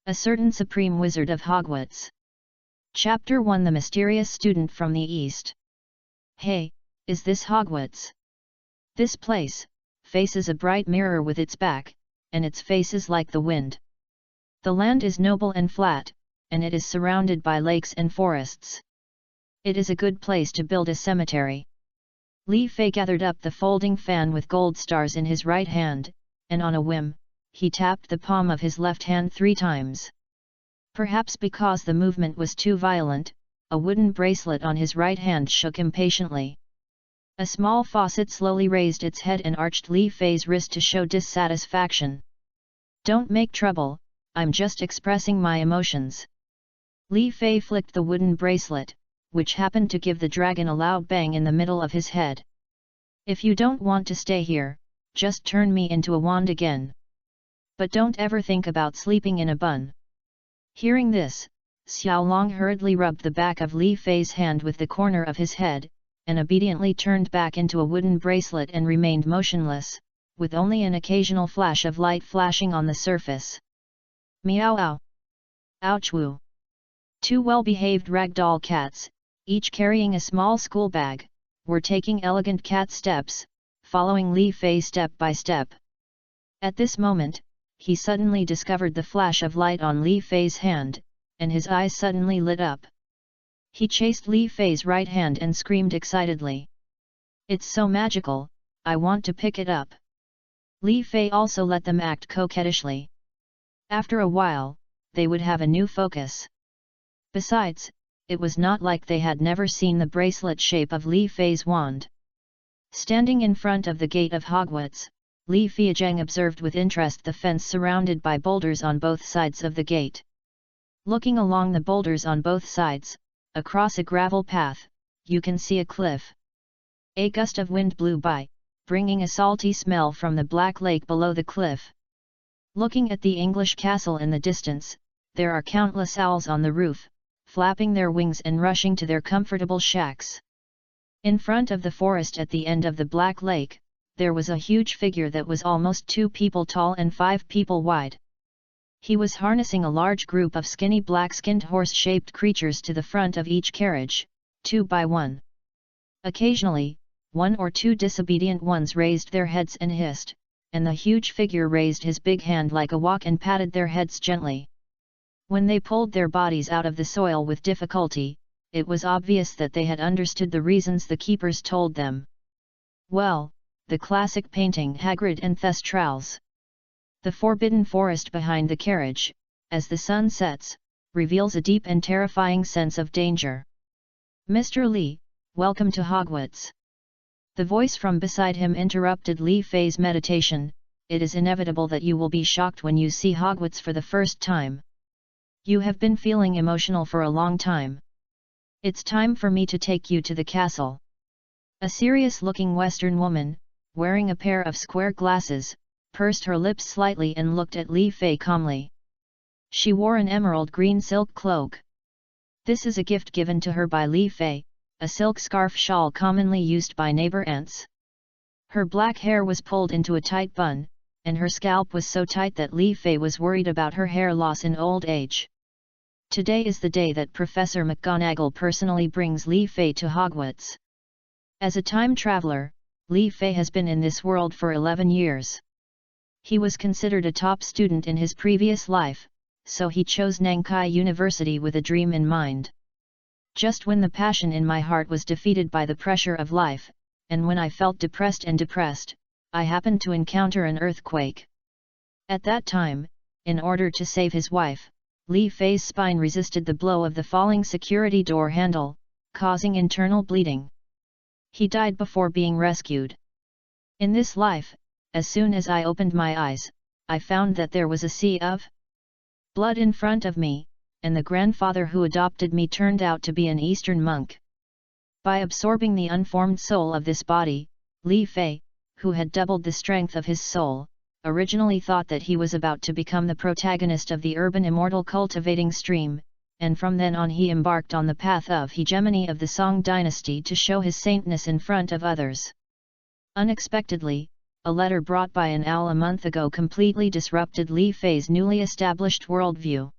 A certain supreme wizard of Hogwarts. Chapter 1 The Mysterious Student from the East. Hey, is this Hogwarts? This place faces a bright mirror with its back, and its face is like the wind. The land is noble and flat, and it is surrounded by lakes and forests. It is a good place to build a cemetery. Li Fei gathered up the folding fan with gold stars in his right hand, and on a whim, he tapped the palm of his left hand 3 times. Perhaps because the movement was too violent, a wooden bracelet on his right hand shook impatiently. A small faucet slowly raised its head and arched Li Fei's wrist to show dissatisfaction. "Don't make trouble, I'm just expressing my emotions." Li Fei flicked the wooden bracelet, which happened to give the dragon a loud bang in the middle of his head. "If you don't want to stay here, just turn me into a wand again. But don't ever think about sleeping in a bun." Hearing this, Xiaolong hurriedly rubbed the back of Li Fei's hand with the corner of his head, and obediently turned back into a wooden bracelet and remained motionless, with only an occasional flash of light flashing on the surface. Meow ow! Ouch woo! 2 well-behaved ragdoll cats, each carrying a small school bag, were taking elegant cat steps, following Li Fei step by step. At this moment, he suddenly discovered the flash of light on Li Fei's hand, and his eyes suddenly lit up. He chased Li Fei's right hand and screamed excitedly. "It's so magical, I want to pick it up." Li Fei also let them act coquettishly. After a while, they would have a new focus. Besides, it was not like they had never seen the bracelet shape of Li Fei's wand. Standing in front of the gate of Hogwarts, Li Feizheng observed with interest the fence surrounded by boulders on both sides of the gate. Looking along the boulders on both sides, across a gravel path, you can see a cliff. A gust of wind blew by, bringing a salty smell from the black lake below the cliff. Looking at the English castle in the distance, there are countless owls on the roof, flapping their wings and rushing to their comfortable shacks. In front of the forest at the end of the Black Lake, there was a huge figure that was almost 2 people tall and 5 people wide. He was harnessing a large group of skinny black-skinned horse-shaped creatures to the front of each carriage, 2 by 1. Occasionally, 1 or 2 disobedient ones raised their heads and hissed, and the huge figure raised his big hand like a wok and patted their heads gently. When they pulled their bodies out of the soil with difficulty, it was obvious that they had understood the reasons the keepers told them. Well, the classic painting Hagrid and Thestrals. The forbidden forest behind the carriage, as the sun sets, reveals a deep and terrifying sense of danger. "Mr. Li, welcome to Hogwarts." The voice from beside him interrupted Li Fei's meditation. "It is inevitable that you will be shocked when you see Hogwarts for the first time. You have been feeling emotional for a long time. It's time for me to take you to the castle." A serious-looking Western woman, wearing a pair of square glasses, pursed her lips slightly and looked at Li Fei calmly. She wore an emerald green silk cloak. This is a gift given to her by Li Fei, a silk scarf shawl commonly used by neighbor aunts. Her black hair was pulled into a tight bun, and her scalp was so tight that Li Fei was worried about her hair loss in old age. Today is the day that Professor McGonagall personally brings Li Fei to Hogwarts. As a time traveler, Li Fei has been in this world for 11 years. He was considered a top student in his previous life, so he chose Nankai University with a dream in mind. Just when the passion in my heart was defeated by the pressure of life, and when I felt depressed, I happened to encounter an earthquake. At that time, in order to save his wife, Li Fei's spine resisted the blow of the falling security door handle, causing internal bleeding. He died before being rescued. In this life, as soon as I opened my eyes, I found that there was a sea of blood in front of me, and the grandfather who adopted me turned out to be an Eastern monk. By absorbing the unformed soul of this body, Li Fei, who had doubled the strength of his soul, originally thought that he was about to become the protagonist of the urban immortal cultivating stream, and from then on he embarked on the path of hegemony of the Song dynasty to show his saintness in front of others. Unexpectedly, a letter brought by an owl a month ago completely disrupted Li Fei's newly established worldview.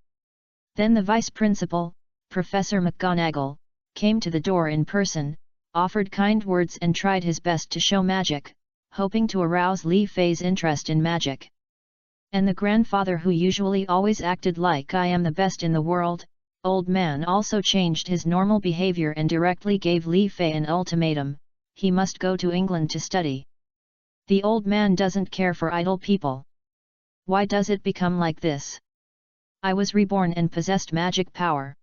Then the vice principal, Professor McGonagall, came to the door in person, offered kind words and tried his best to show magic, hoping to arouse Li Fei's interest in magic. And the grandfather, who usually always acted like "I am the best in the world," old man, also changed his normal behavior and directly gave Li Fei an ultimatum: he must go to England to study. The old man doesn't care for idle people. Why does it become like this? I was reborn and possessed magic power.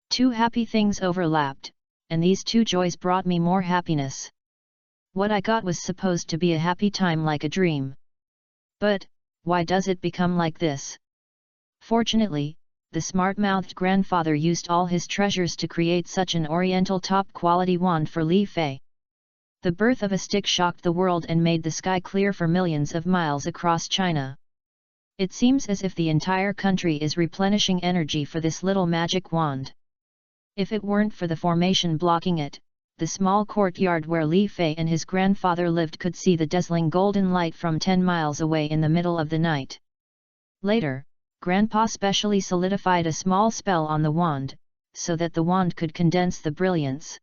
Two happy things overlapped, and these two joys brought me more happiness. What I got was supposed to be a happy time, like a dream. But why does it become like this? Fortunately, the smart-mouthed grandfather used all his treasures to create such an oriental top-quality wand for Li Fei. The birth of a stick shocked the world and made the sky clear for millions of miles across China. It seems as if the entire country is replenishing energy for this little magic wand. If it weren't for the formation blocking it, the small courtyard where Li Fei and his grandfather lived could see the dazzling golden light from 10 miles away in the middle of the night. Later, Grandpa specially solidified a small spell on the wand, so that the wand could condense the brilliance.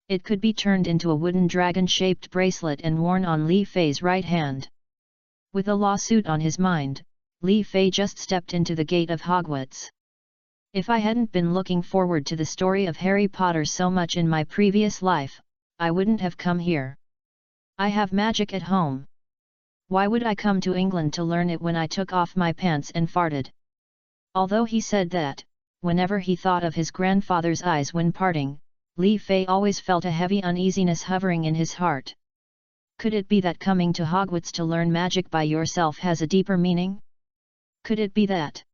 It could be turned into a wooden dragon-shaped bracelet and worn on Li Fei's right hand. With a lawsuit on his mind, Li Fei just stepped into the gate of Hogwarts. If I hadn't been looking forward to the story of Harry Potter so much in my previous life, I wouldn't have come here. I have magic at home. Why would I come to England to learn it when I took off my pants and farted? Although he said that, whenever he thought of his grandfather's eyes when parting, Li Fei always felt a heavy uneasiness hovering in his heart. Could it be that coming to Hogwarts to learn magic by yourself has a deeper meaning? Could it be that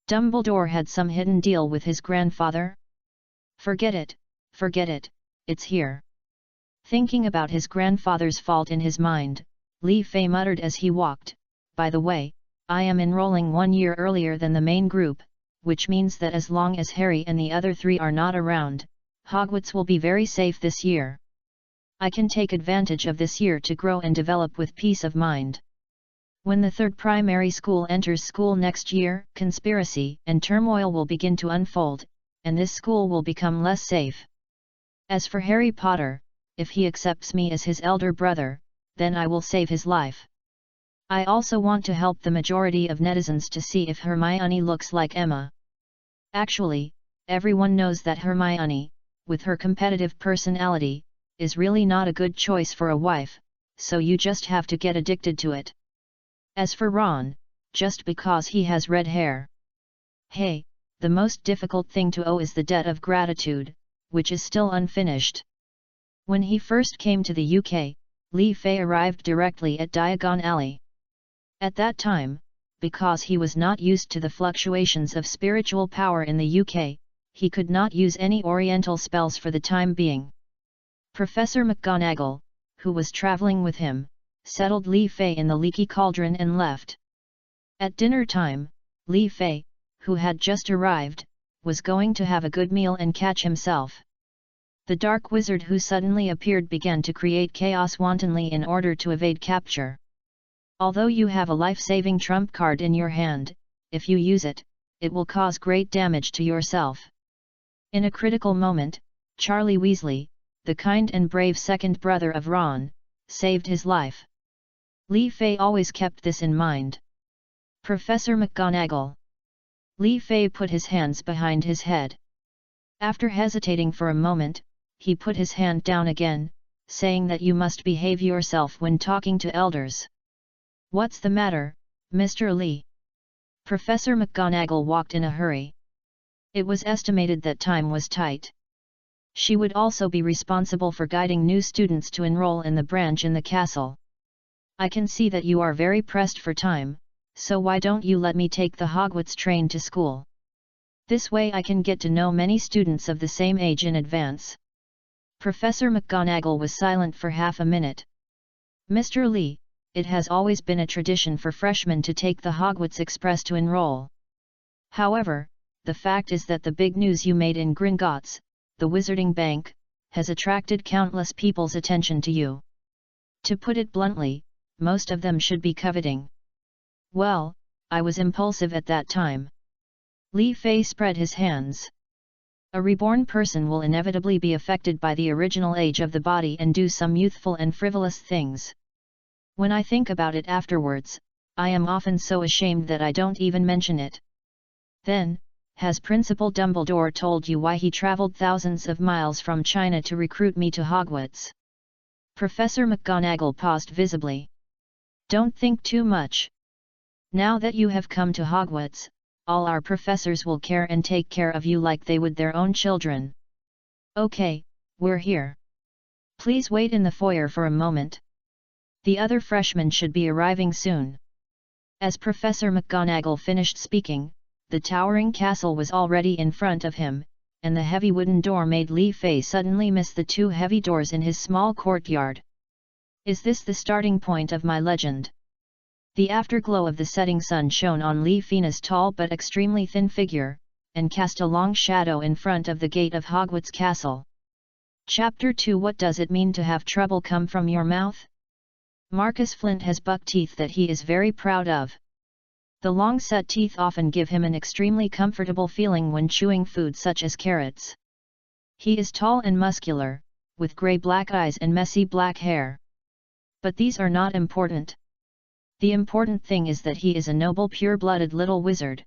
Dumbledore had some hidden deal with his grandfather? Forget it, it's here. Thinking about his grandfather's fault in his mind, Li Fei muttered as he walked, "By the way, I am enrolling 1 year earlier than the main group, which means that as long as Harry and the other 3 are not around, Hogwarts will be very safe this year. I can take advantage of this year to grow and develop with peace of mind. When the 3rd primary school enters school next year, conspiracy and turmoil will begin to unfold, and this school will become less safe. As for Harry Potter, if he accepts me as his elder brother, then I will save his life. I also want to help the majority of netizens to see if Hermione looks like Emma. Actually, everyone knows that Hermione, with her competitive personality, is really not a good choice for a wife, so you just have to get addicted to it. As for Ron, just because he has red hair. Hey, the most difficult thing to owe is the debt of gratitude, which is still unfinished. When he first came to the UK, Li Fei arrived directly at Diagon Alley. At that time, because he was not used to the fluctuations of spiritual power in the UK, he could not use any oriental spells for the time being. Professor McGonagall, who was travelling with him, settled Li Fei in the leaky cauldron and left. At dinner time, Li Fei, who had just arrived, was going to have a good meal and catch himself. The dark wizard who suddenly appeared began to create chaos wantonly in order to evade capture. Although you have a life-saving trump card in your hand, if you use it, it will cause great damage to yourself. In a critical moment, Charlie Weasley, the kind and brave second brother of Ron, saved his life. Li Fei always kept this in mind. Professor McGonagall. Li Fei put his hands behind his head. After hesitating for a moment, he put his hand down again, saying that you must behave yourself when talking to elders. What's the matter, Mr. Li? Professor McGonagall walked in a hurry. It was estimated that time was tight. She would also be responsible for guiding new students to enroll in the branch in the castle. I can see that you are very pressed for time, so why don't you let me take the Hogwarts train to school? This way I can get to know many students of the same age in advance. Professor McGonagall was silent for half a minute. Mr. Li, it has always been a tradition for freshmen to take the Hogwarts Express to enroll. However, the fact is that the big news you made in Gringotts, the Wizarding Bank, has attracted countless people's attention to you. To put it bluntly, most of them should be coveting. Well, I was impulsive at that time. Li Fei spread his hands. A reborn person will inevitably be affected by the original age of the body and do some youthful and frivolous things. When I think about it afterwards, I am often so ashamed that I don't even mention it. Then, has Principal Dumbledore told you why he travelled thousands of miles from China to recruit me to Hogwarts? Professor McGonagall paused visibly. Don't think too much. Now that you have come to Hogwarts, all our professors will care and take care of you like they would their own children. Okay, we're here. Please wait in the foyer for a moment. The other freshmen should be arriving soon. As Professor McGonagall finished speaking, the towering castle was already in front of him, and the heavy wooden door made Li Fei suddenly miss the two heavy doors in his small courtyard. Is this the starting point of my legend? The afterglow of the setting sun shone on Li Fei's tall but extremely thin figure, and cast a long shadow in front of the gate of Hogwarts Castle. Chapter 2 What does it mean to have trouble come from your mouth? Marcus Flint has buck teeth that he is very proud of. The long-set teeth often give him an extremely comfortable feeling when chewing food such as carrots. He is tall and muscular, with grey-black eyes and messy black hair. But these are not important. The important thing is that he is a noble pure-blooded little wizard.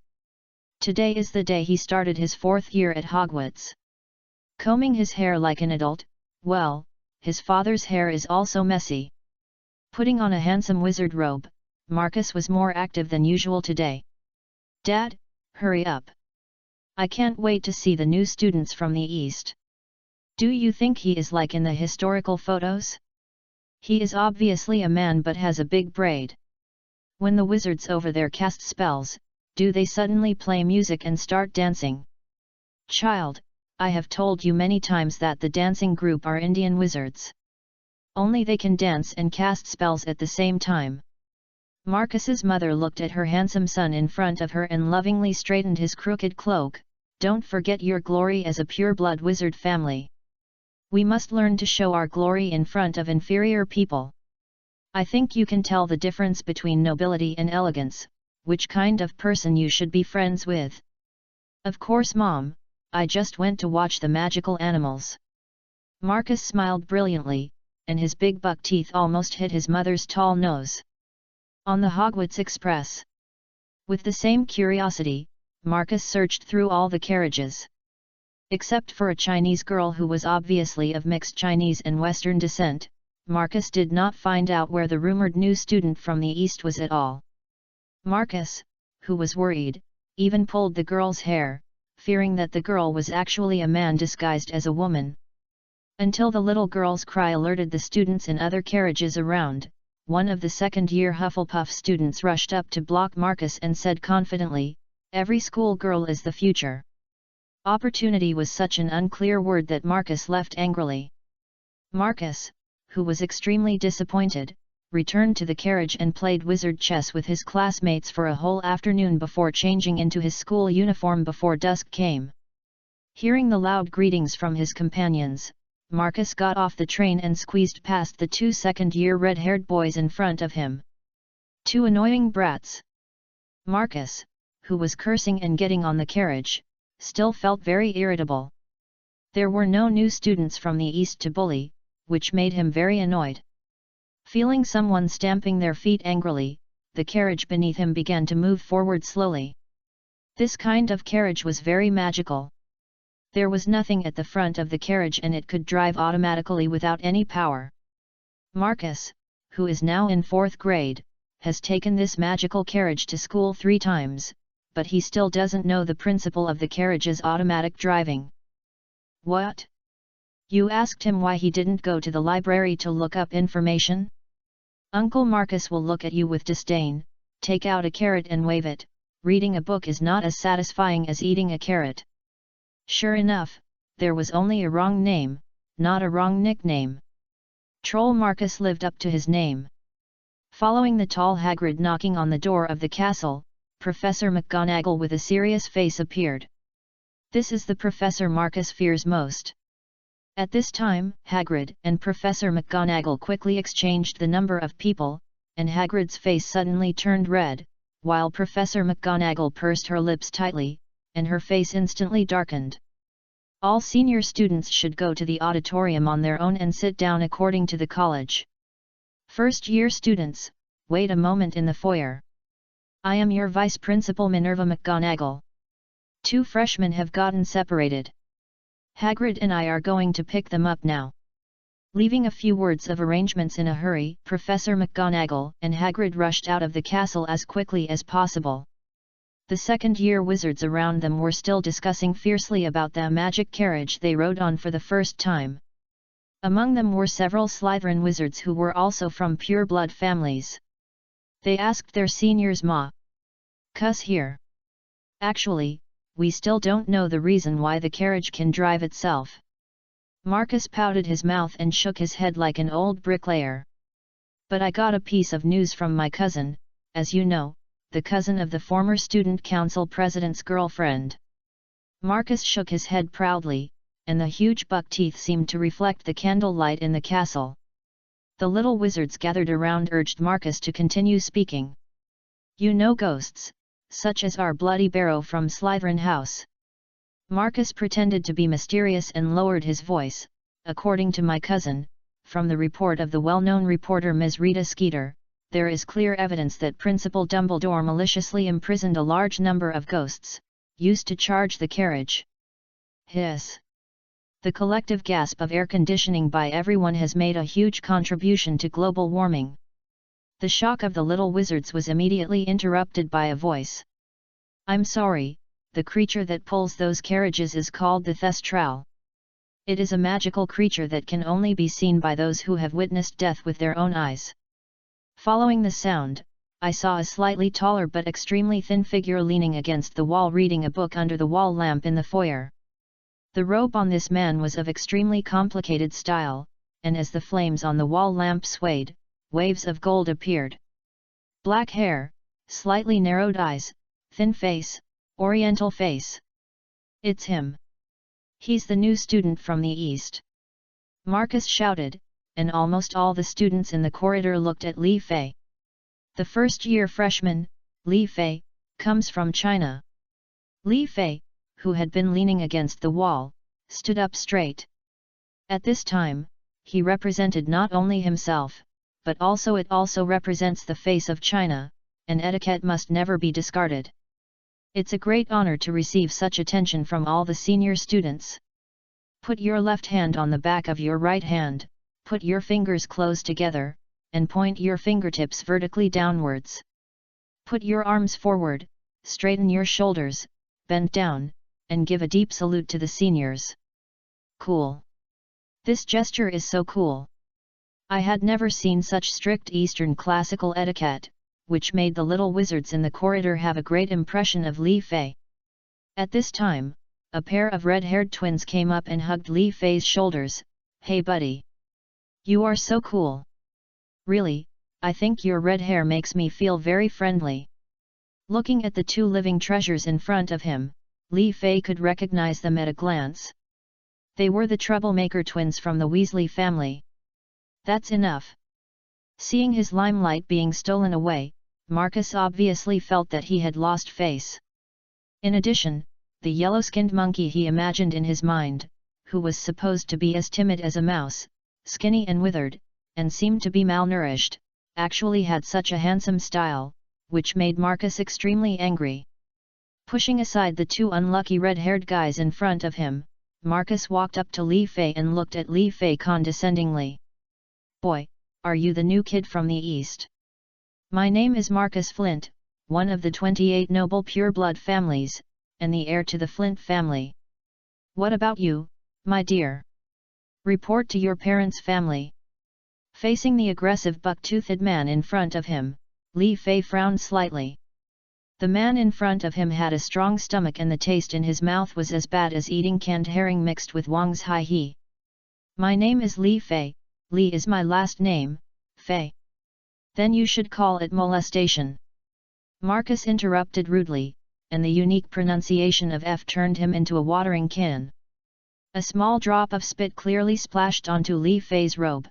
Today is the day he started his 4th year at Hogwarts. Combing his hair like an adult, well, his father's hair is also messy. Putting on a handsome wizard robe, Marcus was more active than usual today. Dad, hurry up. I can't wait to see the new students from the East. Do you think he is like in the historical photos? He is obviously a man but has a big braid. When the wizards over there cast spells, do they suddenly play music and start dancing? Child, I have told you many times that the dancing group are Indian wizards. Only they can dance and cast spells at the same time. Marcus's mother looked at her handsome son in front of her and lovingly straightened his crooked cloak. Don't forget your glory as a pure-blood wizard family. We must learn to show our glory in front of inferior people. I think you can tell the difference between nobility and elegance, which kind of person you should be friends with. Of course, Mom, I just went to watch the magical animals. Marcus smiled brilliantly, and his big buck teeth almost hit his mother's tall nose. On the Hogwarts Express. With the same curiosity, Marcus searched through all the carriages. Except for a Chinese girl who was obviously of mixed Chinese and Western descent, Marcus did not find out where the rumored new student from the East was at all. Marcus, who was worried, even pulled the girl's hair, fearing that the girl was actually a man disguised as a woman. Until the little girl's cry alerted the students in other carriages around, one of the second-year Hufflepuff students rushed up to block Marcus and said confidently, "Every schoolgirl is the future." Opportunity was such an unclear word that Marcus left angrily. Marcus, who was extremely disappointed, returned to the carriage and played wizard chess with his classmates for a whole afternoon before changing into his school uniform before dusk came. Hearing the loud greetings from his companions, Marcus got off the train and squeezed past the two second-year red-haired boys in front of him. Two annoying brats. Marcus, who was cursing and getting on the carriage, still felt very irritable. There were no new students from the East to bully, which made him very annoyed. Feeling someone stamping their feet angrily, the carriage beneath him began to move forward slowly. This kind of carriage was very magical. There was nothing at the front of the carriage and it could drive automatically without any power. Marcus, who is now in 4th grade, has taken this magical carriage to school 3 times, but he still doesn't know the principle of the carriage's automatic driving. What? You asked him why he didn't go to the library to look up information? Uncle Marcus will look at you with disdain, take out a carrot and wave it. Reading a book is not as satisfying as eating a carrot. Sure enough, there was only a wrong name, not a wrong nickname. Troll Marcus lived up to his name. Following the tall Hagrid knocking on the door of the castle, Professor McGonagall with a serious face appeared. This is the professor Marcus fears most. At this time, Hagrid and Professor McGonagall quickly exchanged the number of people, and Hagrid's face suddenly turned red, while Professor McGonagall pursed her lips tightly, and her face instantly darkened. All senior students should go to the auditorium on their own and sit down according to the college. First-year students, wait a moment in the foyer. I am your Vice Principal Minerva McGonagall. 2 freshmen have gotten separated. Hagrid and I are going to pick them up now. Leaving a few words of arrangements in a hurry, Professor McGonagall and Hagrid rushed out of the castle as quickly as possible. The second-year wizards around them were still discussing fiercely about the magic carriage they rode on for the first time. Among them were several Slytherin wizards who were also from pure-blood families. They asked their seniors, "Ma, cuss here. Actually, we still don't know the reason why the carriage can drive itself." Marcus pouted his mouth and shook his head like an old bricklayer. "But I got a piece of news from my cousin, as you know, the cousin of the former student council president's girlfriend." Marcus shook his head proudly, and the huge buck teeth seemed to reflect the candlelight in the castle. The little wizards gathered around urged Marcus to continue speaking. "You know ghosts, such as our Bloody Barrow from Slytherin House." Marcus pretended to be mysterious and lowered his voice. "According to my cousin, from the report of the well-known reporter Ms. Rita Skeeter, there is clear evidence that Principal Dumbledore maliciously imprisoned a large number of ghosts, used to charge the carriage." Hiss. The collective gasp of air conditioning by everyone has made a huge contribution to global warming. The shock of the little wizards was immediately interrupted by a voice. "I'm sorry, the creature that pulls those carriages is called the Thestral. It is a magical creature that can only be seen by those who have witnessed death with their own eyes." Following the sound, I saw a slightly taller but extremely thin figure leaning against the wall reading a book under the wall lamp in the foyer. The robe on this man was of extremely complicated style, and as the flames on the wall lamp swayed, waves of gold appeared. Black hair, slightly narrowed eyes, thin face, oriental face. "It's him. He's the new student from the East," Marcus shouted, and almost all the students in the corridor looked at Li Fei. "The first-year freshman, Li Fei, comes from China." Li Fei, who had been leaning against the wall, stood up straight. At this time, he represented not only himself, but also it also represents the face of China, and etiquette must never be discarded. It's a great honor to receive such attention from all the senior students. Put your left hand on the back of your right hand, put your fingers close together, and point your fingertips vertically downwards. Put your arms forward, straighten your shoulders, bend down, and give a deep salute to the seniors. Cool. This gesture is so cool. I had never seen such strict Eastern classical etiquette, which made the little wizards in the corridor have a great impression of Li Fei. At this time, a pair of red-haired twins came up and hugged Li Fei's shoulders. "Hey buddy! You are so cool. Really, I think your red hair makes me feel very friendly." Looking at the 2 living treasures in front of him, Li Fei could recognize them at a glance. They were the troublemaker twins from the Weasley family. That's enough. Seeing his limelight being stolen away, Marcus obviously felt that he had lost face. In addition, the yellow-skinned monkey he imagined in his mind, who was supposed to be as timid as a mouse, skinny and withered, and seemed to be malnourished, actually had such a handsome style, which made Marcus extremely angry. Pushing aside the 2 unlucky red-haired guys in front of him, Marcus walked up to Li Fei and looked at Li Fei condescendingly. "Boy, are you the new kid from the East? My name is Marcus Flint, one of the 28 noble pure-blood families, and the heir to the Flint family. What about you, my dear? Report to your parents' family." Facing the aggressive buck-toothed man in front of him, Li Fei frowned slightly. The man in front of him had a strong stomach and the taste in his mouth was as bad as eating canned herring mixed with Wang's Hai He. "My name is Li Fei, Li is my last name, Fei. Then you should call it molestation." Marcus interrupted rudely, and the unique pronunciation of F turned him into a watering can. A small drop of spit clearly splashed onto Li Fei's robe.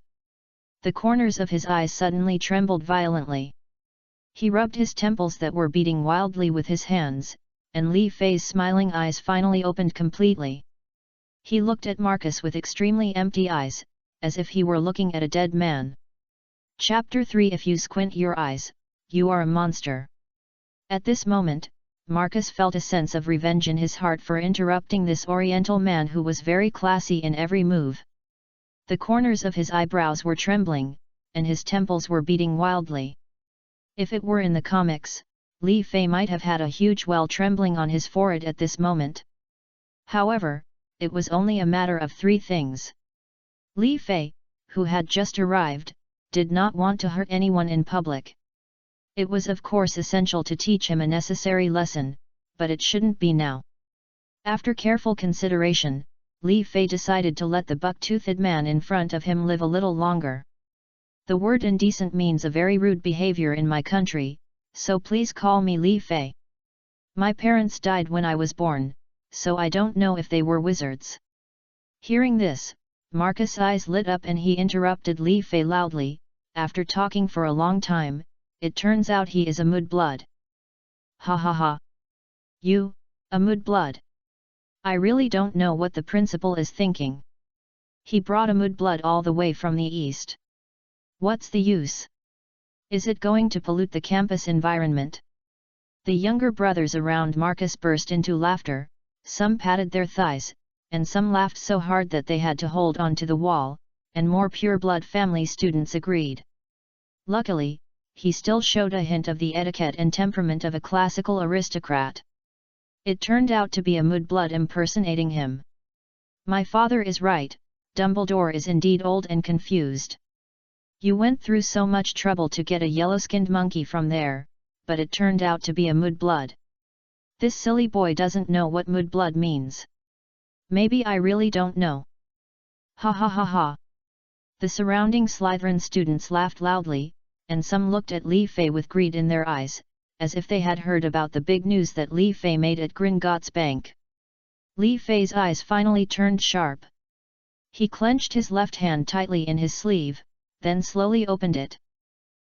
The corners of his eyes suddenly trembled violently. He rubbed his temples that were beating wildly with his hands, and Li Fei's smiling eyes finally opened completely. He looked at Marcus with extremely empty eyes, as if he were looking at a dead man. Chapter 3 If you squint your eyes, you are a monster. At this moment, Marcus felt a sense of revenge in his heart for interrupting this oriental man who was very classy in every move. The corners of his eyebrows were trembling, and his temples were beating wildly. If it were in the comics, Li Fei might have had a huge well trembling on his forehead at this moment. However, it was only a matter of 3 things. Li Fei, who had just arrived, did not want to hurt anyone in public. It was of course essential to teach him a necessary lesson, but it shouldn't be now. After careful consideration, Li Fei decided to let the buck-toothed man in front of him live a little longer. The word indecent means a very rude behavior in my country, so please call me Li Fei. My parents died when I was born, so I don't know if they were wizards. Hearing this, Marcus' eyes lit up and he interrupted Li Fei loudly. After talking for a long time, it turns out he is a mudblood. Ha ha ha. You, a mudblood. I really don't know what the principal is thinking. He brought a mudblood all the way from the east. What's the use? Is it going to pollute the campus environment? The younger brothers around Marcus burst into laughter, some patted their thighs, and some laughed so hard that they had to hold on to the wall, and more pure-blood family students agreed. Luckily, he still showed a hint of the etiquette and temperament of a classical aristocrat. It turned out to be a mudblood impersonating him. My father is right, Dumbledore is indeed old and confused. You went through so much trouble to get a yellow-skinned monkey from there, but it turned out to be a mudblood. This silly boy doesn't know what mudblood means. Maybe I really don't know. Ha ha ha ha. The surrounding Slytherin students laughed loudly, and some looked at Li Fei with greed in their eyes, as if they had heard about the big news that Li Fei made at Gringotts Bank. Li Fei's eyes finally turned sharp. He clenched his left hand tightly in his sleeve, then slowly opened it.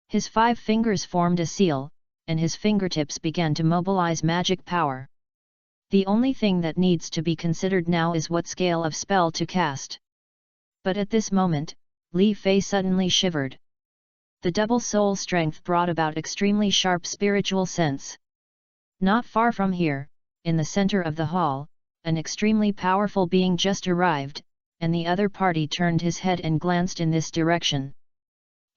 His 5 fingers formed a seal, and his fingertips began to mobilize magic power. The only thing that needs to be considered now is what scale of spell to cast. But at this moment, Li Fei suddenly shivered. The double soul strength brought about extremely sharp spiritual sense. Not far from here, in the center of the hall, an extremely powerful being just arrived, and the other party turned his head and glanced in this direction.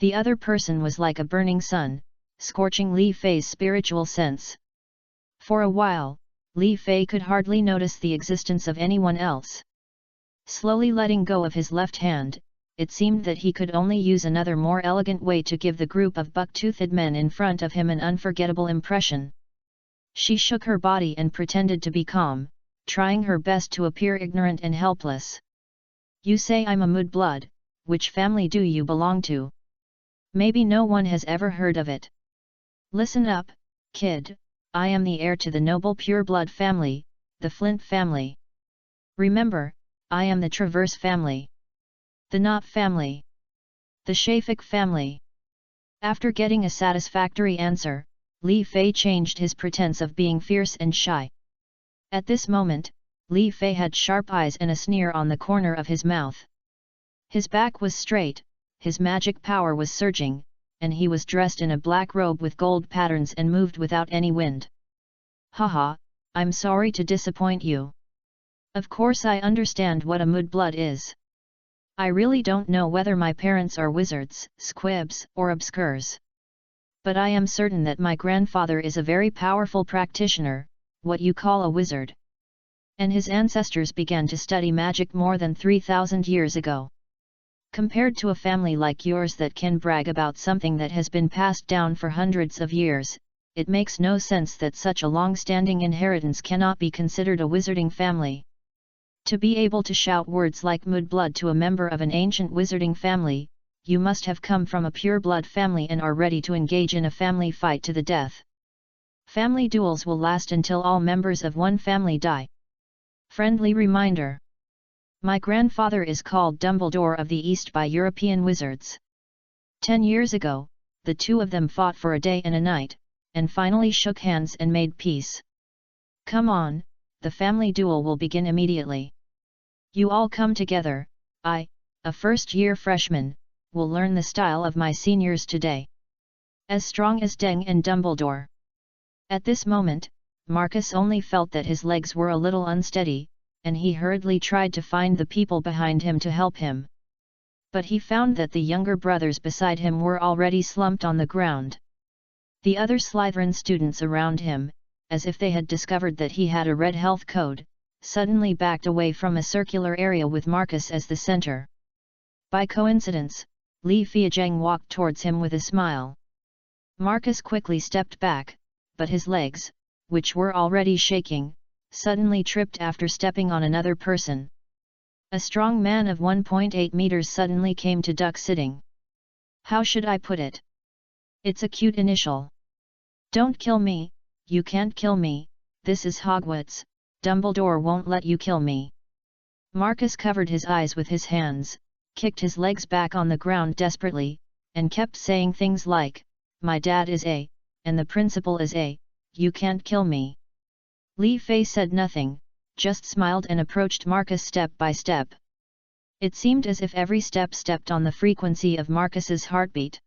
The other person was like a burning sun, scorching Li Fei's spiritual sense. For a while, Li Fei could hardly notice the existence of anyone else. Slowly letting go of his left hand, it seemed that he could only use another more elegant way to give the group of buck-toothed men in front of him an unforgettable impression. She shook her body and pretended to be calm, trying her best to appear ignorant and helpless. You say I'm a mudblood, which family do you belong to? Maybe no one has ever heard of it. Listen up, kid, I am the heir to the noble pure-blood family, the Flint family. Remember, I am the Traverse family. The Knot family. The Shafik family. After getting a satisfactory answer, Li Fei changed his pretense of being fierce and shy. At this moment, Li Fei had sharp eyes and a sneer on the corner of his mouth. His back was straight, his magic power was surging, and he was dressed in a black robe with gold patterns and moved without any wind. Haha, I'm sorry to disappoint you. Of course I understand what a mudblood is. I really don't know whether my parents are wizards, squibs, or obscures. But I am certain that my grandfather is a very powerful practitioner, what you call a wizard. And his ancestors began to study magic more than 3,000 years ago. Compared to a family like yours that can brag about something that has been passed down for hundreds of years, it makes no sense that such a long-standing inheritance cannot be considered a wizarding family. To be able to shout words like mudblood to a member of an ancient wizarding family, you must have come from a pure-blood family and are ready to engage in a family fight to the death. Family duels will last until all members of one family die. Friendly reminder. My grandfather is called Dumbledore of the East by European wizards. 10 years ago, the two of them fought for a day and a night, and finally shook hands and made peace. Come on, the family duel will begin immediately. You all come together. I, a first-year freshman, will learn the style of my seniors today. As strong as Deng and Dumbledore. At this moment, Marcus only felt that his legs were a little unsteady, and he hurriedly tried to find the people behind him to help him. But he found that the younger brothers beside him were already slumped on the ground. The other Slytherin students around him, as if they had discovered that he had a red health code, suddenly backed away from a circular area with Marcus as the center. By coincidence, Li Fiazhang walked towards him with a smile. Marcus quickly stepped back, but his legs, which were already shaking, suddenly tripped after stepping on another person. A strong man of 1.8 meters suddenly came to duck sitting. How should I put it? It's a cute initial. Don't kill me, you can't kill me, this is Hogwarts, Dumbledore won't let you kill me. Marcus covered his eyes with his hands, kicked his legs back on the ground desperately, and kept saying things like, my dad is A, and the principal is A, you can't kill me. Li Fei said nothing, just smiled and approached Marcus step by step. It seemed as if every step stepped on the frequency of Marcus's heartbeat.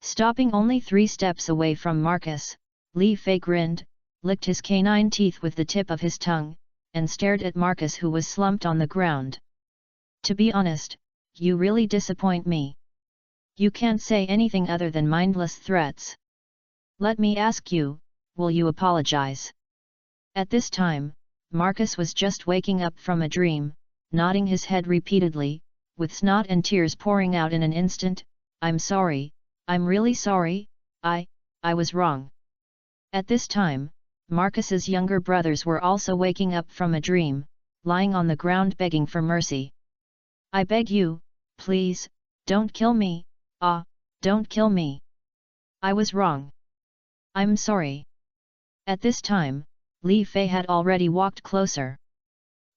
Stopping only 3 steps away from Marcus, Li Fei grinned, licked his canine teeth with the tip of his tongue, and stared at Marcus who was slumped on the ground. To be honest, you really disappoint me. You can't say anything other than mindless threats. Let me ask you, will you apologize? At this time, Marcus was just waking up from a dream, nodding his head repeatedly, with snot and tears pouring out in an instant. I'm sorry, I'm really sorry, I was wrong. At this time, Marcus's younger brothers were also waking up from a dream, lying on the ground begging for mercy. I beg you, please, don't kill me, don't kill me. I was wrong. I'm sorry. At this time, Li Fei had already walked closer.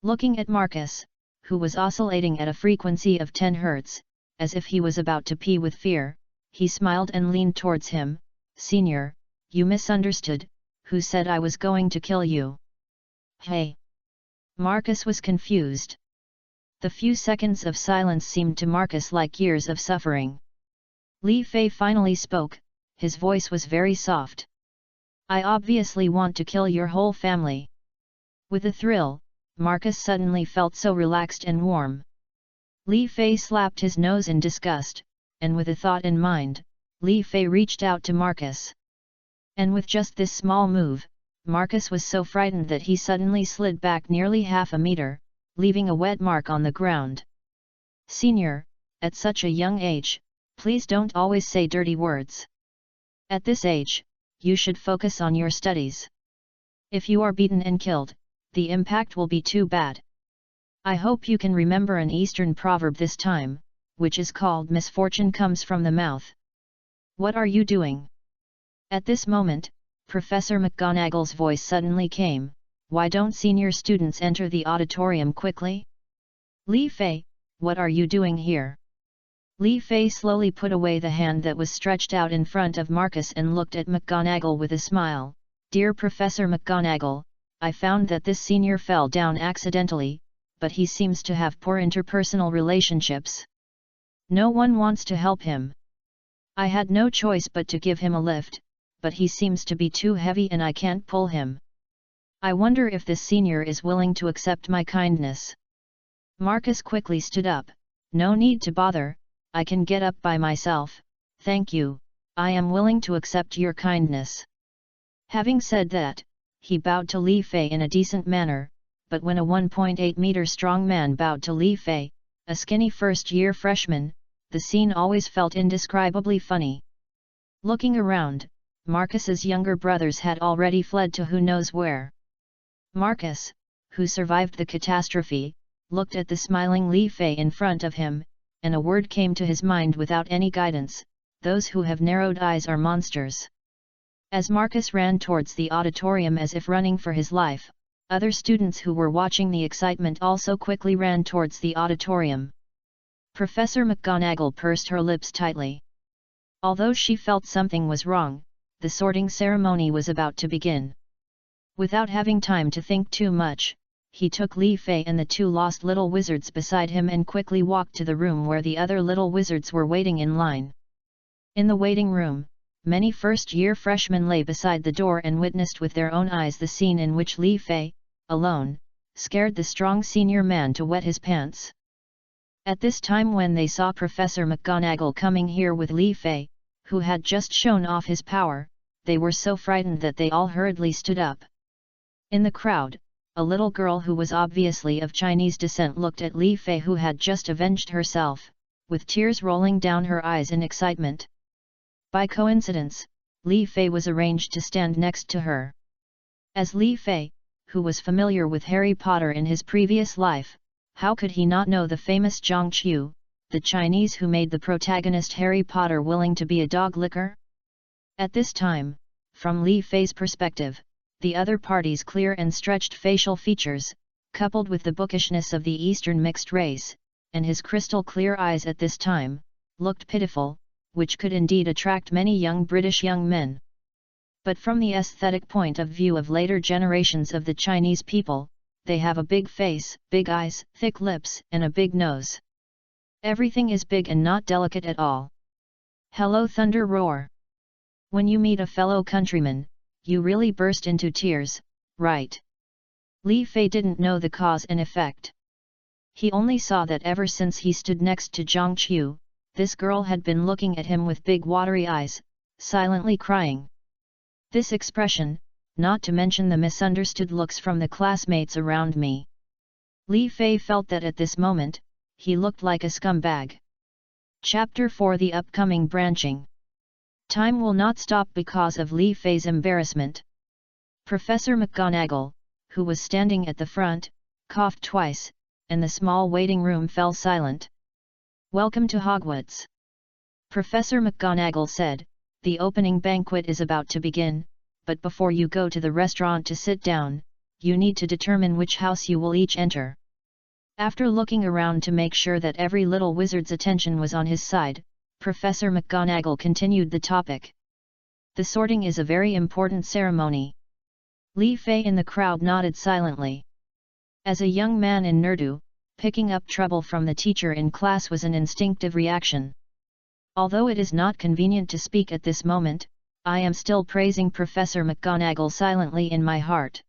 Looking at Marcus, who was oscillating at a frequency of 10 Hz, as if he was about to pee with fear, he smiled and leaned towards him. Senior, you misunderstood, who said I was going to kill you? Hey! Marcus was confused. The few seconds of silence seemed to Marcus like years of suffering. Li Fei finally spoke, his voice was very soft. I obviously want to kill your whole family. With a thrill, Marcus suddenly felt so relaxed and warm. Li Fei slapped his nose in disgust, and with a thought in mind, Li Fei reached out to Marcus. And with just this small move, Marcus was so frightened that he suddenly slid back nearly half a meter, leaving a wet mark on the ground. Senior, at such a young age, please don't always say dirty words. At this age, you should focus on your studies. If you are beaten and killed, the impact will be too bad. I hope you can remember an Eastern proverb this time, which is called misfortune comes from the mouth. What are you doing? At this moment, Professor McGonagall's voice suddenly came. Why don't senior students enter the auditorium quickly? Li Fei, what are you doing here? Li Fei slowly put away the hand that was stretched out in front of Marcus and looked at McGonagall with a smile. Dear Professor McGonagall, I found that this senior fell down accidentally, but he seems to have poor interpersonal relationships. No one wants to help him. I had no choice but to give him a lift, but he seems to be too heavy and I can't pull him. I wonder if this senior is willing to accept my kindness. Marcus quickly stood up. No need to bother, I can get up by myself, thank you, I am willing to accept your kindness. Having said that, he bowed to Li Fei in a decent manner, but when a 1.8 meter strong man bowed to Li Fei, a skinny first-year freshman, the scene always felt indescribably funny. Looking around, Marcus's younger brothers had already fled to who knows where. Marcus, who survived the catastrophe, looked at the smiling Li Fei in front of him, and a word came to his mind without any guidance: those who have narrowed eyes are monsters. As Marcus ran towards the auditorium as if running for his life, other students who were watching the excitement also quickly ran towards the auditorium. Professor McGonagall pursed her lips tightly. Although she felt something was wrong, the sorting ceremony was about to begin. Without having time to think too much, he took Li Fei and the two lost little wizards beside him and quickly walked to the room where the other little wizards were waiting in line. In the waiting room, many first-year freshmen lay beside the door and witnessed with their own eyes the scene in which Li Fei, alone, scared the strong senior man to wet his pants. At this time when they saw Professor McGonagall coming here with Li Fei, who had just shown off his power, they were so frightened that they all hurriedly stood up. In the crowd, a little girl who was obviously of Chinese descent looked at Li Fei, who had just avenged herself, with tears rolling down her eyes in excitement. By coincidence, Li Fei was arranged to stand next to her. As Li Fei, who was familiar with Harry Potter in his previous life, how could he not know the famous Zhang Qiu, the Chinese who made the protagonist Harry Potter willing to be a dog licker? At this time, from Li Fei's perspective, the other party's clear and stretched facial features, coupled with the bookishness of the Eastern mixed race, and his crystal-clear eyes at this time, looked pitiful, which could indeed attract many young British young men. But from the aesthetic point of view of later generations of the Chinese people, they have a big face, big eyes, thick lips, and a big nose. Everything is big and not delicate at all. Hello thunder roar! When you meet a fellow countryman, you really burst into tears, right? Li Fei didn't know the cause and effect. He only saw that ever since he stood next to Zhang Qiu, this girl had been looking at him with big watery eyes, silently crying. This expression, not to mention the misunderstood looks from the classmates around me. Li Fei felt that at this moment, he looked like a scumbag. Chapter 4: The upcoming branching. Time will not stop because of Li Fei's embarrassment. Professor McGonagall, who was standing at the front, coughed twice, and the small waiting room fell silent. "Welcome to Hogwarts," Professor McGonagall said. "The opening banquet is about to begin, but before you go to the restaurant to sit down, you need to determine which house you will each enter." After looking around to make sure that every little wizard's attention was on his side, Professor McGonagall continued the topic. "The sorting is a very important ceremony." Li Fei in the crowd nodded silently. As a young man in Nerdu, picking up trouble from the teacher in class was an instinctive reaction. Although it is not convenient to speak at this moment, I am still praising Professor McGonagall silently in my heart.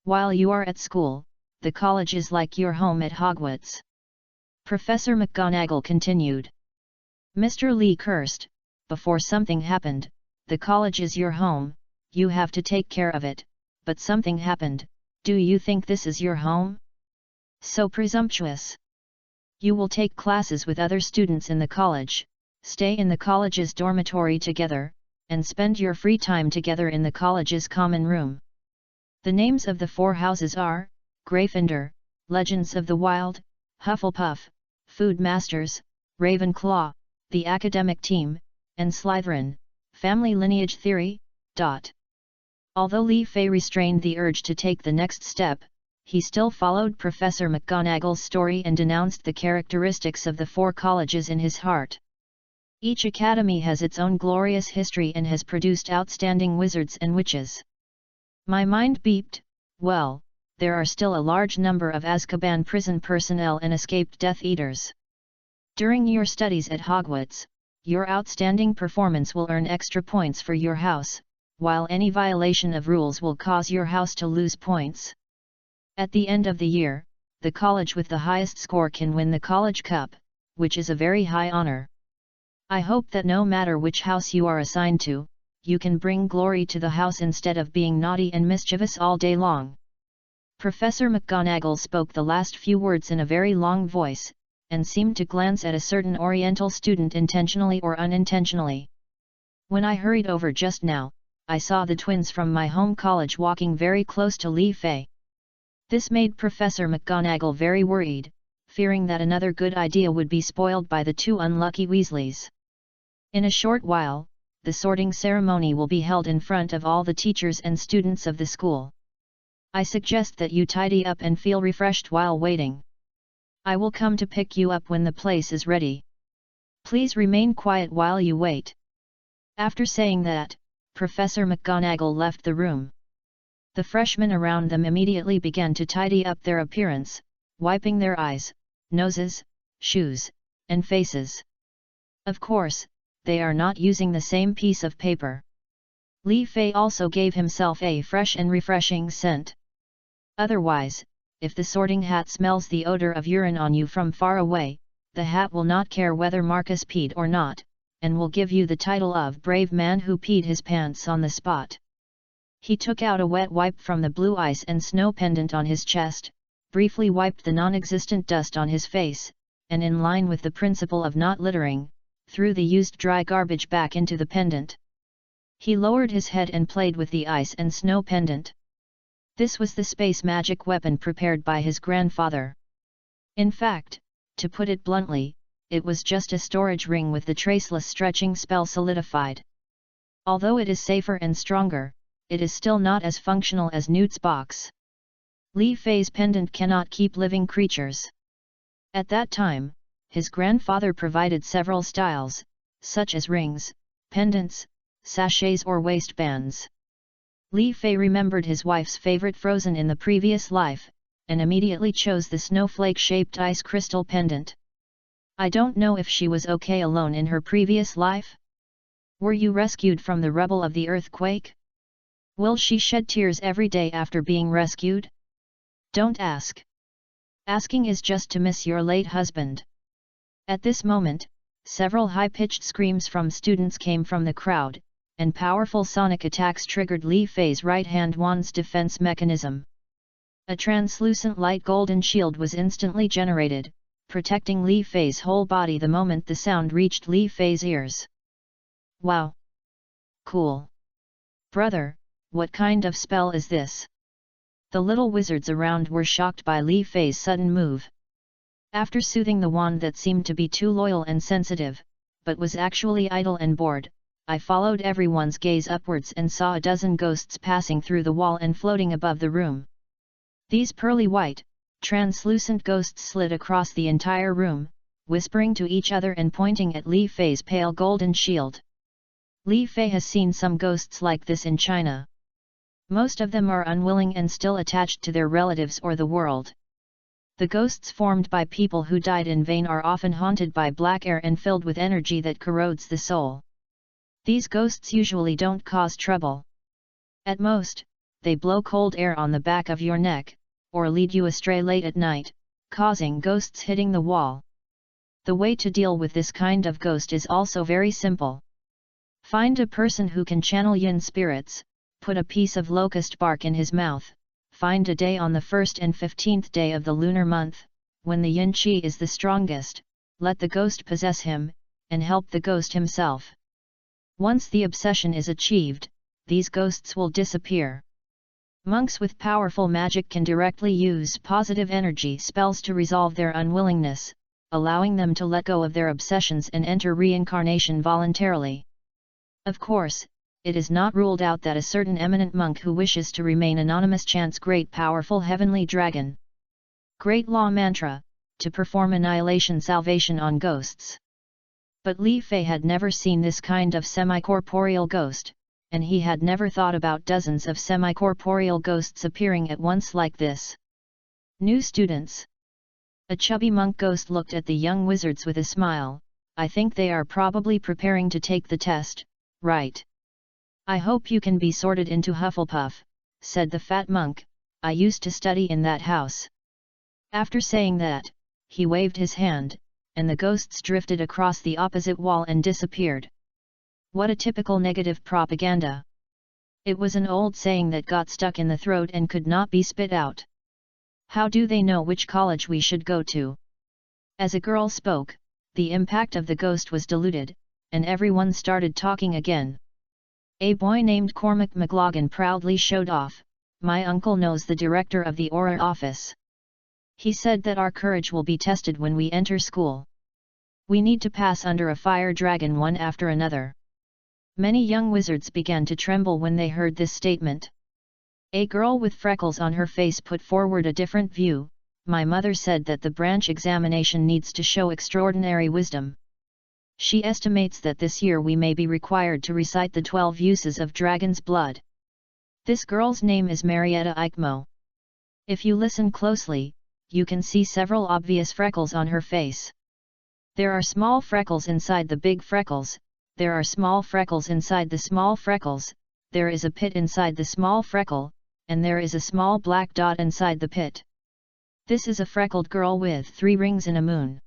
While you are at school, the college is like your home at Hogwarts. Professor McGonagall continued. Mr. Lee cursed, "Before something happened, the college is your home, you have to take care of it, but something happened, do you think this is your home? So presumptuous. You will take classes with other students in the college, stay in the college's dormitory together, and spend your free time together in the college's common room. The names of the 4 houses are, Gryffindor, Legends of the Wild, Hufflepuff, Food Masters, Ravenclaw, the academic team, and Slytherin, family lineage theory. Although Li Fei restrained the urge to take the next step, he still followed Professor McGonagall's story and denounced the characteristics of the 4 colleges in his heart. Each academy has its own glorious history and has produced outstanding wizards and witches. My mind beeped. Well, there are still a large number of Azkaban prison personnel and escaped Death Eaters. During your studies at Hogwarts, your outstanding performance will earn extra points for your house, while any violation of rules will cause your house to lose points. At the end of the year, the college with the highest score can win the College Cup, which is a very high honor. I hope that no matter which house you are assigned to, you can bring glory to the house instead of being naughty and mischievous all day long." Professor McGonagall spoke the last few words in a very long voice, and seemed to glance at a certain Oriental student intentionally or unintentionally. "When I hurried over just now, I saw the twins from my home college walking very close to Li Fei." This made Professor McGonagall very worried, fearing that another good idea would be spoiled by the 2 unlucky Weasleys. In a short while, the sorting ceremony will be held in front of all the teachers and students of the school. I suggest that you tidy up and feel refreshed while waiting. I will come to pick you up when the place is ready. Please remain quiet while you wait." After saying that, Professor McGonagall left the room. The freshmen around them immediately began to tidy up their appearance, wiping their eyes, noses, shoes, and faces. Of course, they are not using the same piece of paper. Li Fei also gave himself a fresh and refreshing scent. Otherwise, if the sorting hat smells the odor of urine on you from far away, the hat will not care whether Marcus peed or not, and will give you the title of brave man who peed his pants on the spot. He took out a wet wipe from the blue ice and snow pendant on his chest, briefly wiped the non-existent dust on his face, and in line with the principle of not littering, threw the used dry garbage back into the pendant. He lowered his head and played with the ice and snow pendant. This was the space magic weapon prepared by his grandfather. In fact, to put it bluntly, it was just a storage ring with the traceless stretching spell solidified. Although it is safer and stronger, it is still not as functional as Newt's box. Li Fei's pendant cannot keep living creatures. At that time, his grandfather provided several styles, such as rings, pendants, sachets or waistbands. Li Fei remembered his wife's favorite frozen in the previous life, and immediately chose the snowflake-shaped ice crystal pendant. I don't know if she was okay alone in her previous life. Were you rescued from the rubble of the earthquake? Will she shed tears every day after being rescued? Don't ask. Asking is just to miss your late husband. At this moment, several high-pitched screams from students came from the crowd, and powerful sonic attacks triggered Li Fei's right-hand wand's defense mechanism. A translucent light golden shield was instantly generated, protecting Li Fei's whole body the moment the sound reached Li Fei's ears. Wow! Cool! Brother, what kind of spell is this? The little wizards around were shocked by Li Fei's sudden move. After soothing the wand that seemed to be too loyal and sensitive, but was actually idle and bored, I followed everyone's gaze upwards and saw a dozen ghosts passing through the wall and floating above the room. These pearly white, translucent ghosts slid across the entire room, whispering to each other and pointing at Li Fei's pale golden shield. Li Fei has seen some ghosts like this in China. Most of them are unwilling and still attached to their relatives or the world. The ghosts formed by people who died in vain are often haunted by black air and filled with energy that corrodes the soul. These ghosts usually don't cause trouble. At most, they blow cold air on the back of your neck, or lead you astray late at night, causing ghosts hitting the wall. The way to deal with this kind of ghost is also very simple. Find a person who can channel yin spirits, put a piece of locust bark in his mouth, find a day on the 1st and 15th day of the lunar month, when the yin qi is the strongest, let the ghost possess him, and help the ghost himself. Once the obsession is achieved, these ghosts will disappear. Monks with powerful magic can directly use positive energy spells to resolve their unwillingness, allowing them to let go of their obsessions and enter reincarnation voluntarily. Of course, it is not ruled out that a certain eminent monk who wishes to remain anonymous chants Great Powerful Heavenly Dragon, Great Law Mantra, to perform annihilation salvation on ghosts. But Li Fei had never seen this kind of semi-corporeal ghost, and he had never thought about dozens of semi-corporeal ghosts appearing at once like this. New students. A chubby monk ghost looked at the young wizards with a smile. I think they are probably preparing to take the test, right? I hope you can be sorted into Hufflepuff, said the fat monk. I used to study in that house. After saying that, he waved his hand, and the ghosts drifted across the opposite wall and disappeared. What a typical negative propaganda! It was an old saying that got stuck in the throat and could not be spit out. How do they know which college we should go to? As a girl spoke, the impact of the ghost was diluted, and everyone started talking again. A boy named Cormac McLaughlin proudly showed off, my uncle knows the director of the Auror office. He said that our courage will be tested when we enter school. We need to pass under a fire dragon one after another. Many young wizards began to tremble when they heard this statement. A girl with freckles on her face put forward a different view. My mother said that the branch examination needs to show extraordinary wisdom. She estimates that this year we may be required to recite the 12 uses of dragon's blood. This girl's name is Marietta Eichmo. If you listen closely, you can see several obvious freckles on her face. There are small freckles inside the big freckles, there are small freckles inside the small freckles, there is a pit inside the small freckle, and there is a small black dot inside the pit. This is a freckled girl with 3 rings and a moon.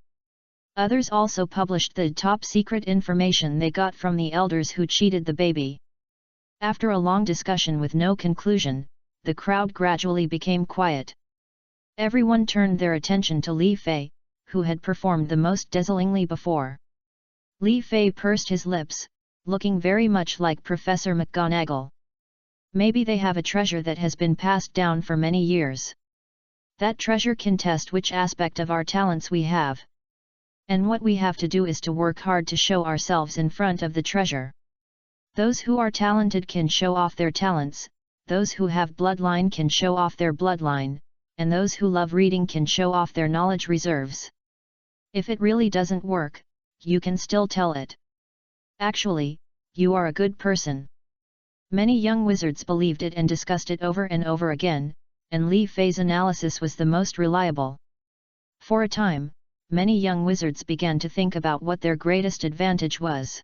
Others also published the top secret information they got from the elders who cheated the baby. After a long discussion with no conclusion, the crowd gradually became quiet. Everyone turned their attention to Li Fei, who had performed the most dazzlingly before. Li Fei pursed his lips, looking very much like Professor McGonagall. Maybe they have a treasure that has been passed down for many years. That treasure can test which aspect of our talents we have. And what we have to do is to work hard to show ourselves in front of the treasure. Those who are talented can show off their talents, those who have bloodline can show off their bloodline, and those who love reading can show off their knowledge reserves. If it really doesn't work, you can still tell it. Actually, you are a good person. Many young wizards believed it and discussed it over and over again, and Li Fei's analysis was the most reliable. For a time, many young wizards began to think about what their greatest advantage was.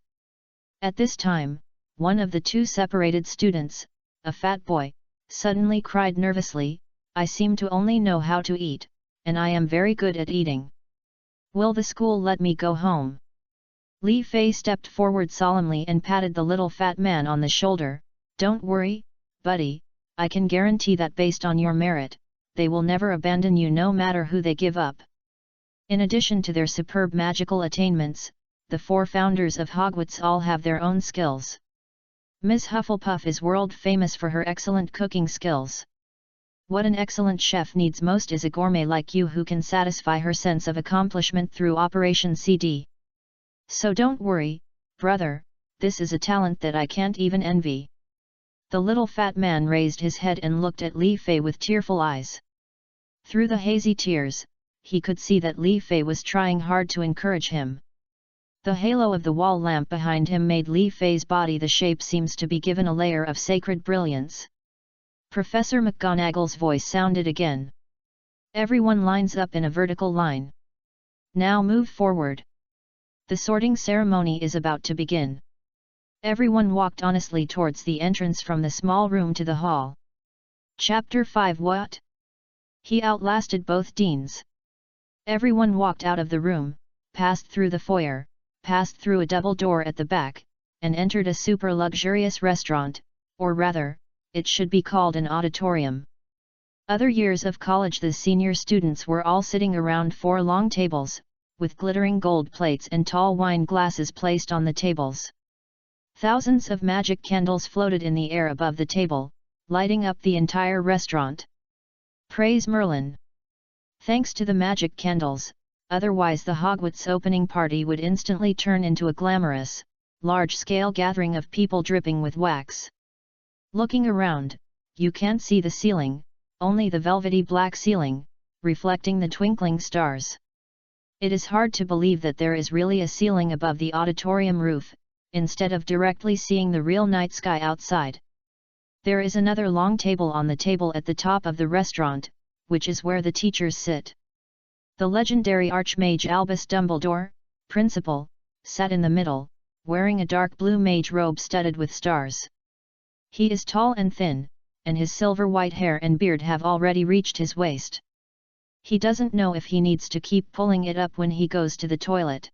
At this time, one of the 2 separated students, a fat boy, suddenly cried nervously, "I seem to only know how to eat, and I am very good at eating. Will the school let me go home?" Li Fei stepped forward solemnly and patted the little fat man on the shoulder. "Don't worry, buddy, I can guarantee that based on your merit, they will never abandon you no matter who they give up." In addition to their superb magical attainments, the 4 founders of Hogwarts all have their own skills. Ms. Hufflepuff is world famous for her excellent cooking skills. What an excellent chef needs most is a gourmet like you who can satisfy her sense of accomplishment through Operation CD. So don't worry, brother, this is a talent that I can't even envy. The little fat man raised his head and looked at Li Fei with tearful eyes. Through the hazy tears, he could see that Li Fei was trying hard to encourage him. The halo of the wall lamp behind him made Li Fei's body the shape seems to be given a layer of sacred brilliance. Professor McGonagall's voice sounded again. "Everyone lines up in a vertical line. Now move forward. The sorting ceremony is about to begin." Everyone walked honestly towards the entrance from the small room to the hall. Chapter 5 What? He outlasted both deans. Everyone walked out of the room, passed through the foyer, passed through a double door at the back, and entered a super luxurious restaurant, or rather, it should be called an auditorium. Other years of college the senior students were all sitting around 4 long tables, with glittering gold plates and tall wine glasses placed on the tables. Thousands of magic candles floated in the air above the table, lighting up the entire restaurant. Praise Merlin! Thanks to the magic candles, otherwise the Hogwarts opening party would instantly turn into a glamorous, large-scale gathering of people dripping with wax. Looking around, you can't see the ceiling, only the velvety black ceiling, reflecting the twinkling stars. It is hard to believe that there is really a ceiling above the auditorium roof, instead of directly seeing the real night sky outside. There is another long table on the table at the top of the restaurant, which is where the teachers sit. The legendary Archmage Albus Dumbledore, principal, sat in the middle, wearing a dark blue mage robe studded with stars. He is tall and thin, and his silver white hair and beard have already reached his waist. He doesn't know if he needs to keep pulling it up when he goes to the toilet.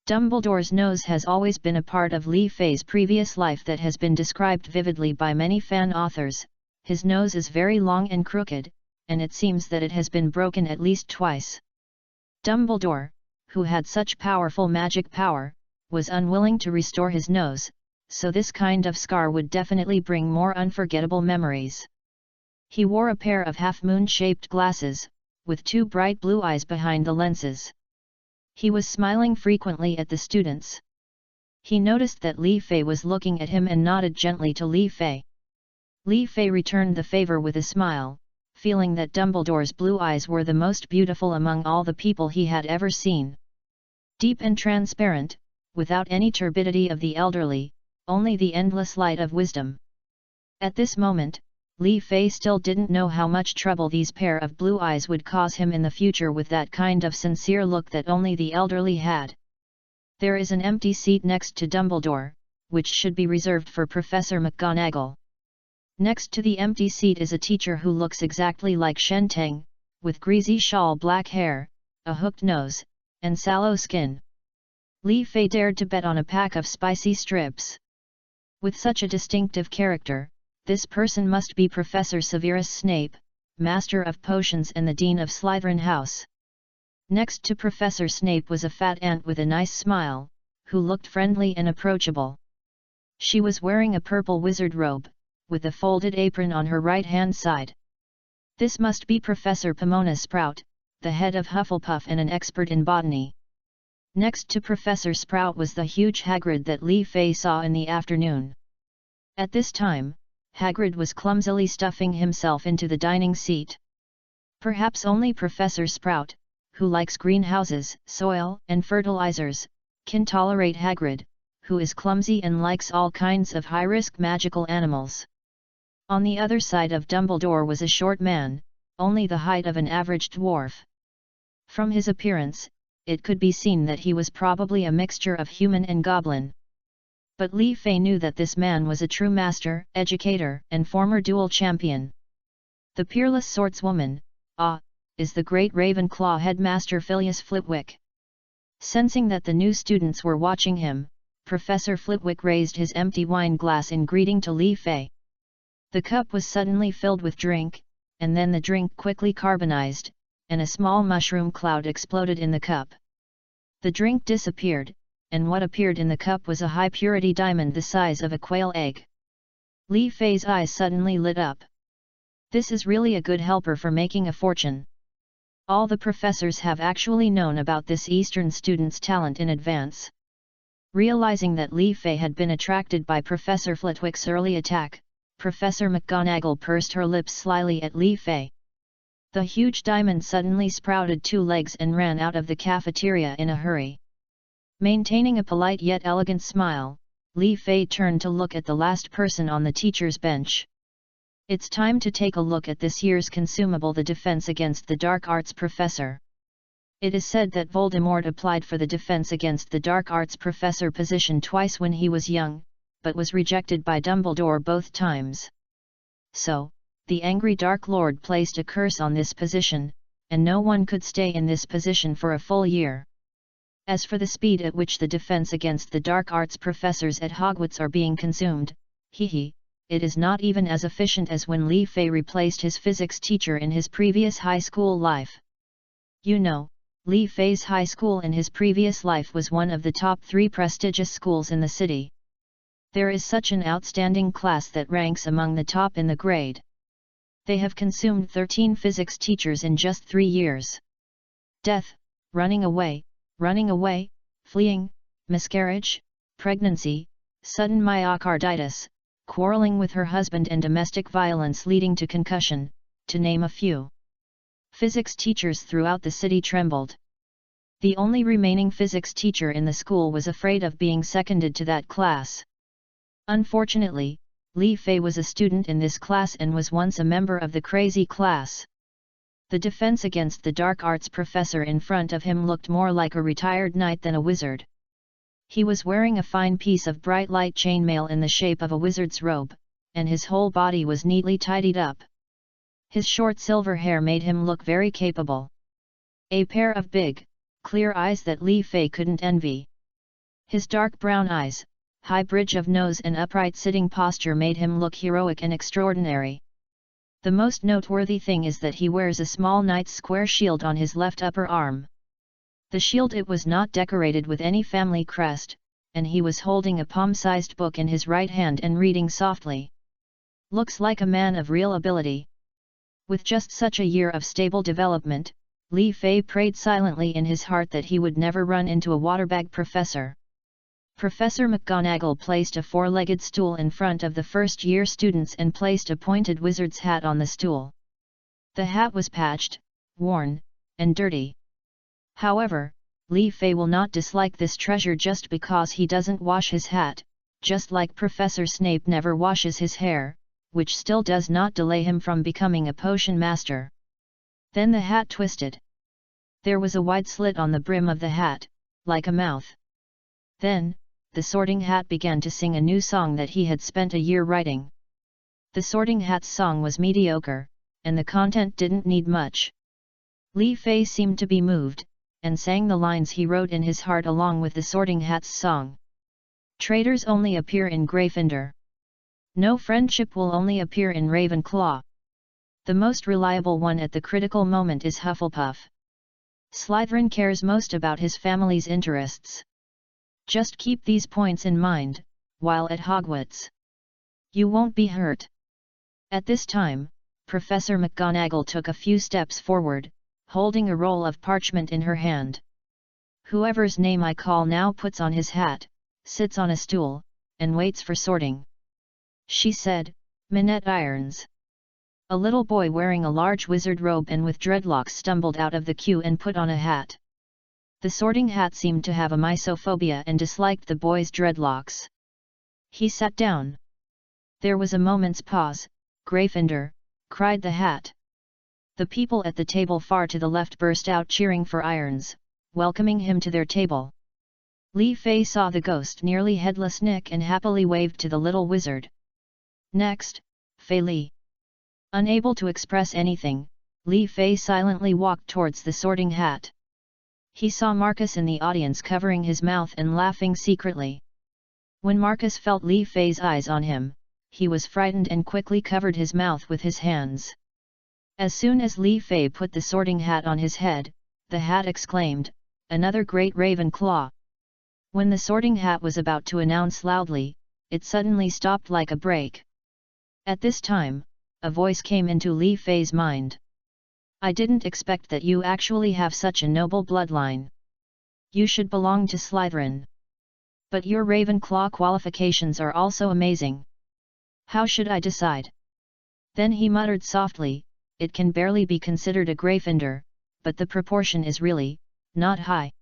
Dumbledore's nose has always been a part of Li Fei's previous life that has been described vividly by many fan authors. His nose is very long and crooked, and it seems that it has been broken at least twice. Dumbledore, who had such powerful magic power, was unwilling to restore his nose, so this kind of scar would definitely bring more unforgettable memories. He wore a pair of half-moon-shaped glasses, with 2 bright blue eyes behind the lenses. He was smiling frequently at the students. He noticed that Li Fei was looking at him and nodded gently to Li Fei. Li Fei returned the favor with a smile, feeling that Dumbledore's blue eyes were the most beautiful among all the people he had ever seen. Deep and transparent, without any turbidity of the elderly, only the endless light of wisdom. At this moment, Li Fei still didn't know how much trouble these pair of blue eyes would cause him in the future with that kind of sincere look that only the elderly had. There is an empty seat next to Dumbledore, which should be reserved for Professor McGonagall. Next to the empty seat is a teacher who looks exactly like Shen Teng, with greasy shawl black hair, a hooked nose, and sallow skin. Li Fei dared to bet on a pack of spicy strips. With such a distinctive character, this person must be Professor Severus Snape, Master of Potions and the Dean of Slytherin House. Next to Professor Snape was a fat aunt with a nice smile, who looked friendly and approachable. She was wearing a purple wizard robe, with a folded apron on her right-hand side. This must be Professor Pomona Sprout, the head of Hufflepuff and an expert in botany. Next to Professor Sprout was the huge Hagrid that Li Fei saw in the afternoon. At this time, Hagrid was clumsily stuffing himself into the dining seat. Perhaps only Professor Sprout, who likes greenhouses, soil, and fertilizers, can tolerate Hagrid, who is clumsy and likes all kinds of high-risk magical animals. On the other side of Dumbledore was a short man, only the height of an average dwarf. From his appearance, it could be seen that he was probably a mixture of human and goblin. But Li Fei knew that this man was a true master, educator, and former duel champion. The peerless swordswoman, is the great Ravenclaw headmaster Phileas Flitwick. Sensing that the new students were watching him, Professor Flitwick raised his empty wine glass in greeting to Li Fei. The cup was suddenly filled with drink, and then the drink quickly carbonized, and a small mushroom cloud exploded in the cup. The drink disappeared, and what appeared in the cup was a high-purity diamond the size of a quail egg. Li Fei's eyes suddenly lit up. This is really a good helper for making a fortune. All the professors have actually known about this Eastern student's talent in advance. Realizing that Li Fei had been attracted by Professor Flitwick's early attack, Professor McGonagall pursed her lips slyly at Li Fei. The huge diamond suddenly sprouted 2 legs and ran out of the cafeteria in a hurry. Maintaining a polite yet elegant smile, Li Fei turned to look at the last person on the teacher's bench. It's time to take a look at this year's consumable, the Defense Against the Dark Arts Professor. It is said that Voldemort applied for the Defense Against the Dark Arts Professor position twice when he was young, but was rejected by Dumbledore both times. So, the angry Dark Lord placed a curse on this position, and no one could stay in this position for a full year. As for the speed at which the Defense Against the Dark Arts professors at Hogwarts are being consumed, it is not even as efficient as when Li Fei replaced his physics teacher in his previous high school life. You know, Li Fei's high school in his previous life was one of the top 3 prestigious schools in the city. There is such an outstanding class that ranks among the top in the grade. They have consumed 13 physics teachers in just 3 years. Death, running away, fleeing, miscarriage, pregnancy, sudden myocarditis, quarreling with her husband and domestic violence leading to concussion, to name a few. Physics teachers throughout the city trembled. The only remaining physics teacher in the school was afraid of being seconded to that class. Unfortunately, Li Fei was a student in this class and was once a member of the crazy class. The Defense Against the Dark Arts professor in front of him looked more like a retired knight than a wizard. He was wearing a fine piece of bright light chainmail in the shape of a wizard's robe, and his whole body was neatly tidied up. His short silver hair made him look very capable. A pair of big, clear eyes that Li Fei couldn't envy. His dark brown eyes, high bridge of nose and upright sitting posture made him look heroic and extraordinary. The most noteworthy thing is that he wears a small knight's square shield on his left upper arm. The shield was not decorated with any family crest, and he was holding a palm-sized book in his right hand and reading softly. Looks like a man of real ability. With just such a year of stable development, Li Fei prayed silently in his heart that he would never run into a waterbag professor. Professor McGonagall placed a 4-legged stool in front of the first-year students and placed a pointed wizard's hat on the stool. The hat was patched, worn, and dirty. However, Li Fei will not dislike this treasure just because he doesn't wash his hat, just like Professor Snape never washes his hair, which still does not delay him from becoming a potion master. Then the hat twisted. There was a wide slit on the brim of the hat, like a mouth. Then, the Sorting Hat began to sing a new song that he had spent a year writing. The Sorting Hat's song was mediocre, and the content didn't need much. Li Fei seemed to be moved, and sang the lines he wrote in his heart along with the Sorting Hat's song. Traitors only appear in Gryffindor. No friendship will only appear in Ravenclaw. The most reliable one at the critical moment is Hufflepuff. Slytherin cares most about his family's interests. Just keep these points in mind, while at Hogwarts. You won't be hurt. At this time, Professor McGonagall took a few steps forward, holding a roll of parchment in her hand. Whoever's name I call now puts on his hat, sits on a stool, and waits for sorting. She said, Minette Irons. A little boy wearing a large wizard robe and with dreadlocks stumbled out of the queue and put on a hat. The Sorting Hat seemed to have a mysophobia and disliked the boy's dreadlocks. He sat down. There was a moment's pause. Gryffindor, cried the hat. The people at the table far to the left burst out cheering for Irons, welcoming him to their table. Li Fei saw the ghost nearly headless Nick and happily waved to the little wizard. Next, Fei Li. Unable to express anything, Li Fei silently walked towards the Sorting Hat. He saw Marcus in the audience covering his mouth and laughing secretly. When Marcus felt Li Fei's eyes on him, he was frightened and quickly covered his mouth with his hands. As soon as Li Fei put the Sorting Hat on his head, the hat exclaimed, "Another great Ravenclaw!" When the Sorting Hat was about to announce loudly, it suddenly stopped like a break. At this time, a voice came into Li Fei's mind. I didn't expect that you actually have such a noble bloodline. You should belong to Slytherin. But your Ravenclaw qualifications are also amazing. How should I decide? Then he muttered softly, it can barely be considered a Gryffindor, but the proportion is really, not high.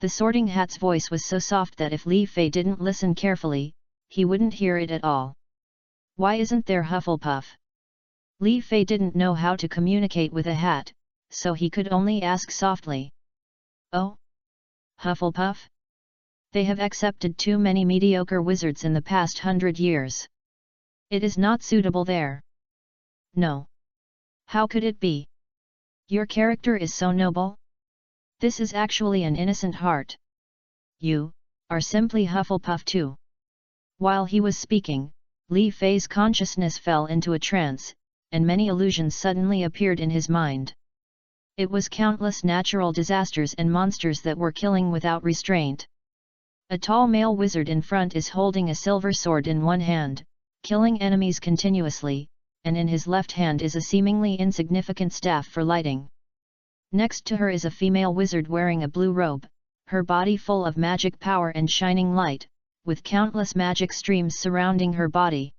The Sorting Hat's voice was so soft that if Li Fei didn't listen carefully, he wouldn't hear it at all. Why isn't there Hufflepuff? Li Fei didn't know how to communicate with a hat, so he could only ask softly. Oh? Hufflepuff? They have accepted too many mediocre wizards in the past 100 years. It is not suitable there. No. How could it be? Your character is so noble? This is actually an innocent heart. You are simply Hufflepuff too. While he was speaking, Li Fei's consciousness fell into a trance, and many illusions suddenly appeared in his mind. It was countless natural disasters and monsters that were killing without restraint. A tall male wizard in front is holding a silver sword in one hand, killing enemies continuously, and in his left hand is a seemingly insignificant staff for lighting. Next to her is a female wizard wearing a blue robe, her body full of magic power and shining light, with countless magic streams surrounding her body.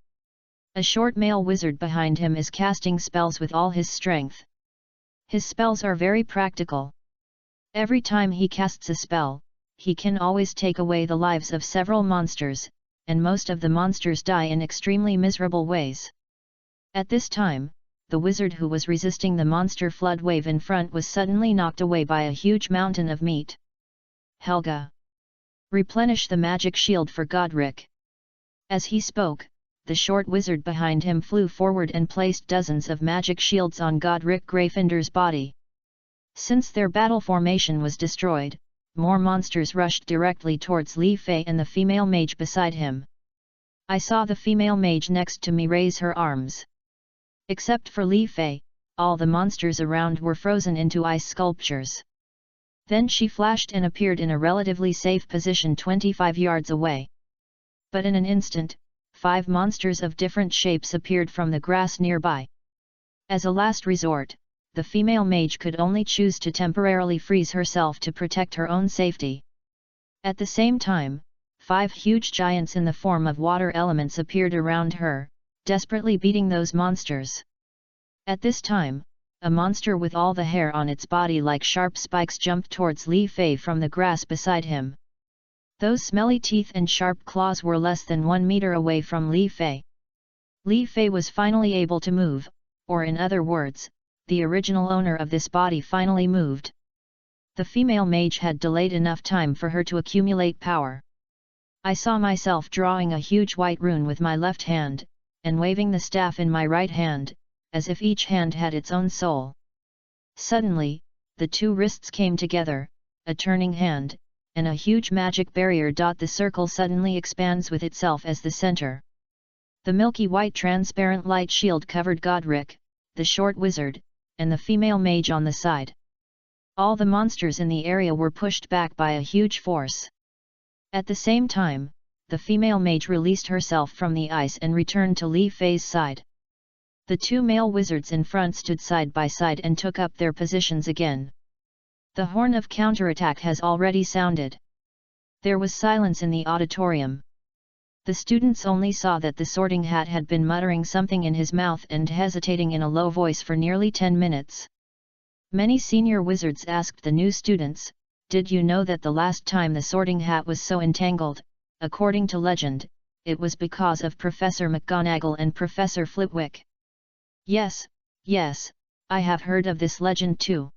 A short male wizard behind him is casting spells with all his strength. His spells are very practical. Every time he casts a spell, he can always take away the lives of several monsters, and most of the monsters die in extremely miserable ways. At this time, the wizard who was resisting the monster flood wave in front was suddenly knocked away by a huge mountain of meat. Helga! Replenish the magic shield for Godric. As he spoke, the short wizard behind him flew forward and placed dozens of magic shields on Godric Gryffindor's body. Since their battle formation was destroyed, more monsters rushed directly towards Li Fei and the female mage beside him. I saw the female mage next to me raise her arms. Except for Li Fei, all the monsters around were frozen into ice sculptures. Then she flashed and appeared in a relatively safe position 25 yards away. But in an instant, 5 monsters of different shapes appeared from the grass nearby. As a last resort, the female mage could only choose to temporarily freeze herself to protect her own safety. At the same time, 5 huge giants in the form of water elements appeared around her, desperately beating those monsters. At this time, a monster with all the hair on its body like sharp spikes jumped towards Li Fei from the grass beside him. Those smelly teeth and sharp claws were less than 1 meter away from Li Fei. Li Fei was finally able to move, or in other words, the original owner of this body finally moved. The female mage had delayed enough time for her to accumulate power. I saw myself drawing a huge white rune with my left hand, and waving the staff in my right hand, as if each hand had its own soul. Suddenly, the two wrists came together, a turning hand, and a huge magic barrier. The circle suddenly expands with itself as the center. The milky white transparent light shield covered Godric, the short wizard, and the female mage on the side. All the monsters in the area were pushed back by a huge force. At the same time, the female mage released herself from the ice and returned to Li Fei's side. The two male wizards in front stood side by side and took up their positions again. The horn of counterattack has already sounded. There was silence in the auditorium. The students only saw that the Sorting Hat had been muttering something in his mouth and hesitating in a low voice for nearly 10 minutes. Many senior wizards asked the new students, "Did you know that the last time the Sorting Hat was so entangled, according to legend, it was because of Professor McGonagall and Professor Flitwick?" "Yes, yes, I have heard of this legend too."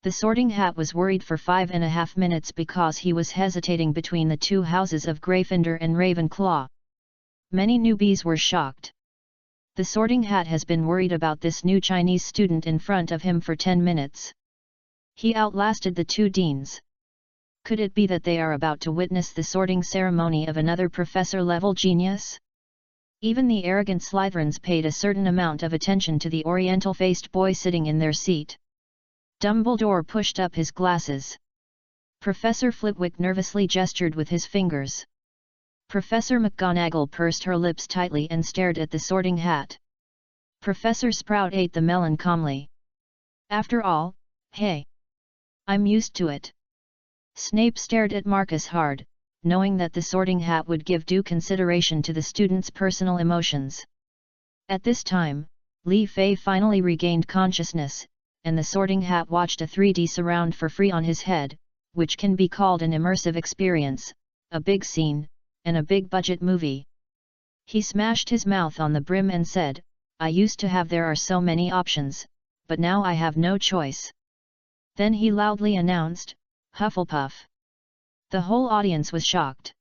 The Sorting Hat was worried for 5.5 minutes because he was hesitating between the two houses of Gryffindor and Ravenclaw. Many newbies were shocked. The Sorting Hat has been worried about this new Chinese student in front of him for 10 minutes. He outlasted the two deans. Could it be that they are about to witness the sorting ceremony of another professor-level genius? Even the arrogant Slytherins paid a certain amount of attention to the oriental-faced boy sitting in their seat. Dumbledore pushed up his glasses. Professor Flitwick nervously gestured with his fingers. Professor McGonagall pursed her lips tightly and stared at the Sorting Hat. Professor Sprout ate the melon calmly. "After all, hey! I'm used to it." Snape stared at Marcus hard, knowing that the Sorting Hat would give due consideration to the student's personal emotions. At this time, Li Fei finally regained consciousness, and the Sorting Hat watched a 3D surround for free on his head, which can be called an immersive experience, a big scene, and a big-budget movie. He smashed his mouth on the brim and said, "I used to have there are so many options, but now I have no choice." Then he loudly announced, "Hufflepuff." The whole audience was shocked.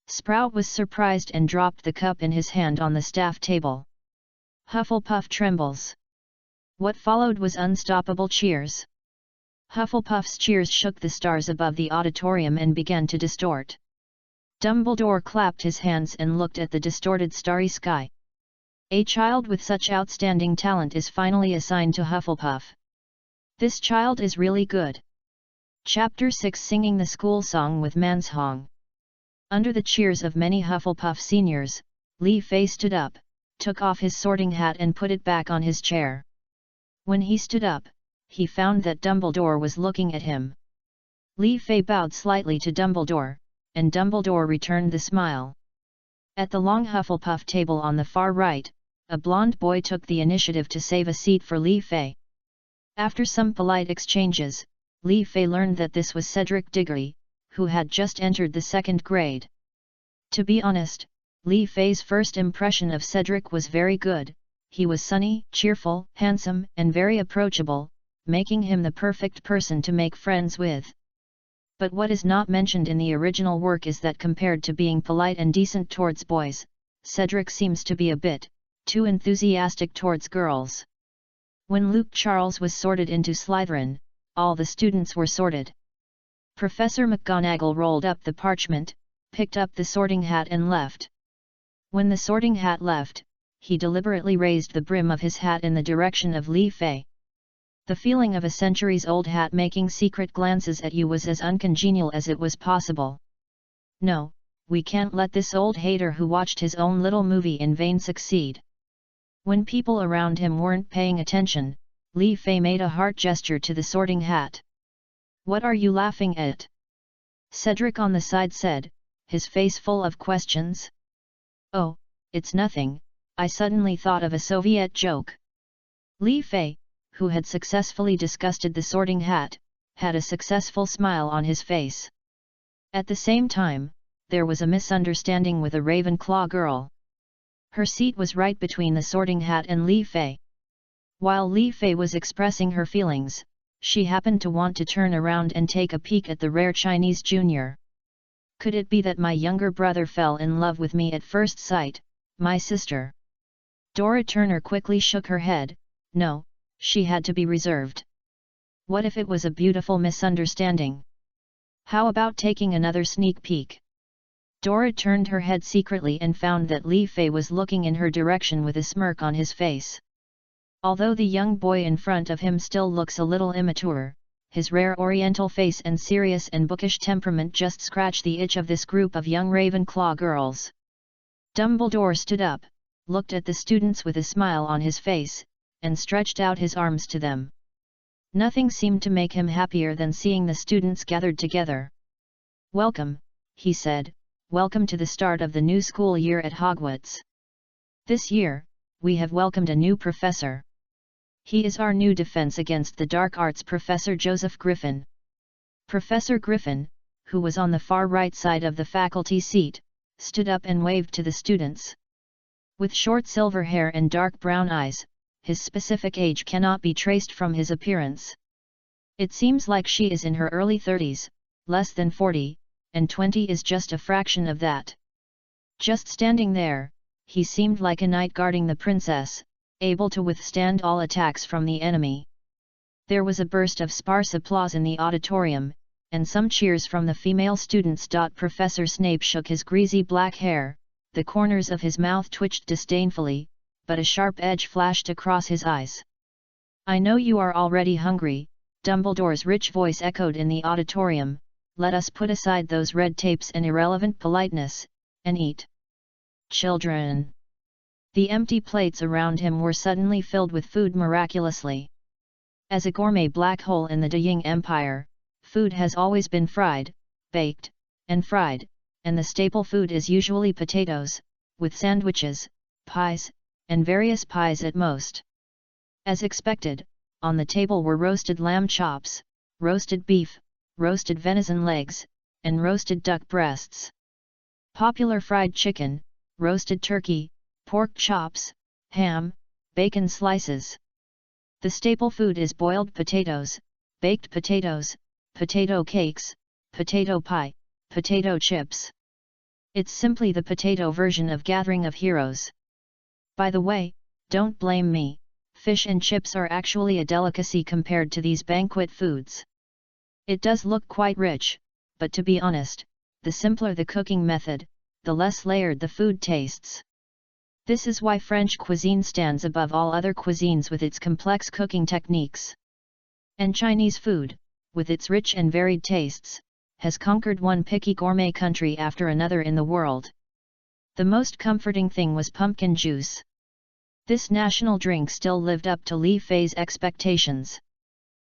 Sprout was surprised and dropped the cup in his hand on the staff table. "Hufflepuff trembles." What followed was unstoppable cheers. Hufflepuff's cheers shook the stars above the auditorium and began to distort. Dumbledore clapped his hands and looked at the distorted starry sky. A child with such outstanding talent is finally assigned to Hufflepuff. This child is really good. Chapter 6 Singing the School Song with Manshong. Under the cheers of many Hufflepuff seniors, Li Fei stood up, took off his sorting hat and put it back on his chair. When he stood up, he found that Dumbledore was looking at him. Li Fei bowed slightly to Dumbledore, and Dumbledore returned the smile. At the long Hufflepuff table on the far right, a blonde boy took the initiative to save a seat for Li Fei. After some polite exchanges, Li Fei learned that this was Cedric Diggory, who had just entered the 2nd grade. To be honest, Li Fei's first impression of Cedric was very good. He was sunny, cheerful, handsome, and very approachable, making him the perfect person to make friends with. But what is not mentioned in the original work is that compared to being polite and decent towards boys, Cedric seems to be a bit too enthusiastic towards girls. When Luke Charles was sorted into Slytherin, all the students were sorted. Professor McGonagall rolled up the parchment, picked up the sorting hat and left. When the sorting hat left, he deliberately raised the brim of his hat in the direction of Li Fei. The feeling of a centuries-old hat making secret glances at you was as uncongenial as it was possible. No, we can't let this old hater who watched his own little movie in vain succeed. When people around him weren't paying attention, Li Fei made a heart gesture to the sorting hat. "What are you laughing at?" Cedric on the side said, his face full of questions. "Oh, it's nothing, I suddenly thought of a Soviet joke." Li Fei, who had successfully disgusted the sorting hat, had a successful smile on his face. At the same time, there was a misunderstanding with a Ravenclaw girl. Her seat was right between the Sorting Hat and Li Fei. While Li Fei was expressing her feelings, she happened to want to turn around and take a peek at the rare Chinese junior. Could it be that my younger brother fell in love with me at first sight, my sister? Dora Turner quickly shook her head. No, she had to be reserved. What if it was a beautiful misunderstanding? How about taking another sneak peek? Dora turned her head secretly and found that Li Fei was looking in her direction with a smirk on his face. Although the young boy in front of him still looks a little immature, his rare oriental face and serious and bookish temperament just scratch the itch of this group of young Ravenclaw girls. Dumbledore stood up, looked at the students with a smile on his face, and stretched out his arms to them. Nothing seemed to make him happier than seeing the students gathered together. "Welcome," he said, "welcome to the start of the new school year at Hogwarts. This year, we have welcomed a new professor. He is our new defense against the dark arts, Professor Joseph Griffin." Professor Griffin, who was on the far right side of the faculty seat, stood up and waved to the students. With short silver hair and dark brown eyes, his specific age cannot be traced from his appearance. It seems like she is in her early 30s, less than 40, and 20 is just a fraction of that. Just standing there, he seemed like a knight guarding the princess, able to withstand all attacks from the enemy. There was a burst of sparse applause in the auditorium, and some cheers from the female students. Professor Snape shook his greasy black hair, the corners of his mouth twitched disdainfully, but a sharp edge flashed across his eyes. "I know you are already hungry," Dumbledore's rich voice echoed in the auditorium. "Let us put aside those red tapes and irrelevant politeness, and eat. Children." The empty plates around him were suddenly filled with food miraculously. As a gourmet black hole in the Deying Empire, food has always been fried, baked, and fried, and the staple food is usually potatoes, with sandwiches, pies, and various pies at most. As expected, on the table were roasted lamb chops, roasted beef, roasted venison legs, and roasted duck breasts. Popular fried chicken, roasted turkey, pork chops, ham, bacon slices. The staple food is boiled potatoes, baked potatoes, potato cakes, potato pie, potato chips. It's simply the potato version of Gathering of Heroes. By the way, don't blame me, fish and chips are actually a delicacy compared to these banquet foods. It does look quite rich, but to be honest, the simpler the cooking method, the less layered the food tastes. This is why French cuisine stands above all other cuisines with its complex cooking techniques. And Chinese food, with its rich and varied tastes, has conquered one picky gourmet country after another in the world. The most comforting thing was pumpkin juice. This national drink still lived up to Li Fei's expectations.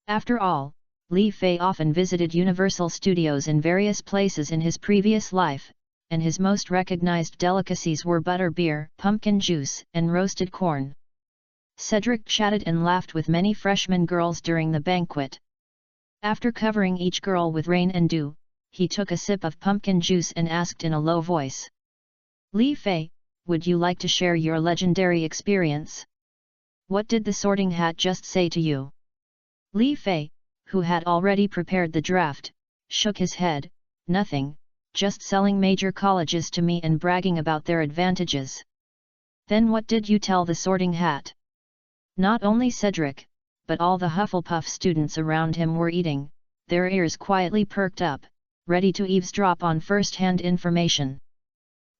After all, Li Fei often visited Universal Studios in various places in his previous life, and his most recognized delicacies were butter beer, pumpkin juice, and roasted corn. Cedric chatted and laughed with many freshman girls during the banquet. After covering each girl with rain and dew, he took a sip of pumpkin juice and asked in a low voice, "Li Fei, would you like to share your legendary experience? What did the Sorting Hat just say to you?" Li Fei, who had already prepared the draft, shook his head. "Nothing, just selling major colleges to me and bragging about their advantages." "Then what did you tell the Sorting Hat?" Not only Cedric, but all the Hufflepuff students around him were eating, their ears quietly perked up, ready to eavesdrop on first-hand information.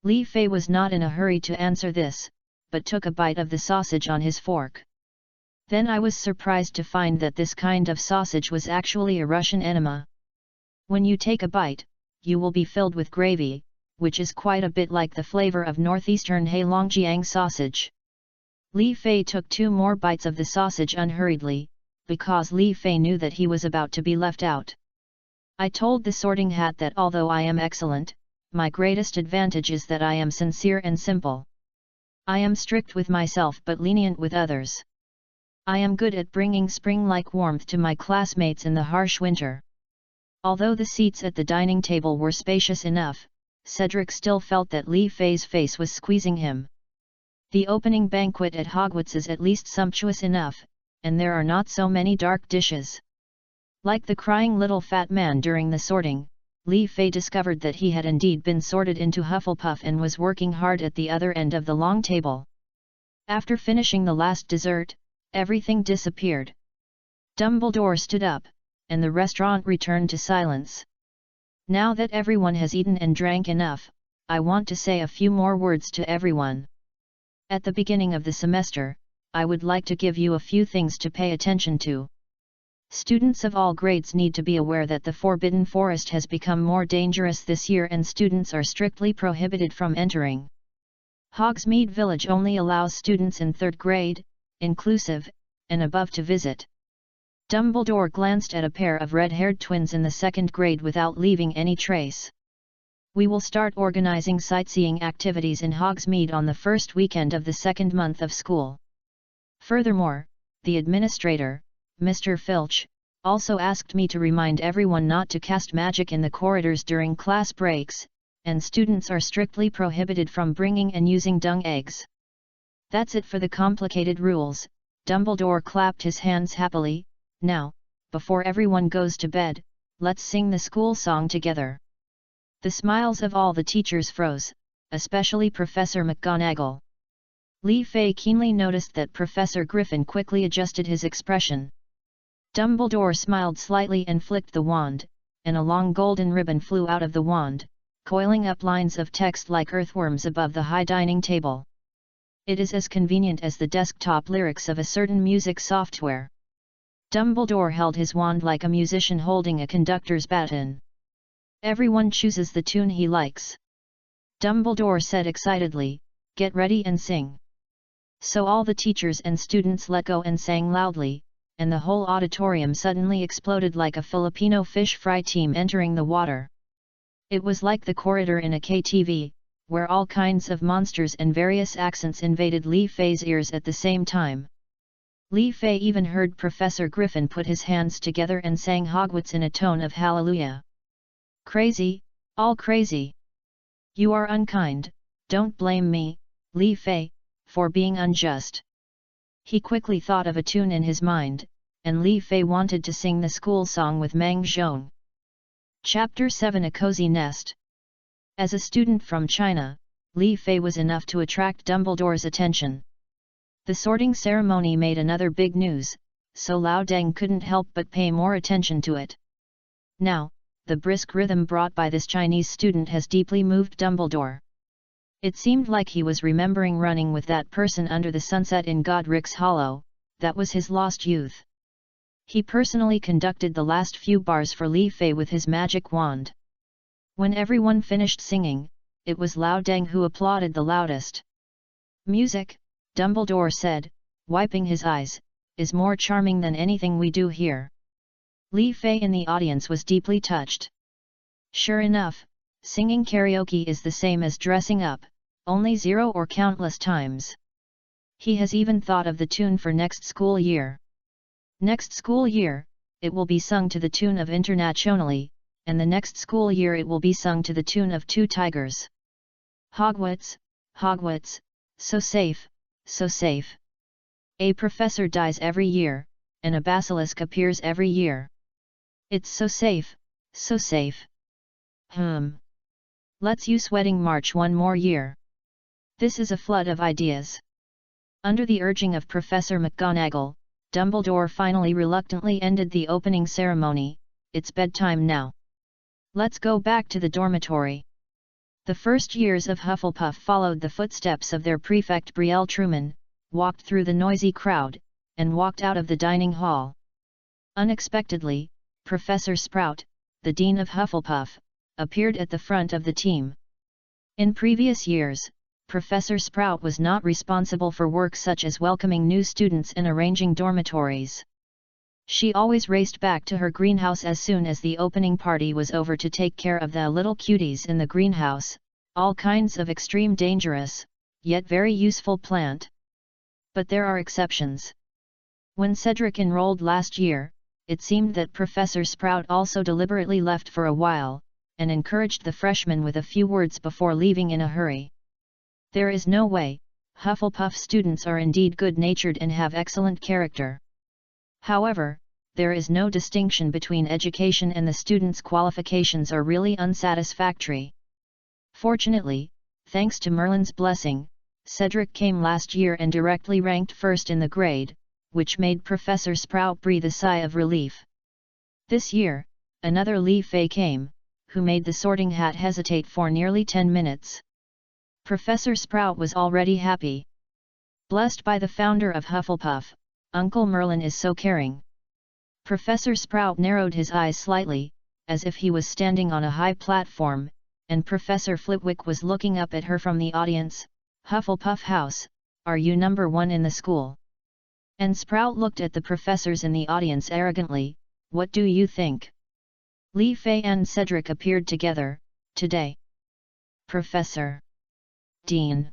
Li Fei was not in a hurry to answer this, but took a bite of the sausage on his fork. "Then I was surprised to find that this kind of sausage was actually a Russian enema. When you take a bite, you will be filled with gravy, which is quite a bit like the flavor of northeastern Heilongjiang sausage." Li Fei took 2 more bites of the sausage unhurriedly, because Li Fei knew that he was about to be left out. "I told the Sorting Hat that although I am excellent, my greatest advantage is that I am sincere and simple. I am strict with myself but lenient with others. I am good at bringing spring-like warmth to my classmates in the harsh winter." Although the seats at the dining table were spacious enough, Cedric still felt that Li Fei's face was squeezing him. The opening banquet at Hogwarts is at least sumptuous enough, and there are not so many dark dishes. Like the crying little fat man during the sorting, Li Fei discovered that he had indeed been sorted into Hufflepuff and was working hard at the other end of the long table. After finishing the last dessert, everything disappeared. Dumbledore stood up, and the restaurant returned to silence. Now that everyone has eaten and drank enough, I want to say a few more words to everyone. At the beginning of the semester, I would like to give you a few things to pay attention to. Students of all grades need to be aware that the Forbidden Forest has become more dangerous this year and students are strictly prohibited from entering. Hogsmeade Village only allows students in 3rd grade, inclusive, and above to visit. Dumbledore glanced at a pair of red-haired twins in the 2nd grade without leaving any trace. We will start organizing sightseeing activities in Hogsmeade on the first weekend of the 2nd month of school. Furthermore, the administrator, Mr. Filch, also asked me to remind everyone not to cast magic in the corridors during class breaks, and students are strictly prohibited from bringing and using dung eggs. That's it for the complicated rules. Dumbledore clapped his hands happily. Now, before everyone goes to bed, let's sing the school song together. The smiles of all the teachers froze, especially Professor McGonagall. Li Fei keenly noticed that Professor Griffin quickly adjusted his expression. Dumbledore smiled slightly and flicked the wand, and a long golden ribbon flew out of the wand, coiling up lines of text like earthworms above the high dining table. It is as convenient as the desktop lyrics of a certain music software. Dumbledore held his wand like a musician holding a conductor's baton. Everyone chooses the tune he likes. Dumbledore said excitedly, "Get ready and sing." So all the teachers and students let go and sang loudly, and the whole auditorium suddenly exploded like a Filipino fish fry team entering the water. It was like the corridor in a KTV, where all kinds of monsters and various accents invaded Li Fei's ears at the same time. Li Fei even heard Professor Griffin put his hands together and sang Hogwarts in a tone of hallelujah. "Crazy, all crazy. You are unkind, don't blame me, Li Fei, for being unjust." He quickly thought of a tune in his mind, and Li Fei wanted to sing the school song with Mang Zhong. Chapter 7: A Cozy Nest. As a student from China, Li Fei was enough to attract Dumbledore's attention. The sorting ceremony made another big news, so Lao Deng couldn't help but pay more attention to it. Now, the brisk rhythm brought by this Chinese student has deeply moved Dumbledore. It seemed like he was remembering running with that person under the sunset in Godric's Hollow, that was his lost youth. He personally conducted the last few bars for Li Fei with his magic wand. When everyone finished singing, it was Lao Deng who applauded the loudest. "Music," Dumbledore said, wiping his eyes, "is more charming than anything we do here." Li Fei in the audience was deeply touched. Sure enough, singing karaoke is the same as dressing up, only 0 or countless times. He has even thought of the tune for next school year. Next school year, it will be sung to the tune of Internationally, and the next school year it will be sung to the tune of Two Tigers. Hogwarts, Hogwarts, so safe, so safe. A professor dies every year, and a basilisk appears every year. It's so safe, so safe. Let's use Wedding March one more year. This is a flood of ideas. Under the urging of Professor McGonagall, Dumbledore finally reluctantly ended the opening ceremony. "It's bedtime now. Let's go back to the dormitory." The first years of Hufflepuff followed the footsteps of their prefect Brielle Truman, walked through the noisy crowd, and walked out of the dining hall. Unexpectedly, Professor Sprout, the Dean of Hufflepuff, appeared at the front of the team. In previous years, Professor Sprout was not responsible for work such as welcoming new students and arranging dormitories. She always raced back to her greenhouse as soon as the opening party was over to take care of the little cuties in the greenhouse, all kinds of extreme dangerous, yet very useful plant. But there are exceptions. When Cedric enrolled last year, it seemed that Professor Sprout also deliberately left for a while, and encouraged the freshmen with a few words before leaving in a hurry. "There is no way, Hufflepuff students are indeed good-natured and have excellent character. However, there is no distinction between education and the students' qualifications are really unsatisfactory. Fortunately, thanks to Merlin's blessing, Cedric came last year and directly ranked first in the grade, which made Professor Sprout breathe a sigh of relief. This year, another Lee Fei came, who made the Sorting Hat hesitate for nearly 10 minutes. Professor Sprout was already happy. Blessed by the founder of Hufflepuff, Uncle Merlin is so caring. Professor Sprout narrowed his eyes slightly, as if he was standing on a high platform, and Professor Flitwick was looking up at her from the audience. Hufflepuff House, are you number 1 in the school? And Sprout looked at the professors in the audience arrogantly. What do you think? Lee Fei and Cedric appeared together, today. Professor. Dean.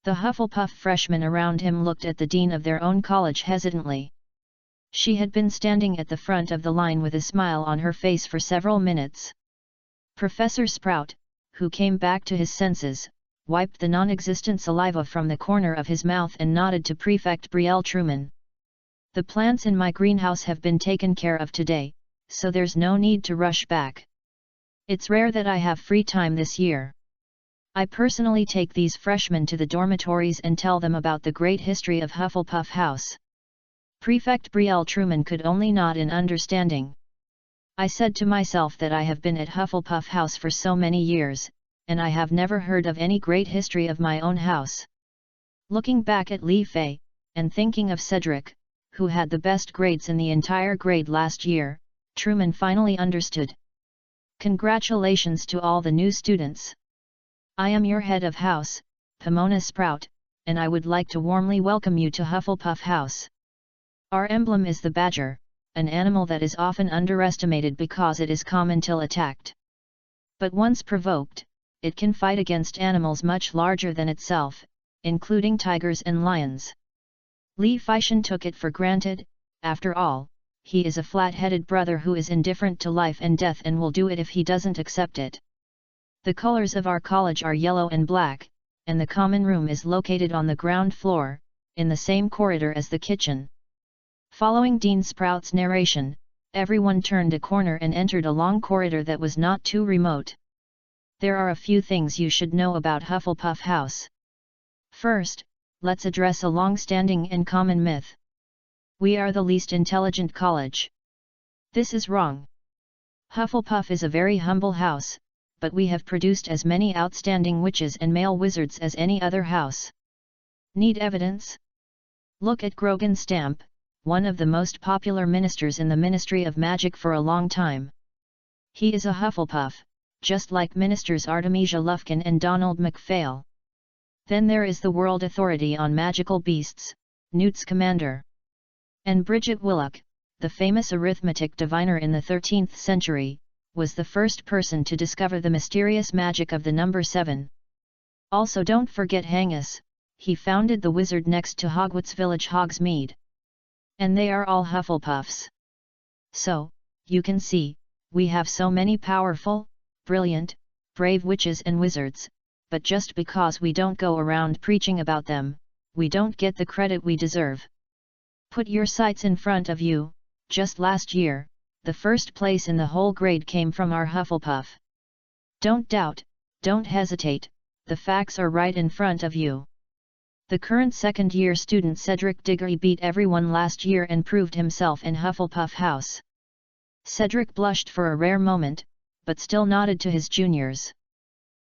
The Hufflepuff freshmen around him looked at the dean of their own college hesitantly. She had been standing at the front of the line with a smile on her face for several minutes. Professor Sprout, who came back to his senses, wiped the non-existent saliva from the corner of his mouth and nodded to Prefect Brielle Truman. The plants in my greenhouse have been taken care of today, so there's no need to rush back. It's rare that I have free time this year. I personally take these freshmen to the dormitories and tell them about the great history of Hufflepuff House. Prefect Brielle Truman could only nod in understanding. I said to myself that I have been at Hufflepuff House for so many years, and I have never heard of any great history of my own house. Looking back at Lee Fei, and thinking of Cedric, who had the best grades in the entire grade last year, Truman finally understood. Congratulations to all the new students. I am your head of house, Pomona Sprout, and I would like to warmly welcome you to Hufflepuff House. Our emblem is the badger, an animal that is often underestimated because it is calm until attacked. But once provoked, it can fight against animals much larger than itself, including tigers and lions. Lee Feishan took it for granted. After all, he is a flat-headed brother who is indifferent to life and death and will do it if he doesn't accept it. The colors of our college are yellow and black, and the common room is located on the ground floor, in the same corridor as the kitchen. Following Dean Sprout's narration, everyone turned a corner and entered a long corridor that was not too remote. There are a few things you should know about Hufflepuff House. First, let's address a long-standing and common myth. We are the least intelligent college. This is wrong. Hufflepuff is a very humble house, but we have produced as many outstanding witches and male wizards as any other house. Need evidence? Look at Grogan Stamp, one of the most popular ministers in the Ministry of Magic for a long time. He is a Hufflepuff, just like Ministers Artemisia Lufkin and Donald MacPhail. Then there is the World Authority on Magical Beasts, Newt Scamander. And Bridget Willock, the famous arithmetic diviner in the 13th century, was the first person to discover the mysterious magic of the number 7. Also don't forget Hangus, he founded the wizard next to Hogwarts village Hogsmeade. And they are all Hufflepuffs. So, you can see, we have so many powerful, brilliant, brave witches and wizards, but just because we don't go around preaching about them, we don't get the credit we deserve. Put your sights in front of you. Just last year, the first place in the whole grade came from our Hufflepuff. Don't doubt, don't hesitate, the facts are right in front of you. The current second-year student Cedric Diggory beat everyone last year and proved himself in Hufflepuff House. Cedric blushed for a rare moment, but still nodded to his juniors.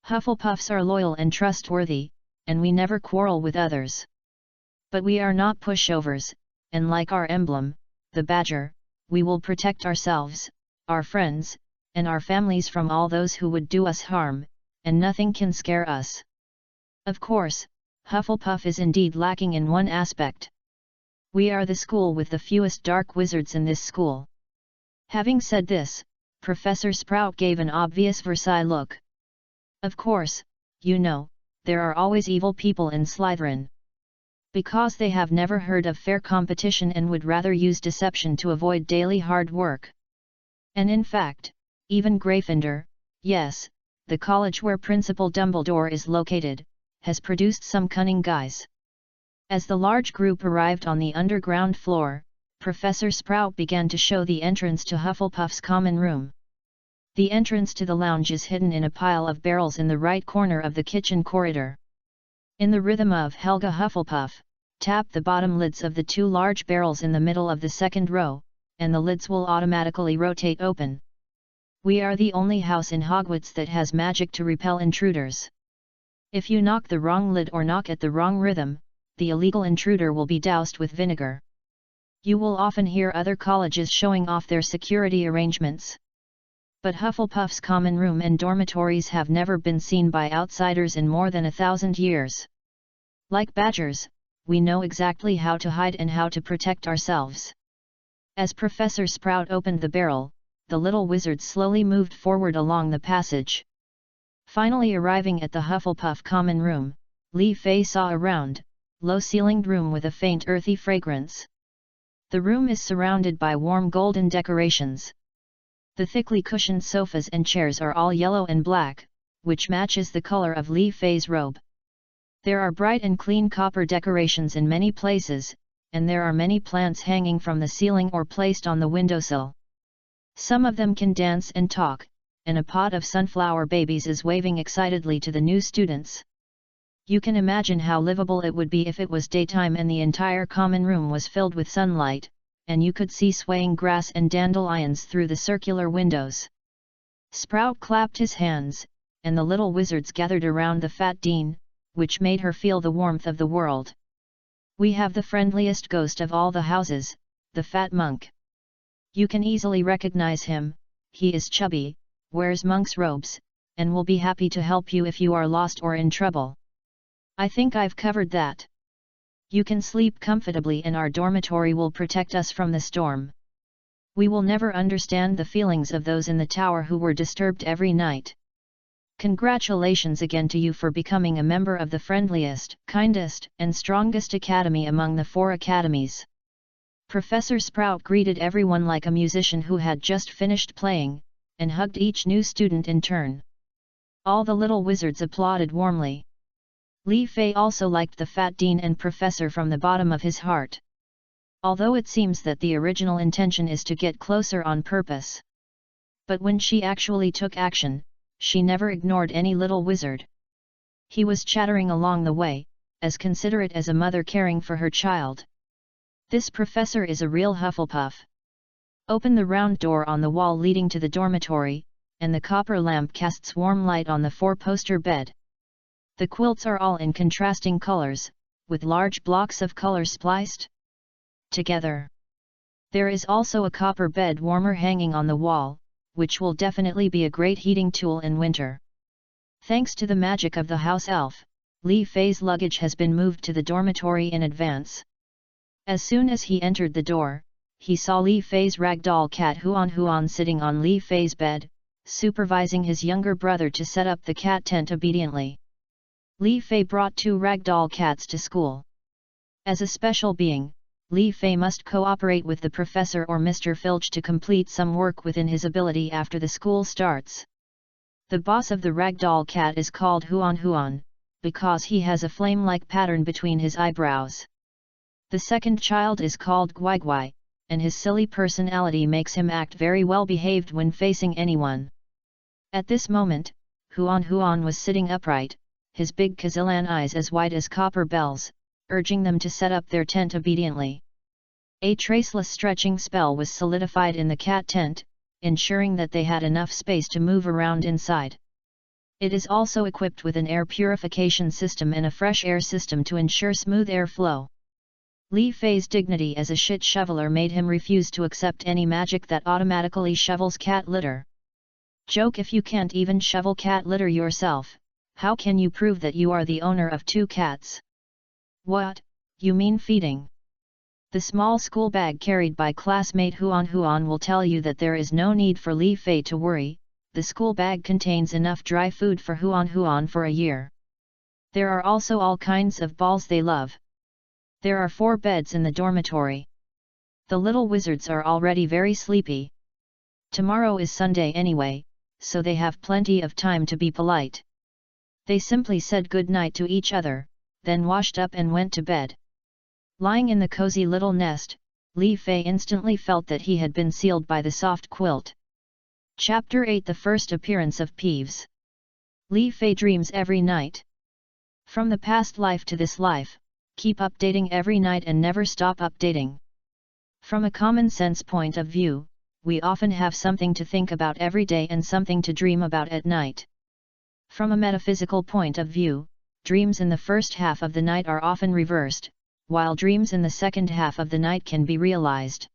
Hufflepuffs are loyal and trustworthy, and we never quarrel with others. But we are not pushovers, and like our emblem, the badger, we will protect ourselves, our friends, and our families from all those who would do us harm, and nothing can scare us. Of course, Hufflepuff is indeed lacking in one aspect. We are the school with the fewest dark wizards in this school. Having said this, Professor Sprout gave an obvious Versailles look. Of course, you know, there are always evil people in Slytherin. Because they have never heard of fair competition and would rather use deception to avoid daily hard work. And in fact, even Gryffindor, yes, the college where Principal Dumbledore is located, has produced some cunning guys. As the large group arrived on the underground floor, Professor Sprout began to show the entrance to Hufflepuff's common room. The entrance to the lounge is hidden in a pile of barrels in the right corner of the kitchen corridor. In the rhythm of Helga Hufflepuff, tap the bottom lids of the 2 large barrels in the middle of the second row, and the lids will automatically rotate open. We are the only house in Hogwarts that has magic to repel intruders. If you knock the wrong lid or knock at the wrong rhythm, the illegal intruder will be doused with vinegar. You will often hear other colleges showing off their security arrangements. But Hufflepuff's common room and dormitories have never been seen by outsiders in more than 1,000 years. Like badgers, we know exactly how to hide and how to protect ourselves. As Professor Sprout opened the barrel, the little wizard slowly moved forward along the passage. Finally arriving at the Hufflepuff common room, Li Fei saw a round, low-ceilinged room with a faint earthy fragrance. The room is surrounded by warm golden decorations. The thickly cushioned sofas and chairs are all yellow and black, which matches the color of Li Fei's robe. There are bright and clean copper decorations in many places, and there are many plants hanging from the ceiling or placed on the windowsill. Some of them can dance and talk, and a pot of sunflower babies is waving excitedly to the new students. You can imagine how livable it would be if it was daytime and the entire common room was filled with sunlight, and you could see swaying grass and dandelions through the circular windows. Sprout clapped his hands, and the little wizards gathered around the fat dean, which made her feel the warmth of the world. We have the friendliest ghost of all the houses, the fat monk. You can easily recognize him, he is chubby, wears monk's robes, and will be happy to help you if you are lost or in trouble. I think I've covered that. You can sleep comfortably and our dormitory will protect us from the storm. We will never understand the feelings of those in the tower who were disturbed every night. Congratulations again to you for becoming a member of the friendliest, kindest, and strongest academy among the 4 academies. Professor Sprout greeted everyone like a musician who had just finished playing, and hugged each new student in turn. All the little wizards applauded warmly. Li Fei also liked the fat dean and professor from the bottom of his heart. Although it seems that the original intention is to get closer on purpose. But when she actually took action, she never ignored any little wizard. He was chattering along the way, as considerate as a mother caring for her child. This professor is a real Hufflepuff. Open the round door on the wall leading to the dormitory, and the copper lamp casts warm light on the 4-poster bed. The quilts are all in contrasting colors, with large blocks of color spliced together. There is also a copper bed warmer hanging on the wall, which will definitely be a great heating tool in winter. Thanks to the magic of the house elf, Li Fei's luggage has been moved to the dormitory in advance. As soon as he entered the door, he saw Li Fei's ragdoll cat Huan Huan sitting on Li Fei's bed, supervising his younger brother to set up the cat tent obediently. Li Fei brought 2 ragdoll cats to school. As a special being, Li Fei must cooperate with the professor or Mr. Filch to complete some work within his ability after the school starts. The boss of the ragdoll cat is called Huan Huan, because he has a flame-like pattern between his eyebrows. The second child is called Guai Guai, and his silly personality makes him act very well behaved when facing anyone. At this moment, Huan Huan was sitting upright, his big Kazilan eyes as white as copper bells, urging them to set up their tent obediently. A traceless stretching spell was solidified in the cat tent, ensuring that they had enough space to move around inside. It is also equipped with an air purification system and a fresh air system to ensure smooth air flow. Li Fei's dignity as a shit shoveler made him refuse to accept any magic that automatically shovels cat litter. Joke: if you can't even shovel cat litter yourself, how can you prove that you are the owner of 2 cats? What, you mean feeding? The small school bag carried by classmate Huan Huan will tell you that there is no need for Li Fei to worry, the school bag contains enough dry food for Huan Huan for a year. There are also all kinds of balls they love. There are 4 beds in the dormitory. The little wizards are already very sleepy. Tomorrow is Sunday anyway, so they have plenty of time to be polite. They simply said good night to each other, then washed up and went to bed. Lying in the cozy little nest, Li Fei instantly felt that he had been sealed by the soft quilt. Chapter 8 The First Appearance of Peeves. Li Fei dreams every night. From the past life to this life, keep updating every night and never stop updating. From a common sense point of view, we often have something to think about every day and something to dream about at night. From a metaphysical point of view, dreams in the first half of the night are often reversed, while dreams in the second half of the night can be realized.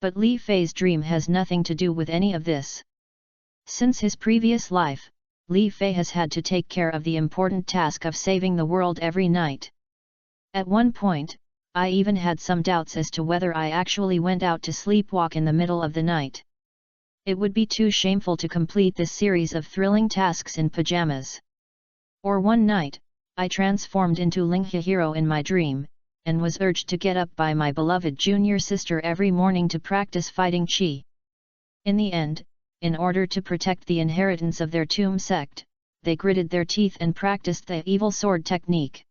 But Li Fei's dream has nothing to do with any of this. Since his previous life, Li Fei has had to take care of the important task of saving the world every night. At one point, I even had some doubts as to whether I actually went out to sleepwalk in the middle of the night. It would be too shameful to complete this series of thrilling tasks in pajamas. Or one night, I transformed into Linghe Hero in my dream, and was urged to get up by my beloved junior sister every morning to practice fighting qi. In the end, in order to protect the inheritance of their tomb sect, they gritted their teeth and practiced the evil sword technique.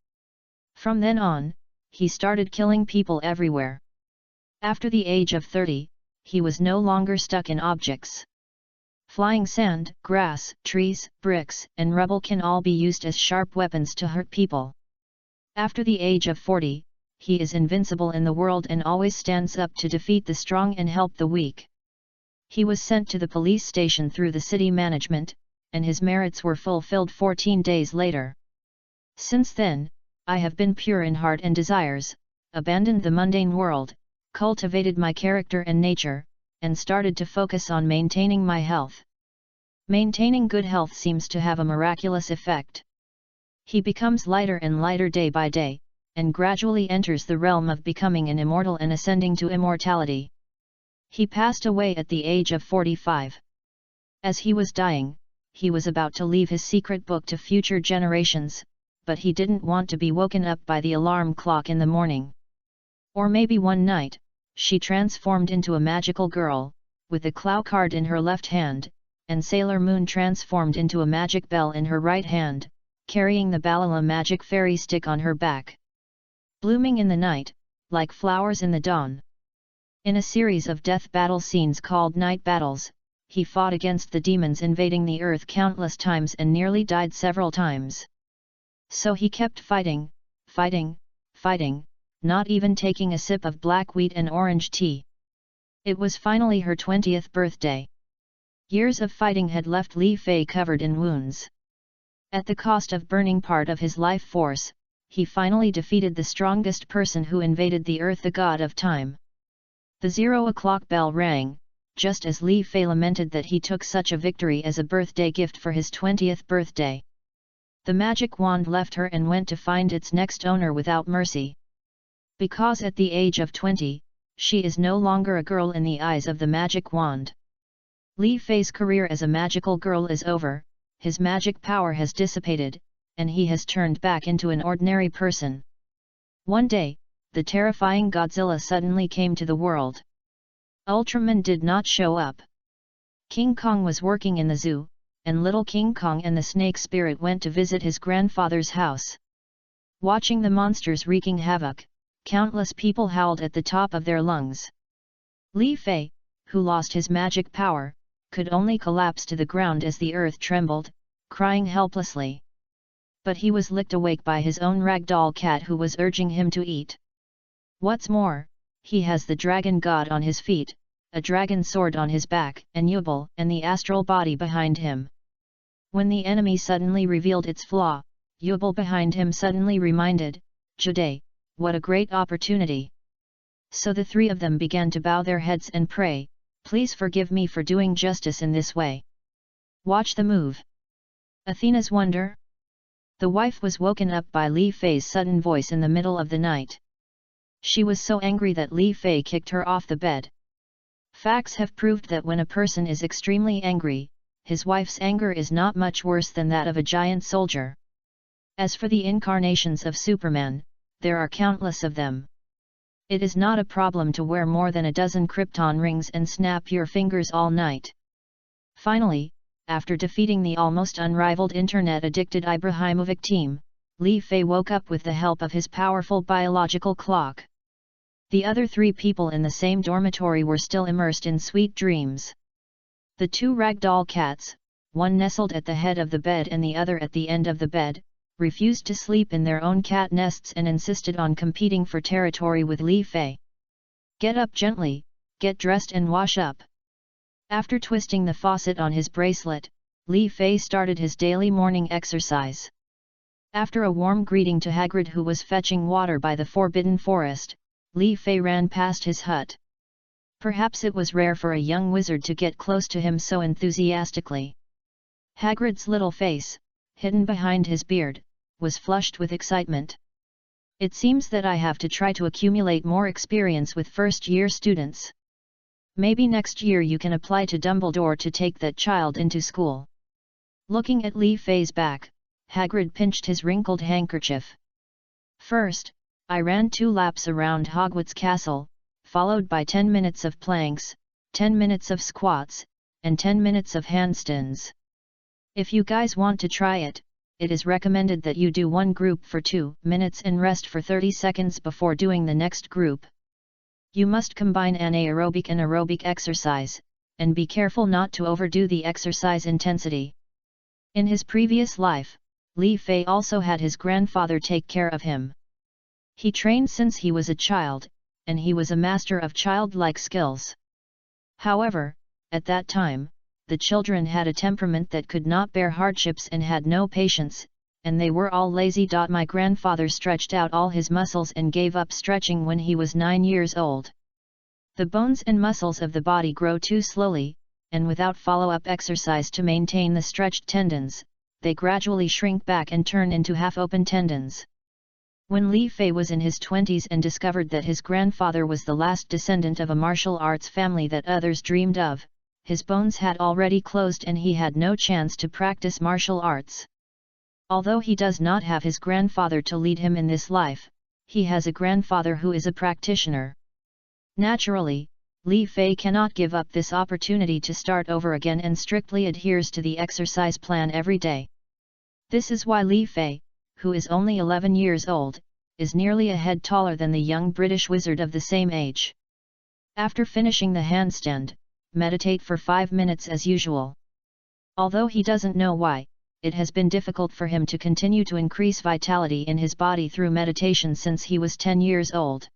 From then on, he started killing people everywhere. After the age of 30, he was no longer stuck in objects. Flying sand, grass, trees, bricks, and rubble can all be used as sharp weapons to hurt people. After the age of 40, he is invincible in the world and always stands up to defeat the strong and help the weak. He was sent to the police station through the city management, and his merits were fulfilled 14 days later. Since then, I have been pure in heart and desires, abandoned the mundane world, cultivated my character and nature, and started to focus on maintaining my health. Maintaining good health seems to have a miraculous effect. He becomes lighter and lighter day by day, and gradually enters the realm of becoming an immortal and ascending to immortality. He passed away at the age of 45. As he was dying, he was about to leave his secret book to future generations, but he didn't want to be woken up by the alarm clock in the morning. Or maybe one night, she transformed into a magical girl, with a claw card in her left hand, and Sailor Moon transformed into a magic bell in her right hand, carrying the Balala magic fairy stick on her back. Blooming in the night, like flowers in the dawn. In a series of death battle scenes called Night Battles, he fought against the demons invading the earth countless times and nearly died several times. So he kept fighting, fighting, fighting, not even taking a sip of black wheat and orange tea. It was finally her 20th birthday. Years of fighting had left Li Fei covered in wounds. At the cost of burning part of his life force, he finally defeated the strongest person who invaded the earth, the god of time. The 0 o'clock bell rang, just as Li Fei lamented that he took such a victory as a birthday gift for his 20th birthday. The magic wand left her and went to find its next owner without mercy. Because at the age of 20, she is no longer a girl in the eyes of the magic wand. Li Fei's career as a magical girl is over, his magic power has dissipated, and he has turned back into an ordinary person. One day, the terrifying Godzilla suddenly came to the world. Ultraman did not show up. King Kong was working in the zoo, and little King Kong and the snake spirit went to visit his grandfather's house. Watching the monsters wreaking havoc, countless people howled at the top of their lungs. Li Fei, who lost his magic power, could only collapse to the ground as the earth trembled, crying helplessly. But he was licked awake by his own ragdoll cat who was urging him to eat. What's more, he has the dragon god on his feet, a dragon sword on his back, and Yubel and the astral body behind him. When the enemy suddenly revealed its flaw, Yubel behind him suddenly reminded, "Jade, what a great opportunity." So the three of them began to bow their heads and pray, "Please forgive me for doing justice in this way. Watch the move." Athena's wonder? The wife was woken up by Li Fei's sudden voice in the middle of the night. She was so angry that Li Fei kicked her off the bed. Facts have proved that when a person is extremely angry, his wife's anger is not much worse than that of a giant soldier. As for the incarnations of Superman, there are countless of them. It is not a problem to wear more than a dozen Krypton rings and snap your fingers all night. Finally, after defeating the almost unrivaled internet-addicted Ibrahimovic team, Li Fei woke up with the help of his powerful biological clock. The other 3 people in the same dormitory were still immersed in sweet dreams. The 2 ragdoll cats, one nestled at the head of the bed and the other at the end of the bed, refused to sleep in their own cat nests and insisted on competing for territory with Li Fei. "Get up gently, get dressed and wash up." After twisting the faucet on his bracelet, Li Fei started his daily morning exercise. After a warm greeting to Hagrid, who was fetching water by the Forbidden Forest, Li Fei ran past his hut. Perhaps it was rare for a young wizard to get close to him so enthusiastically. Hagrid's little face, hidden behind his beard, was flushed with excitement. "It seems that I have to try to accumulate more experience with first-year students. Maybe next year you can apply to Dumbledore to take that child into school." Looking at Li Fei's back, Hagrid pinched his wrinkled handkerchief. "First, I ran 2 laps around Hogwarts Castle, followed by 10 minutes of planks, 10 minutes of squats, and 10 minutes of handstands. If you guys want to try it, it is recommended that you do one group for 2 minutes and rest for 30 seconds before doing the next group. You must combine anaerobic and aerobic exercise, and be careful not to overdo the exercise intensity." In his previous life, Li Fei also had his grandfather take care of him. He trained since he was a child, and he was a master of childlike skills. However, at that time, the children had a temperament that could not bear hardships and had no patience, and they were all lazy. My grandfather stretched out all his muscles and gave up stretching when he was 9 years old. The bones and muscles of the body grow too slowly, and without follow-up exercise to maintain the stretched tendons, they gradually shrink back and turn into half-open tendons. When Li Fei was in his 20s and discovered that his grandfather was the last descendant of a martial arts family that others dreamed of, his bones had already closed and he had no chance to practice martial arts. Although he does not have his grandfather to lead him in this life, he has a grandfather who is a practitioner. Naturally, Li Fei cannot give up this opportunity to start over again and strictly adheres to the exercise plan every day. This is why Li Fei, who is only 11 years old, is nearly a head taller than the young British wizard of the same age. After finishing the handstand, meditate for 5 minutes as usual. Although he doesn't know why, it has been difficult for him to continue to increase vitality in his body through meditation since he was 10 years old.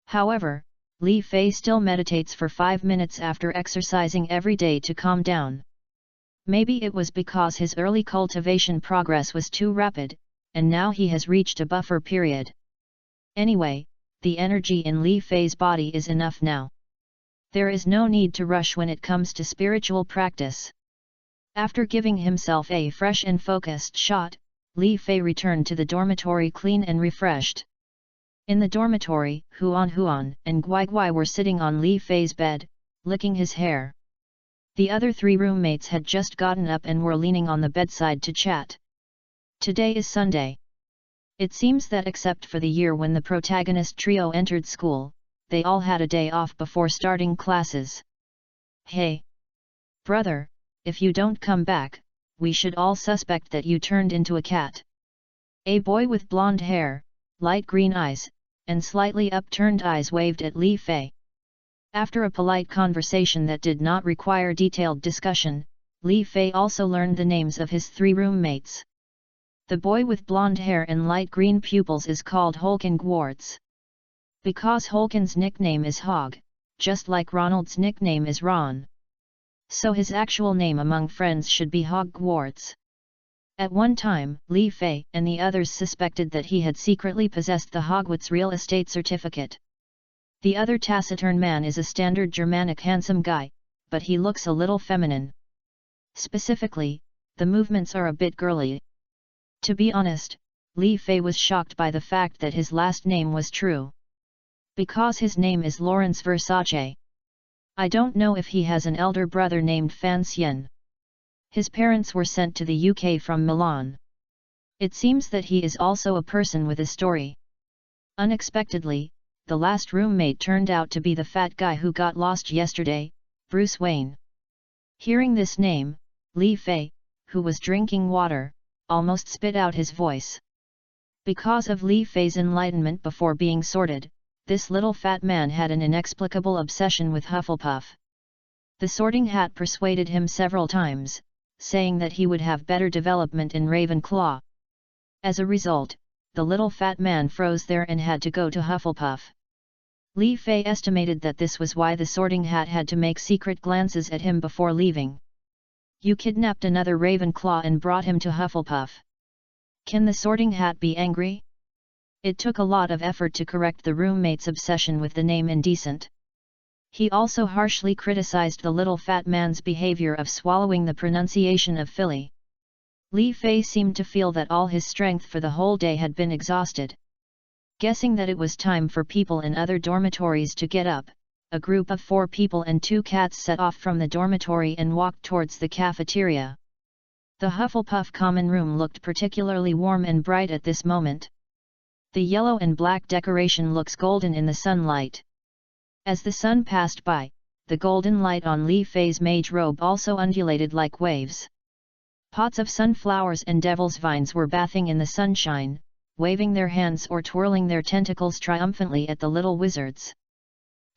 However, Li Fei still meditates for 5 minutes after exercising every day to calm down. Maybe it was because his early cultivation progress was too rapid, and now he has reached a buffer period. Anyway, the energy in Li Fei's body is enough now. There is no need to rush when it comes to spiritual practice. After giving himself a fresh and focused shot, Li Fei returned to the dormitory clean and refreshed. In the dormitory, Huan and Guai were sitting on Li Fei's bed, licking his hair. The other 3 roommates had just gotten up and were leaning on the bedside to chat. Today is Sunday. It seems that except for the year when the protagonist trio entered school, they all had a day off before starting classes. "Hey! Brother, if you don't come back, we should all suspect that you turned into a cat." A boy with blonde hair, light green eyes, and slightly upturned eyes waved at Li Fei. After a polite conversation that did not require detailed discussion, Li Fei also learned the names of his 3 roommates. The boy with blonde hair and light green pupils is called Hogwarts. Because Holkin's nickname is Hog, just like Ronald's nickname is Ron. So his actual name among friends should be Hogwarts. At one time, Li Fei and the others suspected that he had secretly possessed the Hogwarts real estate certificate. The other taciturn man is a standard Germanic handsome guy, but he looks a little feminine. Specifically, the movements are a bit girly. To be honest, Li Fei was shocked by the fact that his last name was true. Because his name is Lawrence Versace. I don't know if he has an elder brother named Fanfiction. His parents were sent to the UK from Milan. It seems that he is also a person with a story. Unexpectedly, the last roommate turned out to be the fat guy who got lost yesterday, Bruce Wayne. Hearing this name, Li Fei, who was drinking water, almost spit out his voice. Because of Li Fei's enlightenment before being sorted, this little fat man had an inexplicable obsession with Hufflepuff. The Sorting Hat persuaded him several times, saying that he would have better development in Ravenclaw. As a result, the little fat man froze there and had to go to Hufflepuff. Li Fei estimated that this was why the Sorting Hat had to make secret glances at him before leaving. You kidnapped another Ravenclaw and brought him to Hufflepuff. Can the Sorting Hat be angry? It took a lot of effort to correct the roommate's obsession with the name indecent. He also harshly criticized the little fat man's behavior of swallowing the pronunciation of filly. Li Fei seemed to feel that all his strength for the whole day had been exhausted. Guessing that it was time for people in other dormitories to get up, a group of 4 people and 2 cats set off from the dormitory and walked towards the cafeteria. The Hufflepuff common room looked particularly warm and bright at this moment. The yellow and black decoration looks golden in the sunlight. As the sun passed by, the golden light on Li Fei's mage robe also undulated like waves. Pots of sunflowers and devil's vines were bathing in the sunshine, waving their hands or twirling their tentacles triumphantly at the little wizards.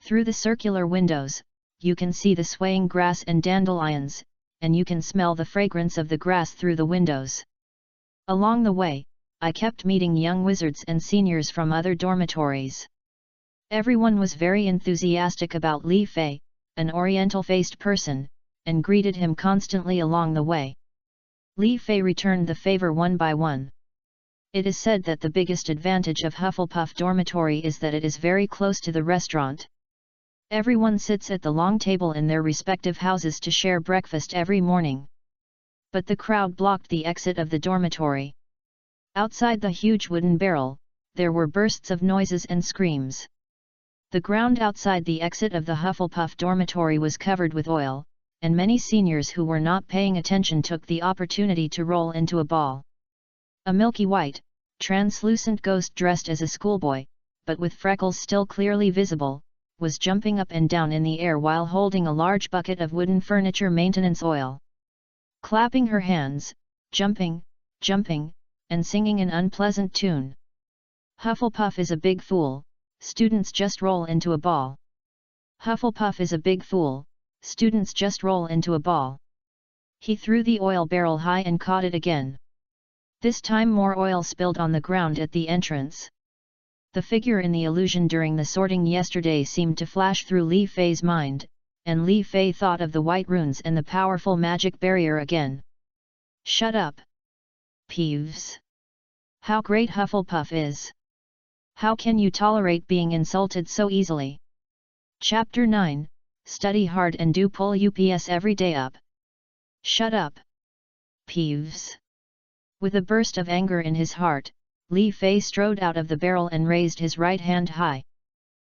Through the circular windows, you can see the swaying grass and dandelions, and you can smell the fragrance of the grass through the windows. Along the way, I kept meeting young wizards and seniors from other dormitories. Everyone was very enthusiastic about Li Fei, an oriental-faced person, and greeted him constantly along the way. Li Fei returned the favor one by one. It is said that the biggest advantage of Hufflepuff Dormitory is that it is very close to the restaurant. Everyone sits at the long table in their respective houses to share breakfast every morning. But the crowd blocked the exit of the dormitory. Outside the huge wooden barrel, there were bursts of noises and screams. The ground outside the exit of the Hufflepuff dormitory was covered with oil, and many seniors who were not paying attention took the opportunity to roll into a ball. A milky white, translucent ghost dressed as a schoolboy, but with freckles still clearly visible, was jumping up and down in the air while holding a large bucket of wooden furniture maintenance oil. Clapping her hands, jumping, and singing an unpleasant tune. Hufflepuff is a big fool, students just roll into a ball. Hufflepuff is a big fool, students just roll into a ball. He threw the oil barrel high and caught it again. This time more oil spilled on the ground at the entrance. The figure in the illusion during the sorting yesterday seemed to flash through Li Fei's mind, and Li Fei thought of the white runes and the powerful magic barrier again. Shut up, Peeves. How great Hufflepuff is! How can you tolerate being insulted so easily? Chapter 9, Study hard and do pull UPS every day up. Shut up, Peeves. With a burst of anger in his heart, Li Fei strode out of the barrel and raised his right hand high.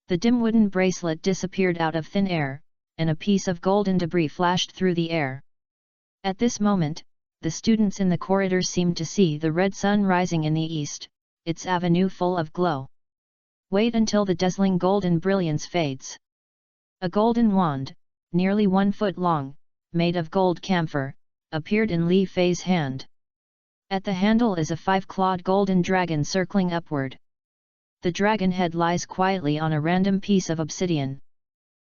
The dim wooden bracelet disappeared out of thin air, and a piece of golden debris flashed through the air. At this moment, the students in the corridor seemed to see the red sun rising in the east, its avenue full of glow. Wait until the dazzling golden brilliance fades. A golden wand, nearly 1 foot long, made of gold camphor, appeared in Li Fei's hand. At the handle is a 5-clawed golden dragon circling upward. The dragon head lies quietly on a random piece of obsidian.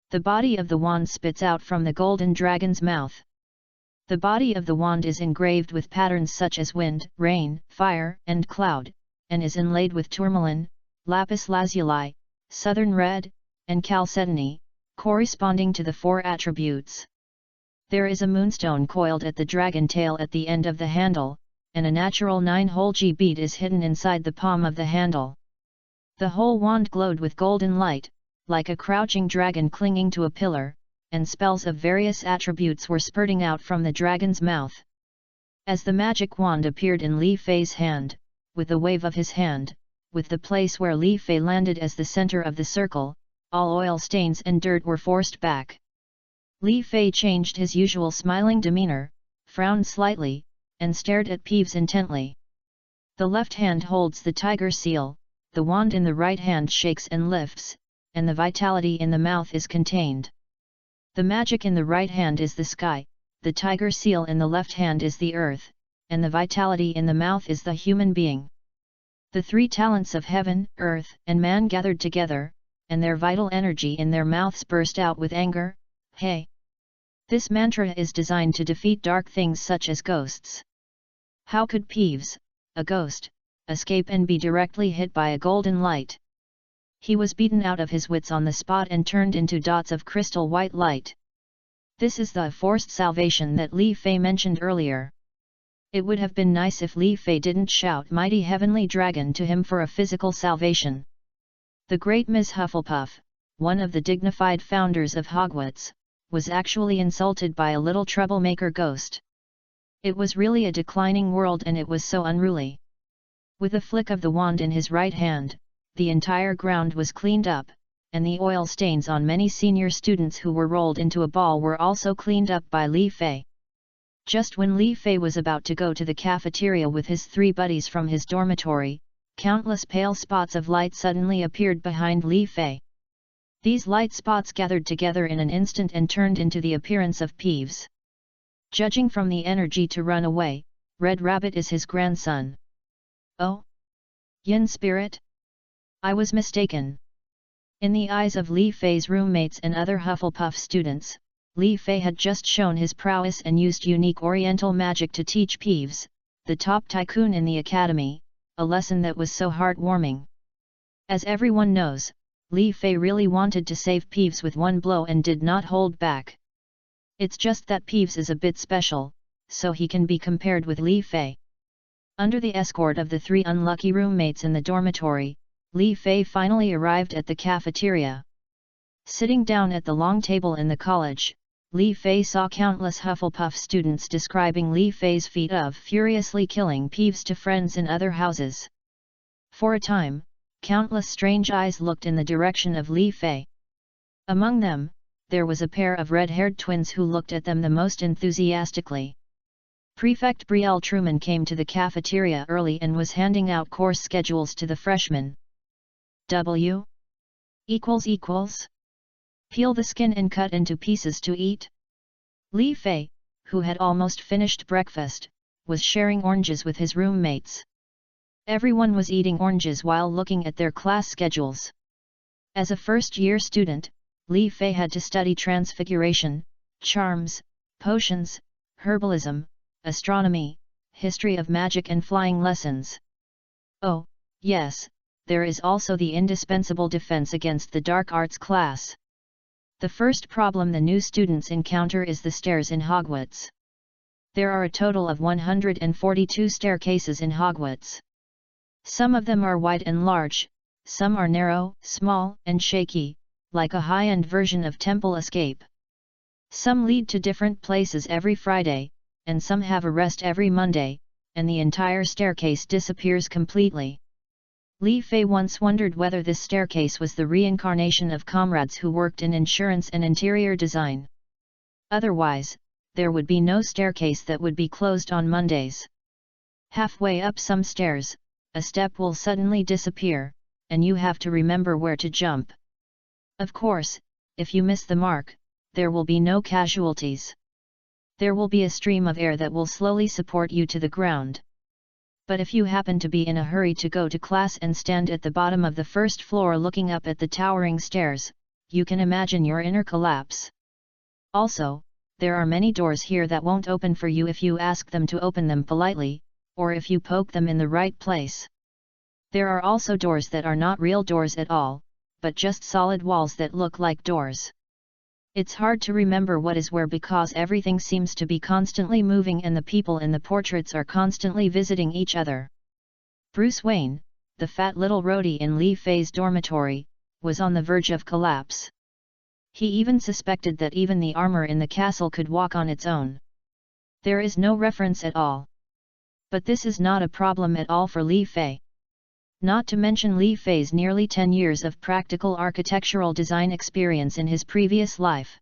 The body of the wand spits out from the golden dragon's mouth. The body of the wand is engraved with patterns such as wind, rain, fire, and cloud, and is inlaid with tourmaline, lapis lazuli, southern red, and chalcedony, corresponding to the 4 attributes. There is a moonstone coiled at the dragon tail at the end of the handle, and a natural 9-hole G bead is hidden inside the palm of the handle. The whole wand glowed with golden light, like a crouching dragon clinging to a pillar, and spells of various attributes were spurting out from the dragon's mouth. As the magic wand appeared in Li Fei's hand, with a wave of his hand, with the place where Li Fei landed as the center of the circle, all oil stains and dirt were forced back. Li Fei changed his usual smiling demeanor, frowned slightly, and stared at Peeves intently. The left hand holds the tiger seal, the wand in the right hand shakes and lifts, and the vitality in the mouth is contained. The magic in the right hand is the sky, the tiger seal in the left hand is the earth, and the vitality in the mouth is the human being. The three talents of heaven, earth, and man gathered together, and their vital energy in their mouths burst out with anger, hey! This mantra is designed to defeat dark things such as ghosts. How could Peeves, a ghost, escape and be directly hit by a golden light? He was beaten out of his wits on the spot and turned into dots of crystal white light. This is the forced salvation that Li Fei mentioned earlier. It would have been nice if Li Fei didn't shout mighty heavenly dragon to him for a physical salvation. The great Ms. Hufflepuff, one of the dignified founders of Hogwarts, was actually insulted by a little troublemaker ghost. It was really a declining world and it was so unruly. With a flick of the wand in his right hand, the entire ground was cleaned up, and the oil stains on many senior students who were rolled into a ball were also cleaned up by Li Fei. Just when Li Fei was about to go to the cafeteria with his three buddies from his dormitory, countless pale spots of light suddenly appeared behind Li Fei. These light spots gathered together in an instant and turned into the appearance of Peeves. Judging from the energy to run away, Red Rabbit is his grandson. Oh? Yin Spirit? I was mistaken. In the eyes of Li Fei's roommates and other Hufflepuff students, Li Fei had just shown his prowess and used unique oriental magic to teach Peeves, the top tycoon in the academy, a lesson that was so heartwarming. As everyone knows, Li Fei really wanted to save Peeves with one blow and did not hold back. It's just that Peeves is a bit special, so he can be compared with Li Fei. Under the escort of the three unlucky roommates in the dormitory, Li Fei finally arrived at the cafeteria. Sitting down at the long table in the college, Li Fei saw countless Hufflepuff students describing Li Fei's feat of furiously killing Peeves to friends in other houses. For a time, countless strange eyes looked in the direction of Li Fei. Among them, there was a pair of red-haired twins who looked at them the most enthusiastically. Prefect Brielle Truman came to the cafeteria early and was handing out course schedules to the freshmen. W == Peel the skin and cut into pieces to eat. Li Fei, who had almost finished breakfast, was sharing oranges with his roommates. Everyone was eating oranges while looking at their class schedules. As a first-year student, Li Fei had to study Transfiguration, charms, potions, herbalism, astronomy, history of magic and flying lessons. Oh, yes, there is also the indispensable defense against the dark arts class. The first problem the new students encounter is the stairs in Hogwarts. There are a total of 142 staircases in Hogwarts. Some of them are wide and large, some are narrow, small, and shaky, like a high-end version of Temple Escape. Some lead to different places every Friday, and some have a rest every Monday, and the entire staircase disappears completely. Li Fei once wondered whether this staircase was the reincarnation of comrades who worked in insurance and interior design. Otherwise, there would be no staircase that would be closed on Mondays. Halfway up some stairs, a step will suddenly disappear, and you have to remember where to jump. Of course, if you miss the mark, there will be no casualties. There will be a stream of air that will slowly support you to the ground. But if you happen to be in a hurry to go to class and stand at the bottom of the first floor looking up at the towering stairs, you can imagine your inner collapse. Also, there are many doors here that won't open for you if you ask them to open them politely, or if you poke them in the right place. There are also doors that are not real doors at all, but just solid walls that look like doors. It's hard to remember what is where because everything seems to be constantly moving and the people in the portraits are constantly visiting each other. Bruce Wayne, the fat little roadie in Li Fei's dormitory, was on the verge of collapse. He even suspected that even the armor in the castle could walk on its own. There is no reference at all. But this is not a problem at all for Li Fei. Not to mention Li Fei's nearly 10 years of practical architectural design experience in his previous life.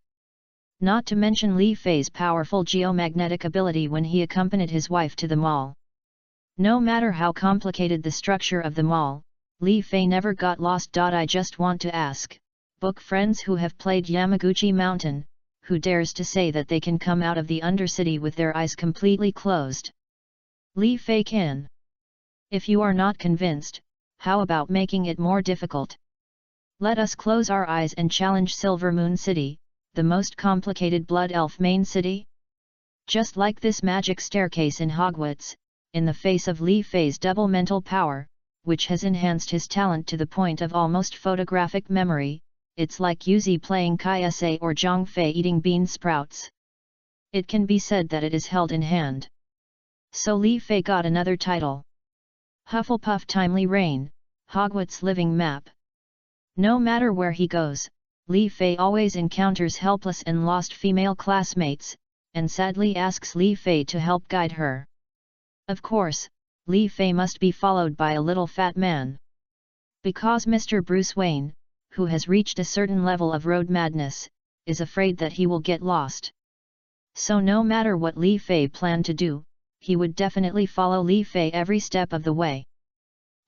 Not to mention Li Fei's powerful geomagnetic ability when he accompanied his wife to the mall. No matter how complicated the structure of the mall, Li Fei never got lost. I just want to ask, book friends who have played Yamaguchi Mountain, who dares to say that they can come out of the Undercity with their eyes completely closed? Li Fei can. If you are not convinced, how about making it more difficult? Let us close our eyes and challenge Silver Moon City, the most complicated Blood Elf main city? Just like this magic staircase in Hogwarts, in the face of Li Fei's double mental power, which has enhanced his talent to the point of almost photographic memory, it's like Yuzi playing Kai Sa or Zhang Fei eating bean sprouts. It can be said that it is held in hand. So Li Fei got another title. Hufflepuff Timely Rain, Hogwarts Living Map. No matter where he goes, Li Fei always encounters helpless and lost female classmates, and sadly asks Li Fei to help guide her. Of course, Li Fei must be followed by a little fat man. Because Mr. Bruce Wayne, who has reached a certain level of road madness, is afraid that he will get lost. So no matter what Li Fei planned to do, he would definitely follow Li Fei every step of the way.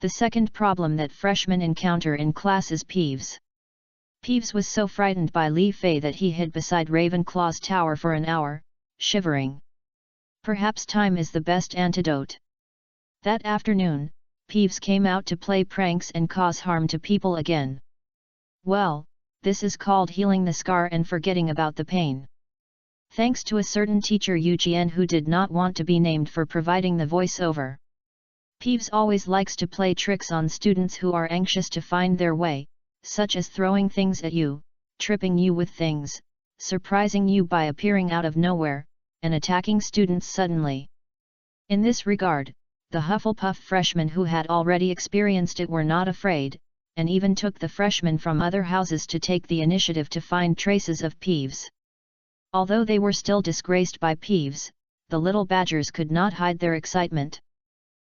The second problem that freshmen encounter in class is Peeves. Peeves was so frightened by Li Fei that he hid beside Ravenclaw's tower for an hour, shivering. Perhaps time is the best antidote. That afternoon, Peeves came out to play pranks and cause harm to people again. Well, this is called healing the scar and forgetting about the pain. Thanks to a certain teacher Yu Jian who did not want to be named for providing the voiceover. Peeves always likes to play tricks on students who are anxious to find their way, such as throwing things at you, tripping you with things, surprising you by appearing out of nowhere, and attacking students suddenly. In this regard, the Hufflepuff freshmen who had already experienced it were not afraid, and even took the freshmen from other houses to take the initiative to find traces of Peeves. Although they were still disgraced by Peeves, the little badgers could not hide their excitement.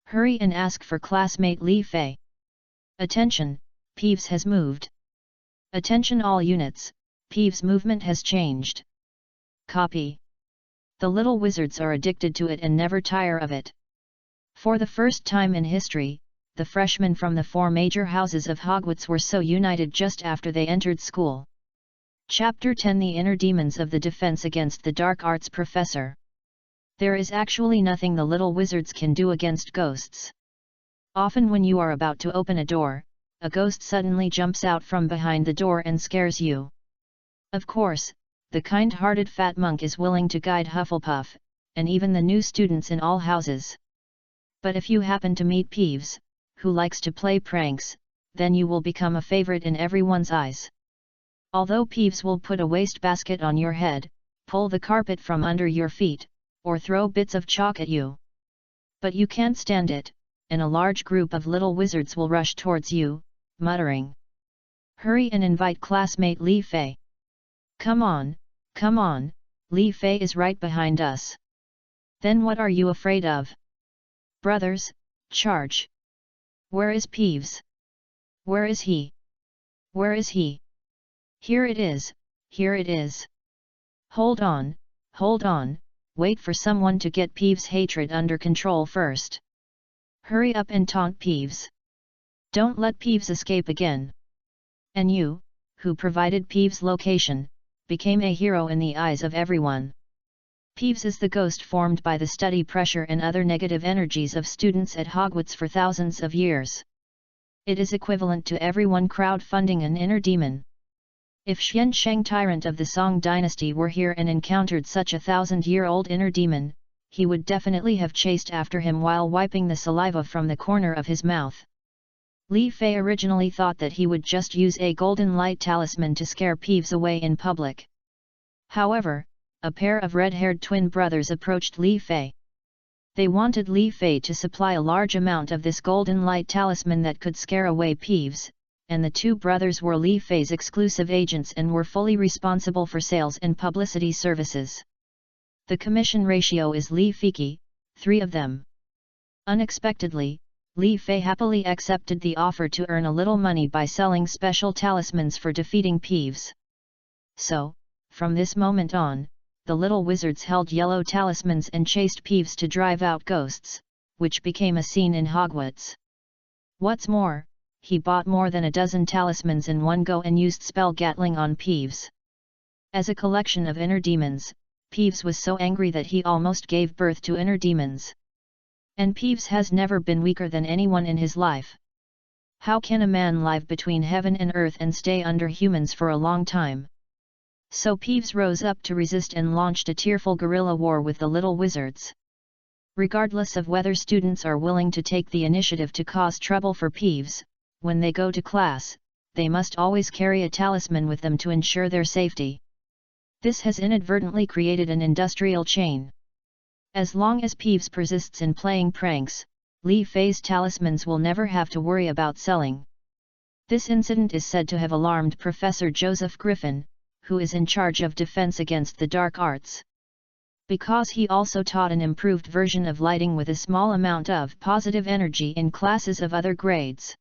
Hurry and ask for classmate Li Fei. Attention, Peeves has moved. Attention all units, Peeves' movement has changed. Copy. The little wizards are addicted to it and never tire of it. For the first time in history, the freshmen from the 4 major houses of Hogwarts were so united just after they entered school. Chapter 10 The Inner Demons of the Defense Against the Dark Arts Professor. There is actually nothing the little wizards can do against ghosts. Often when you are about to open a door, a ghost suddenly jumps out from behind the door and scares you. Of course, the kind-hearted fat monk is willing to guide Hufflepuff, and even the new students in all houses. But if you happen to meet Peeves, who likes to play pranks, then you will become a favorite in everyone's eyes. Although Peeves will put a wastebasket on your head, pull the carpet from under your feet, or throw bits of chalk at you. But you can't stand it, and a large group of little wizards will rush towards you, muttering, "Hurry and invite classmate Li Fei. Come on, Li Fei is right behind us. Then what are you afraid of? Brothers, charge! Where is Peeves? Where is he? Where is he? Here it is, here it is. Hold on, wait for someone to get Peeves' hatred under control first. Hurry up and taunt Peeves. Don't let Peeves escape again." And you, who provided Peeves' location, became a hero in the eyes of everyone. Peeves is the ghost formed by the study pressure and other negative energies of students at Hogwarts for thousands of years. It is equivalent to everyone crowdfunding an inner demon. If Xian Sheng, tyrant of the Song dynasty, were here and encountered such a 1,000-year-old inner demon, he would definitely have chased after him while wiping the saliva from the corner of his mouth. Li Fei originally thought that he would just use a golden light talisman to scare Peeves away in public. However, a pair of red-haired twin brothers approached Li Fei. They wanted Li Fei to supply a large amount of this golden light talisman that could scare away Peeves, and the 2 brothers were Li Fei's exclusive agents and were fully responsible for sales and publicity services. The commission ratio is Li Fei, 3 of them. Unexpectedly, Li Fei happily accepted the offer to earn a little money by selling special talismans for defeating Peeves. So, from this moment on, the little wizards held yellow talismans and chased Peeves to drive out ghosts, which became a scene in Hogwarts. What's more, he bought more than a dozen talismans in one go and used spell Gatling on Peeves. As a collection of inner demons, Peeves was so angry that he almost gave birth to inner demons. And Peeves has never been weaker than anyone in his life. How can a man live between heaven and earth and stay under humans for a long time? So Peeves rose up to resist and launched a tearful guerrilla war with the little wizards. Regardless of whether students are willing to take the initiative to cause trouble for Peeves, when they go to class, they must always carry a talisman with them to ensure their safety. This has inadvertently created an industrial chain. As long as Peeves persists in playing pranks, Li Fei's talismans will never have to worry about selling. This incident is said to have alarmed Professor Joseph Griffin, who is in charge of defense against the dark arts. Because he also taught an improved version of lighting with a small amount of positive energy in classes of other grades.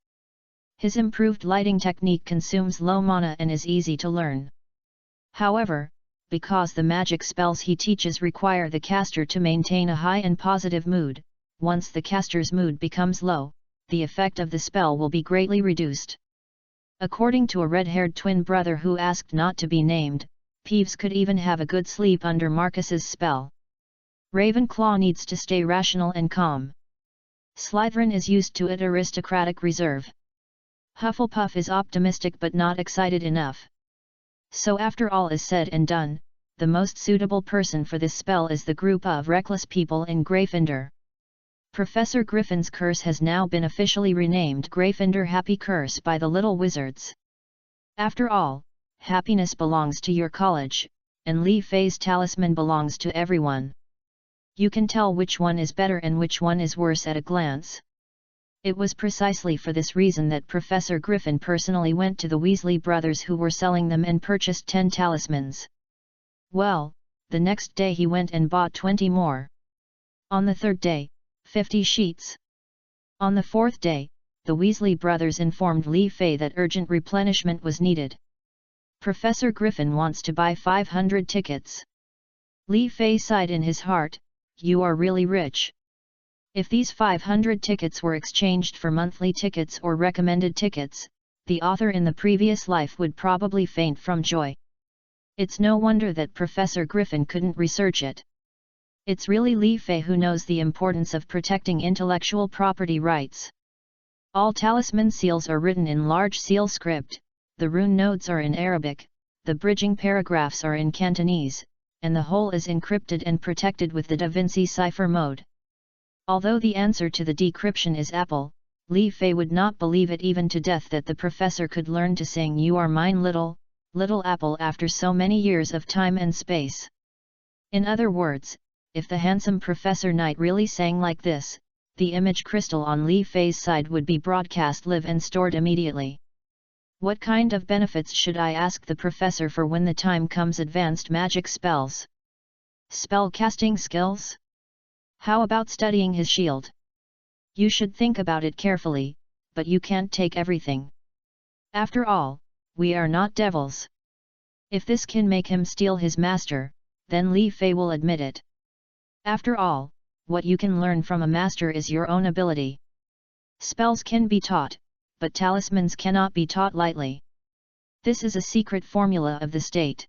His improved lighting technique consumes low mana and is easy to learn. However, because the magic spells he teaches require the caster to maintain a high and positive mood, once the caster's mood becomes low, the effect of the spell will be greatly reduced. According to a red-haired twin brother who asked not to be named, Peeves could even have a good sleep under Marcus's spell. Ravenclaw needs to stay rational and calm. Slytherin is used to its aristocratic reserve. Hufflepuff is optimistic but not excited enough. So after all is said and done, the most suitable person for this spell is the group of reckless people in Gryffindor. Professor Griffin's curse has now been officially renamed Gryffindor Happy Curse by the Little Wizards. After all, happiness belongs to your college, and Li Fei's talisman belongs to everyone. You can tell which one is better and which one is worse at a glance. It was precisely for this reason that Professor Griffin personally went to the Weasley brothers who were selling them and purchased 10 talismans. Well, the next day he went and bought 20 more. On the third day, 50 sheets. On the fourth day, the Weasley brothers informed Li Fei that urgent replenishment was needed. Professor Griffin wants to buy 500 tickets. Li Fei sighed in his heart, "You are really rich." If these 500 tickets were exchanged for monthly tickets or recommended tickets, the author in the previous life would probably faint from joy. It's no wonder that Professor Griffin couldn't research it. It's really Li Fei who knows the importance of protecting intellectual property rights. All talisman seals are written in large seal script, the rune nodes are in Arabic, the bridging paragraphs are in Cantonese, and the whole is encrypted and protected with the Da Vinci cipher mode. Although the answer to the decryption is apple, Li Fei would not believe it even to death that the professor could learn to sing "You are mine little, little apple" after so many years of time and space. In other words, if the handsome Professor Knight really sang like this, the image crystal on Li Fei's side would be broadcast live and stored immediately. What kind of benefits should I ask the professor for when the time comes? Advanced magic spells? Spell casting skills? How about studying his shield? You should think about it carefully, but you can't take everything. After all, we are not devils. If this can make him steal his master, then Li Fei will admit it. After all, what you can learn from a master is your own ability. Spells can be taught, but talismans cannot be taught lightly. This is a secret formula of the state.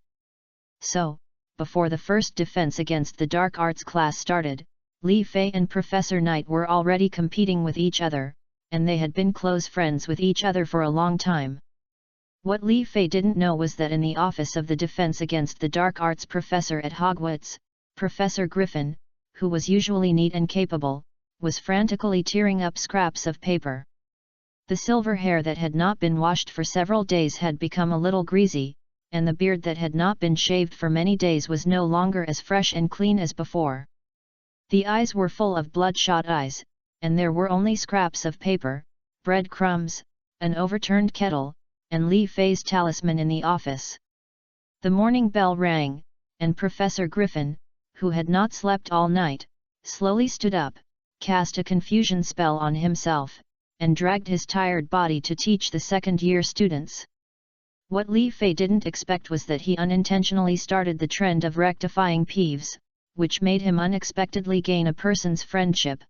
So, before the first defense against the dark arts class started, Li Fei and Professor Knight were already competing with each other, and they had been close friends with each other for a long time. What Li Fei didn't know was that in the office of the defense against the dark arts professor at Hogwarts, Professor Griffin, who was usually neat and capable, was frantically tearing up scraps of paper. The silver hair that had not been washed for several days had become a little greasy, and the beard that had not been shaved for many days was no longer as fresh and clean as before. The eyes were full of bloodshot eyes, and there were only scraps of paper, breadcrumbs, an overturned kettle, and Li Fei's talisman in the office. The morning bell rang, and Professor Griffin, who had not slept all night, slowly stood up, cast a confusion spell on himself, and dragged his tired body to teach the second-year students. What Li Fei didn't expect was that he unintentionally started the trend of rectifying Peeves, which made him unexpectedly gain a person's friendship.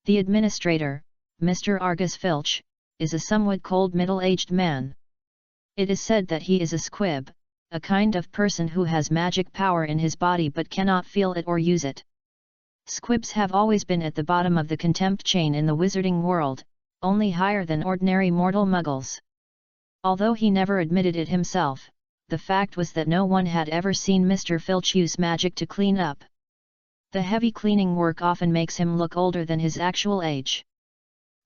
The administrator, Mr. Argus Filch, is a somewhat cold middle-aged man. It is said that he is a squib, a kind of person who has magic power in his body but cannot feel it or use it. Squibs have always been at the bottom of the contempt chain in the wizarding world, only higher than ordinary mortal muggles. Although he never admitted it himself, the fact was that no one had ever seen Mr. Filch use magic to clean up. The heavy cleaning work often makes him look older than his actual age.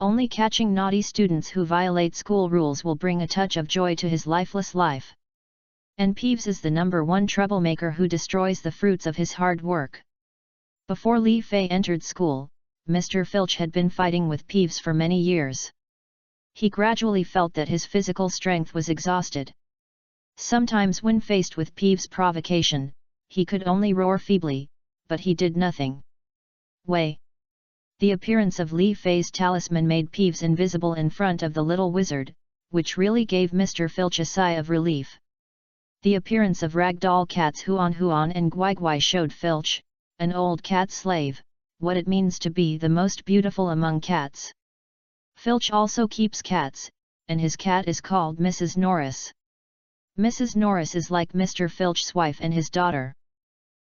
Only catching naughty students who violate school rules will bring a touch of joy to his lifeless life. And Peeves is the #1 troublemaker who destroys the fruits of his hard work. Before Li Fei entered school, Mr. Filch had been fighting with Peeves for many years. He gradually felt that his physical strength was exhausted. Sometimes when faced with Peeves' provocation, he could only roar feebly, but he did nothing. Wei. The appearance of Li Fei's talisman made Peeves invisible in front of the little wizard, which really gave Mr. Filch a sigh of relief. The appearance of ragdoll cats Huan Huan and Guai Guai showed Filch, an old cat slave, what it means to be the most beautiful among cats. Filch also keeps cats, and his cat is called Mrs. Norris. Mrs. Norris is like Mr. Filch's wife and his daughter.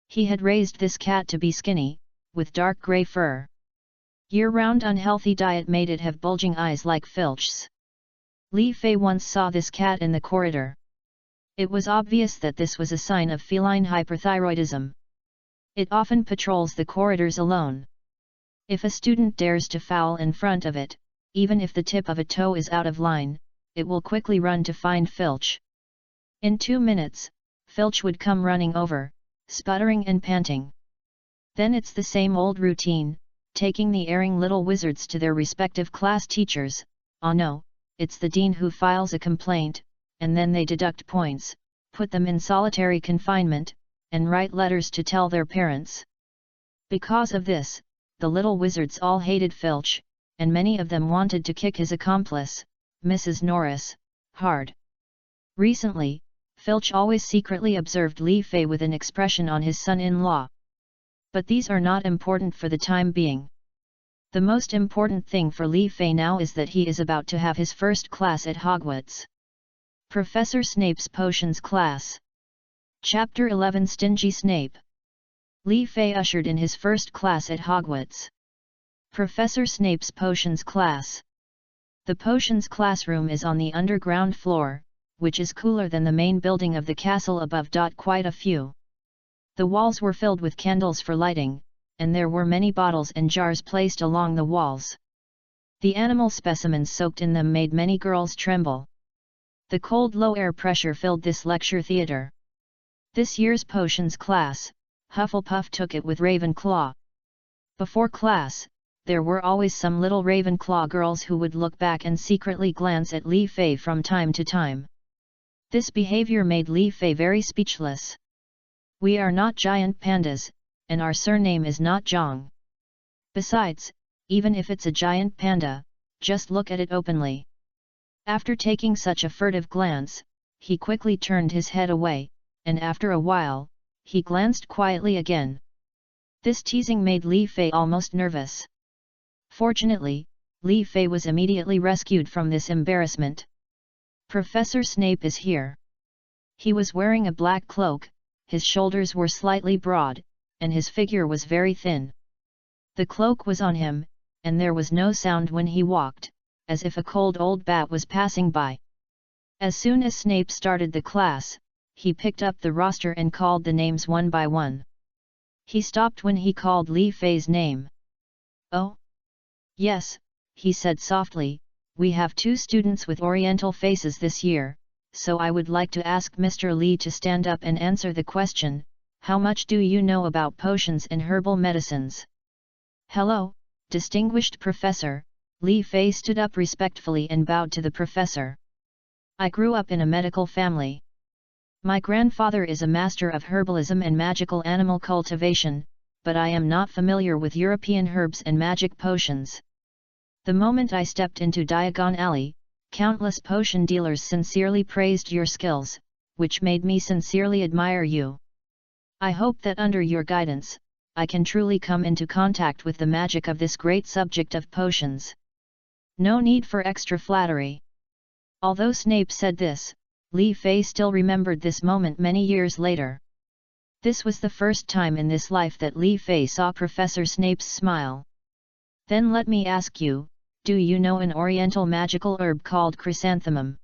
He had raised this cat to be skinny, with dark grey fur. Year-round unhealthy diet made it have bulging eyes like Filch's. Li Fei once saw this cat in the corridor. It was obvious that this was a sign of feline hyperthyroidism. It often patrols the corridors alone. If a student dares to foul in front of it, even if the tip of a toe is out of line, it will quickly run to find Filch. In 2 minutes, Filch would come running over, sputtering and panting. Then it's the same old routine, taking the erring little wizards to their respective class teachers. Oh no, it's the dean who files a complaint, and then they deduct points, put them in solitary confinement, and write letters to tell their parents. Because of this, the little wizards all hated Filch, and many of them wanted to kick his accomplice, Mrs. Norris, hard. Recently, Filch always secretly observed Li Fei with an expression on his son-in-law. But these are not important for the time being. The most important thing for Li Fei now is that he is about to have his first class at Hogwarts. Professor Snape's Potions Class. Chapter 11 Stingy Snape. Li Fei ushered in his first class at Hogwarts. Professor Snape's Potions Class. The Potions classroom is on the underground floor, which is cooler than the main building of the castle above. Quite a few. The walls were filled with candles for lighting, and there were many bottles and jars placed along the walls. The animal specimens soaked in them made many girls tremble. The cold low air pressure filled this lecture theatre. This year's potions class, Hufflepuff took it with Ravenclaw. Before class, there were always some little Ravenclaw girls who would look back and secretly glance at Li Fei from time to time. This behavior made Li Fei very speechless. We are not giant pandas, and our surname is not Zhang. Besides, even if it's a giant panda, just look at it openly. After taking such a furtive glance, he quickly turned his head away, and after a while, he glanced quietly again. This teasing made Li Fei almost nervous. Fortunately, Li Fei was immediately rescued from this embarrassment. Professor Snape is here. He was wearing a black cloak, his shoulders were slightly broad, and his figure was very thin. The cloak was on him, and there was no sound when he walked, as if a cold old bat was passing by. As soon as Snape started the class, he picked up the roster and called the names one by one. He stopped when he called Li Fei's name. Oh? Yes, he said softly, we have 2 students with Oriental faces this year, so I would like to ask Mr. Li to stand up and answer the question, how much do you know about potions and herbal medicines? Hello, distinguished professor. Li Fei stood up respectfully and bowed to the professor. I grew up in a medical family. My grandfather is a master of herbalism and magical animal cultivation, but I am not familiar with European herbs and magic potions. The moment I stepped into Diagon Alley, countless potion dealers sincerely praised your skills, which made me sincerely admire you. I hope that under your guidance, I can truly come into contact with the magic of this great subject of potions. No need for extra flattery. Although Snape said this, Li Fei still remembered this moment many years later. This was the first time in this life that Li Fei saw Professor Snape's smile. Then let me ask you, do you know an oriental magical herb called chrysanthemum?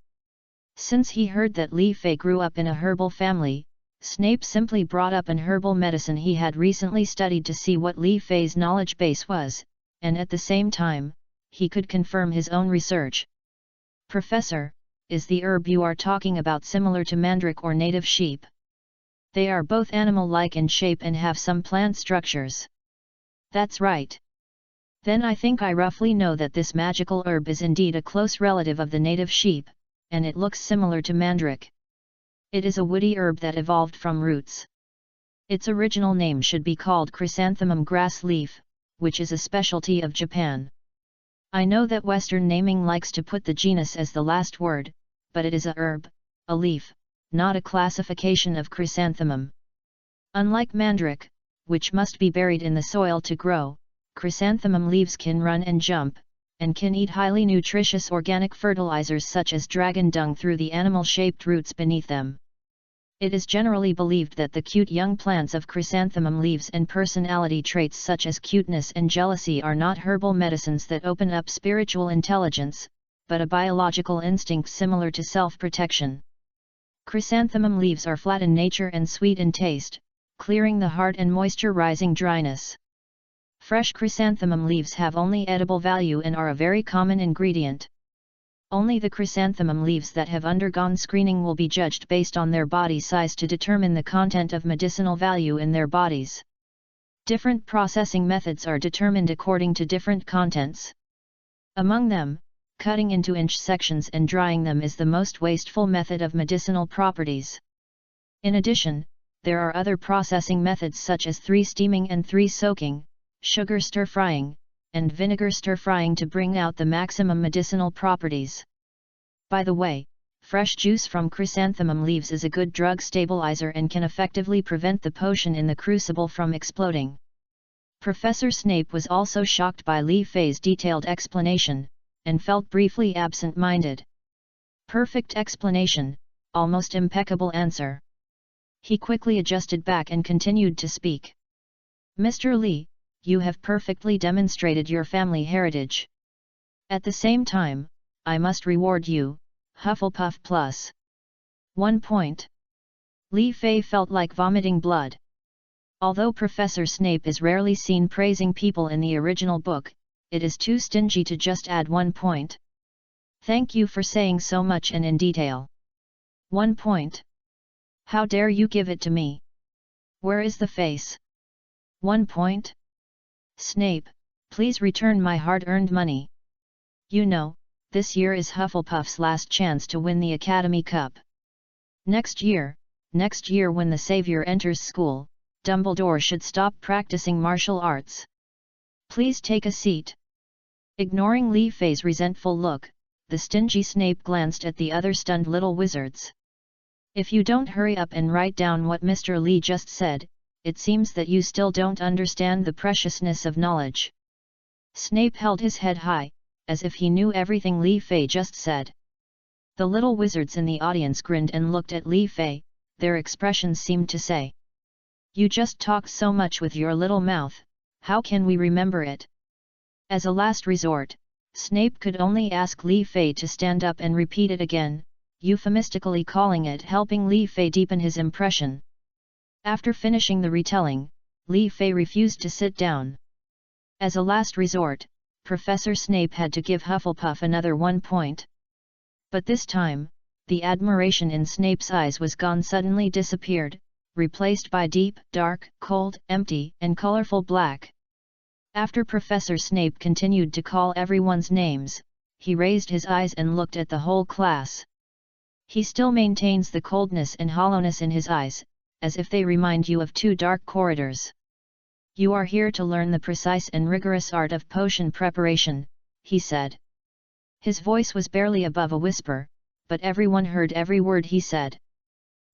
Since he heard that Li Fei grew up in a herbal family, Snape simply brought up an herbal medicine he had recently studied to see what Li Fei's knowledge base was, and at the same time, he could confirm his own research. Professor, is the herb you are talking about similar to mandrake or native sheep? They are both animal-like in shape and have some plant structures. That's right. Then I think I roughly know that this magical herb is indeed a close relative of the native sheep, and it looks similar to mandrake. It is a woody herb that evolved from roots. Its original name should be called chrysanthemum grass leaf, which is a specialty of Japan. I know that Western naming likes to put the genus as the last word, but it is a herb, a leaf, not a classification of chrysanthemum. Unlike mandrake, which must be buried in the soil to grow, chrysanthemum leaves can run and jump, and can eat highly nutritious organic fertilizers such as dragon dung through the animal-shaped roots beneath them. It is generally believed that the cute young plants of chrysanthemum leaves and personality traits such as cuteness and jealousy are not herbal medicines that open up spiritual intelligence, but a biological instinct similar to self-protection. Chrysanthemum leaves are flat in nature and sweet in taste, clearing the heart and moisture-rising dryness. Fresh chrysanthemum leaves have only edible value and are a very common ingredient. Only the chrysanthemum leaves that have undergone screening will be judged based on their body size to determine the content of medicinal value in their bodies. Different processing methods are determined according to different contents. Among them, cutting into inch sections and drying them is the most wasteful method of medicinal properties. In addition, there are other processing methods such as 3 steaming and 3 soaking, sugar stir-frying, and vinegar stir-frying to bring out the maximum medicinal properties. By the way, fresh juice from chrysanthemum leaves is a good drug stabilizer and can effectively prevent the potion in the crucible from exploding. Professor Snape was also shocked by Li Fei's detailed explanation, and felt briefly absent-minded. Perfect explanation, almost impeccable answer. He quickly adjusted back and continued to speak. Mr. Li, you have perfectly demonstrated your family heritage. At the same time, I must reward you, Hufflepuff plus 1 point. Li Fei felt like vomiting blood. Although Professor Snape is rarely seen praising people in the original book, it is too stingy to just add 1 point. Thank you for saying so much and in detail. 1 point. How dare you give it to me? Where is the face? 1 point. Snape, please return my hard-earned money. You know, this year is Hufflepuff's last chance to win the Academy Cup. Next year when the Savior enters school, Dumbledore should stop practicing martial arts. Please take a seat. Ignoring Li Fei's resentful look, the stingy Snape glanced at the other stunned little wizards. If you don't hurry up and write down what Mr. Li just said, it seems that you still don't understand the preciousness of knowledge. Snape held his head high, as if he knew everything Li Fei just said. The little wizards in the audience grinned and looked at Li Fei, their expressions seemed to say, "You just talk so much with your little mouth, how can we remember it?" As a last resort, Snape could only ask Li Fei to stand up and repeat it again, euphemistically calling it helping Li Fei deepen his impression. After finishing the retelling, Li Fei refused to sit down. As a last resort, Professor Snape had to give Hufflepuff another 1 point. But this time, the admiration in Snape's eyes was gone, suddenly disappeared, replaced by deep, dark, cold, empty, and colorful black. After Professor Snape continued to call everyone's names, he raised his eyes and looked at the whole class. He still maintains the coldness and hollowness in his eyes, as if they remind you of 2 dark corridors. You are here to learn the precise and rigorous art of potion preparation, he said. His voice was barely above a whisper, but everyone heard every word he said.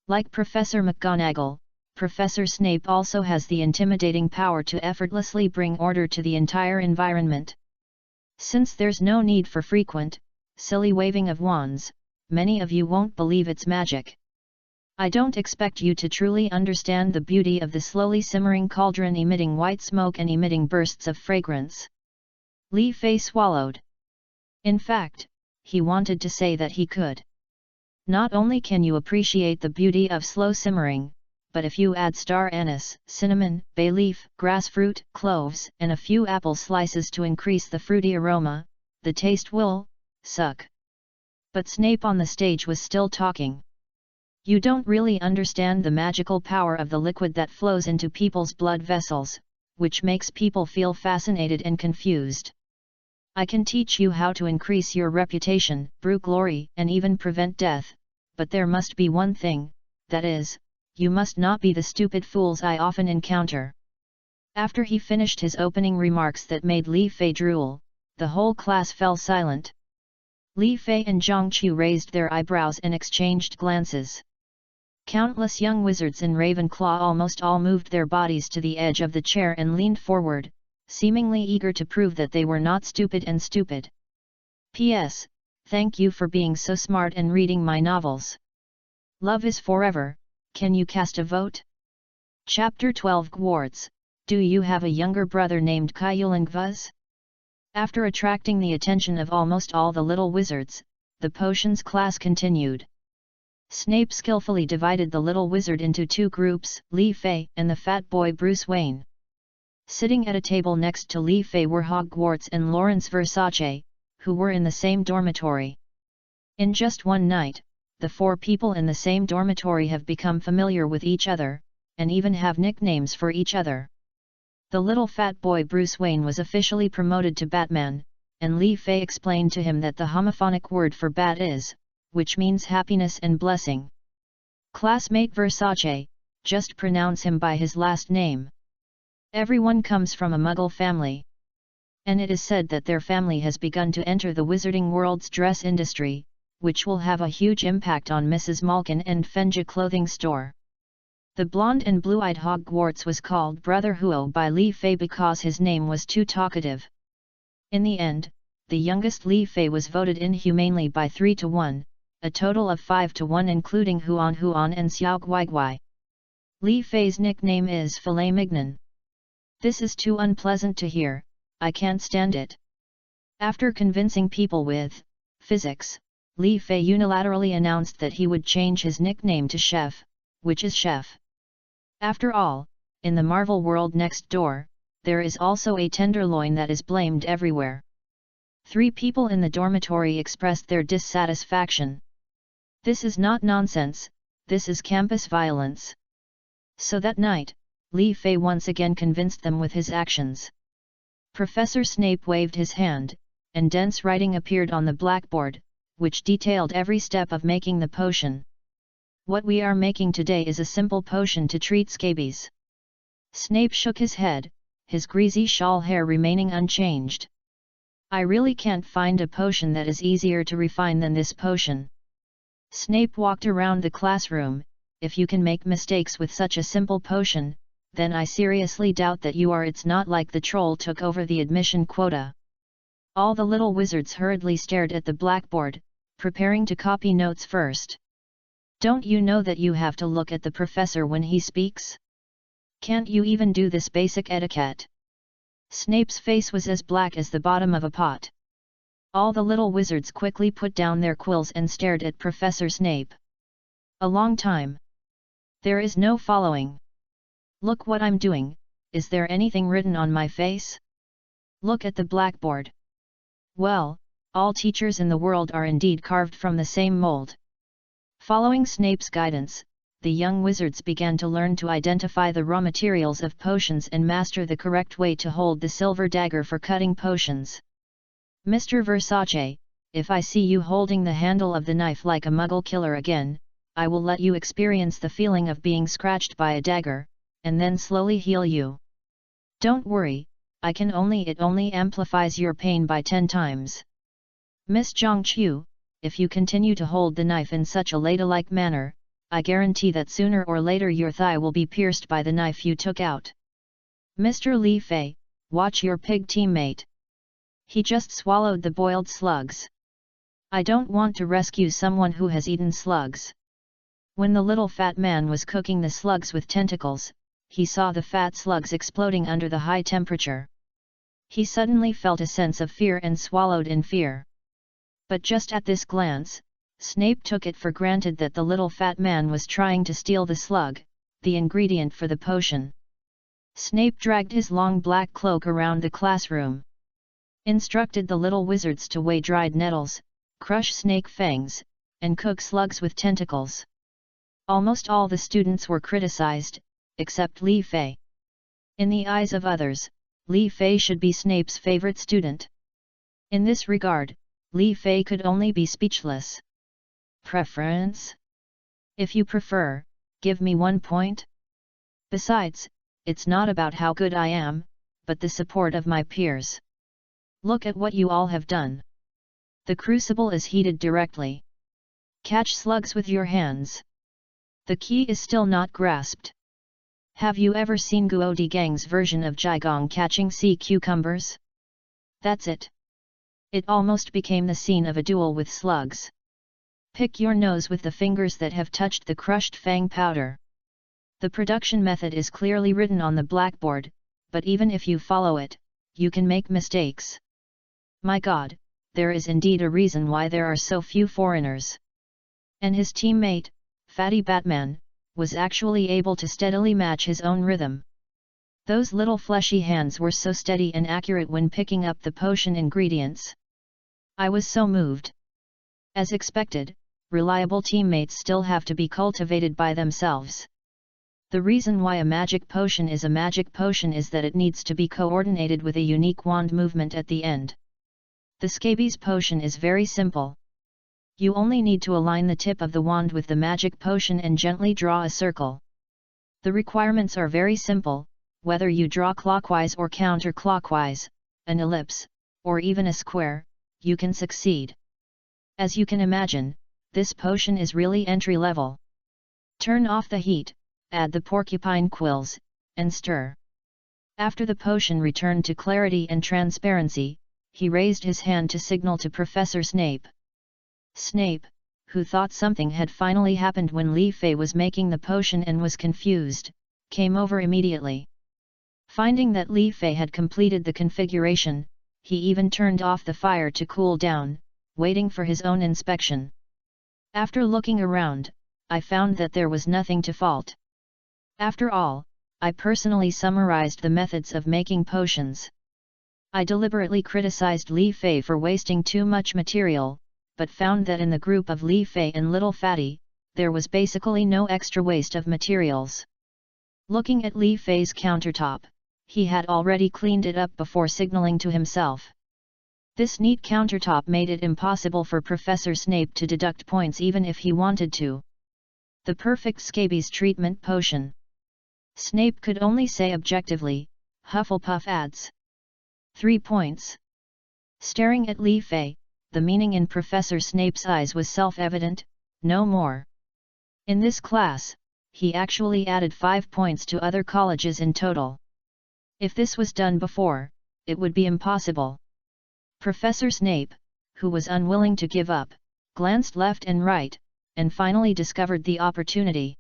Like Professor McGonagall, Professor Snape also has the intimidating power to effortlessly bring order to the entire environment. Since there's no need for frequent, silly waving of wands, many of you won't believe it's magic. I don't expect you to truly understand the beauty of the slowly simmering cauldron emitting white smoke and emitting bursts of fragrance. Li Fei swallowed. In fact, he wanted to say that he could. Not only can you appreciate the beauty of slow simmering, but if you add star anise, cinnamon, bay leaf, grass fruit, cloves, and a few apple slices to increase the fruity aroma, the taste will suck. But Snape on the stage was still talking. You don't really understand the magical power of the liquid that flows into people's blood vessels, which makes people feel fascinated and confused. I can teach you how to increase your reputation, brew glory, and even prevent death, but there must be one thing, that is, you must not be the stupid fools I often encounter. After he finished his opening remarks that made Li Fei drool, the whole class fell silent. Li Fei and Zhang Qiu raised their eyebrows and exchanged glances. Countless young wizards in Ravenclaw almost all moved their bodies to the edge of the chair and leaned forward, seemingly eager to prove that they were not stupid and stupid. P.S. Thank you for being so smart and reading my novels. Love is forever. Can you cast a vote? Chapter 12 Hogwarts, do you have a younger brother named Kyulingvuz? After attracting the attention of almost all the little wizards, the potions class continued. Snape skillfully divided the little wizard into two groups, Li Fei and the fat boy Bruce Wayne. Sitting at a table next to Li Fei were Hogwarts and Lawrence Versace, who were in the same dormitory. In just one night, the four people in the same dormitory have become familiar with each other, and even have nicknames for each other. The little fat boy Bruce Wayne was officially promoted to Batman, and Li Fei explained to him that the homophonic word for bat is, which means happiness and blessing. Classmate Versace, just pronounce him by his last name. Everyone comes from a Muggle family. And it is said that their family has begun to enter the wizarding world's dress industry, which will have a huge impact on Mrs. Malkin and Fenja clothing store. The blonde and blue-eyed Hogwarts was called Brother Huo by Li Fei because his name was too talkative. In the end, the youngest Li Fei was voted inhumanely by 3-1, a total of 5-1 including Huan Huan and Xiao Guaiguai. Li Fei's nickname is Filet Mignon. This is too unpleasant to hear, I can't stand it. After convincing people with physics, Li Fei unilaterally announced that he would change his nickname to Chef, which is chef. After all, in the Marvel world next door, there is also a tenderloin that is blamed everywhere. 3 people in the dormitory expressed their dissatisfaction. This is not nonsense, this is campus violence. So that night, Li Fei once again convinced them with his actions. Professor Snape waved his hand, and dense writing appeared on the blackboard, which detailed every step of making the potion. What we are making today is a simple potion to treat scabies. Snape shook his head, his greasy shawl hair remaining unchanged. I really can't find a potion that is easier to refine than this potion. Snape walked around the classroom. If you can make mistakes with such a simple potion, then I seriously doubt that you are. It's not like the troll took over the admission quota. All the little wizards hurriedly stared at the blackboard, preparing to copy notes first. Don't you know that you have to look at the professor when he speaks? Can't you even do this basic etiquette? Snape's face was as black as the bottom of a pot. All the little wizards quickly put down their quills and stared at Professor Snape. A long time. There is no following. Look what I'm doing, is there anything written on my face? Look at the blackboard. Well, all teachers in the world are indeed carved from the same mold. Following Snape's guidance, the young wizards began to learn to identify the raw materials of potions and master the correct way to hold the silver dagger for cutting potions. Mr. Versace, if I see you holding the handle of the knife like a Muggle killer again, I will let you experience the feeling of being scratched by a dagger, and then slowly heal you. Don't worry, it only amplifies your pain by 10 times. Miss Zhang Qiu, if you continue to hold the knife in such a ladylike manner, I guarantee that sooner or later your thigh will be pierced by the knife you took out. Mr. Li Fei, watch your pig teammate. He just swallowed the boiled slugs. I don't want to rescue someone who has eaten slugs. When the little fat man was cooking the slugs with tentacles, he saw the fat slugs exploding under the high temperature. He suddenly felt a sense of fear and swallowed in fear. But just at this glance, Snape took it for granted that the little fat man was trying to steal the slug, the ingredient for the potion. Snape dragged his long black cloak around the classroom. Instructed the little wizards to weigh dried nettles, crush snake fangs, and cook slugs with tentacles. Almost all the students were criticized, except Li Fei. In the eyes of others, Li Fei should be Snape's favorite student. In this regard, Li Fei could only be speechless. Preference? If you prefer, give me 1 point. Besides, it's not about how good I am, but the support of my peers. Look at what you all have done. The crucible is heated directly. Catch slugs with your hands. The key is still not grasped. Have you ever seen Guodi Gang's version of Jigong catching sea cucumbers? That's it. It almost became the scene of a duel with slugs. Pick your nose with the fingers that have touched the crushed fang powder. The production method is clearly written on the blackboard, but even if you follow it, you can make mistakes. My God, there is indeed a reason why there are so few foreigners. And his teammate, Fatty Batman, was actually able to steadily match his own rhythm. Those little fleshy hands were so steady and accurate when picking up the potion ingredients. I was so moved. As expected, reliable teammates still have to be cultivated by themselves. The reason why a magic potion is a magic potion is that it needs to be coordinated with a unique wand movement at the end. The scabies potion is very simple. You only need to align the tip of the wand with the magic potion and gently draw a circle. The requirements are very simple, whether you draw clockwise or counterclockwise, an ellipse, or even a square, you can succeed. As you can imagine, this potion is really entry level. Turn off the heat, add the porcupine quills, and stir. After the potion returned to clarity and transparency, he raised his hand to signal to Professor Snape. Snape, who thought something had finally happened when Li Fei was making the potion and was confused, came over immediately. Finding that Li Fei had completed the configuration, he even turned off the fire to cool down, waiting for his own inspection. After looking around, I found that there was nothing to fault. After all, I personally summarized the methods of making potions. I deliberately criticized Li Fei for wasting too much material, but found that in the group of Li Fei and Little Fatty, there was basically no extra waste of materials. Looking at Li Fei's countertop, he had already cleaned it up before signaling to himself. This neat countertop made it impossible for Professor Snape to deduct points even if he wanted to. The perfect scabies treatment potion. Snape could only say objectively, Hufflepuff adds 3 points. Staring at Li Fei, the meaning in Professor Snape's eyes was self-evident, no more. In this class, he actually added 5 points to other colleges in total. If this was done before, it would be impossible. Professor Snape, who was unwilling to give up, glanced left and right, and finally discovered the opportunity.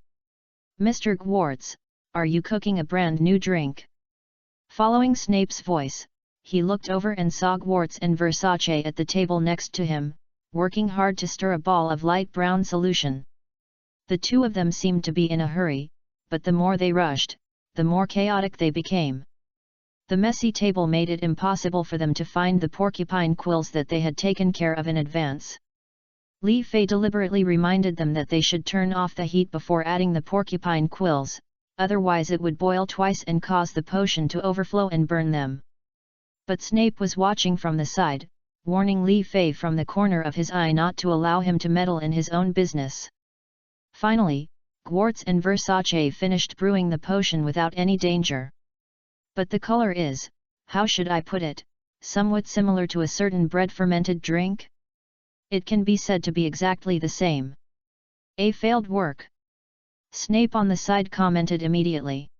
Mr. Hogwarts, are you cooking a brand new drink? Following Snape's voice, he looked over and saw Hogwarts and Versace at the table next to him, working hard to stir a ball of light brown solution. The two of them seemed to be in a hurry, but the more they rushed, the more chaotic they became. The messy table made it impossible for them to find the porcupine quills that they had taken care of in advance. Li Fei deliberately reminded them that they should turn off the heat before adding the porcupine quills, otherwise it would boil twice and cause the potion to overflow and burn them. But Snape was watching from the side, warning Li Fei from the corner of his eye not to allow him to meddle in his own business. Finally, Hogwarts and Versace finished brewing the potion without any danger. But the color is, how should I put it, somewhat similar to a certain bread-fermented drink? It can be said to be exactly the same. A failed work. Snape on the side commented immediately.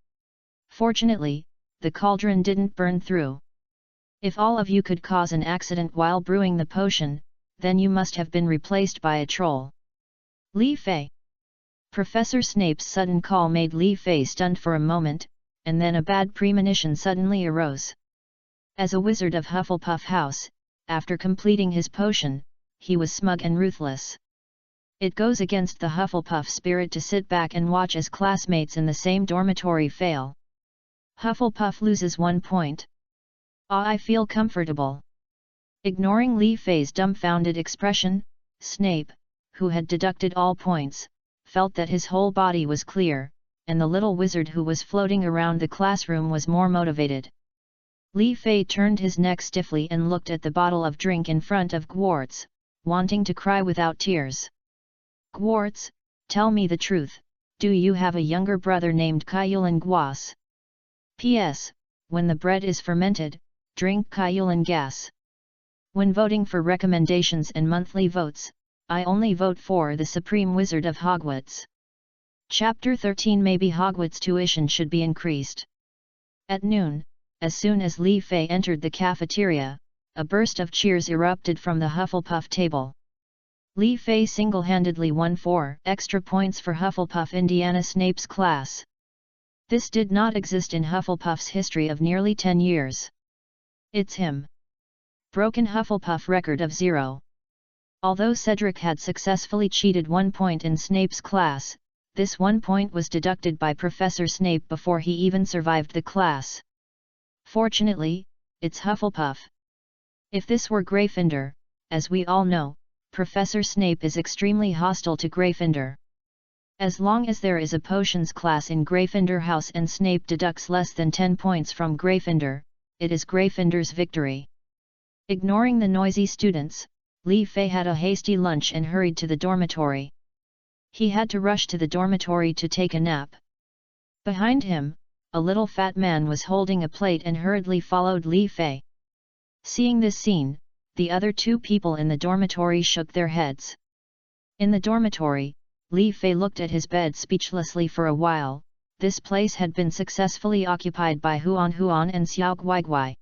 Fortunately, the cauldron didn't burn through. If all of you could cause an accident while brewing the potion, Then you must have been replaced by a troll. Li Fei. Professor Snape's sudden call made Li Fei stunned for a moment, and then a bad premonition suddenly arose. As a wizard of Hufflepuff House, after completing his potion, he was smug and ruthless. It goes against the Hufflepuff spirit to sit back and watch as classmates in the same dormitory fail. Hufflepuff loses 1 point. I feel comfortable. Ignoring Li Fei's dumbfounded expression, Snape, who had deducted all points, felt that his whole body was clear, and the little wizard who was floating around the classroom was more motivated. Li Fei turned his neck stiffly and looked at the bottle of drink in front of Hogwarts, wanting to cry without tears. Hogwarts, tell me the truth, do you have a younger brother named Kyulan Gwas? P.S. When the bread is fermented, drink Kyulan gas. When voting for recommendations and monthly votes, I only vote for the Supreme Wizard of Hogwarts. Chapter 13. Maybe Hogwarts tuition should be increased. At noon, as soon as Li Fei entered the cafeteria, a burst of cheers erupted from the Hufflepuff table. Li Fei single-handedly won 4 extra points for Hufflepuff Indiana Snape's class. This did not exist in Hufflepuff's history of nearly 10 years. It's him. Broken Hufflepuff record of 0. Although Cedric had successfully cheated 1 point in Snape's class, this 1 point was deducted by Professor Snape before he even survived the class. Fortunately, it's Hufflepuff. If this were Gryffindor, as we all know, Professor Snape is extremely hostile to Gryffindor. As long as there is a potions class in Gryffindor House and Snape deducts less than 10 points from Gryffindor, it is Gryffindor's victory. Ignoring the noisy students, Li Fei had a hasty lunch and hurried to the dormitory. He had to rush to the dormitory to take a nap. Behind him, a little fat man was holding a plate and hurriedly followed Li Fei. Seeing this scene, the other 2 people in the dormitory shook their heads. In the dormitory, Li Fei looked at his bed speechlessly for a while. This place had been successfully occupied by Huan Huan and Xiao Guai.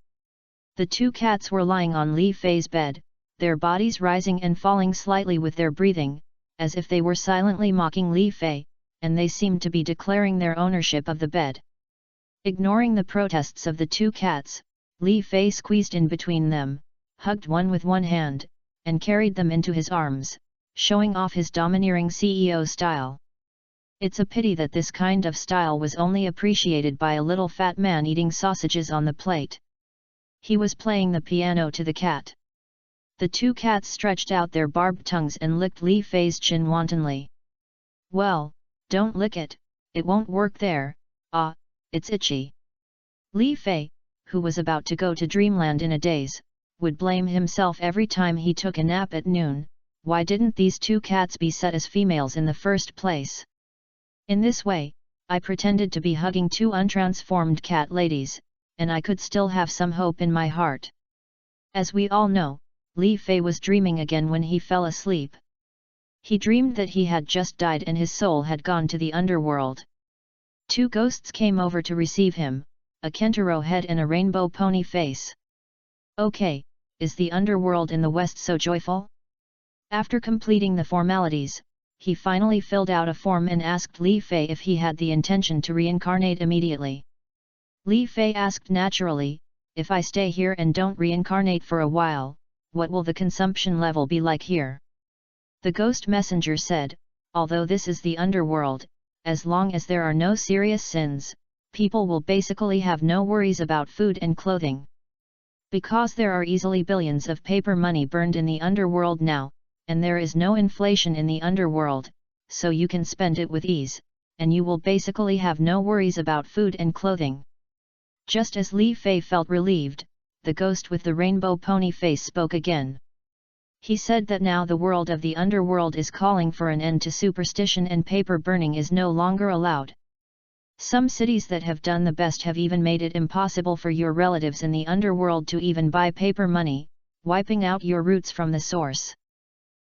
The 2 cats were lying on Li Fei's bed, their bodies rising and falling slightly with their breathing, as if they were silently mocking Li Fei, and they seemed to be declaring their ownership of the bed. Ignoring the protests of the 2 cats, Li Fei squeezed in between them, hugged one with one hand, and carried them into his arms, showing off his domineering CEO style. It's a pity that this kind of style was only appreciated by a little fat man eating sausages on the plate. He was playing the piano to the cat. The 2 cats stretched out their barbed tongues and licked Li Fei's chin wantonly. Well, don't lick it, it won't work there, it's itchy. Li Fei, who was about to go to Dreamland in a daze, would blame himself every time he took a nap at noon. Why didn't these 2 cats be set as females in the first place? In this way, I pretended to be hugging 2 untransformed cat ladies, and I could still have some hope in my heart. As we all know, Li Fei was dreaming again when he fell asleep. He dreamed that he had just died and his soul had gone to the underworld. 2 ghosts came over to receive him, a Kentaro head and a rainbow pony face. Okay, is the underworld in the West so joyful? After completing the formalities, he finally filled out a form and asked Li Fei if he had the intention to reincarnate immediately. Li Fei asked naturally, if I stay here and don't reincarnate for a while, what will the consumption level be like here? The ghost messenger said, although this is the underworld, as long as there are no serious sins, people will basically have no worries about food and clothing. Because there are easily billions of paper money burned in the underworld now, and there is no inflation in the underworld, so you can spend it with ease, and you will basically have no worries about food and clothing. Just as Li Fei felt relieved, the ghost with the rainbow pony face spoke again. He said that now the world of the underworld is calling for an end to superstition and paper burning is no longer allowed. Some cities that have done the best have even made it impossible for your relatives in the underworld to even buy paper money, wiping out your roots from the source.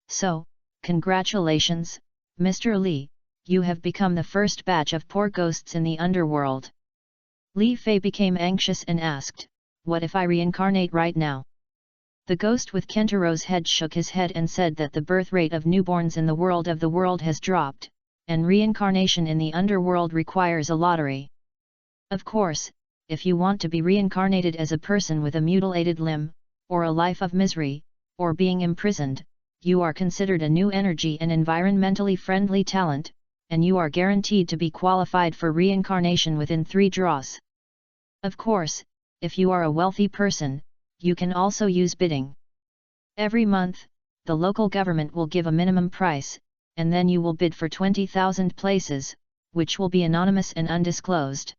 So, congratulations, Mr. Li, you have become the first batch of poor ghosts in the underworld. Li Fei became anxious and asked, what if I reincarnate right now? The ghost with Kentaro's head shook his head and said that the birth rate of newborns in the world has dropped, and reincarnation in the underworld requires a lottery. Of course, if you want to be reincarnated as a person with a mutilated limb, or a life of misery, or being imprisoned, you are considered a new energy and environmentally friendly talent, and you are guaranteed to be qualified for reincarnation within 3 draws. Of course, if you are a wealthy person, you can also use bidding. Every month, the local government will give a minimum price, and then you will bid for 20,000 places, which will be anonymous and undisclosed.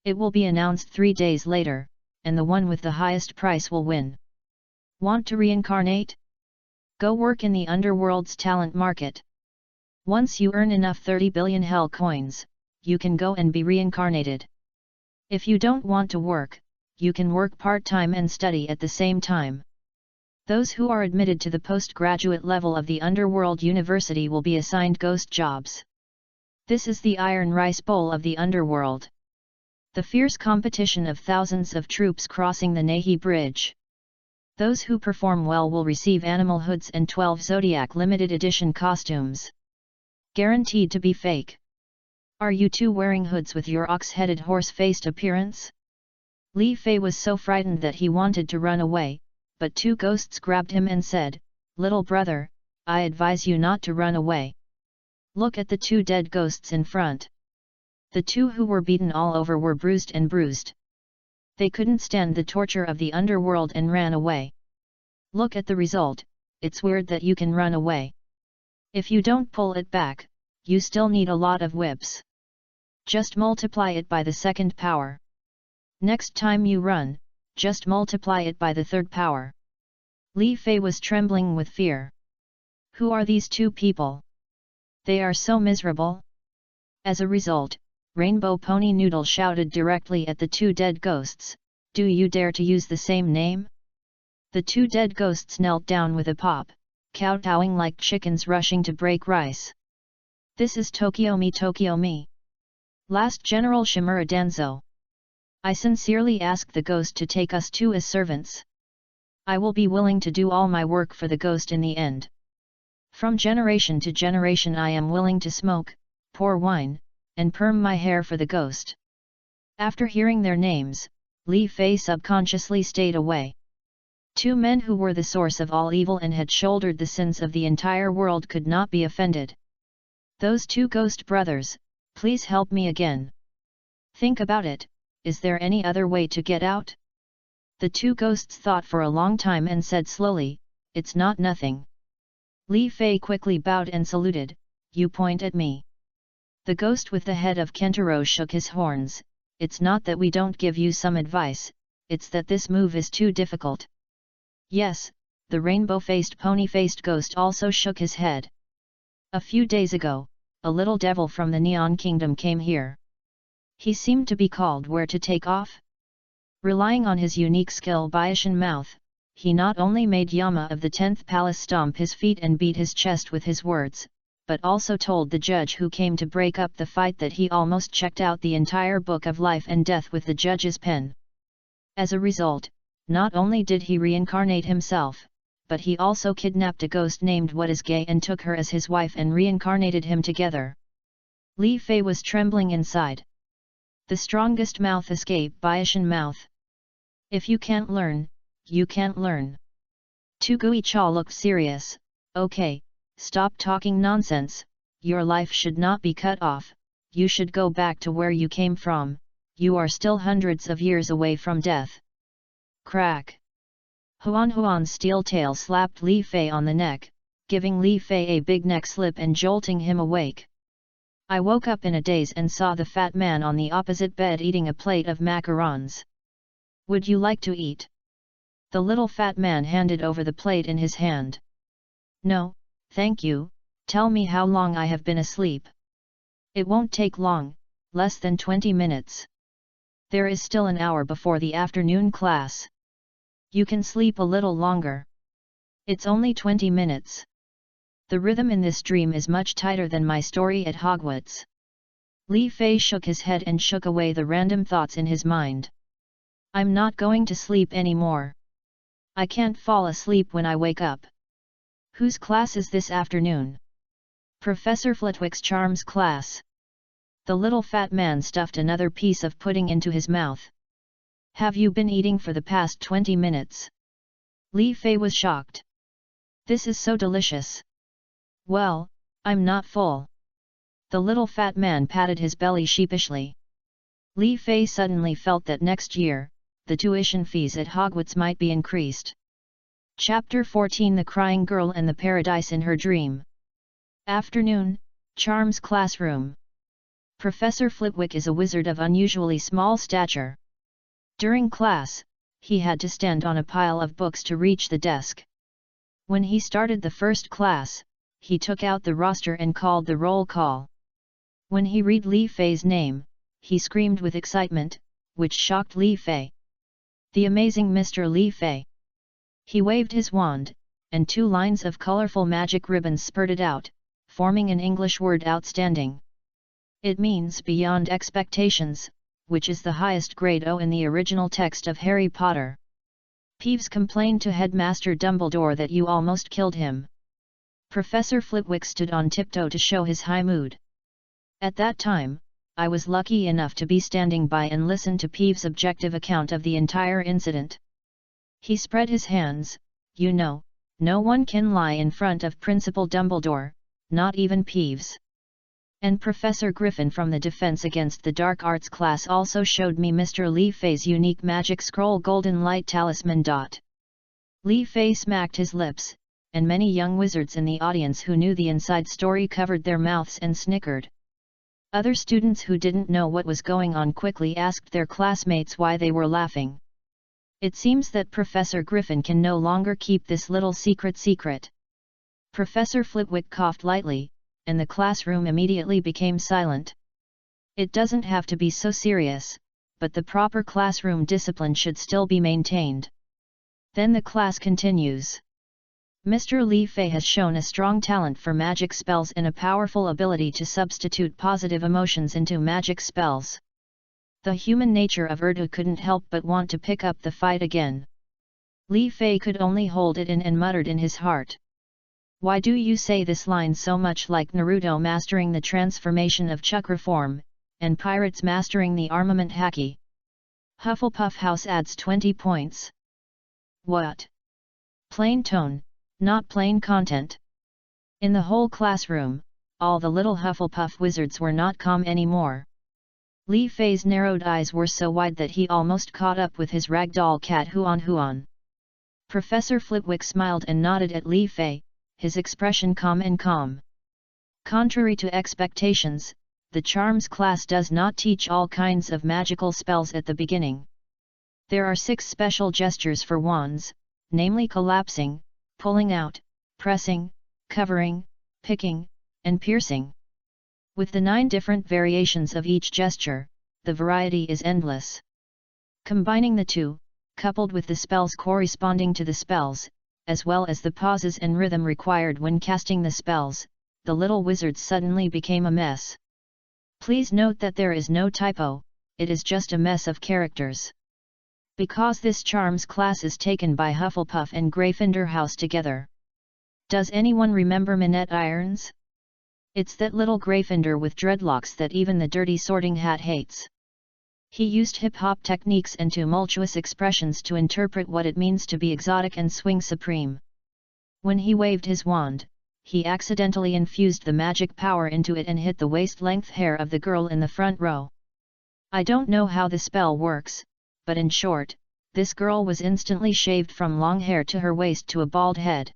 It will be announced 3 days later, and the one with the highest price will win. Want to reincarnate? Go work in the underworld's talent market. Once you earn enough 30 billion hell coins, you can go and be reincarnated. If you don't want to work, you can work part-time and study at the same time. Those who are admitted to the postgraduate level of the Underworld University will be assigned ghost jobs. This is the Iron Rice Bowl of the Underworld. The fierce competition of thousands of troops crossing the Nahi Bridge. Those who perform well will receive animal hoods and 12 Zodiac limited edition costumes. Guaranteed to be fake. Are you two wearing hoods with your ox-headed horse-faced appearance? Li Fei was so frightened that he wanted to run away, but 2 ghosts grabbed him and said, "Little brother, I advise you not to run away. Look at the 2 dead ghosts in front." The 2 who were beaten all over were bruised and bruised. They couldn't stand the torture of the underworld and ran away. Look at the result, it's weird that you can run away. If you don't pull it back, you still need a lot of whips. Just multiply it by the 2nd power. Next time you run, just multiply it by the 3rd power. Li Fei was trembling with fear. Who are these 2 people? They are so miserable. As a result, Rainbow Pony Noodle shouted directly at the 2 dead ghosts, "Do you dare to use the same name?" The 2 dead ghosts knelt down with a pop, kowtowing like chickens rushing to break rice. "This is Tokyo-me. Last General Shimura Danzo. I sincerely ask the ghost to take us 2 as servants. I will be willing to do all my work for the ghost in the end. From generation to generation I am willing to smoke, pour wine, and perm my hair for the ghost." After hearing their names, Li Fei subconsciously stayed away. 2 men who were the source of all evil and had shouldered the sins of the entire world could not be offended. Those 2 ghost brothers, please help me again. Think about it, is there any other way to get out? The 2 ghosts thought for a long time and said slowly, "It's not nothing." Li Fei quickly bowed and saluted, "You point at me." The ghost with the head of Kentaro shook his horns, "It's not that we don't give you some advice, it's that this move is too difficult." Yes, the rainbow-faced pony-faced ghost also shook his head. A few days ago, a little devil from the Neon Kingdom came here. He seemed to be called where to take off. Relying on his unique skill Biashan mouth, he not only made Yama of the 10th Palace stomp his feet and beat his chest with his words, but also told the judge who came to break up the fight that he almost checked out the entire book of life and death with the judge's pen. As a result, not only did he reincarnate himself, but he also kidnapped a ghost named What Is Gay and took her as his wife and reincarnated him together. Li Fei was trembling inside. The strongest mouth escape Biashan mouth. If you can't learn, you can't learn. Tugui Cha looked serious. "Okay, stop talking nonsense, your life should not be cut off, you should go back to where you came from, you are still hundreds of years away from death." Crack! Huan's steel tail slapped Li Fei on the neck, giving Li Fei a big neck slip and jolting him awake. I woke up in a daze and saw the fat man on the opposite bed eating a plate of macarons. "Would you like to eat?" The little fat man handed over the plate in his hand. "No, thank you, tell me how long I have been asleep." "It won't take long, less than 20 minutes. There is still an hour before the afternoon class. You can sleep a little longer. It's only 20 minutes. The rhythm in this dream is much tighter than my story at Hogwarts." Li Fei shook his head and shook away the random thoughts in his mind. "I'm not going to sleep anymore. I can't fall asleep when I wake up. Whose class is this afternoon? Professor Flitwick's charms class. The little fat man stuffed another piece of pudding into his mouth. Have you been eating for the past 20 minutes? Li Fei was shocked. This is so delicious. Well, I'm not full. The little fat man patted his belly sheepishly. Li Fei suddenly felt that next year, the tuition fees at Hogwarts might be increased. Chapter 14 The Crying Girl and the Paradise in Her Dream. Afternoon, Charms Classroom. Professor Flitwick is a wizard of unusually small stature. During class, he had to stand on a pile of books to reach the desk. When he started the first class, he took out the roster and called the roll call. When he read Li Fei's name, he screamed with excitement, which shocked Li Fei. The amazing Mr. Li Fei! He waved his wand, and 2 lines of colorful magic ribbons spurted out, forming an English word outstanding. It means beyond expectations, which is the highest grade O in the original text of Harry Potter. Peeves complained to Headmaster Dumbledore that you almost killed him. Professor Flitwick stood on tiptoe to show his high mood. At that time, I was lucky enough to be standing by and listen to Peeves' objective account of the entire incident. He spread his hands. You know, no one can lie in front of Principal Dumbledore, not even Peeves. And Professor Griffin from the Defense Against the Dark Arts class also showed me Mr. Li Fei's unique magic scroll Golden Light Talisman. Li Fei smacked his lips, and many young wizards in the audience who knew the inside story covered their mouths and snickered. Other students who didn't know what was going on quickly asked their classmates why they were laughing. It seems that Professor Griffin can no longer keep this little secret. Professor Flitwick coughed lightly, and the classroom immediately became silent. It doesn't have to be so serious, but the proper classroom discipline should still be maintained. Then the class continues. Mr. Li Fei has shown a strong talent for magic spells and a powerful ability to substitute positive emotions into magic spells. The human nature of Urdu couldn't help but want to pick up the fight again. Li Fei could only hold it in and muttered in his heart. Why do you say this line so much like Naruto mastering the transformation of chakra form, and pirates mastering the armament haki? Hufflepuff House adds 20 points. What? Plain tone, not plain content. In the whole classroom, all the little Hufflepuff wizards were not calm anymore. Li Fei's narrowed eyes were so wide that he almost caught up with his ragdoll cat Huan. Professor Flitwick smiled and nodded at Li Fei, his expression calm and calm. Contrary to expectations, the charms class does not teach all kinds of magical spells at the beginning. There are 6 special gestures for wands, namely collapsing, pulling out, pressing, covering, picking, and piercing. With the 9 different variations of each gesture, the variety is endless. Combining the two, coupled with the spells corresponding to the spells, as well as the pauses and rhythm required when casting the spells, the little wizards suddenly became a mess. Please note that there is no typo, it is just a mess of characters. Because this charms class is taken by Hufflepuff and Gryffindor House together. Does anyone remember Minette Irons? It's that little Gryffindor with dreadlocks that even the dirty Sorting Hat hates. He used hip-hop techniques and tumultuous expressions to interpret what it means to be exotic and swing supreme. When he waved his wand, he accidentally infused the magic power into it and hit the waist-length hair of the girl in the front row. I don't know how the spell works, but in short, this girl was instantly shaved from long hair to her waist to a bald head.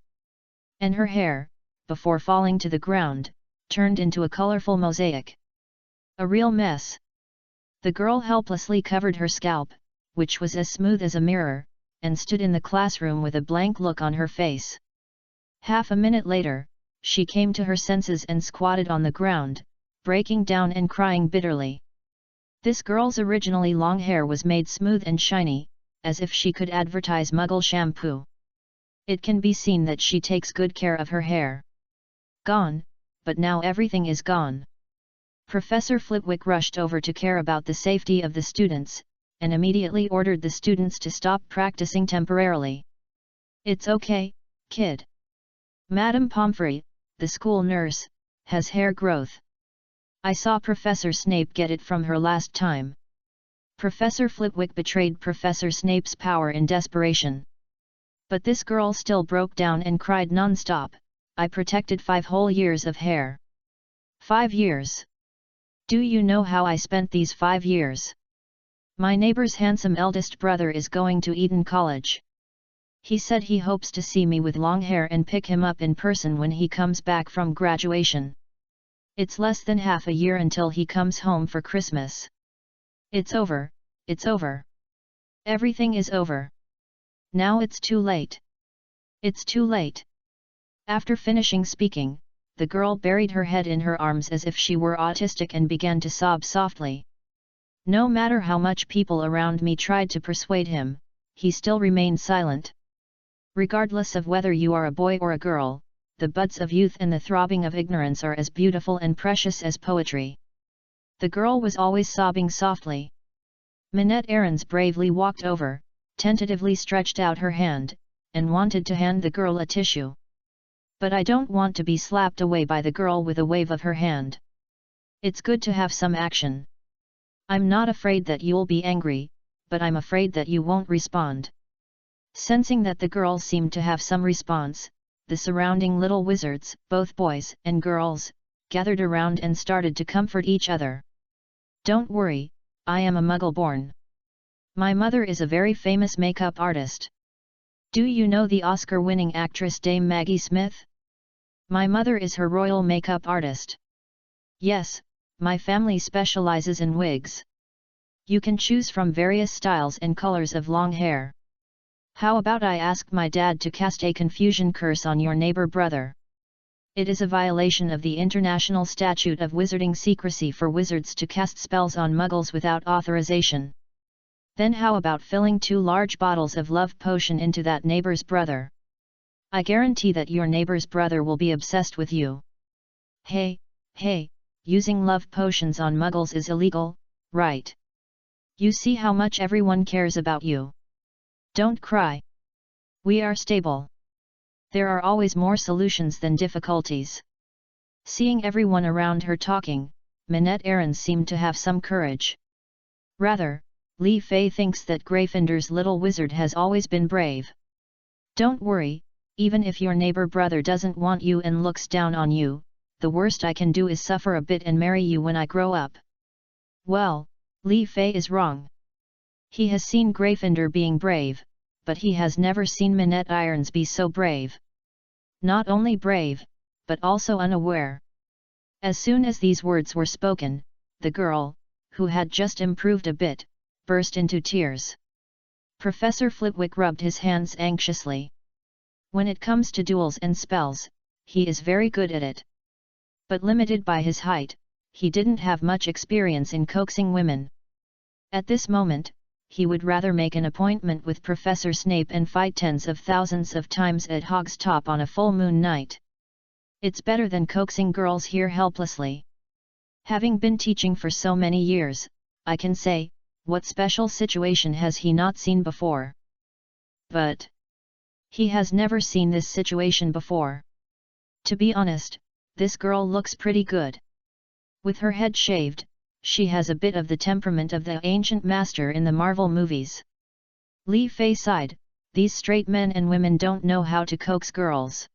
And her hair, before falling to the ground, turned into a colorful mosaic. A real mess. The girl helplessly covered her scalp, which was as smooth as a mirror, and stood in the classroom with a blank look on her face. Half a minute later, she came to her senses and squatted on the ground, breaking down and crying bitterly. This girl's originally long hair was made smooth and shiny, as if she could advertise Muggle shampoo. It can be seen that she takes good care of her hair. Gone, but now everything is gone. Professor Flitwick rushed over to care about the safety of the students, and immediately ordered the students to stop practicing temporarily. It's okay, kid. Madame Pomfrey, the school nurse, has hair growth. I saw Professor Snape get it from her last time. Professor Flitwick betrayed Professor Snape's power in desperation. But this girl still broke down and cried non-stop. I protected 5 whole years of hair. 5 years. Do you know how I spent these 5 years? My neighbor's handsome eldest brother is going to Eton College. He said he hopes to see me with long hair and pick him up in person when he comes back from graduation. It's less than half a year until he comes home for Christmas. It's over, it's over. Everything is over. Now it's too late. It's too late. After finishing speaking, the girl buried her head in her arms as if she were autistic and began to sob softly. No matter how much people around me tried to persuade him, he still remained silent. Regardless of whether you are a boy or a girl, the buds of youth and the throbbing of ignorance are as beautiful and precious as poetry. The girl was always sobbing softly. Minette Aarons bravely walked over, tentatively stretched out her hand, and wanted to hand the girl a tissue. But I don't want to be slapped away by the girl with a wave of her hand. It's good to have some action. I'm not afraid that you'll be angry, but I'm afraid that you won't respond. Sensing that the girl seemed to have some response, the surrounding little wizards, both boys and girls, gathered around and started to comfort each other. Don't worry, I am a Muggle born. My mother is a very famous makeup artist. Do you know the Oscar-winning actress Dame Maggie Smith? My mother is her royal makeup artist. Yes, my family specializes in wigs. You can choose from various styles and colors of long hair. How about I ask my dad to cast a confusion curse on your neighbor brother? It is a violation of the International Statute of Wizarding secrecy for wizards to cast spells on muggles without authorization. Then how about filling 2 large bottles of love potion into that neighbor's brother? I guarantee that your neighbor's brother will be obsessed with you. Hey, using love potions on muggles is illegal, right? You see how much everyone cares about you. Don't cry. We are stable. There are always more solutions than difficulties. Seeing everyone around her talking, Minette Aarons seemed to have some courage. Rather, Li Fei thinks that Gryffindor's little wizard has always been brave. Don't worry, even if your neighbor brother doesn't want you and looks down on you, the worst I can do is suffer a bit and marry you when I grow up. Well, Li Fei is wrong. He has seen Gryffindor being brave, but he has never seen Minette Aarons be so brave. Not only brave, but also unaware. As soon as these words were spoken, the girl, who had just improved a bit, burst into tears. Professor Flitwick rubbed his hands anxiously. When it comes to duels and spells, he is very good at it. But limited by his height, he didn't have much experience in coaxing women. At this moment, he would rather make an appointment with Professor Snape and fight tens of thousands of times at Hog's Top on a full moon night. It's better than coaxing girls here helplessly. Having been teaching for so many years, I can say, what special situation has he not seen before? But he has never seen this situation before. To be honest, this girl looks pretty good. With her head shaved, she has a bit of the temperament of the ancient master in the Marvel movies. Li Fei sighed, these straight men and women don't know how to coax girls.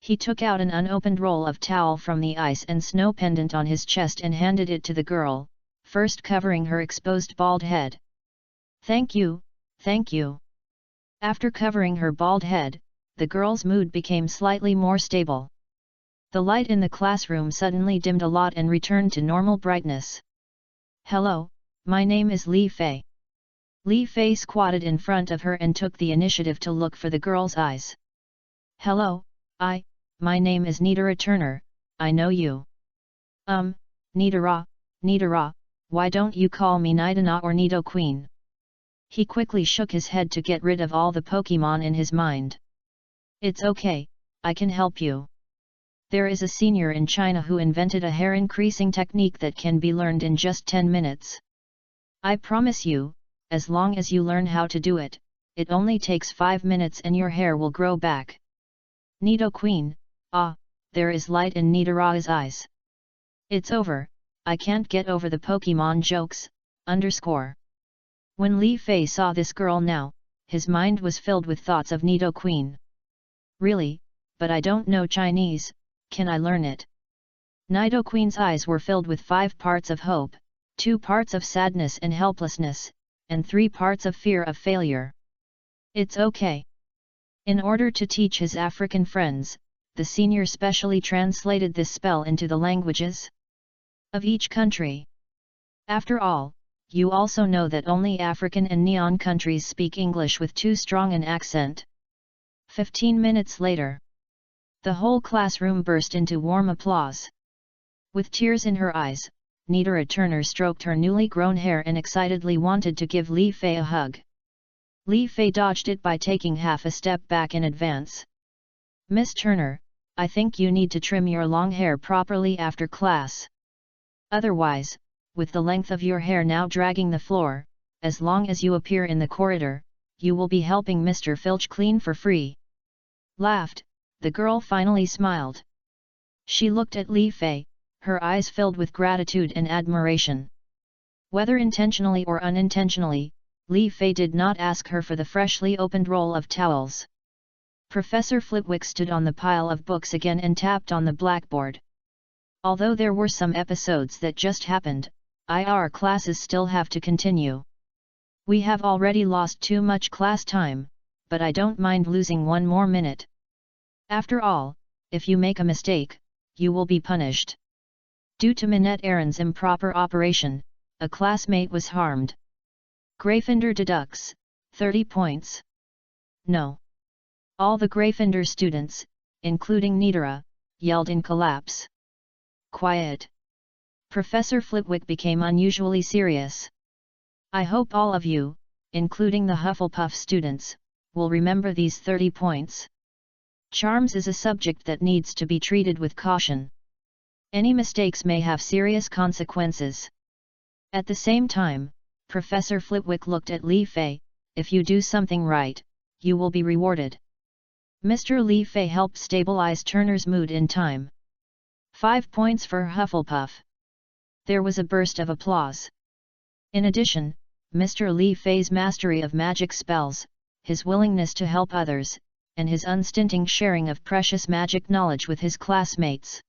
He took out an unopened roll of towel from the ice and snow pendant on his chest and handed it to the girl, first covering her exposed bald head. Thank you, thank you. After covering her bald head, the girl's mood became slightly more stable. The light in the classroom suddenly dimmed a lot and returned to normal brightness. Hello, my name is Li Fei. Li Fei squatted in front of her and took the initiative to look for the girl's eyes. Hello, my name is Nidara Turner, I know you. Nidara, why don't you call me Nidana or Nido Queen? He quickly shook his head to get rid of all the Pokemon in his mind. It's okay, I can help you. There is a senior in China who invented a hair increasing technique that can be learned in just 10 minutes. I promise you, as long as you learn how to do it, it only takes 5 minutes and your hair will grow back. Nidoqueen, ah, there is light in Nidorai's eyes. It's over, I can't get over the Pokemon jokes, underscore. When Li Fei saw this girl now, his mind was filled with thoughts of Nidoqueen. Really, but I don't know Chinese, can I learn it? Nidoqueen's eyes were filled with 5 parts of hope, 2 parts of sadness and helplessness, and 3 parts of fear of failure. It's okay. In order to teach his African friends, the senior specially translated this spell into the languages of each country. After all, you also know that only African and Neon countries speak English with too strong an accent. 15 minutes later, the whole classroom burst into warm applause. With tears in her eyes, Nidora Turner stroked her newly grown hair and excitedly wanted to give Li Fei a hug. Li Fei dodged it by taking half a step back in advance. Miss Turner, I think you need to trim your long hair properly after class. Otherwise, with the length of your hair now dragging the floor, as long as you appear in the corridor, you will be helping Mr. Filch clean for free. Laughed, the girl finally smiled. She looked at Li Fei, her eyes filled with gratitude and admiration. Whether intentionally or unintentionally, Li Fei did not ask her for the freshly opened roll of towels. Professor Flitwick stood on the pile of books again and tapped on the blackboard. Although there were some episodes that just happened, our classes still have to continue. We have already lost too much class time, but I don't mind losing 1 more minute. After all, if you make a mistake, you will be punished. Due to Minette Aaron's improper operation, a classmate was harmed. Gryffindor deducts 30 points. No. All the Gryffindor students, including Nidora, yelled in collapse. Quiet. Professor Flitwick became unusually serious. I hope all of you, including the Hufflepuff students, will remember these 30 points. Charms is a subject that needs to be treated with caution. Any mistakes may have serious consequences. At the same time, Professor Flitwick looked at Li Fei, if you do something right, you will be rewarded. Mr. Li Fei helped stabilize Turner's mood in time. 5 points for Hufflepuff. There was a burst of applause. In addition, Mr. Li Fei's mastery of magic spells, his willingness to help others, and his unstinting sharing of precious magic knowledge with his classmates.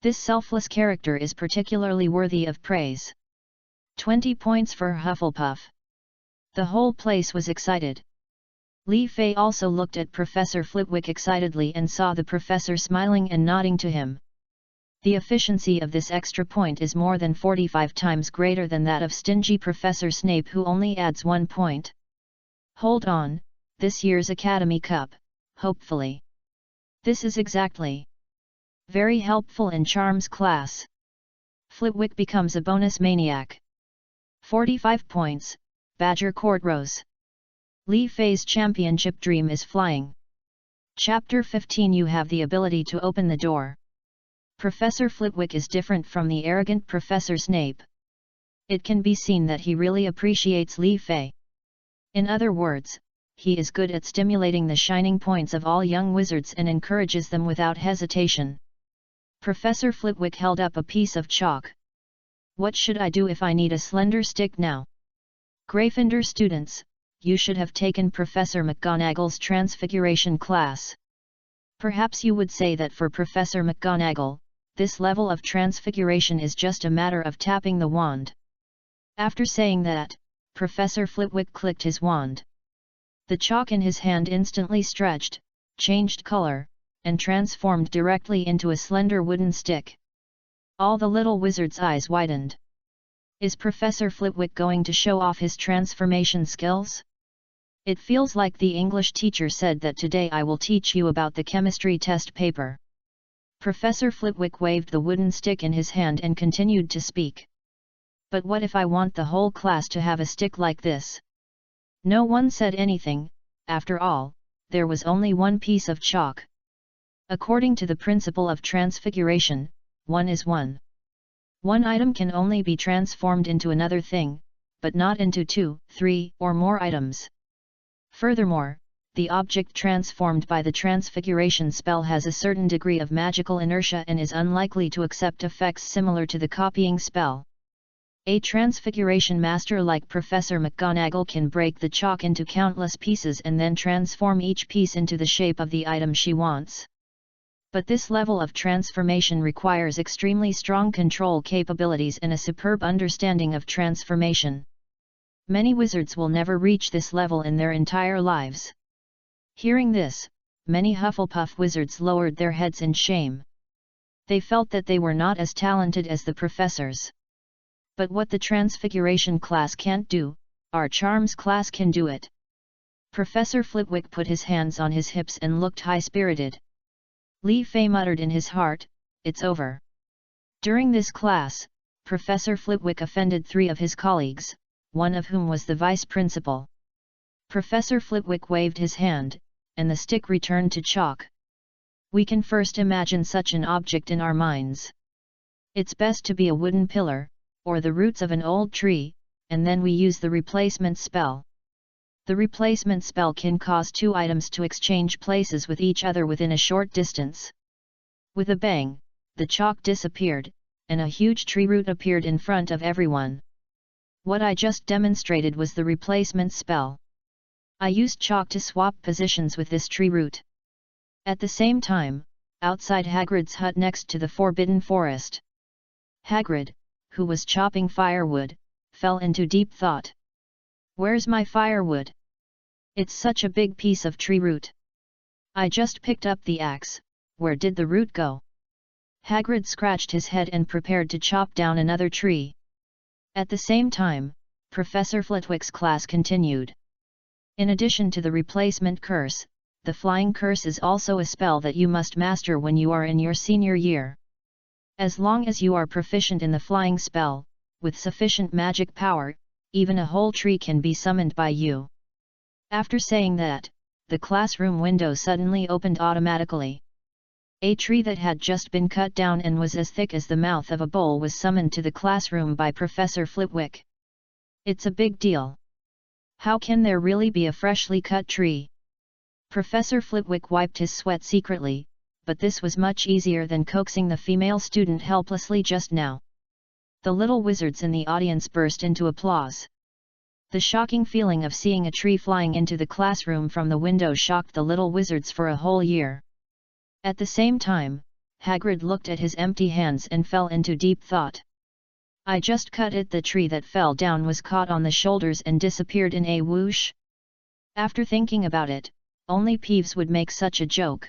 This selfless character is particularly worthy of praise. 20 points for Hufflepuff. The whole place was excited. Li Fei also looked at Professor Flitwick excitedly and saw the professor smiling and nodding to him. The efficiency of this extra point is more than 45 times greater than that of stingy Professor Snape, who only adds 1 point. Hold on, this year's Academy Cup, hopefully. This is exactly very helpful in Charms class. Flitwick becomes a bonus maniac. 45 points, Badger Court Rose. Li Fei's championship dream is flying. Chapter 15. You have the ability to open the door. Professor Flitwick is different from the arrogant Professor Snape. It can be seen that he really appreciates Li Fei. In other words, he is good at stimulating the shining points of all young wizards and encourages them without hesitation. Professor Flitwick held up a piece of chalk. What should I do if I need a slender stick now? Gryffindor students, you should have taken Professor McGonagall's Transfiguration class. Perhaps you would say that for Professor McGonagall, this level of transfiguration is just a matter of tapping the wand. After saying that, Professor Flitwick clicked his wand. The chalk in his hand instantly stretched, changed color, and transformed directly into a slender wooden stick. All the little wizard's eyes widened. Is Professor Flitwick going to show off his transformation skills? It feels like the English teacher said that today I will teach you about the chemistry test paper. Professor Flitwick waved the wooden stick in his hand and continued to speak. But what if I want the whole class to have a stick like this? No one said anything. After all, there was only one piece of chalk. According to the principle of transfiguration, one is one. One item can only be transformed into another thing, but not into 2, 3, or more items. Furthermore, the object transformed by the Transfiguration spell has a certain degree of magical inertia and is unlikely to accept effects similar to the copying spell. A Transfiguration master like Professor McGonagall can break the chalk into countless pieces and then transform each piece into the shape of the item she wants. But this level of transformation requires extremely strong control capabilities and a superb understanding of transformation. Many wizards will never reach this level in their entire lives. Hearing this, many Hufflepuff wizards lowered their heads in shame. They felt that they were not as talented as the professors. But what the Transfiguration class can't do, our Charms class can do it. Professor Flitwick put his hands on his hips and looked high-spirited. Li Fei muttered in his heart, "It's over." During this class, Professor Flitwick offended 3 of his colleagues, one of whom was the vice principal. Professor Flitwick waved his hand, and the stick returned to chalk. We can first imagine such an object in our minds. It's best to be a wooden pillar, or the roots of an old tree, and then we use the replacement spell. The replacement spell can cause 2 items to exchange places with each other within a short distance. With a bang, the chalk disappeared, and a huge tree root appeared in front of everyone. What I just demonstrated was the replacement spell. I used chalk to swap positions with this tree root. At the same time, outside Hagrid's hut next to the Forbidden Forest, Hagrid, who was chopping firewood, fell into deep thought. Where's my firewood? It's such a big piece of tree root. I just picked up the axe, where did the root go? Hagrid scratched his head and prepared to chop down another tree. At the same time, Professor Flitwick's class continued. In addition to the replacement curse, the flying curse is also a spell that you must master when you are in your senior year. As long as you are proficient in the flying spell, with sufficient magic power, even a whole tree can be summoned by you. After saying that, the classroom window suddenly opened automatically. A tree that had just been cut down and was as thick as the mouth of a bowl was summoned to the classroom by Professor Flitwick. It's a big deal. How can there really be a freshly cut tree? Professor Flitwick wiped his sweat secretly, but this was much easier than coaxing the female student helplessly just now. The little wizards in the audience burst into applause. The shocking feeling of seeing a tree flying into the classroom from the window shocked the little wizards for a whole year. At the same time, Hagrid looked at his empty hands and fell into deep thought. I just cut it. The tree that fell down was caught on the shoulders and disappeared in a whoosh. After thinking about it, only Peeves would make such a joke.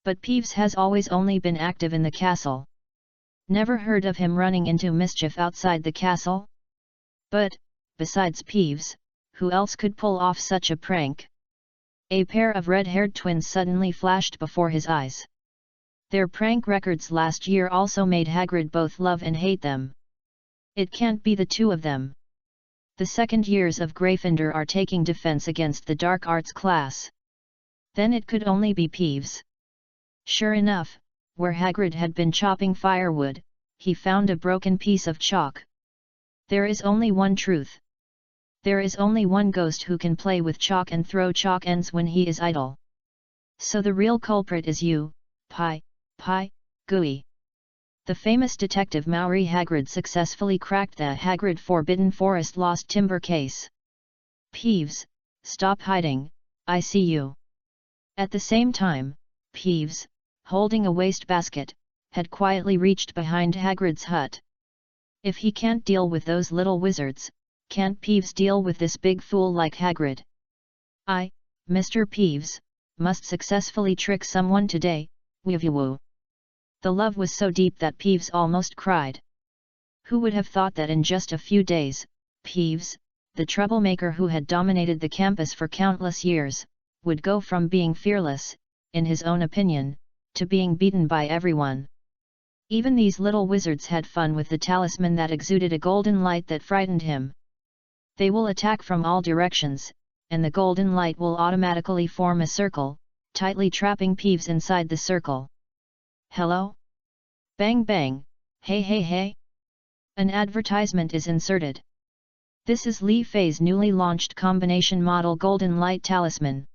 But Peeves has always only been active in the castle. Never heard of him running into mischief outside the castle? But, besides Peeves, who else could pull off such a prank? A pair of red-haired twins suddenly flashed before his eyes. Their prank records last year also made Hagrid both love and hate them. It can't be the 2 of them. The second years of Gryffindor are taking defense against the dark arts class. Then it could only be Peeves. Sure enough, where Hagrid had been chopping firewood, he found a broken piece of chalk. There is only one truth. There is only one ghost who can play with chalk and throw chalk ends when he is idle. So the real culprit is you, Gooey. The famous detective Maury Hagrid successfully cracked the Hagrid Forbidden Forest lost timber case. Peeves, stop hiding, I see you. At the same time, Peeves, holding a wastebasket, had quietly reached behind Hagrid's hut. If he can't deal with those little wizards, can't Peeves deal with this big fool like Hagrid? I, Mr. Peeves, must successfully trick someone today, woo. The love was so deep that Peeves almost cried. Who would have thought that in just a few days, Peeves, the troublemaker who had dominated the campus for countless years, would go from being fearless, in his own opinion, to being beaten by everyone. Even these little wizards had fun with the talisman that exuded a golden light that frightened him. They will attack from all directions, and the golden light will automatically form a circle, tightly trapping Peeves inside the circle. Hello? Bang bang, hey hey hey! An advertisement is inserted. This is Li Fei's newly launched combination model Golden Light Talisman.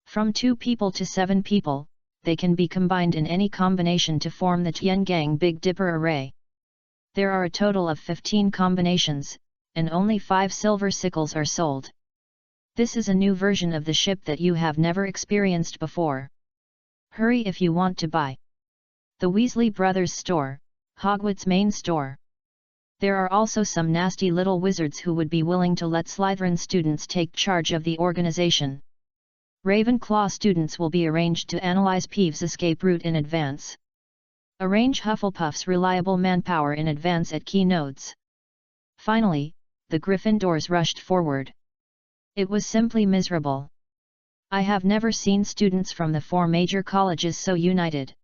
From 2 people to 7 people, they can be combined in any combination to form the Tiangang Big Dipper array. There are a total of 15 combinations, and only 5 silver sickles are sold. This is a new version of the ship that you have never experienced before. Hurry if you want to buy. The Weasley Brothers Store, Hogwarts main store. There are also some nasty little wizards who would be willing to let Slytherin students take charge of the organization. Ravenclaw students will be arranged to analyze Peeves' escape route in advance. Arrange Hufflepuff's reliable manpower in advance at key nodes. Finally, the Gryffindors rushed forward. It was simply miserable. I have never seen students from the 4 major colleges so united.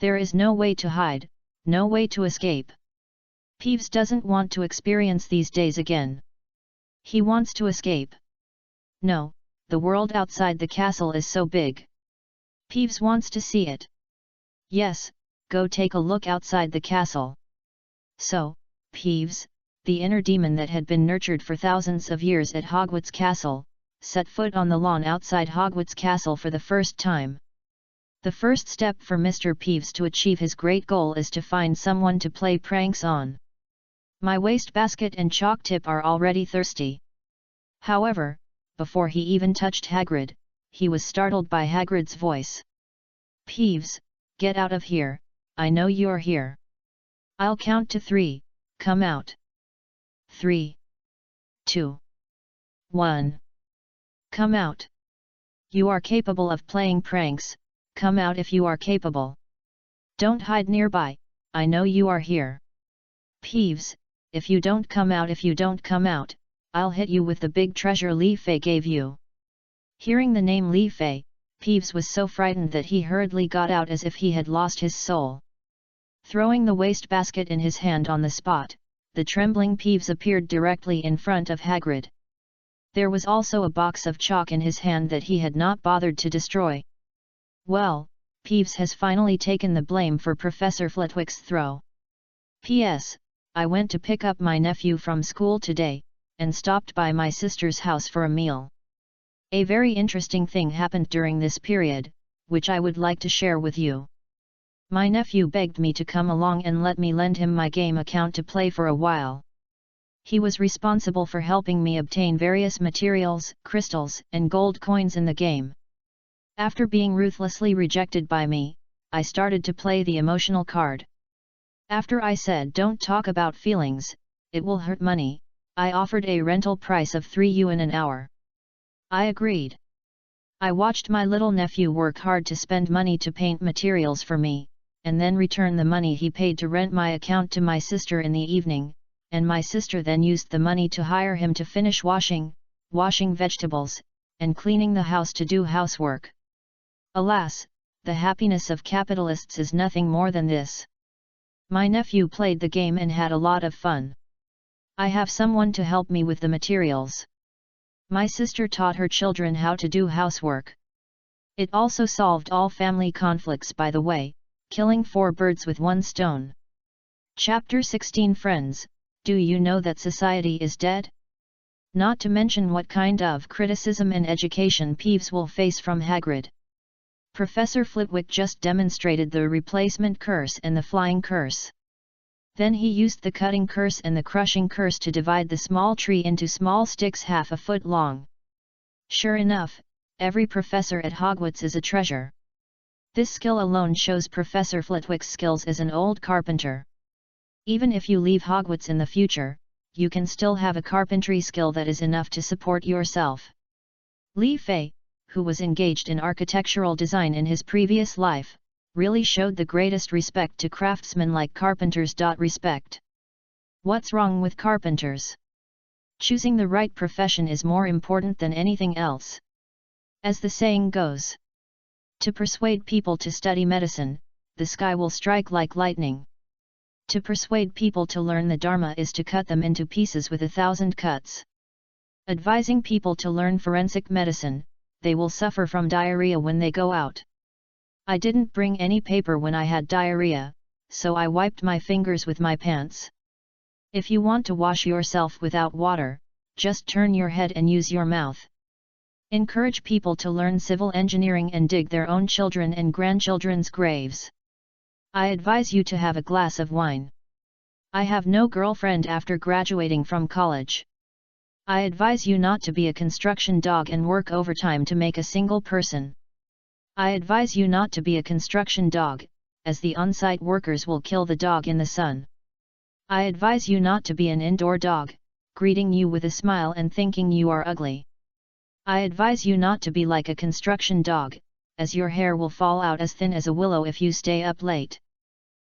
There is no way to hide, no way to escape. Peeves doesn't want to experience these days again. He wants to escape. No, the world outside the castle is so big. Peeves wants to see it. Yes, go take a look outside the castle. So, Peeves, the inner demon that had been nurtured for thousands of years at Hogwarts Castle, set foot on the lawn outside Hogwarts Castle for the first time. The first step for Mr. Peeves to achieve his great goal is to find someone to play pranks on. My wastebasket and chalk tip are already thirsty. However, before he even touched Hagrid, he was startled by Hagrid's voice. Peeves, get out of here, I know you're here. I'll count to 3, come out. 3, 2, 1. Come out. You are capable of playing pranks, come out if you are capable. Don't hide nearby, I know you are here. Peeves, if you don't come out, I'll hit you with the big treasure Li Fei gave you. Hearing the name Li Fei, Peeves was so frightened that he hurriedly got out as if he had lost his soul. Throwing the wastebasket in his hand on the spot, the trembling Peeves appeared directly in front of Hagrid. There was also a box of chalk in his hand that he had not bothered to destroy. Well, Peeves has finally taken the blame for Professor Flitwick's throw. P.S. I went to pick up my nephew from school today, and stopped by my sister's house for a meal. A very interesting thing happened during this period, which I would like to share with you. My nephew begged me to come along and let me lend him my game account to play for a while. He was responsible for helping me obtain various materials, crystals, and gold coins in the game. After being ruthlessly rejected by me, I started to play the emotional card. After I said don't talk about feelings, it will hurt money, I offered a rental price of 3 yuan an hour. I agreed. I watched my little nephew work hard to spend money to paint materials for me, and then return the money he paid to rent my account to my sister in the evening, and my sister then used the money to hire him to finish washing vegetables, and cleaning the house to do housework. Alas, the happiness of capitalists is nothing more than this. My nephew played the game and had a lot of fun. I have someone to help me with the materials. My sister taught her children how to do housework. It also solved all family conflicts, by the way, killing 4 birds with 1 stone. Chapter 16 Friends, do you know that society is dead? Not to mention what kind of criticism and education Peeves will face from Hagrid. Professor Flitwick just demonstrated the replacement curse and the flying curse. Then he used the cutting curse and the crushing curse to divide the small tree into small sticks half a foot long. Sure enough, every professor at Hogwarts is a treasure. This skill alone shows Professor Flitwick's skills as an old carpenter. Even if you leave Hogwarts in the future, you can still have a carpentry skill that is enough to support yourself. Li Fei, who was engaged in architectural design in his previous life, really showed the greatest respect to craftsmen like carpenters. Respect. What's wrong with carpenters? Choosing the right profession is more important than anything else. As the saying goes, to persuade people to study medicine, the sky will strike like lightning. To persuade people to learn the Dharma is to cut them into pieces with 1,000 cuts. Advising people to learn forensic medicine, they will suffer from diarrhea when they go out. I didn't bring any paper when I had diarrhea, so I wiped my fingers with my pants. If you want to wash yourself without water, just turn your head and use your mouth. Encourage people to learn civil engineering and dig their own children and grandchildren's graves. I advise you to have a glass of wine. I have no girlfriend after graduating from college. I advise you not to be a construction dog and work overtime to make a single person. I advise you not to be a construction dog, as the on-site workers will kill the dog in the sun. I advise you not to be an indoor dog, greeting you with a smile and thinking you are ugly. I advise you not to be like a construction dog, as your hair will fall out as thin as a willow if you stay up late.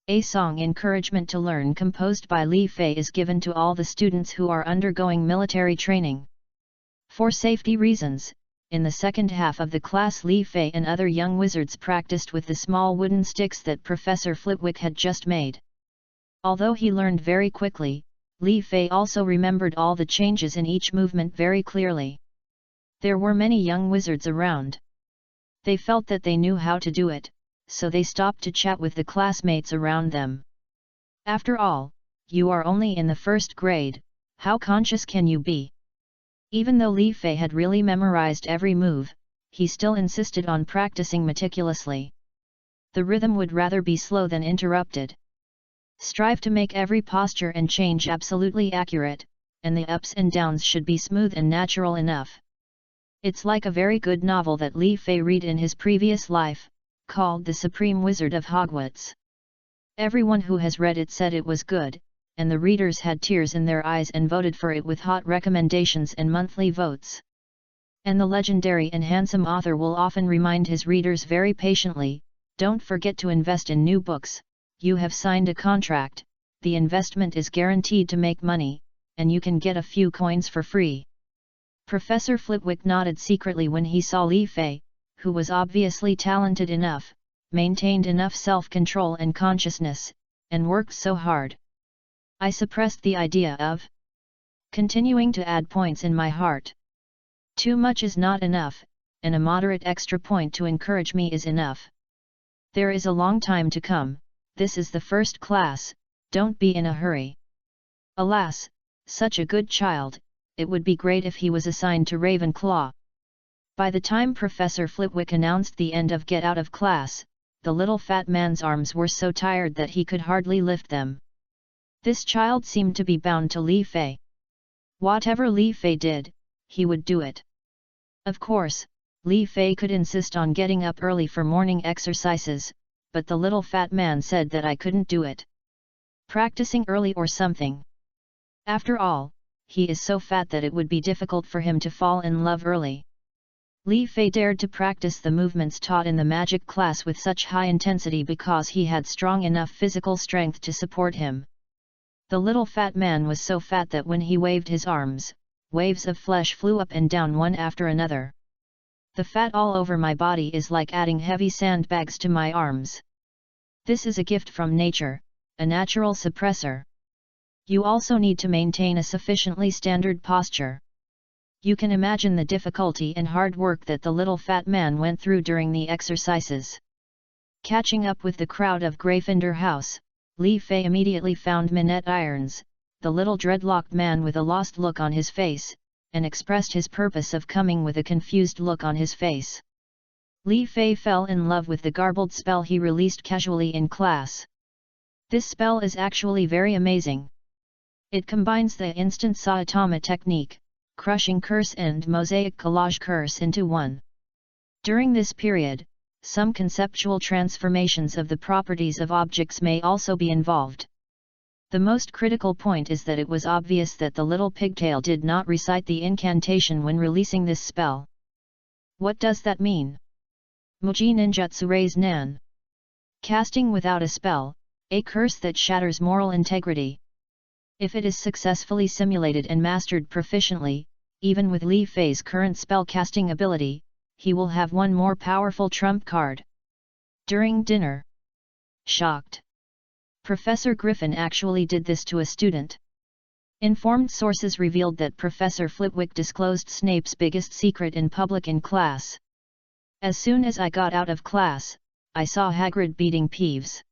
A song encouragement to learn composed by Li Fei is given to all the students who are undergoing military training. For safety reasons, in the second half of the class Li Fei and other young wizards practiced with the small wooden sticks that Professor Flitwick had just made. Although he learned very quickly, Li Fei also remembered all the changes in each movement very clearly. There were many young wizards around. They felt that they knew how to do it, so they stopped to chat with the classmates around them. After all, you are only in the first grade, how conscious can you be? Even though Li Fei had really memorized every move, he still insisted on practicing meticulously. The rhythm would rather be slow than interrupted. Strive to make every posture and change absolutely accurate, and the ups and downs should be smooth and natural enough. It's like a very good novel that Li Fei read in his previous life, called The Supreme Wizard of Hogwarts. Everyone who has read it said it was good, and the readers had tears in their eyes and voted for it with hot recommendations and monthly votes. And the legendary and handsome author will often remind his readers very patiently, don't forget to invest in new books, you have signed a contract, the investment is guaranteed to make money, and you can get a few coins for free. Professor Flitwick nodded secretly when he saw Li Fei, who was obviously talented enough, maintained enough self-control and consciousness, and worked so hard. I suppressed the idea of continuing to add points in my heart. Too much is not enough, and a moderate extra point to encourage me is enough. There is a long time to come, this is the first class, don't be in a hurry. Alas, such a good child, it would be great if he was assigned to Ravenclaw. By the time Professor Flitwick announced the end of Get Out of Class, the little fat man's arms were so tired that he could hardly lift them. This child seemed to be bound to Li Fei. Whatever Li Fei did, he would do it. Of course, Li Fei could insist on getting up early for morning exercises, but the little fat man said that I couldn't do it. Practicing early or something. After all, he is so fat that it would be difficult for him to fall in love early. Li Fei dared to practice the movements taught in the magic class with such high intensity because he had strong enough physical strength to support him. The little fat man was so fat that when he waved his arms, waves of flesh flew up and down one after another. The fat all over my body is like adding heavy sandbags to my arms. This is a gift from nature, a natural suppressor. You also need to maintain a sufficiently standard posture. You can imagine the difficulty and hard work that the little fat man went through during the exercises. Catching up with the crowd of Gryffindor House, Li Fei immediately found Minette Irons, the little dreadlocked man with a lost look on his face, and expressed his purpose of coming with a confused look on his face. Li Fei fell in love with the garbled spell he released casually in class. This spell is actually very amazing. It combines the instant Saitama technique, crushing curse and mosaic collage curse into one. During this period, some conceptual transformations of the properties of objects may also be involved. The most critical point is that it was obvious that the little pigtail did not recite the incantation when releasing this spell. What does that mean? Muji ninjutsu reis nan. Casting without a spell, a curse that shatters moral integrity. If it is successfully simulated and mastered proficiently, even with Li Fei's current spell-casting ability, he will have one more powerful trump card. During dinner. Shocked. Professor Griffin actually did this to a student. Informed sources revealed that Professor Flitwick disclosed Snape's biggest secret in public in class. As soon as I got out of class, I saw Hagrid beating Peeves.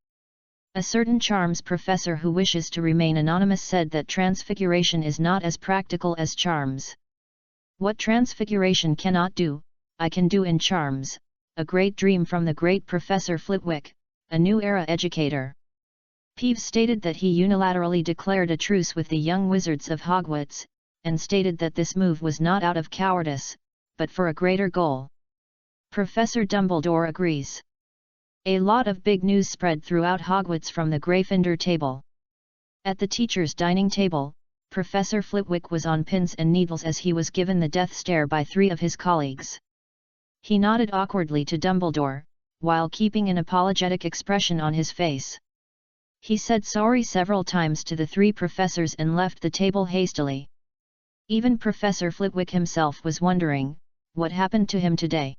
A certain charms professor who wishes to remain anonymous said that Transfiguration is not as practical as charms. What Transfiguration cannot do, I can do in charms, a great dream from the great Professor Flitwick, a new era educator. Peeves stated that he unilaterally declared a truce with the young wizards of Hogwarts, and stated that this move was not out of cowardice, but for a greater goal. Professor Dumbledore agrees. A lot of big news spread throughout Hogwarts from the Gryffindor table. At the teachers' dining table, Professor Flitwick was on pins and needles as he was given the death stare by 3 of his colleagues. He nodded awkwardly to Dumbledore, while keeping an apologetic expression on his face. He said sorry several times to the 3 professors and left the table hastily. Even Professor Flitwick himself was wondering, what happened to him today?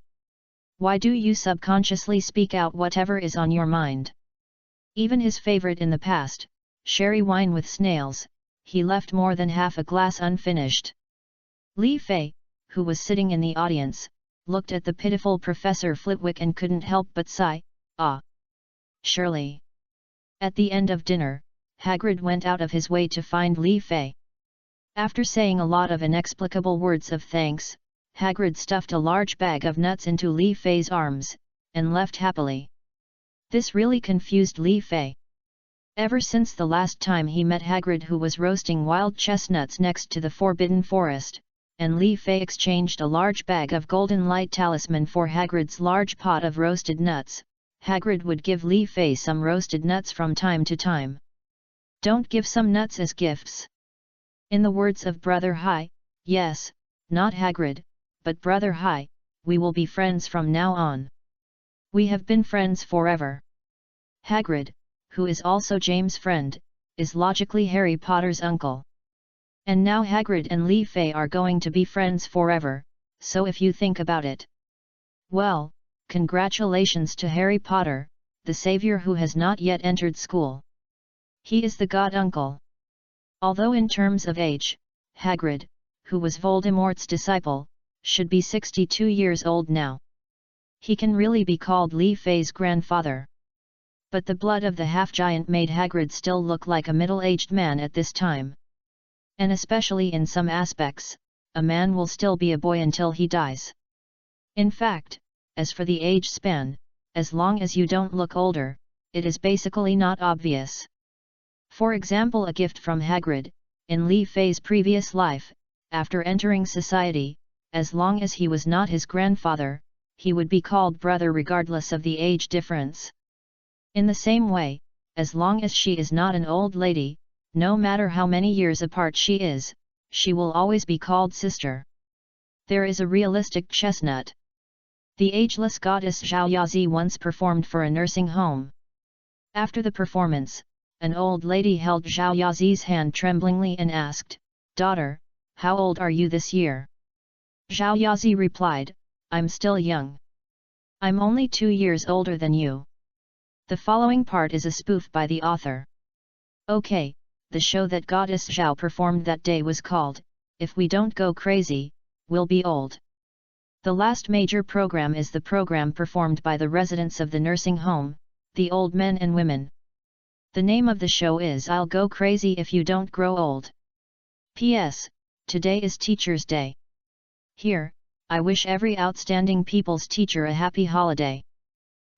Why do you subconsciously speak out whatever is on your mind? Even his favorite in the past, sherry wine with snails, he left more than half a glass unfinished. Li Fei, who was sitting in the audience, looked at the pitiful Professor Flitwick and couldn't help but sigh, ah. Surely. At the end of dinner, Hagrid went out of his way to find Li Fei. After saying a lot of inexplicable words of thanks, Hagrid stuffed a large bag of nuts into Li Fei's arms, and left happily. This really confused Li Fei. Ever since the last time he met Hagrid, who was roasting wild chestnuts next to the Forbidden Forest, and Li Fei exchanged a large bag of golden light talisman for Hagrid's large pot of roasted nuts, Hagrid would give Li Fei some roasted nuts from time to time. Don't give some nuts as gifts. In the words of Brother Hai, yes, not Hagrid, but Brother Hai, we will be friends from now on. We have been friends forever. Hagrid, who is also James' friend, is logically Harry Potter's uncle. And now Hagrid and Li Fei are going to be friends forever, so if you think about it. Well, congratulations to Harry Potter, the savior who has not yet entered school. He is the god uncle. Although in terms of age, Hagrid, who was Voldemort's disciple, should be 62 years old now. He can really be called Li Fei's grandfather. But the blood of the half-giant made Hagrid still look like a middle-aged man at this time. And especially in some aspects, a man will still be a boy until he dies. In fact, as for the age span, as long as you don't look older, it is basically not obvious. For example, a gift from Hagrid, in Li Fei's previous life, after entering society, as long as he was not his grandfather, he would be called brother regardless of the age difference. In the same way, as long as she is not an old lady, no matter how many years apart she will always be called sister. There is a realistic chestnut. The ageless goddess Zhao Yazi once performed for a nursing home. After the performance, an old lady held Zhao Yazi's hand tremblingly and asked, "Daughter, how old are you this year?" Zhao Yazi replied, "I'm still young. I'm only 2 years older than you." The following part is a spoof by the author. Okay, the show that Goddess Zhao performed that day was called, If We Don't Go Crazy, We'll Be Old. The last major program is the program performed by the residents of the nursing home, the old men and women. The name of the show is I'll Go Crazy If You Don't Grow Old. P.S. Today is Teacher's Day. Here, I wish every outstanding people's teacher a happy holiday.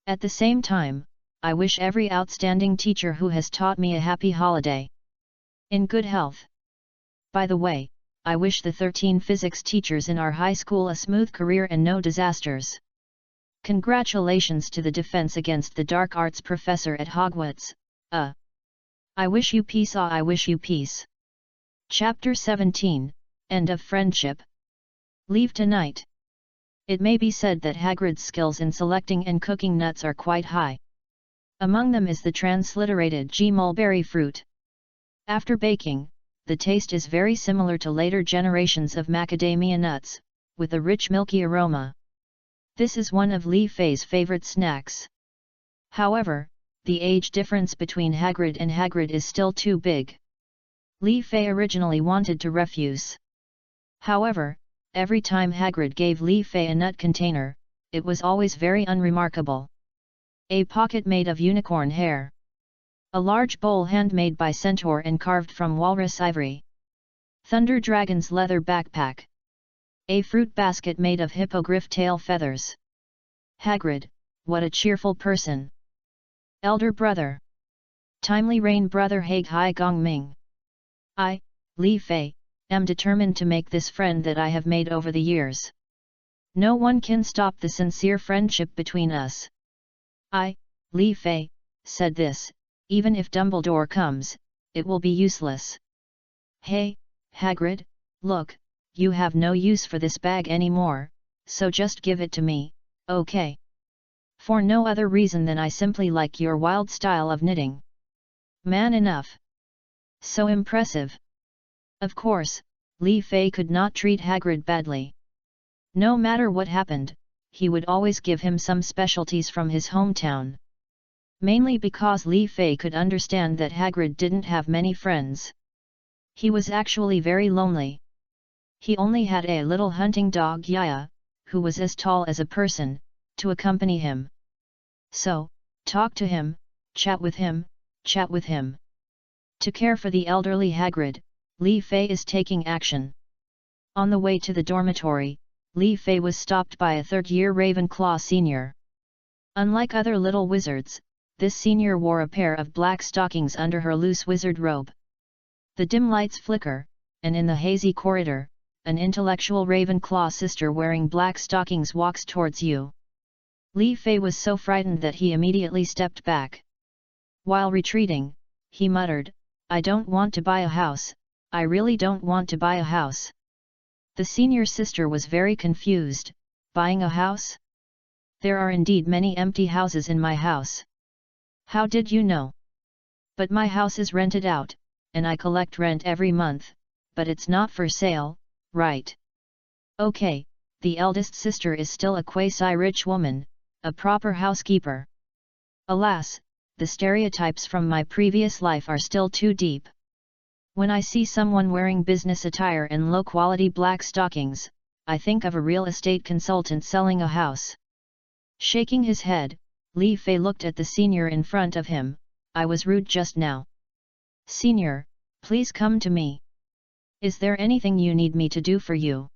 At the same time, I wish every outstanding teacher who has taught me a happy holiday. In good health. By the way, I wish the 13 physics teachers in our high school a smooth career and no disasters. Congratulations to the Defense Against the Dark Arts professor at Hogwarts. I wish you peace. I wish you peace. Chapter 17, End of Friendship. Leave tonight. It may be said that Hagrid's skills in selecting and cooking nuts are quite high. Among them is the transliterated G. mulberry fruit. After baking, the taste is very similar to later generations of macadamia nuts, with a rich milky aroma. This is one of Li Fei's favorite snacks. However, the age difference between Hagrid and Hagrid is still too big. Li Fei originally wanted to refuse. However, every time Hagrid gave Li Fei a nut container, it was always very unremarkable. A pocket made of unicorn hair. A large bowl handmade by centaur and carved from walrus ivory. Thunder dragon's leather backpack. A fruit basket made of hippogriff tail feathers. Hagrid, what a cheerful person. Elder brother. Timely rain brother Haig Hai Gong Ming. I, Li Fei, am determined to make this friend that I have made over the years. No one can stop the sincere friendship between us. I, Li Fei, said this, even if Dumbledore comes, it will be useless. Hey, Hagrid, look, you have no use for this bag anymore, so just give it to me, okay? For no other reason than I simply like your wild style of knitting. Man enough. So impressive. Of course, Li Fei could not treat Hagrid badly. No matter what happened, he would always give him some specialties from his hometown. Mainly because Li Fei could understand that Hagrid didn't have many friends. He was actually very lonely. He only had a little hunting dog Yaya, who was as tall as a person, to accompany him. So, talk to him, chat with him, chat with him. To care for the elderly Hagrid, Li Fei is taking action. On the way to the dormitory, Li Fei was stopped by a third-year Ravenclaw senior. Unlike other little wizards, this senior wore a pair of black stockings under her loose wizard robe. The dim lights flicker, and in the hazy corridor, an intellectual Ravenclaw sister wearing black stockings walks towards you. Li Fei was so frightened that he immediately stepped back. While retreating, he muttered, "I don't want to buy a house, I really don't want to buy a house." The senior sister was very confused. Buying a house? There are indeed many empty houses in my house. How did you know? But my house is rented out, and I collect rent every month, but it's not for sale, right? Okay, the eldest sister is still a quasi-rich woman, a proper housekeeper. Alas, the stereotypes from my previous life are still too deep. When I see someone wearing business attire and low-quality black stockings, I think of a real estate consultant selling a house. Shaking his head, Li Fei looked at the senior in front of him. "I was rude just now. Senior, please come to me. Is there anything you need me to do for you?"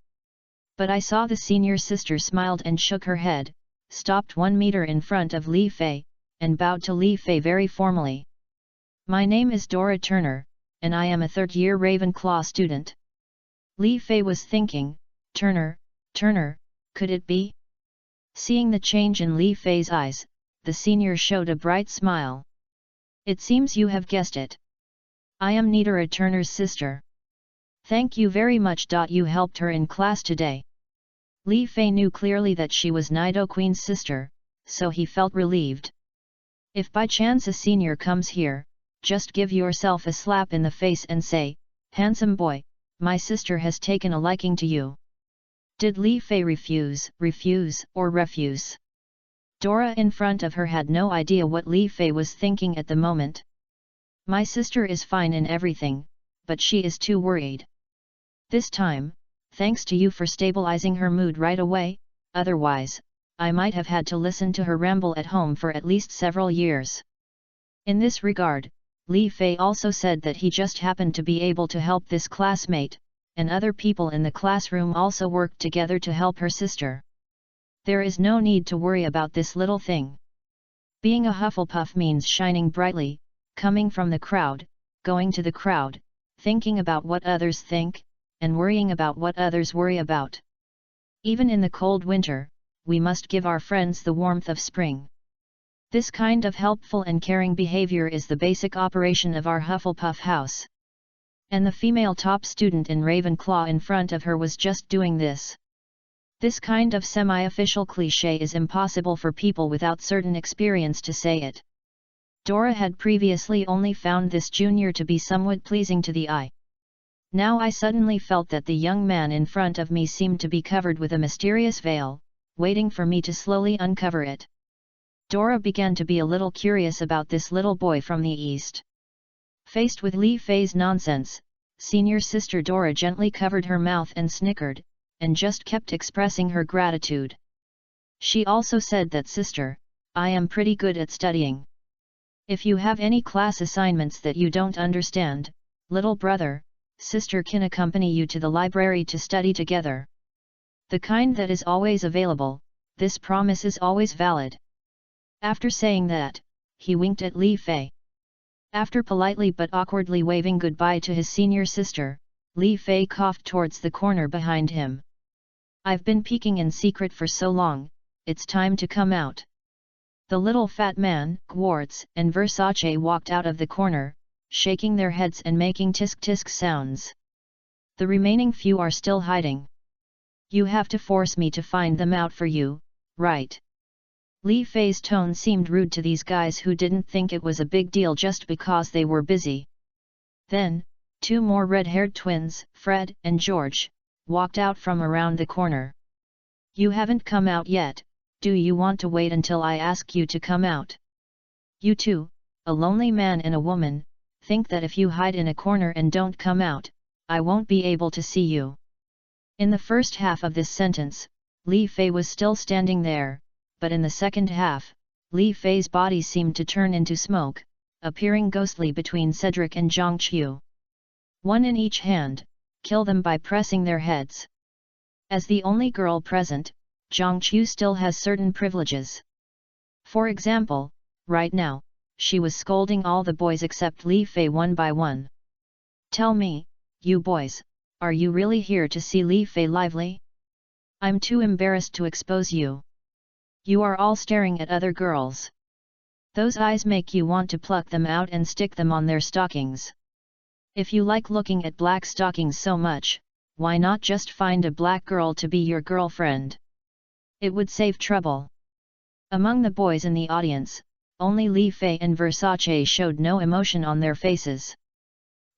But I saw the senior sister smiled and shook her head, stopped 1 meter in front of Li Fei, and bowed to Li Fei very formally. "My name is Dora Turner, and I am a third-year Ravenclaw student." Li Fei was thinking, Turner, could it be? Seeing the change in Li Fei's eyes, the senior showed a bright smile. "It seems you have guessed it. I am Nidora Turner's sister. Thank you very much. You helped her in class today." Li Fei knew clearly that she was Nidoqueen's sister, so he felt relieved. If by chance a senior comes here, just give yourself a slap in the face and say, "Handsome boy, my sister has taken a liking to you." Did Li Fei refuse, or refuse? Dora in front of her had no idea what Li Fei was thinking at the moment. "My sister is fine in everything, but she is too worried. This time, thanks to you for stabilizing her mood right away, otherwise, I might have had to listen to her ramble at home for at least several years." In this regard, Li Fei also said that he just happened to be able to help this classmate, and other people in the classroom also worked together to help her sister. There is no need to worry about this little thing. Being a Hufflepuff means shining brightly, coming from the crowd, going to the crowd, thinking about what others think, and worrying about what others worry about. Even in the cold winter, we must give our friends the warmth of spring. This kind of helpful and caring behavior is the basic operation of our Hufflepuff house. And the female top student in Ravenclaw in front of her was just doing this. This kind of semi-official cliché is impossible for people without certain experience to say it. Dora had previously only found this junior to be somewhat pleasing to the eye. Now I suddenly felt that the young man in front of me seemed to be covered with a mysterious veil, waiting for me to slowly uncover it. Dora began to be a little curious about this little boy from the East. Faced with Li Fei's nonsense, senior sister Dora gently covered her mouth and snickered, and just kept expressing her gratitude. She also said that, "Sister, I am pretty good at studying. If you have any class assignments that you don't understand, little brother, sister can accompany you to the library to study together. The kind that is always available, this promise is always valid. After saying that, he winked at Li Fei. After politely but awkwardly waving goodbye to his senior sister, Li Fei coughed towards the corner behind him. I've been peeking in secret for so long, it's time to come out. The little fat man, Hogwarts, and Versace walked out of the corner, shaking their heads and making tisk-tisk sounds. The remaining few are still hiding. You have to force me to find them out for you, right? Li Fei's tone seemed rude to these guys who didn't think it was a big deal just because they were busy. Then, two more red-haired twins, Fred and George, walked out from around the corner. You haven't come out yet, do you want to wait until I ask you to come out? You two, a lonely man and a woman, think that if you hide in a corner and don't come out, I won't be able to see you. In the first half of this sentence, Li Fei was still standing there, but in the second half, Li Fei's body seemed to turn into smoke, appearing ghostly between Cedric and Zhang Qiu. One in each hand, kill them by pressing their heads. As the only girl present, Zhang Qiu still has certain privileges. For example, right now, she was scolding all the boys except Li Fei one by one. Tell me, you boys, are you really here to see Li Fei lively? I'm too embarrassed to expose you. You are all staring at other girls. Those eyes make you want to pluck them out and stick them on their stockings. If you like looking at black stockings so much, why not just find a black girl to be your girlfriend? It would save trouble. Among the boys in the audience, only Li Fei and Versace showed no emotion on their faces.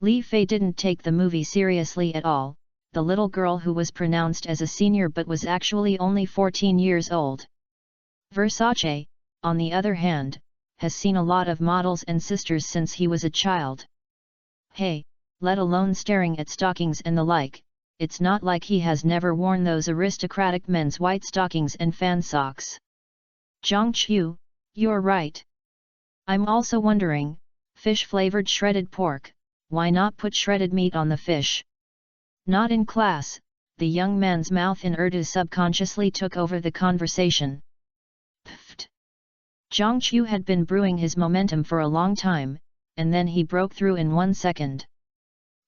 Li Fei didn't take the movie seriously at all, the little girl who was pronounced as a senior but was actually only 14 years old. Versace, on the other hand, has seen a lot of models and sisters since he was a child. Hey, let alone staring at stockings and the like, it's not like he has never worn those aristocratic men's white stockings and fan socks. Zhang Qiu, you're right. I'm also wondering, fish-flavored shredded pork, why not put shredded meat on the fish? Not in class, the young man's mouth in Urdu subconsciously took over the conversation. Pfft. Zhang Qiu had been brewing his momentum for a long time, and then he broke through in 1 second.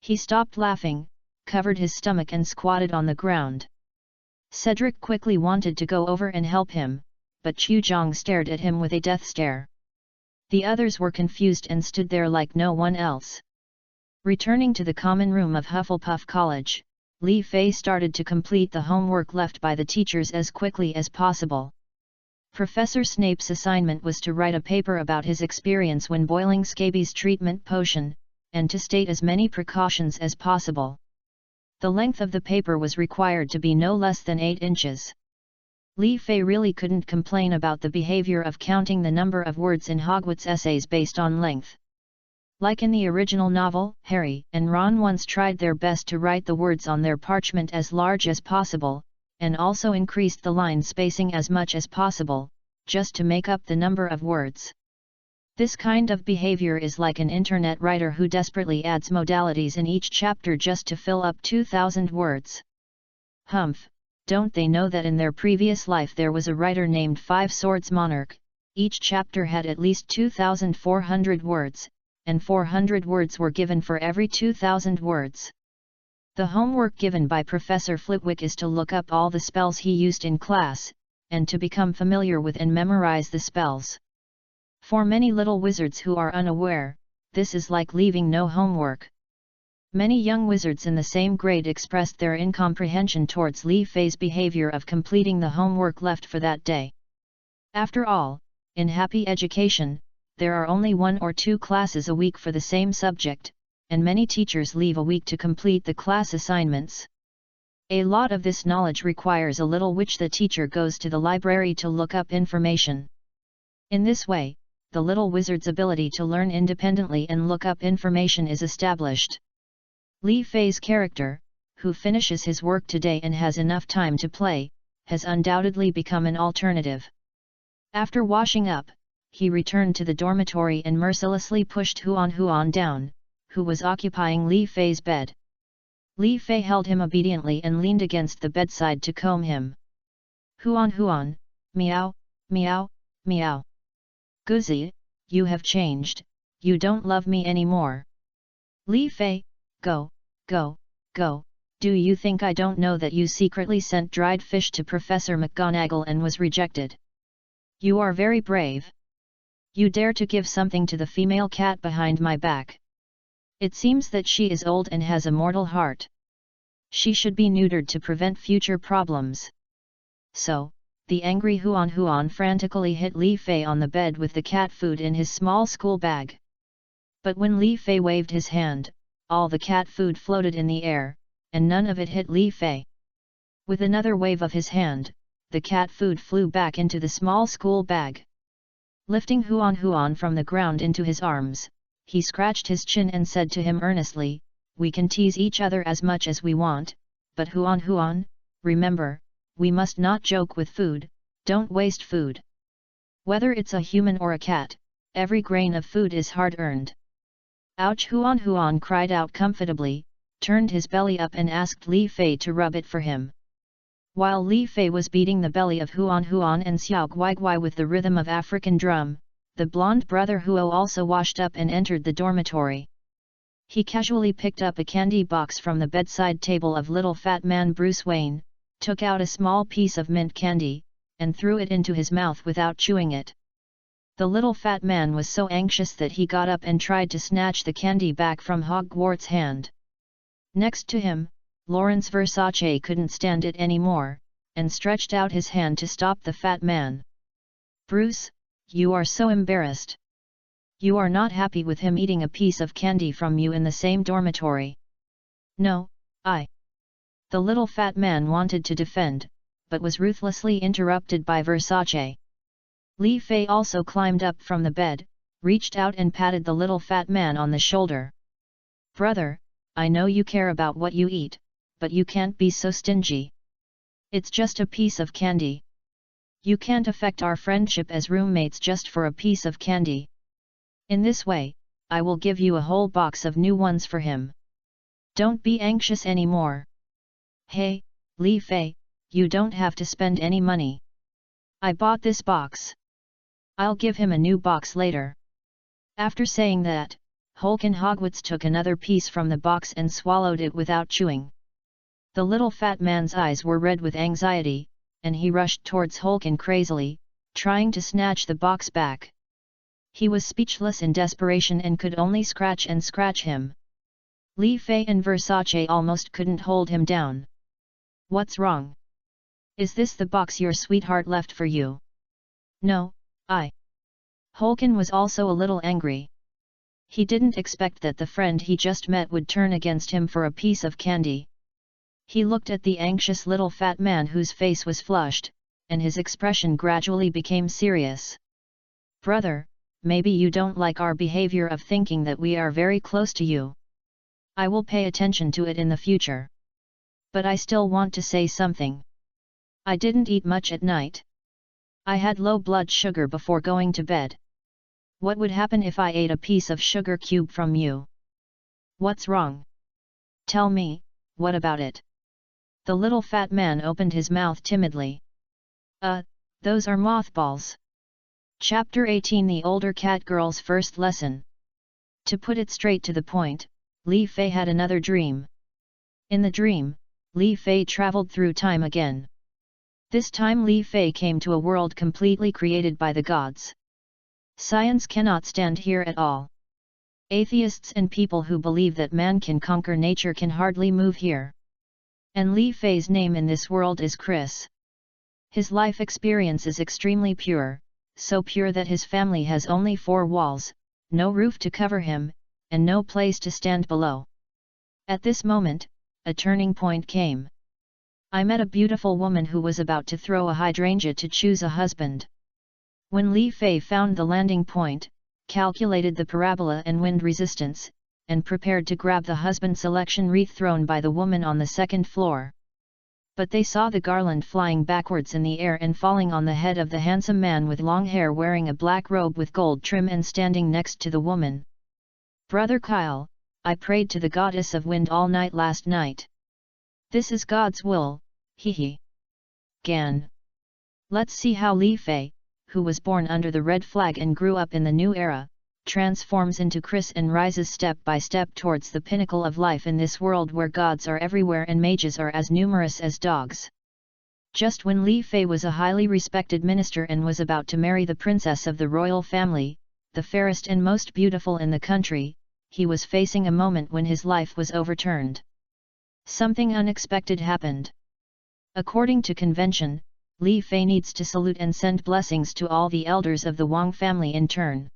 He stopped laughing, covered his stomach and squatted on the ground. Cedric quickly wanted to go over and help him, but Chu Zhang stared at him with a death stare. The others were confused and stood there like no one else. Returning to the common room of Hufflepuff College, Li Fei started to complete the homework left by the teachers as quickly as possible. Professor Snape's assignment was to write a paper about his experience when boiling scabies treatment potion, and to state as many precautions as possible. The length of the paper was required to be no less than 8 inches. Li Fei really couldn't complain about the behavior of counting the number of words in Hogwarts essays based on length. Like in the original novel, Harry and Ron once tried their best to write the words on their parchment as large as possible, and also increased the line spacing as much as possible, just to make up the number of words. This kind of behavior is like an internet writer who desperately adds modalities in each chapter just to fill up 2,000 words. Humph, don't they know that in their previous life there was a writer named Five Swords Monarch? Each chapter had at least 2,400 words, and 400 words were given for every 2,000 words. The homework given by Professor Flitwick is to look up all the spells he used in class, and to become familiar with and memorize the spells. For many little wizards who are unaware, this is like leaving no homework. Many young wizards in the same grade expressed their incomprehension towards Li Fei's behavior of completing the homework left for that day. After all, in Happy Education, there are only 1 or 2 classes a week for the same subject, and many teachers leave a week to complete the class assignments. A lot of this knowledge requires a little which the teacher goes to the library to look up information. In this way, the little wizard's ability to learn independently and look up information is established. Li Fei's character, who finishes his work today and has enough time to play, has undoubtedly become an alternative. After washing up, he returned to the dormitory and mercilessly pushed Huan down, who was occupying Li Fei's bed. Li Fei held him obediently and leaned against the bedside to comb him. Huan, meow, meow, meow. Guzi, you have changed, you don't love me anymore. Li Fei, go, go, go, do you think I don't know that you secretly sent dried fish to Professor McGonagall and was rejected? You are very brave. You dare to give something to the female cat behind my back. It seems that she is old and has a mortal heart. She should be neutered to prevent future problems. So, the angry Huan frantically hit Li Fei on the bed with the cat food in his small school bag. But when Li Fei waved his hand, all the cat food floated in the air, and none of it hit Li Fei. With another wave of his hand, the cat food flew back into the small school bag. Lifting Huan from the ground into his arms, he scratched his chin and said to him earnestly, "We can tease each other as much as we want, but Huan, remember, we must not joke with food, don't waste food. Whether it's a human or a cat, every grain of food is hard-earned." Ouch! Huan cried out comfortably, turned his belly up and asked Li Fei to rub it for him. While Li Fei was beating the belly of Huan and Xiao Guigui with the rhythm of African drum, the blonde brother Huo also washed up and entered the dormitory. He casually picked up a candy box from the bedside table of little fat man Bruce Wayne, took out a small piece of mint candy, and threw it into his mouth without chewing it. The little fat man was so anxious that he got up and tried to snatch the candy back from Hogwarts' hand. Next to him, Lawrence Versace couldn't stand it anymore, and stretched out his hand to stop the fat man. "Bruce, you are so embarrassed. You are not happy with him eating a piece of candy from you in the same dormitory." "No, The little fat man wanted to defend, but was ruthlessly interrupted by Versace. Li Fei also climbed up from the bed, reached out and patted the little fat man on the shoulder. "Brother, I know you care about what you eat, but you can't be so stingy. It's just a piece of candy. You can't affect our friendship as roommates just for a piece of candy. In this way, I will give you a whole box of new ones for him. Don't be anxious anymore." "Hey, Li Fei, you don't have to spend any money. I bought this box. I'll give him a new box later." After saying that, Holken Hogwarts took another piece from the box and swallowed it without chewing. The little fat man's eyes were red with anxiety, and he rushed towards Holken crazily, trying to snatch the box back. He was speechless in desperation and could only scratch and scratch him. Li Fei and Versace almost couldn't hold him down. "What's wrong? Is this the box your sweetheart left for you?" "No, Holken was also a little angry. He didn't expect that the friend he just met would turn against him for a piece of candy. He looked at the anxious little fat man whose face was flushed, and his expression gradually became serious. "Brother, maybe you don't like our behavior of thinking that we are very close to you. I will pay attention to it in the future. But I still want to say something. I didn't eat much at night. I had low blood sugar before going to bed. What would happen if I ate a piece of sugar cube from you? What's wrong? Tell me, what about it?" The little fat man opened his mouth timidly. Those are mothballs." Chapter 18 The Older Cat Girl's First Lesson. To put it straight to the point, Li Fei had another dream. In the dream, Li Fei traveled through time again. This time Li Fei came to a world completely created by the gods. Science cannot stand here at all. Atheists and people who believe that man can conquer nature can hardly move here. And Li Fei's name in this world is Chris. His life experience is extremely pure, so pure that his family has only 4 walls, no roof to cover him, and no place to stand below. At this moment, a turning point came. I met a beautiful woman who was about to throw a hydrangea to choose a husband. When Li Fei found the landing point, calculated the parabola and wind resistance, and prepared to grab the husband selection wreath thrown by the woman on the second floor. But they saw the garland flying backwards in the air and falling on the head of the handsome man with long hair wearing a black robe with gold trim and standing next to the woman. "Brother Kyle, I prayed to the goddess of wind all night last night. This is God's will, hee hee. Gan. Let's see how Li Fei, who was born under the red flag and grew up in the new era, transforms into Chris and rises step by step towards the pinnacle of life in this world where gods are everywhere and mages are as numerous as dogs." Just when Li Fei was a highly respected minister and was about to marry the princess of the royal family, the fairest and most beautiful in the country, he was facing a moment when his life was overturned. Something unexpected happened. According to convention, Li Fei needs to salute and send blessings to all the elders of the Wang family in turn.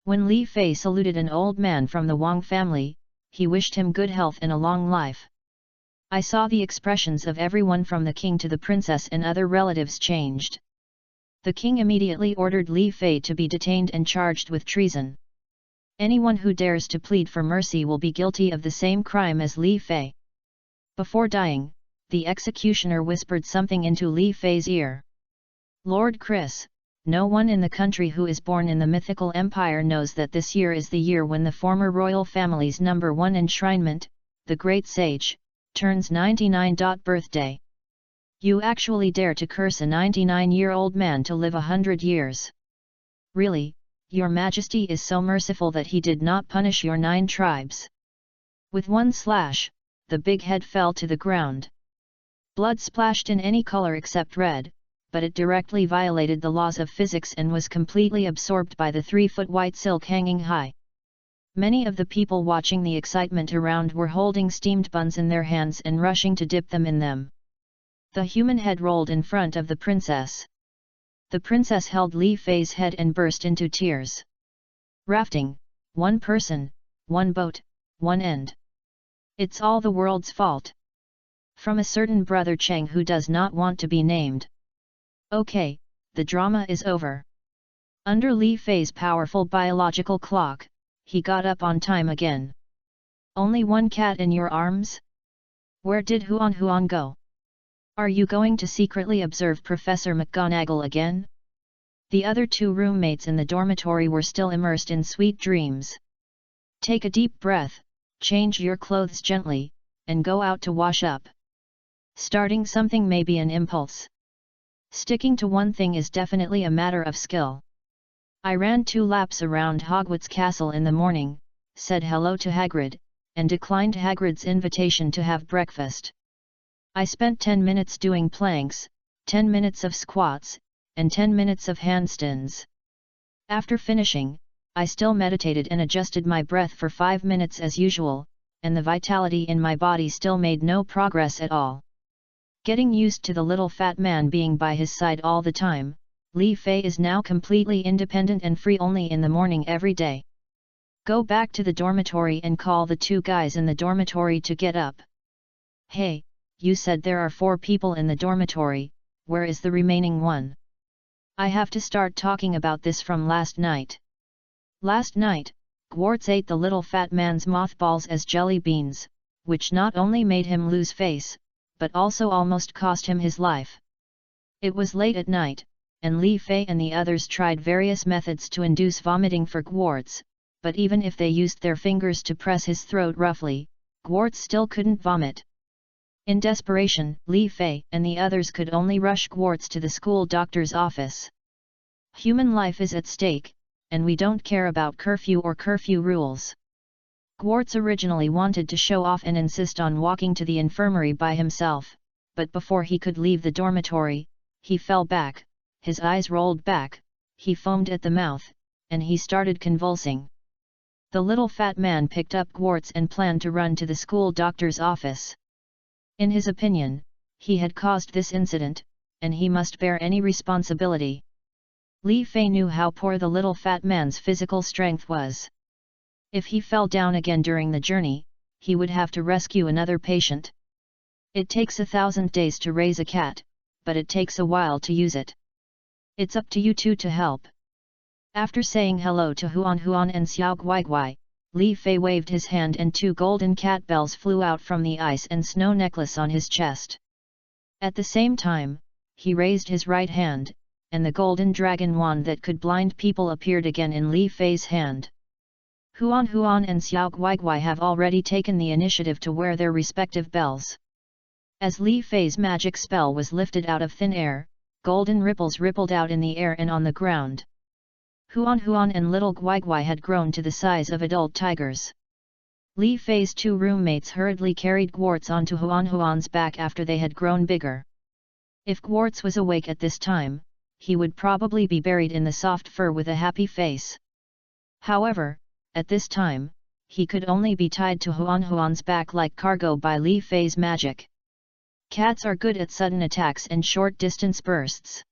When Li Fei saluted an old man from the Wang family, he wished him good health and a long life. I saw the expressions of everyone from the king to the princess and other relatives changed. The king immediately ordered Li Fei to be detained and charged with treason. Anyone who dares to plead for mercy will be guilty of the same crime as Li Fei. Before dying, the executioner whispered something into Li Fei's ear. "Lord Chris, no one in the country who is born in the mythical empire knows that this year is the year when the former royal family's #1 enshrinement, the Great Sage, turns 99. Birthday. You actually dare to curse a 99-year-old man to live 100 years. Really, your majesty is so merciful that he did not punish your 9 tribes." With one slash, the big head fell to the ground. Blood splashed in any color except red, but it directly violated the laws of physics and was completely absorbed by the 3-foot white silk hanging high. Many of the people watching the excitement around were holding steamed buns in their hands and rushing to dip them in them. The human head rolled in front of the princess. The princess held Li Fei's head and burst into tears. "Rafting, one person, one boat, one end. It's all the world's fault." From a certain brother Cheng who does not want to be named. "Okay, the drama is over." Under Li Fei's powerful biological clock, he got up on time again. "Only one cat in your arms? Where did Huan go? Are you going to secretly observe Professor McGonagall again?" The other 2 roommates in the dormitory were still immersed in sweet dreams. "Take a deep breath, change your clothes gently, and go out to wash up. Starting something may be an impulse. Sticking to one thing is definitely a matter of skill. I ran 2 laps around Hogwarts Castle in the morning, said hello to Hagrid, and declined Hagrid's invitation to have breakfast. I spent 10 minutes doing planks, 10 minutes of squats, and 10 minutes of handstands. After finishing, I still meditated and adjusted my breath for 5 minutes as usual, and the vitality in my body still made no progress at all. Getting used to the little fat man being by his side all the time, Li Fei is now completely independent and free only in the morning every day. Go back to the dormitory and call the 2 guys in the dormitory to get up. Hey, you said there are 4 people in the dormitory, where is the remaining one? I have to start talking about this from last night. Last night, Hogwarts ate the little fat man's mothballs as jelly beans, which not only made him lose face, but also almost cost him his life. It was late at night, and Li Fei and the others tried various methods to induce vomiting for Hogwarts, but even if they used their fingers to press his throat roughly, Hogwarts still couldn't vomit. In desperation, Li Fei and the others could only rush Hogwarts to the school doctor's office. Human life is at stake, and we don't care about curfew or curfew rules. Hogwarts originally wanted to show off and insist on walking to the infirmary by himself, but before he could leave the dormitory, he fell back, his eyes rolled back, he foamed at the mouth, and he started convulsing. The little fat man picked up Hogwarts and planned to run to the school doctor's office. In his opinion, he had caused this incident, and he must bear any responsibility. Li Fei knew how poor the little fat man's physical strength was. If he fell down again during the journey, he would have to rescue another patient. It takes 1,000 days to raise a cat, but it takes a while to use it. It's up to you 2 to help. After saying hello to Huan and Xiao Guigui, Li Fei waved his hand and 2 golden cat bells flew out from the ice and snow necklace on his chest. At the same time, he raised his right hand, and the golden dragon wand that could blind people appeared again in Li Fei's hand. Huan Huan and Xiao Guigui have already taken the initiative to wear their respective bells. As Li Fei's magic spell was lifted out of thin air, golden ripples rippled out in the air and on the ground. Huan Huan and little Guigui had grown to the size of adult tigers. Li Fei's two roommates hurriedly carried Quartz onto Huan Huan's back after they had grown bigger. If Quartz was awake at this time, he would probably be buried in the soft fur with a happy face. However, at this time, he could only be tied to Huan Huan's back like cargo by Li Fei's magic. Cats are good at sudden attacks and short-distance bursts.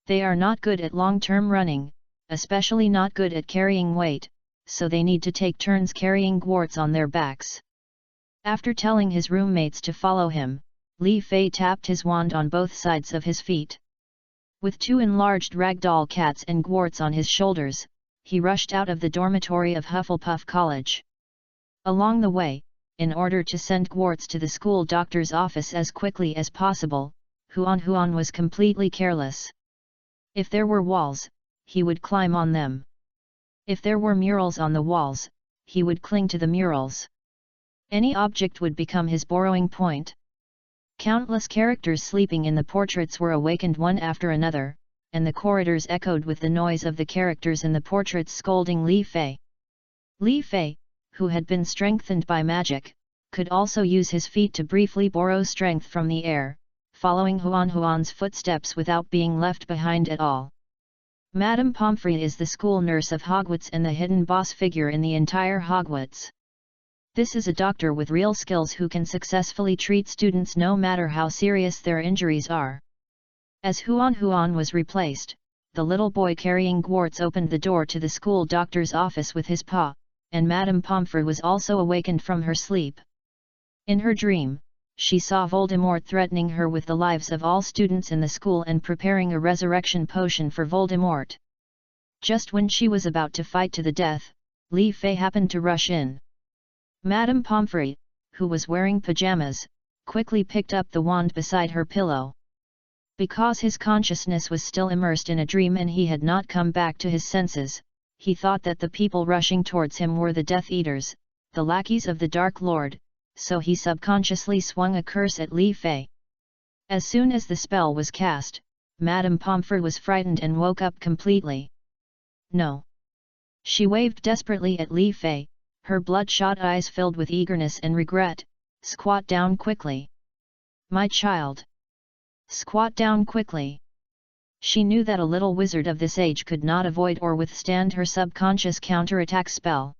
They are not good at long-term running, especially not good at carrying weight, so they need to take turns carrying Quartz on their backs. After telling his roommates to follow him, Li Fei tapped his wand on both sides of his feet. With two enlarged ragdoll cats and Quartz on his shoulders, he rushed out of the dormitory of Hufflepuff College. Along the way, in order to send Quartz to the school doctor's office as quickly as possible, Huan Huan was completely careless. If there were walls, he would climb on them. If there were murals on the walls, he would cling to the murals. Any object would become his borrowing point. Countless characters sleeping in the portraits were awakened one after another, and the corridors echoed with the noise of the characters in the portraits scolding Li Fei. Li Fei, who had been strengthened by magic, could also use his feet to briefly borrow strength from the air, following Huan Huan's footsteps without being left behind at all. Madame Pomfrey is the school nurse of Hogwarts and the hidden boss figure in the entire Hogwarts. This is a doctor with real skills who can successfully treat students no matter how serious their injuries are. As Huan Huan was replaced, the little boy carrying Quartz opened the door to the school doctor's office with his paw, and Madame Pomfrey was also awakened from her sleep. In her dream, she saw Voldemort threatening her with the lives of all students in the school and preparing a resurrection potion for Voldemort. Just when she was about to fight to the death, Li Fei happened to rush in. Madame Pomfrey, who was wearing pajamas, quickly picked up the wand beside her pillow. Because his consciousness was still immersed in a dream and he had not come back to his senses, he thought that the people rushing towards him were the Death Eaters, the lackeys of the Dark Lord, so he subconsciously swung a curse at Li Fei. As soon as the spell was cast, Madame Pomfrey was frightened and woke up completely. No! She waved desperately at Li Fei, her bloodshot eyes filled with eagerness and regret. Squat down quickly. My child. Squat down quickly. She knew that a little wizard of this age could not avoid or withstand her subconscious counterattack spell.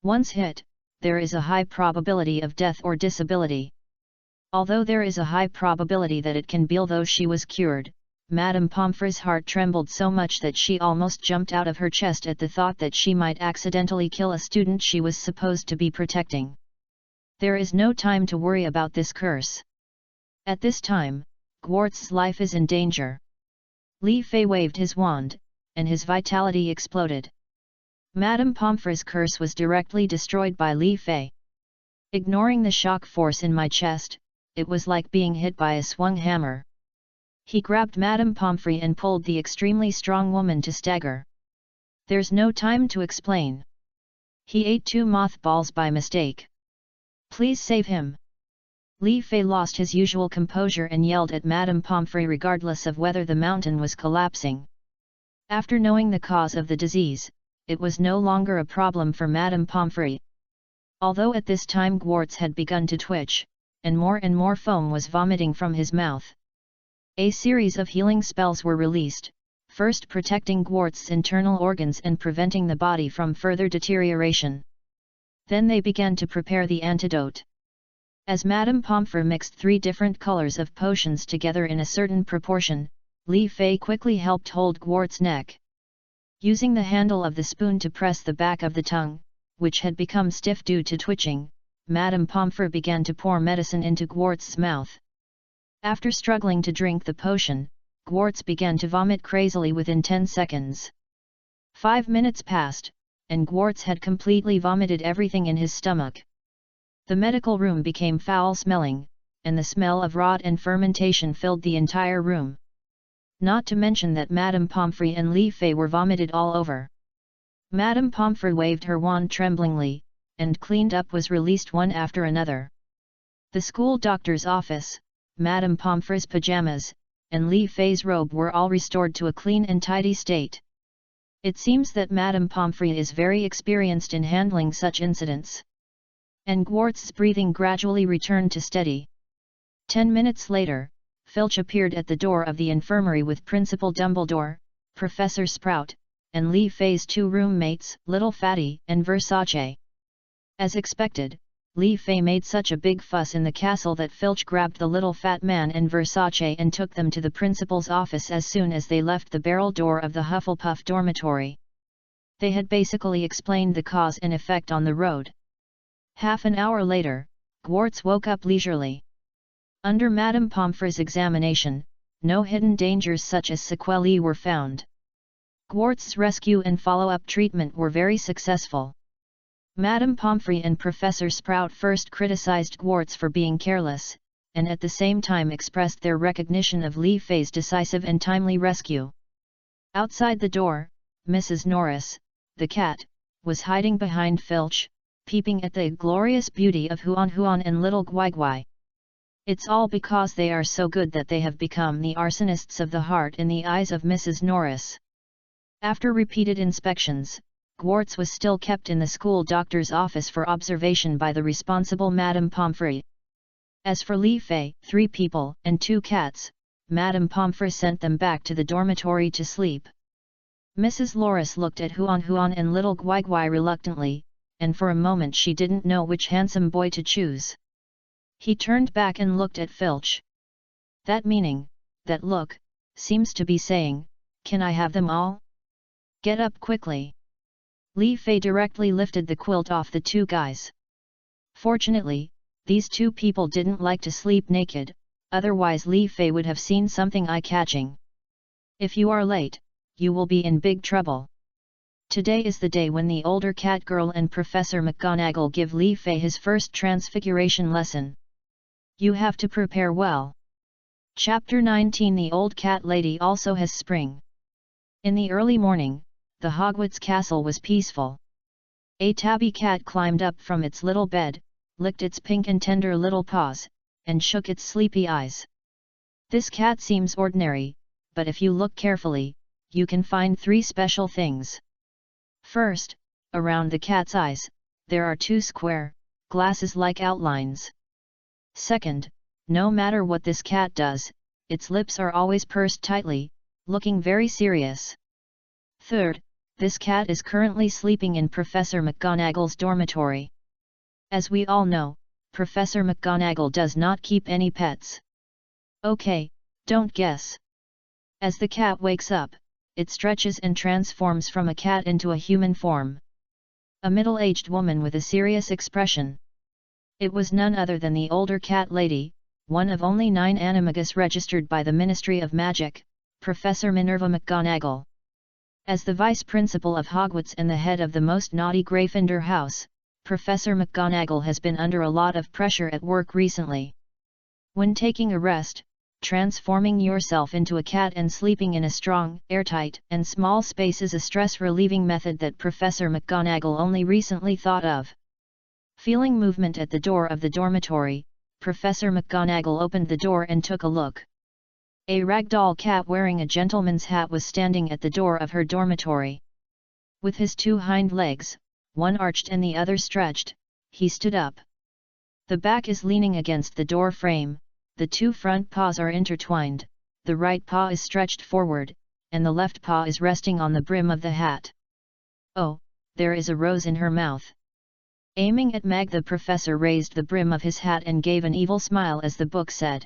Once hit, there is a high probability of death or disability. Although there is a high probability that it can be, although she was cured, Madame Pomfrey's heart trembled so much that she almost jumped out of her chest at the thought that she might accidentally kill a student she was supposed to be protecting. There is no time to worry about this curse. At this time, Quartz's life is in danger. Li Fei waved his wand, and his vitality exploded. Madame Pomfrey's curse was directly destroyed by Li Fei. Ignoring the shock force in my chest, it was like being hit by a swung hammer. He grabbed Madame Pomfrey and pulled the extremely strong woman to stagger. There's no time to explain. He ate 2 mothballs by mistake. Please save him. Li Fei lost his usual composure and yelled at Madame Pomfrey regardless of whether the mountain was collapsing. After knowing the cause of the disease, it was no longer a problem for Madame Pomfrey. Although at this time Quartz had begun to twitch, and more foam was vomiting from his mouth. A series of healing spells were released, first protecting Quartz's internal organs and preventing the body from further deterioration. Then they began to prepare the antidote. As Madame Pomfrey mixed 3 different colors of potions together in a certain proportion, Li Fei quickly helped hold Quartz's neck. Using the handle of the spoon to press the back of the tongue, which had become stiff due to twitching, Madame Pomfrey began to pour medicine into Quartz's mouth. After struggling to drink the potion, Quartz began to vomit crazily within 10 seconds. 5 minutes passed, and Quartz had completely vomited everything in his stomach. The medical room became foul-smelling, and the smell of rot and fermentation filled the entire room. Not to mention that Madame Pomfrey and Li Fei were vomited all over. Madame Pomfrey waved her wand tremblingly, and cleaned up was released one after another. The school doctor's office, Madame Pomfrey's pajamas, and Li Fei's robe were all restored to a clean and tidy state. It seems that Madame Pomfrey is very experienced in handling such incidents. And Gwartz's breathing gradually returned to steady. 10 minutes later, Filch appeared at the door of the infirmary with Principal Dumbledore, Professor Sprout, and Li Fei's 2 roommates, Little Fatty and Versace. As expected, Li Fei made such a big fuss in the castle that Filch grabbed the little fat man and Versace and took them to the principal's office as soon as they left the barrel door of the Hufflepuff dormitory. They had basically explained the cause and effect on the road. Half an hour later, Gwartz woke up leisurely. Under Madame Pomfrey's examination, no hidden dangers such as sequelae were found. Gwartz's rescue and follow-up treatment were very successful. Madame Pomfrey and Professor Sprout first criticized Gwartz for being careless, and at the same time expressed their recognition of Li Fei's decisive and timely rescue. Outside the door, Mrs. Norris, the cat, was hiding behind Filch, peeping at the glorious beauty of Huan Huan and little Guai Guai. It's all because they are so good that they have become the arsonists of the heart in the eyes of Mrs. Norris. After repeated inspections, Gwartz was still kept in the school doctor's office for observation by the responsible Madame Pomfrey. As for Li Fei, 3 people and 2 cats, Madame Pomfrey sent them back to the dormitory to sleep. Mrs. Loris looked at Huan Huan and little Guai Guai reluctantly, and for a moment she didn't know which handsome boy to choose. He turned back and looked at Filch. That meaning, that look, seems to be saying, "Can I have them all? Get up quickly." Li Fei directly lifted the quilt off the 2 guys. Fortunately, these 2 people didn't like to sleep naked, otherwise Li Fei would have seen something eye-catching. If you are late, you will be in big trouble. Today is the day when the older cat girl and Professor McGonagall give Li Fei his first Transfiguration lesson. You have to prepare well. Chapter 19 The Old Cat Lady also has spring. In the early morning, the Hogwarts castle was peaceful. A tabby cat climbed up from its little bed, licked its pink and tender little paws, and shook its sleepy eyes. This cat seems ordinary, but if you look carefully, you can find 3 special things. First, around the cat's eyes, there are 2 square, glasses-like outlines. Second, no matter what this cat does, its lips are always pursed tightly, looking very serious. Third, this cat is currently sleeping in Professor McGonagall's dormitory. As we all know, Professor McGonagall does not keep any pets. Okay, don't guess. As the cat wakes up, it stretches and transforms from a cat into a human form. A middle-aged woman with a serious expression. It was none other than the older cat lady, one of only 9 animagus registered by the Ministry of Magic, Professor Minerva McGonagall. As the vice principal of Hogwarts and the head of the most naughty Gryffindor house, Professor McGonagall has been under a lot of pressure at work recently. When taking a rest, transforming yourself into a cat and sleeping in a strong, airtight, and small space is a stress-relieving method that Professor McGonagall only recently thought of. Feeling movement at the door of the dormitory, Professor McGonagall opened the door and took a look. A ragdoll cat wearing a gentleman's hat was standing at the door of her dormitory. With his 2 hind legs, one arched and the other stretched, he stood up. The back is leaning against the door frame, the 2 front paws are intertwined, the right paw is stretched forward, and the left paw is resting on the brim of the hat. Oh, there is a rose in her mouth. Aiming at Mag, the professor raised the brim of his hat and gave an evil smile as the book said.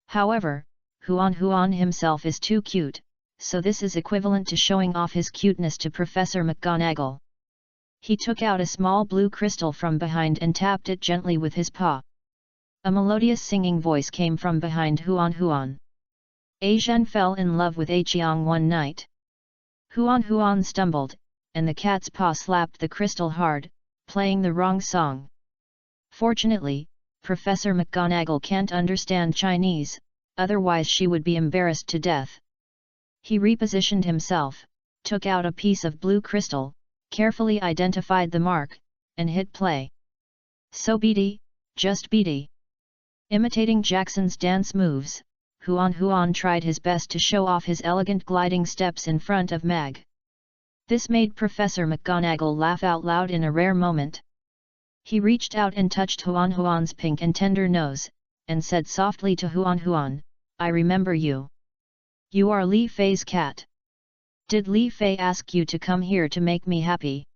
However, Huan Huan himself is too cute, so this is equivalent to showing off his cuteness to Professor McGonagall. He took out a small blue crystal from behind and tapped it gently with his paw. A melodious singing voice came from behind Huan Huan. A Zhen fell in love with A Qiang one night. Huan Huan stumbled, and the cat's paw slapped the crystal hard, playing the wrong song. Fortunately, Professor McGonagall can't understand Chinese, otherwise she would be embarrassed to death. He repositioned himself, took out a piece of blue crystal, carefully identified the mark, and hit play. So beady, just beady. Imitating Jackson's dance moves, Huan tried his best to show off his elegant gliding steps in front of Mag. This made Professor McGonagall laugh out loud in a rare moment. He reached out and touched Huan's pink and tender nose, and said softly to Huan, "I remember you. You are Li Fei's cat. Did Li Fei ask you to come here to make me happy?"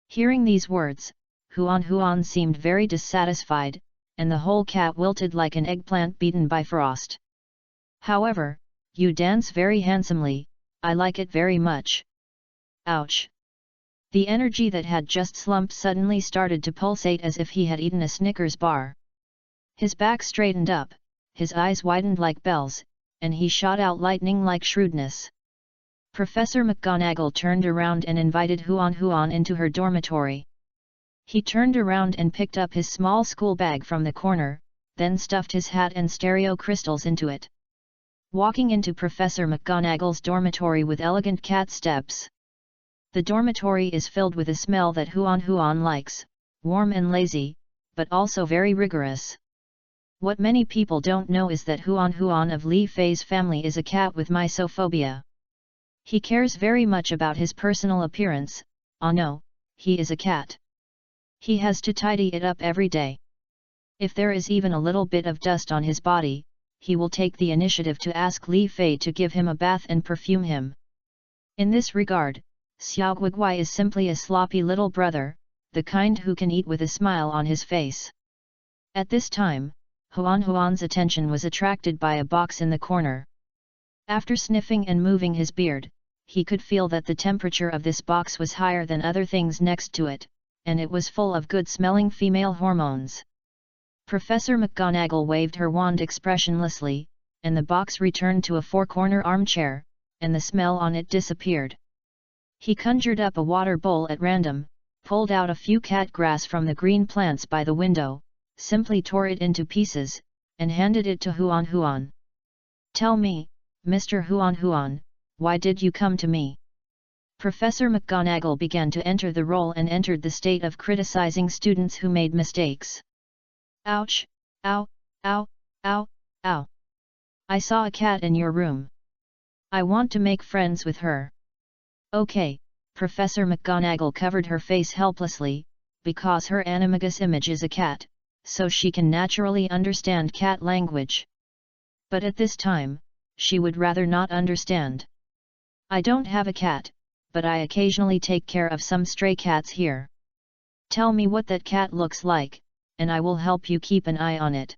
Hearing these words, Huan seemed very dissatisfied, and the whole cat wilted like an eggplant beaten by frost. "However, you dance very handsomely, I like it very much." Ouch! The energy that had just slumped suddenly started to pulsate as if he had eaten a Snickers bar. His back straightened up, his eyes widened like bells, and he shot out lightning like shrewdness. Professor McGonagall turned around and invited Huan into her dormitory. He turned around and picked up his small school bag from the corner, then stuffed his hat and stereo crystals into it. Walking into Professor McGonagall's dormitory with elegant cat steps. The dormitory is filled with a smell that Huan likes, warm and lazy, but also very rigorous. What many people don't know is that Huan of Li Fei's family is a cat with mysophobia. He cares very much about his personal appearance. Oh no, he is a cat. He has to tidy it up every day. If there is even a little bit of dust on his body, he will take the initiative to ask Li Fei to give him a bath and perfume him. In this regard, Xiao Guigui is simply a sloppy little brother, the kind who can eat with a smile on his face. At this time, Huan's attention was attracted by a box in the corner. After sniffing and moving his beard, he could feel that the temperature of this box was higher than other things next to it, and it was full of good-smelling female hormones. Professor McGonagall waved her wand expressionlessly, and the box returned to a four-corner armchair, and the smell on it disappeared. He conjured up a water bowl at random, pulled out a few cat grass from the green plants by the window, simply tore it into pieces, and handed it to Huan. "Tell me, Mr. Huan, why did you come to me?" Professor McGonagall began to enter the role and entered the state of criticizing students who made mistakes. "Ouch, ow, ow, ow, ow. I saw a cat in your room. I want to make friends with her." "Okay," Professor McGonagall covered her face helplessly, because her animagus image is a cat, so she can naturally understand cat language. But at this time, she would rather not understand. "I don't have a cat, but I occasionally take care of some stray cats here. Tell me what that cat looks like, and I will help you keep an eye on it."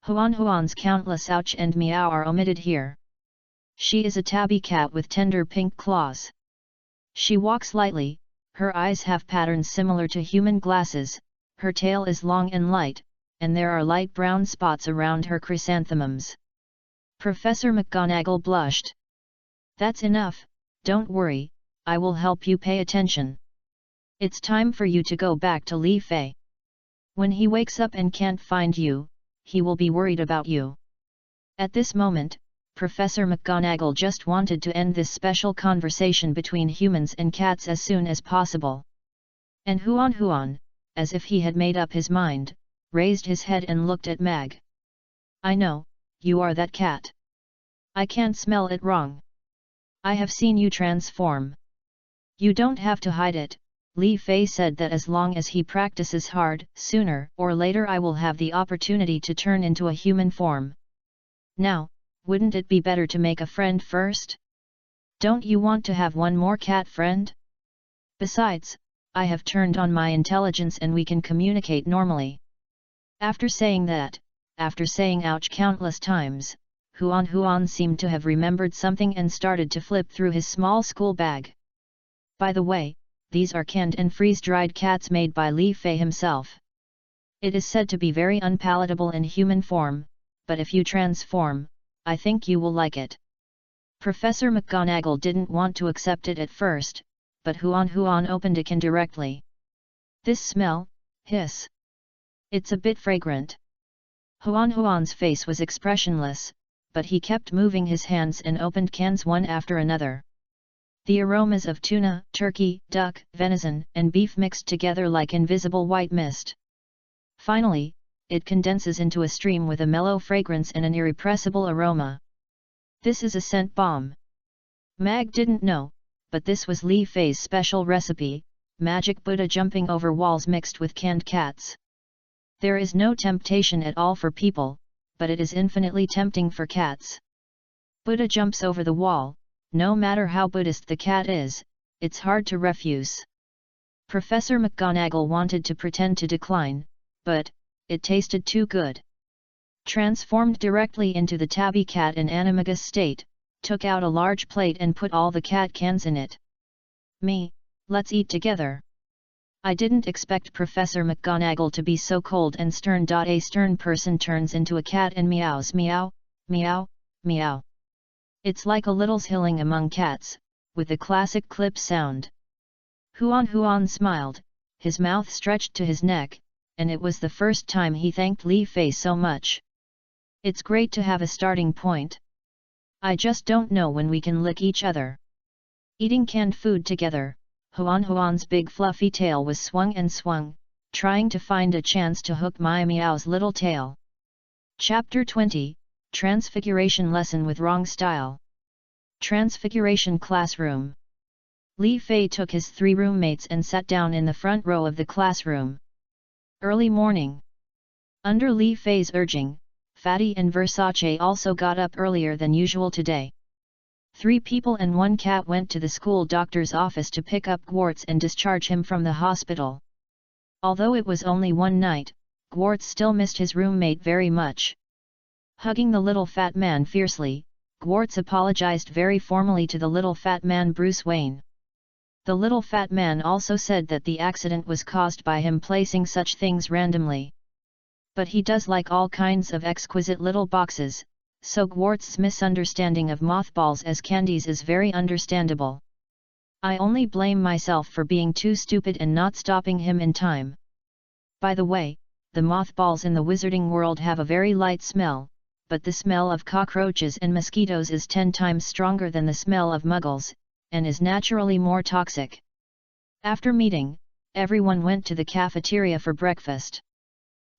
Huan's countless ouch and meow are omitted here. She is a tabby cat with tender pink claws. She walks lightly, her eyes have patterns similar to human glasses, her tail is long and light, and there are light brown spots around her chrysanthemums. Professor McGonagall blushed. "That's enough, don't worry, I will help you pay attention. It's time for you to go back to Li Fei. When he wakes up and can't find you, he will be worried about you." At this moment, Professor McGonagall just wanted to end this special conversation between humans and cats as soon as possible. And Huan, as if he had made up his mind, raised his head and looked at Mag. "I know, you are that cat. I can't smell it wrong. I have seen you transform. You don't have to hide it." Li Fei said that as long as he practices hard, sooner or later I will have the opportunity to turn into a human form. Now, wouldn't it be better to make a friend first? Don't you want to have one more cat friend? Besides, I have turned on my intelligence and we can communicate normally. After saying that, after saying ouch countless times, Huan seemed to have remembered something and started to flip through his small school bag. By the way, these are canned and freeze-dried cats made by Li Fei himself. It is said to be very unpalatable in human form, but if you transform, I think you will like it. Professor McGonagall didn't want to accept it at first, but Huan opened a can directly. "This smell, hiss. It's a bit fragrant. Huan's face was expressionless, but he kept moving his hands and opened cans one after another. The aromas of tuna, turkey, duck, venison, and beef mixed together like invisible white mist. Finally, it condenses into a stream with a mellow fragrance and an irrepressible aroma. This is a scent bomb. Mag didn't know, but this was Li Fei's special recipe, magic Buddha jumping over walls mixed with canned cats. There is no temptation at all for people, but it is infinitely tempting for cats. Buddha jumps over the wall. No matter how Buddhist the cat is, it's hard to refuse. Professor McGonagall wanted to pretend to decline, but it tasted too good. Transformed directly into the tabby cat in animagus state, took out a large plate and put all the cat cans in it. Me, let's eat together. I didn't expect Professor McGonagall to be so cold and stern. A stern person turns into a cat and meows meow, meow, meow. It's like a little hilling among cats, with the classic clip sound. Huan smiled, his mouth stretched to his neck, and it was the first time he thanked Li Fei so much. It's great to have a starting point. I just don't know when we can lick each other. Eating canned food together, Huan's big fluffy tail was swung and swung, trying to find a chance to hook my meow's little tail. Chapter 20, Transfiguration Lesson with Wrong Style. Transfiguration Classroom. Li Fei took his 3 roommates and sat down in the front row of the classroom. Early morning. Under Li Fei's urging, Fatty and Versace also got up earlier than usual today. 3 people and 1 cat went to the school doctor's office to pick up Hogwarts and discharge him from the hospital. Although it was only one night, Hogwarts still missed his roommate very much. Hugging the little fat man fiercely, Hogwarts apologized very formally to the little fat man Bruce Wayne. The little fat man also said that the accident was caused by him placing such things randomly. But he does like all kinds of exquisite little boxes, so Hogwarts' misunderstanding of mothballs as candies is very understandable. I only blame myself for being too stupid and not stopping him in time. By the way, the mothballs in the wizarding world have a very light smell, but the smell of cockroaches and mosquitoes is 10 times stronger than the smell of muggles, and is naturally more toxic. After meeting, everyone went to the cafeteria for breakfast.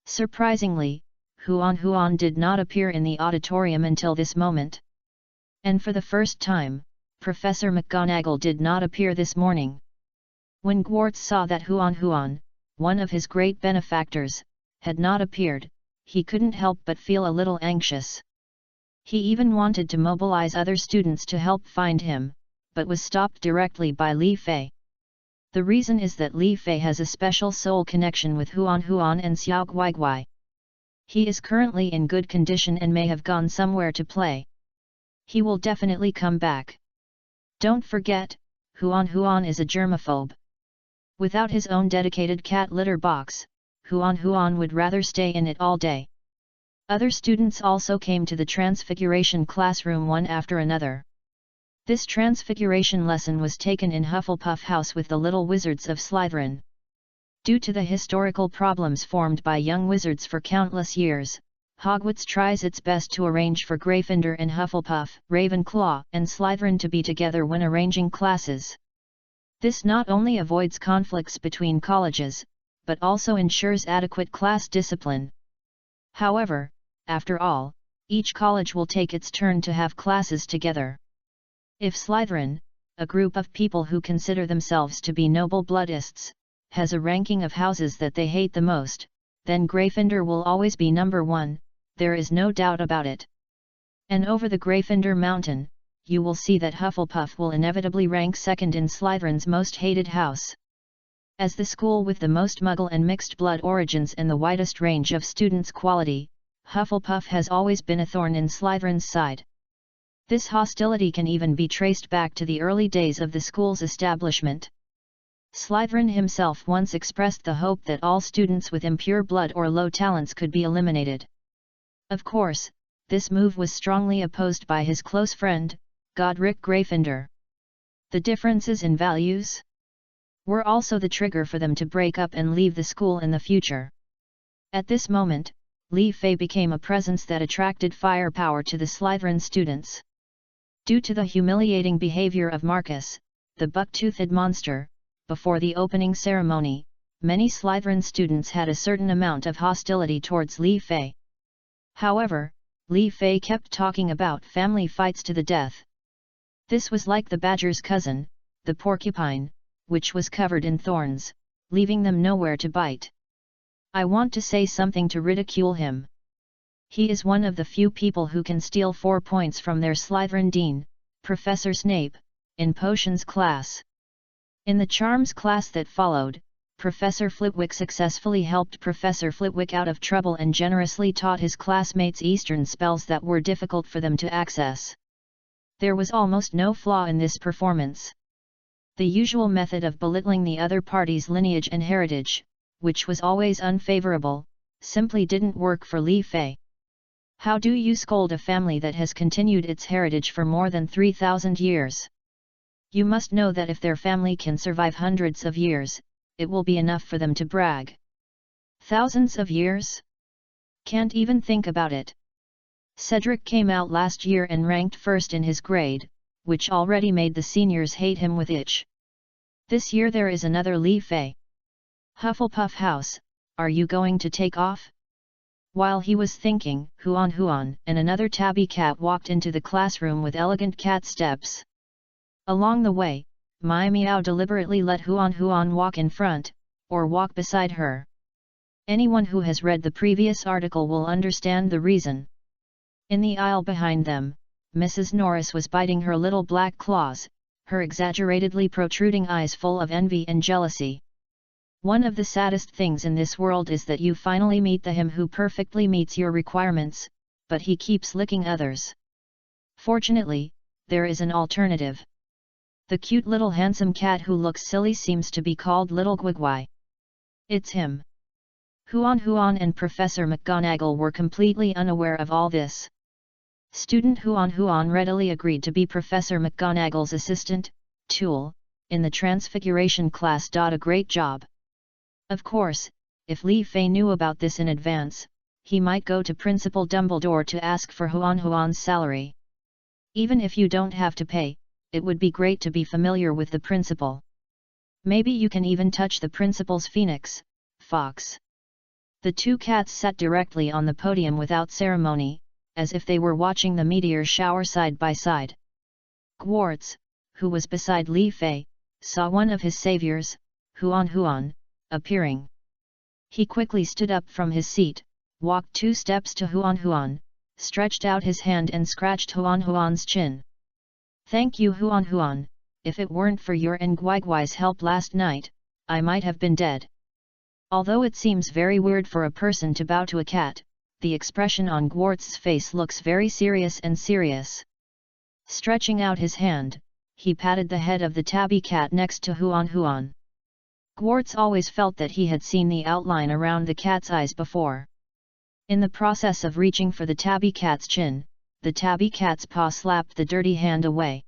Surprisingly, Huan did not appear in the auditorium until this moment. And for the first time, Professor McGonagall did not appear this morning. When Hogwarts saw that Huan, one of his great benefactors, had not appeared, he couldn't help but feel a little anxious. He even wanted to mobilize other students to help find him, but was stopped directly by Li Fei. The reason is that Li Fei has a special soul connection with Huan and Xiao Guigui. He is currently in good condition and may have gone somewhere to play. He will definitely come back. Don't forget, Huan is a germaphobe. Without his own dedicated cat litter box, Huan would rather stay in it all day. Other students also came to the Transfiguration classroom one after another. This Transfiguration lesson was taken in Hufflepuff House with the Little Wizards of Slytherin. Due to the historical problems formed by young wizards for countless years, Hogwarts tries its best to arrange for Gryffindor and Hufflepuff, Ravenclaw, and Slytherin to be together when arranging classes. This not only avoids conflicts between colleges, but also ensures adequate class discipline. However, after all, each college will take its turn to have classes together. If Slytherin, a group of people who consider themselves to be noble bloodists, has a ranking of houses that they hate the most, then Gryffindor will always be number 1, there is no doubt about it. And over the Gryffindor mountain, you will see that Hufflepuff will inevitably rank second in Slytherin's most hated house. As the school with the most Muggle and mixed blood origins and the widest range of students' quality, Hufflepuff has always been a thorn in Slytherin's side. This hostility can even be traced back to the early days of the school's establishment. Slytherin himself once expressed the hope that all students with impure blood or low talents could be eliminated. Of course, this move was strongly opposed by his close friend, Godric Gryffindor. The differences in values were also the trigger for them to break up and leave the school in the future. At this moment, Li Fei became a presence that attracted firepower to the Slytherin students. Due to the humiliating behavior of Marcus, the buck-toothed monster, before the opening ceremony, many Slytherin students had a certain amount of hostility towards Li Fei. However, Li Fei kept talking about family fights to the death. This was like the badger's cousin, the porcupine, which was covered in thorns, leaving them nowhere to bite. I want to say something to ridicule him. He is one of the few people who can steal 4 points from their Slytherin dean, Professor Snape, in potions class. In the charms class that followed, Professor Flitwick successfully helped Professor Flitwick out of trouble and generously taught his classmates Eastern spells that were difficult for them to access. There was almost no flaw in this performance. The usual method of belittling the other party's lineage and heritage, which was always unfavorable, simply didn't work for Li Fei. How do you scold a family that has continued its heritage for more than 3,000 years? You must know that if their family can survive hundreds of years, it will be enough for them to brag. Thousands of years? Can't even think about it. Cedric came out last year and ranked first in his grade, which already made the seniors hate him with itch. This year there is another Li Fei. Hufflepuff House, are you going to take off? While he was thinking, Huan and another tabby cat walked into the classroom with elegant cat steps. Along the way, Mai Miao deliberately let Huan walk in front, or walk beside her. Anyone who has read the previous article will understand the reason. In the aisle behind them, Mrs. Norris was biting her little black claws, her exaggeratedly protruding eyes full of envy and jealousy. One of the saddest things in this world is that you finally meet the him who perfectly meets your requirements, but he keeps licking others. Fortunately, there is an alternative. The cute little handsome cat who looks silly seems to be called Little Gwigwai. It's him. Huan and Professor McGonagall were completely unaware of all this. Student Huan readily agreed to be Professor McGonagall's assistant, tool, in the Transfiguration class. A great job. Of course, if Li Fei knew about this in advance, he might go to Principal Dumbledore to ask for Huan's salary. Even if you don't have to pay, it would be great to be familiar with the principal. Maybe you can even touch the principal's phoenix, fox. The two cats sat directly on the podium without ceremony, as if they were watching the meteor shower side by side. Hogwarts, who was beside Li Fei, saw one of his saviors, Huan, appearing. He quickly stood up from his seat, walked 2 steps to Huan, stretched out his hand and scratched Huan's chin. Thank you Huan, if it weren't for your and Gwigwai's help last night, I might have been dead. Although it seems very weird for a person to bow to a cat, the expression on Hogwarts' face looks very serious and serious. Stretching out his hand, he patted the head of the tabby cat next to Huan. Hogwarts always felt that he had seen the outline around the cat's eyes before. In the process of reaching for the tabby cat's chin, the tabby cat's paw slapped the dirty hand away.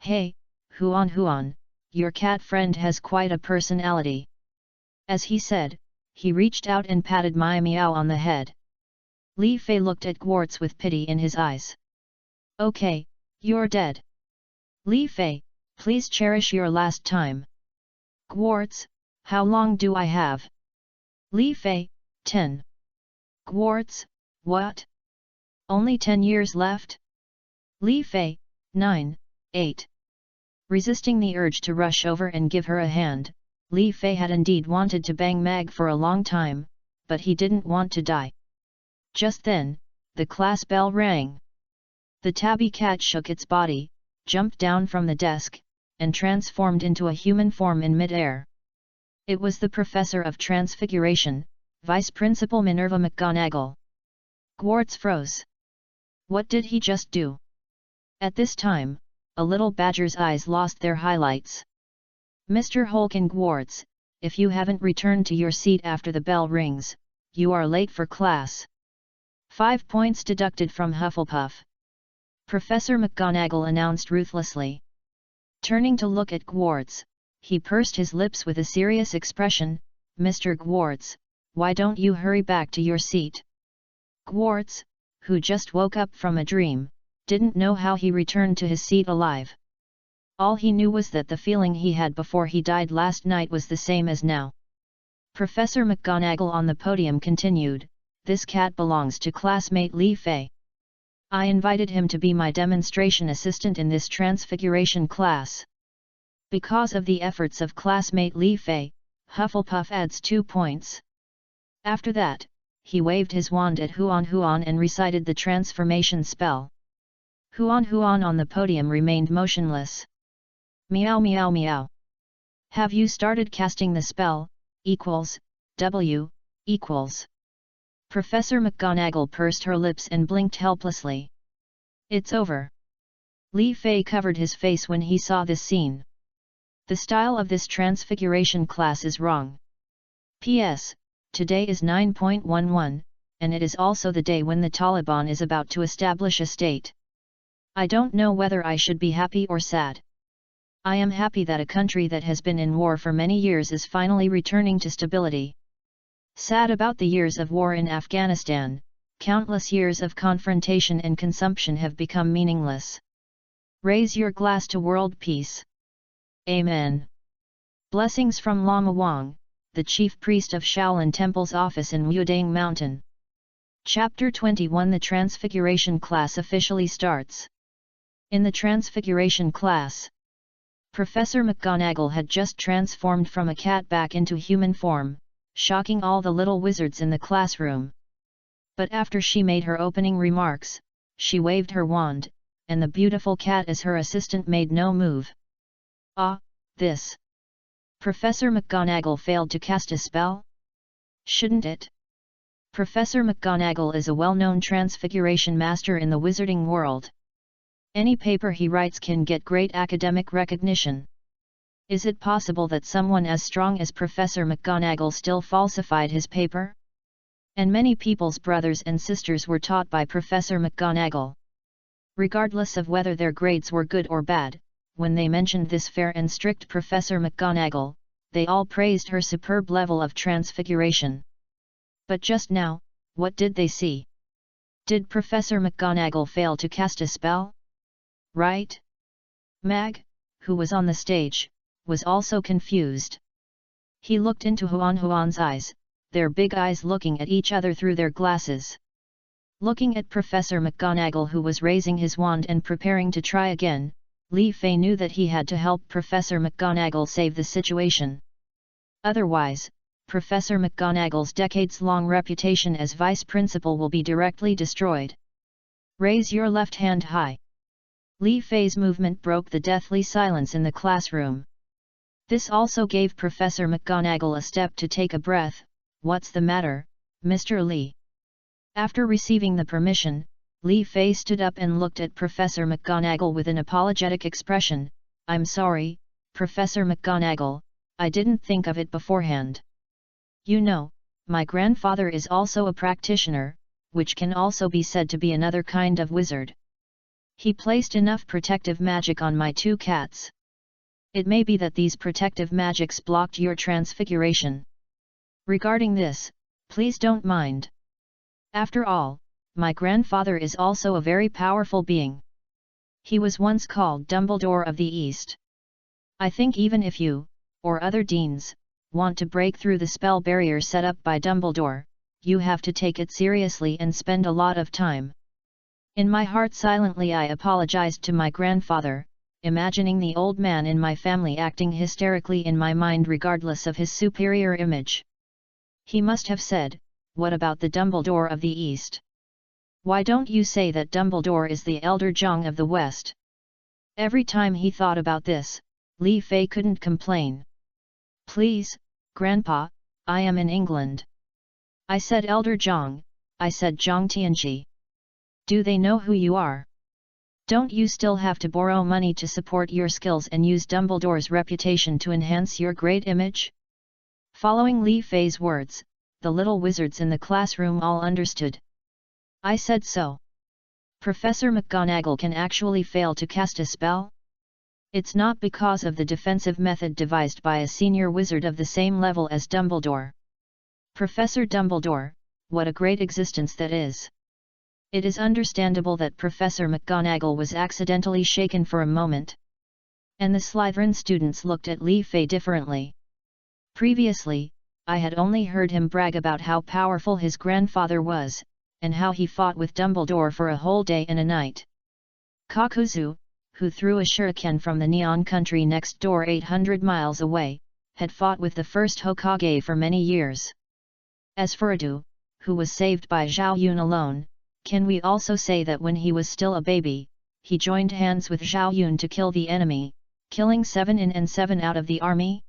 Hey, Huan, your cat friend has quite a personality. As he said, he reached out and patted Mai Miao on the head. Li Fei looked at Hogwarts with pity in his eyes. Okay, you're dead. Li Fei, please cherish your last time. Hogwarts, how long do I have? Li Fei, 10. Hogwarts, what? Only 10 years left? Li Fei, 9, 8. Resisting the urge to rush over and give her a hand, Li Fei had indeed wanted to bang Mag for a long time, but he didn't want to die. Just then, the class bell rang. The tabby cat shook its body, jumped down from the desk, and transformed into a human form in mid-air. It was the Professor of Transfiguration, Vice Principal Minerva McGonagall. Hogwarts froze. What did he just do? At this time, a little badger's eyes lost their highlights. Mr. Holkin Hogwarts, if you haven't returned to your seat after the bell rings, you are late for class. 5 points deducted from Hufflepuff. Professor McGonagall announced ruthlessly. Turning to look at Hogwarts, he pursed his lips with a serious expression. Mr. Hogwarts, why don't you hurry back to your seat? Hogwarts, who just woke up from a dream, didn't know how he returned to his seat alive. All he knew was that the feeling he had before he died last night was the same as now. Professor McGonagall on the podium continued, "This cat belongs to classmate Li Fei. I invited him to be my demonstration assistant in this Transfiguration class. Because of the efforts of classmate Li Fei, Hufflepuff adds 2 points." After that, he waved his wand at Huan Huan and recited the transformation spell. Huan Huan on the podium remained motionless. "Meow meow meow. Have you started casting the spell? W. Professor McGonagall pursed her lips and blinked helplessly. "It's over." Li Fei covered his face when he saw this scene. "The style of this Transfiguration class is wrong. P.S. Today is 9.11, and it is also the day when the Taliban is about to establish a state. I don't know whether I should be happy or sad. I am happy that a country that has been in war for many years is finally returning to stability. Sad about the years of war in Afghanistan, countless years of confrontation and consumption have become meaningless. Raise your glass to world peace. Amen." Blessings from Lama Wang, the chief priest of Shaolin Temple's office in Wudang Mountain. Chapter 21 The Transfiguration class officially starts. In the Transfiguration class, Professor McGonagall had just transformed from a cat back into human form, shocking all the little wizards in the classroom. But after she made her opening remarks, she waved her wand, and the beautiful cat as her assistant made no move. This. Professor McGonagall failed to cast a spell? Shouldn't it? Professor McGonagall is a well-known transfiguration master in the wizarding world. Any paper he writes can get great academic recognition. Is it possible that someone as strong as Professor McGonagall still falsified his paper? And many people's brothers and sisters were taught by Professor McGonagall. Regardless of whether their grades were good or bad, when they mentioned this fair and strict Professor McGonagall, they all praised her superb level of transfiguration. But just now, what did they see? Did Professor McGonagall fail to cast a spell? Right? Mag, who was on the stage, was also confused. He looked into Huan Huan's eyes, their big eyes looking at each other through their glasses. Looking at Professor McGonagall, who was raising his wand and preparing to try again, Li Fei knew that he had to help Professor McGonagall save the situation. Otherwise, Professor McGonagall's decades-long reputation as vice principal will be directly destroyed. Raise your left hand high. Li Fei's movement broke the deathly silence in the classroom. This also gave Professor McGonagall a step to take a breath. "What's the matter, Mr. Li?" After receiving the permission, Li Fei stood up and looked at Professor McGonagall with an apologetic expression. "I'm sorry, Professor McGonagall, I didn't think of it beforehand. You know, my grandfather is also a practitioner, which can also be said to be another kind of wizard. He placed enough protective magic on my 2 cats. It may be that these protective magics blocked your transfiguration. Regarding this, please don't mind. After all, my grandfather is also a very powerful being. He was once called Dumbledore of the East. I think even if you, or other deans, want to break through the spell barrier set up by Dumbledore, you have to take it seriously and spend a lot of time." In my heart silently I apologized to my grandfather, imagining the old man in my family acting hysterically in my mind regardless of his superior image. He must have said, "What about the Dumbledore of the East? Why don't you say that Dumbledore is the elder Zhang of the West?" Every time he thought about this, Li Fei couldn't complain. "Please, Grandpa, I am in England. I said elder Zhang, I said Zhang Tianqi. Do they know who you are? Don't you still have to borrow money to support your skills and use Dumbledore's reputation to enhance your great image?" Following Li Fei's words, the little wizards in the classroom all understood. I said so. Professor McGonagall can actually fail to cast a spell? It's not because of the defensive method devised by a senior wizard of the same level as Dumbledore. Professor Dumbledore, what a great existence that is! It is understandable that Professor McGonagall was accidentally shaken for a moment. And the Slytherin students looked at Li Fei differently. Previously, I had only heard him brag about how powerful his grandfather was, and how he fought with Dumbledore for a whole day and a night. Kakuzu, who threw a shuriken from the neon country next door 800 miles away, had fought with the first Hokage for many years. As for Edu, who was saved by Zhao Yun alone, can we also say that when he was still a baby, he joined hands with Zhao Yun to kill the enemy, killing 7 in and 7 out of the army?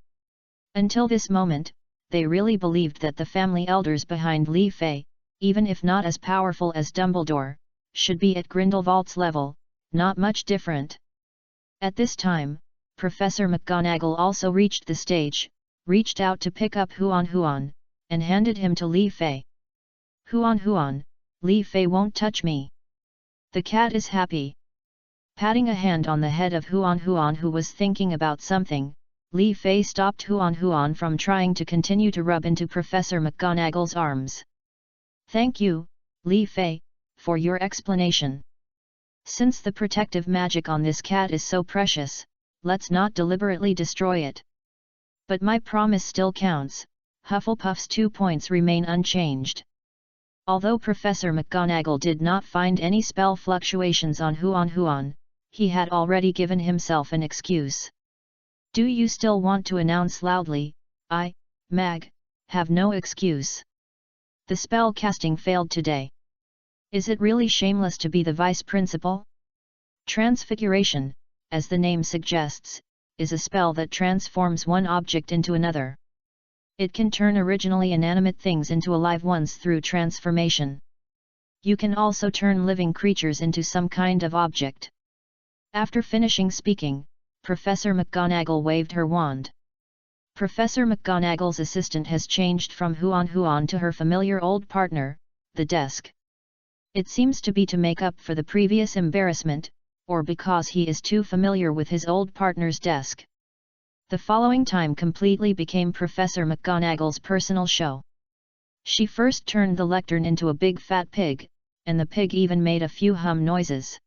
Until this moment, they really believed that the family elders behind Li Fei, even if not as powerful as Dumbledore, should be at Grindelwald's level, not much different. At this time, Professor McGonagall also reached the stage, reached out to pick up Huan Huan, and handed him to Li Fei. Huan Huan, Li Fei won't touch me. The cat is happy. Patting a hand on the head of Huan Huan, who was thinking about something, Li Fei stopped Huan Huan from trying to continue to rub into Professor McGonagall's arms. Thank you, Li Fei, for your explanation. Since the protective magic on this cat is so precious, let's not deliberately destroy it. But my promise still counts. Hufflepuff's 2 points remain unchanged. Although Professor McGonagall did not find any spell fluctuations on Huan Huan, he had already given himself an excuse. Do you still want to announce loudly, I, Mag, have no excuse? The spell casting failed today. Is it really shameless to be the vice principal? Transfiguration, as the name suggests, is a spell that transforms one object into another. It can turn originally inanimate things into alive ones through transformation. You can also turn living creatures into some kind of object. After finishing speaking, Professor McGonagall waved her wand. Professor McGonagall's assistant has changed from Huan Huan to her familiar old partner, the desk. It seems to be to make up for the previous embarrassment, or because he is too familiar with his old partner's desk. The following time completely became Professor McGonagall's personal show. She first turned the lectern into a big fat pig, and the pig even made a few hum noises.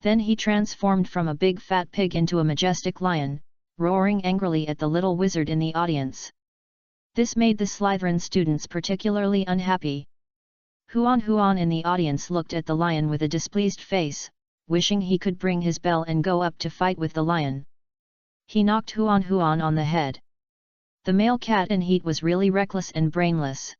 Then he transformed from a big fat pig into a majestic lion, roaring angrily at the little wizard in the audience. This made the Slytherin students particularly unhappy. Huan Huan in the audience looked at the lion with a displeased face, wishing he could bring his bell and go up to fight with the lion. He knocked Huan Huan on the head. The male cat in heat was really reckless and brainless.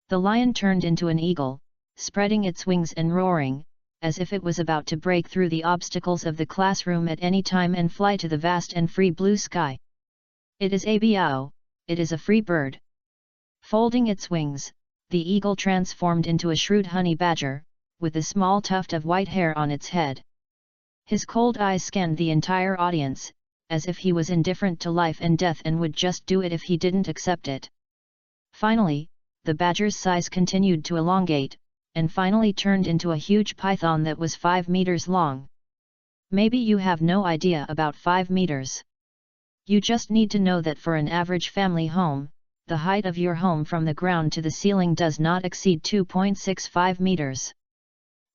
The lion turned into an eagle, spreading its wings and roaring, as if it was about to break through the obstacles of the classroom at any time and fly to the vast and free blue sky. It is a biao, it is a free bird. Folding its wings, the eagle transformed into a shrewd honey badger, with a small tuft of white hair on its head. His cold eyes scanned the entire audience, as if he was indifferent to life and death and would just do it if he didn't accept it. Finally, the badger's size continued to elongate, and finally turned into a huge python that was 5 meters long. Maybe you have no idea about 5 meters. You just need to know that for an average family home, the height of your home from the ground to the ceiling does not exceed 2.65 meters.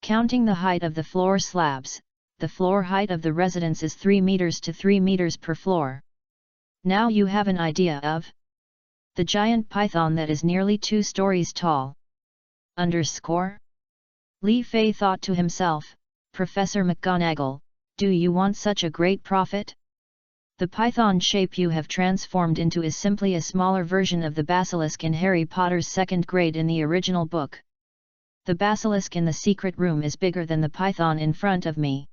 Counting the height of the floor slabs, the floor height of the residence is 3 meters to 3 meters per floor. Now you have an idea of the giant python that is nearly 2 stories tall. Li Fei thought to himself, Professor McGonagall, do you want such a great prophet? The python shape you have transformed into is simply a smaller version of the basilisk in Harry Potter's 2nd grade in the original book. The basilisk in the secret room is bigger than the python in front of me.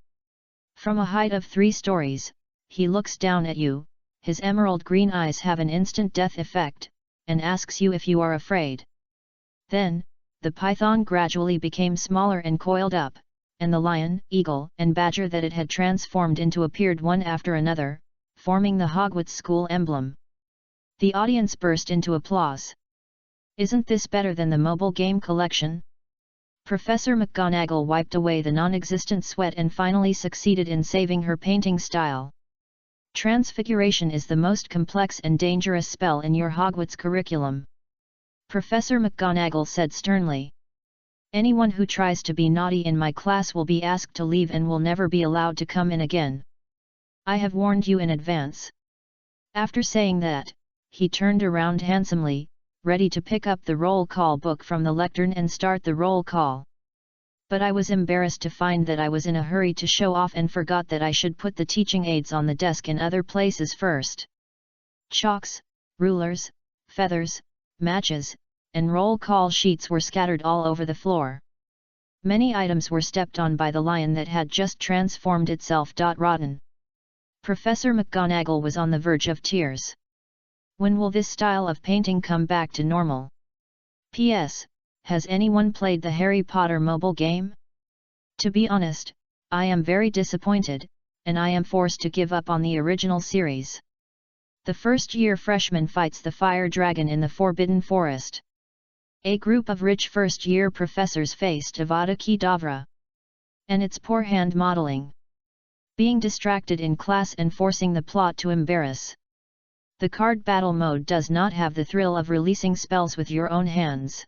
From a height of 3 stories, he looks down at you, his emerald green eyes have an instant death effect, and asks you if you are afraid. Then, the python gradually became smaller and coiled up, and the lion, eagle, and badger that it had transformed into appeared one after another, forming the Hogwarts school emblem. The audience burst into applause. Isn't this better than the mobile game collection? Professor McGonagall wiped away the non-existent sweat and finally succeeded in saving her painting style. Transfiguration is the most complex and dangerous spell in your Hogwarts curriculum. Professor McGonagall said sternly. Anyone who tries to be naughty in my class will be asked to leave and will never be allowed to come in again. I have warned you in advance. After saying that, he turned around handsomely, ready to pick up the roll call book from the lectern and start the roll call. But I was embarrassed to find that I was in a hurry to show off and forgot that I should put the teaching aids on the desk in other places first. Chalks, rulers, feathers, matches, and roll call sheets were scattered all over the floor. Many items were stepped on by the lion that had just transformed itself. Rotten. Professor McGonagall was on the verge of tears. When will this style of painting come back to normal? P.S. Has anyone played the Harry Potter mobile game? To be honest, I am very disappointed, and I am forced to give up on the original series. The first-year freshman fights the fire dragon in the Forbidden Forest. A group of rich first-year professors faced Avada Kedavra. And its poor hand modeling. Being distracted in class and forcing the plot to embarrass. The card battle mode does not have the thrill of releasing spells with your own hands.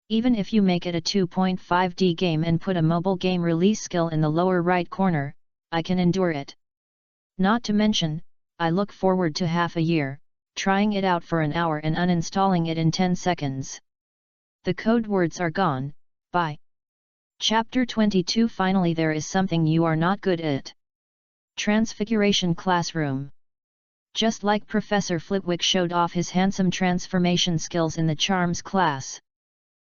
Even if you make it a 2.5D game and put a mobile game release skill in the lower right corner, I can endure it. Not to mention, I look forward to half a year, trying it out for an hour and uninstalling it in 10 seconds. The code words are gone. Bye. Chapter 22. Finally, there is something you are not good at. Transfiguration classroom. Just like Professor Flitwick showed off his handsome transformation skills in the Charms class.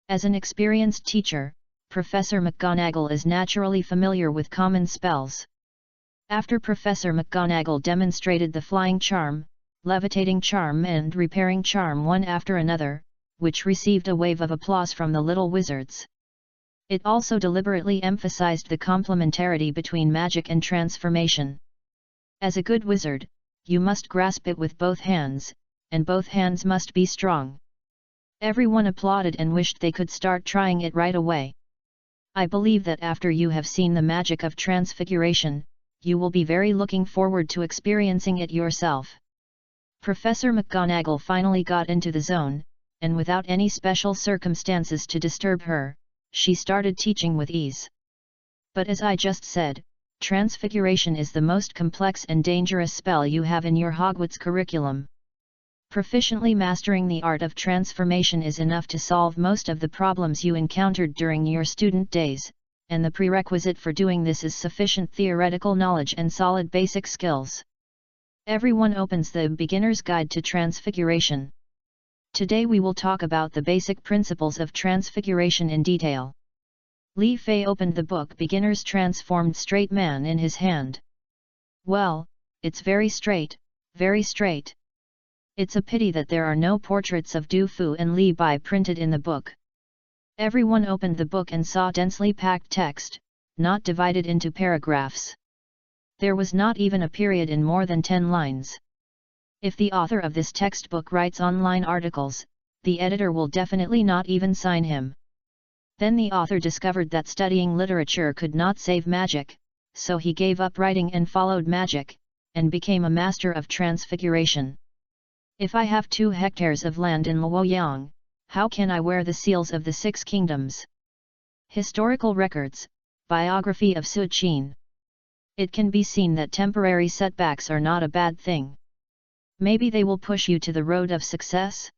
As an experienced teacher, Professor McGonagall is naturally familiar with common spells. After Professor McGonagall demonstrated the flying charm, levitating charm and repairing charm one after another, which received a wave of applause from the little wizards. It also deliberately emphasized the complementarity between magic and transformation. As a good wizard, you must grasp it with both hands, and both hands must be strong. Everyone applauded and wished they could start trying it right away. I believe that after you have seen the magic of transfiguration, you will be very looking forward to experiencing it yourself. Professor McGonagall finally got into the zone, and without any special circumstances to disturb her, she started teaching with ease. But as I just said, Transfiguration is the most complex and dangerous spell you have in your Hogwarts curriculum. Proficiently mastering the art of transformation is enough to solve most of the problems you encountered during your student days, and the prerequisite for doing this is sufficient theoretical knowledge and solid basic skills. Everyone opens the Beginner's Guide to Transfiguration. Today we will talk about the basic principles of transfiguration in detail. Li Fei opened the book Beginner's Transformed Straight Man in his hand. Well, it's very straight, very straight. It's a pity that there are no portraits of Du Fu and Li Bai printed in the book. Everyone opened the book and saw densely packed text, not divided into paragraphs. There was not even a period in more than 10 lines. If the author of this textbook writes online articles, the editor will definitely not even sign him. Then the author discovered that studying literature could not save magic, so he gave up writing and followed magic, and became a master of transfiguration. If I have 2 hectares of land in Luoyang, how can I wear the seals of the 6 kingdoms? Historical records, biography of Su Qin. It can be seen that temporary setbacks are not a bad thing. Maybe they will push you to the road of success?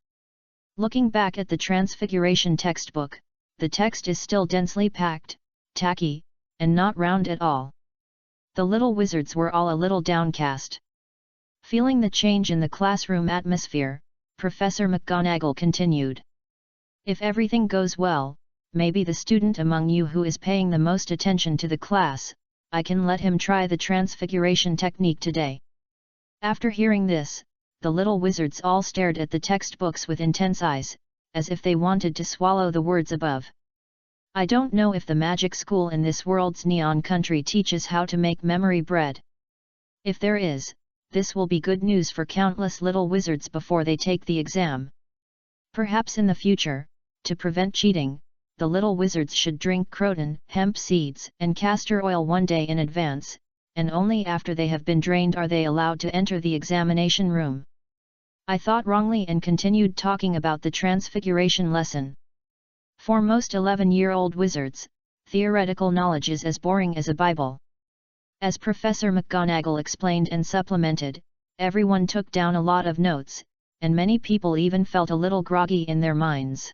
Looking back at the Transfiguration textbook, the text is still densely packed, tacky, and not round at all. The little wizards were all a little downcast. Feeling the change in the classroom atmosphere, Professor McGonagall continued. If everything goes well, maybe the student among you who is paying the most attention to the class, I can let him try the transfiguration technique today. After hearing this, the little wizards all stared at the textbooks with intense eyes, as if they wanted to swallow the words above. I don't know if the magic school in this world's neon country teaches how to make memory bread. If there is, this will be good news for countless little wizards before they take the exam. Perhaps in the future, to prevent cheating, the little wizards should drink croton, hemp seeds, and castor oil one day in advance, and only after they have been drained are they allowed to enter the examination room. I thought wrongly and continued talking about the Transfiguration lesson. For most 11-year-old wizards, theoretical knowledge is as boring as a Bible. As Professor McGonagall explained and supplemented, everyone took down a lot of notes, and many people even felt a little groggy in their minds.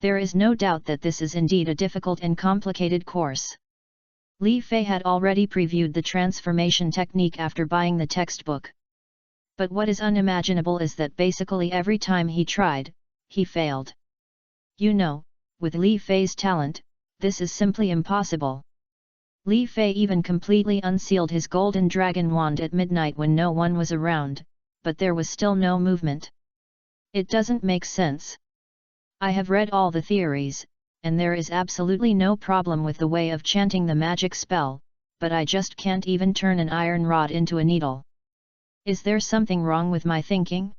There is no doubt that this is indeed a difficult and complicated course. Li Fei had already previewed the transformation technique after buying the textbook. But what is unimaginable is that basically every time he tried, he failed. You know, with Li Fei's talent, this is simply impossible. Li Fei even completely unsealed his golden dragon wand at midnight when no one was around, but there was still no movement. It doesn't make sense. I have read all the theories, and there is absolutely no problem with the way of chanting the magic spell, but I just can't even turn an iron rod into a needle. Is there something wrong with my thinking?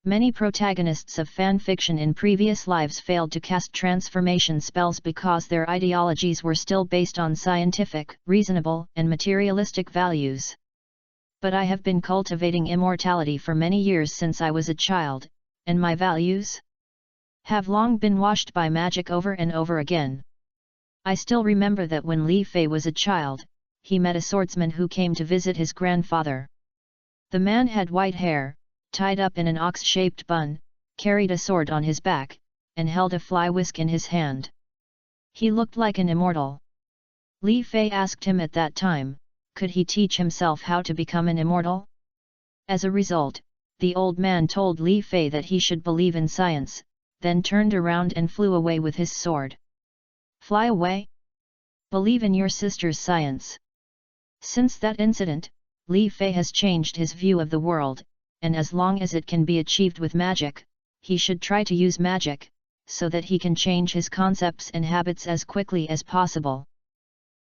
Many protagonists of fanfiction in previous lives failed to cast transformation spells because their ideologies were still based on scientific, reasonable, and materialistic values. But I have been cultivating immortality for many years since I was a child, and my values have long been washed by magic over and over again. I still remember that when Li Fei was a child, he met a swordsman who came to visit his grandfather. The man had white hair, tied up in an ox-shaped bun, carried a sword on his back, and held a fly whisk in his hand. He looked like an immortal. Li Fei asked him at that time, could he teach himself how to become an immortal? As a result, the old man told Li Fei that he should believe in science, then turned around and flew away with his sword. Fly away? Believe in your sister's science. Since that incident, Li Fei has changed his view of the world, and as long as it can be achieved with magic, he should try to use magic, so that he can change his concepts and habits as quickly as possible.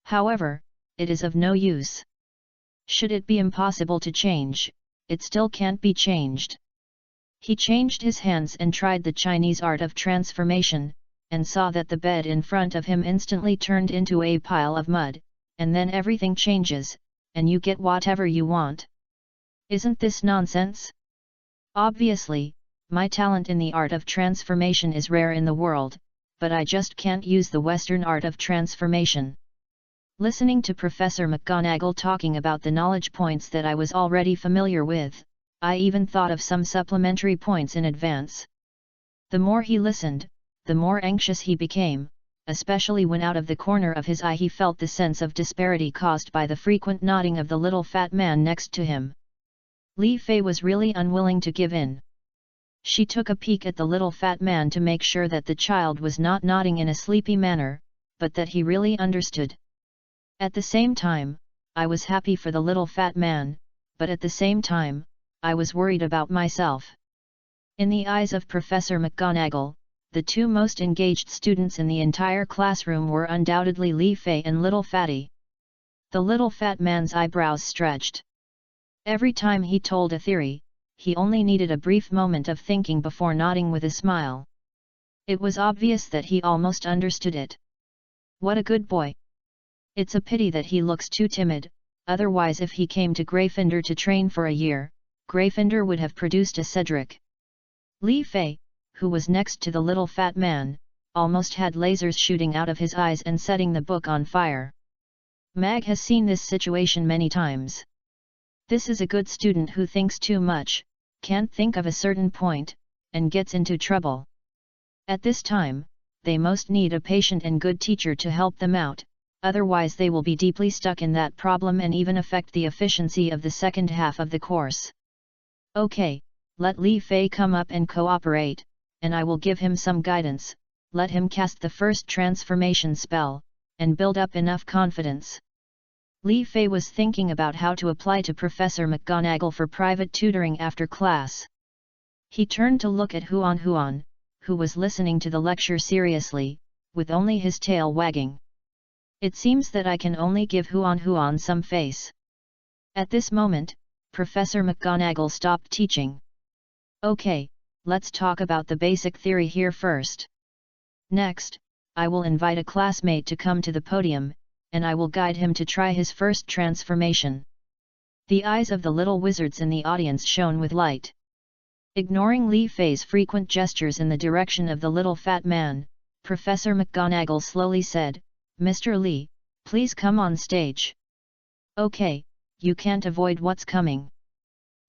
However, it is of no use. Should it be impossible to change, it still can't be changed. He changed his hands and tried the Chinese art of transformation, and saw that the bed in front of him instantly turned into a pile of mud, and then everything changes, and you get whatever you want. Isn't this nonsense? Obviously, my talent in the art of transformation is rare in the world, but I just can't use the Western art of transformation. Listening to Professor McGonagall talking about the knowledge points that I was already familiar with, I even thought of some supplementary points in advance. The more he listened, the more anxious he became, especially when out of the corner of his eye he felt the sense of disparity caused by the frequent nodding of the little fat man next to him. Li Fei was really unwilling to give in. She took a peek at the little fat man to make sure that the child was not nodding in a sleepy manner, but that he really understood. At the same time, I was happy for the little fat man, but at the same time, I was worried about myself. In the eyes of Professor McGonagall, the two most engaged students in the entire classroom were undoubtedly Li Fei and Little Fatty. The little fat man's eyebrows stretched. Every time he told a theory, he only needed a brief moment of thinking before nodding with a smile. It was obvious that he almost understood it. What a good boy! It's a pity that he looks too timid, otherwise if he came to Gryffindor to train for a year, Gryffindor would have produced a Cedric. Li Fei, who was next to the little fat man, almost had lasers shooting out of his eyes and setting the book on fire. Mag has seen this situation many times. This is a good student who thinks too much, can't think of a certain point, and gets into trouble. At this time, they most need a patient and good teacher to help them out, otherwise they will be deeply stuck in that problem and even affect the efficiency of the second half of the course. Okay, let Li Fei come up and cooperate, and I will give him some guidance, let him cast the first transformation spell, and build up enough confidence. Li Fei was thinking about how to apply to Professor McGonagall for private tutoring after class. He turned to look at Huan, who was listening to the lecture seriously, with only his tail wagging. It seems that I can only give Huan some face. At this moment, Professor McGonagall stopped teaching. Okay, let's talk about the basic theory here first. Next, I will invite a classmate to come to the podium, and I will guide him to try his first transformation. The eyes of the little wizards in the audience shone with light. Ignoring Li Fei's frequent gestures in the direction of the little fat man, Professor McGonagall slowly said, "Mr. Li, please come on stage." "Okay, you can't avoid what's coming."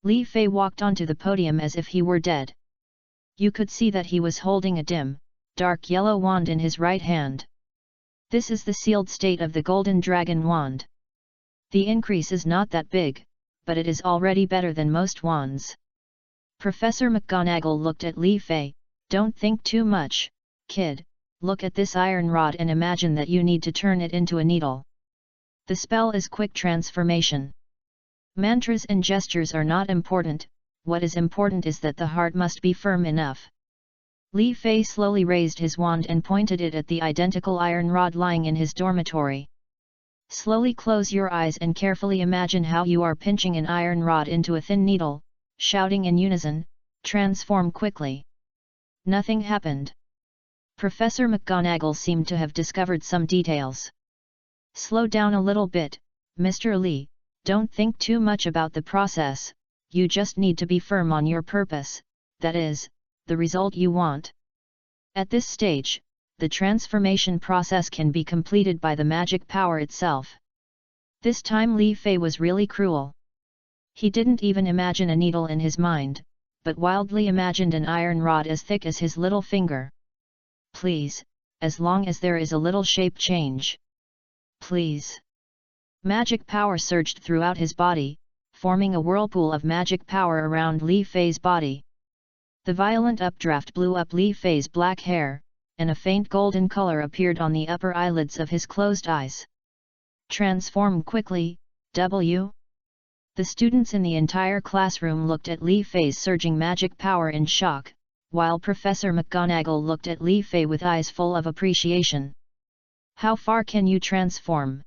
Li Fei walked onto the podium as if he were dead. You could see that he was holding a dim, dark yellow wand in his right hand. This is the sealed state of the Golden Dragon Wand. The increase is not that big, but it is already better than most wands. Professor McGonagall looked at Li Fei. "Don't think too much, kid, look at this iron rod and imagine that you need to turn it into a needle. The spell is quick transformation. Mantras and gestures are not important, what is important is that the heart must be firm enough." Li Fei slowly raised his wand and pointed it at the identical iron rod lying in his dormitory. "Slowly close your eyes and carefully imagine how you are pinching an iron rod into a thin needle," shouting in unison, "Transform quickly." Nothing happened. Professor McGonagall seemed to have discovered some details. "Slow down a little bit, Mr. Li, don't think too much about the process, you just need to be firm on your purpose, that is, the result you want. At this stage, the transformation process can be completed by the magic power itself." This time Li Fei was really cruel. He didn't even imagine a needle in his mind, but wildly imagined an iron rod as thick as his little finger. "Please, as long as there is a little shape change. Please." Magic power surged throughout his body, forming a whirlpool of magic power around Li Fei's body. The violent updraft blew up Li Fei's black hair, and a faint golden color appeared on the upper eyelids of his closed eyes. "Transform quickly, W." The students in the entire classroom looked at Li Fei's surging magic power in shock, while Professor McGonagall looked at Li Fei with eyes full of appreciation. "How far can you transform?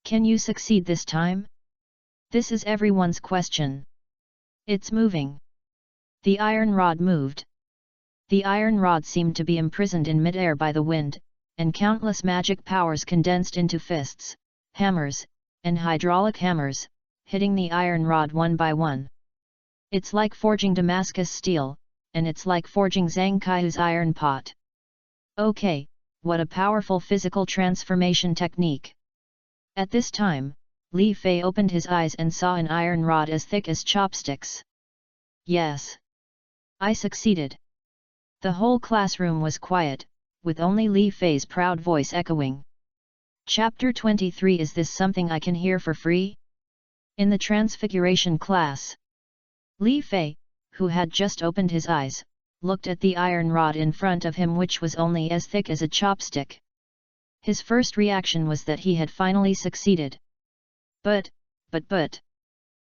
Can you succeed this time?" This is everyone's question. "It's moving." The iron rod moved. The iron rod seemed to be imprisoned in mid-air by the wind, and countless magic powers condensed into fists, hammers, and hydraulic hammers, hitting the iron rod one by one. "It's like forging Damascus steel, and it's like forging Zhang Kaihu's iron pot." "Okay, what a powerful physical transformation technique." At this time, Li Fei opened his eyes and saw an iron rod as thick as chopsticks. "Yes. I succeeded." The whole classroom was quiet, with only Li Fei's proud voice echoing. Chapter 23. Is this something I can hear for free? In the Transfiguration class, Li Fei, who had just opened his eyes, looked at the iron rod in front of him, which was only as thick as a chopstick. His first reaction was that he had finally succeeded. But,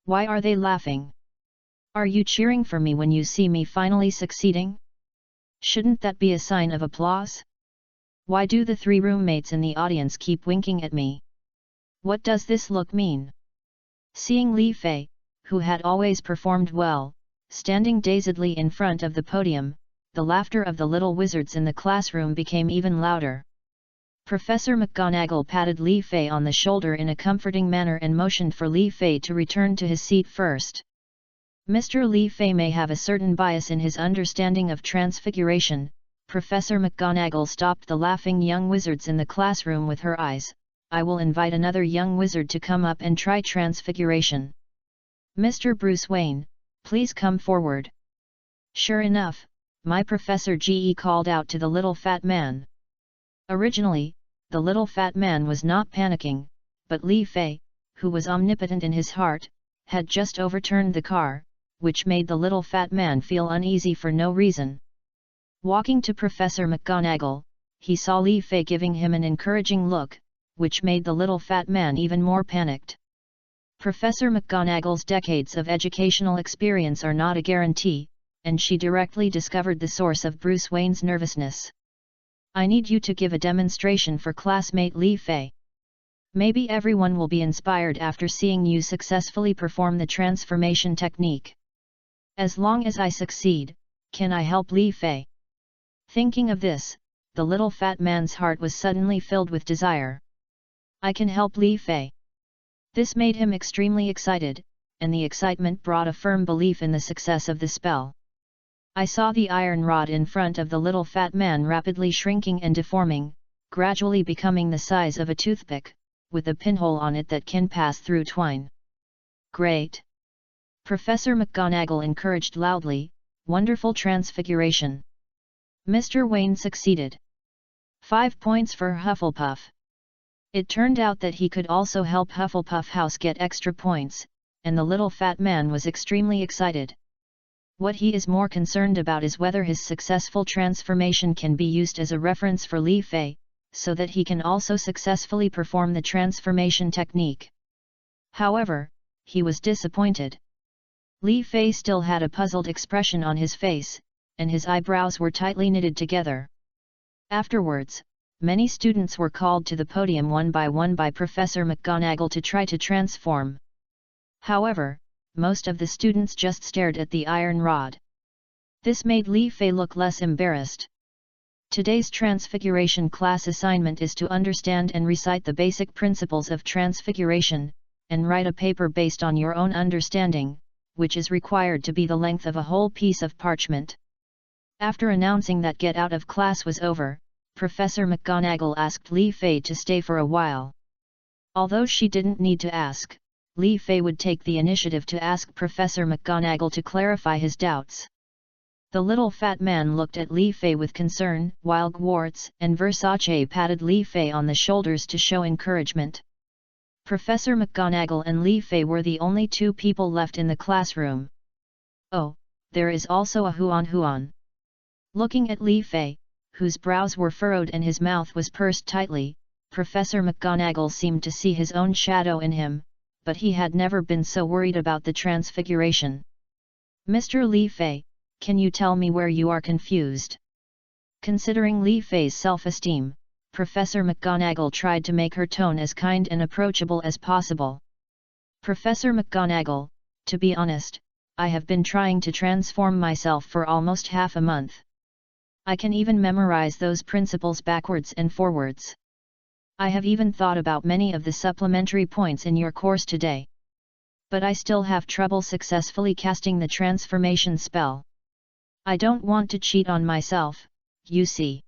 why are they laughing? Are you cheering for me when you see me finally succeeding? Shouldn't that be a sign of applause? Why do the three roommates in the audience keep winking at me? What does this look mean? Seeing Li Fei, who had always performed well, standing dazedly in front of the podium, the laughter of the little wizards in the classroom became even louder. Professor McGonagall patted Li Fei on the shoulder in a comforting manner and motioned for Li Fei to return to his seat first. Mr. Li Fei may have a certain bias in his understanding of Transfiguration. Professor McGonagall stopped the laughing young wizards in the classroom with her eyes. "I will invite another young wizard to come up and try Transfiguration. Mr. Bruce Wayne, please come forward." Sure enough, my Professor Ge called out to the little fat man. Originally, the little fat man was not panicking, but Li Fei, who was omnipotent in his heart, had just overturned the car, which made the little fat man feel uneasy for no reason. Walking to Professor McGonagall, he saw Li Fei giving him an encouraging look, which made the little fat man even more panicked. Professor McGonagall's decades of educational experience are not a guarantee, and she directly discovered the source of Bruce Wayne's nervousness. "I need you to give a demonstration for classmate Li Fei. Maybe everyone will be inspired after seeing you successfully perform the transformation technique. As long as I succeed, can I help Li Fei?" Thinking of this, the little fat man's heart was suddenly filled with desire. "I can help Li Fei." This made him extremely excited, and the excitement brought a firm belief in the success of the spell. I saw the iron rod in front of the little fat man rapidly shrinking and deforming, gradually becoming the size of a toothpick, with a pinhole on it that can pass through twine. Great! Professor McGonagall encouraged loudly, wonderful transfiguration. Mr. Wayne succeeded. 5 points for Hufflepuff. It turned out that he could also help Hufflepuff House get extra points, and the little fat man was extremely excited. What he is more concerned about is whether his successful transformation can be used as a reference for Li Fei, so that he can also successfully perform the transformation technique. However, he was disappointed. Li Fei still had a puzzled expression on his face, and his eyebrows were tightly knitted together. Afterwards, many students were called to the podium one by Professor McGonagall to try to transform. However, most of the students just stared at the iron rod. This made Li Fei look less embarrassed. Today's Transfiguration class assignment is to understand and recite the basic principles of Transfiguration, and write a paper based on your own understanding, which is required to be the length of a whole piece of parchment. After announcing that get out of class was over, Professor McGonagall asked Li Fei to stay for a while. Although she didn't need to ask, Li Fei would take the initiative to ask Professor McGonagall to clarify his doubts. The little fat man looked at Li Fei with concern, while Hogwarts and Versace patted Li Fei on the shoulders to show encouragement. Professor McGonagall and Li Fei were the only two people left in the classroom. Oh, there is also a Huan. Looking at Li Fei, whose brows were furrowed and his mouth was pursed tightly, Professor McGonagall seemed to see his own shadow in him, but he had never been so worried about the transfiguration. Mr. Li Fei, can you tell me where you are confused? Considering Li Fei's self-esteem, Professor McGonagall tried to make her tone as kind and approachable as possible. Professor McGonagall, to be honest, I have been trying to transform myself for almost half a month. I can even memorize those principles backwards and forwards. I have even thought about many of the supplementary points in your course today. But I still have trouble successfully casting the transformation spell. I don't want to cheat on myself, you see.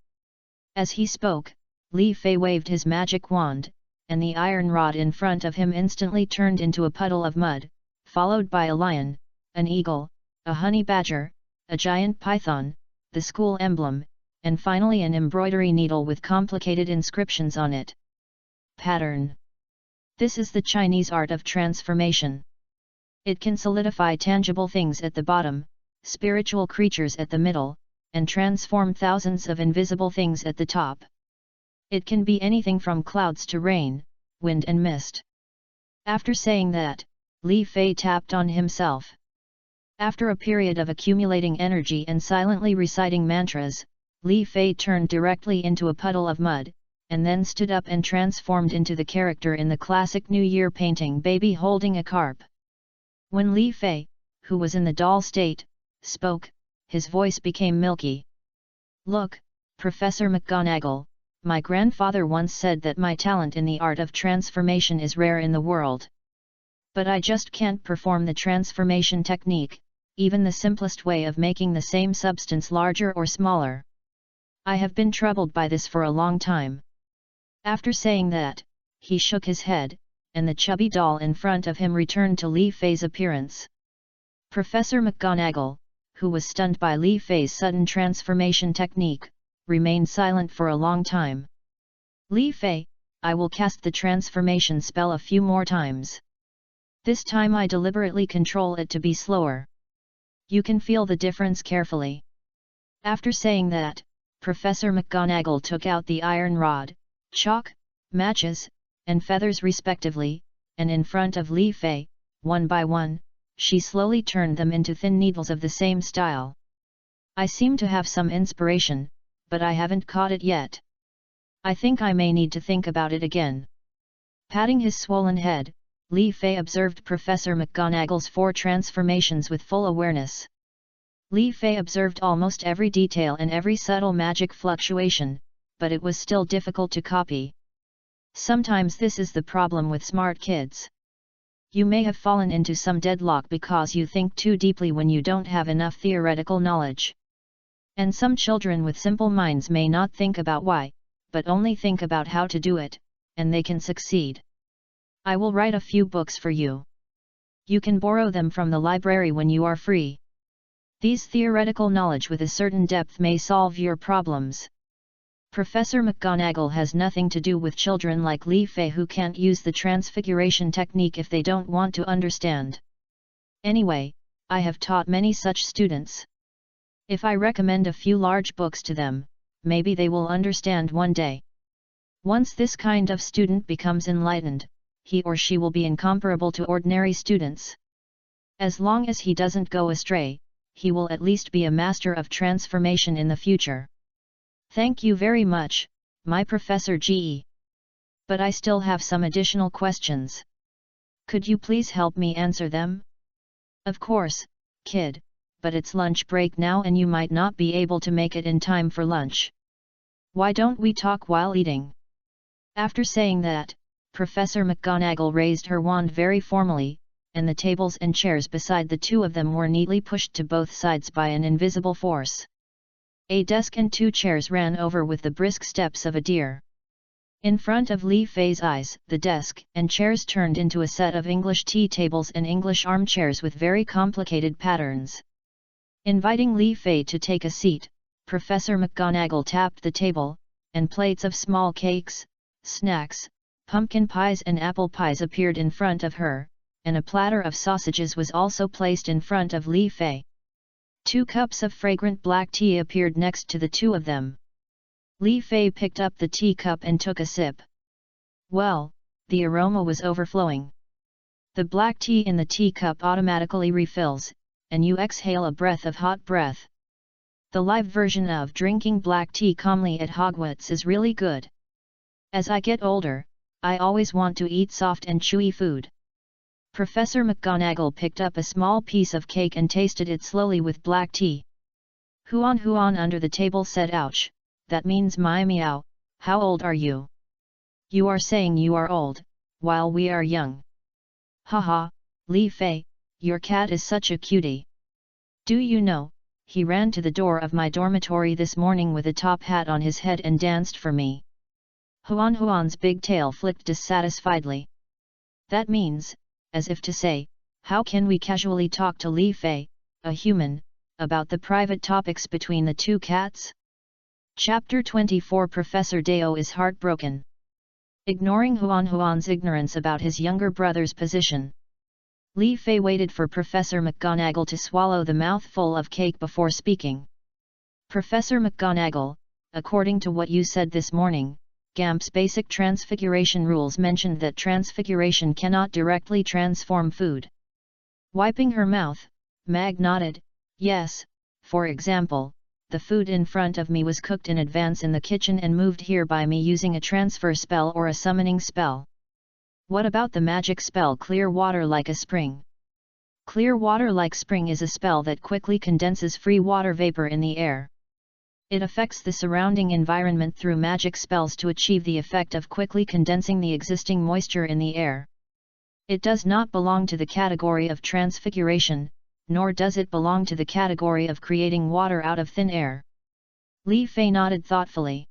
As he spoke, Li Fei waved his magic wand, and the iron rod in front of him instantly turned into a puddle of mud, followed by a lion, an eagle, a honey badger, a giant python, the school emblem, and finally an embroidery needle with complicated inscriptions on it. Pattern. This is the Chinese art of transformation. It can solidify tangible things at the bottom, spiritual creatures at the middle, and transform thousands of invisible things at the top. It can be anything from clouds to rain, wind and mist. After saying that, Li Fei tapped on himself. After a period of accumulating energy and silently reciting mantras, Li Fei turned directly into a puddle of mud, and then stood up and transformed into the character in the classic New Year painting Baby Holding a Carp. When Li Fei, who was in the doll state, spoke, his voice became milky. Look, Professor McGonagall, my grandfather once said that my talent in the art of transformation is rare in the world. But I just can't perform the transformation technique, even the simplest way of making the same substance larger or smaller. I have been troubled by this for a long time. After saying that, he shook his head, and the chubby doll in front of him returned to Li Fei's appearance. Professor McGonagall, who was stunned by Li Fei's sudden transformation technique, remained silent for a long time. Li Fei, I will cast the transformation spell a few more times. This time I deliberately control it to be slower. You can feel the difference carefully. After saying that, Professor McGonagall took out the iron rod, chalk, matches, and feathers respectively, and in front of Li Fei, one by one, she slowly turned them into thin needles of the same style. I seem to have some inspiration, but I haven't caught it yet. I think I may need to think about it again. Patting his swollen head, Li Fei observed Professor McGonagall's 4 transformations with full awareness. Li Fei observed almost every detail and every subtle magic fluctuation, but it was still difficult to copy. Sometimes this is the problem with smart kids. You may have fallen into some deadlock because you think too deeply when you don't have enough theoretical knowledge. And some children with simple minds may not think about why, but only think about how to do it, and they can succeed. I will write a few books for you. You can borrow them from the library when you are free. These theoretical knowledge with a certain depth may solve your problems. Professor McGonagall has nothing to do with children like Li Fei who can't use the Transfiguration technique if they don't want to understand. Anyway, I have taught many such students. If I recommend a few large books to them, maybe they will understand one day. Once this kind of student becomes enlightened, he or she will be incomparable to ordinary students. As long as he doesn't go astray, he will at least be a master of transformation in the future. Thank you very much, my Professor Ge. But I still have some additional questions. Could you please help me answer them? Of course, kid, but it's lunch break now and you might not be able to make it in time for lunch. Why don't we talk while eating? After saying that, Professor McGonagall raised her wand very formally, and the tables and chairs beside the two of them were neatly pushed to both sides by an invisible force. A desk and 2 chairs ran over with the brisk steps of a deer. In front of Li Fei's eyes, the desk and chairs turned into a set of English tea tables and English armchairs with very complicated patterns. Inviting Li Fei to take a seat, Professor McGonagall tapped the table, and plates of small cakes, snacks, pumpkin pies and apple pies appeared in front of her, and a platter of sausages was also placed in front of Li Fei. 2 cups of fragrant black tea appeared next to the two of them. Li Fei picked up the teacup and took a sip. Well, the aroma was overflowing. The black tea in the teacup automatically refills, and you exhale a breath of hot breath. The live version of drinking black tea calmly at Hogwarts is really good. As I get older, I always want to eat soft and chewy food. Professor McGonagall picked up a small piece of cake and tasted it slowly with black tea. Huan under the table said ouch, that means my meow, how old are you? You are saying you are old, while we are young. Haha, Li Fei, your cat is such a cutie. Do you know, he ran to the door of my dormitory this morning with a top hat on his head and danced for me. Huan's big tail flicked dissatisfiedly. That means, as if to say, how can we casually talk to Li Fei, a human, about the private topics between the two cats? Chapter 24 Professor Deo is heartbroken. Ignoring Huan's ignorance about his younger brother's position, Li Fei waited for Professor McGonagall to swallow the mouthful of cake before speaking. Professor McGonagall, according to what you said this morning, GAMP's basic transfiguration rules mentioned that transfiguration cannot directly transform food. Wiping her mouth, Mag nodded, yes, for example, the food in front of me was cooked in advance in the kitchen and moved here by me using a transfer spell or a summoning spell. What about the magic spell Clear Water Like a Spring? Clear Water Like Spring is a spell that quickly condenses free water vapor in the air. It affects the surrounding environment through magic spells to achieve the effect of quickly condensing the existing moisture in the air. It does not belong to the category of transfiguration, nor does it belong to the category of creating water out of thin air. Li Fei nodded thoughtfully.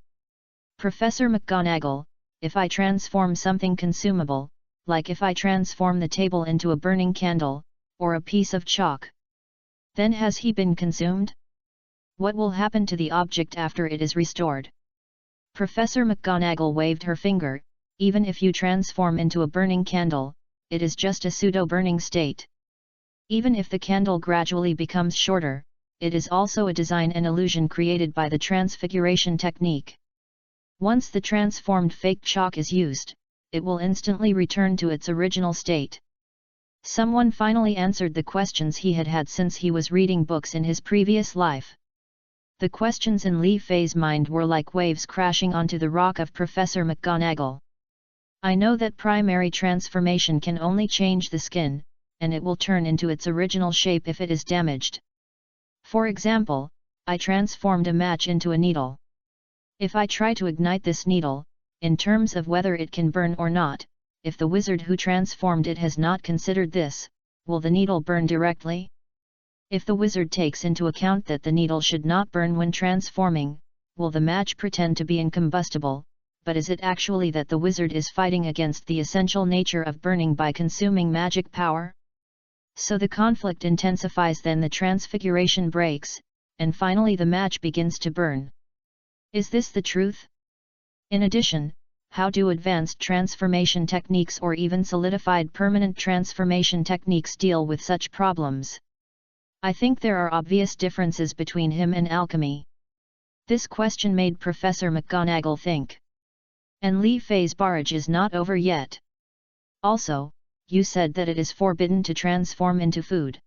Professor McGonagall, if I transform something consumable, like if I transform the table into a burning candle, or a piece of chalk, then has he been consumed? What will happen to the object after it is restored? Professor McGonagall waved her finger, even if you transform into a burning candle, it is just a pseudo-burning state. Even if the candle gradually becomes shorter, it is also a design and illusion created by the transfiguration technique. Once the transformed fake chalk is used, it will instantly return to its original state. Someone finally answered the questions he had had since he was reading books in his previous life. The questions in Li Fei's mind were like waves crashing onto the rock of Professor McGonagall. I know that primary transformation can only change the skin, and it will turn into its original shape if it is damaged. For example, I transformed a match into a needle. If I try to ignite this needle, in terms of whether it can burn or not, if the wizard who transformed it has not considered this, will the needle burn directly? If the wizard takes into account that the needle should not burn when transforming, will the match pretend to be incombustible, but is it actually that the wizard is fighting against the essential nature of burning by consuming magic power? So the conflict intensifies, then the transfiguration breaks, and finally the match begins to burn. Is this the truth? In addition, how do advanced transformation techniques or even solidified permanent transformation techniques deal with such problems? I think there are obvious differences between him and alchemy. This question made Professor McGonagall think. And Li Fei's barrage is not over yet. Also, you said that it is forbidden to transform into food.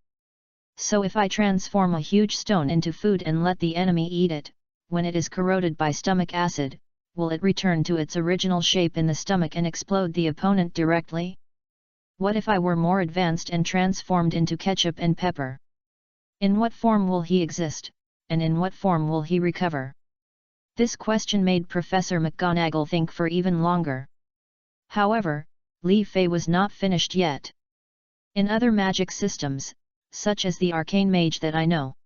So if I transform a huge stone into food and let the enemy eat it, when it is corroded by stomach acid, will it return to its original shape in the stomach and explode the opponent directly? What if I were more advanced and transformed into ketchup and pepper? In what form will he exist, and in what form will he recover? This question made Professor McGonagall think for even longer. However, Li Fei was not finished yet. In other magic systems, such as the arcane mage that I know,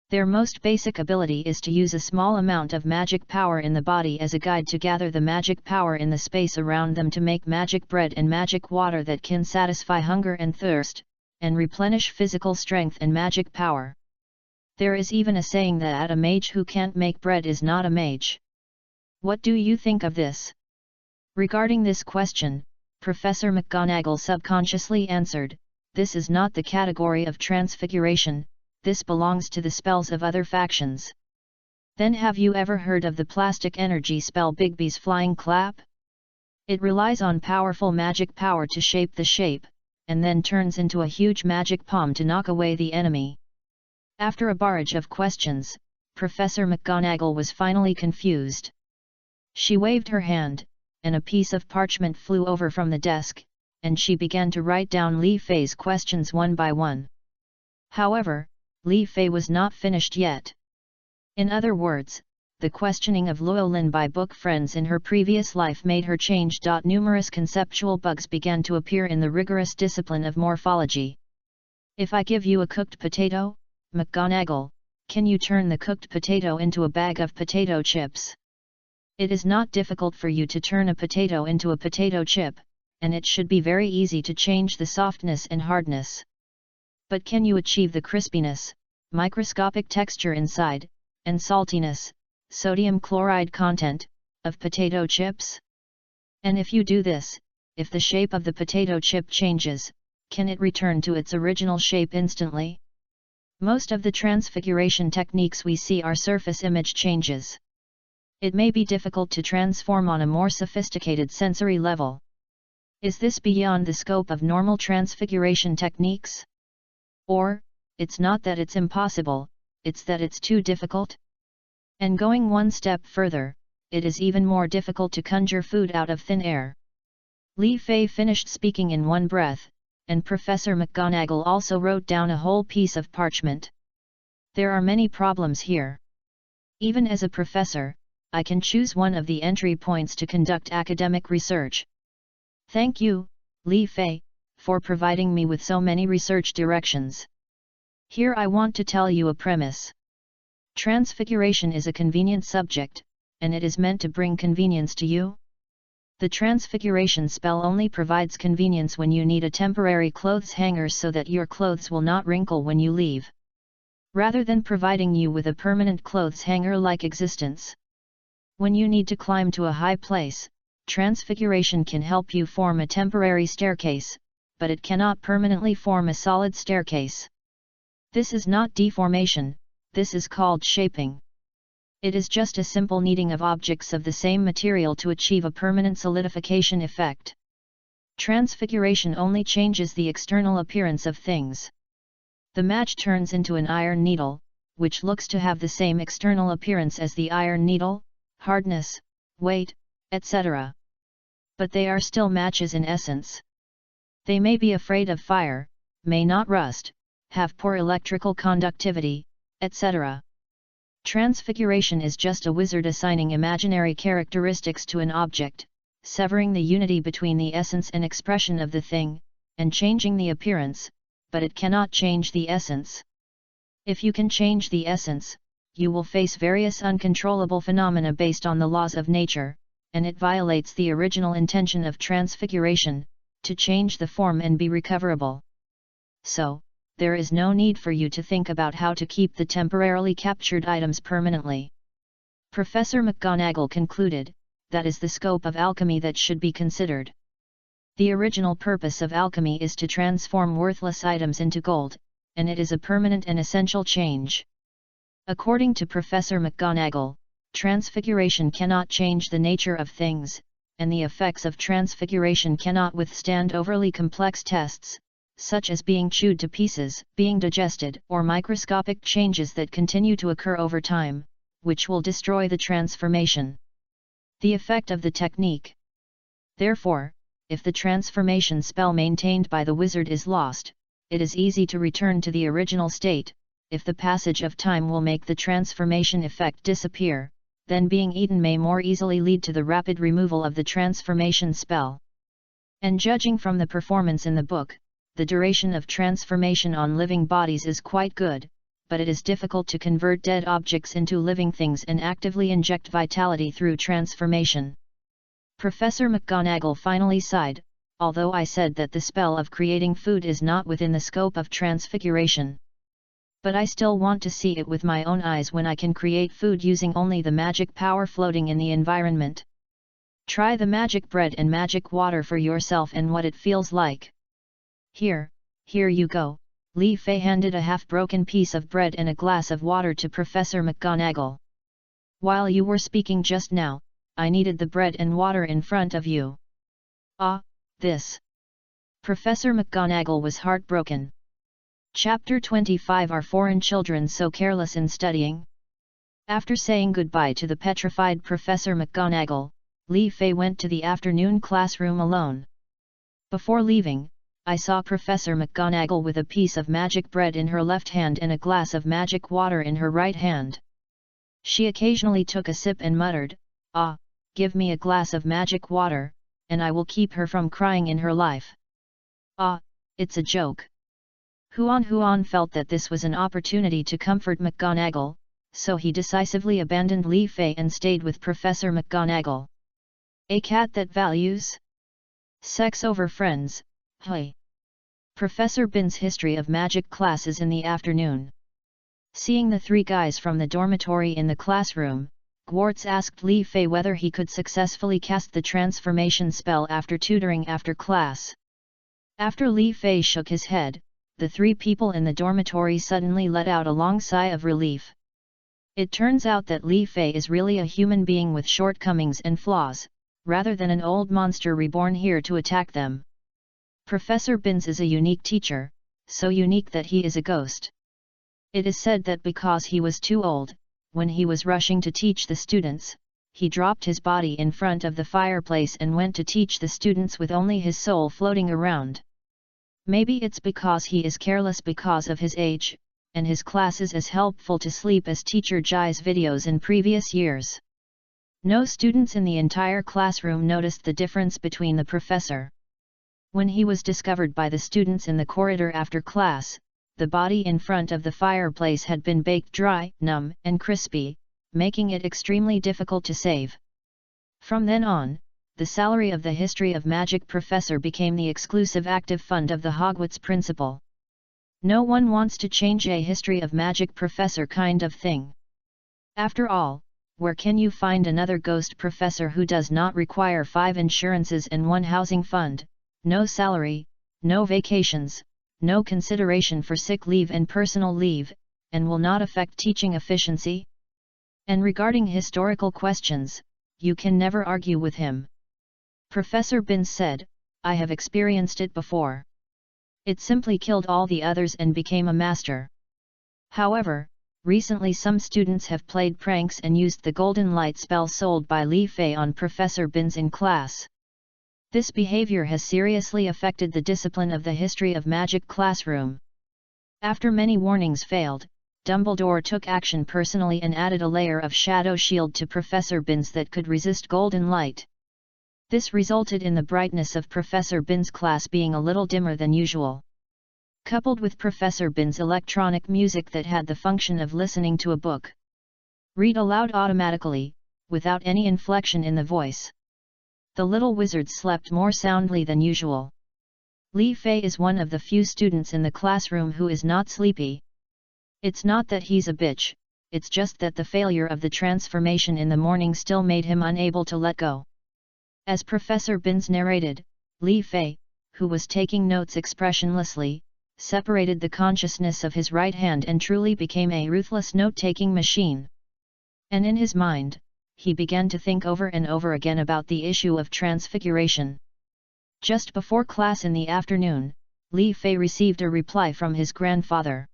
their most basic ability is to use a small amount of magic power in the body as a guide to gather the magic power in the space around them to make magic bread and magic water that can satisfy hunger and thirst, and replenish physical strength and magic power. There is even a saying that a mage who can't make bread is not a mage. What do you think of this? Regarding this question, Professor McGonagall subconsciously answered, this is not the category of transfiguration, this belongs to the spells of other factions. Then have you ever heard of the plastic energy spell Bigby's Flying Clap? It relies on powerful magic power to shape the shape, and then turns into a huge magic palm to knock away the enemy. After a barrage of questions, Professor McGonagall was finally confused. She waved her hand, and a piece of parchment flew over from the desk, and she began to write down Li Fei's questions one by one. However, Li Fei was not finished yet. In other words, the questioning of Luolin by book friends in her previous life made her change. Numerous conceptual bugs began to appear in the rigorous discipline of morphology. If I give you a cooked potato, McGonagall, can you turn the cooked potato into a bag of potato chips? It is not difficult for you to turn a potato into a potato chip, and it should be very easy to change the softness and hardness. But can you achieve the crispiness, microscopic texture inside, and saltiness, sodium chloride content, of potato chips? And if you do this, if the shape of the potato chip changes, can it return to its original shape instantly? Most of the transfiguration techniques we see are surface image changes. It may be difficult to transform on a more sophisticated sensory level. Is this beyond the scope of normal transfiguration techniques? Or, it's not that it's impossible, it's that it's too difficult? And going one step further, it is even more difficult to conjure food out of thin air. Li Fei finished speaking in one breath, and Professor McGonagall also wrote down a whole piece of parchment. There are many problems here. Even as a professor, I can choose one of the entry points to conduct academic research. Thank you, Li Fei, for providing me with so many research directions. Here I want to tell you a premise. Transfiguration is a convenient subject, and it is meant to bring convenience to you. The transfiguration spell only provides convenience when you need a temporary clothes hanger so that your clothes will not wrinkle when you leave, rather than providing you with a permanent clothes hanger-like existence. When you need to climb to a high place, transfiguration can help you form a temporary staircase, but it cannot permanently form a solid staircase. This is not deformation, this is called shaping. It is just a simple kneading of objects of the same material to achieve a permanent solidification effect. Transfiguration only changes the external appearance of things. The match turns into an iron needle, which looks to have the same external appearance as the iron needle, hardness, weight, etc. But they are still matches in essence. They may be afraid of fire, may not rust, have poor electrical conductivity, etc. Transfiguration is just a wizard assigning imaginary characteristics to an object, severing the unity between the essence and expression of the thing, and changing the appearance, but it cannot change the essence. If you can change the essence, you will face various uncontrollable phenomena based on the laws of nature, and it violates the original intention of transfiguration, to change the form and be recoverable. So, there is no need for you to think about how to keep the temporarily captured items permanently. Professor McGonagall concluded, that is the scope of alchemy that should be considered. The original purpose of alchemy is to transform worthless items into gold, and it is a permanent and essential change. According to Professor McGonagall, transfiguration cannot change the nature of things, and the effects of transfiguration cannot withstand overly complex tests, such as being chewed to pieces, being digested, or microscopic changes that continue to occur over time, which will destroy the transformation. The effect of the technique. Therefore, if the transformation spell maintained by the wizard is lost, it is easy to return to the original state. If the passage of time will make the transformation effect disappear, then being eaten may more easily lead to the rapid removal of the transformation spell. And judging from the performance in the book, the duration of transformation on living bodies is quite good, but it is difficult to convert dead objects into living things and actively inject vitality through transformation. Professor McGonagall finally sighed, although I said that the spell of creating food is not within the scope of transfiguration. But I still want to see it with my own eyes when I can create food using only the magic power floating in the environment. Try the magic bread and magic water for yourself and what it feels like. Here you go. Li Fei handed a half-broken piece of bread and a glass of water to Professor McGonagall. While you were speaking just now, I needed the bread and water in front of you. Ah, this. Professor McGonagall was heartbroken. Chapter 25. Are foreign children so careless in studying? After saying goodbye to the petrified Professor McGonagall, Li Fei went to the afternoon classroom alone. Before leaving, I saw Professor McGonagall with a piece of magic bread in her left hand and a glass of magic water in her right hand. She occasionally took a sip and muttered, "Ah, give me a glass of magic water, and I will keep her from crying in her life." Ah, it's a joke. Huan felt that this was an opportunity to comfort McGonagall, so he decisively abandoned Li Fei and stayed with Professor McGonagall. A cat that values sex over friends, hey. Professor Bin's history of magic classes in the afternoon. Seeing the three guys from the dormitory in the classroom, Hogwarts asked Li Fei whether he could successfully cast the transformation spell after tutoring after class. After Li Fei shook his head, the three people in the dormitory suddenly let out a long sigh of relief. It turns out that Li Fei is really a human being with shortcomings and flaws, rather than an old monster reborn here to attack them. Professor Binz is a unique teacher, so unique that he is a ghost. It is said that because he was too old, when he was rushing to teach the students, he dropped his body in front of the fireplace and went to teach the students with only his soul floating around. Maybe it's because he is careless because of his age, and his class is as helpful to sleep as Teacher Jai's videos in previous years. No students in the entire classroom noticed the difference between the professor. When he was discovered by the students in the corridor after class, the body in front of the fireplace had been baked dry, numb, and crispy, making it extremely difficult to save. From then on, the salary of the History of Magic professor became the exclusive active fund of the Hogwarts principal. No one wants to change a History of Magic professor kind of thing. After all, where can you find another ghost professor who does not require 5 insurances and 1 housing fund, no salary, no vacations, no consideration for sick leave and personal leave, and will not affect teaching efficiency? And regarding historical questions, you can never argue with him. Professor Binz said, "I have experienced it before. It simply killed all the others and became a master." However, recently some students have played pranks and used the golden light spell sold by Li Fei on Professor Binz in class. This behavior has seriously affected the discipline of the History of Magic classroom. After many warnings failed, Dumbledore took action personally and added a layer of shadow shield to Professor Binz that could resist golden light. This resulted in the brightness of Professor Bin's class being a little dimmer than usual. Coupled with Professor Bin's electronic music that had the function of listening to a book. Read aloud automatically, without any inflection in the voice. The little wizard slept more soundly than usual. Li Fei is one of the few students in the classroom who is not sleepy. It's not that he's a bitch, it's just that the failure of the transformation in the morning still made him unable to let go. As Professor Bin's narrated, Li Fei, who was taking notes expressionlessly, separated the consciousness of his right hand and truly became a ruthless note-taking machine. And in his mind, he began to think over and over again about the issue of Transfiguration. Just before class in the afternoon, Li Fei received a reply from his grandfather.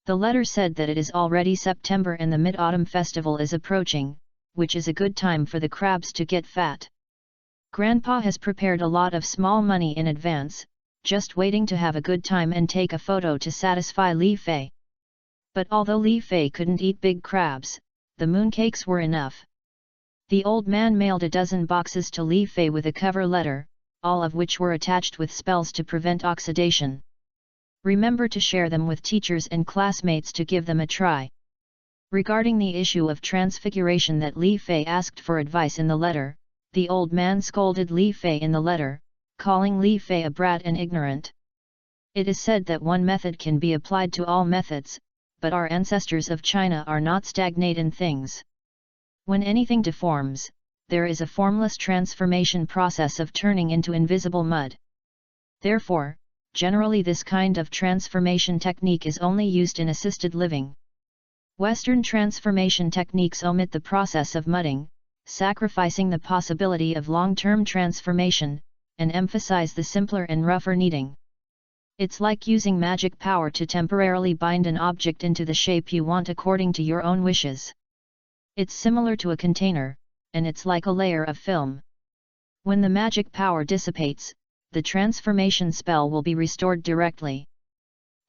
The letter said that it is already September and the Mid-Autumn Festival is approaching, which is a good time for the crabs to get fat. Grandpa has prepared a lot of small money in advance, just waiting to have a good time and take a photo to satisfy Li Fei. But although Li Fei couldn't eat big crabs, the mooncakes were enough. The old man mailed a dozen boxes to Li Fei with a cover letter, all of which were attached with spells to prevent oxidation. Remember to share them with teachers and classmates to give them a try. Regarding the issue of transfiguration that Li Fei asked for advice in the letter, the old man scolded Li Fei in the letter, calling Li Fei a brat and ignorant. It is said that one method can be applied to all methods, but our ancestors of China are not stagnant in things. When anything deforms, there is a formless transformation process of turning into invisible mud. Therefore, generally this kind of transformation technique is only used in assisted living. Western transformation techniques omit the process of mudding, sacrificing the possibility of long-term transformation, and emphasize the simpler and rougher kneading. It's like using magic power to temporarily bind an object into the shape you want according to your own wishes. It's similar to a container, and it's like a layer of film. When the magic power dissipates, the transformation spell will be restored directly.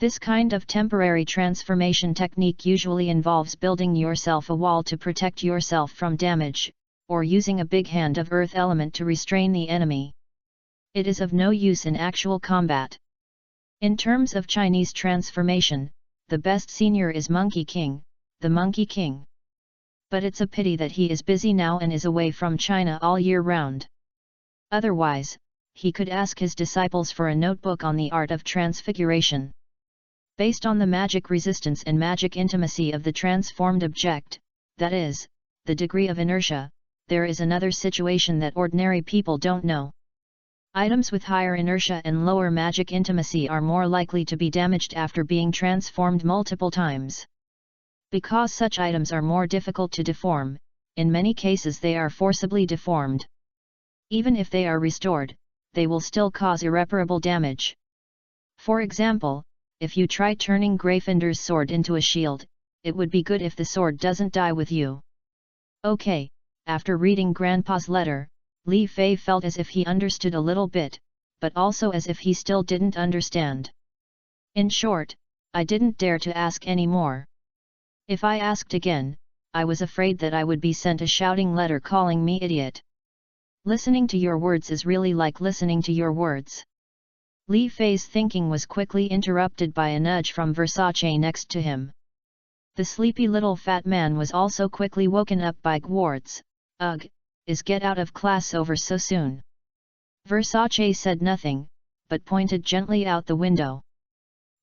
This kind of temporary transformation technique usually involves building yourself a wall to protect yourself from damage, or using a big hand of earth element to restrain the enemy. It is of no use in actual combat. In terms of Chinese transformation, the best senior is Monkey King, the Monkey King. But it's a pity that he is busy now and is away from China all year round. Otherwise, he could ask his disciples for a notebook on the art of transfiguration. Based on the magic resistance and magic intimacy of the transformed object, that is, the degree of inertia, there is another situation that ordinary people don't know. Items with higher inertia and lower magic intimacy are more likely to be damaged after being transformed multiple times. Because such items are more difficult to deform, in many cases they are forcibly deformed. Even if they are restored, they will still cause irreparable damage. For example, if you try turning Gryffindor's sword into a shield, it would be good if the sword doesn't die with you. Okay, after reading Grandpa's letter, Li Fei felt as if he understood a little bit, but also as if he still didn't understand. In short, I didn't dare to ask any more. If I asked again, I was afraid that I would be sent a shouting letter calling me idiot. Listening to your words is really like listening to your words. Li Fei's thinking was quickly interrupted by a nudge from Versace next to him. The sleepy little fat man was also quickly woken up by Hogwarts. Ugh, is get out of class over so soon? Versace said nothing, but pointed gently out the window.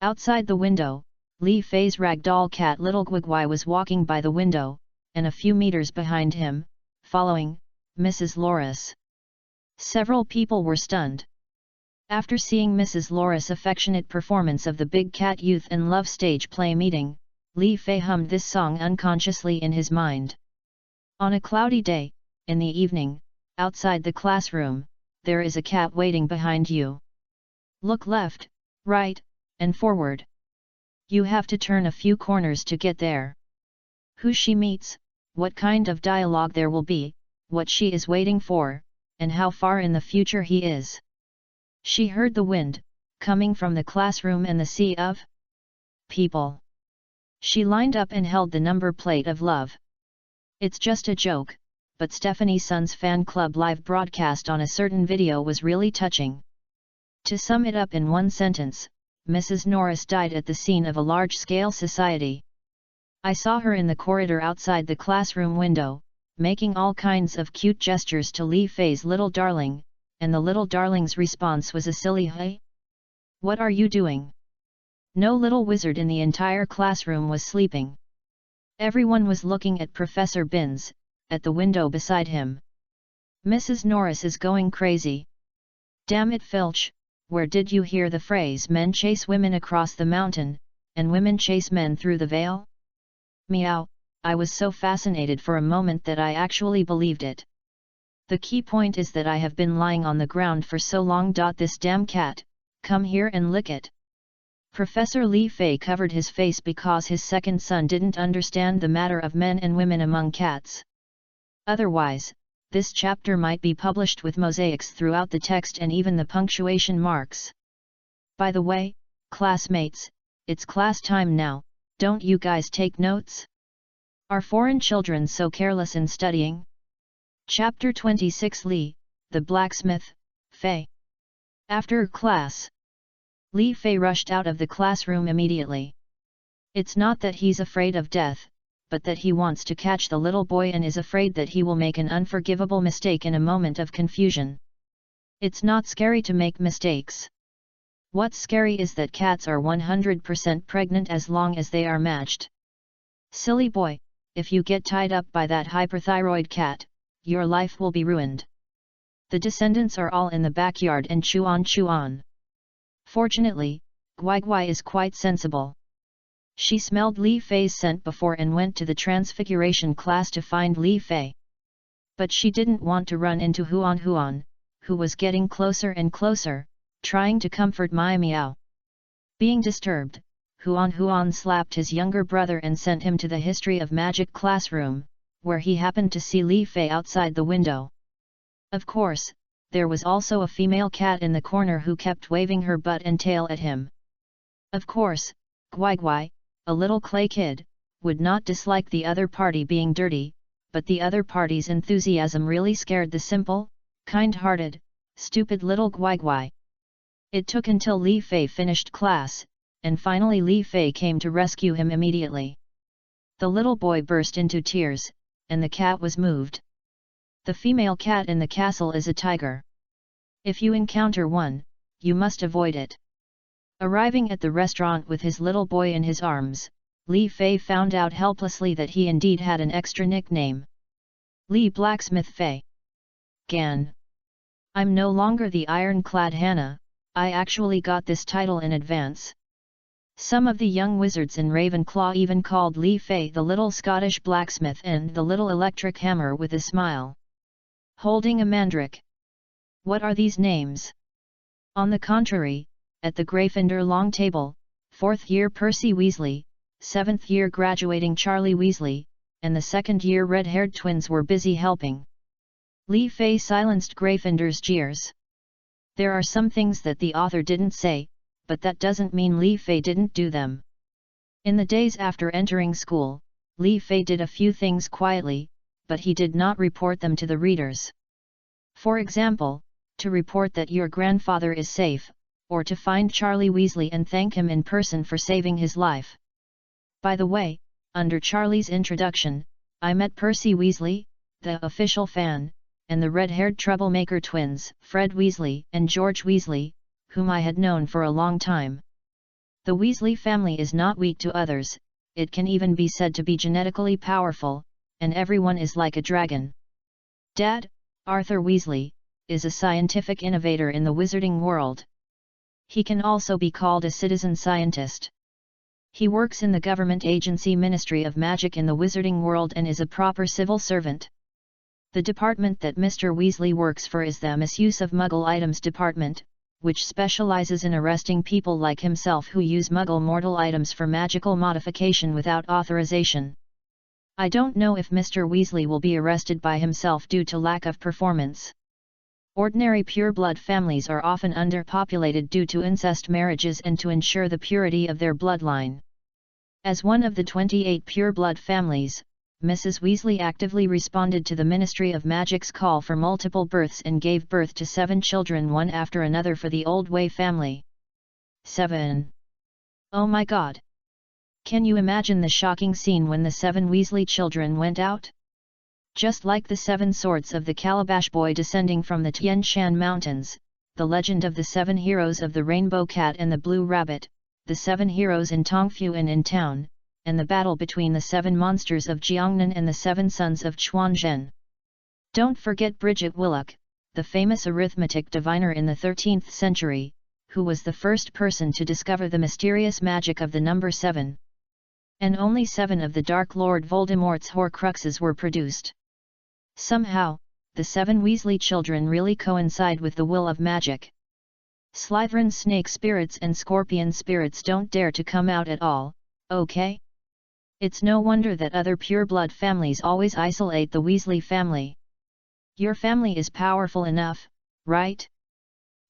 Outside the window, Li Fei's ragdoll cat Little Guigui was walking by the window, and a few meters behind him, following, Mrs. Loris. Several people were stunned. After seeing Mrs. Loris' affectionate performance of the Big Cat Youth and Love stage play meeting, Li Fei hummed this song unconsciously in his mind. On a cloudy day, in the evening, outside the classroom, there is a cat waiting behind you. Look left, right, and forward. You have to turn a few corners to get there. Who she meets, what kind of dialogue there will be, what she is waiting for, and how far in the future he is. She heard the wind, coming from the classroom and the sea of people. She lined up and held the number plate of love. It's just a joke, but Stephanie's son's fan club live broadcast on a certain video was really touching. To sum it up in one sentence, Mrs. Norris died at the scene of a large-scale society. I saw her in the corridor outside the classroom window, making all kinds of cute gestures to Li Fei's little darling, and the little darling's response was a silly "Hey? What are you doing?" No little wizard in the entire classroom was sleeping. Everyone was looking at Professor Binns, at the window beside him. "Mrs. Norris is going crazy. Damn it, Filch, where did you hear the phrase 'men chase women across the mountain, and women chase men through the veil'?" Meow, I was so fascinated for a moment that I actually believed it. The key point is that I have been lying on the ground for so long. This damn cat, come here and lick it. Professor Li Fei covered his face because his second son didn't understand the matter of men and women among cats. Otherwise, this chapter might be published with mosaics throughout the text and even the punctuation marks. By the way, classmates, it's class time now, don't you guys take notes? Are foreign children so careless in studying? Chapter 26 Li, the blacksmith, Fei. After class, Li Fei rushed out of the classroom immediately. It's not that he's afraid of death, but that he wants to catch the little boy and is afraid that he will make an unforgivable mistake in a moment of confusion. It's not scary to make mistakes. What's scary is that cats are 100% pregnant as long as they are matched. Silly boy, if you get tied up by that hyperthyroid cat, your life will be ruined. The descendants are all in the backyard and chew on. Fortunately, Guai is quite sensible. She smelled Li Fei's scent before and went to the Transfiguration class to find Li Fei. But she didn't want to run into Huan, who was getting closer and closer, trying to comfort Meow. Being disturbed, Huan slapped his younger brother and sent him to the History of Magic classroom, where he happened to see Li Fei outside the window. Of course, there was also a female cat in the corner who kept waving her butt and tail at him. Of course, Guai, a little clay kid, would not dislike the other party being dirty, but the other party's enthusiasm really scared the simple, kind-hearted, stupid little Guai. It took until Li Fei finished class, and finally Li Fei came to rescue him immediately. The little boy burst into tears, and the cat was moved. The female cat in the castle is a tiger. If you encounter one, you must avoid it. Arriving at the restaurant with his little boy in his arms, Li Fei found out helplessly that he indeed had an extra nickname. Li Blacksmith Fei. Gan. I'm no longer the ironclad Hannah, I actually got this title in advance. Some of the young wizards in Ravenclaw even called Li Fei the little Scottish blacksmith and the little electric hammer with a smile. Holding a mandrake. What are these names? On the contrary, at the Gryffindor long table, 4th year Percy Weasley, 7th year graduating Charlie Weasley, and the 2nd year red-haired twins were busy helping. Li Fei silenced Gryffindor's jeers. There are some things that the author didn't say, but that doesn't mean Li Fei didn't do them. In the days after entering school, Li Fei did a few things quietly, but he did not report them to the readers. For example, to report that your grandfather is safe, or to find Charlie Weasley and thank him in person for saving his life. By the way, under Charlie's introduction, I met Percy Weasley, the official fan, and the red-haired troublemaker twins, Fred Weasley and George Weasley, whom I had known for a long time. The Weasley family is not weak to others, it can even be said to be genetically powerful, and everyone is like a dragon. Dad, Arthur Weasley, is a scientific innovator in the wizarding world. He can also be called a citizen scientist. He works in the government agency Ministry of Magic in the wizarding world and is a proper civil servant. The department that Mr. Weasley works for is the Misuse of Muggle Items Department, which specializes in arresting people like himself who use Muggle mortal items for magical modification without authorization. I don't know if Mr. Weasley will be arrested by himself due to lack of performance. Ordinary pureblood families are often underpopulated due to incest marriages and to ensure the purity of their bloodline. As one of the 28 pureblood families, Mrs. Weasley actively responded to the Ministry of Magic's call for multiple births and gave birth to 7 children one after another for the Oldway family. 7. Oh my god! Can you imagine the shocking scene when the 7 Weasley children went out? Just like the 7 swords of the Calabash Boy descending from the Tien Shan Mountains, the legend of the 7 heroes of the Rainbow Cat and the Blue Rabbit, the 7 heroes in Tongfu and in town, and the battle between the 7 monsters of Jiangnan and the 7 sons of Chuanzhen. Don't forget Bridget Willock, the famous arithmetic diviner in the 13th century, who was the first person to discover the mysterious magic of the number 7. And only 7 of the Dark Lord Voldemort's Horcruxes were produced. Somehow, the 7 Weasley children really coincide with the will of magic. Slytherin snake spirits and scorpion spirits don't dare to come out at all, okay? It's no wonder that other pureblood families always isolate the Weasley family. Your family is powerful enough, right?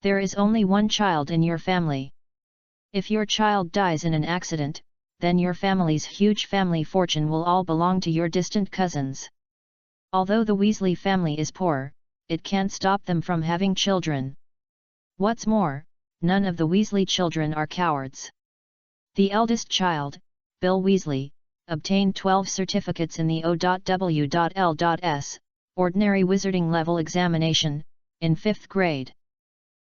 There is only one child in your family. If your child dies in an accident, then your family's huge family fortune will all belong to your distant cousins. Although the Weasley family is poor, it can't stop them from having children. What's more, none of the Weasley children are cowards. The eldest child, Bill Weasley, obtained 12 certificates in the O.W.L.S. ordinary wizarding level examination, in 5th grade.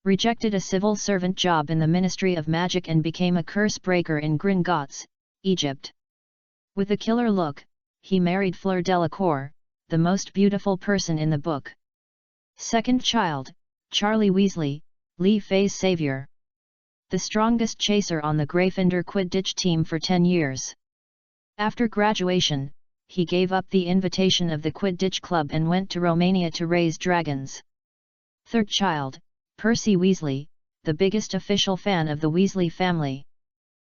Rejected a civil servant job in the Ministry of Magic and became a curse breaker in Gringotts, Egypt. With a killer look, he married Fleur Delacour, the most beautiful person in the book. Second child, Charlie Weasley, Lee Fay's savior. The strongest chaser on the Gryffindor Quidditch team for 10 years. After graduation, he gave up the invitation of the Quidditch club and went to Romania to raise dragons. Third child, Percy Weasley, the biggest official fan of the Weasley family.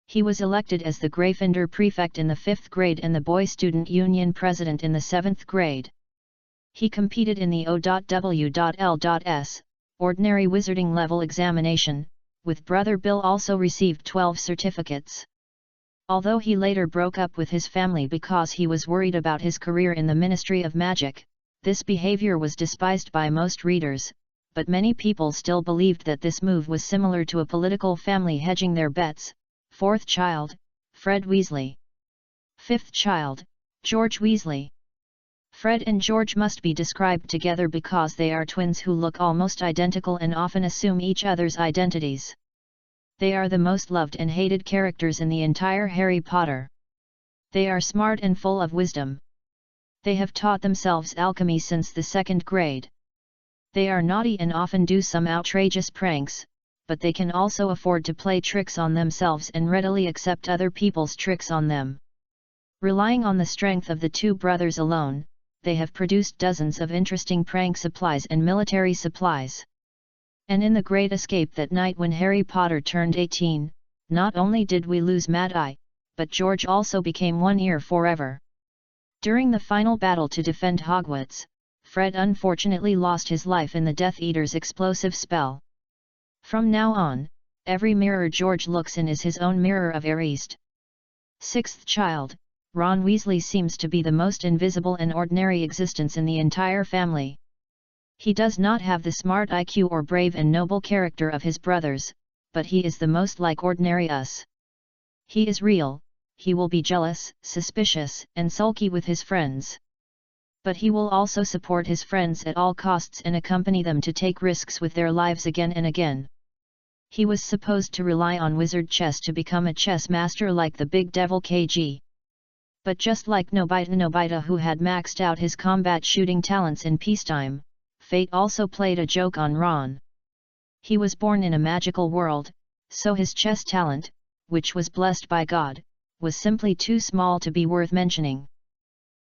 He was elected as the Gryffindor prefect in the 5th grade and the Boy Student Union president in the 7th grade. He competed in the O.W.L.S. ordinary wizarding level examination, with brother Bill also received 12 certificates. Although he later broke up with his family because he was worried about his career in the Ministry of Magic, this behavior was despised by most readers, but many people still believed that this move was similar to a political family hedging their bets. Fourth child, Fred Weasley. Fifth child, George Weasley. Fred and George must be described together because they are twins who look almost identical and often assume each other's identities. They are the most loved and hated characters in the entire Harry Potter. They are smart and full of wisdom. They have taught themselves alchemy since the 2nd grade. They are naughty and often do some outrageous pranks, but they can also afford to play tricks on themselves and readily accept other people's tricks on them. Relying on the strength of the 2 brothers alone, they have produced dozens of interesting prank supplies and military supplies. And in the Great Escape that night when Harry Potter turned 18, not only did we lose Mad Eye, but George also became One Ear forever. During the final battle to defend Hogwarts, Fred unfortunately lost his life in the Death Eater's explosive spell. From now on, every mirror George looks in is his own mirror of Air East. Sixth child, Ron Weasley seems to be the most invisible and ordinary existence in the entire family. He does not have the smart IQ or brave and noble character of his brothers, but he is the most like ordinary us. He is real, he will be jealous, suspicious, and sulky with his friends. But he will also support his friends at all costs and accompany them to take risks with their lives again and again. He was supposed to rely on wizard chess to become a chess master like the Big Devil KG. But just like Nobita who had maxed out his combat shooting talents in peacetime, fate also played a joke on Ron. He was born in a magical world, so his chess talent, which was blessed by God, was simply too small to be worth mentioning.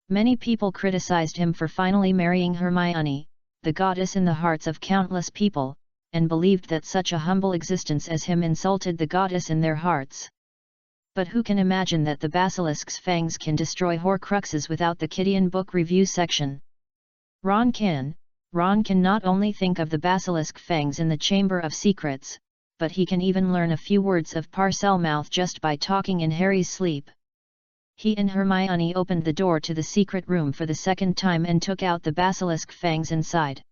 Many people criticized him for finally marrying Hermione, the goddess in the hearts of countless people, and believed that such a humble existence as him insulted the goddess in their hearts. But who can imagine that the basilisk's fangs can destroy Horcruxes without the Kidian book review section? Ron can not only think of the basilisk fangs in the Chamber of Secrets, but he can even learn a few words of Parselmouth just by talking in Harry's sleep. He and Hermione opened the door to the secret room for the second time and took out the basilisk fangs inside.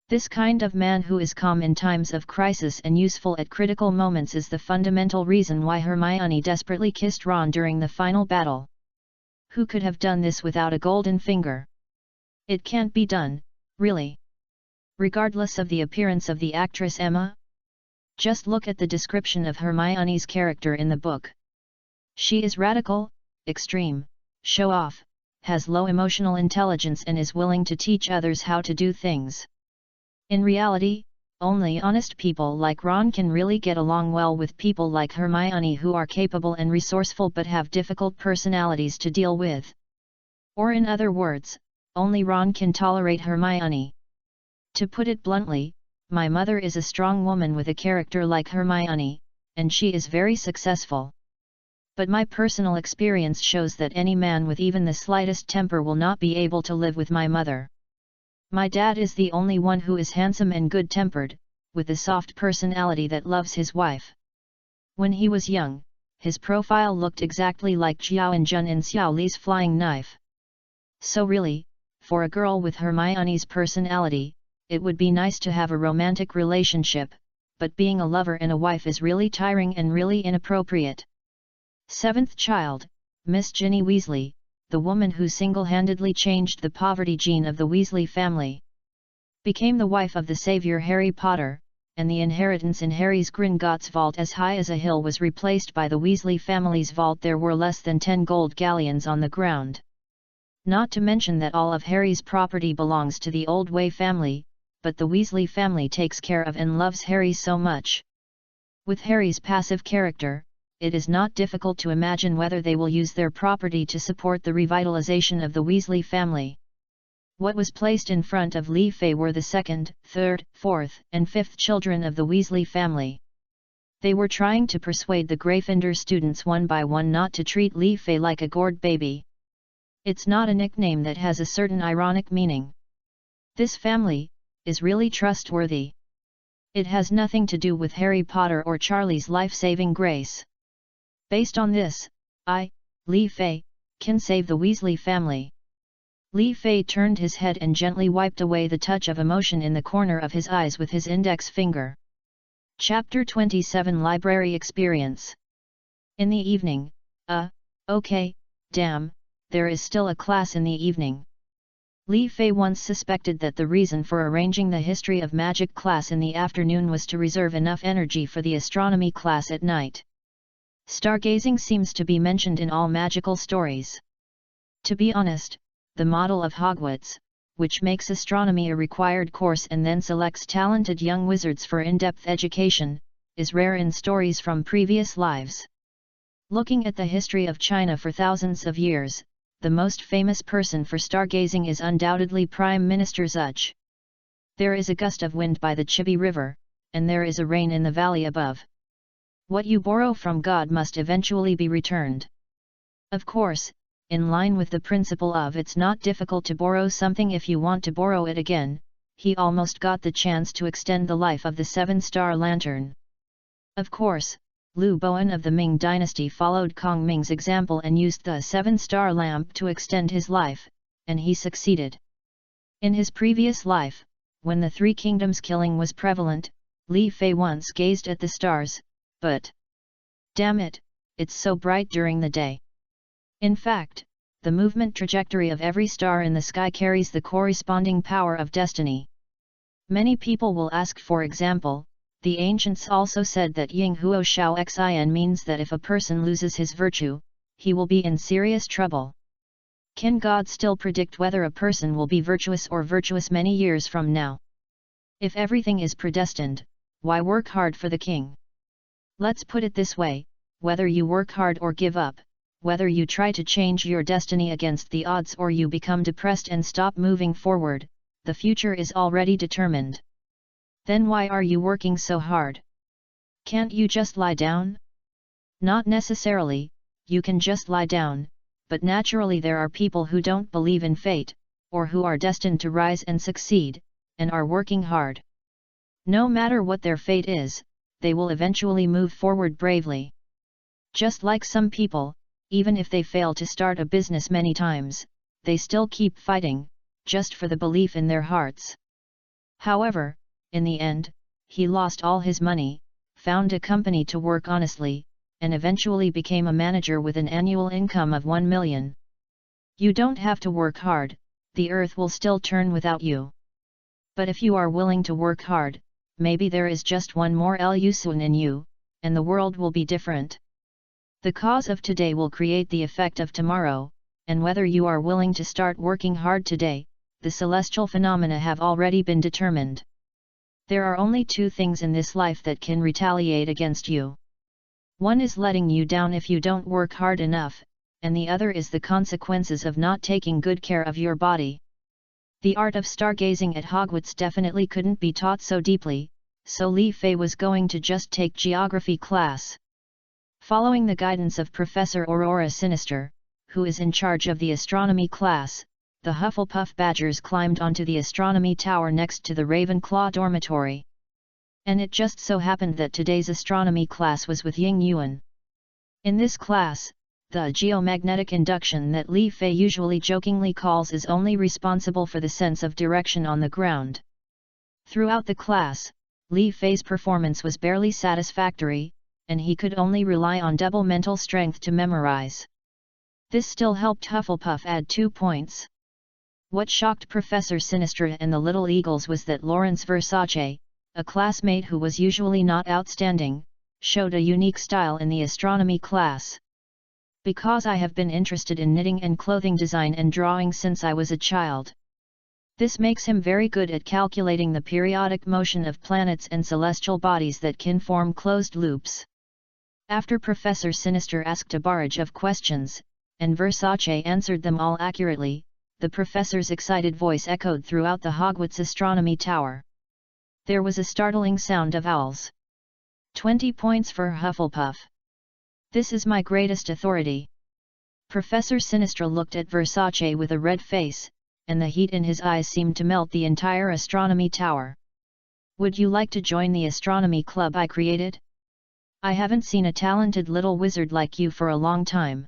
This kind of man who is calm in times of crisis and useful at critical moments is the fundamental reason why Hermione desperately kissed Ron during the final battle. Who could have done this without a golden finger? It can't be done, really. Regardless of the appearance of the actress Emma? Just look at the description of Hermione's character in the book. She is radical, extreme, show-off, has low emotional intelligence and is willing to teach others how to do things. In reality, only honest people like Ron can really get along well with people like Hermione who are capable and resourceful but have difficult personalities to deal with. Or in other words, only Ron can tolerate Hermione. To put it bluntly, my mother is a strong woman with a character like Hermione, and she is very successful. But my personal experience shows that any man with even the slightest temper will not be able to live with my mother. My dad is the only one who is handsome and good-tempered, with a soft personality that loves his wife. When he was young, his profile looked exactly like Xiao and Jun in Xiao Li's flying knife. So really, for a girl with Hermione's personality, it would be nice to have a romantic relationship, but being a lover and a wife is really tiring and really inappropriate. Seventh child, Miss Ginny Weasley, the woman who single-handedly changed the poverty gene of the Weasley family. Became the wife of the savior Harry Potter, and the inheritance in Harry's Gringotts vault as high as a hill was replaced by the Weasley family's vault. There were less than 10 gold galleons on the ground. Not to mention that all of Harry's property belongs to the Oldway family, but the Weasley family takes care of and loves Harry so much. With Harry's passive character, it is not difficult to imagine whether they will use their property to support the revitalization of the Weasley family. What was placed in front of Li Fei were the second, third, fourth, and fifth children of the Weasley family. They were trying to persuade the Gryffindor students one by one not to treat Li Fei like a gourd baby. It's not a nickname that has a certain ironic meaning. This family is really trustworthy. It has nothing to do with Harry Potter or Charlie's life-saving grace. Based on this, I, Li Fei, can save the Weasley family. Li Fei turned his head and gently wiped away the touch of emotion in the corner of his eyes with his index finger. Chapter 27 Library Experience. In the evening, okay, damn, there is still a class in the evening. Li Fei once suspected that the reason for arranging the history of magic class in the afternoon was to reserve enough energy for the astronomy class at night. Stargazing seems to be mentioned in all magical stories. To be honest, the model of Hogwarts, which makes astronomy a required course and then selects talented young wizards for in-depth education, is rare in stories from previous lives. Looking at the history of China for thousands of years, the most famous person for stargazing is undoubtedly Prime Minister Zuch. There is a gust of wind by the Chibi River, and there is a rain in the valley above. What you borrow from God must eventually be returned. Of course, in line with the principle of it's not difficult to borrow something if you want to borrow it again, he almost got the chance to extend the life of the 7-star lantern. Of course, Liu Bowen of the Ming dynasty followed Kong Ming's example and used the 7-star lamp to extend his life, and he succeeded. In his previous life, when the Three Kingdoms killing was prevalent, Li Fei once gazed at the stars, but damn it, it's so bright during the day. In fact, the movement trajectory of every star in the sky carries the corresponding power of destiny. Many people will ask, for example, the ancients also said that Ying Huo Shao Xin means that if a person loses his virtue, he will be in serious trouble. Can God still predict whether a person will be virtuous or virtuous many years from now? If everything is predestined, why work hard for the king? Let's put it this way, whether you work hard or give up, whether you try to change your destiny against the odds or you become depressed and stop moving forward, the future is already determined. Then why are you working so hard? Can't you just lie down? Not necessarily, you can just lie down, but naturally there are people who don't believe in fate, or who are destined to rise and succeed, and are working hard. No matter what their fate is, they will eventually move forward bravely. Just like some people, even if they fail to start a business many times, they still keep fighting, just for the belief in their hearts. However, in the end, he lost all his money, found a company to work honestly, and eventually became a manager with an annual income of 1 million. You don't have to work hard, the earth will still turn without you. But if you are willing to work hard, maybe there is just one more illusion in you, and the world will be different. The cause of today will create the effect of tomorrow, and whether you are willing to start working hard today, the celestial phenomena have already been determined. There are only two things in this life that can retaliate against you. One is letting you down if you don't work hard enough, and the other is the consequences of not taking good care of your body. The art of stargazing at Hogwarts definitely couldn't be taught so deeply, so Li Fei was going to just take geography class. Following the guidance of Professor Aurora Sinister, who is in charge of the astronomy class, the Hufflepuff Badgers climbed onto the astronomy tower next to the Ravenclaw dormitory. And it just so happened that today's astronomy class was with Ying Yuan. In this class, the geomagnetic induction that Li Fei usually jokingly calls is only responsible for the sense of direction on the ground. Throughout the class, Li Fei's performance was barely satisfactory, and he could only rely on double mental strength to memorize. This still helped Hufflepuff add 2 points. What shocked Professor Sinistra and the Little Eagles was that Lawrence Versace, a classmate who was usually not outstanding, showed a unique style in the astronomy class. Because I have been interested in knitting and clothing design and drawing since I was a child. This makes him very good at calculating the periodic motion of planets and celestial bodies that can form closed loops. After Professor Sinister asked a barrage of questions, and Versace answered them all accurately, the professor's excited voice echoed throughout the Hogwarts astronomy tower. There was a startling sound of owls. 20 points for Hufflepuff. This is my greatest authority. Professor Sinistra looked at Versace with a red face, and the heat in his eyes seemed to melt the entire astronomy tower. Would you like to join the astronomy club I created? I haven't seen a talented little wizard like you for a long time.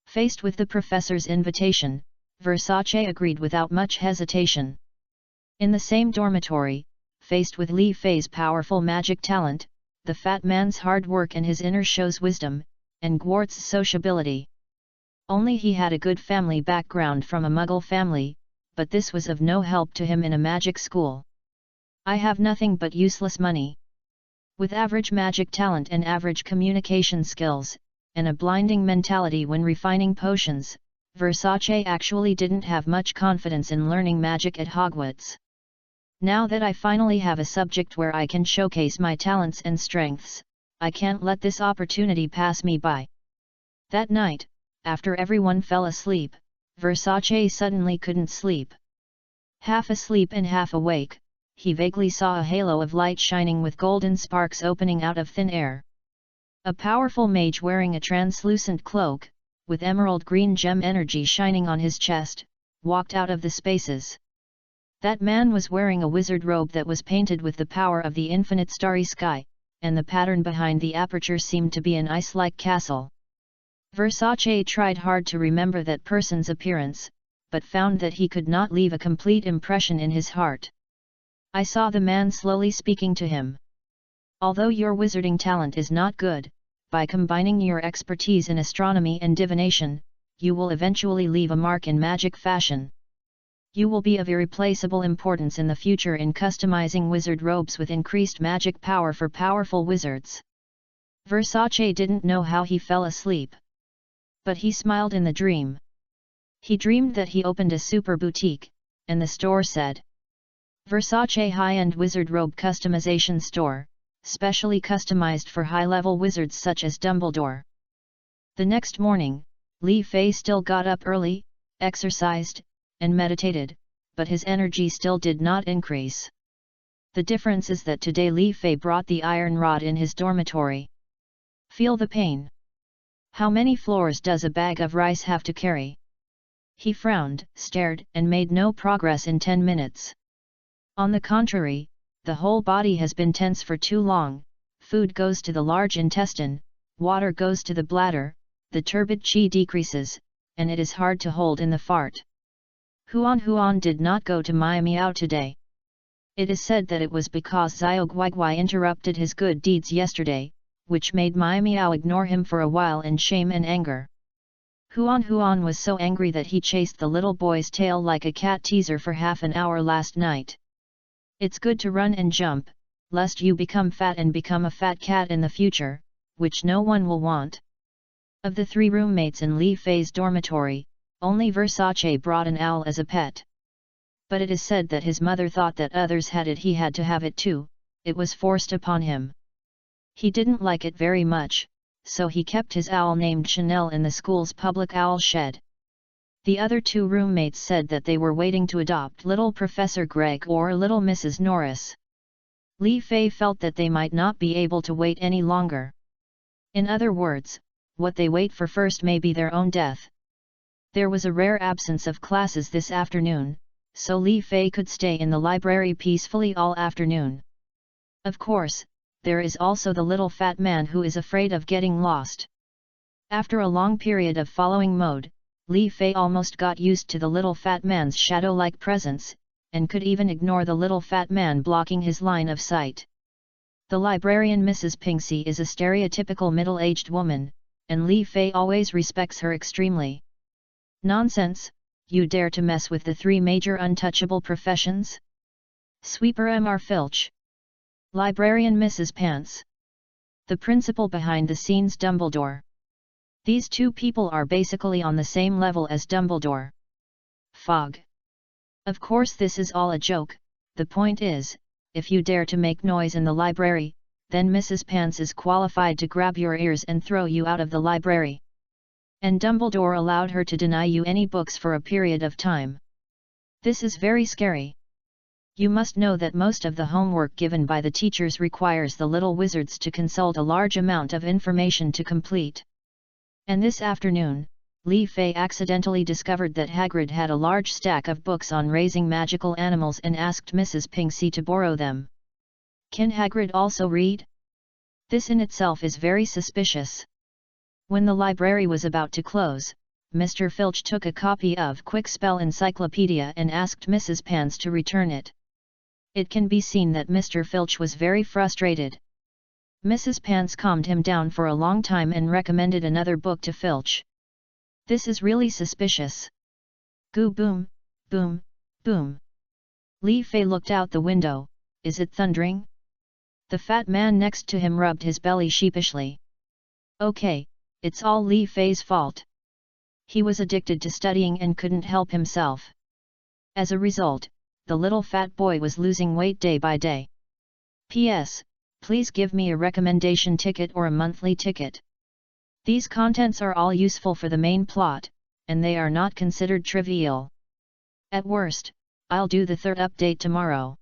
Faced with the professor's invitation, Versace agreed without much hesitation. In the same dormitory, faced with Li Fei's powerful magic talent, the fat man's hard work and his inner show's wisdom, and Gwart's sociability. Only he had a good family background from a Muggle family, but this was of no help to him in a magic school. I have nothing but useless money. With average magic talent and average communication skills, and a blinding mentality when refining potions, Versace actually didn't have much confidence in learning magic at Hogwarts. Now that I finally have a subject where I can showcase my talents and strengths, I can't let this opportunity pass me by. That night, after everyone fell asleep, Versace suddenly couldn't sleep. Half asleep and half awake, he vaguely saw a halo of light shining with golden sparks opening out of thin air. A powerful mage wearing a translucent cloak, with emerald green gem energy shining on his chest, walked out of the spaces. That man was wearing a wizard robe that was painted with the power of the infinite starry sky, and the pattern behind the aperture seemed to be an ice-like castle. Versace tried hard to remember that person's appearance, but found that he could not leave a complete impression in his heart. I saw the man slowly speaking to him. Although your wizarding talent is not good, by combining your expertise in astronomy and divination, you will eventually leave a mark in magic fashion. You will be of irreplaceable importance in the future in customizing wizard robes with increased magic power for powerful wizards. Versace didn't know how he fell asleep. But he smiled in the dream. He dreamed that he opened a super boutique, and the store said, Versace High-End Wizard Robe Customization Store, specially customized for high-level wizards such as Dumbledore. The next morning, Li Fei still got up early, exercised, and meditated, but his energy still did not increase. The difference is that today Li Fei brought the iron rod in his dormitory. Feel the pain. How many floors does a bag of rice have to carry? He frowned, stared, and made no progress in 10 minutes. On the contrary, the whole body has been tense for too long, food goes to the large intestine, water goes to the bladder, the turbid qi decreases, and it is hard to hold in the fart. Huan did not go to Miao today. It is said that it was because Xiao Guigui interrupted his good deeds yesterday, which made Miao ignore him for a while in shame and anger. Huan was so angry that he chased the little boy's tail like a cat teaser for half an hour last night. It's good to run and jump, lest you become fat and become a fat cat in the future, which no one will want. Of the 3 roommates in Li Fei's dormitory, only Versace brought an owl as a pet. But it is said that his mother thought that others had it, he had to have it too, it was forced upon him. He didn't like it very much, so he kept his owl named Chanel in the school's public owl shed. The other 2 roommates said that they were waiting to adopt little Professor Greg or little Mrs. Norris. Li Fei felt that they might not be able to wait any longer. In other words, what they wait for first may be their own death. There was a rare absence of classes this afternoon, so Li Fei could stay in the library peacefully all afternoon. Of course, there is also the little fat man who is afraid of getting lost. After a long period of following mode, Li Fei almost got used to the little fat man's shadow-like presence, and could even ignore the little fat man blocking his line of sight. The librarian Mrs. Pinksy is a stereotypical middle-aged woman, and Li Fei always respects her extremely. Nonsense, you dare to mess with the 3 major untouchable professions? Sweeper Mr. Filch. Librarian Mrs. Pants. The principal behind the scenes Dumbledore. These 2 people are basically on the same level as Dumbledore. Fog. Of course this is all a joke, the point is, if you dare to make noise in the library, then Mrs. Pants is qualified to grab your ears and throw you out of the library. And Dumbledore allowed her to deny you any books for a period of time. This is very scary. You must know that most of the homework given by the teachers requires the little wizards to consult a large amount of information to complete. And this afternoon, Li Fei accidentally discovered that Hagrid had a large stack of books on raising magical animals and asked Mrs. Pinksy to borrow them. Can Hagrid also read? This in itself is very suspicious. When the library was about to close, Mr. Filch took a copy of Quick Spell Encyclopedia and asked Mrs. Pants to return it. It can be seen that Mr. Filch was very frustrated. Mrs. Pants calmed him down for a long time and recommended another book to Filch. This is really suspicious. Goo boom, boom, boom. Li Fei looked out the window. Is it thundering? The fat man next to him rubbed his belly sheepishly. Okay, it's all Li Fei's fault. He was addicted to studying and couldn't help himself. As a result, the little fat boy was losing weight day by day. P.S. Please give me a recommendation ticket or a monthly ticket. These contents are all useful for the main plot, and they are not considered trivial. At worst, I'll do the 3rd update tomorrow.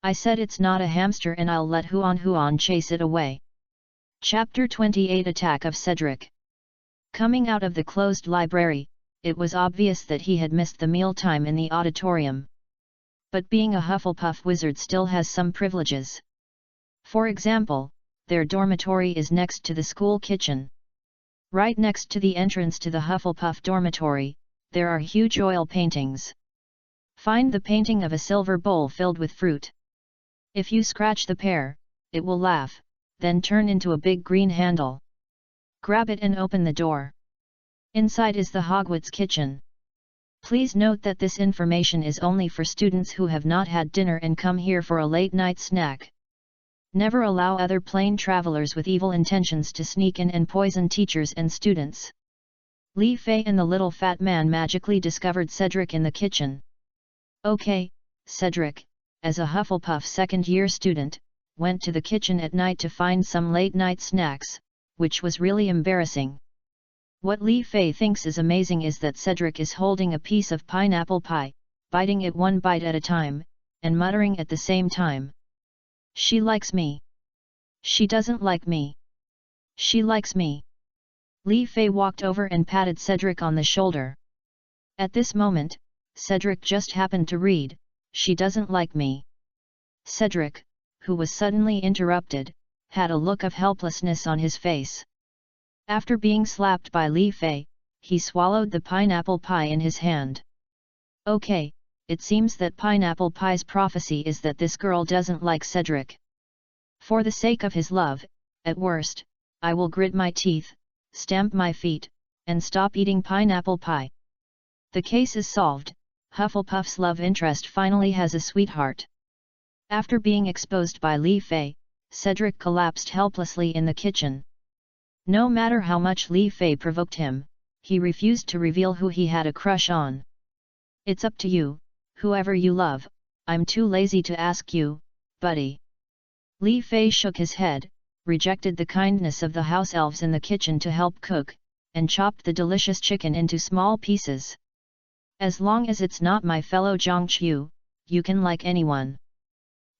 I said it's not a hamster and I'll let Huan chase it away. Chapter 28 Attack of Cedric. Coming out of the closed library, it was obvious that he had missed the mealtime in the auditorium. But being a Hufflepuff wizard still has some privileges. For example, their dormitory is next to the school kitchen. Right next to the entrance to the Hufflepuff dormitory, there are huge oil paintings. Find the painting of a silver bowl filled with fruit. If you scratch the pear, it will laugh, then turn into a big green handle. Grab it and open the door. Inside is the Hogwarts kitchen. Please note that this information is only for students who have not had dinner and come here for a late-night snack. Never allow other plane travelers with evil intentions to sneak in and poison teachers and students. Li Fei and the little fat man magically discovered Cedric in the kitchen. Okay, Cedric, as a Hufflepuff second-year student, went to the kitchen at night to find some late-night snacks, which was really embarrassing. What Li Fei thinks is amazing is that Cedric is holding a piece of pineapple pie, biting it one bite at a time, and muttering at the same time. She likes me. She doesn't like me. She likes me. Li Fei walked over and patted Cedric on the shoulder. At this moment, Cedric just happened to read, "She doesn't like me." Cedric, who was suddenly interrupted, had a look of helplessness on his face. After being slapped by Li Fei, he swallowed the pineapple pie in his hand. Okay, it seems that pineapple pie's prophecy is that this girl doesn't like Cedric. For the sake of his love, at worst, I will grit my teeth, stamp my feet, and stop eating pineapple pie. The case is solved. Hufflepuff's love interest finally has a sweetheart. After being exposed by Li Fei, Cedric collapsed helplessly in the kitchen. No matter how much Li Fei provoked him, he refused to reveal who he had a crush on. It's up to you, whoever you love, I'm too lazy to ask you, buddy. Li Fei shook his head, rejected the kindness of the house elves in the kitchen to help cook, and chopped the delicious chicken into small pieces. As long as it's not my fellow Zhangqiu, you can like anyone.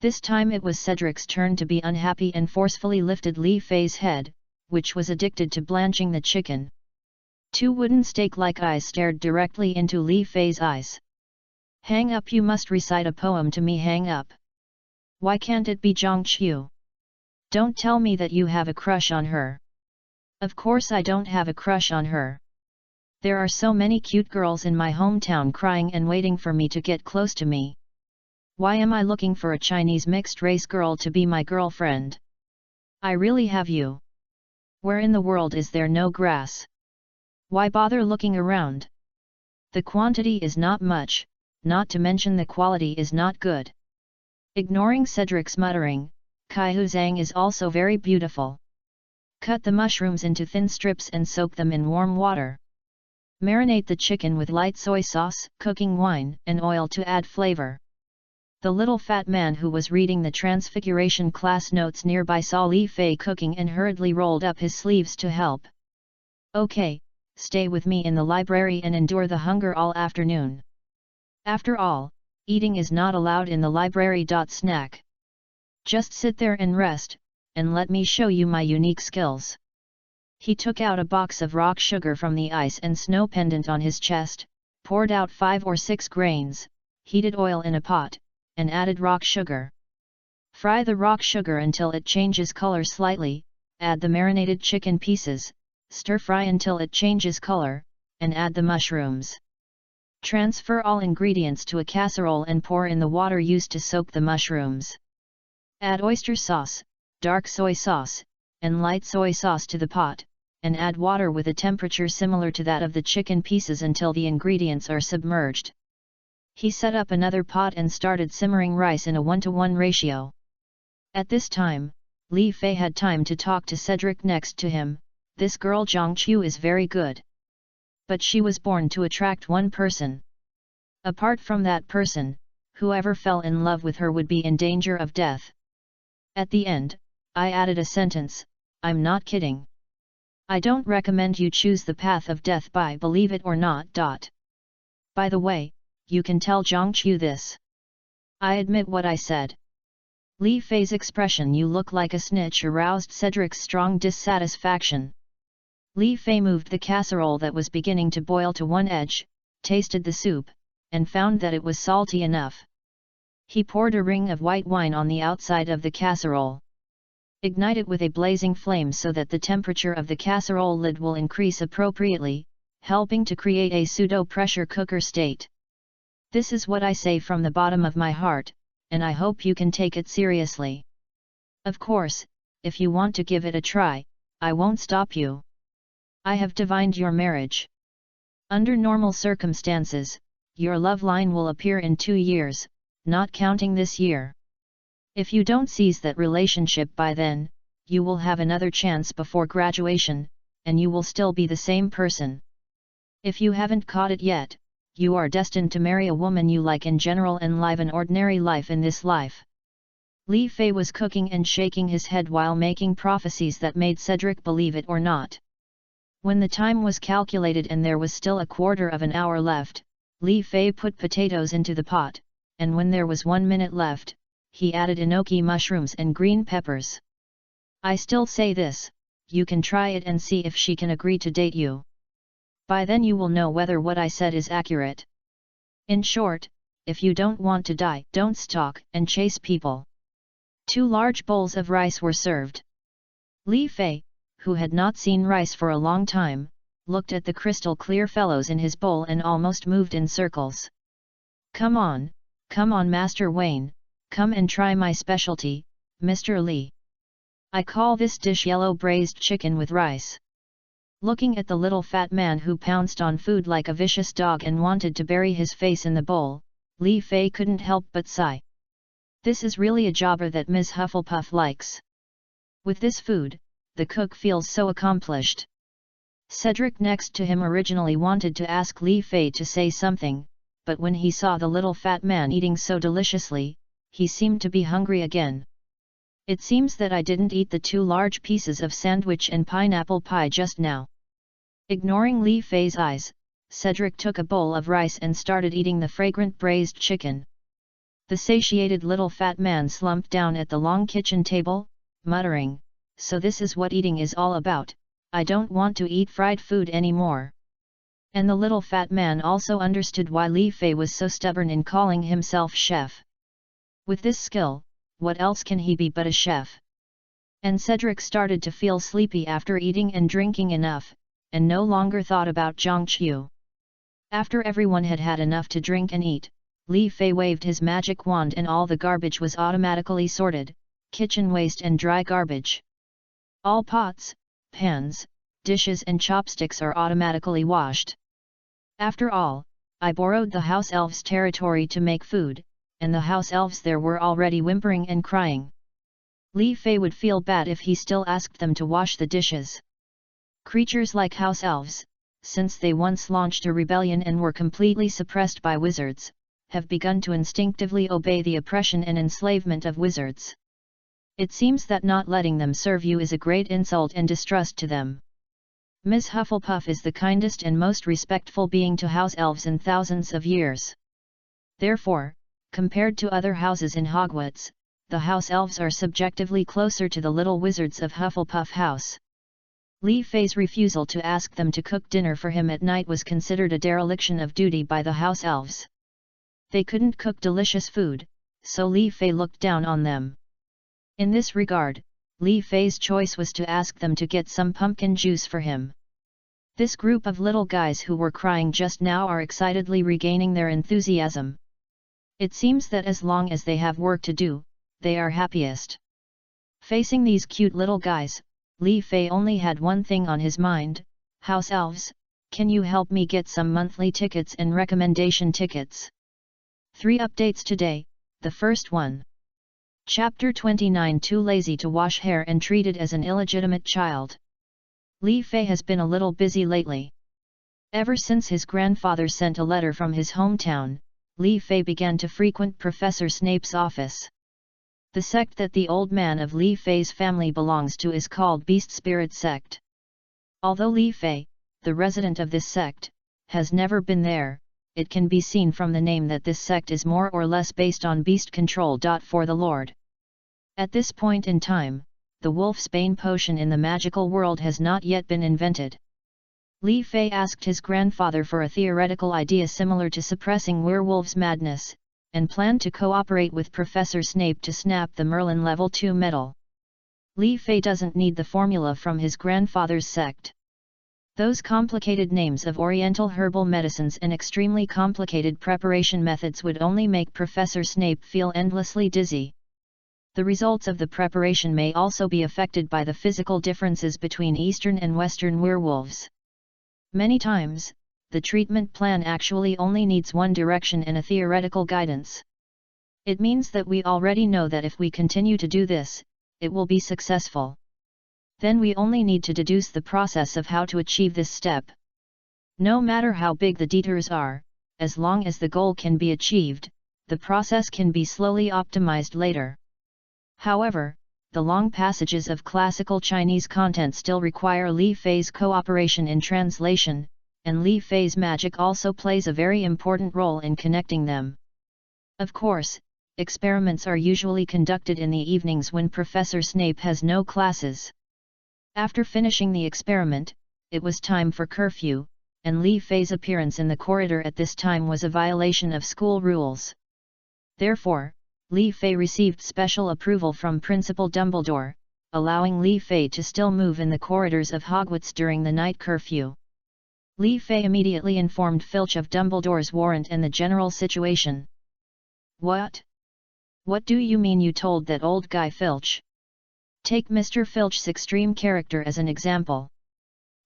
This time it was Cedric's turn to be unhappy and forcefully lifted Li Fei's head, which was addicted to blanching the chicken. Two wooden stake-like eyes stared directly into Li Fei's eyes. Hang up, you must recite a poem to me. Hang up. Why can't it be Zhangqiu? Don't tell me that you have a crush on her. Of course I don't have a crush on her. There are so many cute girls in my hometown crying and waiting for me to get close to me. Why am I looking for a Chinese mixed-race girl to be my girlfriend? I really have you. Where in the world is there no grass? Why bother looking around? The quantity is not much, not to mention the quality is not good. Ignoring Cedric's muttering, Kai-Hu Zhang is also very beautiful. Cut the mushrooms into thin strips and soak them in warm water. Marinate the chicken with light soy sauce, cooking wine, and oil to add flavor. The little fat man who was reading the Transfiguration class notes nearby saw Li Fei cooking and hurriedly rolled up his sleeves to help. Okay, stay with me in the library and endure the hunger all afternoon. After all, eating is not allowed in the library. Snack. Just sit there and rest, and let me show you my unique skills. He took out a box of rock sugar from the ice and snow pendant on his chest, poured out 5 or 6 grains, heated oil in a pot, and added rock sugar. Fry the rock sugar until it changes color slightly, add the marinated chicken pieces, stir fry until it changes color, and add the mushrooms. Transfer all ingredients to a casserole and pour in the water used to soak the mushrooms. Add oyster sauce, dark soy sauce, and light soy sauce to the pot, and add water with a temperature similar to that of the chicken pieces until the ingredients are submerged. He set up another pot and started simmering rice in a 1-to-1 ratio. At this time, Li Fei had time to talk to Cedric next to him. This girl Zhangqiu is very good. But she was born to attract one person. Apart from that person, whoever fell in love with her would be in danger of death. At the end, I added a sentence, I'm not kidding. I don't recommend you choose the path of death by believe it or not. By the way, you can tell Zhangqiu this. I admit what I said. Li Fei's expression "you look like a snitch" aroused Cedric's strong dissatisfaction. Li Fei moved the casserole that was beginning to boil to one edge, tasted the soup, and found that it was salty enough. He poured a ring of white wine on the outside of the casserole. Ignite it with a blazing flame so that the temperature of the casserole lid will increase appropriately, helping to create a pseudo-pressure cooker state. This is what I say from the bottom of my heart, and I hope you can take it seriously. Of course, if you want to give it a try, I won't stop you. I have divined your marriage. Under normal circumstances, your love line will appear in 2 years, not counting this year. If you don't seize that relationship by then, you will have another chance before graduation, and you will still be the same person. If you haven't caught it yet, you are destined to marry a woman you like in general and live an ordinary life in this life. Li Fei was cooking and shaking his head while making prophecies that made Cedric believe it or not. When the time was calculated and there was still a quarter of an hour left, Li Fei put potatoes into the pot, and when there was 1 minute left, he added enoki mushrooms and green peppers. I still say this, you can try it and see if she can agree to date you. By then you will know whether what I said is accurate. In short, if you don't want to die, don't stalk and chase people. 2 large bowls of rice were served. Li Fei, who had not seen rice for a long time, looked at the crystal clear fellows in his bowl and almost moved in circles. Come on, Master Wayne, come and try my specialty, Mr. Lee. I call this dish yellow braised chicken with rice. Looking at the little fat man who pounced on food like a vicious dog and wanted to bury his face in the bowl, Li Fei couldn't help but sigh. This is really a jobber that Ms. Hufflepuff likes. With this food, the cook feels so accomplished. Cedric next to him originally wanted to ask Li Fei to say something, but when he saw the little fat man eating so deliciously, he seemed to be hungry again. It seems that I didn't eat the 2 large pieces of sandwich and pineapple pie just now. Ignoring Li Fei's eyes, Cedric took a bowl of rice and started eating the fragrant braised chicken. The satiated little fat man slumped down at the long kitchen table, muttering, "So this is what eating is all about, I don't want to eat fried food anymore." And the little fat man also understood why Li Fei was so stubborn in calling himself chef. With this skill, what else can he be but a chef? And Cedric started to feel sleepy after eating and drinking enough, and no longer thought about Zhongqiu. After everyone had had enough to drink and eat, Li Fei waved his magic wand and all the garbage was automatically sorted, kitchen waste and dry garbage. All pots, pans, dishes and chopsticks are automatically washed. After all, I borrowed the house elves' territory to make food, and the house elves there were already whimpering and crying. Li Fei would feel bad if he still asked them to wash the dishes. Creatures like house elves, since they once launched a rebellion and were completely suppressed by wizards, have begun to instinctively obey the oppression and enslavement of wizards. It seems that not letting them serve you is a great insult and distrust to them. Ms. Hufflepuff is the kindest and most respectful being to house elves in thousands of years. Therefore, compared to other houses in Hogwarts, the house elves are subjectively closer to the little wizards of Hufflepuff House. Li Fei's refusal to ask them to cook dinner for him at night was considered a dereliction of duty by the house elves. They couldn't cook delicious food, so Li Fei looked down on them. In this regard, Li Fei's choice was to ask them to get some pumpkin juice for him. This group of little guys who were crying just now are excitedly regaining their enthusiasm. It seems that as long as they have work to do, they are happiest. Facing these cute little guys, Li Fei only had one thing on his mind: house elves, can you help me get some monthly tickets and recommendation tickets? 3 updates today. The first one. Chapter 29 Too lazy to wash hair and treated as an illegitimate child. Li Fei has been a little busy lately. Ever since his grandfather sent a letter from his hometown, Li Fei began to frequent Professor Snape's office. The sect that the old man of Li Fei's family belongs to is called Beast Spirit Sect. Although Li Fei, the resident of this sect, has never been there, it can be seen from the name that this sect is more or less based on beast control. For the Lord. At this point in time, the wolfsbane potion in the magical world has not yet been invented. Li Fei asked his grandfather for a theoretical idea similar to suppressing werewolves' madness, and planned to cooperate with Professor Snape to snap the Merlin Level 2 medal. Li Fei doesn't need the formula from his grandfather's sect. Those complicated names of Oriental herbal medicines and extremely complicated preparation methods would only make Professor Snape feel endlessly dizzy. The results of the preparation may also be affected by the physical differences between Eastern and Western werewolves. Many times, the treatment plan actually only needs one direction and a theoretical guidance. It means that we already know that if we continue to do this, it will be successful. Then we only need to deduce the process of how to achieve this step. No matter how big the detours are, as long as the goal can be achieved, the process can be slowly optimized later. However, the long passages of classical Chinese content still require Li Fei's cooperation in translation, and Li Fei's magic also plays a very important role in connecting them. Of course, experiments are usually conducted in the evenings when Professor Snape has no classes. After finishing the experiment, it was time for curfew, and Li Fei's appearance in the corridor at this time was a violation of school rules. Therefore, Li Fei received special approval from Principal Dumbledore, allowing Li Fei to still move in the corridors of Hogwarts during the night curfew. Li Fei immediately informed Filch of Dumbledore's warrant and the general situation. What? What do you mean you told that old guy Filch? Take Mr. Filch's extreme character as an example.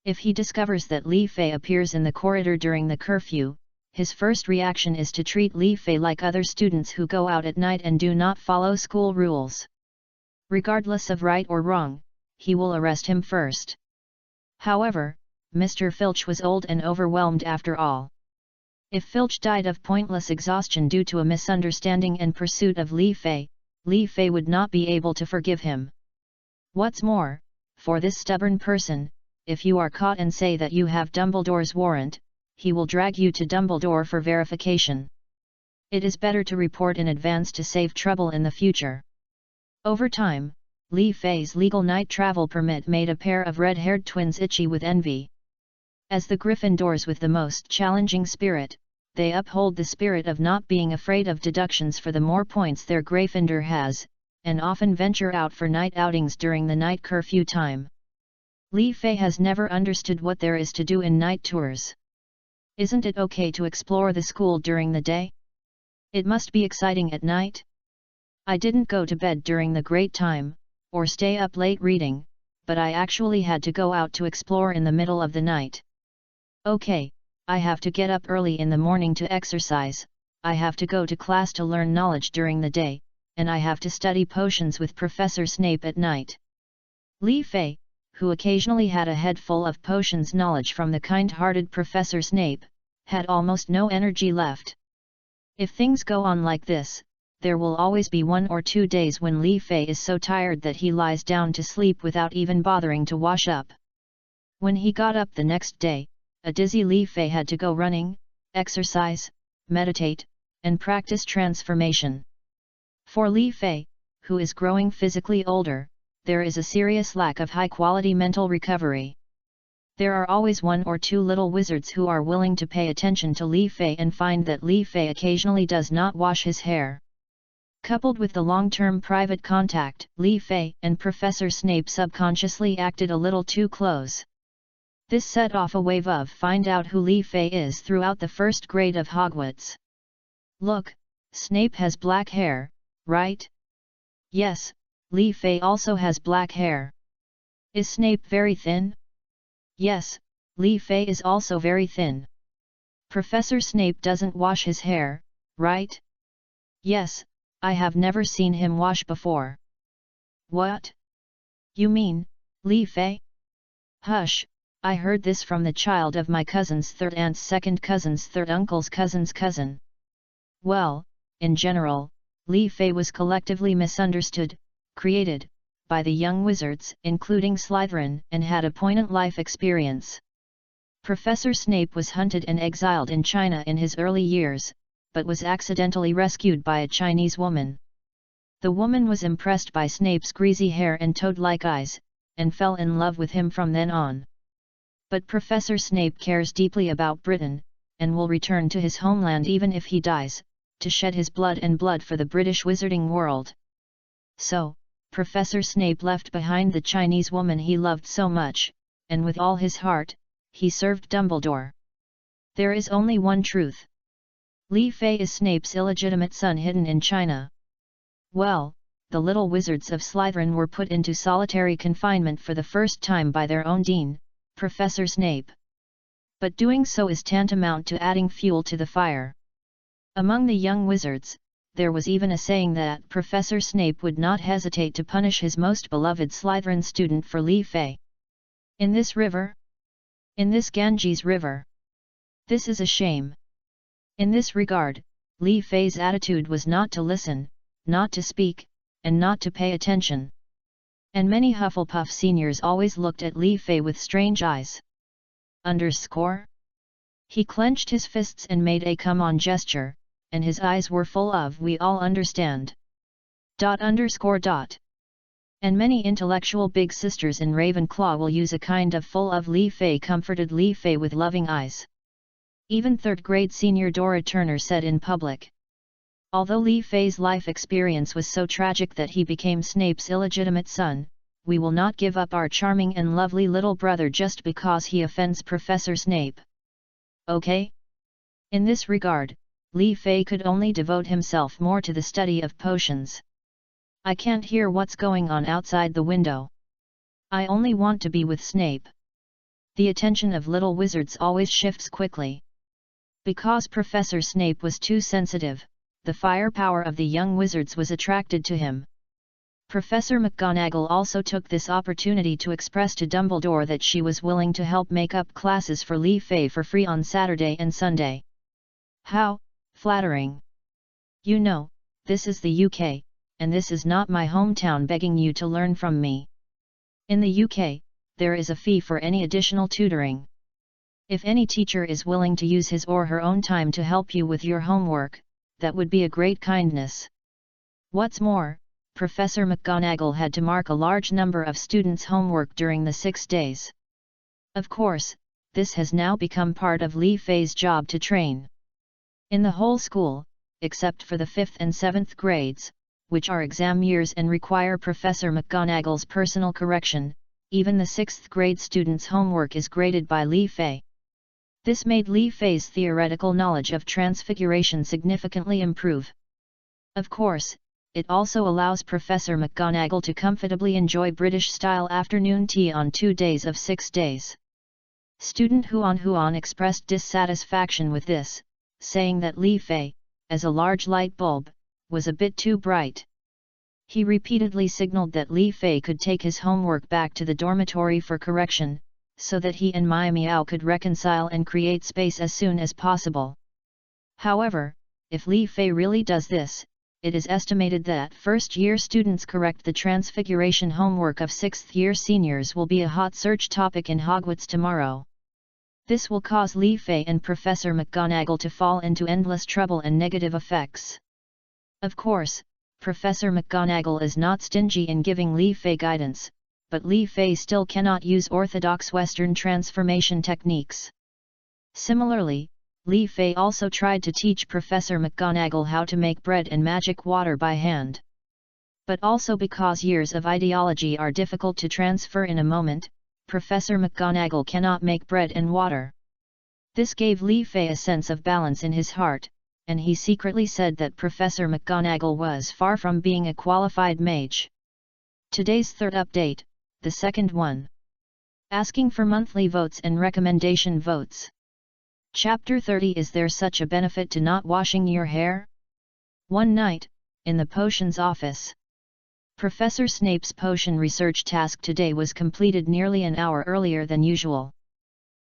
If he discovers that Li Fei appears in the corridor during the curfew, his first reaction is to treat Li Fei like other students who go out at night and do not follow school rules. Regardless of right or wrong, he will arrest him first. However, Mr. Filch was old and overwhelmed after all. If Filch died of pointless exhaustion due to a misunderstanding and pursuit of Li Fei would not be able to forgive him. What's more, for this stubborn person, if you are caught and say that you have Dumbledore's warrant, he will drag you to Dumbledore for verification. It is better to report in advance to save trouble in the future. Over time, Li Fei's legal night travel permit made a pair of red-haired twins itchy with envy. As the Gryffindors with the most challenging spirit, they uphold the spirit of not being afraid of deductions for the more points their Gryffindor has, and often venture out for night outings during the night curfew time. Li Fei has never understood what there is to do in night tours. Isn't it okay to explore the school during the day? It must be exciting at night. I didn't go to bed during the great time, or stay up late reading, but I actually had to go out to explore in the middle of the night. Okay, I have to get up early in the morning to exercise, I have to go to class to learn knowledge during the day, and I have to study potions with Professor Snape at night. Li Fei, who occasionally had a head full of potions knowledge from the kind-hearted Professor Snape, had almost no energy left. If things go on like this, there will always be 1 or 2 days when Li Fei is so tired that he lies down to sleep without even bothering to wash up. When he got up the next day, a dizzy Li Fei had to go running, exercise, meditate, and practice transformation. For Li Fei, who is growing physically older, there is a serious lack of high-quality mental recovery. There are always 1 or 2 little wizards who are willing to pay attention to Li Fei and find that Li Fei occasionally does not wash his hair. Coupled with the long-term private contact, Li Fei and Professor Snape subconsciously acted a little too close. This set off a wave of find out who Li Fei is throughout the first grade of Hogwarts. Look, Snape has black hair, right? Yes, Li Fei also has black hair. Is Snape very thin? Yes, Li Fei is also very thin. Professor Snape doesn't wash his hair, right? Yes, I have never seen him wash before. What? You mean, Li Fei? Hush, I heard this from the child of my cousin's third aunt's second cousin's third uncle's cousin's cousin. Well, in general, Li Fei was collectively misunderstood, created, by the young wizards, including Slytherin, and had a poignant life experience. Professor Snape was hunted and exiled in China in his early years, but was accidentally rescued by a Chinese woman. The woman was impressed by Snape's greasy hair and toad-like eyes, and fell in love with him from then on. But Professor Snape cares deeply about Britain, and will return to his homeland even if he dies, to shed his blood and blood for the British wizarding world. So, Professor Snape left behind the Chinese woman he loved so much, and with all his heart, he served Dumbledore. There is only one truth. Li Fei is Snape's illegitimate son hidden in China. Well, the little wizards of Slytherin were put into solitary confinement for the first time by their own dean, Professor Snape. But doing so is tantamount to adding fuel to the fire. Among the young wizards, there was even a saying that Professor Snape would not hesitate to punish his most beloved Slytherin student for Li Fei. In this river? In this Ganges River? This is a shame. In this regard, Li Fei's attitude was not to listen, not to speak, and not to pay attention. And many Hufflepuff seniors always looked at Li Fei with strange eyes. Underscore? He clenched his fists and made a come-on gesture, and his eyes were full of "we all understand." ... And many intellectual big sisters in Ravenclaw will use a kind of full of Li Fei comforted Li Fei with loving eyes. Even third-grade senior Dora Turner said in public. Although Li Fei's life experience was so tragic that he became Snape's illegitimate son, we will not give up our charming and lovely little brother just because he offends Professor Snape. Okay? In this regard, Li Fei could only devote himself more to the study of potions. I can't hear what's going on outside the window. I only want to be with Snape. The attention of little wizards always shifts quickly. Because Professor Snape was too sensitive, the firepower of the young wizards was attracted to him. Professor McGonagall also took this opportunity to express to Dumbledore that she was willing to help make up classes for Li Fei for free on Saturday and Sunday. How flattering! You know, this is the UK, and this is not my hometown begging you to learn from me. In the UK, there is a fee for any additional tutoring. If any teacher is willing to use his or her own time to help you with your homework, that would be a great kindness. What's more, Professor McGonagall had to mark a large number of students' homework during the 6 days. Of course, this has now become part of Li Fei's job to train. In the whole school, except for the 5th and 7th grades, which are exam years and require Professor McGonagall's personal correction, even the 6th grade students' homework is graded by Li Fei. This made Li Fei's theoretical knowledge of Transfiguration significantly improve. Of course, it also allows Professor McGonagall to comfortably enjoy British-style afternoon tea on 2 days of 6 days. Student Huan expressed dissatisfaction with this, saying that Li Fei, as a large light bulb, was a bit too bright. He repeatedly signaled that Li Fei could take his homework back to the dormitory for correction, so that he and Mai Miao could reconcile and create space as soon as possible. However, if Li Fei really does this, it is estimated that first-year students correct the Transfiguration homework of 6th-year seniors will be a hot search topic in Hogwarts tomorrow. This will cause Li Fei and Professor McGonagall to fall into endless trouble and negative effects. Of course, Professor McGonagall is not stingy in giving Li Fei guidance, but Li Fei still cannot use orthodox Western transformation techniques. Similarly, Li Fei also tried to teach Professor McGonagall how to make bread and magic water by hand. But also because years of ideology are difficult to transfer in a moment, Professor McGonagall cannot make bread and water. This gave Li Fei a sense of balance in his heart, and he secretly said that Professor McGonagall was far from being a qualified mage. Today's third update, the second one. Asking for monthly votes and recommendation votes. Chapter 30. Is there such a benefit to not washing your hair? One night, in the potions office. Professor Snape's potion research task today was completed nearly an hour earlier than usual.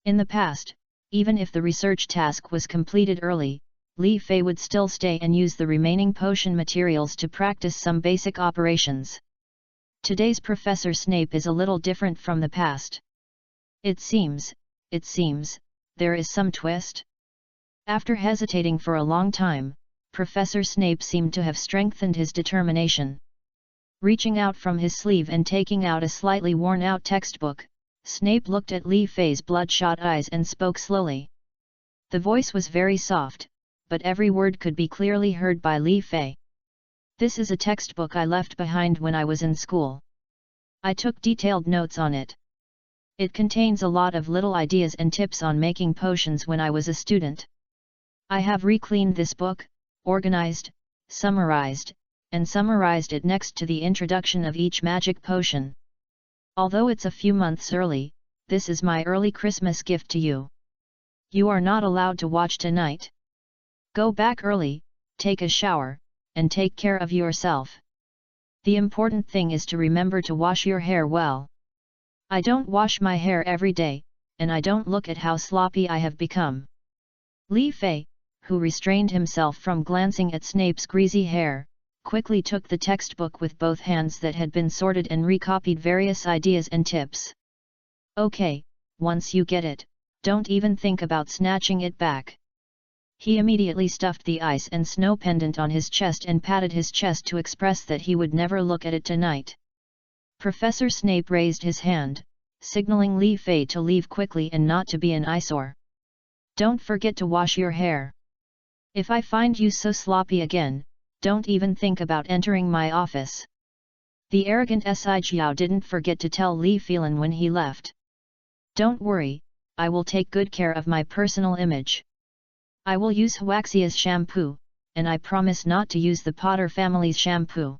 In the past, even if the research task was completed early, Li Fei would still stay and use the remaining potion materials to practice some basic operations. Today's Professor Snape is a little different from the past. It seems, there is some twist. After hesitating for a long time, Professor Snape seemed to have strengthened his determination. Reaching out from his sleeve and taking out a slightly worn-out textbook, Snape looked at Li Fei's bloodshot eyes and spoke slowly. The voice was very soft, but every word could be clearly heard by Li Fei. This is a textbook I left behind when I was in school. I took detailed notes on it. It contains a lot of little ideas and tips on making potions when I was a student. I have re-cleaned this book, organized, summarized it next to the introduction of each magic potion. Although it's a few months early, this is my early Christmas gift to you. You are not allowed to watch tonight. Go back early, take a shower, and take care of yourself. The important thing is to remember to wash your hair well. I don't wash my hair every day, and I don't look at how sloppy I have become. Li Fei, who restrained himself from glancing at Snape's greasy hair, quickly took the textbook with both hands that had been sorted and recopied various ideas and tips. Okay, once you get it, don't even think about snatching it back. He immediately stuffed the ice and snow pendant on his chest and patted his chest to express that he would never look at it tonight. Professor Snape raised his hand, signaling Li Fei to leave quickly and not to be an eyesore. Don't forget to wash your hair. If I find you so sloppy again, don't even think about entering my office. The arrogant Si Jiao didn't forget to tell Li Filan when he left. Don't worry, I will take good care of my personal image. I will use Huaxia's shampoo, and I promise not to use the Potter family's shampoo.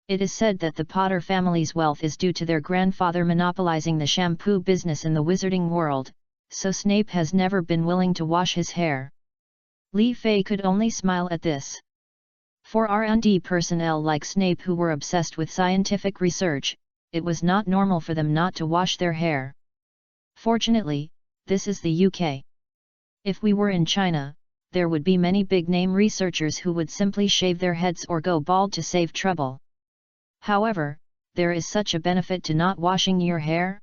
It is said that the Potter family's wealth is due to their grandfather monopolizing the shampoo business in the wizarding world, so Snape has never been willing to wash his hair. Li Fei could only smile at this. For R&D personnel like Snape who were obsessed with scientific research, it was not normal for them not to wash their hair. Fortunately, this is the UK. If we were in China, there would be many big-name researchers who would simply shave their heads or go bald to save trouble. However, there is such a benefit to not washing your hair.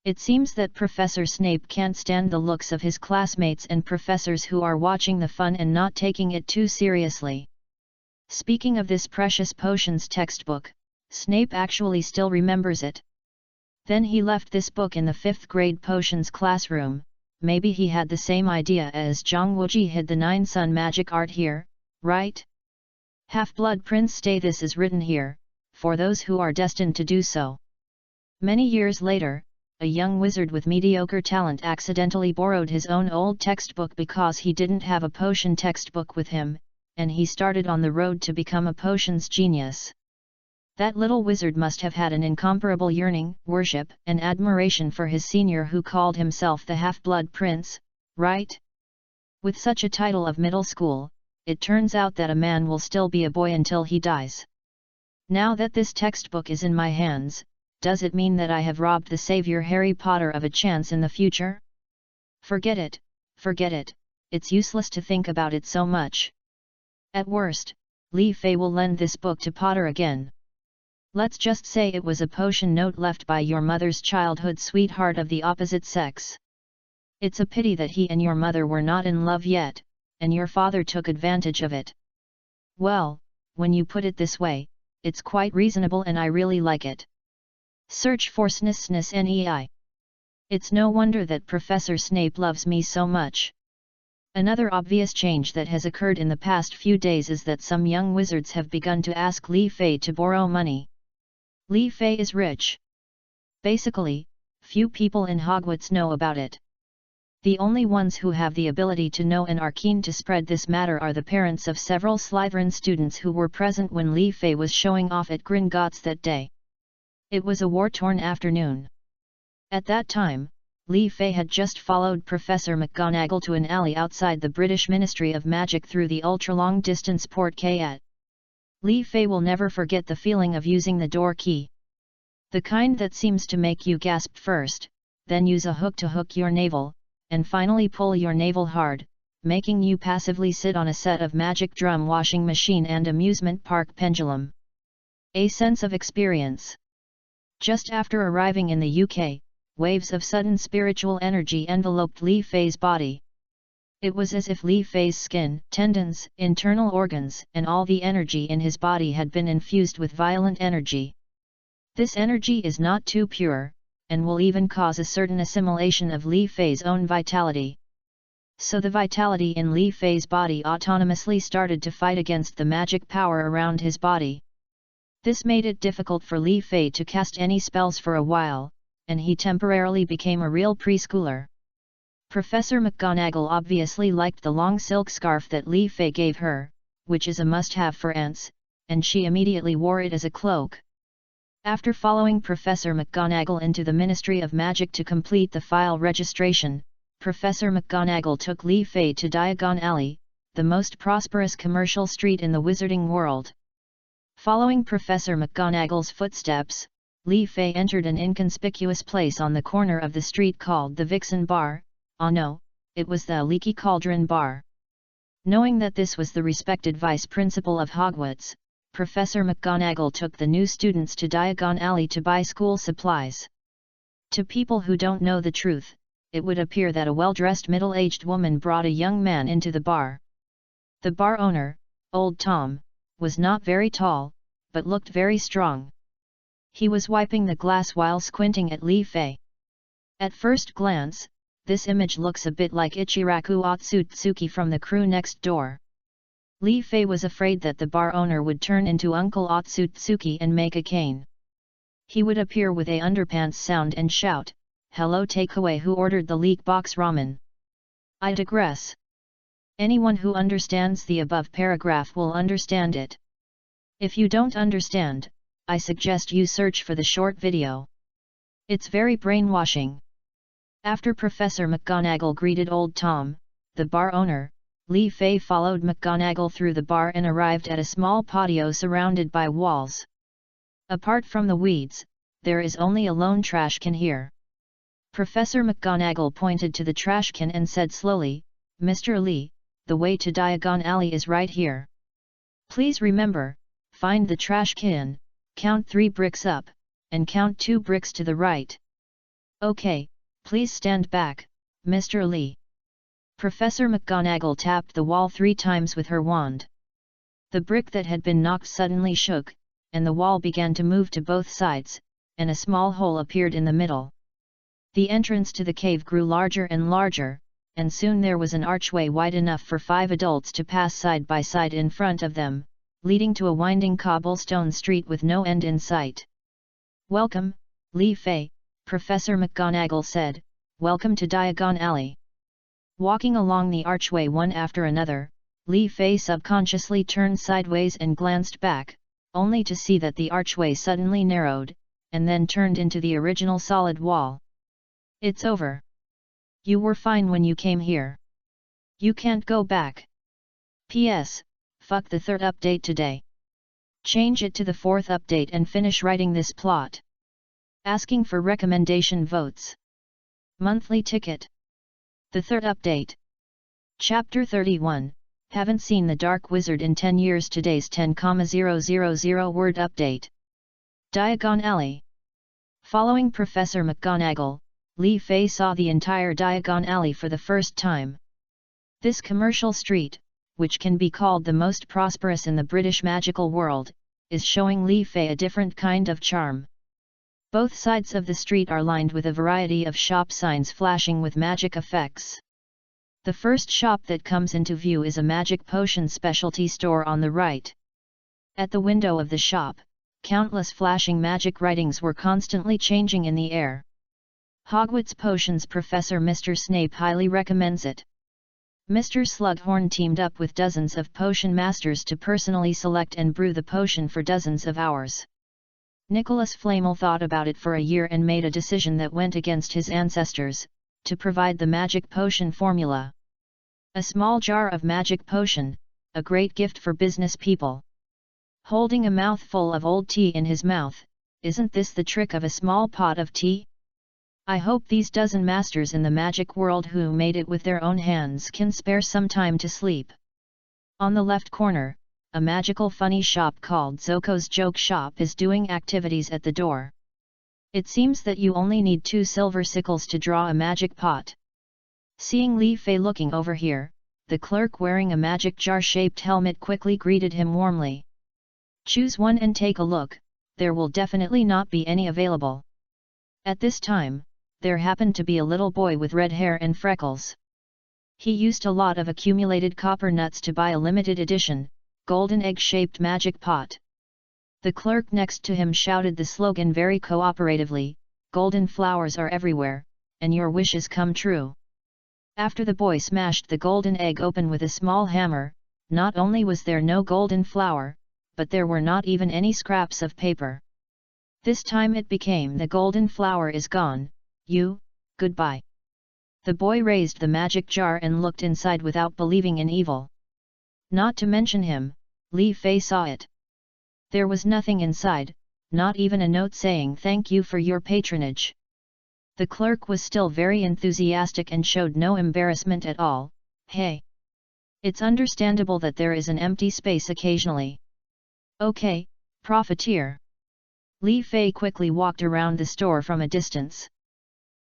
It seems that Professor Snape can't stand the looks of his classmates and professors who are watching the fun and not taking it too seriously. Speaking of this precious potions textbook, Snape actually still remembers it. Then he left this book in the 5th grade potions classroom. Maybe he had the same idea as Zhang Wuji hid the 9-sun magic art here, right? Half-Blood Prince stay. This is written here, for those who are destined to do so. Many years later, a young wizard with mediocre talent accidentally borrowed his own old textbook because he didn't have a potion textbook with him, and he started on the road to become a potions genius. That little wizard must have had an incomparable yearning, worship, and admiration for his senior who called himself the Half-Blood Prince, right? With such a title of middle school, it turns out that a man will still be a boy until he dies. Now that this textbook is in my hands, does it mean that I have robbed the savior Harry Potter of a chance in the future? Forget it, it's useless to think about it so much. At worst, Li Fei will lend this book to Potter again. Let's just say it was a potion note left by your mother's childhood sweetheart of the opposite sex. It's a pity that he and your mother were not in love yet, and your father took advantage of it. Well, when you put it this way, it's quite reasonable and I really like it. Search for SNEI. It's no wonder that Professor Snape loves me so much. Another obvious change that has occurred in the past few days is that some young wizards have begun to ask Li Fei to borrow money. Li Fei is rich. Basically, few people in Hogwarts know about it. The only ones who have the ability to know and are keen to spread this matter are the parents of several Slytherin students who were present when Li Fei was showing off at Gringotts that day. It was a war-torn afternoon. At that time, Li Fei had just followed Professor McGonagall to an alley outside the British Ministry of Magic through the ultra-long-distance porte-carte. Li Fei will never forget the feeling of using the door key. The kind that seems to make you gasp first, then use a hook to hook your navel, and finally pull your navel hard, making you passively sit on a set of magic drum washing machine and amusement park pendulum. A sense of experience. Just after arriving in the UK, waves of sudden spiritual energy enveloped Li Fei's body. It was as if Li Fei's skin, tendons, internal organs, and all the energy in his body had been infused with violent energy. This energy is not too pure, and will even cause a certain assimilation of Li Fei's own vitality. So the vitality in Li Fei's body autonomously started to fight against the magic power around his body. This made it difficult for Li Fei to cast any spells for a while, and he temporarily became a real preschooler. Professor McGonagall obviously liked the long silk scarf that Li Fei gave her, which is a must-have for ants, and she immediately wore it as a cloak. After following Professor McGonagall into the Ministry of Magic to complete the file registration, Professor McGonagall took Li Fei to Diagon Alley, the most prosperous commercial street in the wizarding world. Following Professor McGonagall's footsteps, Li Fei entered an inconspicuous place on the corner of the street called the Vixen Bar. Oh no, it was the Leaky Cauldron Bar. Knowing that this was the respected vice principal of Hogwarts, Professor McGonagall took the new students to Diagon Alley to buy school supplies. To people who don't know the truth, it would appear that a well-dressed middle-aged woman brought a young man into the bar. The bar owner, Old Tom, was not very tall, but looked very strong. He was wiping the glass while squinting at Li Fei. At first glance, this image looks a bit like Ichiraku Otsutsuki from The Crew Next Door. Li Fei was afraid that the bar owner would turn into Uncle Otsutsuki and make a cane. He would appear with a underpants sound and shout, "Hello takeaway, who ordered the leek box ramen?" I digress. Anyone who understands the above paragraph will understand it. If you don't understand, I suggest you search for the short video. It's very brainwashing. After Professor McGonagall greeted Old Tom, the bar owner, Li Fei followed McGonagall through the bar and arrived at a small patio surrounded by walls. Apart from the weeds, there is only a lone trash can here. Professor McGonagall pointed to the trash can and said slowly, "Mr. Li, the way to Diagon Alley is right here. Please remember, find the trash can, count 3 bricks up, and count 2 bricks to the right. Okay, please stand back, Mr. Li." Professor McGonagall tapped the wall 3 times with her wand. The brick that had been knocked suddenly shook, and the wall began to move to both sides, and a small hole appeared in the middle. The entrance to the cave grew larger and larger, and soon there was an archway wide enough for 5 adults to pass side by side in front of them, leading to a winding cobblestone street with no end in sight. "Welcome, Li Fei," Professor McGonagall said, "welcome to Diagon Alley." Walking along the archway one after another, Li Fei subconsciously turned sideways and glanced back, only to see that the archway suddenly narrowed, and then turned into the original solid wall. "It's over. You were fine when you came here. You can't go back. P.S. Fuck the 3rd update today. Change it to the 4th update and finish writing this plot." Asking for recommendation votes. Monthly ticket. The 3rd update. Chapter 31, Haven't seen the Dark Wizard in 10 years. Today's 10,000 word update. Diagon Alley. Following Professor McGonagall, Li Fei saw the entire Diagon Alley for the first time. This commercial street, which can be called the most prosperous in the British magical world, is showing Li Fei a different kind of charm. Both sides of the street are lined with a variety of shop signs flashing with magic effects. The first shop that comes into view is a magic potion specialty store on the right. At the window of the shop, countless flashing magic writings were constantly changing in the air. "Hogwarts Potions Professor Mr. Snape highly recommends it." Mr. Slughorn teamed up with dozens of potion masters to personally select and brew the potion for dozens of hours. Nicholas Flamel thought about it for a year and made a decision that went against his ancestors, to provide the magic potion formula. A small jar of magic potion, a great gift for business people. Holding a mouthful of old tea in his mouth, isn't this the trick of a small pot of tea? I hope these dozen masters in the magic world who made it with their own hands can spare some time to sleep. On the left corner, a magical funny shop called Zoko's Joke Shop is doing activities at the door. It seems that you only need 2 silver sickles to draw a magic pot. Seeing Li Fei looking over here, the clerk wearing a magic jar-shaped helmet quickly greeted him warmly. "Choose one and take a look, there will definitely not be any available." At this time, there happened to be a little boy with red hair and freckles. He used a lot of accumulated copper nuts to buy a limited edition, golden egg-shaped magic pot. The clerk next to him shouted the slogan very cooperatively, "Golden flowers are everywhere, and your wishes come true." After the boy smashed the golden egg open with a small hammer, not only was there no golden flower, but there were not even any scraps of paper. This time it became "The golden flower is gone, goodbye." The boy raised the magic jar and looked inside without believing in evil. Not to mention him, Li Fei saw it. There was nothing inside, not even a note saying "Thank you for your patronage." The clerk was still very enthusiastic and showed no embarrassment at all. "Hey! It's understandable that there is an empty space occasionally. Okay, profiteer." Li Fei quickly walked around the store from a distance.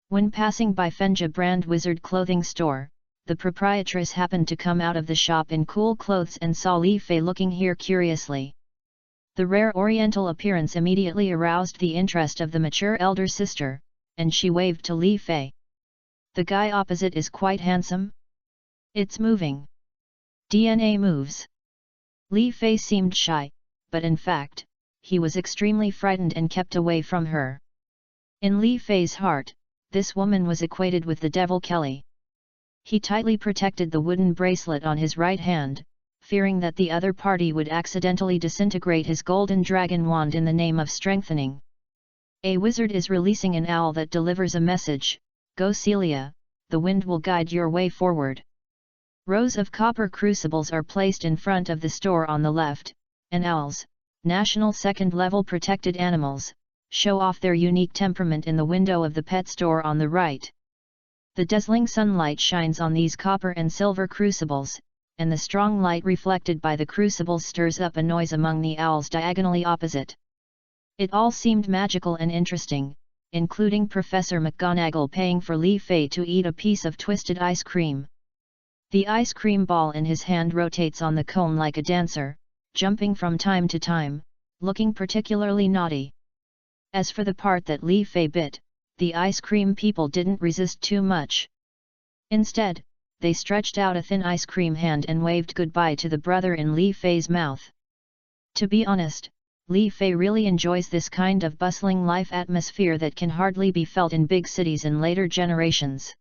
When passing by Fenja brand wizard clothing store, the proprietress happened to come out of the shop in cool clothes and saw Li Fei looking here curiously. The rare oriental appearance immediately aroused the interest of the mature elder sister, and she waved to Li Fei. "The guy opposite is quite handsome. It's moving. DNA moves." Li Fei seemed shy, but in fact, he was extremely frightened and kept away from her. In Li Fei's heart, this woman was equated with the devil Kelly. He tightly protected the wooden bracelet on his right hand, fearing that the other party would accidentally disintegrate his golden dragon wand in the name of strengthening. A wizard is releasing an owl that delivers a message, "Go Celia, the wind will guide your way forward." Rows of copper crucibles are placed in front of the store on the left, and owls, national second-level protected animals, show off their unique temperament in the window of the pet store on the right. The dazzling sunlight shines on these copper and silver crucibles, and the strong light reflected by the crucibles stirs up a noise among the owls diagonally opposite. It all seemed magical and interesting, including Professor McGonagall paying for Li Fei to eat a piece of twisted ice cream. The ice cream ball in his hand rotates on the cone like a dancer, jumping from time to time, looking particularly naughty. As for the part that Li Fei bit, the ice cream people didn't resist too much. Instead, they stretched out a thin ice cream hand and waved goodbye to the brother in Li Fei's mouth. To be honest, Li Fei really enjoys this kind of bustling life atmosphere that can hardly be felt in big cities in later generations.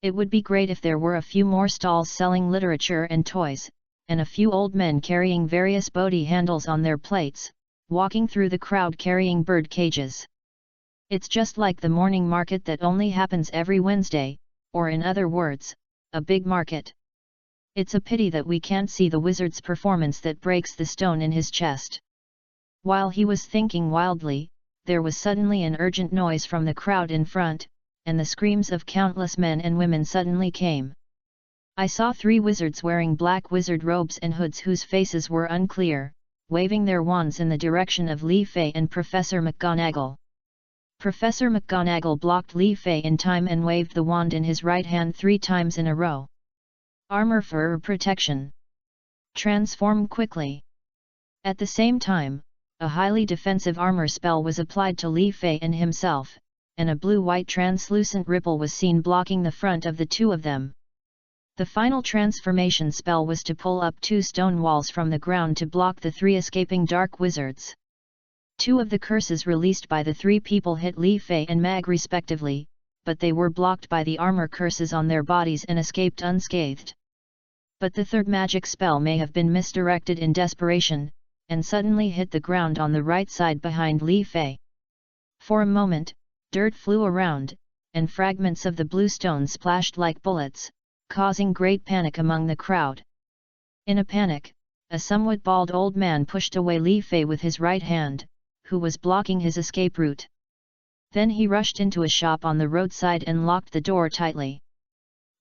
It would be great if there were a few more stalls selling literature and toys, and a few old men carrying various Bodhi handles on their plates, walking through the crowd carrying bird cages. It's just like the morning market that only happens every Wednesday, or in other words, a big market. It's a pity that we can't see the wizard's performance that breaks the stone in his chest. While he was thinking wildly, there was suddenly an urgent noise from the crowd in front, and the screams of countless men and women suddenly came. I saw 3 wizards wearing black wizard robes and hoods whose faces were unclear, waving their wands in the direction of Li Fei and Professor McGonagall. Professor McGonagall blocked Li Fei in time and waved the wand in his right hand 3 times in a row. Armor for protection. Transform quickly. At the same time, a highly defensive armor spell was applied to Li Fei and himself, and a blue-white translucent ripple was seen blocking the front of the 2 of them. The final transformation spell was to pull up 2 stone walls from the ground to block the 3 escaping dark wizards. 2 of the curses released by the 3 people hit Li Fei and Mag respectively, but they were blocked by the armor curses on their bodies and escaped unscathed. But the 3rd magic spell may have been misdirected in desperation, and suddenly hit the ground on the right side behind Li Fei. For a moment, dirt flew around, and fragments of the blue stone splashed like bullets, causing great panic among the crowd. In a panic, a somewhat bald old man pushed away Li Fei with his right hand, who was blocking his escape route. Then he rushed into a shop on the roadside and locked the door tightly.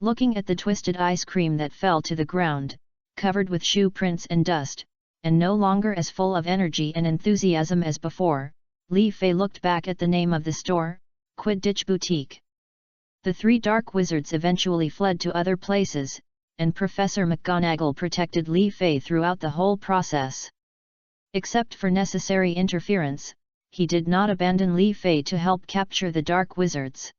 Looking at the twisted ice cream that fell to the ground, covered with shoe prints and dust, and no longer as full of energy and enthusiasm as before, Li Fei looked back at the name of the store, Quidditch Boutique. The 3 dark wizards eventually fled to other places, and Professor McGonagall protected Li Fei throughout the whole process. Except for necessary interference, he did not abandon Li Fei to help capture the dark wizards.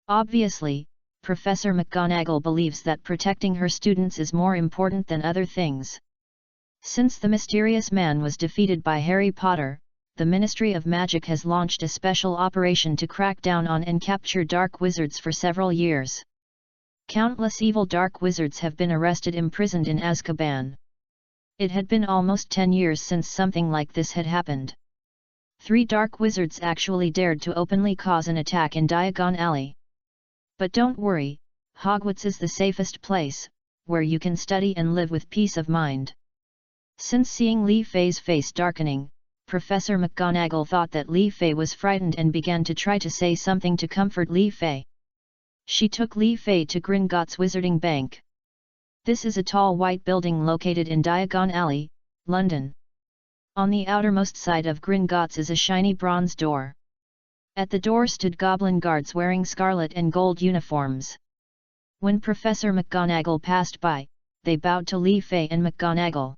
Obviously, Professor McGonagall believes that protecting her students is more important than other things. Since the mysterious man was defeated by Harry Potter, the Ministry of Magic has launched a special operation to crack down on and capture dark wizards for several years. Countless evil dark wizards have been arrested and imprisoned in Azkaban. It had been almost 10 years since something like this had happened. 3 dark wizards actually dared to openly cause an attack in Diagon Alley. But don't worry, Hogwarts is the safest place, where you can study and live with peace of mind. Since seeing Li Fei's face darkening, Professor McGonagall thought that Li Fei was frightened and began to try to say something to comfort Li Fei. She took Li Fei to Gringotts Wizarding Bank. This is a tall white building located in Diagon Alley, London. On the outermost side of Gringotts is a shiny bronze door. At the door stood goblin guards wearing scarlet and gold uniforms. When Professor McGonagall passed by, they bowed to Li Fei and McGonagall.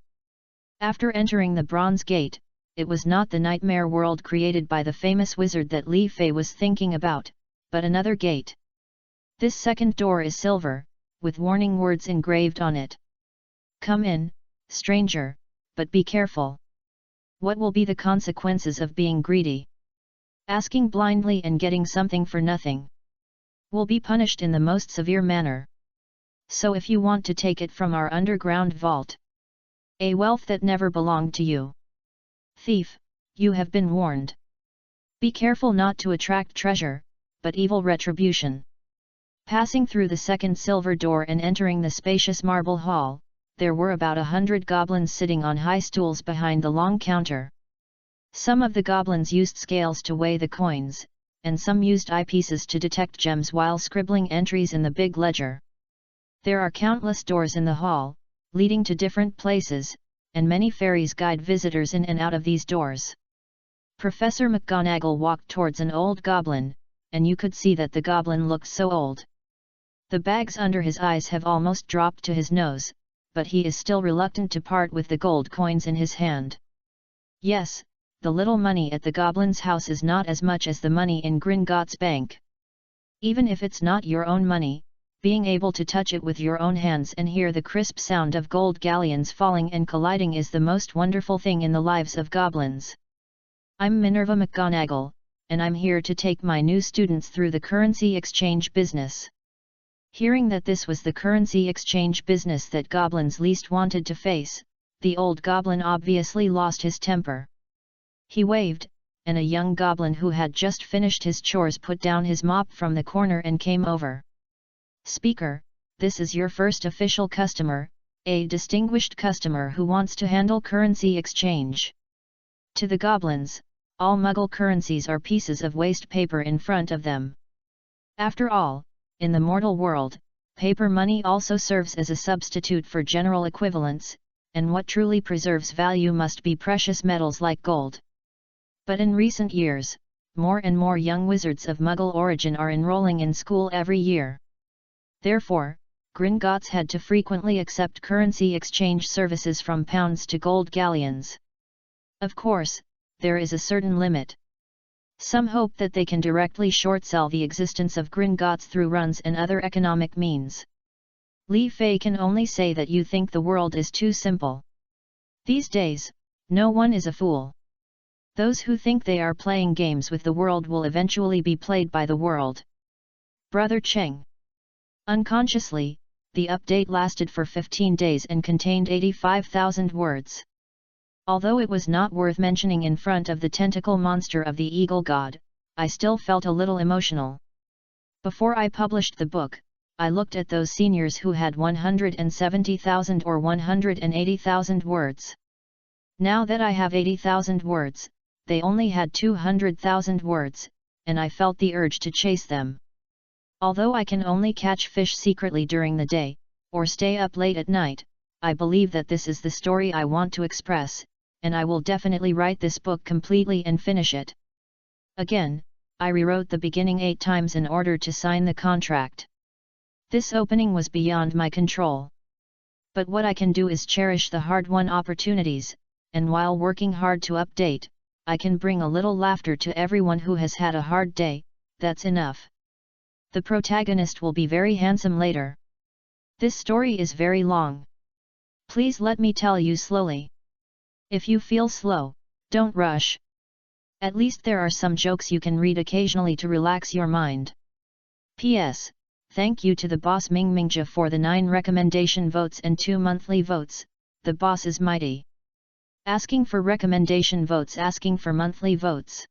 After entering the bronze gate, it was not the nightmare world created by the famous wizard that Li Fei was thinking about, but another gate. This second door is silver, with warning words engraved on it. "Come in, stranger, but be careful. What will be the consequences of being greedy? Asking blindly and getting something for nothing will be punished in the most severe manner. So if you want to take it from our underground vault, a wealth that never belonged to you, thief, you have been warned. Be careful not to attract treasure, but evil retribution. Passing through the second silver door and entering the spacious marble hall, there were about 100 goblins sitting on high stools behind the long counter. Some of the goblins used scales to weigh the coins, and some used eyepieces to detect gems while scribbling entries in the big ledger. There are countless doors in the hall, leading to different places, and many fairies guide visitors in and out of these doors. Professor McGonagall walked towards an old goblin, and you could see that the goblin looked so old. The bags under his eyes have almost dropped to his nose, but he is still reluctant to part with the gold coins in his hand. Yes, the little money at the goblin's house is not as much as the money in Gringotts bank. Even if it's not your own money, being able to touch it with your own hands and hear the crisp sound of gold galleons falling and colliding is the most wonderful thing in the lives of goblins. I'm Minerva McGonagall, and I'm here to take my new students through the currency exchange business. Hearing that this was the currency exchange business that goblins least wanted to face, the old goblin obviously lost his temper. He waved, and a young goblin who had just finished his chores put down his mop from the corner and came over. Speaker, this is your first official customer, a distinguished customer who wants to handle currency exchange. To the goblins, all Muggle currencies are pieces of waste paper in front of them. After all, in the mortal world, paper money also serves as a substitute for general equivalents, and what truly preserves value must be precious metals like gold. But in recent years, more and more young wizards of Muggle origin are enrolling in school every year. Therefore, Gringotts had to frequently accept currency exchange services from pounds to gold galleons. Of course, there is a certain limit. Some hope that they can directly short-sell the existence of Gringotts through runs and other economic means. Li Fei can only say that you think the world is too simple. These days, no one is a fool. Those who think they are playing games with the world will eventually be played by the world. Brother Cheng. Unconsciously, the update lasted for 15 days and contained 85,000 words. Although it was not worth mentioning in front of the tentacle monster of the Eagle God, I still felt a little emotional. Before I published the book, I looked at those seniors who had 170,000 or 180,000 words. Now that I have 80,000 words, they only had 200,000 words, and I felt the urge to chase them. Although I can only catch fish secretly during the day, or stay up late at night, I believe that this is the story I want to express, and I will definitely write this book completely and finish it. Again, I rewrote the beginning 8 times in order to sign the contract. This opening was beyond my control. But what I can do is cherish the hard-won opportunities, and while working hard to update, I can bring a little laughter to everyone who has had a hard day. That's enough. The protagonist will be very handsome later. This story is very long. Please let me tell you slowly. If you feel slow, don't rush. At least there are some jokes you can read occasionally to relax your mind. P.S. Thank you to the boss Ming Mingja for the 9 recommendation votes and 2 monthly votes. The boss is mighty. Asking for recommendation votes, asking for monthly votes.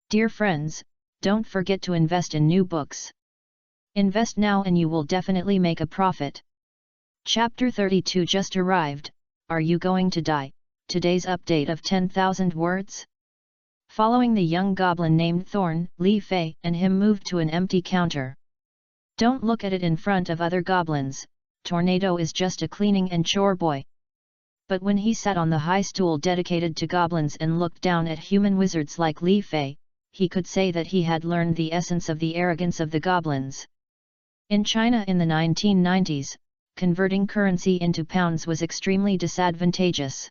Dear friends, don't forget to invest in new books. Invest now and you will definitely make a profit. Chapter 32 just arrived. Are you going to die? Today's update of 10,000 words. Following the young goblin named Thorn, Li Fei and him moved to an empty counter. Don't look at it in front of other goblins. Tornado is just a cleaning and chore boy. But when he sat on the high stool dedicated to goblins and looked down at human wizards like Li Fei, he could say that he had learned the essence of the arrogance of the goblins. In China in the 1990s, converting currency into pounds was extremely disadvantageous.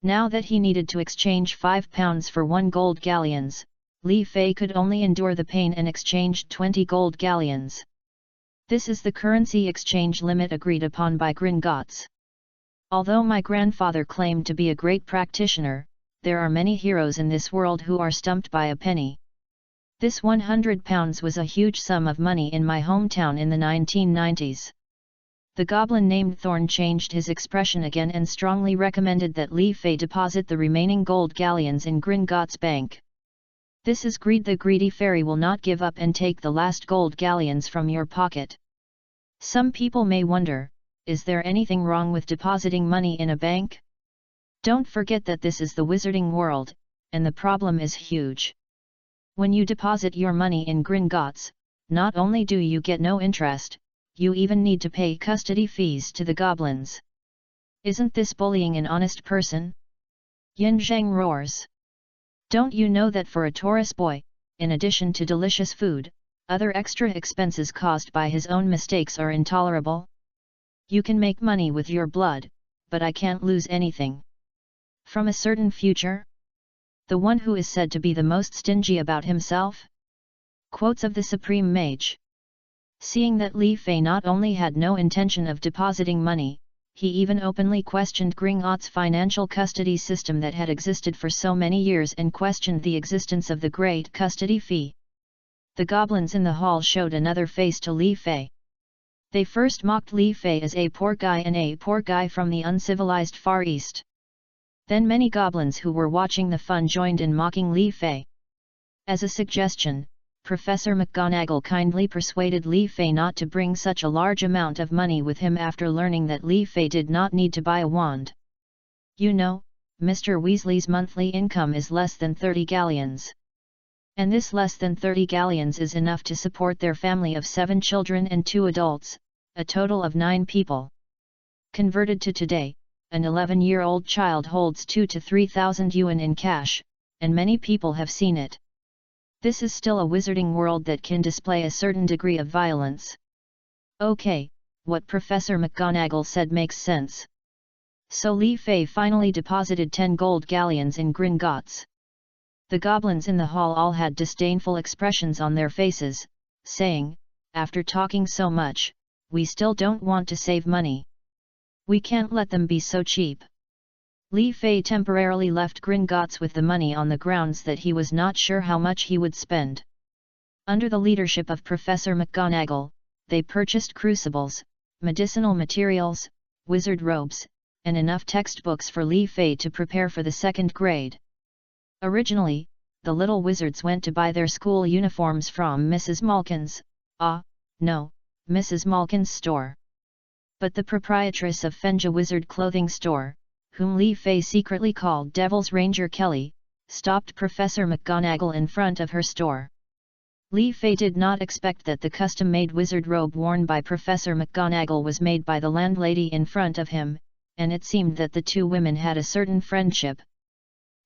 Now that he needed to exchange 5 pounds for 1 gold galleons, Li Fei could only endure the pain and exchanged 20 gold galleons. This is the currency exchange limit agreed upon by Gringotts. Although my grandfather claimed to be a great practitioner, there are many heroes in this world who are stumped by a penny. This £100 was a huge sum of money in my hometown in the 1990s. The goblin named Thorn changed his expression again and strongly recommended that Li Fei deposit the remaining gold galleons in Gringotts Bank. This is greed. The greedy fairy will not give up and take the last gold galleons from your pocket. Some people may wonder, is there anything wrong with depositing money in a bank? Don't forget that this is the wizarding world, and the problem is huge. When you deposit your money in Gringotts, not only do you get no interest, you even need to pay custody fees to the goblins. Isn't this bullying an honest person? Yin Zhang roars. Don't you know that for a tourist boy, in addition to delicious food, other extra expenses caused by his own mistakes are intolerable? You can make money with your blood, but I can't lose anything. From a certain future? The one who is said to be the most stingy about himself? Quotes of the Supreme Mage. Seeing that Li Fei not only had no intention of depositing money, he even openly questioned Gringotts' financial custody system that had existed for so many years and questioned the existence of the great custody fee. The goblins in the hall showed another face to Li Fei. They first mocked Li Fei as a poor guy and a poor guy from the uncivilized Far East. Then many goblins who were watching the fun joined in mocking Li Fei. As a suggestion, Professor McGonagall kindly persuaded Li Fei not to bring such a large amount of money with him after learning that Li Fei did not need to buy a wand. You know, Mr. Weasley's monthly income is less than 30 galleons. And this less than 30 galleons is enough to support their family of 7 children and 2 adults, a total of 9 people. Converted to today, an 11-year-old child holds 2,000 to 3,000 yuan in cash, and many people have seen it. This is still a wizarding world that can display a certain degree of violence. Okay, what Professor McGonagall said makes sense. So Li Fei finally deposited 10 gold galleons in Gringotts. The goblins in the hall all had disdainful expressions on their faces, saying, after talking so much, we still don't want to save money. We can't let them be so cheap. Li Fei temporarily left Gringotts with the money on the grounds that he was not sure how much he would spend. Under the leadership of Professor McGonagall, they purchased crucibles, medicinal materials, wizard robes, and enough textbooks for Li Fei to prepare for the 2nd grade. Originally, the little wizards went to buy their school uniforms from Mrs. Malkin's, Mrs. Malkin's store. But the proprietress of Fenja Wizard Clothing Store, whom Li Fei secretly called Devil's Ranger Kelly, stopped Professor McGonagall in front of her store. Li Fei did not expect that the custom-made wizard robe worn by Professor McGonagall was made by the landlady in front of him, and it seemed that the two women had a certain friendship.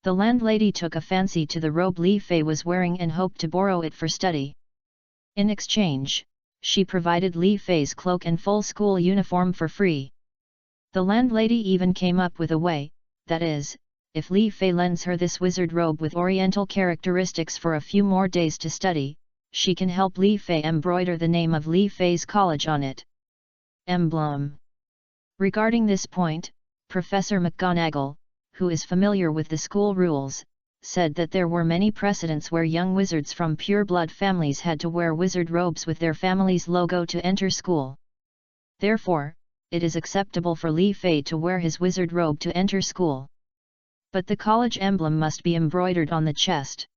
The landlady took a fancy to the robe Li Fei was wearing and hoped to borrow it for study. In exchange, she provided Li Fei's cloak and full school uniform for free. The landlady even came up with a way, that is, if Li Fei lends her this wizard robe with oriental characteristics for a few more days to study, she can help Li Fei embroider the name of Li Fei's college on it. Emblem. Regarding this point, Professor McGonagall, who is familiar with the school rules, said that there were many precedents where young wizards from pure-blood families had to wear wizard robes with their family's logo to enter school. Therefore, it is acceptable for Li Fei to wear his wizard robe to enter school. But the college emblem must be embroidered on the chest.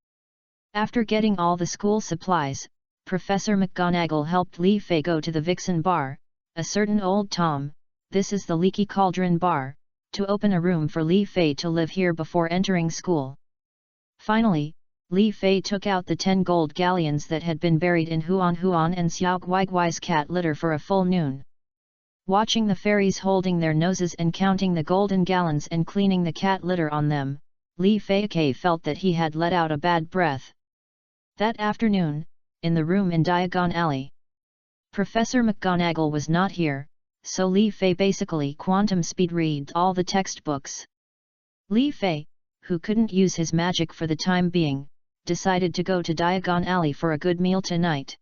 After getting all the school supplies, Professor McGonagall helped Li Fei go to the Vixen Bar, a certain old Tom, this is the Leaky Cauldron Bar, to open a room for Li Fei to live here before entering school. Finally, Li Fei took out the 10 gold galleons that had been buried in Huan Huan and Xiao Guigui's cat litter for a full noon. Watching the fairies holding their noses and counting the golden gallons and cleaning the cat litter on them, Li Fei felt that he had let out a bad breath. That afternoon, in the room in Diagon Alley, Professor McGonagall was not here, so Li Fei basically quantum speed read all the textbooks. Li Fei, who couldn't use his magic for the time being, decided to go to Diagon Alley for a good meal tonight.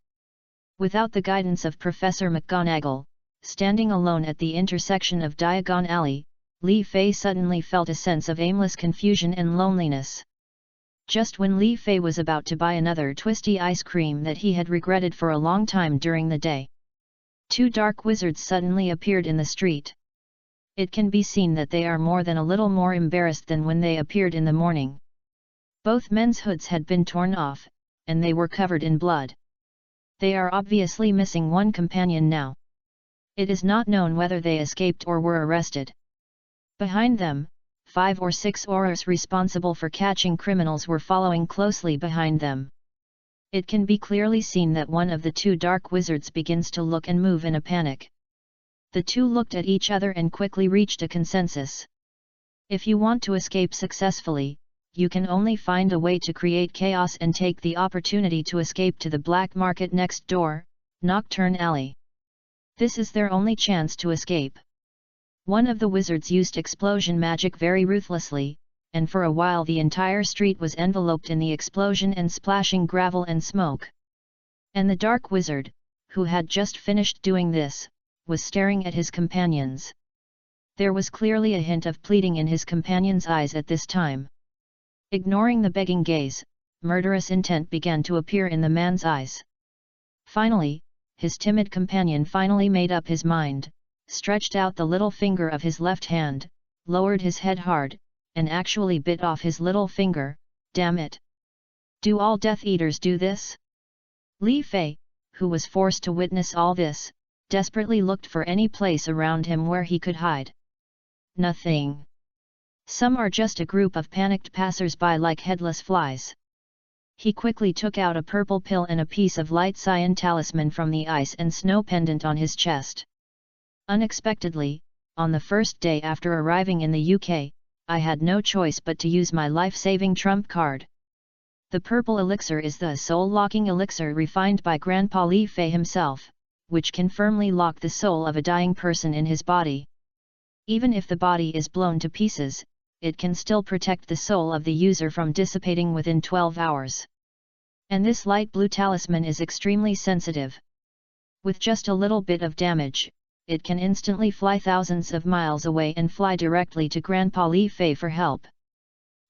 Without the guidance of Professor McGonagall, standing alone at the intersection of Diagon Alley, Li Fei suddenly felt a sense of aimless confusion and loneliness. Just when Li Fei was about to buy another twisty ice cream that he had regretted for a long time during the day, 2 dark wizards suddenly appeared in the street. It can be seen that they are more than a little more embarrassed than when they appeared in the morning. Both men's hoods had been torn off, and they were covered in blood. They are obviously missing one companion now. It is not known whether they escaped or were arrested. Behind them, 5 or 6 aurors responsible for catching criminals were following closely behind them. It can be clearly seen that one of the 2 dark wizards begins to look and move in a panic. The 2 looked at each other and quickly reached a consensus. If you want to escape successfully, you can only find a way to create chaos and take the opportunity to escape to the black market next door, Nocturne Alley. This is their only chance to escape. One of the wizards used explosion magic very ruthlessly, and for a while the entire street was enveloped in the explosion and splashing gravel and smoke. And the dark wizard, who had just finished doing this, was staring at his companions. There was clearly a hint of pleading in his companion's eyes at this time. Ignoring the begging gaze, murderous intent began to appear in the man's eyes. Finally, his timid companion finally made up his mind, stretched out the little finger of his left hand, lowered his head hard, and actually bit off his little finger. Damn it! Do all Death Eaters do this? Li Fei, who was forced to witness all this, desperately looked for any place around him where he could hide. Nothing. Some are just a group of panicked passers-by like headless flies. He quickly took out a purple pill and a piece of light cyan talisman from the ice and snow pendant on his chest. Unexpectedly, on the first day after arriving in the UK, I had no choice but to use my life-saving trump card. The purple elixir is the soul-locking elixir refined by Grandpa Li Fei himself, which can firmly lock the soul of a dying person in his body. Even if the body is blown to pieces, it can still protect the soul of the user from dissipating within 12 hours. And this light blue talisman is extremely sensitive. With just a little bit of damage, it can instantly fly thousands of miles away and fly directly to Grandpa Li Fei for help.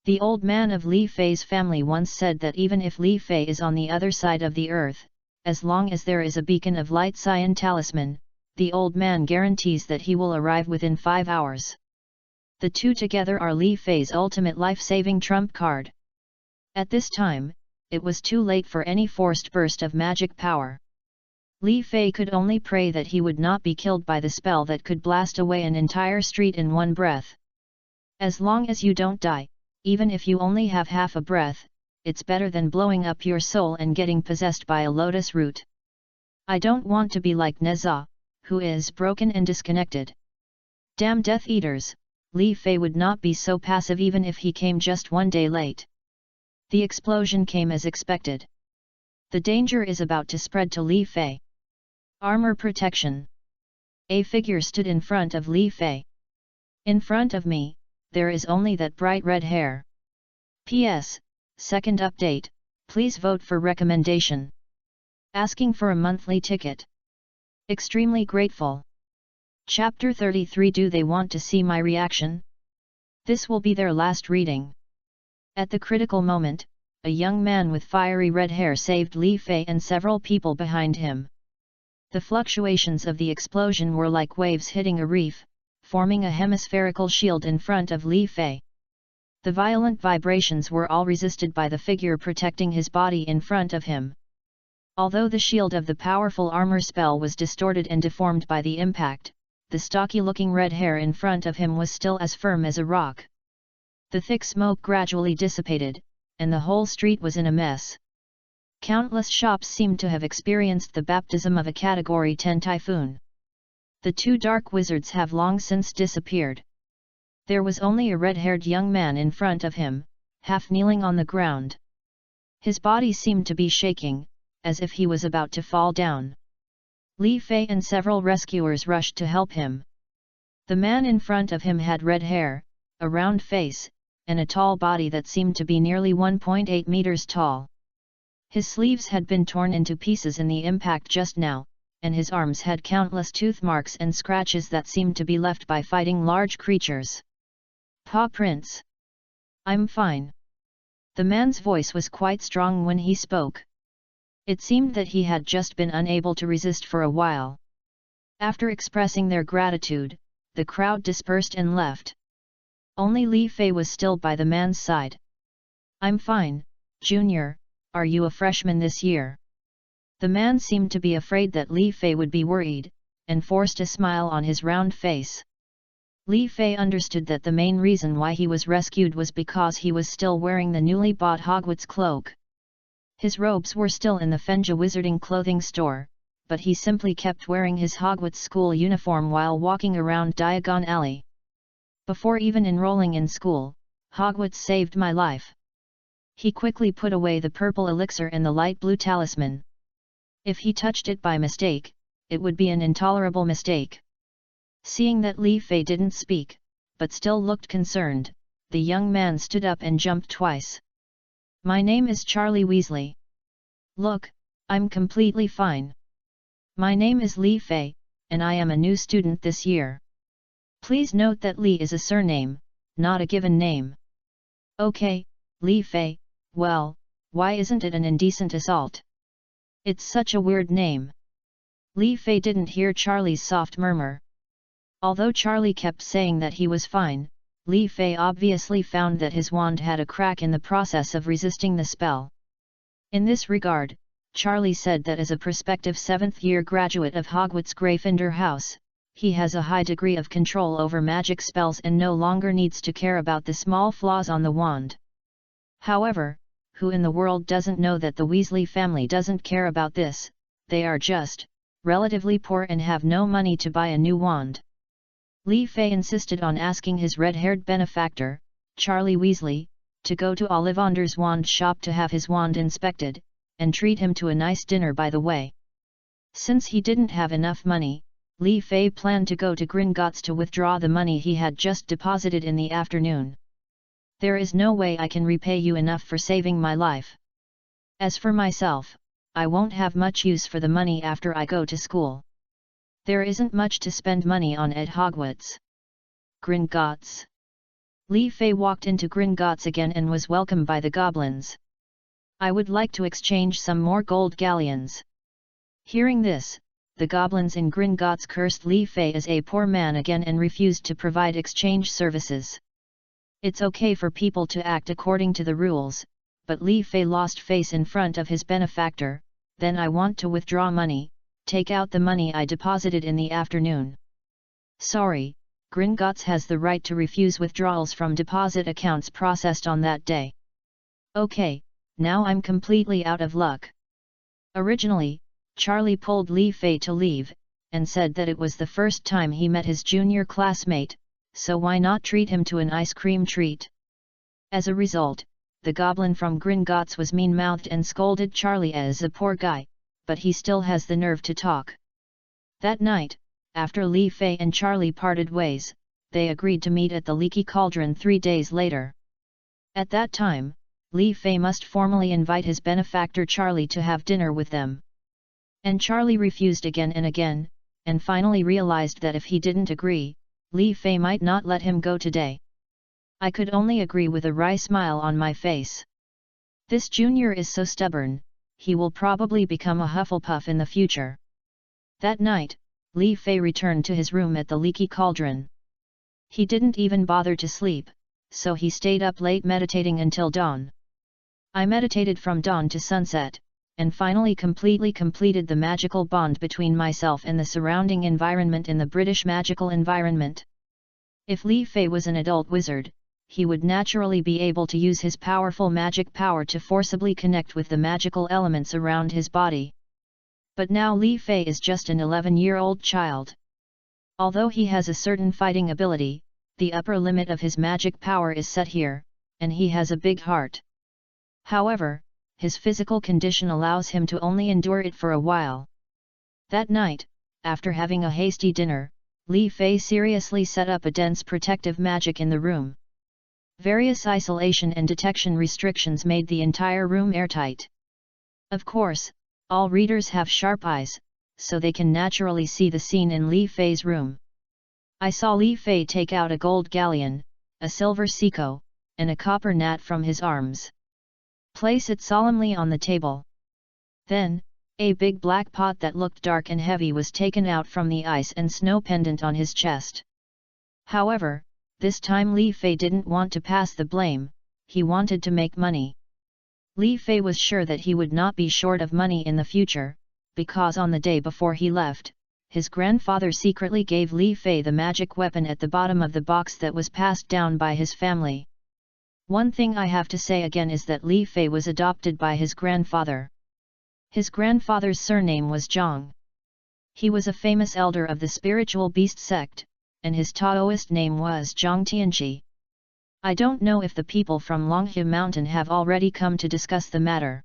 The old man of Li Fei's family once said that even if Li Fei is on the other side of the earth, as long as there is a beacon of light cyan talisman, the old man guarantees that he will arrive within 5 hours. The 2 together are Li Fei's ultimate life-saving trump card. At this time, it was too late for any forced burst of magic power. Li Fei could only pray that he would not be killed by the spell that could blast away an entire street in one breath. As long as you don't die, even if you only have half a breath, it's better than blowing up your soul and getting possessed by a lotus root. I don't want to be like Neza, who is broken and disconnected. Damn Death Eaters, Li Fei would not be so passive even if he came just 1 day late. The explosion came as expected. The danger is about to spread to Li Fei. Armor protection. A figure stood in front of Li Fei. In front of me, there is only that bright red hair. P.S. Second update, please vote for recommendation. Asking for a monthly ticket. Extremely grateful. Chapter 33. Do they want to see my reaction? This will be their last reading. At the critical moment, a young man with fiery red hair saved Li Fei and several people behind him. The fluctuations of the explosion were like waves hitting a reef, forming a hemispherical shield in front of Li Fei. The violent vibrations were all resisted by the figure protecting his body in front of him. Although the shield of the powerful armor spell was distorted and deformed by the impact, the stocky-looking red hair in front of him was still as firm as a rock. The thick smoke gradually dissipated, and the whole street was in a mess. Countless shops seemed to have experienced the baptism of a Category 10 typhoon. The 2 dark wizards have long since disappeared. There was only a red-haired young man in front of him, half kneeling on the ground. His body seemed to be shaking, as if he was about to fall down. Li Fei and several rescuers rushed to help him. The man in front of him had red hair, a round face, and a tall body that seemed to be nearly 1.8 meters tall. His sleeves had been torn into pieces in the impact just now, and his arms had countless tooth marks and scratches that seemed to be left by fighting large creatures. "Paw Prince. I'm fine." The man's voice was quite strong when he spoke. It seemed that he had just been unable to resist for a while. After expressing their gratitude, the crowd dispersed and left. Only Li Fei was still by the man's side. "I'm fine, Junior, are you a freshman this year?" The man seemed to be afraid that Li Fei would be worried, and forced a smile on his round face. Li Fei understood that the main reason why he was rescued was because he was still wearing the newly bought Hogwarts cloak. His robes were still in the Fenja Wizarding clothing store, but he simply kept wearing his Hogwarts school uniform while walking around Diagon Alley. "Before even enrolling in school, Hogwarts saved my life." He quickly put away the purple elixir and the light blue talisman. If he touched it by mistake, it would be an intolerable mistake. Seeing that Li Fei didn't speak, but still looked concerned, the young man stood up and jumped twice. "My name is Charlie Weasley. Look, I'm completely fine. My name is Li Fei, and I am a new student this year. Please note that Li is a surname, not a given name." "Okay, Li Fei, well, why isn't it an indecent assault? It's such a weird name." Li Fei didn't hear Charlie's soft murmur. Although Charlie kept saying that he was fine, Li Fei obviously found that his wand had a crack in the process of resisting the spell. In this regard, Charlie said that as a prospective 7th-year graduate of Hogwarts Gryffindor House, he has a high degree of control over magic spells and no longer needs to care about the small flaws on the wand. However, who in the world doesn't know that the Weasley family doesn't care about this? They are just relatively poor and have no money to buy a new wand. Li Fei insisted on asking his red-haired benefactor, Charlie Weasley, to go to Ollivander's wand shop to have his wand inspected, and treat him to a nice dinner by the way. Since he didn't have enough money, Li Fei planned to go to Gringotts to withdraw the money he had just deposited in the afternoon. "There is no way I can repay you enough for saving my life. As for myself, I won't have much use for the money after I go to school. There isn't much to spend money on at Hogwarts." Gringotts. Li Fei walked into Gringotts again and was welcomed by the goblins. "I would like to exchange some more gold galleons." Hearing this, the goblins in Gringotts cursed Li Fei as a poor man again and refused to provide exchange services. It's okay for people to act according to the rules, but Li Fei lost face in front of his benefactor. "Then I want to withdraw money, take out the money I deposited in the afternoon." "Sorry, Gringotts has the right to refuse withdrawals from deposit accounts processed on that day." "Okay, now I'm completely out of luck." Originally, Charlie pulled Li Fei to leave, and said that it was the first time he met his junior classmate, so why not treat him to an ice cream treat? As a result, the goblin from Gringotts was mean-mouthed and scolded Charlie as a poor guy, but he still has the nerve to talk. That night, after Li Fei and Charlie parted ways, they agreed to meet at the Leaky Cauldron 3 days later. At that time, Li Fei must formally invite his benefactor Charlie to have dinner with them. And Charlie refused again and again, and finally realized that if he didn't agree, Li Fei might not let him go today. "I could only agree with a wry smile on my face. This junior is so stubborn, he will probably become a Hufflepuff in the future." That night, Li Fei returned to his room at the Leaky Cauldron. He didn't even bother to sleep, so he stayed up late meditating until dawn. "I meditated from dawn to sunset, and finally completely completed the magical bond between myself and the surrounding environment in the British magical environment." If Li Fei was an adult wizard, he would naturally be able to use his powerful magic power to forcibly connect with the magical elements around his body. But now Li Fei is just an 11-year-old child. Although he has a certain fighting ability, the upper limit of his magic power is set here, and he has a big heart. However, his physical condition allows him to only endure it for a while. That night, after having a hasty dinner, Li Fei seriously set up a dense protective magic in the room. Various isolation and detection restrictions made the entire room airtight. Of course, all readers have sharp eyes, so they can naturally see the scene in Li Fei's room. I saw Li Fei take out a gold galleon, a silver seco, and a copper gnat from his arms. Place it solemnly on the table. Then, a big black pot that looked dark and heavy was taken out from the ice and snow pendant on his chest. However, this time Li Fei didn't want to pass the blame, he wanted to make money. Li Fei was sure that he would not be short of money in the future, because on the day before he left, his grandfather secretly gave Li Fei the magic weapon at the bottom of the box that was passed down by his family. One thing I have to say again is that Li Fei was adopted by his grandfather. His grandfather's surname was Zhang. He was a famous elder of the spiritual beast sect, and his Taoist name was Zhang Tianqi. I don't know if the people from Longhe Mountain have already come to discuss the matter.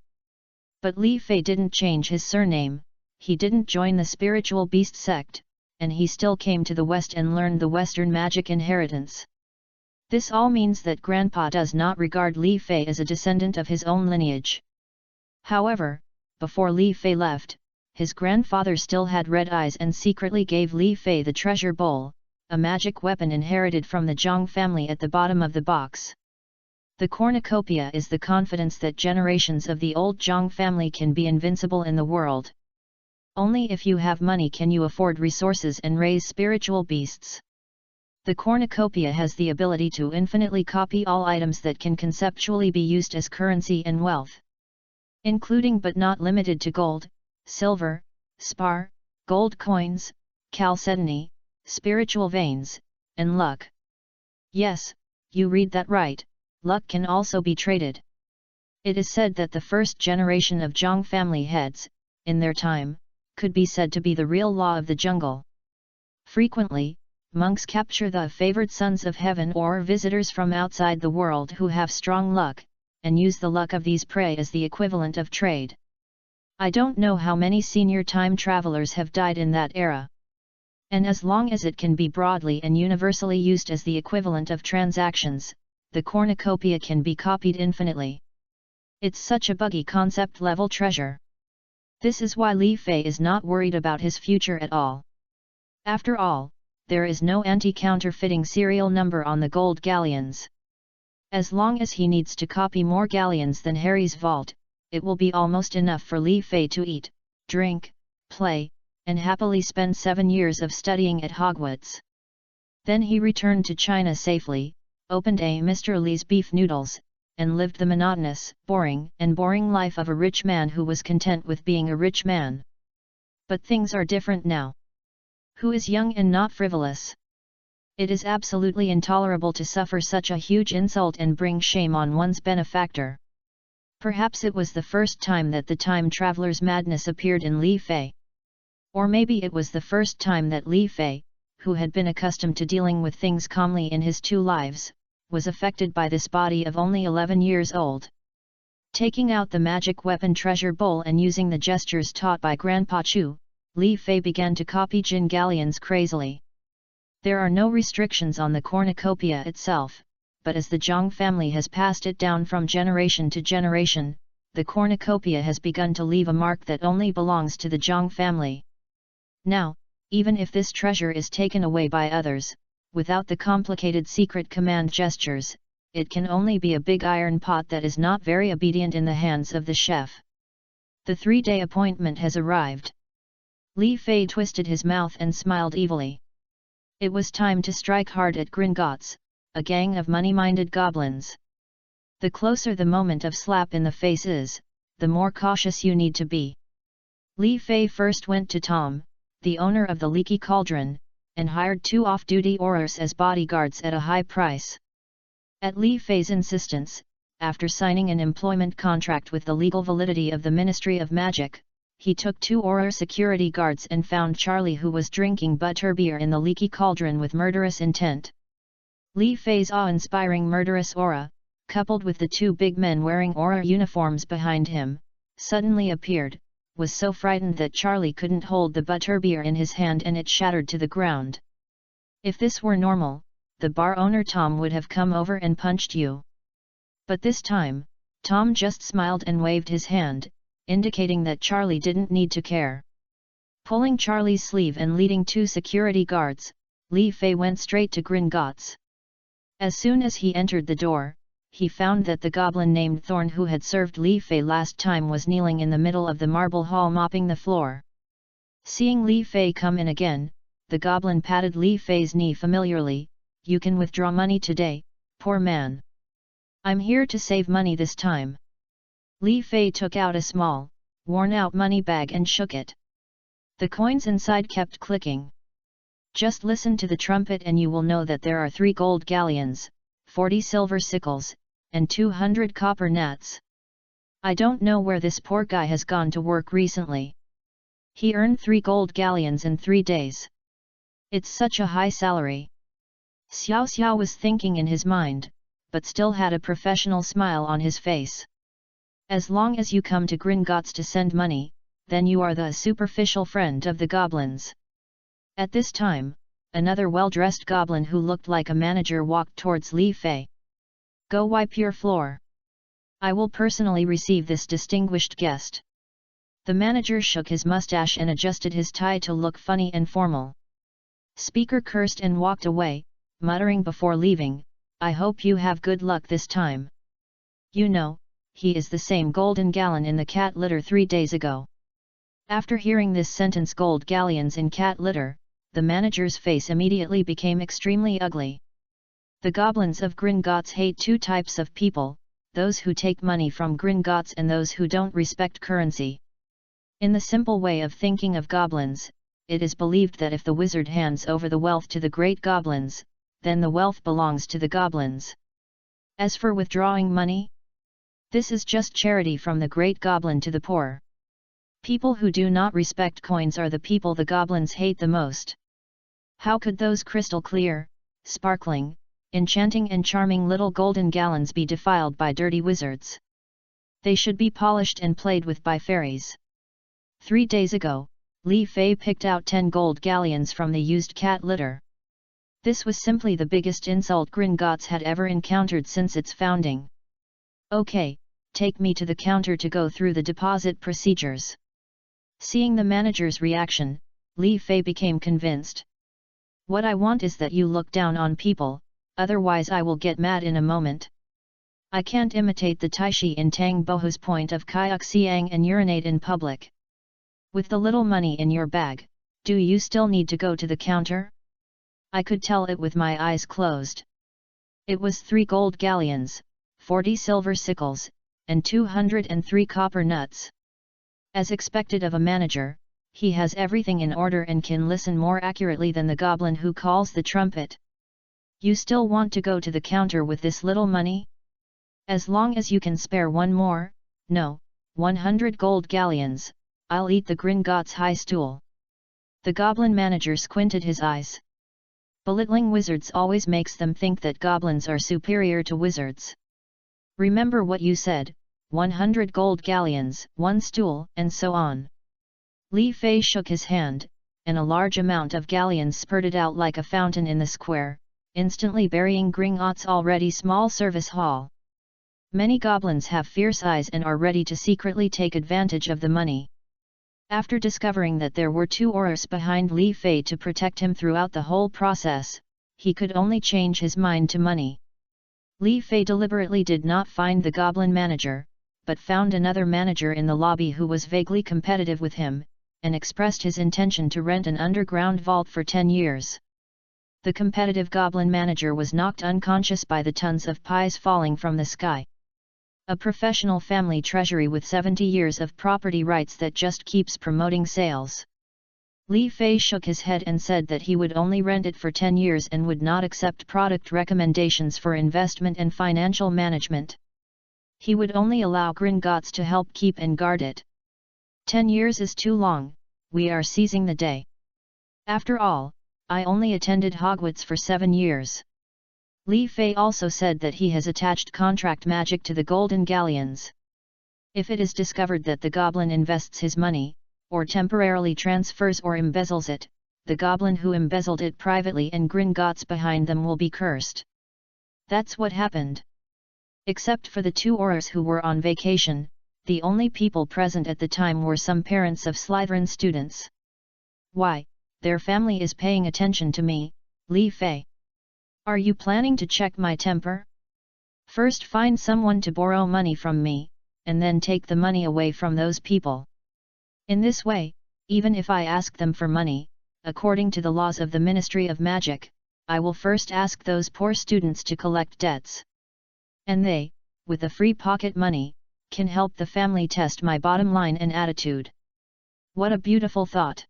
But Li Fei didn't change his surname, he didn't join the spiritual beast sect, and he still came to the West and learned the Western magic inheritance. This all means that Grandpa does not regard Li Fei as a descendant of his own lineage. However, before Li Fei left, his grandfather still had red eyes and secretly gave Li Fei the treasure bowl, a magic weapon inherited from the Zhang family at the bottom of the box. The cornucopia is the confidence that generations of the old Zhang family can be invincible in the world. Only if you have money can you afford resources and raise spiritual beasts. The cornucopia has the ability to infinitely copy all items that can conceptually be used as currency and wealth, including but not limited to gold, silver, spar, gold coins, chalcedony, spiritual veins, and luck. Yes, you read that right, luck can also be traded. It is said that the first generation of Zhang family heads, in their time, could be said to be the real law of the jungle. Frequently, monks capture the favored sons of heaven or visitors from outside the world who have strong luck, and use the luck of these prey as the equivalent of trade. I don't know how many senior time travelers have died in that era. And as long as it can be broadly and universally used as the equivalent of transactions, the cornucopia can be copied infinitely. It's such a buggy concept-level treasure. This is why Li Fei is not worried about his future at all. After all, there is no anti-counterfeiting serial number on the gold galleons. As long as he needs to copy more galleons than Harry's vault, it will be almost enough for Li Fei to eat, drink, play, and happily spend 7 years of studying at Hogwarts. Then he returned to China safely, opened a Mr. Li's Beef Noodles, and lived the monotonous, boring life of a rich man who was content with being a rich man. But things are different now. Who is young and not frivolous? It is absolutely intolerable to suffer such a huge insult and bring shame on one's benefactor. Perhaps it was the first time that the time traveler's madness appeared in Li Fei. Or maybe it was the first time that Li Fei, who had been accustomed to dealing with things calmly in his 2 lives, was affected by this body of only 11 years old. Taking out the magic weapon treasure bowl and using the gestures taught by Grandpa Chu, Li Fei began to copy Jin galleons crazily. There are no restrictions on the cornucopia itself, but as the Zhang family has passed it down from generation to generation, the cornucopia has begun to leave a mark that only belongs to the Zhang family. Now, even if this treasure is taken away by others, without the complicated secret command gestures, it can only be a big iron pot that is not very obedient in the hands of the chef. The 3-day appointment has arrived. Li Fei twisted his mouth and smiled evilly. It was time to strike hard at Gringotts, a gang of money-minded goblins. The closer the moment of slap in the face is, the more cautious you need to be. Li Fei first went to Tom, the owner of the Leaky Cauldron, and hired 2 off-duty aurors as bodyguards at a high price. At Li Fei's insistence, after signing an employment contract with the legal validity of the Ministry of Magic, he took 2 auror security guards and found Charlie, who was drinking butterbeer in the Leaky Cauldron with murderous intent. Li Fei's awe-inspiring murderous aura, coupled with the 2 big men wearing auror uniforms behind him, suddenly appeared, was so frightened that Charlie couldn't hold the butterbeer in his hand and it shattered to the ground. If this were normal, the bar owner Tom would have come over and punched you. But this time, Tom just smiled and waved his hand, indicating that Charlie didn't need to care. Pulling Charlie's sleeve and leading 2 security guards, Li Fei went straight to Gringotts. As soon as he entered the door, he found that the goblin named Thorn who had served Li Fei last time was kneeling in the middle of the marble hall mopping the floor. Seeing Li Fei come in again, the goblin patted Li Fei's knee familiarly. "You can withdraw money today, poor man. I'm here to save money this time." Li Fei took out a small, worn-out money bag and shook it. The coins inside kept clicking. "Just listen to the trumpet and you will know that there are 3 gold galleons, 40 silver sickles, and 200 copper gnats. I don't know where this poor guy has gone to work recently. He earned 3 gold galleons in 3 days. It's such a high salary." Xiao Xiao was thinking in his mind, but still had a professional smile on his face. "As long as you come to Gringotts to send money, then you are the superficial friend of the goblins." At this time, another well-dressed goblin who looked like a manager walked towards Li Fei. "Go wipe your floor. I will personally receive this distinguished guest." The manager shook his mustache and adjusted his tie to look funny and formal. Speaker cursed and walked away, muttering before leaving, "I hope you have good luck this time. You know, he is the same golden gallon in the cat litter 3 days ago." After hearing this sentence, "gold galleons in cat litter," the manager's face immediately became extremely ugly. The goblins of Gringotts hate 2 types of people, those who take money from Gringotts and those who don't respect currency. In the simple way of thinking of goblins, it is believed that if the wizard hands over the wealth to the great goblins, then the wealth belongs to the goblins. As for withdrawing money, this is just charity from the great goblin to the poor. People who do not respect coins are the people the goblins hate the most. How could those crystal clear, sparkling, enchanting and charming little golden gallons be defiled by dirty wizards? They should be polished and played with by fairies. 3 days ago, Li Fei picked out 10 gold galleons from the used cat litter. This was simply the biggest insult Gringotts had ever encountered since its founding. "Okay, take me to the counter to go through the deposit procedures." Seeing the manager's reaction, Li Fei became convinced. "What I want is that you look down on people, otherwise I will get mad in a moment. I can't imitate the Taishi in Tang Bohu's point of Kayak Siang and urinate in public. With the little money in your bag, do you still need to go to the counter?" I could tell it with my eyes closed. It was 3 gold galleons, 40 silver sickles, and 203 copper nuts. As expected of a manager, he has everything in order and can listen more accurately than the goblin who calls the trumpet. "You still want to go to the counter with this little money? As long as you can spare 1 more, no, 100 gold galleons, I'll eat the Gringotts high stool." The goblin manager squinted his eyes. Belittling wizards always makes them think that goblins are superior to wizards. "Remember what you said, 100 gold galleons, 1 stool, and so on." Li Fei shook his hand, and a large amount of galleons spurted out like a fountain in the square, instantly burying Gringotts' already small service hall. Many goblins have fierce eyes and are ready to secretly take advantage of the money. After discovering that there were 2 aurors behind Li Fei to protect him throughout the whole process, he could only change his mind to money. Li Fei deliberately did not find the goblin manager, but found another manager in the lobby who was vaguely competitive with him, and expressed his intention to rent an underground vault for 10 years. The competitive goblin manager was knocked unconscious by the tons of pies falling from the sky. A professional family treasury with 70 years of property rights that just keeps promoting sales. Li Fei shook his head and said that he would only rent it for 10 years and would not accept product recommendations for investment and financial management. He would only allow Gringotts to help keep and guard it. 10 years is too long, we are seizing the day. After all, I only attended Hogwarts for 7 years. Li Fei also said that he has attached contract magic to the golden galleons. If it is discovered that the goblin invests his money, or temporarily transfers or embezzles it, the goblin who embezzled it privately and Gringotts behind them will be cursed. That's what happened. Except for the 2 aurors who were on vacation, the only people present at the time were some parents of Slytherin students. Why, their family is paying attention to me, Li Fei. Are you planning to check my temper? First find someone to borrow money from me, and then take the money away from those people. In this way, even if I ask them for money, according to the laws of the Ministry of Magic, I will first ask those poor students to collect debts. And they, with the free pocket money, can help the family test my bottom line and attitude. What a beautiful thought!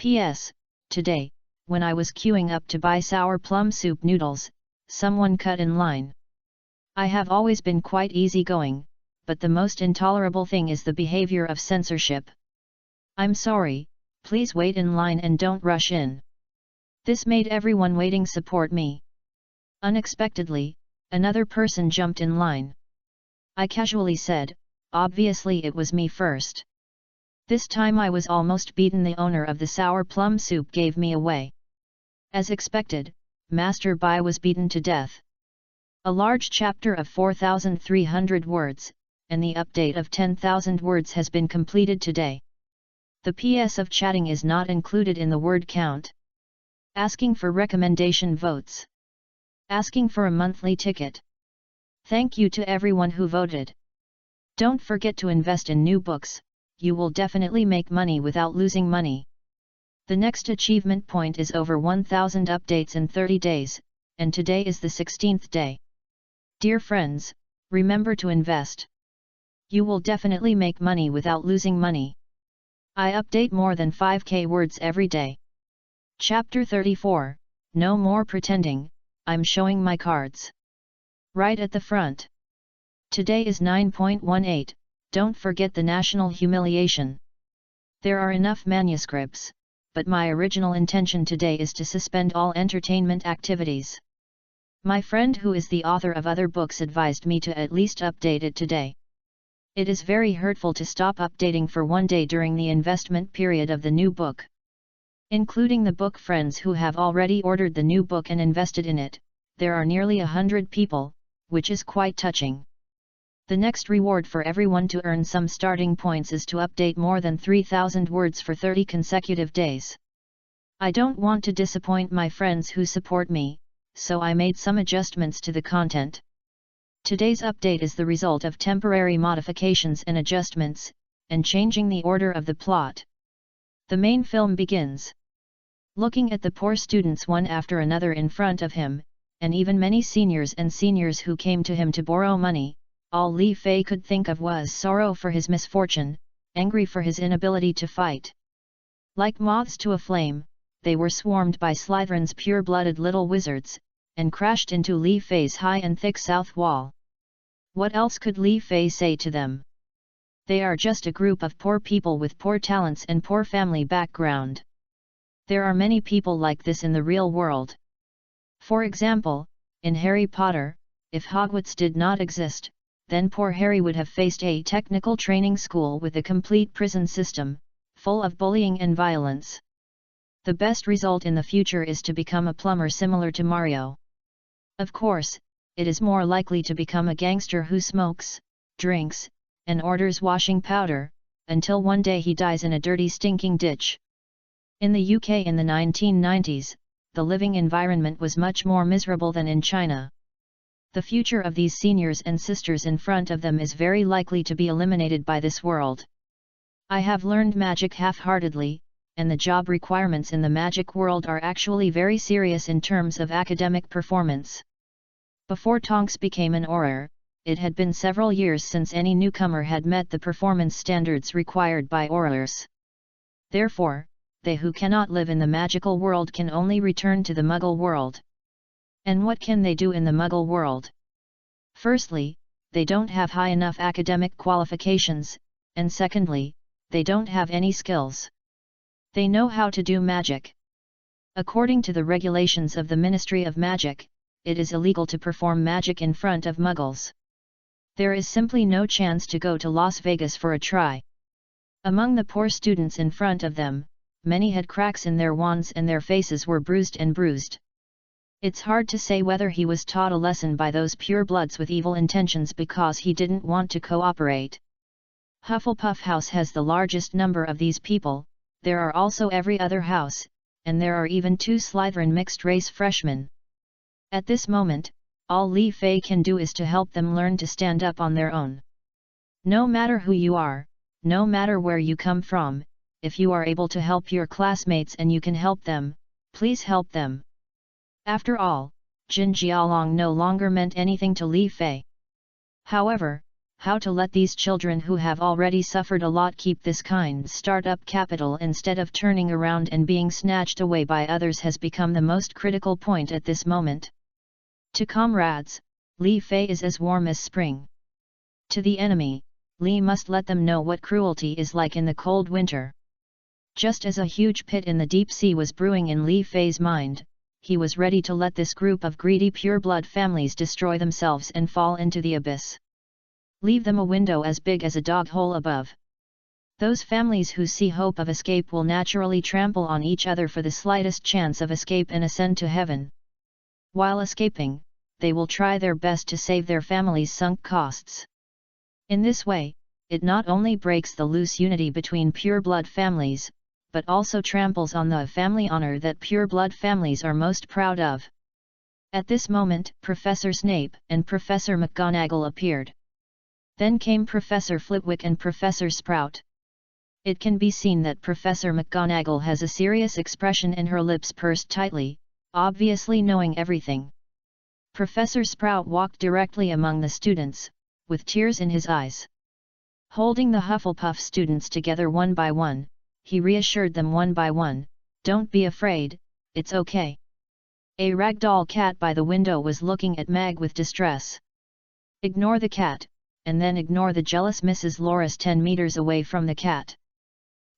P.S. Today, when I was queuing up to buy sour plum soup noodles, someone cut in line. I have always been quite easygoing, but the most intolerable thing is the behavior of censorship. I'm sorry, please wait in line and don't rush in. This made everyone waiting support me. Unexpectedly, another person jumped in line. I casually said, obviously it was me first. This time I was almost beaten. The owner of the sour plum soup gave me away. As expected, Master Bai was beaten to death. A large chapter of 4,300 words, and the update of 10,000 words has been completed today. The PS of chatting is not included in the word count. Asking for recommendation votes. Asking for a monthly ticket. Thank you to everyone who voted. Don't forget to invest in new books, you will definitely make money without losing money. The next achievement point is over 1000 updates in 30 days, and today is the 16th day. Dear friends, remember to invest. You will definitely make money without losing money. I update more than 5k words every day. Chapter 34, No more pretending, I'm showing my cards. Right at the front. Today is 9.18, don't forget the national humiliation. There are enough manuscripts, but my original intention today is to suspend all entertainment activities. My friend who is the author of other books advised me to at least update it today. It is very hurtful to stop updating for one day during the investment period of the new book. Including the book friends who have already ordered the new book and invested in it, there are nearly 100 people, which is quite touching. The next reward for everyone to earn some starting points is to update more than 3,000 words for 30 consecutive days. I don't want to disappoint my friends who support me, so I made some adjustments to the content. Today's update is the result of temporary modifications and adjustments, and changing the order of the plot. The main film begins. Looking at the poor students one after another in front of him, and even many seniors who came to him to borrow money, all Li Fei could think of was sorrow for his misfortune, angry for his inability to fight. Like moths to a flame, they were swarmed by Slytherin's pure-blooded little wizards, and crashed into Li Fei's high and thick south wall. What else could Li Fei say to them? They are just a group of poor people with poor talents and poor family background. There are many people like this in the real world. For example, in Harry Potter, if Hogwarts did not exist, then poor Harry would have faced a technical training school with a complete prison system, full of bullying and violence. The best result in the future is to become a plumber similar to Mario. Of course, it is more likely to become a gangster who smokes, drinks, and orders washing powder, until one day he dies in a dirty stinking ditch. In the UK in the 1990s, the living environment was much more miserable than in China. The future of these seniors and sisters in front of them is very likely to be eliminated by this world. I have learned magic half-heartedly, and the job requirements in the magic world are actually very serious in terms of academic performance. Before Tonks became an Auror, it had been several years since any newcomer had met the performance standards required by Aurors. Therefore, they who cannot live in the magical world can only return to the Muggle world. And what can they do in the Muggle world? Firstly, they don't have high enough academic qualifications, and secondly, they don't have any skills. They know how to do magic. According to the regulations of the Ministry of Magic, it is illegal to perform magic in front of Muggles. There is simply no chance to go to Las Vegas for a try. Among the poor students in front of them, many had cracks in their wands and their faces were bruised. It's hard to say whether he was taught a lesson by those purebloods with evil intentions because he didn't want to cooperate. Hufflepuff House has the largest number of these people, there are also every other house, and there are even 2 Slytherin mixed-race freshmen. At this moment, all Li Fei can do is to help them learn to stand up on their own. No matter who you are, no matter where you come from, if you are able to help your classmates and you can help them, please help them. After all, Jin Jialong no longer meant anything to Li Fei. However, how to let these children who have already suffered a lot keep this kind start-up capital instead of turning around and being snatched away by others has become the most critical point at this moment. To comrades, Li Fei is as warm as spring. To the enemy, Li must let them know what cruelty is like in the cold winter. Just as a huge pit in the deep sea was brewing in Li Fei's mind, he was ready to let this group of greedy pureblood families destroy themselves and fall into the abyss. Leave them a window as big as a dog hole above. Those families who see hope of escape will naturally trample on each other for the slightest chance of escape and ascend to heaven. While escaping, they will try their best to save their family's sunk costs. In this way, it not only breaks the loose unity between pure-blood families, but also tramples on the family honor that pure-blood families are most proud of. At this moment, Professor Snape and Professor McGonagall appeared. Then came Professor Flitwick and Professor Sprout. It can be seen that Professor McGonagall has a serious expression and her lips pursed tightly, obviously knowing everything. Professor Sprout walked directly among the students, with tears in his eyes. Holding the Hufflepuff students together one by one, he reassured them one by one, "Don't be afraid, it's okay." A ragdoll cat by the window was looking at Mag with distress. Ignore the cat, and then ignore the jealous Mrs. Loris 10 meters away from the cat.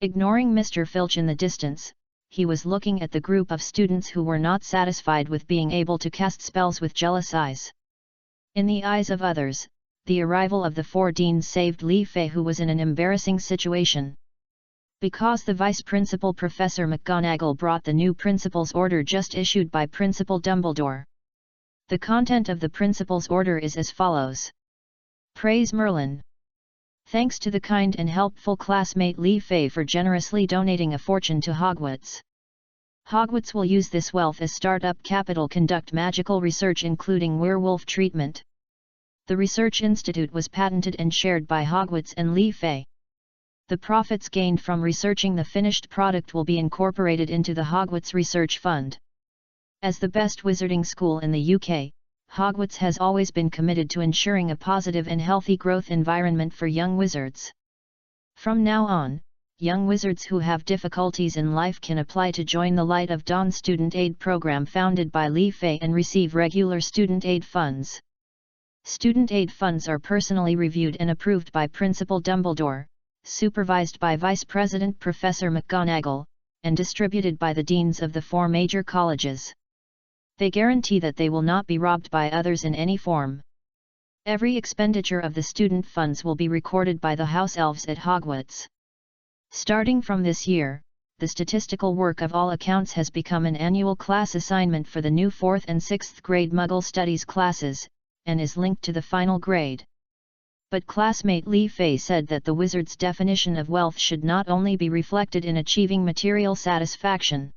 Ignoring Mr. Filch in the distance, he was looking at the group of students who were not satisfied with being able to cast spells with jealous eyes. In the eyes of others, the arrival of the 4 deans saved Li Fei, who was in an embarrassing situation. Because the Vice Principal Professor McGonagall brought the new Principal's order just issued by Principal Dumbledore. The content of the Principal's order is as follows. Praise Merlin. Thanks to the kind and helpful classmate Li Fei for generously donating a fortune to Hogwarts. Hogwarts will use this wealth as start-up capital conduct magical research including werewolf treatment. The Research Institute was patented and shared by Hogwarts and Li Fei. The profits gained from researching the finished product will be incorporated into the Hogwarts Research Fund. As the best wizarding school in the UK, Hogwarts has always been committed to ensuring a positive and healthy growth environment for young wizards. From now on, young wizards who have difficulties in life can apply to join the Light of Dawn student aid program founded by Li Fei and receive regular student aid funds. Student aid funds are personally reviewed and approved by Principal Dumbledore, supervised by Vice President Professor McGonagall, and distributed by the deans of the 4 major colleges. They guarantee that they will not be robbed by others in any form. Every expenditure of the student funds will be recorded by the house elves at Hogwarts. Starting from this year, the statistical work of all accounts has become an annual class assignment for the new 4th and 6th grade Muggle Studies classes, and is linked to the final grade. But classmate Li Fei said that the wizard's definition of wealth should not only be reflected in achieving material satisfaction.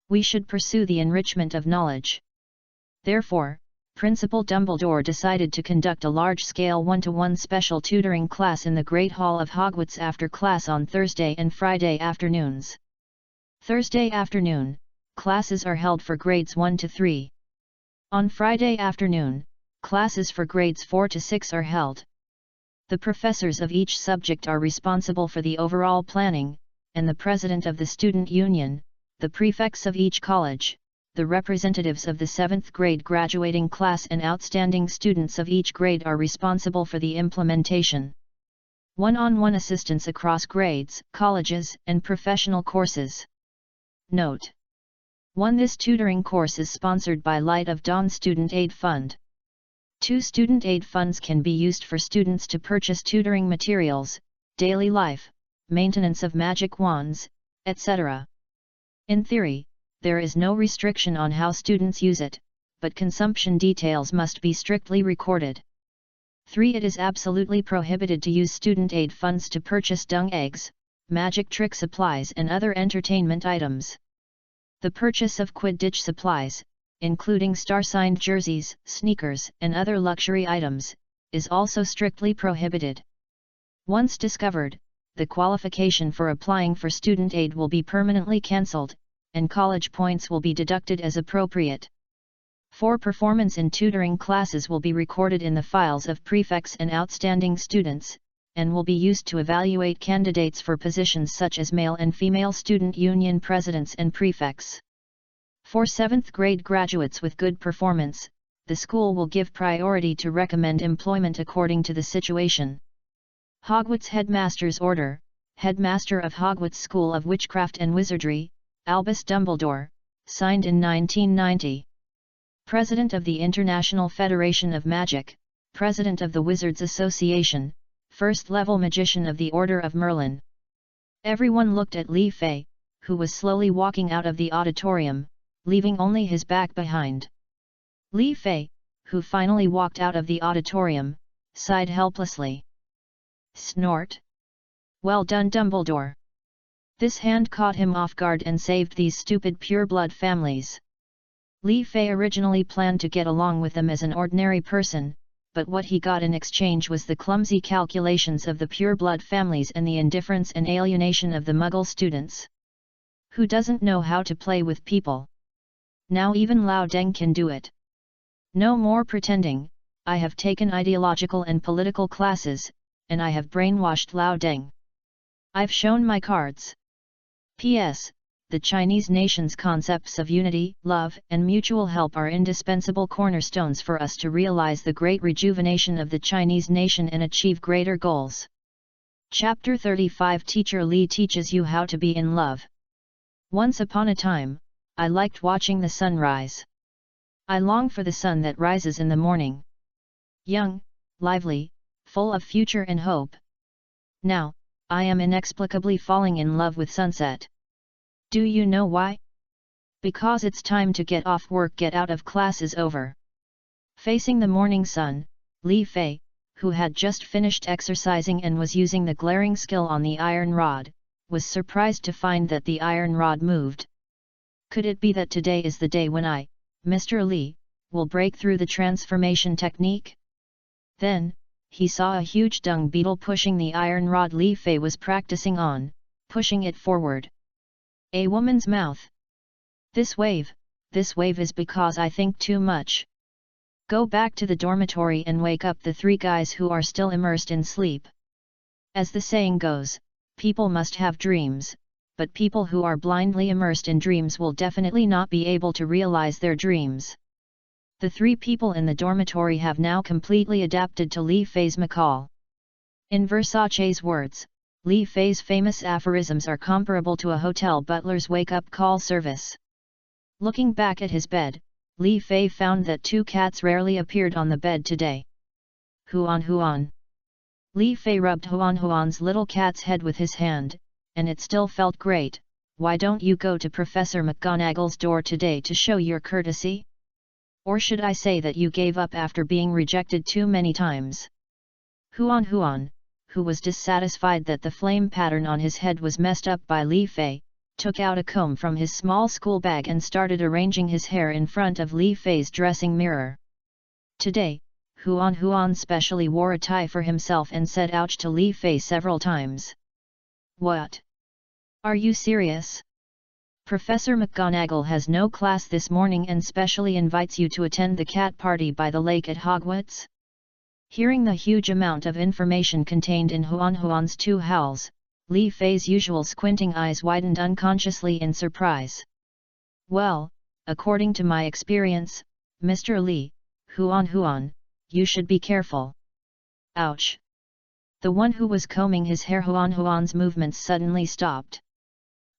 We should pursue the enrichment of knowledge. Therefore, Principal Dumbledore decided to conduct a large-scale 1-to-1 special tutoring class in the Great Hall of Hogwarts after class on Thursday and Friday afternoons. Thursday afternoon, classes are held for grades 1 to 3. On Friday afternoon, classes for grades 4 to 6 are held. The professors of each subject are responsible for the overall planning, and the president of the student union, the prefects of each college, the representatives of the 7th grade graduating class and outstanding students of each grade are responsible for the implementation. One-on-one assistance across grades, colleges, and professional courses. Note: 1. This tutoring course is sponsored by Light of Dawn Student Aid Fund. 2. Student aid funds can be used for students to purchase tutoring materials, daily life, maintenance of magic wands, etc. In theory, there is no restriction on how students use it, but consumption details must be strictly recorded. 3. It is absolutely prohibited to use student aid funds to purchase dung eggs, magic trick supplies and other entertainment items. The purchase of Quidditch supplies, including star-signed jerseys, sneakers, and other luxury items, is also strictly prohibited. Once discovered, the qualification for applying for student aid will be permanently cancelled, and college points will be deducted as appropriate. 4 performance in tutoring classes will be recorded in the files of prefects and outstanding students, and will be used to evaluate candidates for positions such as male and female student union presidents and prefects. For 7th grade graduates with good performance, the school will give priority to recommend employment according to the situation. Hogwarts Headmaster's Order, Headmaster of Hogwarts School of Witchcraft and Wizardry, Albus Dumbledore, signed in 1990. President of the International Federation of Magic, President of the Wizards Association, First-level Magician of the Order of Merlin. Everyone looked at Li Fei, who was slowly walking out of the auditorium, leaving only his back behind. Li Fei, who finally walked out of the auditorium, sighed helplessly. Snort. Well done, Dumbledore. This hand caught him off guard and saved these stupid pure-blood families. Li Fei originally planned to get along with them as an ordinary person, but what he got in exchange was the clumsy calculations of the pure-blood families and the indifference and alienation of the Muggle students. Who doesn't know how to play with people? Now even Lao Deng can do it. No more pretending. I have taken ideological and political classes, and I have brainwashed Lao Deng. I've shown my cards. P.S. The Chinese nation's concepts of unity, love, and mutual help are indispensable cornerstones for us to realize the great rejuvenation of the Chinese nation and achieve greater goals. Chapter 35 Teacher Li teaches you how to be in love. Once upon a time, I liked watching the sun rise. I long for the sun that rises in the morning. Young, lively, full of future and hope. Now, I am inexplicably falling in love with sunset. Do you know why? Because it's time to get off work, get out of class is over. Facing the morning sun, Li Fei, who had just finished exercising and was using the glaring skill on the iron rod, was surprised to find that the iron rod moved. Could it be that today is the day when I, Mr. Li, will break through the transformation technique? Then, he saw a huge dung beetle pushing the iron rod Li Fei was practicing on, pushing it forward. A woman's mouth. This wave is because I think too much. Go back to the dormitory and wake up the 3 guys who are still immersed in sleep. As the saying goes, people must have dreams, but people who are blindly immersed in dreams will definitely not be able to realize their dreams. The 3 people in the dormitory have now completely adapted to Li Fei's macall. In Versace's words, Li Fei's famous aphorisms are comparable to a hotel butler's wake-up call service. Looking back at his bed, Li Fei found that 2 cats rarely appeared on the bed today. Huan Huan. Li Fei rubbed Huan Huan's little cat's head with his hand, and it still felt great. Why don't you go to Professor McGonagall's door today to show your courtesy? Or should I say that you gave up after being rejected too many times? Huan Huan, who was dissatisfied that the flame pattern on his head was messed up by Li Fei, took out a comb from his small school bag and started arranging his hair in front of Li Fei's dressing mirror. Today, Huan Huan specially wore a tie for himself and said ouch to Li Fei several times. What? Are you serious? Professor McGonagall has no class this morning and specially invites you to attend the cat party by the lake at Hogwarts? Hearing the huge amount of information contained in Huan Huan's 2 howls, Li Fei's usual squinting eyes widened unconsciously in surprise. Well, according to my experience, Mr. Li, Huan Huan, you should be careful. Ouch! The one who was combing his hair, Huan Huan's movements suddenly stopped.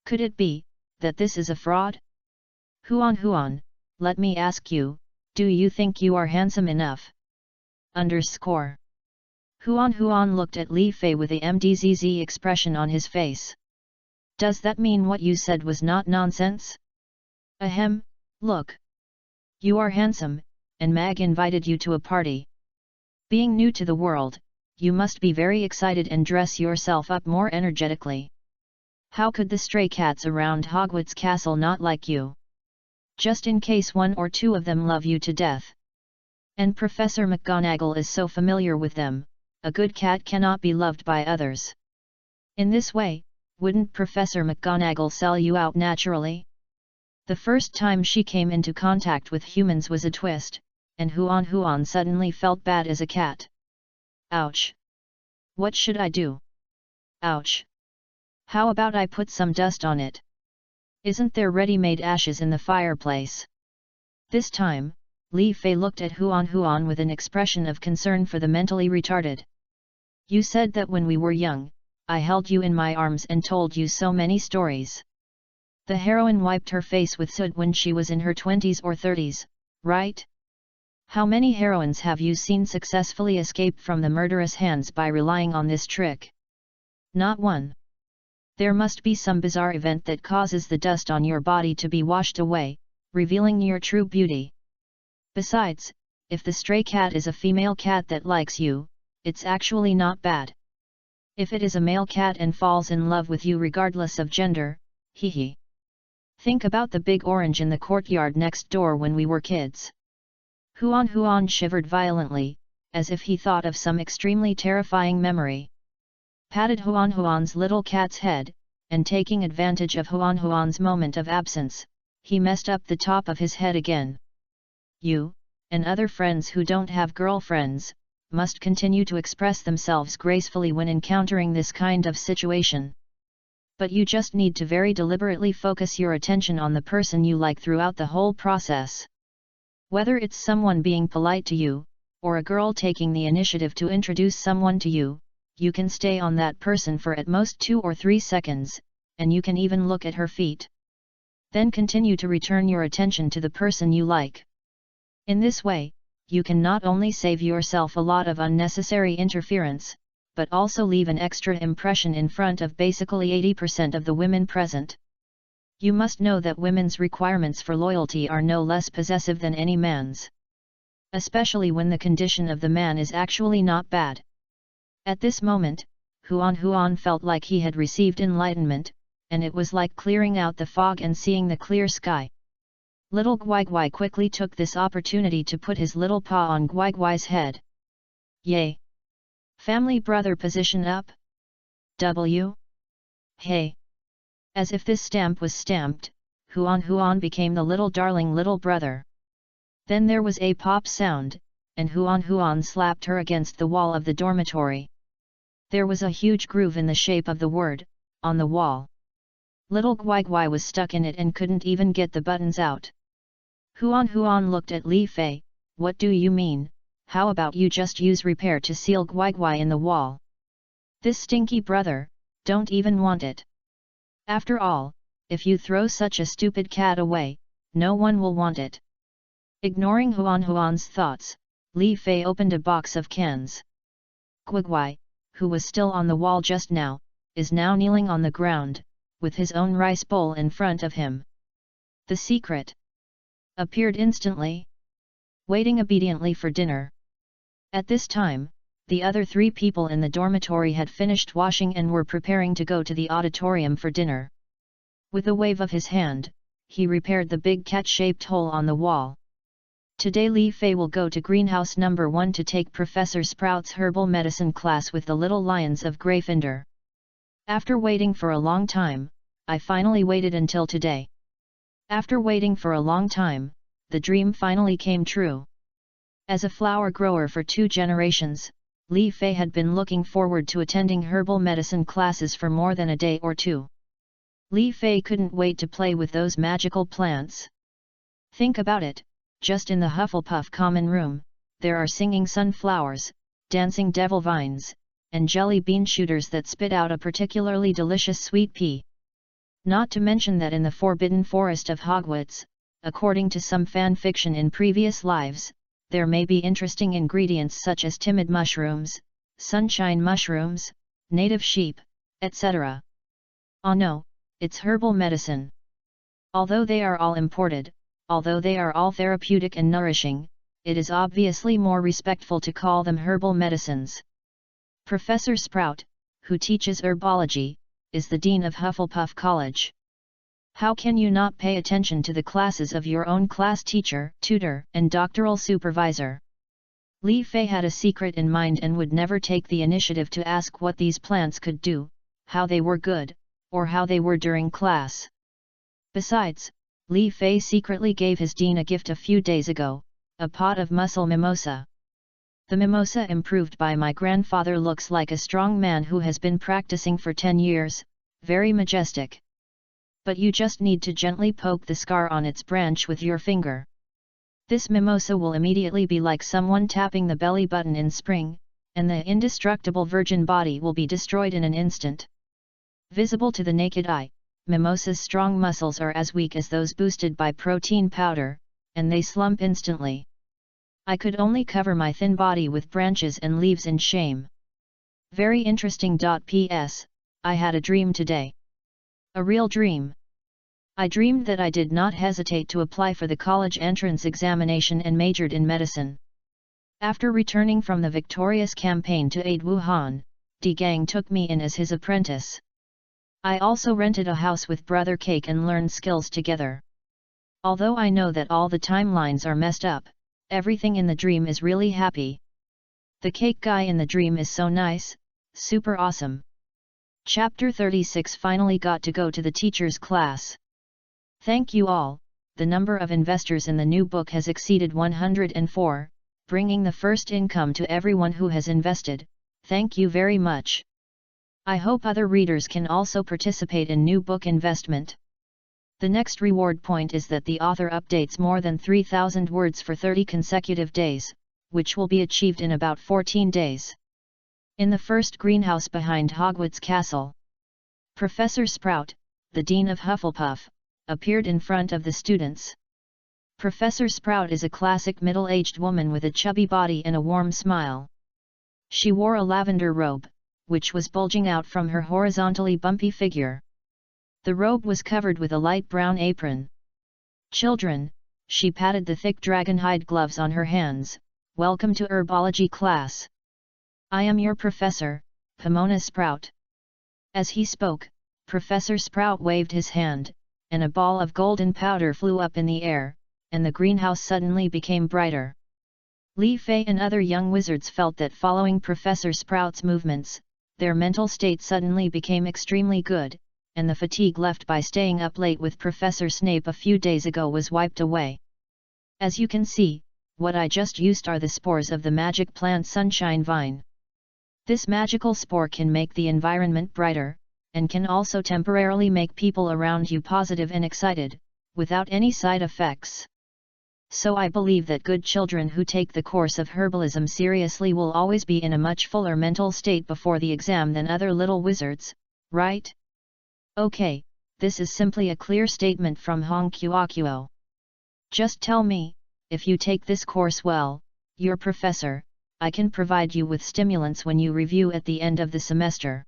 Could it be that this is a fraud? Huan Huan, let me ask you, do you think you are handsome enough? Huan Huan looked at Li Fei with a MDZZ expression on his face. Does that mean what you said was not nonsense? Ahem, look. You are handsome, and Mag invited you to a party. Being new to the world, you must be very excited and dress yourself up more energetically. How could the stray cats around Hogwarts Castle not like you? Just in case one or two of them love you to death. And Professor McGonagall is so familiar with them, a good cat cannot be loved by others. In this way, wouldn't Professor McGonagall sell you out naturally? The first time she came into contact with humans was a twist, and Huan suddenly felt bad as a cat. Ouch! What should I do? Ouch! How about I put some dust on it? Isn't there ready-made ashes in the fireplace? This time, Li Fei looked at Huan with an expression of concern for the mentally retarded. You said that when we were young, I held you in my arms and told you so many stories. The heroine wiped her face with soot when she was in her 20s or 30s, right? How many heroines have you seen successfully escape from the murderous hands by relying on this trick? Not one. There must be some bizarre event that causes the dust on your body to be washed away, revealing your true beauty. Besides, if the stray cat is a female cat that likes you, it's actually not bad. If it is a male cat and falls in love with you regardless of gender, hee hee. Think about the big orange in the courtyard next door when we were kids. Huan shivered violently, as if he thought of some extremely terrifying memory. Patted Huan's little cat's head, and taking advantage of Huan's moment of absence, he messed up the top of his head again. You, and other friends who don't have girlfriends, must continue to express themselves gracefully when encountering this kind of situation. But you just need to very deliberately focus your attention on the person you like throughout the whole process. Whether it's someone being polite to you, or a girl taking the initiative to introduce someone to you, you can stay on that person for at most 2 or 3 seconds, and you can even look at her feet. Then continue to return your attention to the person you like. In this way, you can not only save yourself a lot of unnecessary interference, but also leave an extra impression in front of basically 80% of the women present. You must know that women's requirements for loyalty are no less possessive than any man's. Especially when the condition of the man is actually not bad. At this moment, Huan felt like he had received enlightenment, and it was like clearing out the fog and seeing the clear sky. Little Guai quickly took this opportunity to put his little paw on Guai's head. Yay! Family brother position up? W? Hey! As if this stamp was stamped, Huan became the little darling little brother. Then there was a pop sound, and Huan slapped her against the wall of the dormitory. There was a huge groove in the shape of the word, on the wall. Little Guai was stuck in it and couldn't even get the buttons out. Huan looked at Li Fei. What do you mean? How about you just use repair to seal Guai in the wall? This stinky brother, don't even want it. After all, if you throw such a stupid cat away, no one will want it. Ignoring Huan's thoughts, Li Fei opened a box of cans. Guai, who was still on the wall just now, is now kneeling on the ground, with his own rice bowl in front of him. The secret appeared instantly, waiting obediently for dinner. At this time, the other 3 people in the dormitory had finished washing and were preparing to go to the auditorium for dinner. With a wave of his hand, he repaired the big cat-shaped hole on the wall. Today Li Fei will go to greenhouse number 1 to take Professor Sprout's herbal medicine class with the little lions of Gryffindor. After waiting for a long time, I finally waited until today. After waiting for a long time, the dream finally came true. As a flower grower for 2 generations, Li Fei had been looking forward to attending herbal medicine classes for more than a day or 2. Li Fei couldn't wait to play with those magical plants. Think about it, just in the Hufflepuff common room, there are singing sunflowers, dancing devil vines, and jelly bean shooters that spit out a particularly delicious sweet pea. Not to mention that in the Forbidden Forest of Hogwarts, according to some fan fiction in previous lives, there may be interesting ingredients such as timid mushrooms, sunshine mushrooms, native sheep, etc. Oh no, it's herbal medicine. Although they are all imported, although they are all therapeutic and nourishing, it is obviously more respectful to call them herbal medicines. Professor Sprout, who teaches herbology, is the Dean of Hufflepuff College. How can you not pay attention to the classes of your own class teacher, tutor, and doctoral supervisor? Li Fei had a secret in mind and would never take the initiative to ask what these plants could do, how they were good, or how they were during class. Besides, Li Fei secretly gave his dean a gift a few days ago, a pot of mussel mimosa. The mimosa improved by my grandfather looks like a strong man who has been practicing for 10 years, very majestic. But you just need to gently poke the scar on its branch with your finger. This mimosa will immediately be like someone tapping the belly button in spring, and the indestructible virgin body will be destroyed in an instant. Visible to the naked eye, mimosa's strong muscles are as weak as those boosted by protein powder, and they slump instantly. I could only cover my thin body with branches and leaves in shame. Very interesting. P.S. I had a dream today. A real dream. I dreamed that I did not hesitate to apply for the college entrance examination and majored in medicine. After returning from the victorious campaign to aid Wuhan, Di Gang took me in as his apprentice. I also rented a house with Brother Cake and learned skills together. Although I know that all the timelines are messed up, everything in the dream is really happy. The cake guy in the dream is so nice, super awesome. Chapter 36 finally got to go to the teacher's class. Thank you all, the number of investors in the new book has exceeded 104, bringing the first income to everyone who has invested. Thank you very much. I hope other readers can also participate in new book investment. The next reward point is that the author updates more than 3,000 words for 30 consecutive days, which will be achieved in about 14 days. In the first greenhouse behind Hogwarts Castle, Professor Sprout, the Dean of Hufflepuff, appeared in front of the students. Professor Sprout is a classic middle-aged woman with a chubby body and a warm smile. She wore a lavender robe, which was bulging out from her horizontally bumpy figure. The robe was covered with a light brown apron. Children, she patted the thick dragonhide gloves on her hands, welcome to herbology class. I am your professor, Pomona Sprout. As he spoke, Professor Sprout waved his hand, and a ball of golden powder flew up in the air, and the greenhouse suddenly became brighter. Li Fei and other young wizards felt that following Professor Sprout's movements, their mental state suddenly became extremely good, and the fatigue left by staying up late with Professor Snape a few days ago was wiped away. As you can see, what I just used are the spores of the magic plant Sunshine Vine. This magical spore can make the environment brighter, and can also temporarily make people around you positive and excited, without any side effects. So I believe that good children who take the course of herbalism seriously will always be in a much fuller mental state before the exam than other little wizards, right? Okay, this is simply a clear statement from Hong Kuo. Just tell me, if you take this course well, your professor, I can provide you with stimulants when you review at the end of the semester.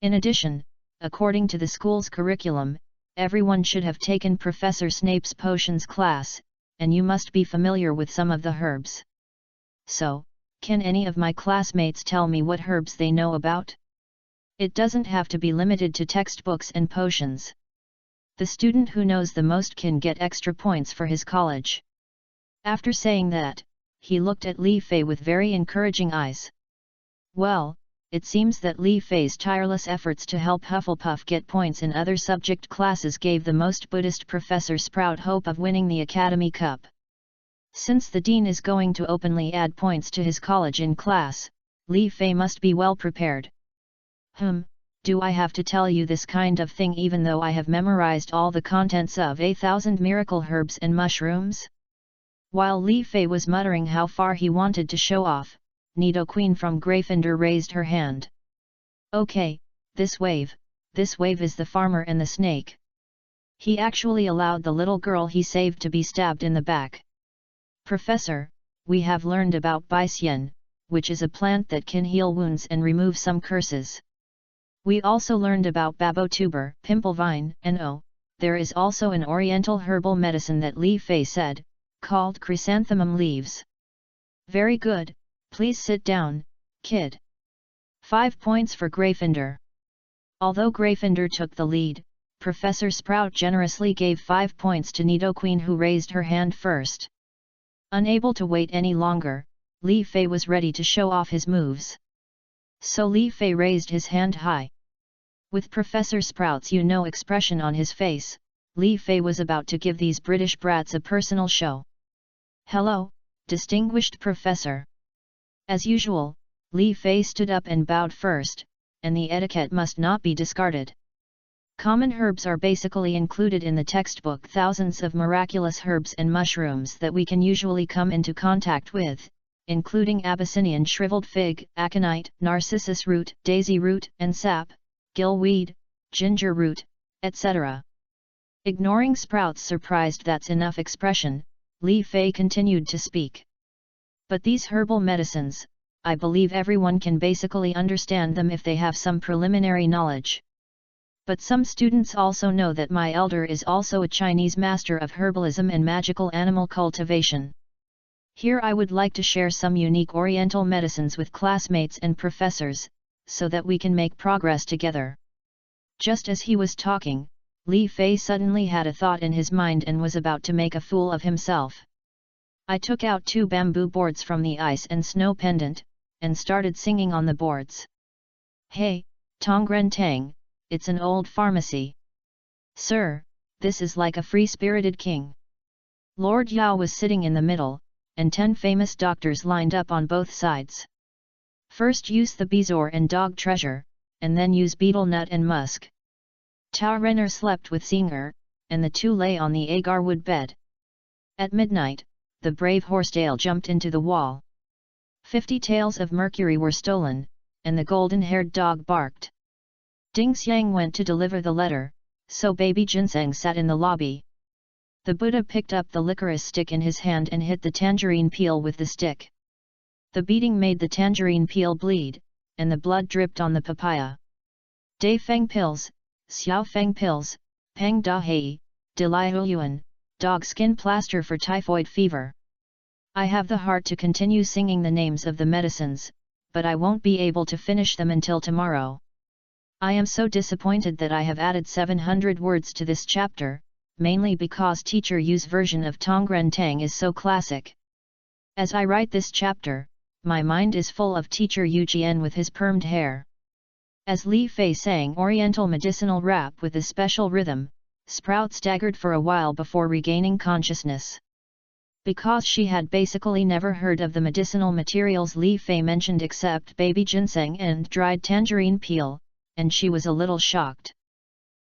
In addition, according to the school's curriculum, everyone should have taken Professor Snape's potions class, and you must be familiar with some of the herbs. So, can any of my classmates tell me what herbs they know about? It doesn't have to be limited to textbooks and potions. The student who knows the most can get extra points for his college. After saying that, he looked at Li Fei with very encouraging eyes. Well, it seems that Li Fei's tireless efforts to help Hufflepuff get points in other subject classes gave the most Buddhist Professor Sprout hope of winning the Academy Cup. Since the dean is going to openly add points to his college in class, Li Fei must be well prepared. Do I have to tell you this kind of thing even though I have memorized all the contents of 1,000 miracle herbs and mushrooms? While Li Fei was muttering how far he wanted to show off, Nidoqueen from Gryffindor raised her hand. Okay, this wave is the farmer and the snake. He actually allowed the little girl he saved to be stabbed in the back. Professor, we have learned about Baixian, which is a plant that can heal wounds and remove some curses. We also learned about Babotuber, Pimplevine, and there is also an oriental herbal medicine that Li Fei said, called chrysanthemum leaves. Very good, please sit down, kid. 5 points for Gryffindor. Although Gryffindor took the lead, Professor Sprout generously gave 5 points to Nidoqueen, who raised her hand first. Unable to wait any longer, Li Fei was ready to show off his moves. So Li Fei raised his hand high. With Professor Sprout's expression on his face, Li Fei was about to give these British brats a personal show. "Hello, distinguished professor." As usual, Li Fei stood up and bowed first, and the etiquette must not be discarded. Common herbs are basically included in the textbook. Thousands of miraculous herbs and mushrooms that we can usually come into contact with, including Abyssinian shriveled fig, aconite, narcissus root, daisy root and sap, gillweed, ginger root, etc. Ignoring Sprout's surprised "that's enough" expression, Li Fei continued to speak. "But these herbal medicines, I believe everyone can basically understand them if they have some preliminary knowledge. But some students also know that my elder is also a Chinese master of herbalism and magical animal cultivation. Here I would like to share some unique Oriental medicines with classmates and professors, so that we can make progress together." Just as he was talking, Li Fei suddenly had a thought in his mind and was about to make a fool of himself. "I took out 2 bamboo boards from the ice and snow pendant, and started singing on the boards. Hey, Tongren Tang, it's an old pharmacy. Sir, this is like a free-spirited king." Lord Yao was sitting in the middle, and 10 famous doctors lined up on both sides. "First use the bezoar and dog treasure, and then use betel nut and musk." Tao Renner slept with Singer, and the 2 lay on the agar wood bed. At midnight, the brave Horsedale jumped into the wall. 50 taels of mercury were stolen, and the golden-haired dog barked. Ding Xiang went to deliver the letter, so baby Ginseng sat in the lobby. The Buddha picked up the licorice stick in his hand and hit the tangerine peel with the stick. The beating made the tangerine peel bleed, and the blood dripped on the papaya. Dai Feng pills, Xiao Feng pills, Peng Da Hei, De Lai Yuan, dog skin plaster for typhoid fever. I have the heart to continue singing the names of the medicines, but I won't be able to finish them until tomorrow. I am so disappointed that I have added 700 words to this chapter, mainly because Teacher Yu's version of Tongren Tang is so classic. As I write this chapter, my mind is full of Teacher Yu Jian with his permed hair. As Li Fei sang Oriental medicinal rap with a special rhythm, Sprout staggered for a while before regaining consciousness. Because she had basically never heard of the medicinal materials Li Fei mentioned except baby ginseng and dried tangerine peel, and she was a little shocked.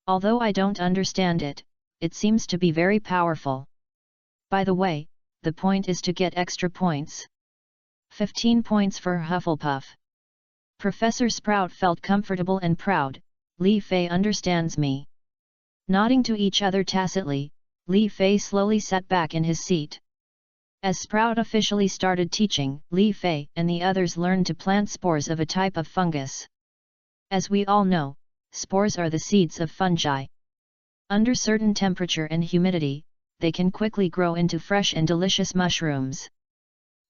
Although I don't understand it, it seems to be very powerful. By the way, the point is to get extra points. 15 points for Hufflepuff. Professor Sprout felt comfortable and proud. Li Fei understands me. Nodding to each other tacitly, Li Fei slowly sat back in his seat. As Sprout officially started teaching, Li Fei and the others learned to plant spores of a type of fungus. As we all know, spores are the seeds of fungi. Under certain temperature and humidity, they can quickly grow into fresh and delicious mushrooms.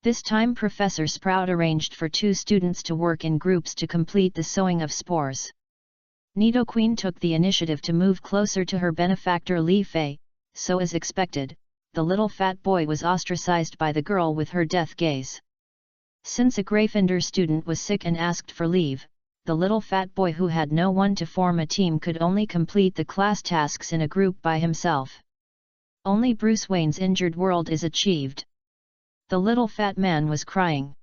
This time Professor Sprout arranged for 2 students to work in groups to complete the sowing of spores. Nidoqueen took the initiative to move closer to her benefactor Li Fei, so as expected, the little fat boy was ostracized by the girl with her death gaze. Since a Gryffindor student was sick and asked for leave, the little fat boy who had no one to form a team could only complete the class tasks in a group by himself. Only Bruce Wayne's injured world is achieved. The little fat man was crying.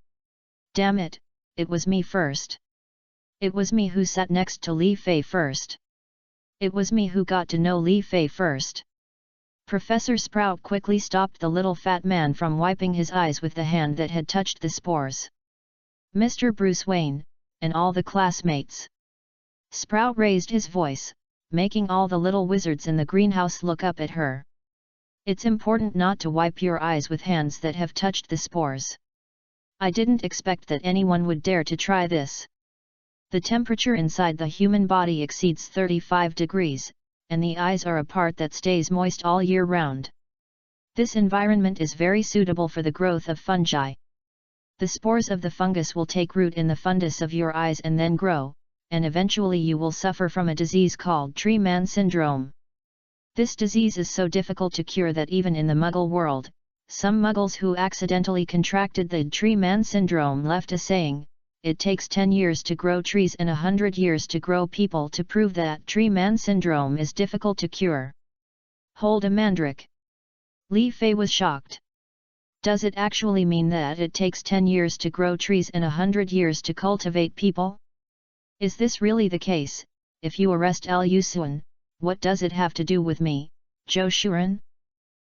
Damn it, it was me first. It was me who sat next to Li Fei first. It was me who got to know Li Fei first. Professor Sprout quickly stopped the little fat man from wiping his eyes with the hand that had touched the spores. Mr. Bruce Wayne, and all the classmates. Sprout raised his voice, making all the little wizards in the greenhouse look up at her. It's important not to wipe your eyes with hands that have touched the spores. I didn't expect that anyone would dare to try this. The temperature inside the human body exceeds 35 degrees, and the eyes are a part that stays moist all year round. This environment is very suitable for the growth of fungi. The spores of the fungus will take root in the fundus of your eyes and then grow, and eventually you will suffer from a disease called Tree Man Syndrome. This disease is so difficult to cure that even in the Muggle world, some Muggles who accidentally contracted the Tree Man Syndrome left a saying, "It takes 10 years to grow trees and 100 years to grow people," to prove that Tree Man Syndrome is difficult to cure. Hold a mandrake. Li Fei was shocked. Does it actually mean that it takes 10 years to grow trees and 100 years to cultivate people? Is this really the case? If you arrest Liu Xuan, what does it have to do with me, Zhou Shuren?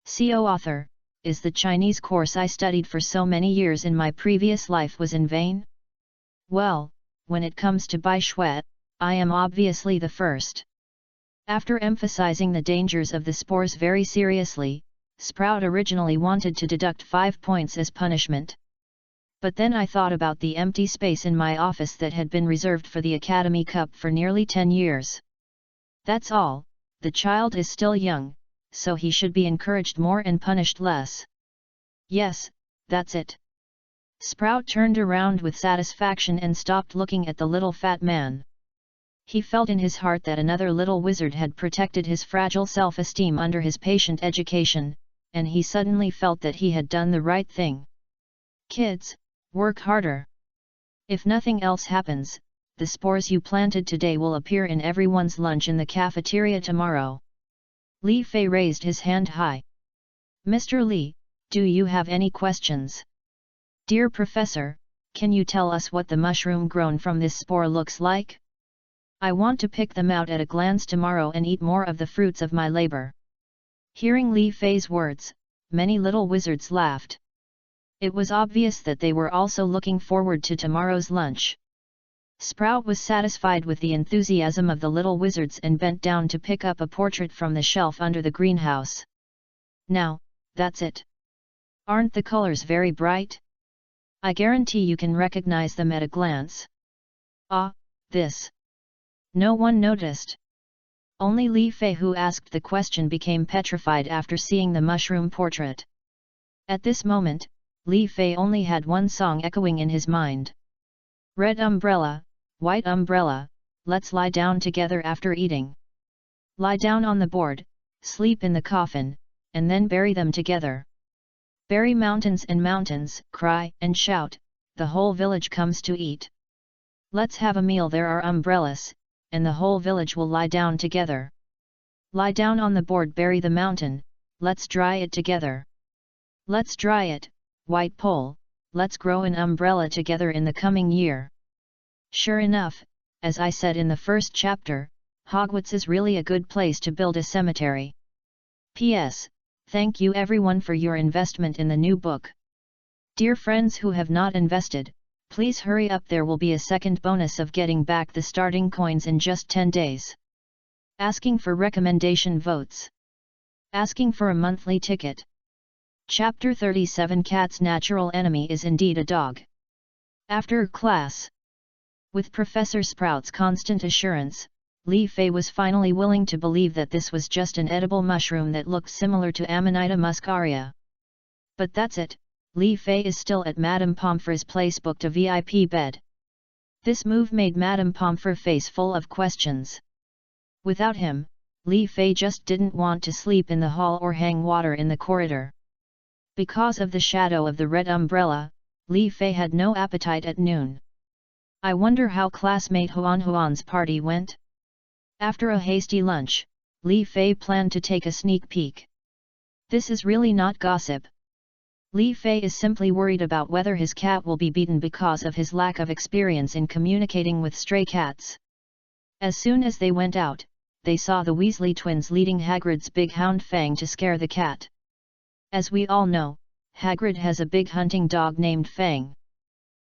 CO author, is the Chinese course I studied for so many years in my previous life was in vain? Well, when it comes to Bai Shui, I am obviously the first. After emphasizing the dangers of the spores very seriously, Sprout originally wanted to deduct 5 points as punishment. But then I thought about the empty space in my office that had been reserved for the Academy Cup for nearly 10 years. That's all, the child is still young, so he should be encouraged more and punished less. Yes, that's it. Sprout turned around with satisfaction and stopped looking at the little fat man. He felt in his heart that another little wizard had protected his fragile self-esteem under his patient education, and he suddenly felt that he had done the right thing. Kids, work harder. If nothing else happens, the spores you planted today will appear in everyone's lunch in the cafeteria tomorrow. Li Fei raised his hand high. Mr. Li, do you have any questions? Dear Professor, can you tell us what the mushroom grown from this spore looks like? I want to pick them out at a glance tomorrow and eat more of the fruits of my labor. Hearing Li Fei's words, many little wizards laughed. It was obvious that they were also looking forward to tomorrow's lunch. Sprout was satisfied with the enthusiasm of the little wizards and bent down to pick up a portrait from the shelf under the greenhouse. Now, that's it. Aren't the colors very bright? I guarantee you can recognize them at a glance. Ah, this. No one noticed. Only Li Fei, who asked the question, became petrified after seeing the mushroom portrait. At this moment, Li Fei only had one song echoing in his mind. Red umbrella, white umbrella, let's lie down together after eating. Lie down on the board, sleep in the coffin, and then bury them together. Bury mountains and mountains, cry and shout, the whole village comes to eat. Let's have a meal, there are umbrellas, and the whole village will lie down together. Lie down on the board, bury the mountain, let's dry it together. Let's dry it, white pole, let's grow an umbrella together in the coming year. Sure enough, as I said in the first chapter, Hogwarts is really a good place to build a cemetery. P.S. Thank you everyone for your investment in the new book. Dear friends who have not invested, please hurry up, there will be a second bonus of getting back the starting coins in just 10 days. Asking for recommendation votes. Asking for a monthly ticket. Chapter 37, Cat's natural enemy is indeed a dog. After class. With Professor Sprout's constant assurance, Li Fei was finally willing to believe that this was just an edible mushroom that looked similar to Amanita muscaria. But that's it, Li Fei is still at Madame Pomfrey's place, booked a VIP bed. This move made Madame Pomfrey face full of questions. Without him, Li Fei just didn't want to sleep in the hall or hang water in the corridor. Because of the shadow of the red umbrella, Li Fei had no appetite at noon. I wonder how classmate Huan's party went? After a hasty lunch, Li Fei planned to take a sneak peek. This is really not gossip. Li Fei is simply worried about whether his cat will be beaten because of his lack of experience in communicating with stray cats. As soon as they went out, they saw the Weasley twins leading Hagrid's big hound Fang to scare the cat. As we all know, Hagrid has a big hunting dog named Fang.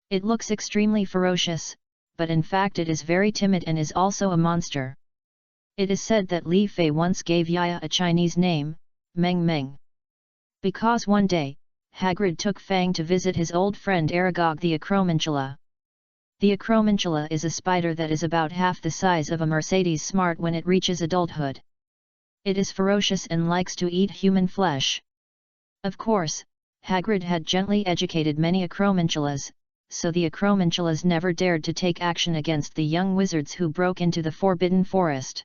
It looks extremely ferocious, but in fact it is very timid and is also a monster. It is said that Li Fei once gave Yaya a Chinese name, Meng Meng. Because one day, Hagrid took Fang to visit his old friend Aragog the Acromantula. The Acromantula is a spider that is about half the size of a Mercedes Smart when it reaches adulthood. It is ferocious and likes to eat human flesh. Of course, Hagrid had gently educated many Acromantulas, so the acromantulas never dared to take action against the young wizards who broke into the Forbidden Forest.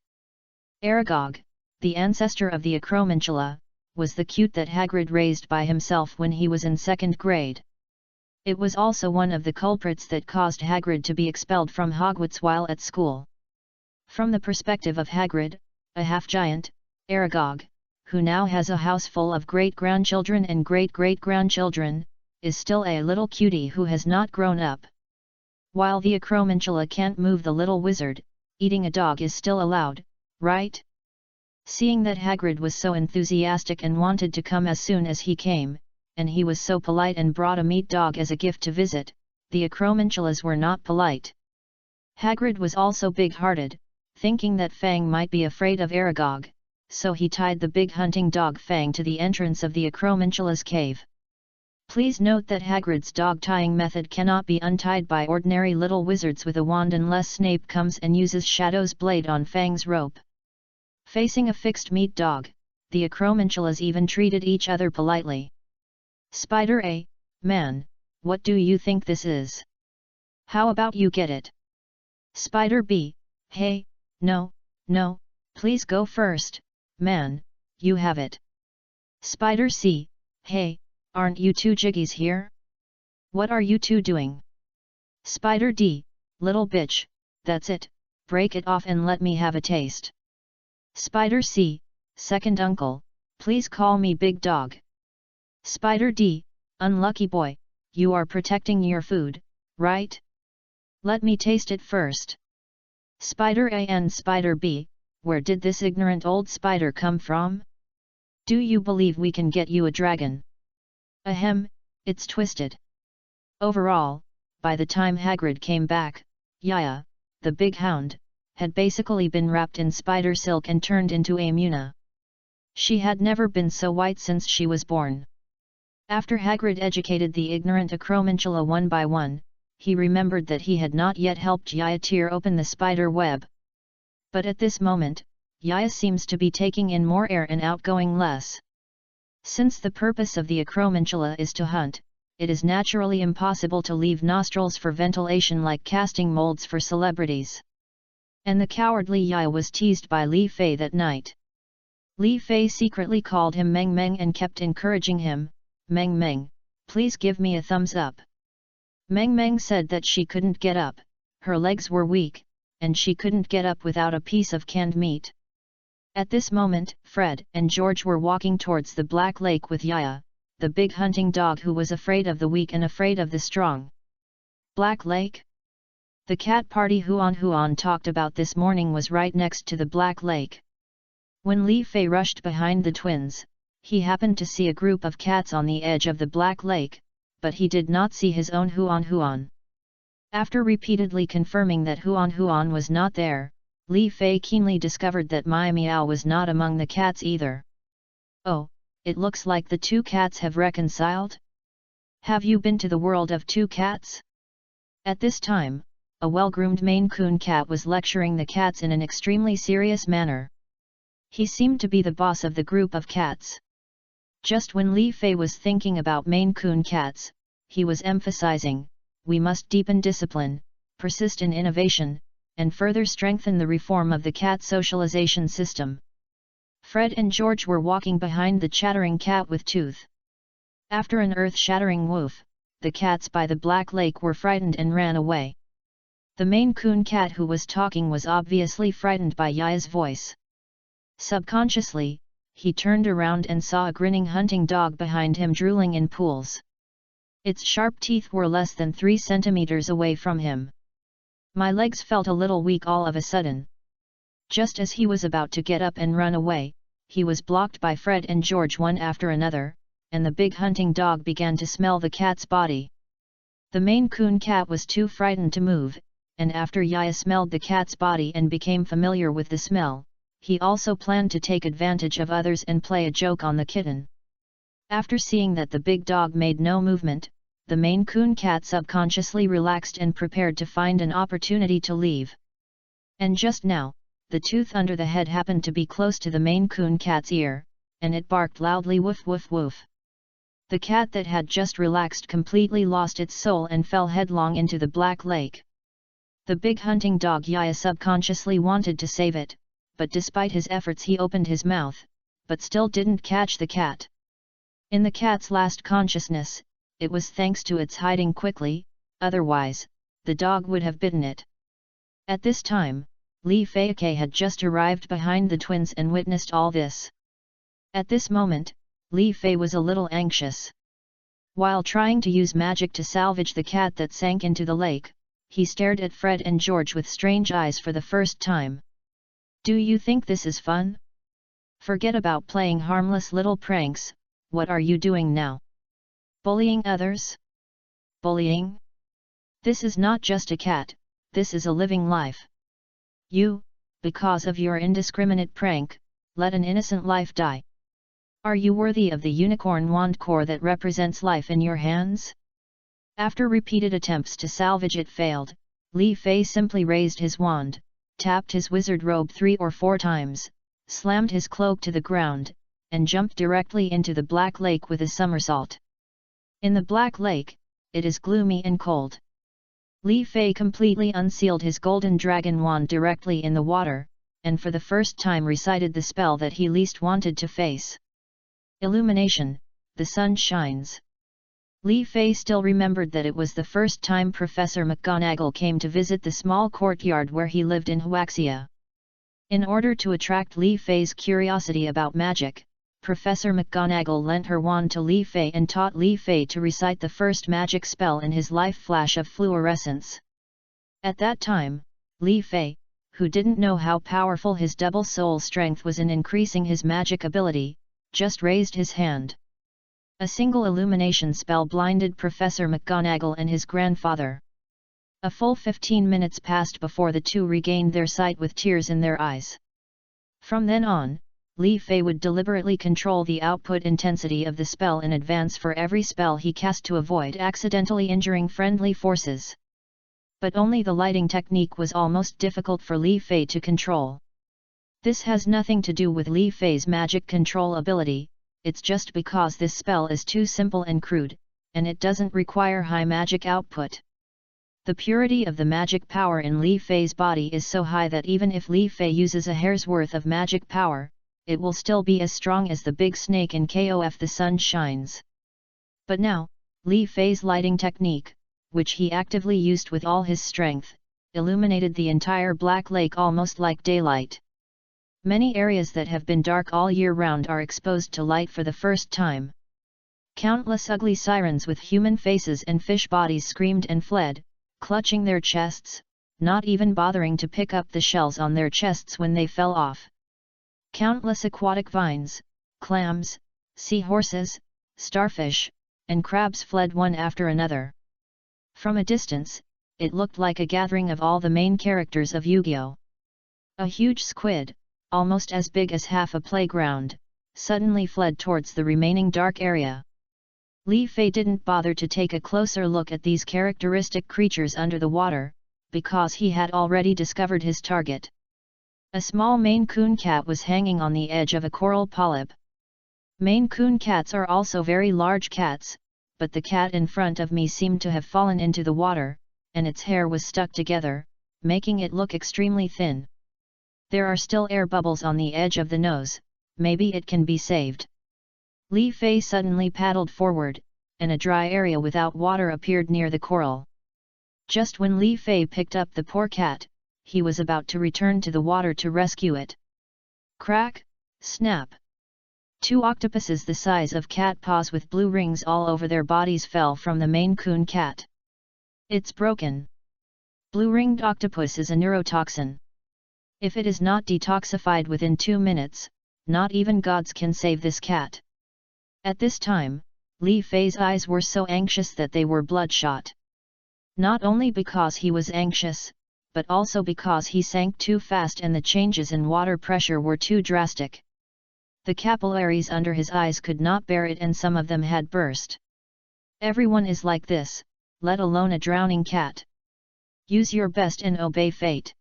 Aragog, the ancestor of the acromantula, was the cute that Hagrid raised by himself when he was in 2nd grade. It was also one of the culprits that caused Hagrid to be expelled from Hogwarts while at school. From the perspective of Hagrid, a half-giant, Aragog, who now has a house full of great-grandchildren and great-great-grandchildren, is still a little cutie who has not grown up. While the acromantula can't move the little wizard, eating a dog is still allowed, right? Seeing that Hagrid was so enthusiastic and wanted to come as soon as he came, and he was so polite and brought a meat dog as a gift to visit, the acromantulas were not polite. Hagrid was also big-hearted, thinking that Fang might be afraid of Aragog, so he tied the big hunting dog Fang to the entrance of the acromantula's cave. Please note that Hagrid's dog-tying method cannot be untied by ordinary little wizards with a wand unless Snape comes and uses Shadow's blade on Fang's rope. Facing a fixed meat dog, the acromantulas even treated each other politely. Spider A, man, what do you think this is? How about you get it? Spider B, hey, no, please go first, man, you have it. Spider C, hey, aren't you two jiggies here? What are you two doing? Spider D, little bitch, that's it, break it off and let me have a taste. Spider C, second uncle, please call me big dog. Spider D, unlucky boy, you are protecting your food, right? Let me taste it first. Spider A and Spider B, where did this ignorant old spider come from? Do you believe we can get you a dragon? Ahem, it's twisted. Overall, by the time Hagrid came back, Yaya, the big hound, had basically been wrapped in spider silk and turned into a Muna. She had never been so white since she was born. After Hagrid educated the ignorant acromantula one by one, he remembered that he had not yet helped Yaya tear open the spider web. But at this moment, Yaya seems to be taking in more air and outgoing less. Since the purpose of the acromantula is to hunt, it is naturally impossible to leave nostrils for ventilation like casting molds for celebrities. And the cowardly Yaya was teased by Li Fei that night. Li Fei secretly called him Meng Meng and kept encouraging him, Meng Meng, please give me a thumbs up. Meng Meng said that she couldn't get up, her legs were weak, and she couldn't get up without a piece of canned meat. At this moment, Fred and George were walking towards the Black Lake with Yaya, the big hunting dog who was afraid of the weak and afraid of the strong. Black Lake? The cat party Huan talked about this morning was right next to the Black Lake. When Li Fei rushed behind the twins, he happened to see a group of cats on the edge of the Black Lake, but he did not see his own Huan. After repeatedly confirming that Huan was not there, Li Fei keenly discovered that Mai Miao was not among the cats either. Oh, it looks like the two cats have reconciled? Have you been to the world of two cats? At this time, a well-groomed Maine Coon cat was lecturing the cats in an extremely serious manner. He seemed to be the boss of the group of cats. Just when Li Fei was thinking about Maine Coon cats, he was emphasizing, we must deepen discipline, persist in innovation, and further strengthen the reform of the cat socialization system. Fred and George were walking behind the chattering cat with Tooth. After an earth-shattering woof, the cats by the Black Lake were frightened and ran away. The Maine Coon cat who was talking was obviously frightened by Yaya's voice. Subconsciously, he turned around and saw a grinning hunting dog behind him drooling in pools. Its sharp teeth were less than 3 centimeters away from him. My legs felt a little weak all of a sudden. Just as he was about to get up and run away, he was blocked by Fred and George one after another, and the big hunting dog began to smell the cat's body. The Maine Coon cat was too frightened to move, and after Yaya smelled the cat's body and became familiar with the smell, he also planned to take advantage of others and play a joke on the kitten. After seeing that the big dog made no movement, the Maine Coon cat subconsciously relaxed and prepared to find an opportunity to leave. And just now, the tooth under the head happened to be close to the Maine Coon cat's ear, and it barked loudly woof woof woof. The cat that had just relaxed completely lost its soul and fell headlong into the black lake. The big hunting dog Yaya subconsciously wanted to save it, but despite his efforts he opened his mouth, but still didn't catch the cat. In the cat's last consciousness, it was thanks to its hiding quickly, otherwise, the dog would have bitten it. At this time, Li Feikai had just arrived behind the twins and witnessed all this. At this moment, Li Fei was a little anxious. While trying to use magic to salvage the cat that sank into the lake, he stared at Fred and George with strange eyes for the first time. Do you think this is fun? Forget about playing harmless little pranks, what are you doing now? Bullying others? Bullying? This is not just a cat, this is a living life. You, because of your indiscriminate prank, let an innocent life die. Are you worthy of the unicorn wand core that represents life in your hands? After repeated attempts to salvage it failed, Li Fei simply raised his wand, tapped his wizard robe 3 or 4 times, slammed his cloak to the ground, and jumped directly into the black lake with a somersault. In the black lake, it is gloomy and cold. Li Fei completely unsealed his golden dragon wand directly in the water, and for the first time recited the spell that he least wanted to face. Illumination, the sun shines. Li Fei still remembered that it was the first time Professor McGonagall came to visit the small courtyard where he lived in Huaxia. In order to attract Li Fei's curiosity about magic, Professor McGonagall lent her wand to Li Fei and taught Li Fei to recite the first magic spell in his life flash of fluorescence. At that time, Li Fei, who didn't know how powerful his double soul strength was in increasing his magic ability, just raised his hand. A single illumination spell blinded Professor McGonagall and his grandfather. A full 15 minutes passed before the two regained their sight with tears in their eyes. From then on, Li Fei would deliberately control the output intensity of the spell in advance for every spell he cast to avoid accidentally injuring friendly forces. But only the lighting technique was almost difficult for Li Fei to control. This has nothing to do with Li Fei's magic control ability, it's just because this spell is too simple and crude, and it doesn't require high magic output. The purity of the magic power in Li Fei's body is so high that even if Li Fei uses a hair's worth of magic power, it will still be as strong as the big snake in KOF the sun shines. But now, Li Fei's lighting technique, which he actively used with all his strength, illuminated the entire black lake almost like daylight. Many areas that have been dark all year round are exposed to light for the first time. Countless ugly sirens with human faces and fish bodies screamed and fled, clutching their chests, not even bothering to pick up the shells on their chests when they fell off. Countless aquatic vines, clams, seahorses, starfish, and crabs fled one after another. From a distance, it looked like a gathering of all the main characters of Yu-Gi-Oh! A huge squid, almost as big as half a playground, suddenly fled towards the remaining dark area. Li Fei didn't bother to take a closer look at these characteristic creatures under the water, because he had already discovered his target. A small Maine Coon cat was hanging on the edge of a coral polyp. Maine Coon cats are also very large cats, but the cat in front of me seemed to have fallen into the water, and its hair was stuck together, making it look extremely thin. There are still air bubbles on the edge of the nose, maybe it can be saved. Li Fei suddenly paddled forward, and a dry area without water appeared near the coral. Just when Li Fei picked up the poor cat, he was about to return to the water to rescue it. Crack, snap. 2 octopuses the size of cat paws with blue rings all over their bodies fell from the Maine Coon cat. It's broken. Blue-ringed octopus is a neurotoxin. If it is not detoxified within 2 minutes, not even gods can save this cat. At this time, Li Fei's eyes were so anxious that they were bloodshot. Not only because he was anxious, but also because he sank too fast and the changes in water pressure were too drastic. The capillaries under his eyes could not bear it and some of them had burst. Everyone is like this, let alone a drowning cat. Use your best and obey fate.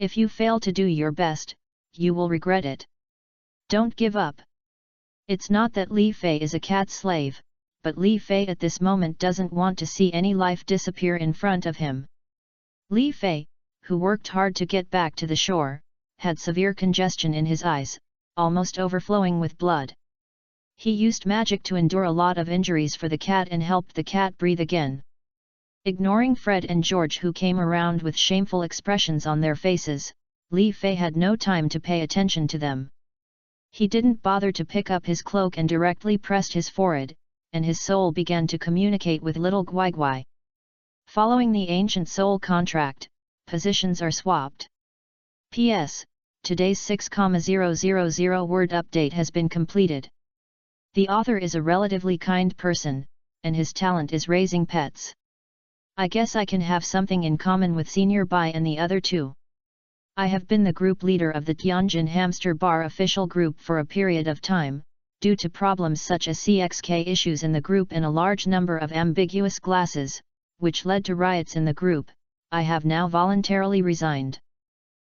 If you fail to do your best, you will regret it. Don't give up. It's not that Li Fei is a cat slave, but Li Fei at this moment doesn't want to see any life disappear in front of him. Li Fei, who worked hard to get back to the shore, had severe congestion in his eyes, almost overflowing with blood. He used magic to endure a lot of injuries for the cat and helped the cat breathe again. Ignoring Fred and George, who came around with shameful expressions on their faces, Li Fei had no time to pay attention to them. He didn't bother to pick up his cloak and directly pressed his forehead, and his soul began to communicate with little Guai. Following the ancient soul contract, positions are swapped. P.S. Today's 6,000 word update has been completed. The author is a relatively kind person, and his talent is raising pets. I guess I can have something in common with Senior Bai and the other two. I have been the group leader of the Tianjin Hamster Bar official group for a period of time. Due to problems such as CXK issues in the group and a large number of ambiguous glasses, which led to riots in the group, I have now voluntarily resigned.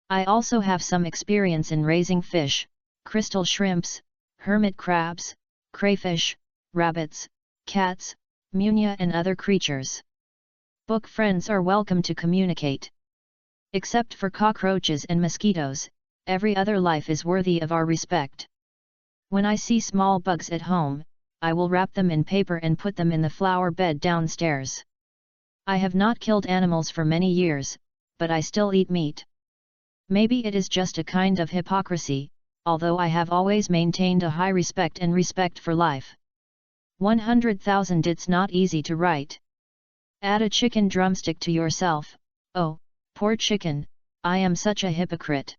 I also have some experience in raising fish, crystal shrimps, hermit crabs, crayfish, rabbits, cats, munia and other creatures. Book friends are welcome to communicate. Except for cockroaches and mosquitoes, every other life is worthy of our respect. When I see small bugs at home, I will wrap them in paper and put them in the flower bed downstairs. I have not killed animals for many years, but I still eat meat. Maybe it is just a kind of hypocrisy, although I have always maintained a high respect for life. 100,000. It's not easy to write. Add a chicken drumstick to yourself. Oh, poor chicken, I am such a hypocrite.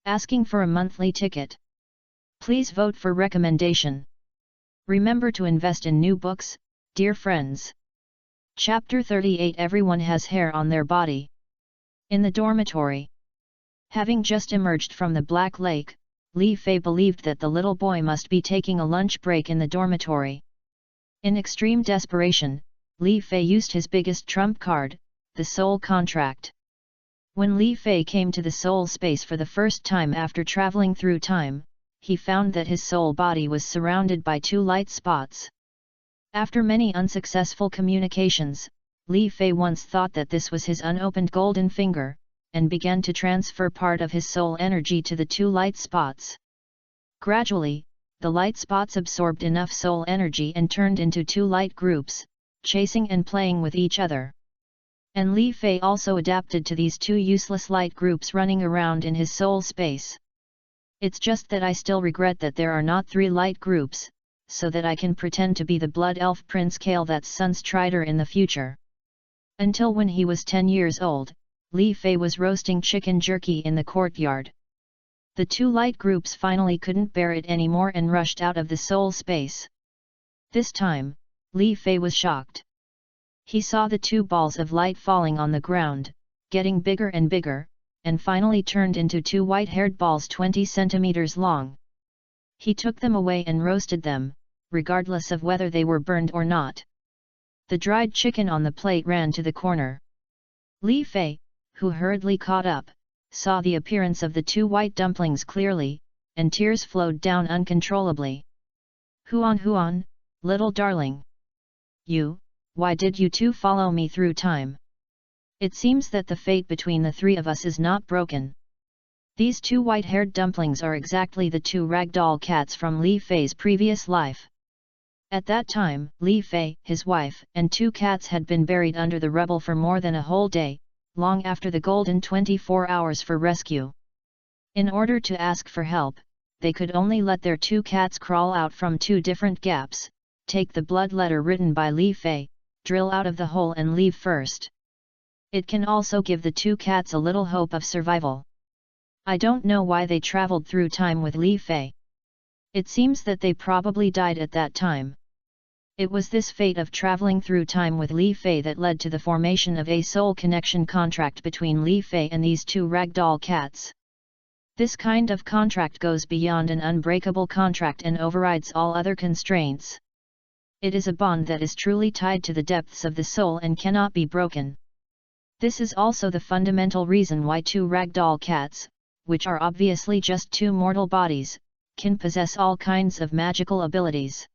Asking for a monthly ticket. Please vote for recommendation. Remember to invest in new books, dear friends. Chapter 38. Everyone has hair on their body. In the dormitory. Having just emerged from the Black Lake, Li Fei believed that the little boy must be taking a lunch break in the dormitory. In extreme desperation, Li Fei used his biggest trump card, the soul contract. When Li Fei came to the soul space for the first time after traveling through time, he found that his soul body was surrounded by two light spots. After many unsuccessful communications, Li Fei once thought that this was his unopened golden finger, and began to transfer part of his soul energy to the two light spots. Gradually, the light spots absorbed enough soul energy and turned into two light groups, chasing and playing with each other. And Li Fei also adapted to these two useless light groups running around in his soul space. It's just that I still regret that there are not three light groups, so that I can pretend to be the blood elf Prince Kale that's Sunstrider in the future. Until when he was 10 years old, Li Fei was roasting chicken jerky in the courtyard. The two light groups finally couldn't bear it anymore and rushed out of the soul space. This time, Li Fei was shocked. He saw the two balls of light falling on the ground, getting bigger and bigger, and finally turned into two white-haired balls 20 centimeters long. He took them away and roasted them, regardless of whether they were burned or not. The dried chicken on the plate ran to the corner. Li Fei, who hurriedly caught up, saw the appearance of the two white dumplings clearly, and tears flowed down uncontrollably. Huan, little darling. Why did you two follow me through time? It seems that the fate between the three of us is not broken. These two white-haired dumplings are exactly the two ragdoll cats from Li Fei's previous life. At that time, Li Fei, his wife, and two cats had been buried under the rubble for more than a whole day, long after the golden 24 hours for rescue. In order to ask for help, they could only let their two cats crawl out from two different gaps, take the blood letter written by Li Fei, drill out of the hole and leave first. It can also give the two cats a little hope of survival. I don't know why they traveled through time with Li Fei. It seems that they probably died at that time. It was this fate of traveling through time with Li Fei that led to the formation of a soul connection contract between Li Fei and these two ragdoll cats. This kind of contract goes beyond an unbreakable contract and overrides all other constraints. It is a bond that is truly tied to the depths of the soul and cannot be broken. This is also the fundamental reason why two ragdoll cats, which are obviously just two mortal bodies, can possess all kinds of magical abilities.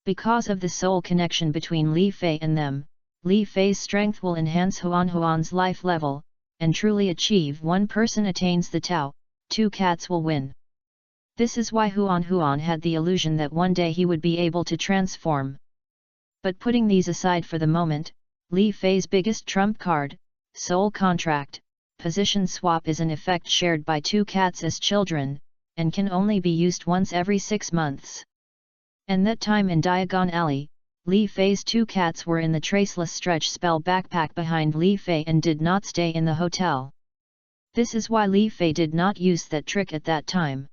Because of the soul connection between Li Fei and them, Li Fei's strength will enhance Huan's life level, and truly achieve one person attains the Tao, two cats will win. This is why Huan had the illusion that one day he would be able to transform. But putting these aside for the moment, Li Fei's biggest trump card, soul contract, position swap is an effect shared by two cats as children, and can only be used once every 6 months. And that time in Diagon Alley, Li Fei's two cats were in the traceless stretch spell backpack behind Li Fei and did not stay in the hotel. This is why Li Fei did not use that trick at that time.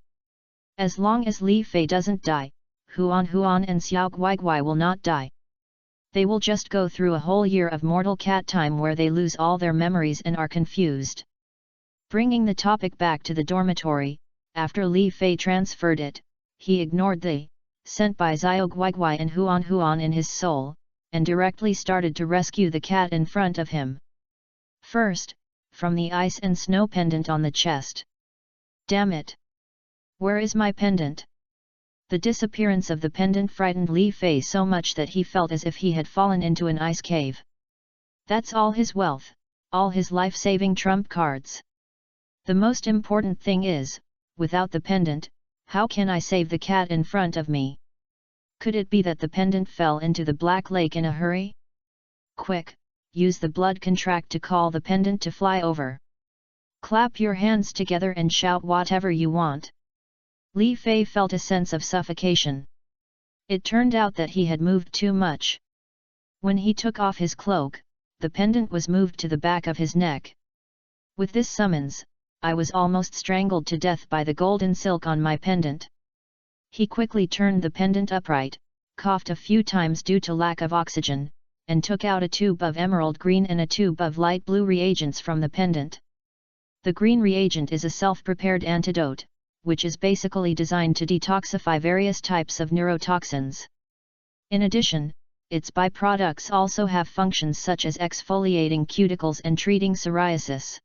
As long as Li Fei doesn't die, Huan and Xiao Guigui will not die. They will just go through a whole year of mortal cat time where they lose all their memories and are confused. Bringing the topic back to the dormitory, after Li Fei transferred it, he ignored the sent by Xiao Guigui and Huan in his soul, and directly started to rescue the cat in front of him. First, from the ice and snow pendant on the chest. Damn it! Where is my pendant? The disappearance of the pendant frightened Li Fei so much that he felt as if he had fallen into an ice cave. That's all his wealth, all his life-saving trump cards. The most important thing is, without the pendant, how can I save the cat in front of me? Could it be that the pendant fell into the Black Lake in a hurry? Quick, use the blood contract to call the pendant to fly over. Clap your hands together and shout whatever you want. Li Fei felt a sense of suffocation. It turned out that he had moved too much. When he took off his cloak, the pendant was moved to the back of his neck. With this summons, I was almost strangled to death by the golden silk on my pendant. He quickly turned the pendant upright, coughed a few times due to lack of oxygen, and took out a tube of emerald green and a tube of light blue reagents from the pendant. The green reagent is a self-prepared antidote, which is basically designed to detoxify various types of neurotoxins. In addition, its byproducts also have functions such as exfoliating cuticles and treating psoriasis.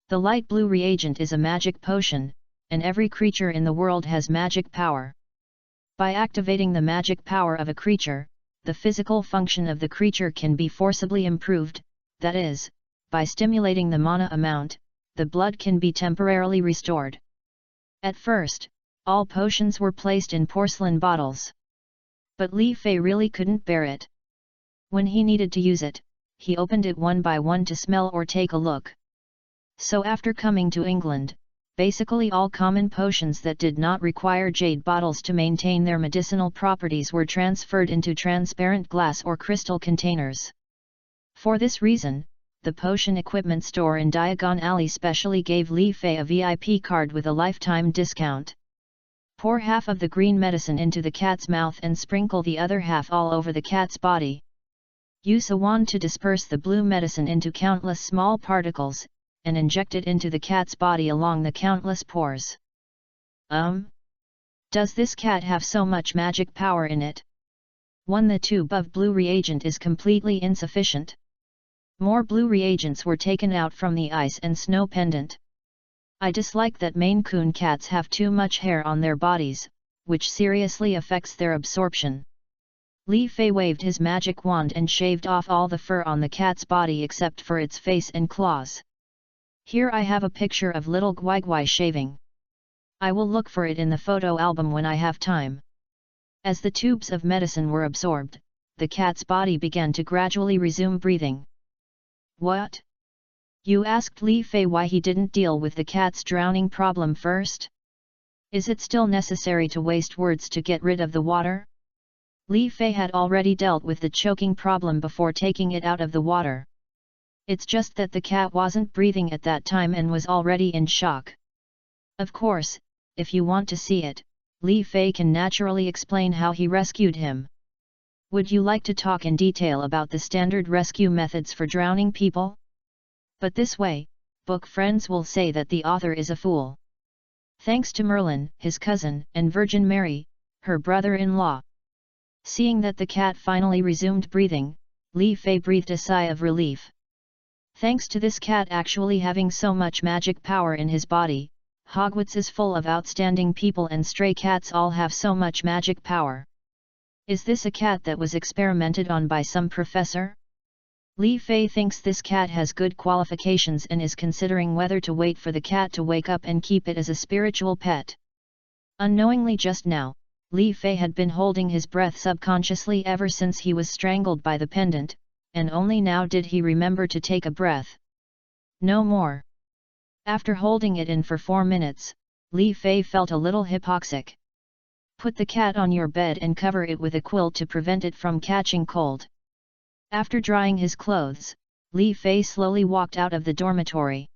The light blue reagent is a magic potion, and every creature in the world has magic power. By activating the magic power of a creature, the physical function of the creature can be forcibly improved, that is, by stimulating the mana amount, the blood can be temporarily restored. At first, all potions were placed in porcelain bottles. But Li Fei really couldn't bear it. When he needed to use it, he opened it one by one to smell or take a look. So after coming to England, basically all common potions that did not require jade bottles to maintain their medicinal properties were transferred into transparent glass or crystal containers. For this reason, the potion equipment store in Diagon Alley specially gave Li Fei a VIP card with a lifetime discount. Pour half of the green medicine into the cat's mouth and sprinkle the other half all over the cat's body. Use a wand to disperse the blue medicine into countless small particles, and inject it into the cat's body along the countless pores. Does this cat have so much magic power in it? The tube of blue reagent is completely insufficient. More blue reagents were taken out from the ice and snow pendant. I dislike that Maine Coon cats have too much hair on their bodies, which seriously affects their absorption. Li Fei waved his magic wand and shaved off all the fur on the cat's body except for its face and claws. Here I have a picture of little Guigui shaving. I will look for it in the photo album when I have time. As the tubes of medicine were absorbed, the cat's body began to gradually resume breathing. What? You asked Li Fei why he didn't deal with the cat's drowning problem first? Is it still necessary to waste words to get rid of the water? Li Fei had already dealt with the choking problem before taking it out of the water. It's just that the cat wasn't breathing at that time and was already in shock. Of course, if you want to see it, Li Fei can naturally explain how he rescued him. Would you like to talk in detail about the standard rescue methods for drowning people? But this way, book friends will say that the author is a fool. Thanks to Merlin, his cousin, and Virgin Mary, her brother-in-law. Seeing that the cat finally resumed breathing, Li Fei breathed a sigh of relief. Thanks to this cat actually having so much magic power in his body, Hogwarts is full of outstanding people and stray cats all have so much magic power. Is this a cat that was experimented on by some professor? Li Fei thinks this cat has good qualifications and is considering whether to wait for the cat to wake up and keep it as a spiritual pet. Unknowingly just now, Li Fei had been holding his breath subconsciously ever since he was strangled by the pendant, and only now did he remember to take a breath. No more. After holding it in for 4 minutes, Li Fei felt a little hypoxic. Put the cat on your bed and cover it with a quilt to prevent it from catching cold. After drying his clothes, Li Fei slowly walked out of the dormitory.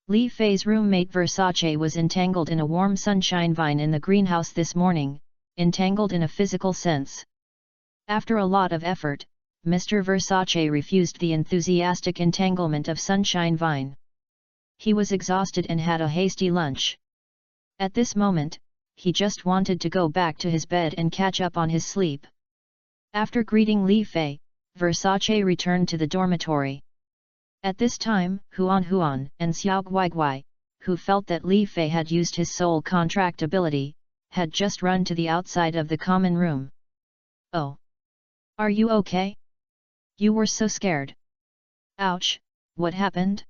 Li Fei's roommate Versace was entangled in a warm sunshine vine in the greenhouse this morning, entangled in a physical sense. After a lot of effort, Mr. Versace refused the enthusiastic entanglement of sunshine vine. He was exhausted and had a hasty lunch. At this moment, he just wanted to go back to his bed and catch up on his sleep. After greeting Li Fei, Versace returned to the dormitory. At this time, Huan and Xiao Guigui, who felt that Li Fei had used his soul contract ability, had just run to the outside of the common room. Oh! Are you okay? You were so scared. Ouch, what happened?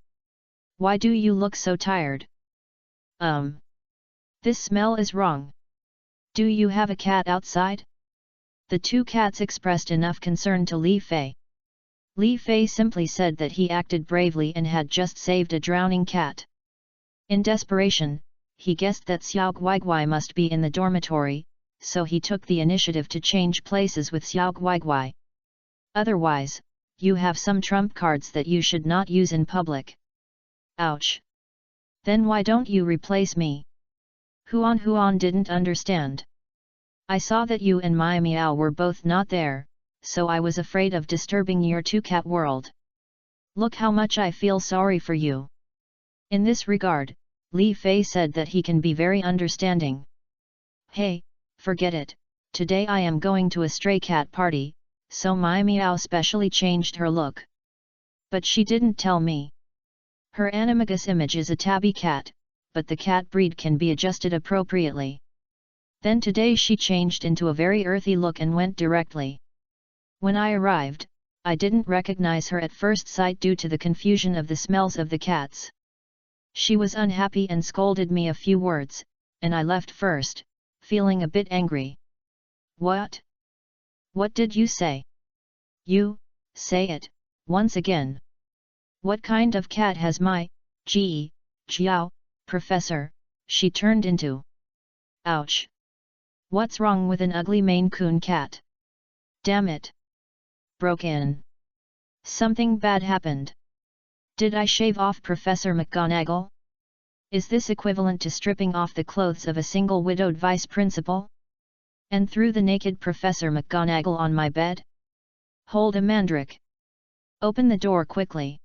Why do you look so tired? This smell is wrong. Do you have a cat outside? The two cats expressed enough concern to Li Fei. Li Fei simply said that he acted bravely and had just saved a drowning cat. In desperation, he guessed that Xiao Guigui must be in the dormitory, so he took the initiative to change places with Xiao Guigui. Otherwise, you have some trump cards that you should not use in public. Ouch! Then why don't you replace me? Huan didn't understand. I saw that you and my Miao were both not there, so I was afraid of disturbing your two-cat world. Look how much I feel sorry for you. In this regard, Li Fei said that he can be very understanding. Hey, forget it, today I am going to a stray cat party, so my Miao specially changed her look. But she didn't tell me. Her animagus image is a tabby cat, but the cat breed can be adjusted appropriately. Then today she changed into a very earthy look and went directly. When I arrived, I didn't recognize her at first sight due to the confusion of the smells of the cats. She was unhappy and scolded me a few words, and I left first, feeling a bit angry. What? What did you say? You, say it, once again. What kind of cat has my, Jiao, professor, she turned into? Ouch! What's wrong with an ugly Maine Coon cat? Damn it! Broke in. Something bad happened. Did I shave off Professor McGonagall? Is this equivalent to stripping off the clothes of a single widowed vice principal? And threw the naked Professor McGonagall on my bed? Hold a mandrake. Open the door quickly.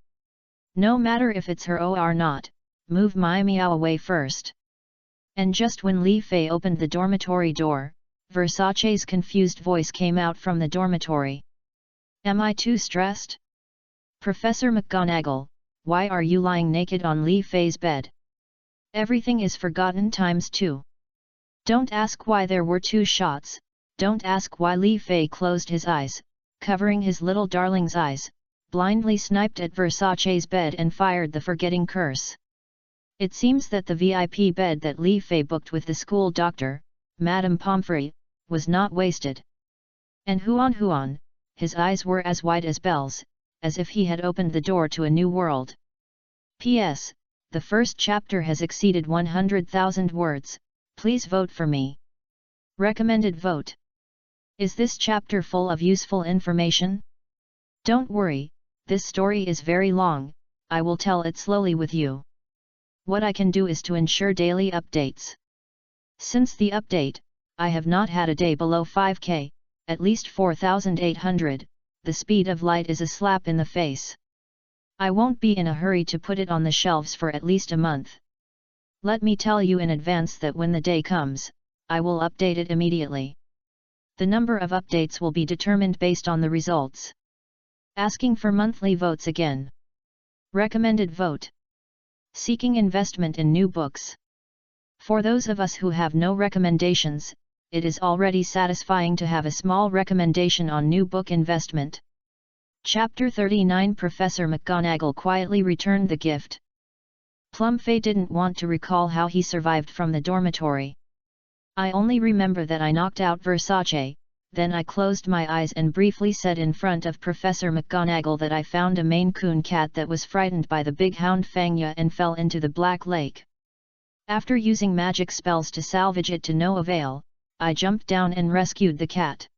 No matter if it's her or not, move my Miao away first. And just when Li Fei opened the dormitory door, Versace's confused voice came out from the dormitory. Am I too stressed? Professor McGonagall, why are you lying naked on Li Fei's bed? Everything is forgotten ×2. Don't ask why there were 2 shots, don't ask why Li Fei closed his eyes, covering his little darling's eyes, blindly sniped at Versace's bed and fired the forgetting curse. It seems that the VIP bed that Li Fei booked with the school doctor, Madame Pomfrey, was not wasted. And Huan, his eyes were as wide as bells, as if he had opened the door to a new world. P.S. The first chapter has exceeded 100,000 words, please vote for me. Recommended vote. Is this chapter full of useful information? Don't worry, this story is very long, I will tell it slowly with you. What I can do is to ensure daily updates. Since the update, I have not had a day below 5K, at least 4,800, the speed of light is a slap in the face. I won't be in a hurry to put it on the shelves for at least a month. Let me tell you in advance that when the day comes, I will update it immediately. The number of updates will be determined based on the results. Asking for monthly votes again. Recommended vote. Seeking investment in new books. For those of us who have no recommendations, it is already satisfying to have a small recommendation on new book investment. Chapter 39 Professor McGonagall quietly returned the gift. Plumfay didn't want to recall how he survived from the dormitory. I only remember that I knocked out Versace, then I closed my eyes and briefly said in front of Professor McGonagall that I found a Maine Coon cat that was frightened by the big hound Fangya and fell into the Black Lake. After using magic spells to salvage it to no avail, I jumped down and rescued the cat.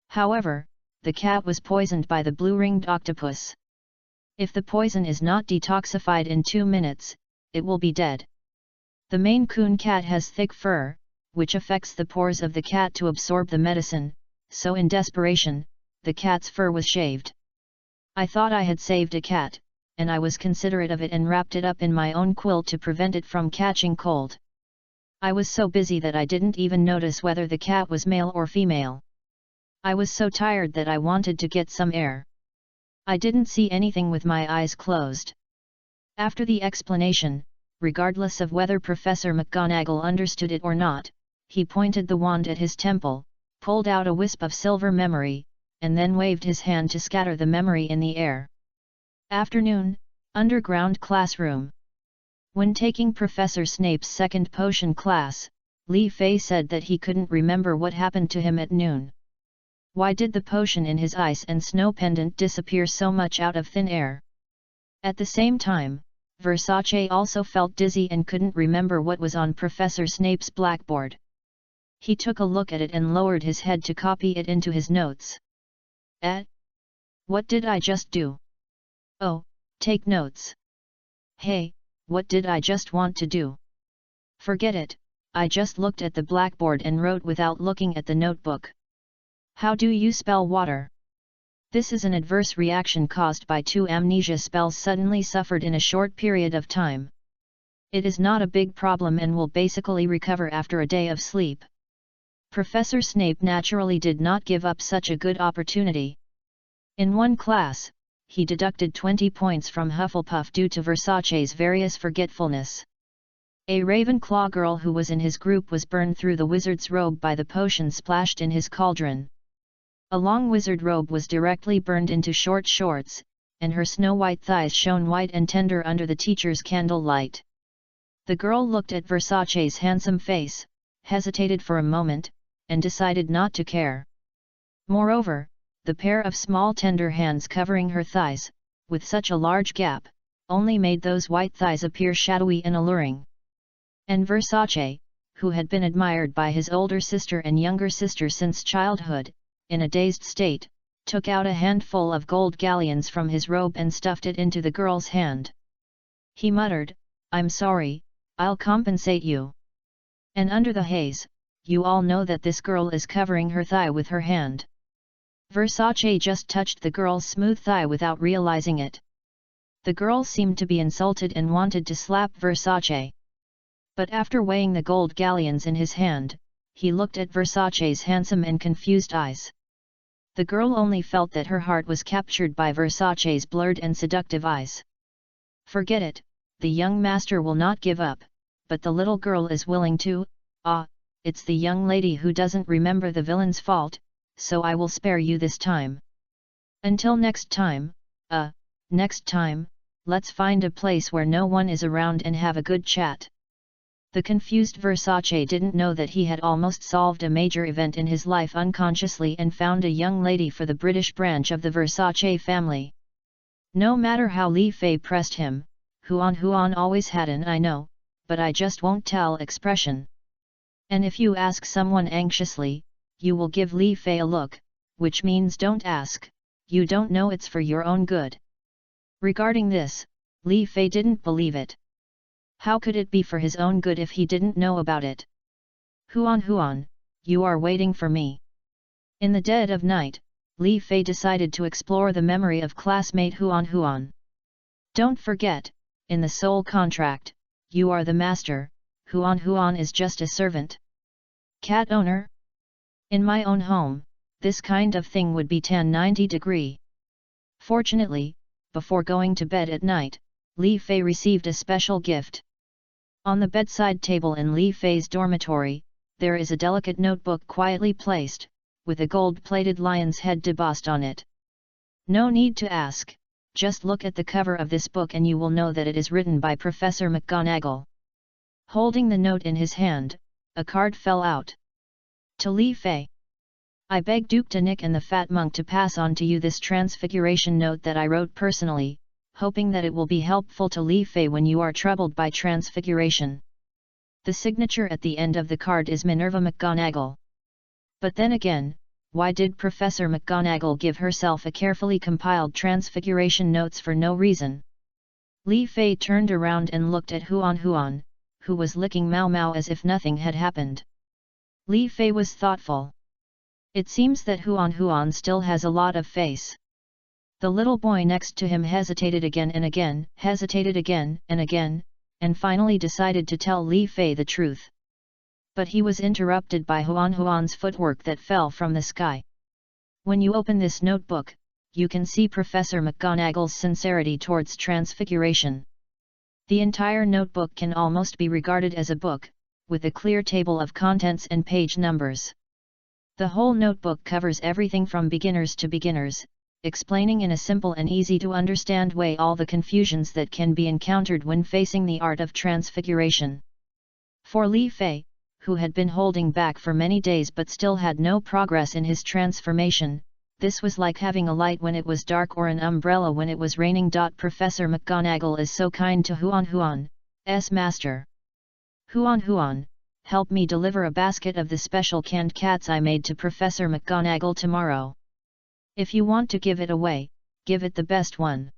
However, the cat was poisoned by the blue-ringed octopus. If the poison is not detoxified in 2 minutes, it will be dead. The Maine Coon cat has thick fur, which affects the pores of the cat to absorb the medicine, so in desperation, the cat's fur was shaved. I thought I had saved a cat, and I was considerate of it and wrapped it up in my own quilt to prevent it from catching cold. I was so busy that I didn't even notice whether the cat was male or female. I was so tired that I wanted to get some air. I didn't see anything with my eyes closed. After the explanation, regardless of whether Professor McGonagall understood it or not, he pointed the wand at his temple, pulled out a wisp of silver memory, and then waved his hand to scatter the memory in the air. Afternoon, underground classroom. When taking Professor Snape's second potion class, Li Fei said that he couldn't remember what happened to him at noon. Why did the potion in his ice and snow pendant disappear so much out of thin air? At the same time, Versace also felt dizzy and couldn't remember what was on Professor Snape's blackboard. He took a look at it and lowered his head to copy it into his notes. What did I just do? Oh, take notes. Hey, what did I just want to do? Forget it, I just looked at the blackboard and wrote without looking at the notebook. How do you spell water? This is an adverse reaction caused by 2 amnesia spells suddenly suffered in a short period of time. It is not a big problem and will basically recover after a day of sleep. Professor Snape naturally did not give up such a good opportunity. In one class, he deducted 20 points from Hufflepuff due to Versace's various forgetfulness. A Ravenclaw girl who was in his group was burned through the wizard's robe by the potion splashed in his cauldron. A long wizard robe was directly burned into short shorts, and her snow-white thighs shone white and tender under the teacher's candle light. The girl looked at Versace's handsome face, hesitated for a moment, and decided not to care. Moreover, the pair of small tender hands covering her thighs, with such a large gap, only made those white thighs appear shadowy and alluring. And Versace, who had been admired by his older sister and younger sister since childhood, in a dazed state, took out a handful of gold galleons from his robe and stuffed it into the girl's hand. He muttered, "I'm sorry, I'll compensate you." And under the haze, you all know that this girl is covering her thigh with her hand. Versace just touched the girl's smooth thigh without realizing it. The girl seemed to be insulted and wanted to slap Versace. But after weighing the gold galleons in his hand, he looked at Versace's handsome and confused eyes. The girl only felt that her heart was captured by Versace's blurred and seductive eyes. Forget it, the young master will not give up, but the little girl is willing to. It's the young lady who doesn't remember the villain's fault, so I will spare you this time. Until next time, let's find a place where no one is around and have a good chat. The confused Versace didn't know that he had almost solved a major event in his life unconsciously and found a young lady for the British branch of the Versace family. No matter how Li Fei pressed him, Huan always had an "I know, but I just won't tell" expression. And if you ask someone anxiously, you will give Li Fei a look, which means don't ask, you don't know, it's for your own good. Regarding this, Li Fei didn't believe it. How could it be for his own good if he didn't know about it? Huan, you are waiting for me. In the dead of night, Li Fei decided to explore the memory of classmate Huan. Don't forget, in the soul contract, you are the master, Huan is just a servant. Cat owner? In my own home, this kind of thing would be 1090°. Fortunately, before going to bed at night, Li Fei received a special gift. On the bedside table in Li Fei's dormitory, there is a delicate notebook quietly placed, with a gold-plated lion's head debossed on it. No need to ask, just look at the cover of this book and you will know that it is written by Professor McGonagall. Holding the note in his hand, a card fell out. To Li Fei. I beg Duke de Nick and the Fat Monk to pass on to you this Transfiguration note that I wrote personally, hoping that it will be helpful to Li Fei when you are troubled by Transfiguration. The signature at the end of the card is Minerva McGonagall. But then again, why did Professor McGonagall give herself a carefully compiled Transfiguration notes for no reason? Li Fei turned around and looked at Huan Huan, who was licking Mao Mao as if nothing had happened. Li Fei was thoughtful. It seems that Huan Huan still has a lot of face. The little boy next to him hesitated again and again, and finally decided to tell Li Fei the truth. But he was interrupted by Huan Huan's footwork that fell from the sky. When you open this notebook, you can see Professor McGonagall's sincerity towards Transfiguration. The entire notebook can almost be regarded as a book, with a clear table of contents and page numbers. The whole notebook covers everything from beginners to beginners, explaining in a simple and easy to understand way all the confusions that can be encountered when facing the art of Transfiguration. For Li Fei, who had been holding back for many days but still had no progress in his transformation, this was like having a light when it was dark or an umbrella when it was raining. Professor McGonagall is so kind to Huan Huan's master. Huan Huan, help me deliver a basket of the special canned cats I made to Professor McGonagall tomorrow. If you want to give it away, give it the best one.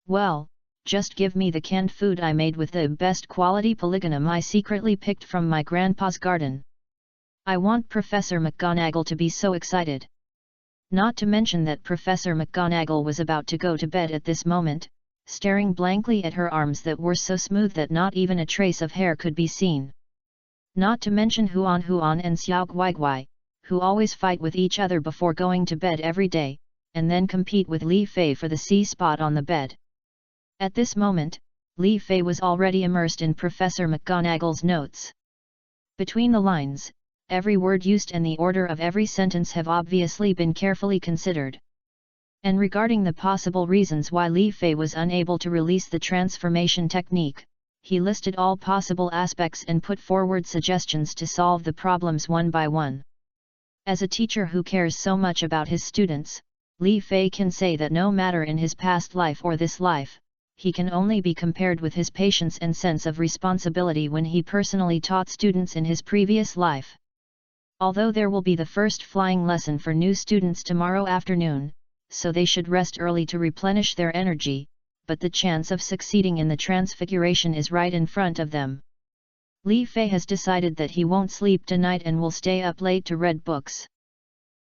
Well, just give me the canned food I made with the best quality polygonum I secretly picked from my grandpa's garden. I want Professor McGonagall to be so excited. Not to mention that Professor McGonagall was about to go to bed at this moment, staring blankly at her arms that were so smooth that not even a trace of hair could be seen. Not to mention Huan Huan and Xiao Guigui, who always fight with each other before going to bed every day, and then compete with Li Fei for the C-spot on the bed. At this moment, Li Fei was already immersed in Professor McGonagall's notes. Between the lines, every word used and the order of every sentence have obviously been carefully considered. And regarding the possible reasons why Li Fei was unable to release the transformation technique, he listed all possible aspects and put forward suggestions to solve the problems one by one. As a teacher who cares so much about his students, Li Fei can say that no matter in his past life or this life, he can only be compared with his patience and sense of responsibility when he personally taught students in his previous life. Although there will be the first flying lesson for new students tomorrow afternoon, so they should rest early to replenish their energy, but the chance of succeeding in the transfiguration is right in front of them. Li Fei has decided that he won't sleep tonight and will stay up late to read books.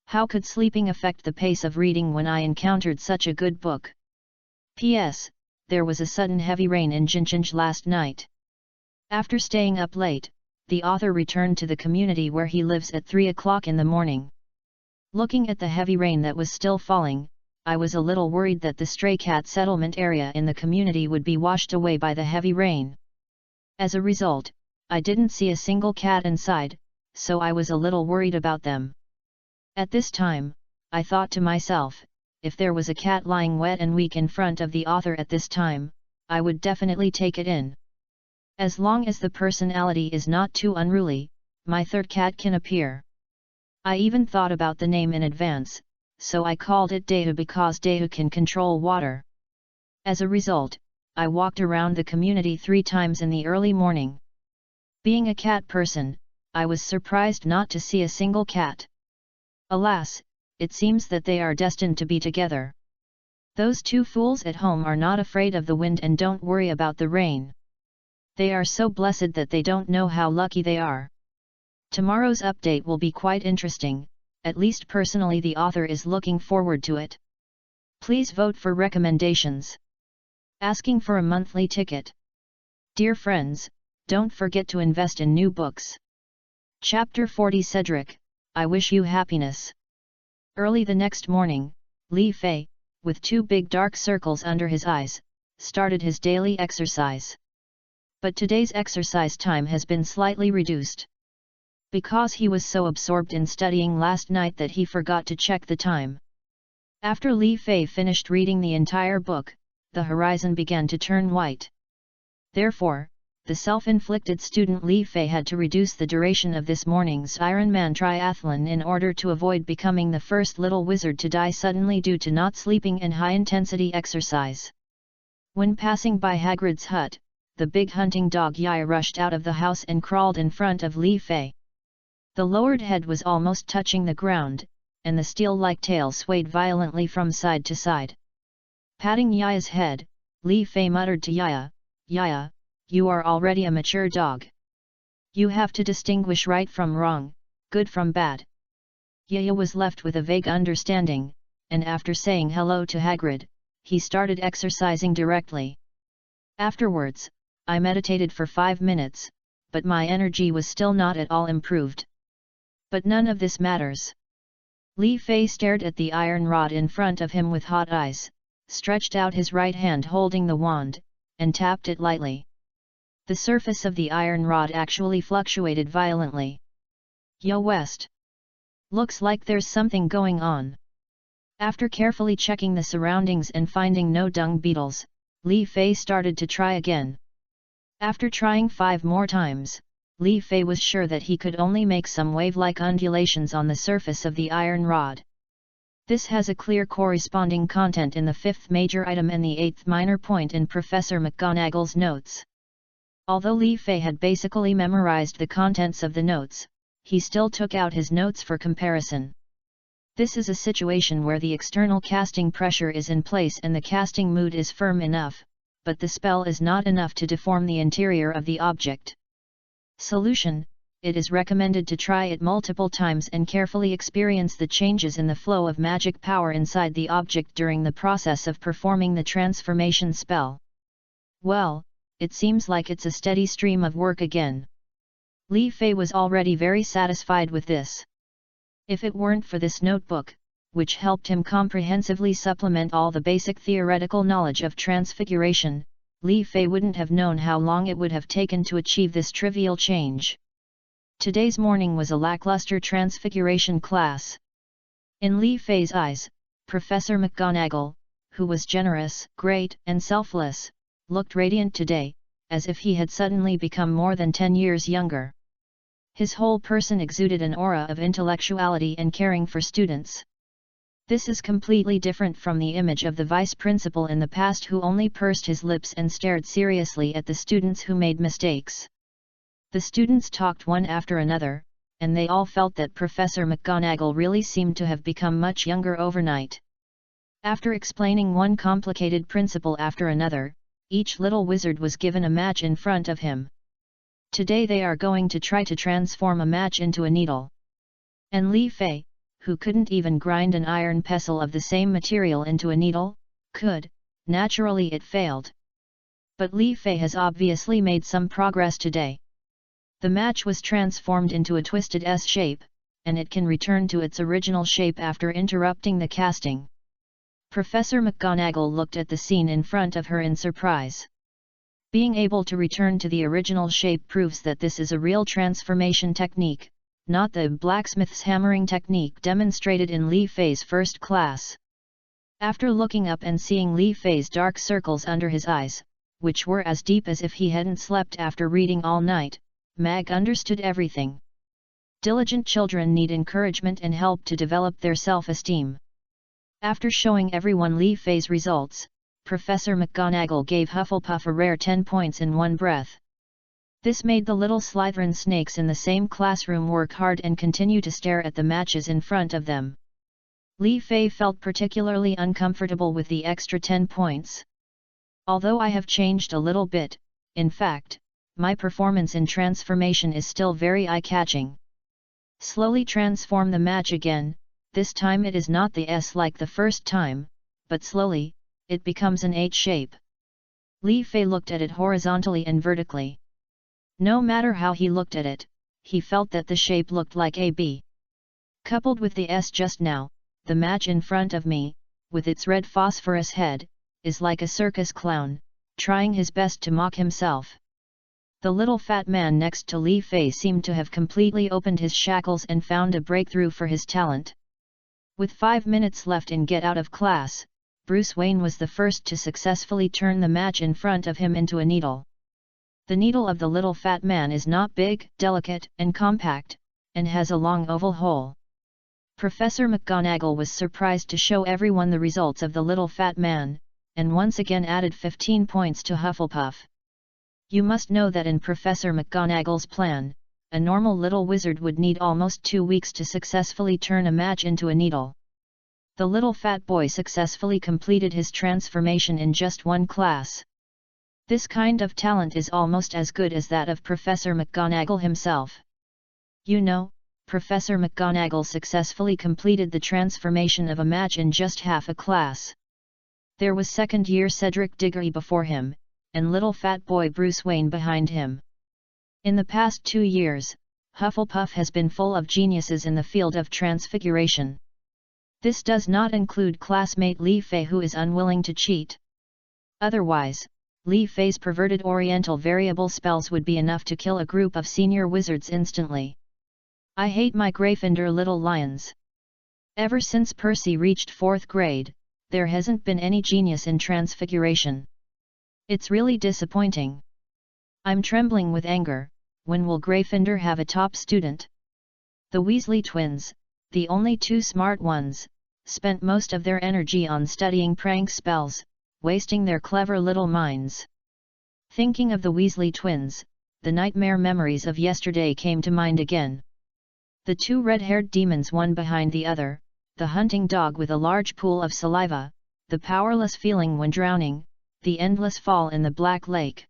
How could sleeping affect the pace of reading when I encountered such a good book? P.S. There was a sudden heavy rain in Jinjinj last night. After staying up late, the author returned to the community where he lives at 3 o'clock in the morning. Looking at the heavy rain that was still falling, I was a little worried that the stray cat settlement area in the community would be washed away by the heavy rain. As a result, I didn't see a single cat inside, so I was a little worried about them. At this time, I thought to myself, if there was a cat lying wet and weak in front of the author at this time, I would definitely take it in. As long as the personality is not too unruly, my third cat can appear. I even thought about the name in advance, so I called it Dehu because Dehu can control water. As a result, I walked around the community 3 times in the early morning. Being a cat person, I was surprised not to see a single cat. Alas, it seems that they are destined to be together. Those 2 fools at home are not afraid of the wind and don't worry about the rain. They are so blessed that they don't know how lucky they are. Tomorrow's update will be quite interesting, at least personally the author is looking forward to it. Please vote for recommendations. Asking for a monthly ticket. Dear friends, don't forget to invest in new books. Chapter 40 Cedric, I wish you happiness. Early the next morning, Li Fei, with 2 big dark circles under his eyes, started his daily exercise. But today's exercise time has been slightly reduced. because he was so absorbed in studying last night that he forgot to check the time. After Li Fei finished reading the entire book, the horizon began to turn white. Therefore, the self-inflicted student Li Fei had to reduce the duration of this morning's Ironman triathlon in order to avoid becoming the first little wizard to die suddenly due to not sleeping and high-intensity exercise. When passing by Hagrid's hut, the big hunting dog Yi rushed out of the house and crawled in front of Li Fei. The lowered head was almost touching the ground, and the steel-like tail swayed violently from side to side. Patting Yi's head, Li Fei muttered to Yi, "Yi, you are already a mature dog. You have to distinguish right from wrong, good from bad." Yi was left with a vague understanding, and after saying hello to Hagrid, he started exercising directly. "Afterwards, I meditated for 5 minutes, but my energy was still not at all improved. But none of this matters." Li Fei stared at the iron rod in front of him with hot eyes, stretched out his right hand holding the wand, and tapped it lightly. The surface of the iron rod actually fluctuated violently. "Yo West! Looks like there's something going on." After carefully checking the surroundings and finding no dung beetles, Li Fei started to try again. After trying 5 more times, Li Fei was sure that he could only make some wave-like undulations on the surface of the iron rod. This has a clear corresponding content in the 5th major item and the 8th minor point in Professor McGonagall's notes. Although Li Fei had basically memorized the contents of the notes, he still took out his notes for comparison. This is a situation where the external casting pressure is in place and the casting mood is firm enough, but the spell is not enough to deform the interior of the object. Solution: it is recommended to try it multiple times and carefully experience the changes in the flow of magic power inside the object during the process of performing the transformation spell. Well, it seems like it's a steady stream of work again. Li Fei was already very satisfied with this. If it weren't for this notebook, which helped him comprehensively supplement all the basic theoretical knowledge of Transfiguration, Li Fei wouldn't have known how long it would have taken to achieve this trivial change. Today's morning was a lackluster Transfiguration class. In Li Fei's eyes, Professor McGonagall, who was generous, great, and selfless, looked radiant today, as if he had suddenly become more than 10 years younger. His whole person exuded an aura of intellectuality and caring for students. This is completely different from the image of the vice principal in the past who only pursed his lips and stared seriously at the students who made mistakes. The students talked one after another, and they all felt that Professor McGonagall really seemed to have become much younger overnight. After explaining one complicated principle after another, each little wizard was given a match in front of him. Today they are going to try to transform a match into a needle. And Li Fei, who couldn't even grind an iron pestle of the same material into a needle, could. Naturally it failed. But Li Fei has obviously made some progress today. The match was transformed into a twisted S shape, and it can return to its original shape after interrupting the casting. Professor McGonagall looked at the scene in front of her in surprise. Being able to return to the original shape proves that this is a real transformation technique, not the blacksmith's hammering technique demonstrated in Li Fei's first class. After looking up and seeing Li Fei's dark circles under his eyes, which were as deep as if he hadn't slept after reading all night, Mag understood everything. Diligent children need encouragement and help to develop their self-esteem. After showing everyone Li Fei's results, Professor McGonagall gave Hufflepuff a rare 10 points in one breath. This made the little Slytherin snakes in the same classroom work hard and continue to stare at the matches in front of them. Li Fei felt particularly uncomfortable with the extra 10 points. Although I have changed a little bit, in fact, my performance in transformation is still very eye-catching. Slowly transform the match again, this time it is not the S like the first time, but slowly, it becomes an H shape. Li Fei looked at it horizontally and vertically. No matter how he looked at it, he felt that the shape looked like a B. Coupled with the S just now, the match in front of me, with its red phosphorus head, is like a circus clown, trying his best to mock himself. The little fat man next to Li Fei seemed to have completely opened his shackles and found a breakthrough for his talent. With 5 minutes left in Get Out of Class, Bruce Wayne was the first to successfully turn the match in front of him into a needle. The needle of the little fat man is not big, delicate, and compact, and has a long oval hole. Professor McGonagall was surprised to show everyone the results of the little fat man, and once again added 15 points to Hufflepuff. You must know that in Professor McGonagall's plan, a normal little wizard would need almost 2 weeks to successfully turn a match into a needle. The little fat boy successfully completed his transformation in just 1 class. This kind of talent is almost as good as that of Professor McGonagall himself. You know, Professor McGonagall successfully completed the transformation of a match in just half a class. There was second-year Cedric Diggory before him, and little fat boy Bruce Wayne behind him. In the past 2 years, Hufflepuff has been full of geniuses in the field of transfiguration. This does not include classmate Li Fei, who is unwilling to cheat. Otherwise, Li Fei's perverted oriental variable spells would be enough to kill a group of senior wizards instantly. I hate my Gryffindor little lions. Ever since Percy reached 4th grade, there hasn't been any genius in transfiguration. It's really disappointing. I'm trembling with anger. When will Gryffindor have a top student? The Weasley twins, the only 2 smart ones, spent most of their energy on studying prank spells, wasting their clever little minds. Thinking of the Weasley twins, the nightmare memories of yesterday came to mind again. The 2 red-haired demons, one behind the other, the hunting dog with a large pool of saliva, the powerless feeling when drowning, the endless fall in the Black Lake.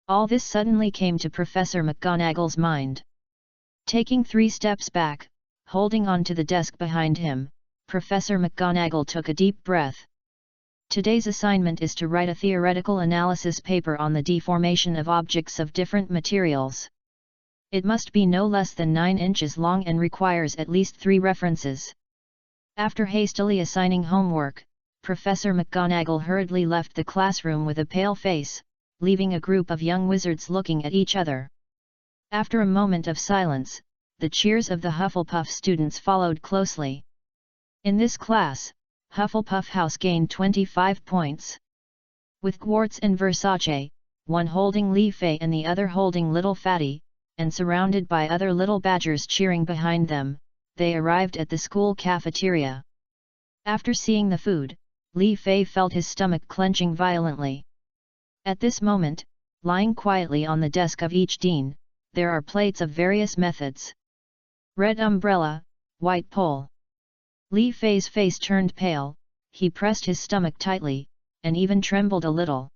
All this suddenly came to Professor McGonagall's mind. Taking 3 steps back, holding on to the desk behind him, Professor McGonagall took a deep breath. Today's assignment is to write a theoretical analysis paper on the deformation of objects of different materials. It must be no less than 9 inches long and requires at least 3 references. After hastily assigning homework, Professor McGonagall hurriedly left the classroom with a pale face, leaving a group of young wizards looking at each other. After a moment of silence, the cheers of the Hufflepuff students followed closely. In this class, Hufflepuff House gained 25 points. With Quartz and Versace, one holding Li Fei and the other holding Little Fatty, and surrounded by other little badgers cheering behind them, they arrived at the school cafeteria. After seeing the food, Li Fei felt his stomach clenching violently. At this moment, lying quietly on the desk of each dean, there are plates of various methods. Red umbrella, white pole. Li Fei's face turned pale, he pressed his stomach tightly, and even trembled a little.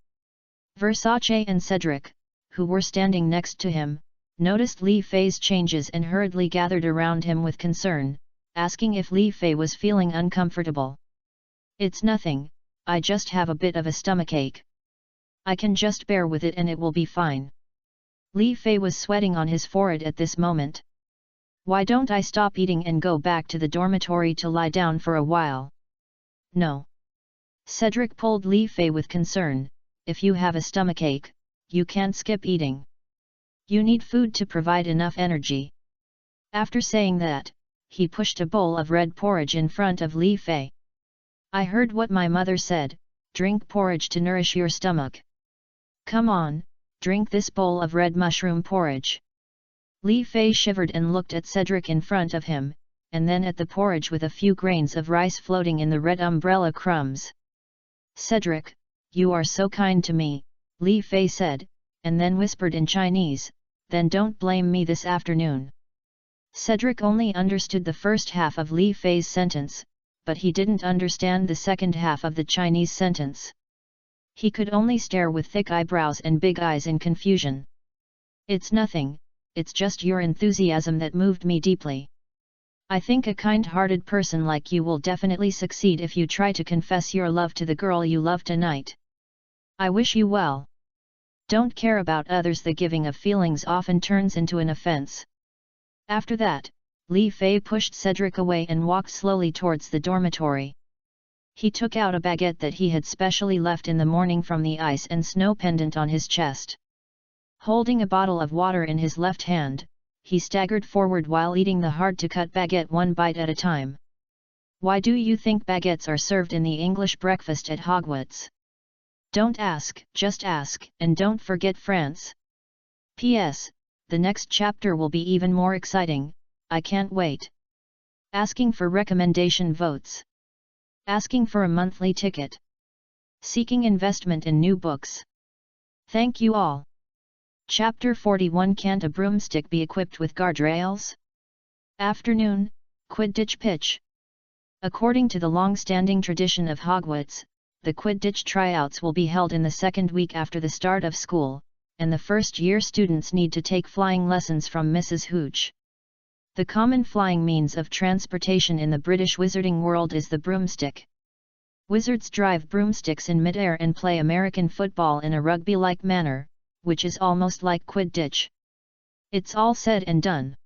Versace and Cedric, who were standing next to him, noticed Li Fei's changes and hurriedly gathered around him with concern, asking if Li Fei was feeling uncomfortable. It's nothing, I just have a bit of a stomachache. I can just bear with it and it will be fine. Li Fei was sweating on his forehead at this moment. Why don't I stop eating and go back to the dormitory to lie down for a while? No. Cedric pulled Li Fei with concern, if you have a stomachache, you can't skip eating. You need food to provide enough energy. After saying that, he pushed a bowl of red porridge in front of Li Fei. I heard what my mother said, drink porridge to nourish your stomach. Come on, drink this bowl of red mushroom porridge. Li Fei shivered and looked at Cedric in front of him, and then at the porridge with a few grains of rice floating in the red umbrella crumbs. Cedric, you are so kind to me, Li Fei said, and then whispered in Chinese, then don't blame me this afternoon. Cedric only understood the first half of Li Fei's sentence, but he didn't understand the second half of the Chinese sentence. He could only stare with thick eyebrows and big eyes in confusion. It's nothing, it's just your enthusiasm that moved me deeply. I think a kind-hearted person like you will definitely succeed if you try to confess your love to the girl you love tonight. I wish you well. Don't care about others. The giving of feelings often turns into an offense. After that, Li Fei pushed Cedric away and walked slowly towards the dormitory. He took out a baguette that he had specially left in the morning from the ice and snow pendant on his chest. Holding a bottle of water in his left hand, he staggered forward while eating the hard-to-cut baguette one bite at a time. Why do you think baguettes are served in the English breakfast at Hogwarts? Don't ask, just ask, and don't forget France. P.S. The next chapter will be even more exciting, I can't wait. Asking for recommendation votes. Asking for a monthly ticket. Seeking investment in new books. Thank you all. Chapter 41. Can't a broomstick be equipped with guardrails? Afternoon, Quidditch pitch. According to the long-standing tradition of Hogwarts, the Quidditch tryouts will be held in the second week after the start of school, and the first-year students need to take flying lessons from Mrs. Hooch. The common flying means of transportation in the British wizarding world is the broomstick. Wizards drive broomsticks in mid-air and play American football in a rugby-like manner, which is almost like Quidditch. It's all said and done.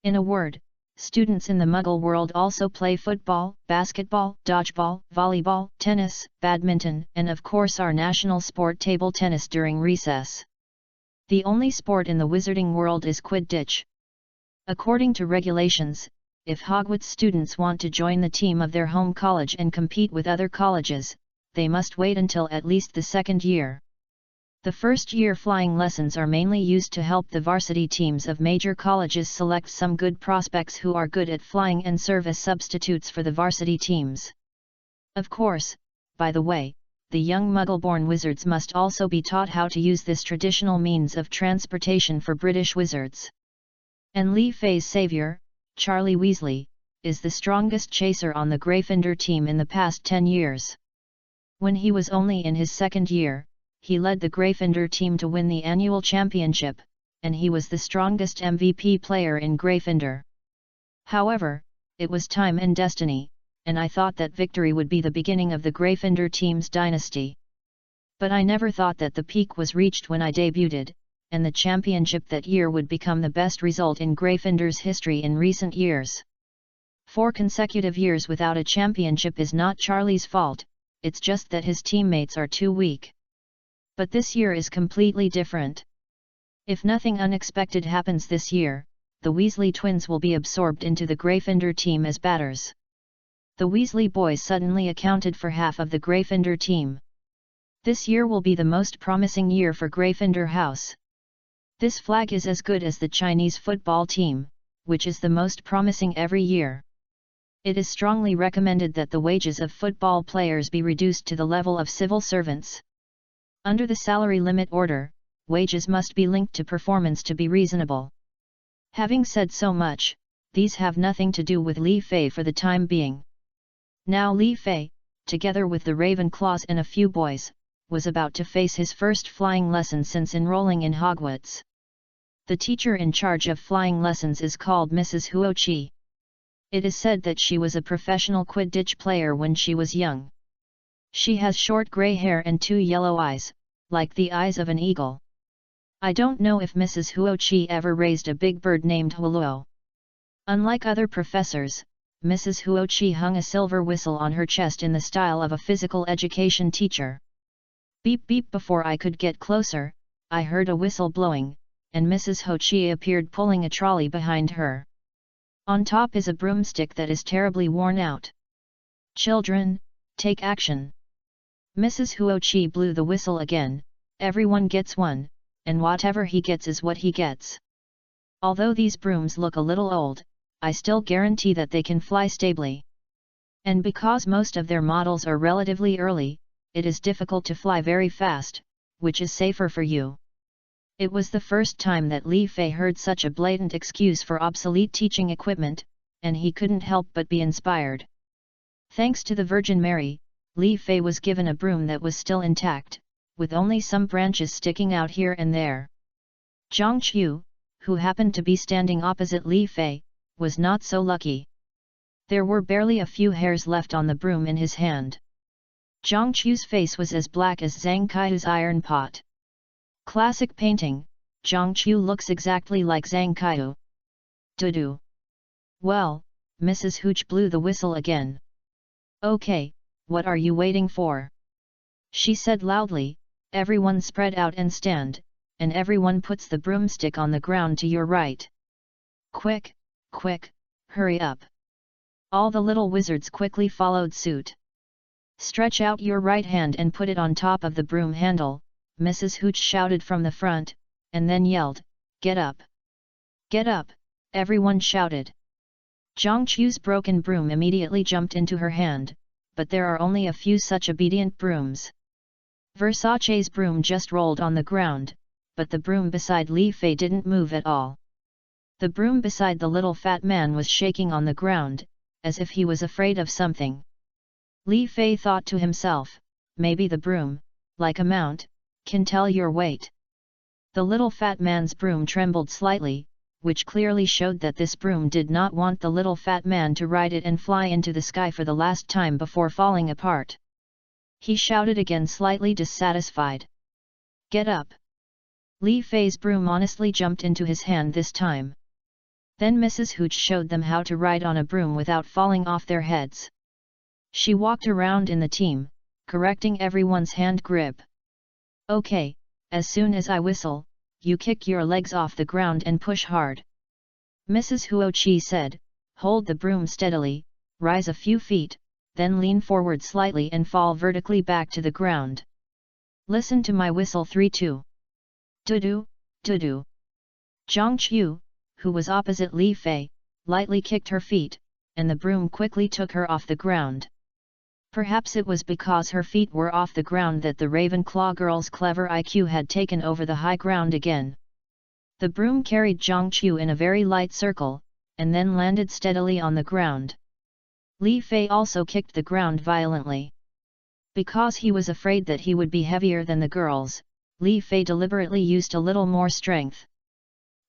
In a word, students in the Muggle world also play football, basketball, dodgeball, volleyball, tennis, badminton, and of course our national sport table tennis during recess. The only sport in the wizarding world is Quidditch. According to regulations, if Hogwarts students want to join the team of their home college and compete with other colleges, they must wait until at least the second year. The first-year flying lessons are mainly used to help the varsity teams of major colleges select some good prospects who are good at flying and serve as substitutes for the varsity teams. Of course, by the way, the young Muggle-born wizards must also be taught how to use this traditional means of transportation for British wizards. And Lee Fay's savior, Charlie Weasley, is the strongest chaser on the Gryffindor team in the past 10 years. When he was only in his second year, he led the Gryffindor team to win the annual championship, and he was the strongest MVP player in Gryffindor. However, it was time and destiny, and I thought that victory would be the beginning of the Gryffindor team's dynasty. But I never thought that the peak was reached when I debuted, and the championship that year would become the best result in Gryffindor's history in recent years. 4 consecutive years without a championship is not Charlie's fault, it's just that his teammates are too weak. But this year is completely different. If nothing unexpected happens this year, the Weasley twins will be absorbed into the Gryffindor team as batters. The Weasley boys suddenly accounted for half of the Gryffindor team. This year will be the most promising year for Gryffindor House. This flag is as good as the Chinese football team, which is the most promising every year. It is strongly recommended that the wages of football players be reduced to the level of civil servants. Under the salary limit order, wages must be linked to performance to be reasonable. Having said so much, these have nothing to do with Lee Fay for the time being. Now Lee Fay, together with the Ravenclaws and a few boys, was about to face his first flying lesson since enrolling in Hogwarts. The teacher in charge of flying lessons is called Mrs. Huochi. It is said that she was a professional Quidditch player when she was young. She has short grey hair and 2 yellow eyes, like the eyes of an eagle. I don't know if Mrs. Huochi ever raised a big bird named Huluo. Unlike other professors, Mrs. Huochi hung a silver whistle on her chest in the style of a physical education teacher. Beep beep. Before I could get closer, I heard a whistle blowing, and Mrs. Huochi appeared pulling a trolley behind her. On top is a broomstick that is terribly worn out. Children, take action. Mrs. Huochi blew the whistle again. Everyone gets one, and whatever he gets is what he gets. Although these brooms look a little old, I still guarantee that they can fly stably. And because most of their models are relatively early, it is difficult to fly very fast, which is safer for you. It was the first time that Lee Fay heard such a blatant excuse for obsolete teaching equipment, and he couldn't help but be inspired. Thanks to the Virgin Mary, Lee Fay was given a broom that was still intact, with only some branches sticking out here and there. Zhang Qiu, who happened to be standing opposite Lee Fay, was not so lucky. There were barely a few hairs left on the broom in his hand. Zhang Qiu's face was as black as Zhang Kaihu's iron pot. Classic painting, Zhang Qiu looks exactly like Zhang Kaihu. Dudu. Well, Mrs. Hooch blew the whistle again. Okay, what are you waiting for? She said loudly, everyone spread out and stand, and everyone puts the broomstick on the ground to your right. Quick, quick, hurry up. All the little wizards quickly followed suit. Stretch out your right hand and put it on top of the broom handle, Mrs. Hooch shouted from the front, and then yelled, "Get up! Get up!" everyone shouted. Zhang Chu's broken broom immediately jumped into her hand, but there are only a few such obedient brooms. Versace's broom just rolled on the ground, but the broom beside Li Fei didn't move at all. The broom beside the little fat man was shaking on the ground, as if he was afraid of something. Li Fei thought to himself, maybe the broom, like a mount, can tell your weight. The little fat man's broom trembled slightly, which clearly showed that this broom did not want the little fat man to ride it and fly into the sky for the last time before falling apart. He shouted again, slightly dissatisfied. "Get up!" Li Fei's broom honestly jumped into his hand this time. Then Mrs. Hooch showed them how to ride on a broom without falling off their heads. She walked around in the team, correcting everyone's hand grip. "Okay, as soon as I whistle, you kick your legs off the ground and push hard." Mrs. Huoqi said, "Hold the broom steadily, rise a few feet, then lean forward slightly and fall vertically back to the ground. Listen to my whistle 3-2. Du-du, du-du." Zhang Chu, who was opposite Li Fei, lightly kicked her feet, and the broom quickly took her off the ground. Perhaps it was because her feet were off the ground that the Ravenclaw girl's clever IQ had taken over the high ground again. The broom carried Zhang Chu in a very light circle, and then landed steadily on the ground. Li Fei also kicked the ground violently. Because he was afraid that he would be heavier than the girls, Li Fei deliberately used a little more strength.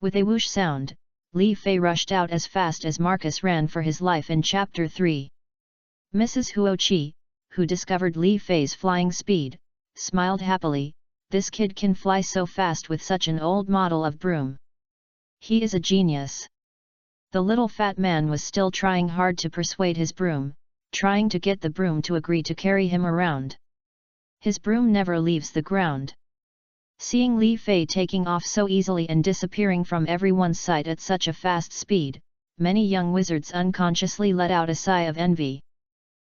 With a whoosh sound, Li Fei rushed out as fast as Marcus ran for his life in Chapter 3. Mrs. Huoqi, who discovered Li Fei's flying speed, smiled happily. "This kid can fly so fast with such an old model of broom. He is a genius." The little fat man was still trying hard to persuade his broom, trying to get the broom to agree to carry him around. His broom never leaves the ground. Seeing Li Fei taking off so easily and disappearing from everyone's sight at such a fast speed, many young wizards unconsciously let out a sigh of envy.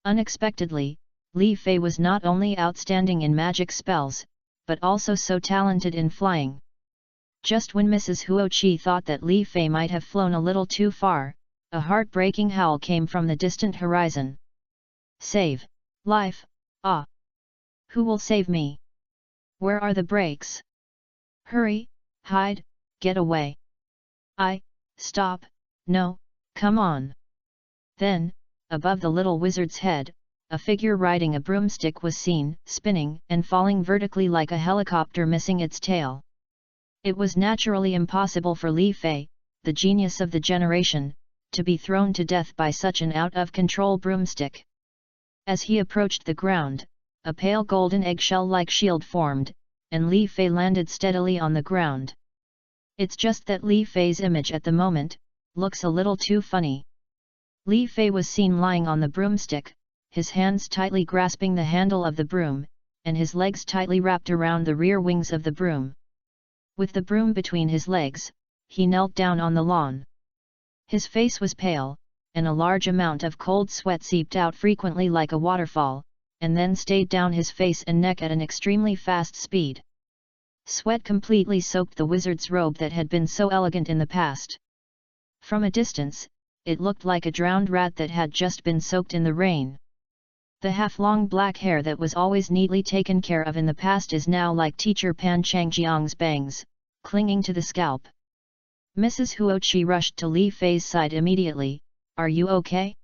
Unexpectedly, Li Fei was not only outstanding in magic spells, but also so talented in flying. Just when Mrs. Huoqi thought that Li Fei might have flown a little too far, a heartbreaking howl came from the distant horizon. "Save! Life! Ah! Who will save me? Where are the brakes? Hurry, hide, get away! Stop, no, come on!" Then, above the little wizard's head, a figure riding a broomstick was seen, spinning and falling vertically like a helicopter missing its tail. It was naturally impossible for Li Fei, the genius of the generation, to be thrown to death by such an out-of-control broomstick. As he approached the ground, a pale golden eggshell-like shield formed, and Li Fei landed steadily on the ground. It's just that Li Fei's image at the moment looks a little too funny. Li Fei was seen lying on the broomstick, his hands tightly grasping the handle of the broom, and his legs tightly wrapped around the rear wings of the broom. With the broom between his legs, he knelt down on the lawn. His face was pale, and a large amount of cold sweat seeped out frequently like a waterfall, and then stayed down his face and neck at an extremely fast speed. Sweat completely soaked the wizard's robe that had been so elegant in the past. From a distance, it looked like a drowned rat that had just been soaked in the rain. The half-long black hair that was always neatly taken care of in the past is now like teacher Pan Changjiang's bangs, clinging to the scalp. Mrs. Huoqi rushed to Li Fei's side immediately. "Are you okay?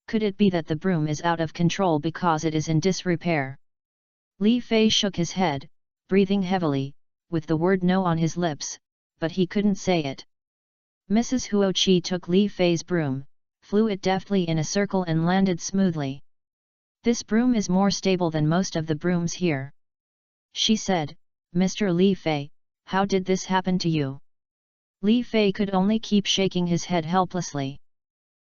Could it be that the broom is out of control because it is in disrepair?" Li Fei shook his head, breathing heavily, with the word no on his lips, but he couldn't say it. Mrs. Huoqi took Li Fei's broom, flew it deftly in a circle and landed smoothly. "This broom is more stable than most of the brooms here," she said. "Mr. Li Fei, how did this happen to you?" Li Fei could only keep shaking his head helplessly.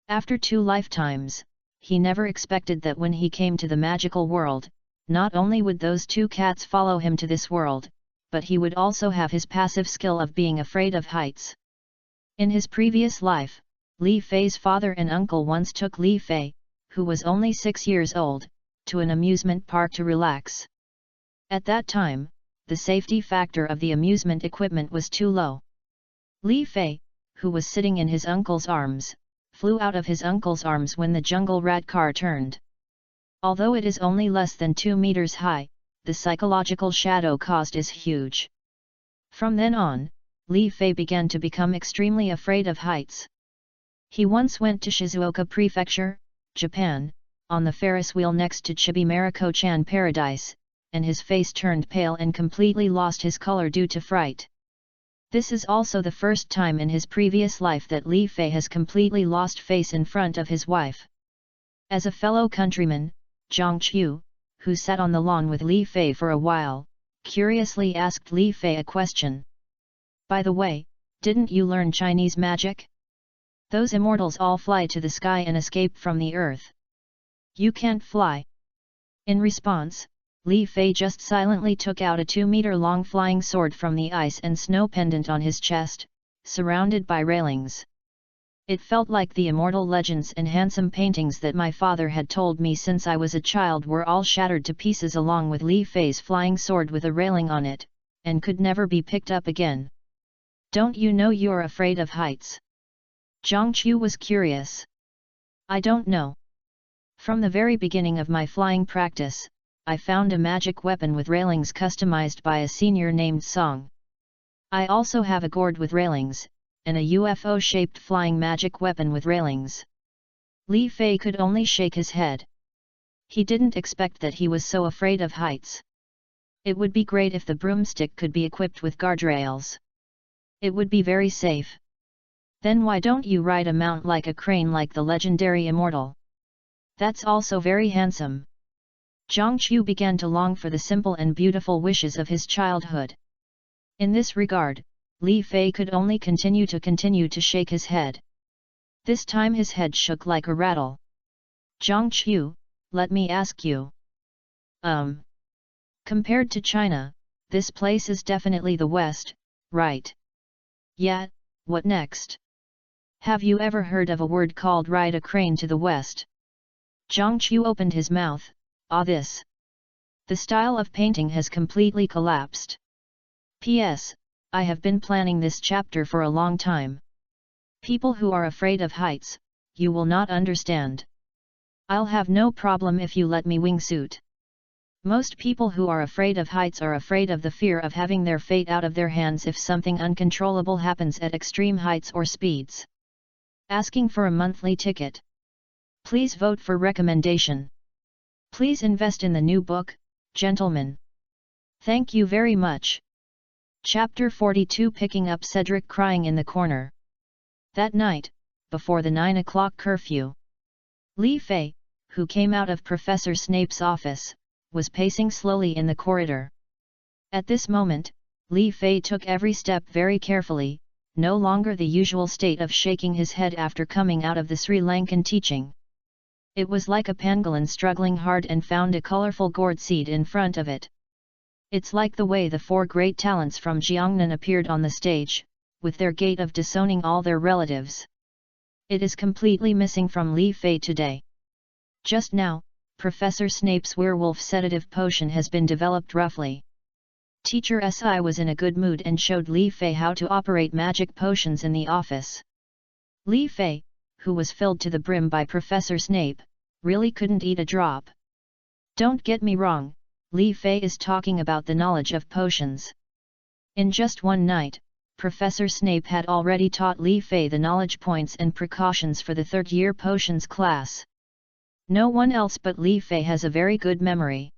After 2 lifetimes, he never expected that when he came to the magical world, not only would those 2 cats follow him to this world, but he would also have his passive skill of being afraid of heights. In his previous life, Li Fei's father and uncle once took Li Fei, who was only 6 years old, to an amusement park to relax. At that time, the safety factor of the amusement equipment was too low. Li Fei, who was sitting in his uncle's arms, flew out of his uncle's arms when the jungle rat car turned. Although it is only less than 2 meters high, the psychological shadow caused is huge. From then on, Li Fei began to become extremely afraid of heights. He once went to Shizuoka Prefecture, Japan, on the Ferris wheel next to Chibi Mariko-chan Paradise, and his face turned pale and completely lost his color due to fright. This is also the first time in his previous life that Li Fei has completely lost face in front of his wife. As a fellow countryman, Zhang Qiu, who sat on the lawn with Li Fei for a while, curiously asked Li Fei a question. "By the way, didn't you learn Chinese magic? Those immortals all fly to the sky and escape from the earth. You can't fly." In response, Li Fei just silently took out a 2-meter-long flying sword from the ice and snow pendant on his chest, surrounded by railings. It felt like the immortal legends and handsome paintings that my father had told me since I was a child were all shattered to pieces along with Li Fei's flying sword with a railing on it, and could never be picked up again. "Don't you know you're afraid of heights?" Zhang Qiu was curious. "I don't know. From the very beginning of my flying practice, I found a magic weapon with railings customized by a senior named Song. I also have a gourd with railings, and a UFO-shaped flying magic weapon with railings." Li Fei could only shake his head. He didn't expect that he was so afraid of heights. It would be great if the broomstick could be equipped with guardrails. It would be very safe. "Then why don't you ride a mount like a crane like the legendary immortal? That's also very handsome." Zhang Qiu began to long for the simple and beautiful wishes of his childhood. In this regard, Li Fei could only continue to shake his head. This time his head shook like a rattle. "Zhang Qiu, let me ask you. Compared to China, this place is definitely the West, right?" "Yeah, what next? Have you ever heard of a word called ride a crane to the West?" Zhang Qiu opened his mouth. This. The style of painting has completely collapsed. P.S. I have been planning this chapter for a long time. People who are afraid of heights, you will not understand. I'll have no problem if you let me wingsuit. Most people who are afraid of heights are afraid of the fear of having their fate out of their hands if something uncontrollable happens at extreme heights or speeds. Asking for a monthly ticket. Please vote for recommendation. Please invest in the new book, gentlemen. Thank you very much. Chapter 42 Picking up Cedric crying in the corner. That night, before the 9 o'clock curfew, Li Fei, who came out of Professor Snape's office, was pacing slowly in the corridor. At this moment, Li Fei took every step very carefully, no longer the usual state of shaking his head after coming out of the Sri Lankan teaching. It was like a pangolin struggling hard and found a colorful gourd seed in front of it. It's like the way the 4 great talents from Jiangnan appeared on the stage, with their gait of disowning all their relatives. It is completely missing from Li Fei today. Just now, Professor Snape's werewolf sedative potion has been developed roughly. Teacher Si was in a good mood and showed Li Fei how to operate magic potions in the office. Li Fei, who was filled to the brim by Professor Snape, really couldn't eat a drop. Don't get me wrong, Li Fei is talking about the knowledge of potions. In just one night, Professor Snape had already taught Li Fei the knowledge points and precautions for the third-year potions class. No one else but Li Fei has a very good memory.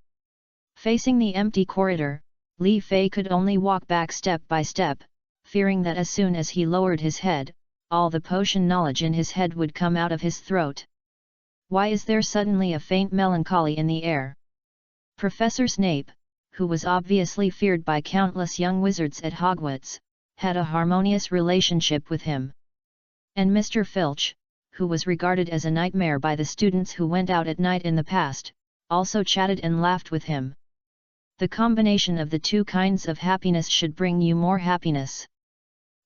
Facing the empty corridor, Li Fei could only walk back step by step, fearing that as soon as he lowered his head, all the potion knowledge in his head would come out of his throat. Why is there suddenly a faint melancholy in the air? Professor Snape, who was obviously feared by countless young wizards at Hogwarts, had a harmonious relationship with him. And Mr. Filch, who was regarded as a nightmare by the students who went out at night in the past, also chatted and laughed with him. The combination of the two kinds of happiness should bring you more happiness.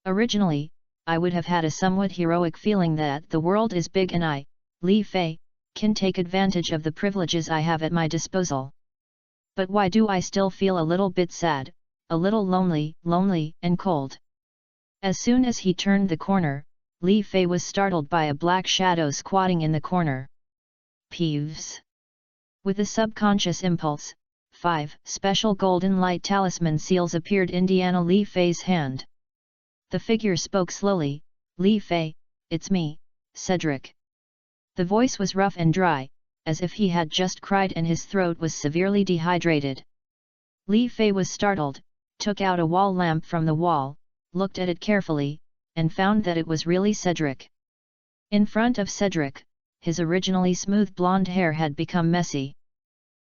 Originally, I would have had a somewhat heroic feeling that the world is big and I, Li Fei, can take advantage of the privileges I have at my disposal. But why do I still feel a little bit sad, a little lonely and cold? As soon as he turned the corner, Li Fei was startled by a black shadow squatting in the corner. Peeves. With a subconscious impulse, 5 special golden light talisman seals appeared in Li Fei's hand. The figure spoke slowly, "Li Fei, it's me, Cedric." The voice was rough and dry, as if he had just cried and his throat was severely dehydrated. Li Fei was startled, took out a wall lamp from the wall, looked at it carefully, and found that it was really Cedric. In front of Cedric, his originally smooth blonde hair had become messy.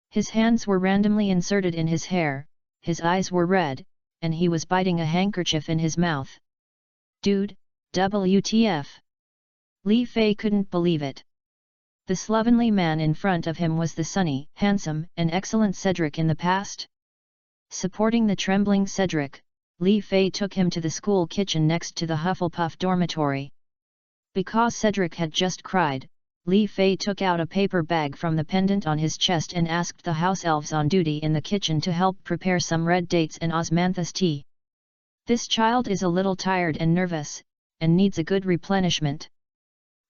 His hands were randomly inserted in his hair, his eyes were red, and he was biting a handkerchief in his mouth. "Dude, WTF?" Li Fei couldn't believe it. The slovenly man in front of him was the sunny, handsome, and excellent Cedric in the past? Supporting the trembling Cedric, Li Fei took him to the school kitchen next to the Hufflepuff dormitory. Because Cedric had just cried, Li Fei took out a paper bag from the pendant on his chest and asked the house elves on duty in the kitchen to help prepare some red dates and osmanthus tea. "This child is a little tired and nervous, and needs a good replenishment."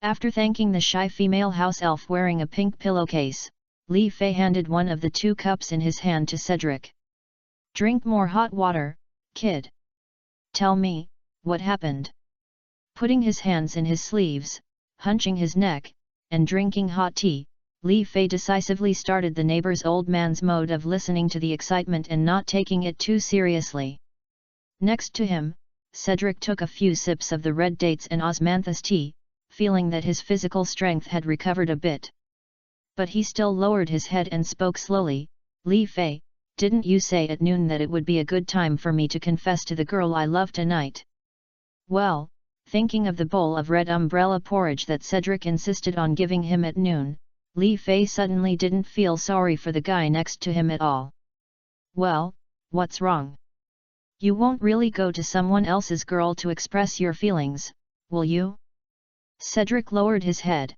After thanking the shy female house elf wearing a pink pillowcase, Li Fei handed one of the 2 cups in his hand to Cedric. "Drink more hot water, kid. Tell me, what happened?" Putting his hands in his sleeves, hunching his neck, and drinking hot tea, Li Fei decisively started the neighbor's old man's mode of listening to the excitement and not taking it too seriously. Next to him, Cedric took a few sips of the red dates and osmanthus tea, feeling that his physical strength had recovered a bit. But he still lowered his head and spoke slowly, "Li Fei, didn't you say at noon that it would be a good time for me to confess to the girl I love tonight?" Well, thinking of the bowl of red umbrella porridge that Cedric insisted on giving him at noon, Li Fei suddenly didn't feel sorry for the guy next to him at all. "Well, what's wrong? You won't really go to someone else's girl to express your feelings, will you?" Cedric lowered his head.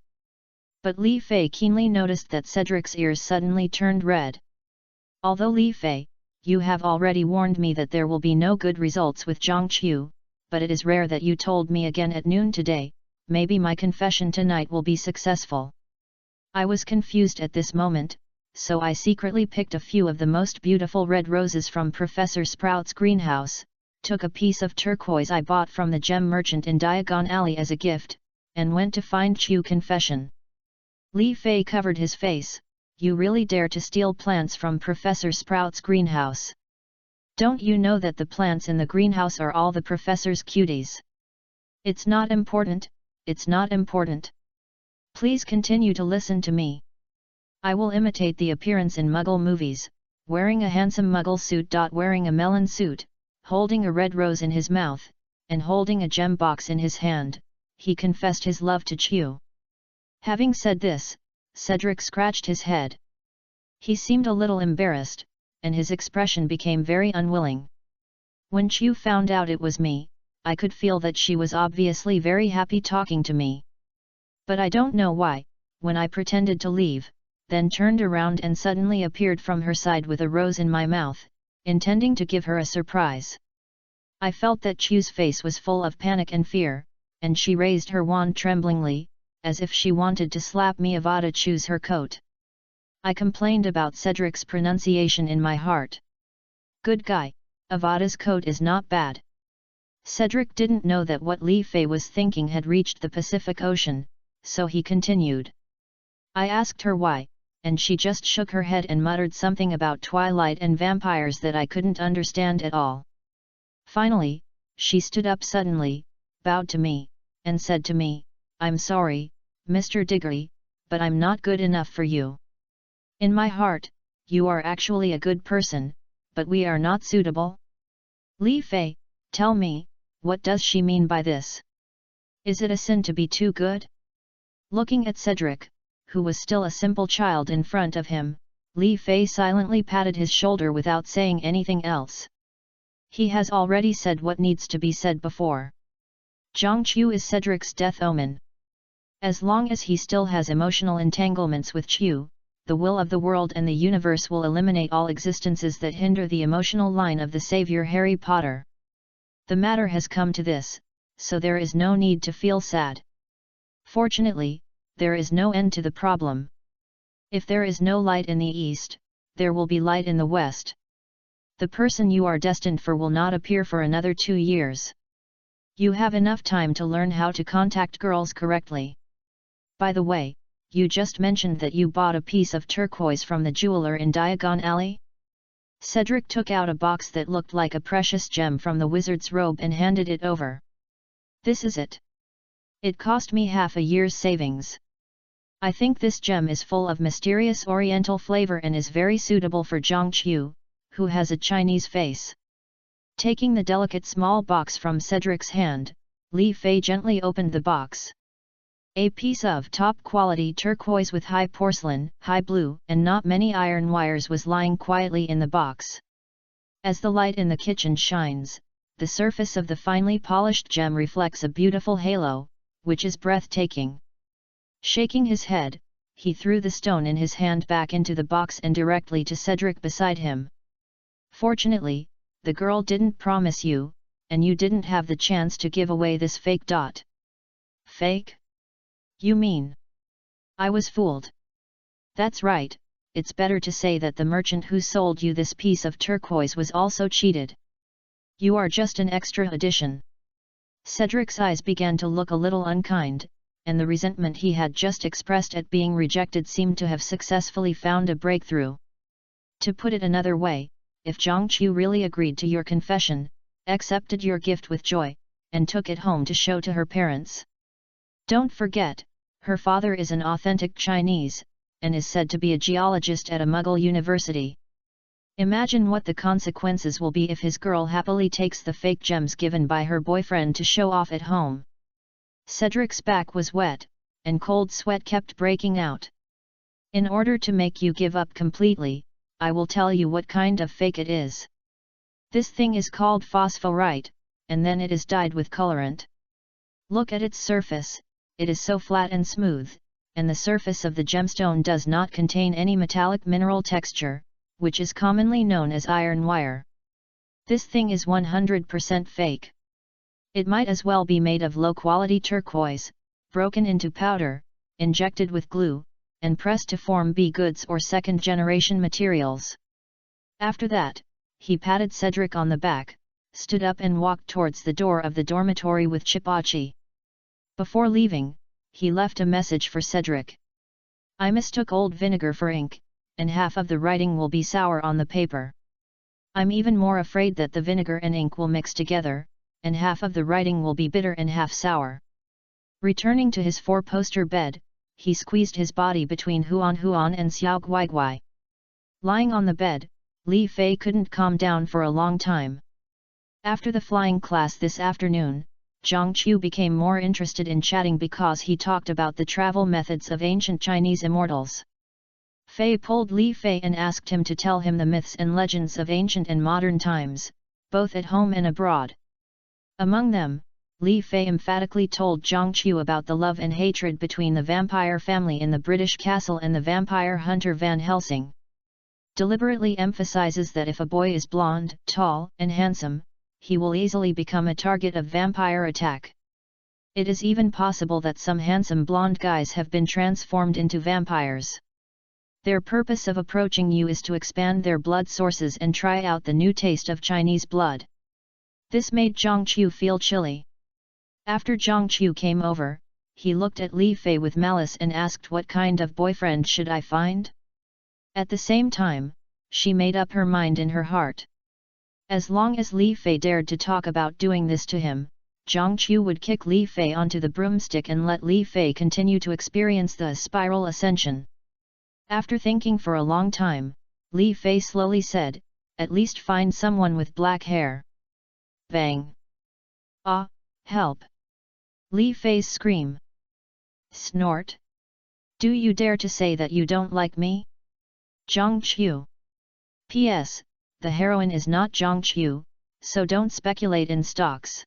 But Li Fei keenly noticed that Cedric's ears suddenly turned red. "Although Li Fei, you have already warned me that there will be no good results with Zhongqiu, but it is rare that you told me again at noon today, maybe my confession tonight will be successful." I was confused at this moment, so I secretly picked a few of the most beautiful red roses from Professor Sprout's greenhouse, took a piece of turquoise I bought from the gem merchant in Diagon Alley as a gift, and went to find Qiu confession. Li Fei covered his face. "You really dare to steal plants from Professor Sprout's greenhouse? Don't you know that the plants in the greenhouse are all the professor's cuties?" "It's not important, it's not important. Please continue to listen to me. I will imitate the appearance in Muggle movies, wearing a handsome Muggle suit. Wearing a melon suit, holding a red rose in his mouth, and holding a gem box in his hand, he confessed his love to Qiu." Having said this, Cedric scratched his head. He seemed a little embarrassed, and his expression became very unwilling. "When Qiu found out it was me, I could feel that she was obviously very happy talking to me. But I don't know why, when I pretended to leave, then turned around and suddenly appeared from her side with a rose in my mouth, intending to give her a surprise. I felt that Qiu's face was full of panic and fear, and she raised her wand tremblingly, as if she wanted to slap me. Avada choose her coat." I complained about Cedric's pronunciation in my heart. "Good guy, Avada's coat is not bad." Cedric didn't know that what Li Fei was thinking had reached the Pacific Ocean, so he continued. I asked her why, and she just shook her head and muttered something about twilight and vampires that I couldn't understand at all. Finally, she stood up suddenly, bowed to me, and said to me, "I'm sorry, Mr. Diggory, but I'm not good enough for you. In my heart, you are actually a good person, but we are not suitable." "Li Fei, tell me, what does she mean by this? Is it a sin to be too good?" Looking at Cedric, who was still a simple child in front of him, Li Fei silently patted his shoulder without saying anything else. He has already said what needs to be said before. Zhang Qiu is Cedric's death omen. As long as he still has emotional entanglements with Qiu, the will of the world and the universe will eliminate all existences that hinder the emotional line of the savior Harry Potter. The matter has come to this, so there is no need to feel sad. Fortunately, there is no end to the problem. If there is no light in the east, there will be light in the west. The person you are destined for will not appear for another 2 years. You have enough time to learn how to contact girls correctly. By the way, you just mentioned that you bought a piece of turquoise from the jeweler in Diagon Alley? Cedric took out a box that looked like a precious gem from the wizard's robe and handed it over. This is it. It cost me half a year's savings. I think this gem is full of mysterious oriental flavor and is very suitable for Zhang Qiu, who has a Chinese face. Taking the delicate small box from Cedric's hand, Li Fei gently opened the box. A piece of top-quality turquoise with high porcelain, high blue, and not many iron wires was lying quietly in the box. As the light in the kitchen shines, the surface of the finely polished gem reflects a beautiful halo, which is breathtaking. Shaking his head, he threw the stone in his hand back into the box and directly to Cedric beside him. Fortunately, the girl didn't promise you, and you didn't have the chance to give away this fake dot. Fake? You mean? I was fooled. That's right, it's better to say that the merchant who sold you this piece of turquoise was also cheated. You are just an extra addition. Cedric's eyes began to look a little unkind, and the resentment he had just expressed at being rejected seemed to have successfully found a breakthrough. To put it another way, if Zhang Qiu really agreed to your confession, accepted your gift with joy, and took it home to show to her parents. Don't forget, her father is an authentic Chinese, and is said to be a geologist at a Muggle university. Imagine what the consequences will be if his girl happily takes the fake gems given by her boyfriend to show off at home. Cedric's back was wet, and cold sweat kept breaking out. In order to make you give up completely, I will tell you what kind of fake it is. This thing is called phosphorite, and then it is dyed with colorant. Look at its surface, it is so flat and smooth, and the surface of the gemstone does not contain any metallic mineral texture, which is commonly known as iron wire. This thing is 100% fake. It might as well be made of low-quality turquoise, broken into powder, injected with glue, and pressed to form B-goods or second-generation materials. After that, he patted Cedric on the back, stood up and walked towards the door of the dormitory with Chipachi. Before leaving, he left a message for Cedric. I mistook old vinegar for ink, and half of the writing will be sour on the paper. I'm even more afraid that the vinegar and ink will mix together, and half of the writing will be bitter and half sour. Returning to his four-poster bed, he squeezed his body between Huan and Xiao Guigui. Lying on the bed, Li Fei couldn't calm down for a long time. After the flying class this afternoon, Zhang Qiu became more interested in chatting because he talked about the travel methods of ancient Chinese immortals. Fei pulled Li Fei and asked him to tell him the myths and legends of ancient and modern times, both at home and abroad. Among them, Li Fei emphatically told Zhang Qiu about the love and hatred between the vampire family in the British castle and the vampire hunter Van Helsing. Deliberately emphasizes that if a boy is blonde, tall, and handsome, he will easily become a target of vampire attack. It is even possible that some handsome blonde guys have been transformed into vampires. Their purpose of approaching you is to expand their blood sources and try out the new taste of Chinese blood. This made Zhang Qiu feel chilly. After Zhang Qiu came over, he looked at Li Fei with malice and asked what kind of boyfriend should I find? At the same time, she made up her mind in her heart. As long as Li Fei dared to talk about doing this to him, Zhang Qiu would kick Li Fei onto the broomstick and let Li Fei continue to experience the spiral ascension. After thinking for a long time, Li Fei slowly said, "At least find someone with black hair." Bang! Ah, help! Li Fei's scream. Snort! Do you dare to say that you don't like me? Zhang Qiu. P.S. The heroine is not Zhang Qiu, so don't speculate in stocks.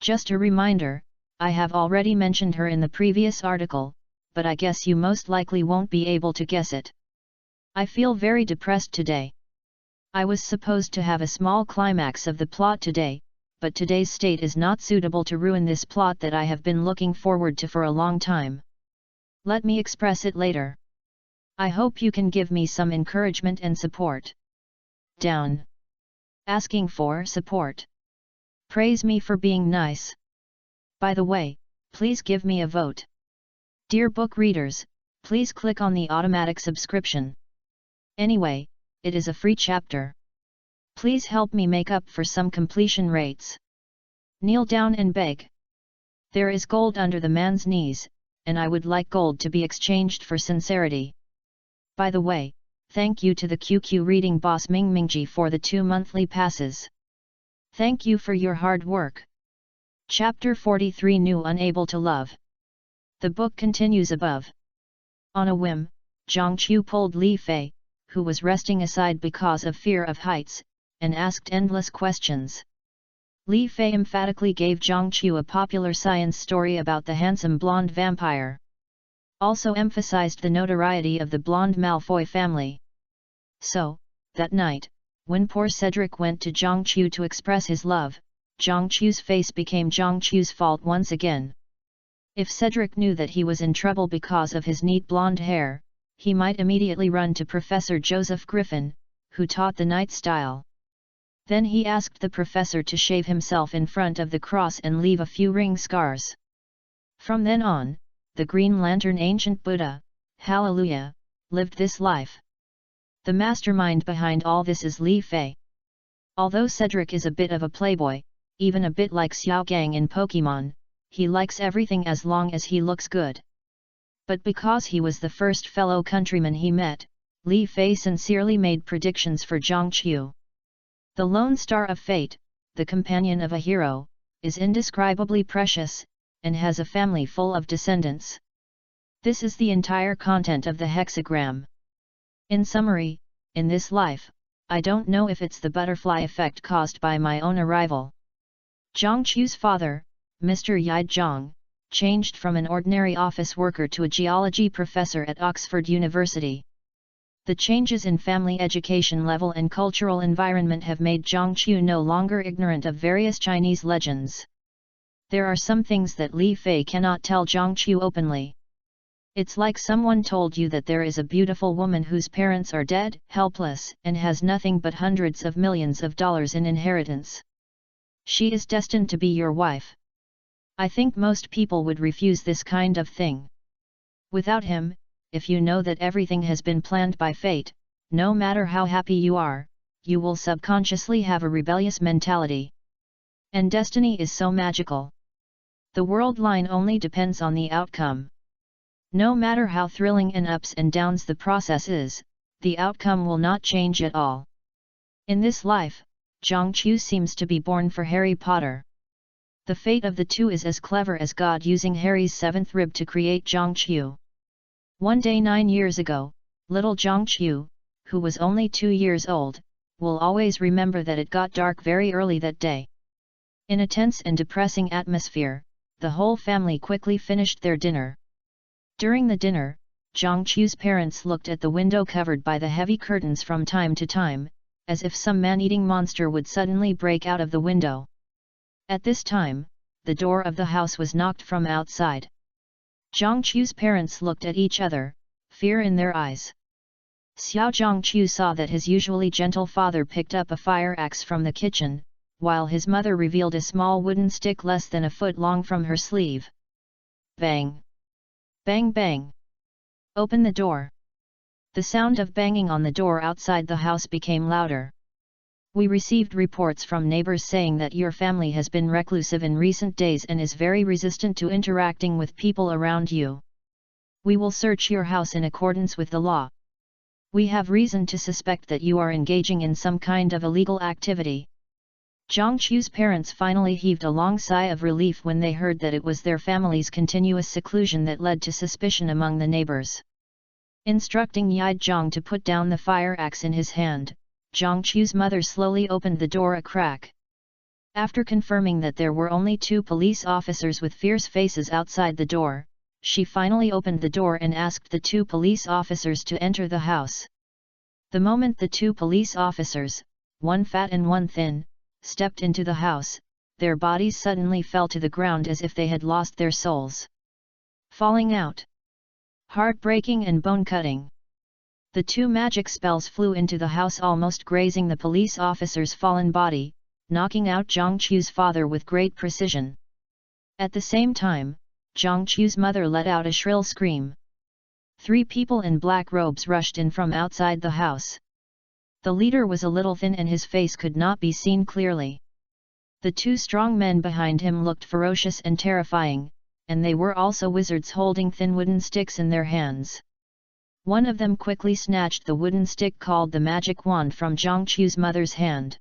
Just a reminder, I have already mentioned her in the previous article, but I guess you most likely won't be able to guess it. I feel very depressed today. I was supposed to have a small climax of the plot today, but today's state is not suitable to ruin this plot that I have been looking forward to for a long time. Let me express it later. I hope you can give me some encouragement and support. Down. Asking for support. Praise me for being nice. By the way, please give me a vote. Dear book readers, please click on the automatic subscription. Anyway, it is a free chapter. Please help me make up for some completion rates. Kneel down and beg. There is gold under the man's knees, and I would like gold to be exchanged for sincerity. By the way, thank you to the QQ reading boss Ming Mingji for the 2 monthly passes. Thank you for your hard work. Chapter 43 New Unable to Love. The book continues above. On a whim, Zhang Qiu pulled Li Fei, who was resting aside because of fear of heights, and asked endless questions. Li Fei emphatically gave Zhang Qiu a popular science story about the handsome blonde vampire. Also emphasized the notoriety of the blonde Malfoy family. So, that night, when poor Cedric went to Zhang Qiu to express his love, Zhang Qiu's face became Zhang Qiu's fault once again. If Cedric knew that he was in trouble because of his neat blonde hair, he might immediately run to Professor Joseph Griffin, who taught the night style. Then he asked the professor to shave himself in front of the cross and leave a few ring scars. From then on, the Green Lantern ancient Buddha, hallelujah, lived this life. The mastermind behind all this is Li Fei. Although Cedric is a bit of a playboy, even a bit like Xiao Gang in Pokemon, he likes everything as long as he looks good. But because he was the first fellow countryman he met, Li Fei sincerely made predictions for Zhang Qiu. The lone star of fate, the companion of a hero, is indescribably precious, and has a family full of descendants. This is the entire content of the hexagram. In summary, in this life, I don't know if it's the butterfly effect caused by my own arrival. Zhang Qiu's father, Mr. Yide Zhang, changed from an ordinary office worker to a geology professor at Oxford University. The changes in family education level and cultural environment have made Zhang Qiu no longer ignorant of various Chinese legends. There are some things that Li Fei cannot tell Zhang Qiu openly. It's like someone told you that there is a beautiful woman whose parents are dead, helpless, and has nothing but hundreds of millions of dollars in inheritance. She is destined to be your wife. I think most people would refuse this kind of thing. Without him, if you know that everything has been planned by fate, no matter how happy you are, you will subconsciously have a rebellious mentality. And destiny is so magical. The world line only depends on the outcome. No matter how thrilling and ups and downs the process is, the outcome will not change at all. In this life, Zhang Qiu seems to be born for Harry Potter. The fate of the two is as clever as God using Harry's seventh rib to create Zhang Qiu. One day 9 years ago, little Zhang Qiu, who was only 2 years old, will always remember that it got dark very early that day. In a tense and depressing atmosphere, the whole family quickly finished their dinner. During the dinner, Zhang Qiu's parents looked at the window covered by the heavy curtains from time to time, as if some man-eating monster would suddenly break out of the window. At this time, the door of the house was knocked from outside. Zhang Qiu's parents looked at each other, fear in their eyes. Xiao Zhang Qiu saw that his usually gentle father picked up a fire axe from the kitchen, while his mother revealed a small wooden stick less than a foot long from her sleeve. Bang! Bang bang! Open the door! The sound of banging on the door outside the house became louder. We received reports from neighbors saying that your family has been reclusive in recent days and is very resistant to interacting with people around you. We will search your house in accordance with the law. We have reason to suspect that you are engaging in some kind of illegal activity. Zhang Qiu's parents finally heaved a long sigh of relief when they heard that it was their family's continuous seclusion that led to suspicion among the neighbors. Instructing Yizhong to put down the fire axe in his hand, Zhangqiu's mother slowly opened the door a crack. After confirming that there were only 2 police officers with fierce faces outside the door, she finally opened the door and asked the 2 police officers to enter the house. The moment the 2 police officers, one fat and one thin, stepped into the house, their bodies suddenly fell to the ground as if they had lost their souls. Falling out. Heartbreaking and bone-cutting. The 2 magic spells flew into the house, almost grazing the police officer's fallen body, knocking out Zhangqiu's father with great precision. At the same time, Zhangqiu's mother let out a shrill scream. 3 people in black robes rushed in from outside the house. The leader was a little thin and his face could not be seen clearly. The 2 strong men behind him looked ferocious and terrifying, and they were also wizards holding thin wooden sticks in their hands. One of them quickly snatched the wooden stick called the magic wand from Zhangqiu's mother's hand.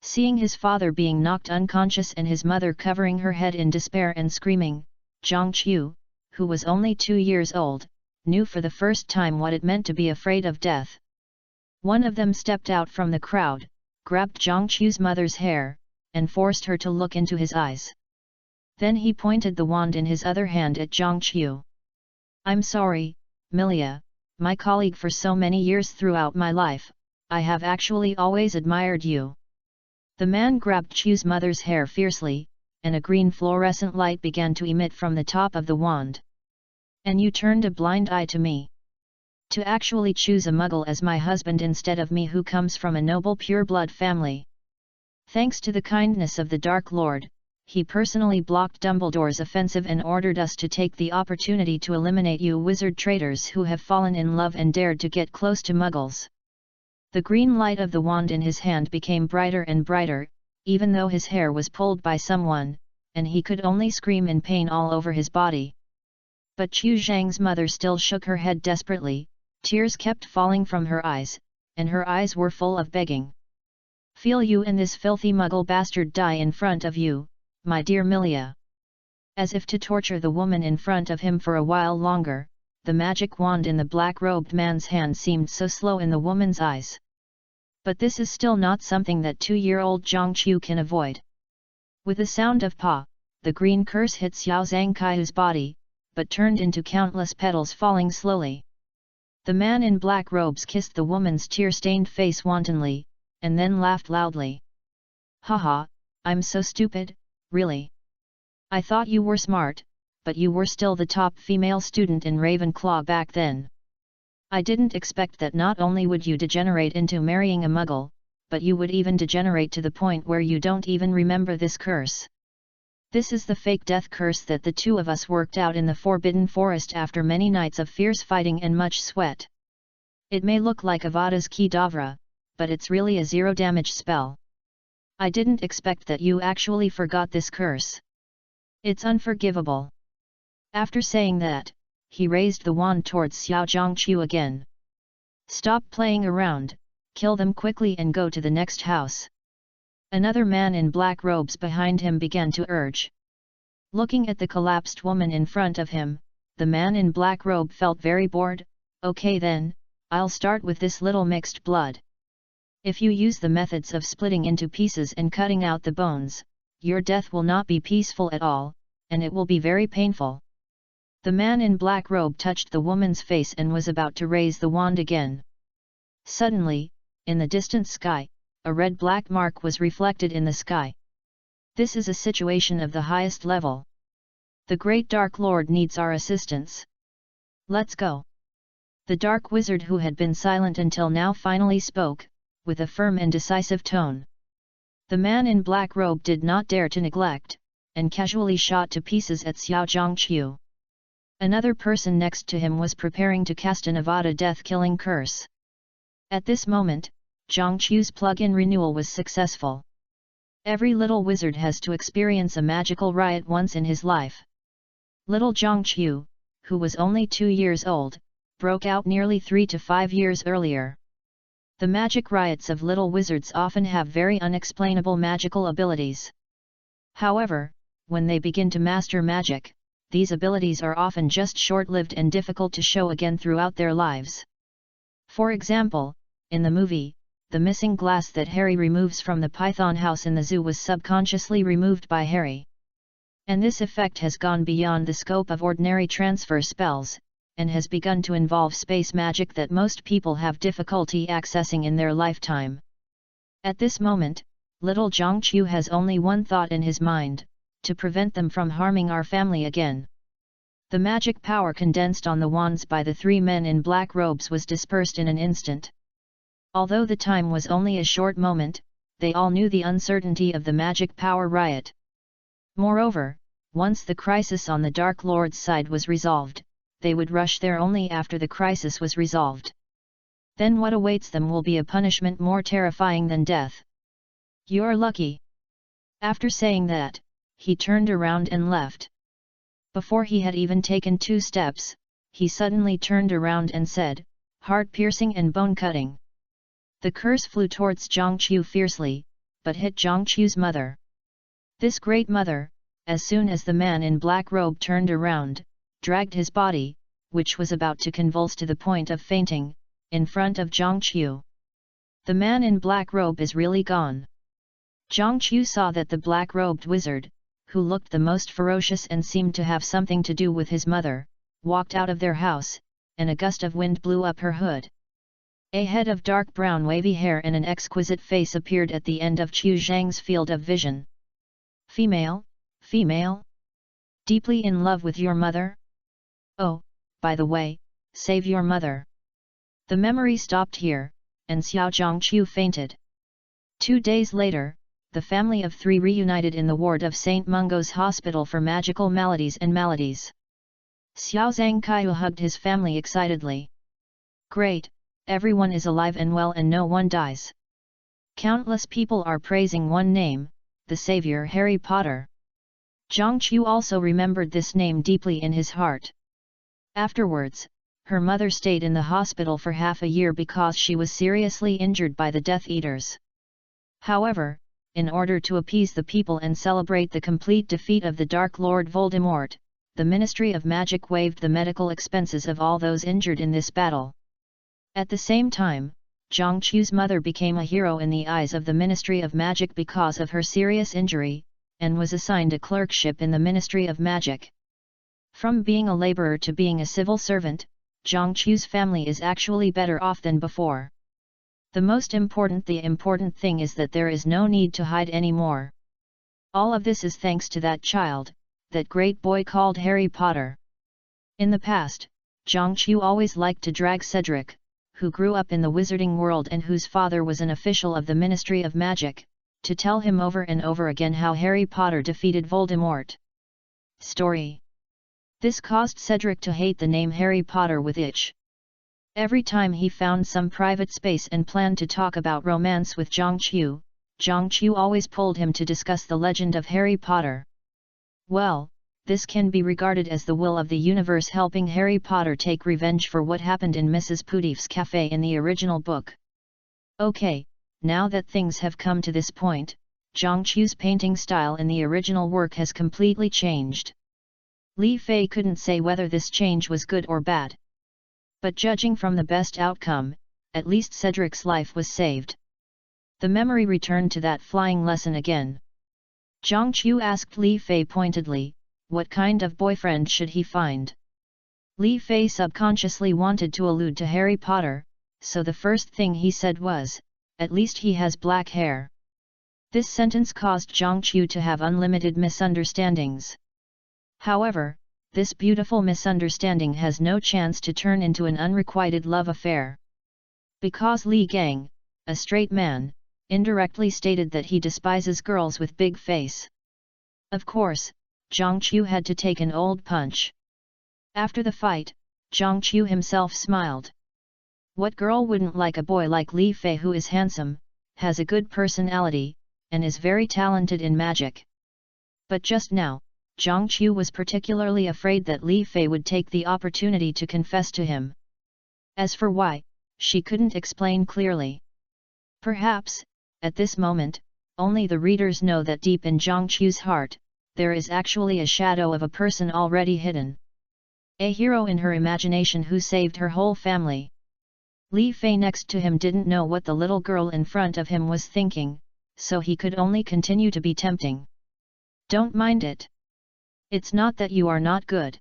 Seeing his father being knocked unconscious and his mother covering her head in despair and screaming, Zhangqiu, who was only 2 years old, knew for the first time what it meant to be afraid of death. One of them stepped out from the crowd, grabbed Zhangqiu's mother's hair, and forced her to look into his eyes. Then he pointed the wand in his other hand at Zhangqiu. "I'm sorry, Milia, my colleague for so many years throughout my life, I have actually always admired you." The man grabbed Qiu's mother's hair fiercely, and a green fluorescent light began to emit from the top of the wand. "And you turned a blind eye to me? To actually choose a muggle as my husband instead of me who comes from a noble pure-blood family. Thanks to the kindness of the Dark Lord, he personally blocked Dumbledore's offensive and ordered us to take the opportunity to eliminate you wizard traitors who have fallen in love and dared to get close to muggles." The green light of the wand in his hand became brighter and brighter, even though his hair was pulled by someone, and he could only scream in pain all over his body. But Qiu Zhang's mother still shook her head desperately, tears kept falling from her eyes, and her eyes were full of begging. "Feel you and this filthy muggle bastard die in front of you, my dear Milia." As if to torture the woman in front of him for a while longer, the magic wand in the black-robed man's hand seemed so slow in the woman's eyes. But this is still not something that 2-year-old Zhangqiu can avoid. With a sound of "pa," the green curse hit Xiao Zhangqiu's body, but turned into countless petals falling slowly. The man in black robes kissed the woman's tear-stained face wantonly, and then laughed loudly. "Haha, I'm so stupid, really. I thought you were smart, but you were still the top female student in Ravenclaw back then. I didn't expect that not only would you degenerate into marrying a muggle, but you would even degenerate to the point where you don't even remember this curse. This is the fake death curse that the 2 of us worked out in the Forbidden Forest after many nights of fierce fighting and much sweat. It may look like Avada's Kedavra, but it's really a 0-damage spell. I didn't expect that you actually forgot this curse. It's unforgivable." After saying that, he raised the wand towards Xiao Zhangqiu again. "Stop playing around, kill them quickly and go to the next house." Another man in black robes behind him began to urge. Looking at the collapsed woman in front of him, the man in black robe felt very bored. "Okay then, I'll start with this little mixed blood. If you use the methods of splitting into pieces and cutting out the bones, your death will not be peaceful at all, and it will be very painful." The man in black robe touched the woman's face and was about to raise the wand again. Suddenly, in the distant sky, a red-black mark was reflected in the sky. This is a situation of the highest level. The Great Dark Lord needs our assistance. Let's go. The Dark Wizard who had been silent until now finally spoke, with a firm and decisive tone. The man in black robe did not dare to neglect, and casually shot to pieces at Xiao Zhangqiu. Another person next to him was preparing to cast an Avada death-killing curse. At this moment, Zhangqiu's plug-in renewal was successful. Every little wizard has to experience a magical riot once in his life. Little Zhangqiu, who was only 2 years old, broke out nearly 3 to 5 years earlier. The magic riots of little wizards often have very unexplainable magical abilities. However, when they begin to master magic, these abilities are often just short-lived and difficult to show again throughout their lives. For example, in the movie, the missing glass that Harry removes from the Python house in the zoo was subconsciously removed by Harry. And this effect has gone beyond the scope of ordinary transfer spells, and has begun to involve space magic that most people have difficulty accessing in their lifetime. At this moment, little Zhangqiu has only one thought in his mind: to prevent them from harming our family again. The magic power condensed on the wands by the three men in black robes was dispersed in an instant. Although the time was only a short moment, they all knew the uncertainty of the magic power riot. Moreover, once the crisis on the Dark Lord's side was resolved, they would rush there only after the crisis was resolved. Then what awaits them will be a punishment more terrifying than death. You're lucky. After saying that, he turned around and left. Before he had even taken 2 steps, he suddenly turned around and said, "Heart-piercing and bone-cutting." The curse flew towards Zhangqiu fiercely, but hit Zhangqiu's mother. This great mother, as soon as the man in black robe turned around, dragged his body, which was about to convulse to the point of fainting, in front of Zhangqiu. The man in black robe is really gone. Zhangqiu saw that the black-robed wizard, who looked the most ferocious and seemed to have something to do with his mother, walked out of their house, and a gust of wind blew up her hood. A head of dark brown wavy hair and an exquisite face appeared at the end of Qiu Zhang's field of vision. "Female? Female? Deeply in love with your mother? Oh, by the way, save your mother." The memory stopped here, and Xiao Zhangqiu fainted. 2 days later, the family of 3 reunited in the ward of St. Mungo's Hospital for Magical Maladies and Maladies. Xiao Zhangqiu hugged his family excitedly. "Great, everyone is alive and well and no one dies. Countless people are praising one name, the savior Harry Potter." Zhangqiu also remembered this name deeply in his heart. Afterwards, her mother stayed in the hospital for half a year because she was seriously injured by the Death Eaters. However, in order to appease the people and celebrate the complete defeat of the Dark Lord Voldemort, the Ministry of Magic waived the medical expenses of all those injured in this battle. At the same time, Zhangqiu's mother became a hero in the eyes of the Ministry of Magic because of her serious injury, and was assigned a clerkship in the Ministry of Magic. From being a laborer to being a civil servant, Zhangqiu's family is actually better off than before. The important thing is that there is no need to hide anymore. All of this is thanks to that child, that great boy called Harry Potter. In the past, Zhangqiu always liked to drag Cedric, who grew up in the wizarding world and whose father was an official of the Ministry of Magic, to tell him over and over again how Harry Potter defeated Voldemort. Story. This caused Cedric to hate the name Harry Potter with itch. Every time he found some private space and planned to talk about romance with Zhangqiu, Zhangqiu always pulled him to discuss the legend of Harry Potter. Well, this can be regarded as the will of the universe helping Harry Potter take revenge for what happened in Mrs. Pootief's cafe in the original book. Okay, now that things have come to this point, Zhangqiu's painting style in the original work has completely changed. Li Fei couldn't say whether this change was good or bad. But judging from the best outcome, at least Cedric's life was saved. The memory returned to that flying lesson again. Zhangqiu asked Li Fei pointedly, what kind of boyfriend should he find? Li Fei subconsciously wanted to allude to Harry Potter, so the first thing he said was, "At least he has black hair." This sentence caused Zhangqiu to have unlimited misunderstandings. However, this beautiful misunderstanding has no chance to turn into an unrequited love affair. Because Li Gang, a straight man, indirectly stated that he despises girls with big face. Of course, Zhangqiu had to take an old punch. After the fight, Zhangqiu himself smiled. What girl wouldn't like a boy like Li Fei who is handsome, has a good personality, and is very talented in magic? But just now, Zhangqiu was particularly afraid that Li Fei would take the opportunity to confess to him. As for why, she couldn't explain clearly. Perhaps, at this moment, only the readers know that deep in Zhangqiu's heart, there is actually a shadow of a person already hidden. A hero in her imagination who saved her whole family. Li Fei next to him didn't know what the little girl in front of him was thinking, so he could only continue to be tempting. Don't mind it. It's not that you are not good.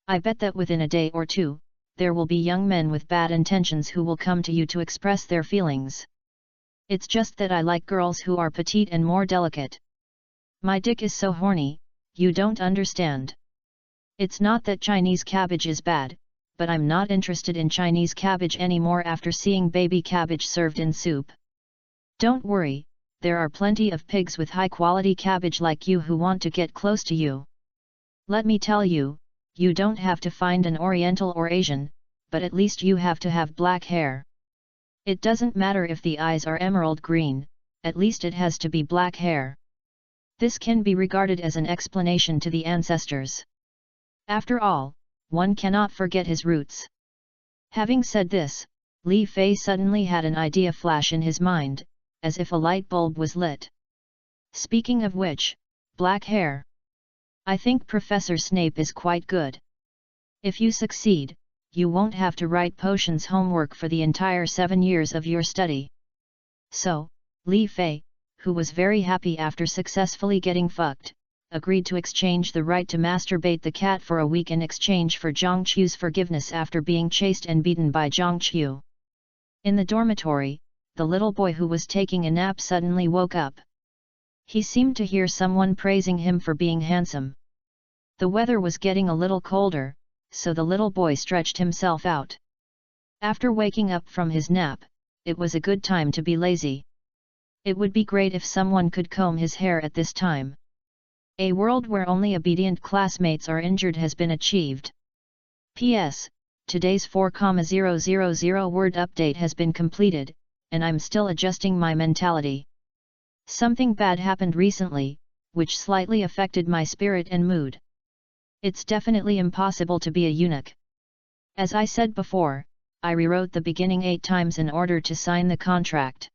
I bet that within a day or two, there will be young men with bad intentions who will come to you to express their feelings. It's just that I like girls who are petite and more delicate. My dick is so horny, you don't understand. It's not that Chinese cabbage is bad, but I'm not interested in Chinese cabbage anymore after seeing baby cabbage served in soup. Don't worry, there are plenty of pigs with high-quality cabbage like you who want to get close to you. Let me tell you, you don't have to find an Oriental or Asian, but at least you have to have black hair. It doesn't matter if the eyes are emerald green, at least it has to be black hair. This can be regarded as an explanation to the ancestors. After all, one cannot forget his roots. Having said this, Li Fei suddenly had an idea flash in his mind, as if a light bulb was lit. Speaking of which, black hair. I think Professor Snape is quite good. If you succeed, you won't have to write potions homework for the entire 7 years of your study. So, Li Fei, who was very happy after successfully getting fucked, agreed to exchange the right to masturbate the cat for a week in exchange for Zhang Qiu's forgiveness after being chased and beaten by Zhang Qiu. In the dormitory, the little boy who was taking a nap suddenly woke up. He seemed to hear someone praising him for being handsome. The weather was getting a little colder, so the little boy stretched himself out. After waking up from his nap, it was a good time to be lazy. It would be great if someone could comb his hair at this time. A world where only obedient classmates are injured has been achieved. P.S. Today's 4,000 word update has been completed, and I'm still adjusting my mentality. Something bad happened recently, which slightly affected my spirit and mood. It's definitely impossible to be a eunuch. As I said before, I rewrote the beginning 8 times in order to sign the contract.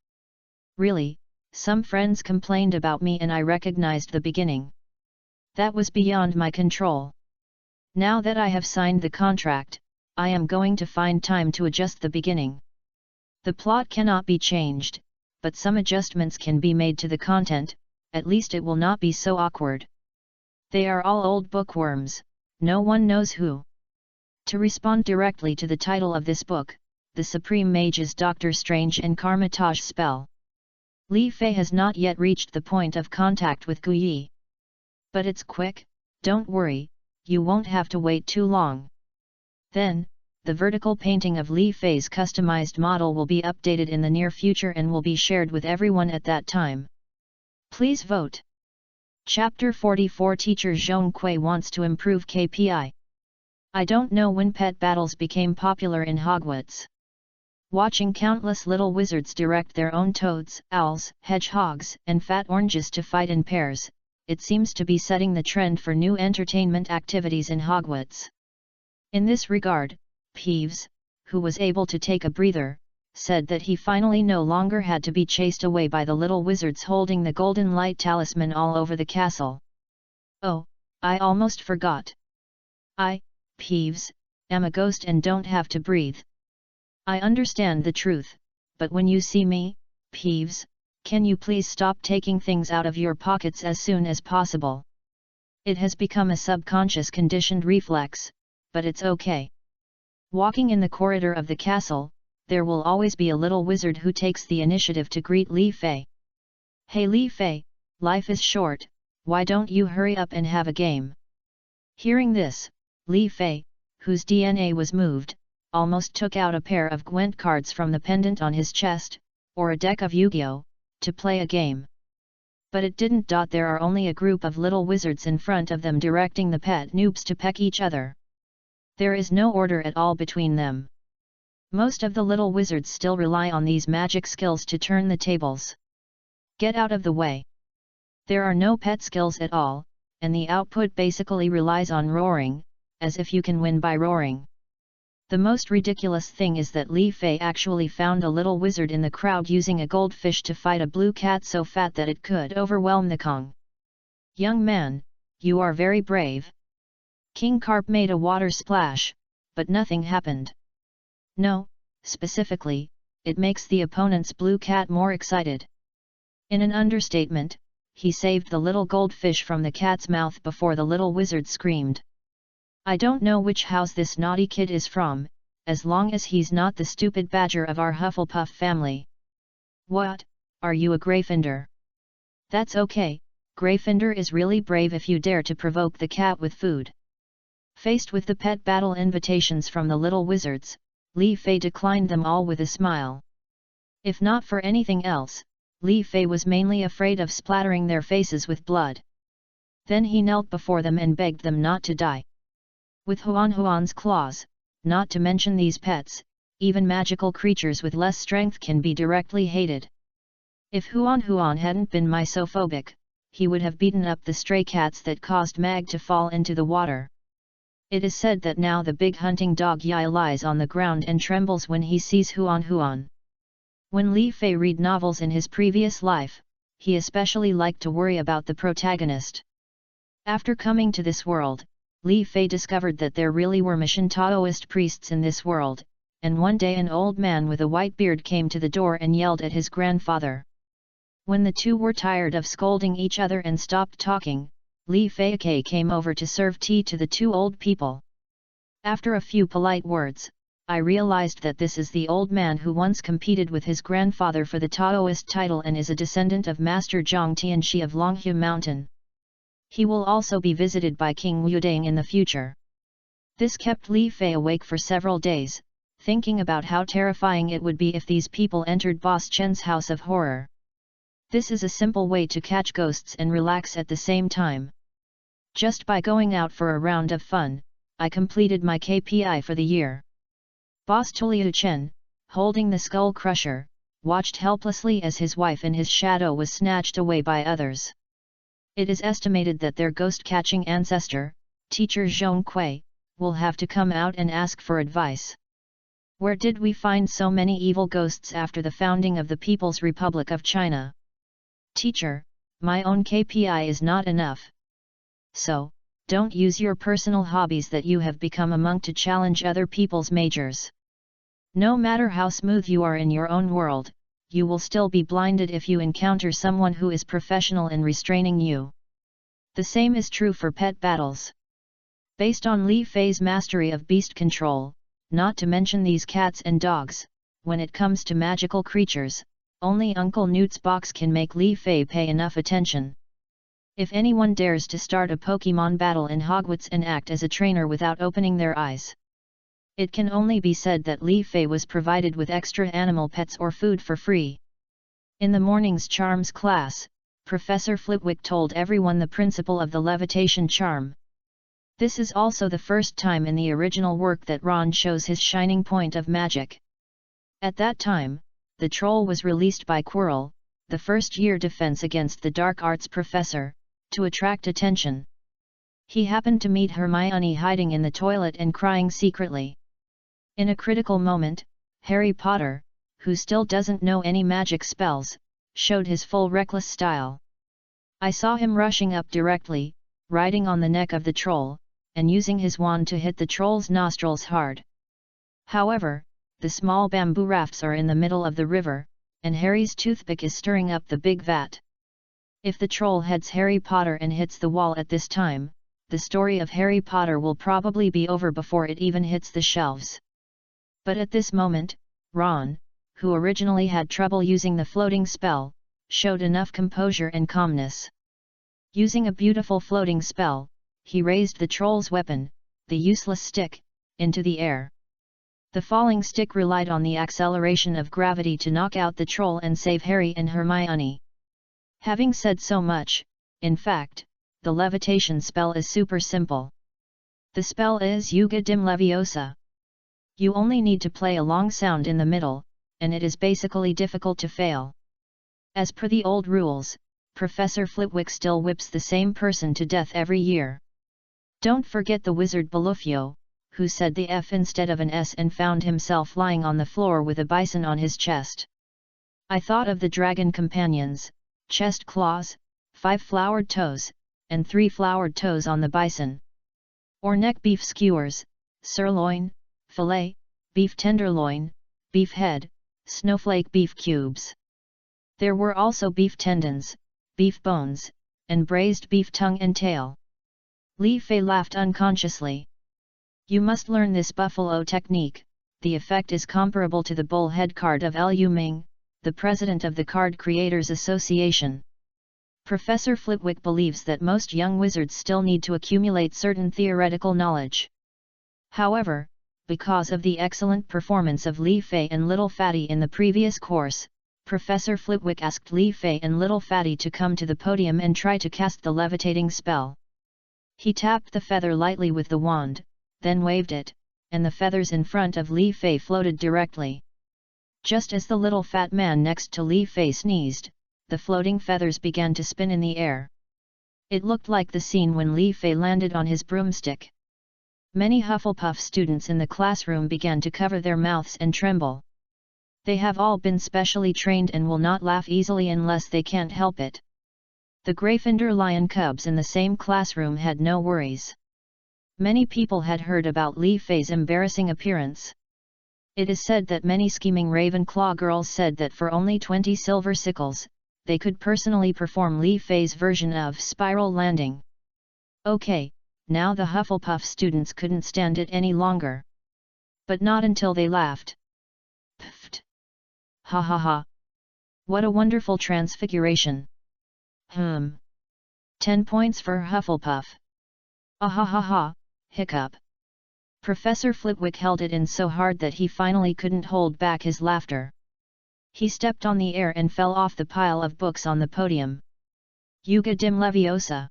Really, some friends complained about me and I recognized the beginning. That was beyond my control. Now that I have signed the contract, I am going to find time to adjust the beginning. The plot cannot be changed, but some adjustments can be made to the content, at least it will not be so awkward. They are all old bookworms, no one knows who. To respond directly to the title of this book, The Supreme Mage's Doctor Strange and Karmatage Spell. Li Fei has not yet reached the point of contact with Guyi. But it's quick, don't worry, you won't have to wait too long. Then, the vertical painting of Li Fei's customized model will be updated in the near future and will be shared with everyone at that time. Please vote. Chapter 44 Teacher Zhong Kui wants to improve KPI. I don't know when pet battles became popular in Hogwarts. Watching countless little wizards direct their own toads, owls, hedgehogs, and fat oranges to fight in pairs, it seems to be setting the trend for new entertainment activities in Hogwarts. In this regard, Peeves, who was able to take a breather, said that he finally no longer had to be chased away by the little wizards holding the golden light talisman all over the castle. Oh, I almost forgot. I, Peeves, am a ghost and don't have to breathe. I understand the truth, but when you see me, Peeves, can you please stop taking things out of your pockets as soon as possible? It has become a subconscious conditioned reflex, but it's okay. Walking in the corridor of the castle, there will always be a little wizard who takes the initiative to greet Li Fei. Hey Li Fei, life is short, why don't you hurry up and have a game? Hearing this, Li Fei, whose DNA was moved, almost took out a pair of Gwent cards from the pendant on his chest, or a deck of Yu-Gi-Oh, to play a game. But it didn't. There are only a group of little wizards in front of them directing the pet noobs to peck each other. There is no order at all between them. Most of the little wizards still rely on these magic skills to turn the tables. Get out of the way. There are no pet skills at all, and the output basically relies on roaring, as if you can win by roaring. The most ridiculous thing is that Li Fei actually found a little wizard in the crowd using a goldfish to fight a blue cat so fat that it could overwhelm the Kong. Young man, You are very brave. King Carp made a water splash, but nothing happened. No, specifically, it makes the opponent's blue cat more excited. In an understatement, he saved the little goldfish from the cat's mouth before the little wizard screamed. I don't know which house this naughty kid is from, as long as he's not the stupid badger of our Hufflepuff family. What, are you a Gryffindor? That's okay, Gryffindor is really brave if you dare to provoke the cat with food. Faced with the pet battle invitations from the little wizards, Li Fei declined them all with a smile. If not for anything else, Li Fei was mainly afraid of splattering their faces with blood. Then he knelt before them and begged them not to die. With Huan's claws, not to mention these pets, even magical creatures with less strength can be directly hated. If Huan hadn't been misophobic, he would have beaten up the stray cats that caused Mag to fall into the water. It is said that now the big hunting dog Yi lies on the ground and trembles when he sees Huan. When Li Fei read novels in his previous life, he especially liked to worry about the protagonist. After coming to this world, Li Fei discovered that there really were Mission Taoist priests in this world, and one day an old man with a white beard came to the door and yelled at his grandfather. When the two were tired of scolding each other and stopped talking, Li Fei came over to serve tea to the two old people. After a few polite words, I realized that this is the old man who once competed with his grandfather for the Taoist title and is a descendant of Master Zhang Tianxi of Longhu Mountain. He will also be visited by King Wudang in the future. This kept Li Fei awake for several days, thinking about how terrifying it would be if these people entered Boss Chen's house of horror. This is a simple way to catch ghosts and relax at the same time. Just by going out for a round of fun, I completed my KPI for the year. Boss Tuliu Chen, holding the skull crusher, watched helplessly as his wife and his shadow was snatched away by others. It is estimated that their ghost-catching ancestor, Teacher Zhong Kui, will have to come out and ask for advice. Where did we find so many evil ghosts after the founding of the People's Republic of China? Teacher, my own KPI is not enough. So, don't use your personal hobbies that you have become a monk to challenge other people's majors. No matter how smooth you are in your own world, you will still be blinded if you encounter someone who is professional in restraining you. The same is true for pet battles. Based on Li Fei's mastery of beast control, not to mention these cats and dogs, when it comes to magical creatures, only Uncle Newt's box can make Li Fei pay enough attention. If anyone dares to start a Pokemon battle in Hogwarts and act as a trainer without opening their eyes, it can only be said that Li Fei was provided with extra animal pets or food for free. In the morning's charms class, Professor Flitwick told everyone the principle of the levitation charm. This is also the first time in the original work that Ron shows his shining point of magic. At that time, the troll was released by Quirrell, the first-year defense against the dark arts professor, to attract attention. He happened to meet Hermione hiding in the toilet and crying secretly. In a critical moment, Harry Potter, who still doesn't know any magic spells, showed his full reckless style. I saw him rushing up directly, riding on the neck of the troll, and using his wand to hit the troll's nostrils hard. However, the small bamboo rafts are in the middle of the river, and Harry's toothpick is stirring up the big vat. If the troll heads Harry Potter and hits the wall at this time, the story of Harry Potter will probably be over before it even hits the shelves. But at this moment, Ron, who originally had trouble using the floating spell, showed enough composure and calmness. Using a beautiful floating spell, he raised the troll's weapon, the useless stick, into the air. The falling stick relied on the acceleration of gravity to knock out the troll and save Harry and Hermione. Having said so much, in fact, the levitation spell is super simple. The spell is Yuga Dim Leviosa. You only need to play a long sound in the middle, and it is basically difficult to fail. As per the old rules, Professor Flitwick still whips the same person to death every year. Don't forget the wizard Belufio, who said the F instead of an S and found himself lying on the floor with a bison on his chest. I thought of the dragon companions, chest claws, 5 flowered toes, and 3 floured toes on the bison. Or neck beef skewers, sirloin, fillet, beef tenderloin, beef head, snowflake beef cubes. There were also beef tendons, beef bones, and braised beef tongue and tail. Li Fei laughed unconsciously. You must learn this buffalo technique. The effect is comparable to the bullhead card of Liu Ming, the president of the Card Creators Association. Professor Flitwick believes that most young wizards still need to accumulate certain theoretical knowledge. However, because of the excellent performance of Li Fei and Little Fatty in the previous course, Professor Flitwick asked Li Fei and Little Fatty to come to the podium and try to cast the levitating spell. He tapped the feather lightly with the wand, then waved it, and the feathers in front of Li Fei floated directly. Just as the little fat man next to Li Fei sneezed, the floating feathers began to spin in the air. It looked like the scene when Li Fei landed on his broomstick. Many Hufflepuff students in the classroom began to cover their mouths and tremble. They have all been specially trained and will not laugh easily unless they can't help it. The Gryffindor lion cubs in the same classroom had no worries. Many people had heard about Li Fei's embarrassing appearance. It is said that many scheming Ravenclaw girls said that for only 20 silver sickles, they could personally perform Li Fei's version of spiral landing. Okay, now the Hufflepuff students couldn't stand it any longer. But not until they laughed. Pfft! Ha ha ha! What a wonderful transfiguration! 10 points for Hufflepuff. Ah ha ha ha, hiccup. Professor Flitwick held it in so hard that he finally couldn't hold back his laughter. He stepped on the air and fell off the pile of books on the podium. Yuga dim leviosa.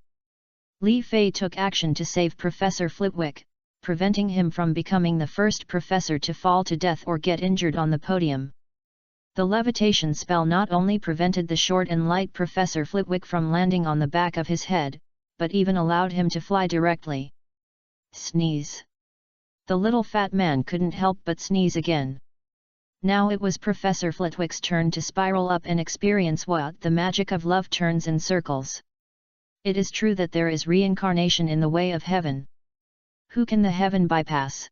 Li Fei took action to save Professor Flitwick, preventing him from becoming the first professor to fall to death or get injured on the podium. The levitation spell not only prevented the short and light Professor Flitwick from landing on the back of his head, but even allowed him to fly directly. Sneeze. The little fat man couldn't help but sneeze again. Now it was Professor Flitwick's turn to spiral up and experience what the magic of love turns in circles. It is true that there is reincarnation in the way of heaven. Who can the heaven bypass?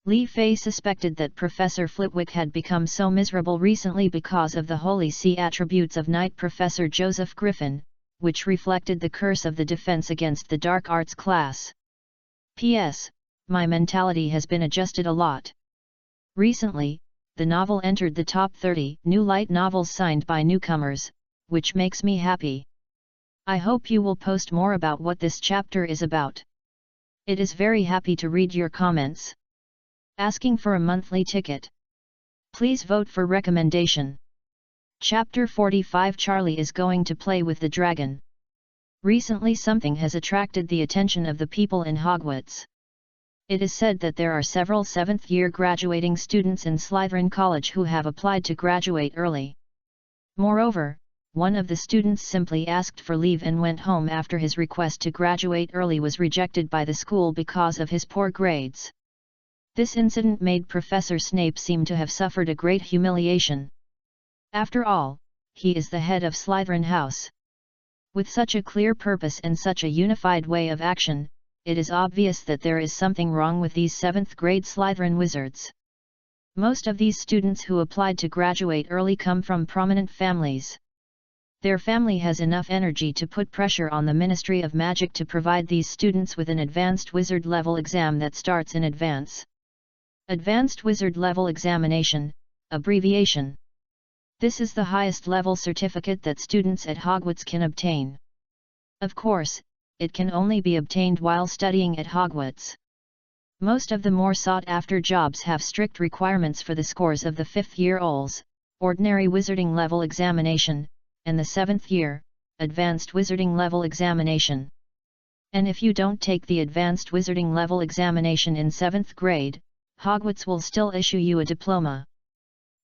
Li Fei suspected that Professor Flitwick had become so miserable recently because of the Holy See attributes of Knight Professor Joseph Griffin, which reflected the curse of the Defense Against the Dark Arts class. P.S. My mentality has been adjusted a lot. Recently, the novel entered the top 30 new light novels signed by newcomers, which makes me happy. I hope you will post more about what this chapter is about. It is very happy to read your comments. Asking for a monthly ticket. Please vote for recommendation. Chapter 45 Charlie is going to play with the dragon. Recently something has attracted the attention of the people in Hogwarts. It is said that there are several 7th-year graduating students in Slytherin College who have applied to graduate early. Moreover, one of the students simply asked for leave and went home after his request to graduate early was rejected by the school because of his poor grades. This incident made Professor Snape seem to have suffered a great humiliation. After all, he is the head of Slytherin House. With such a clear purpose and such a unified way of action, it is obvious that there is something wrong with these 7th-grade Slytherin wizards. Most of these students who applied to graduate early come from prominent families. Their family has enough energy to put pressure on the Ministry of Magic to provide these students with an advanced wizard level exam that starts in advance. Advanced Wizard Level Examination, abbreviation. This is the highest level certificate that students at Hogwarts can obtain. Of course, it can only be obtained while studying at Hogwarts. Most of the more sought-after jobs have strict requirements for the scores of the 5th-year OLS, Ordinary Wizarding Level Examination, and the 7th year, Advanced Wizarding Level Examination. And if you don't take the Advanced Wizarding Level Examination in 7th grade, Hogwarts will still issue you a diploma.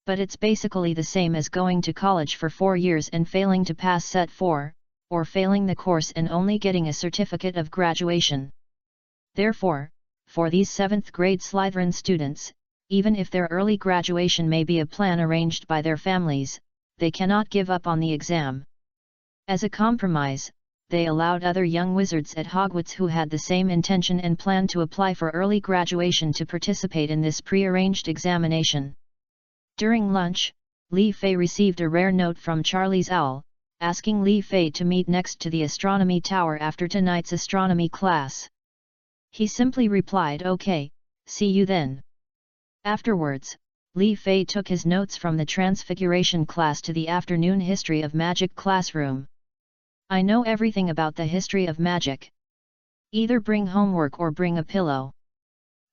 But it's basically the same as going to college for 4 years and failing to pass Set 4, or failing the course and only getting a certificate of graduation. Therefore, for these 7th grade Slytherin students, even if their early graduation may be a plan arranged by their families, they cannot give up on the exam. As a compromise, they allowed other young wizards at Hogwarts who had the same intention and planned to apply for early graduation to participate in this pre-arranged examination. During lunch, Li Fei received a rare note from Charlie's Owl, asking Li Fei to meet next to the astronomy tower after tonight's astronomy class. He simply replied, "Okay, see you then." Afterwards, Li Fei took his notes from the Transfiguration class to the afternoon History of Magic classroom. "I know everything about the history of magic. Either bring homework or bring a pillow."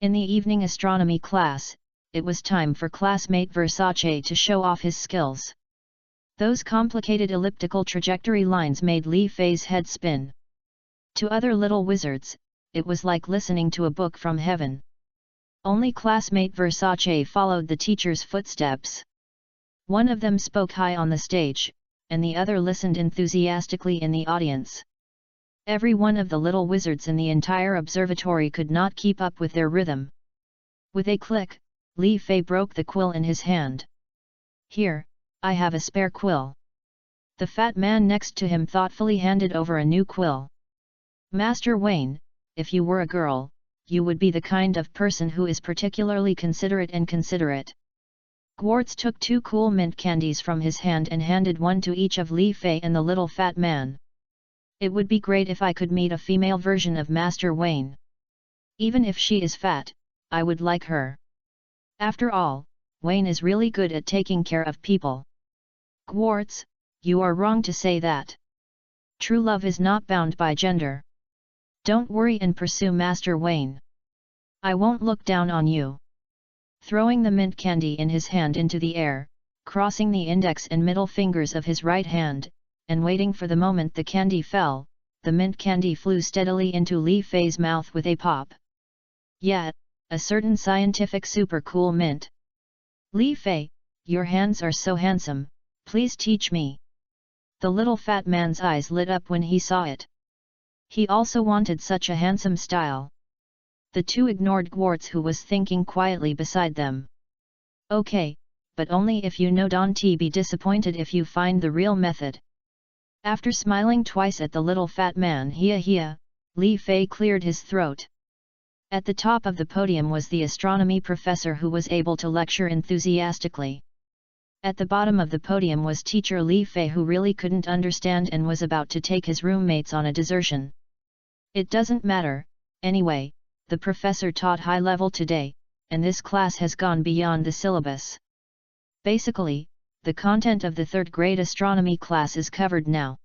In the evening astronomy class, it was time for classmate Versace to show off his skills. Those complicated elliptical trajectory lines made Li Fei's head spin. To other little wizards, it was like listening to a book from heaven. Only classmate Versace followed the teacher's footsteps. One of them spoke high on the stage, and the other listened enthusiastically in the audience. Every one of the little wizards in the entire observatory could not keep up with their rhythm. With a click, Li Fei broke the quill in his hand. "Here, I have a spare quill." The fat man next to him thoughtfully handed over a new quill. "Master Wayne, if you were a girl, you would be the kind of person who is particularly considerate and considerate." Gwartz took 2 cool mint candies from his hand and handed one to each of Li Fei and the little fat man. "It would be great if I could meet a female version of Master Wayne. Even if she is fat, I would like her. After all, Wayne is really good at taking care of people." "Gwartz, you are wrong to say that. True love is not bound by gender. Don't worry and pursue Master Wayne. I won't look down on you." Throwing the mint candy in his hand into the air, crossing the index and middle fingers of his right hand, and waiting for the moment the candy fell, the mint candy flew steadily into Li Fei's mouth with a pop. "Yeah, a certain scientific super cool mint. Li Fei, your hands are so handsome, please teach me." The little fat man's eyes lit up when he saw it. He also wanted such a handsome style. The two ignored Gwartz, who was thinking quietly beside them. "Okay, but only if you know. Don't be disappointed if you find the real method." After smiling twice at the little fat man, Li Fei cleared his throat. At the top of the podium was the astronomy professor, who was able to lecture enthusiastically. At the bottom of the podium was teacher Li Fei, who really couldn't understand and was about to take his roommates on a desertion. "It doesn't matter, anyway, the professor taught high level today, and this class has gone beyond the syllabus. Basically, the content of the 3rd grade astronomy class is covered now."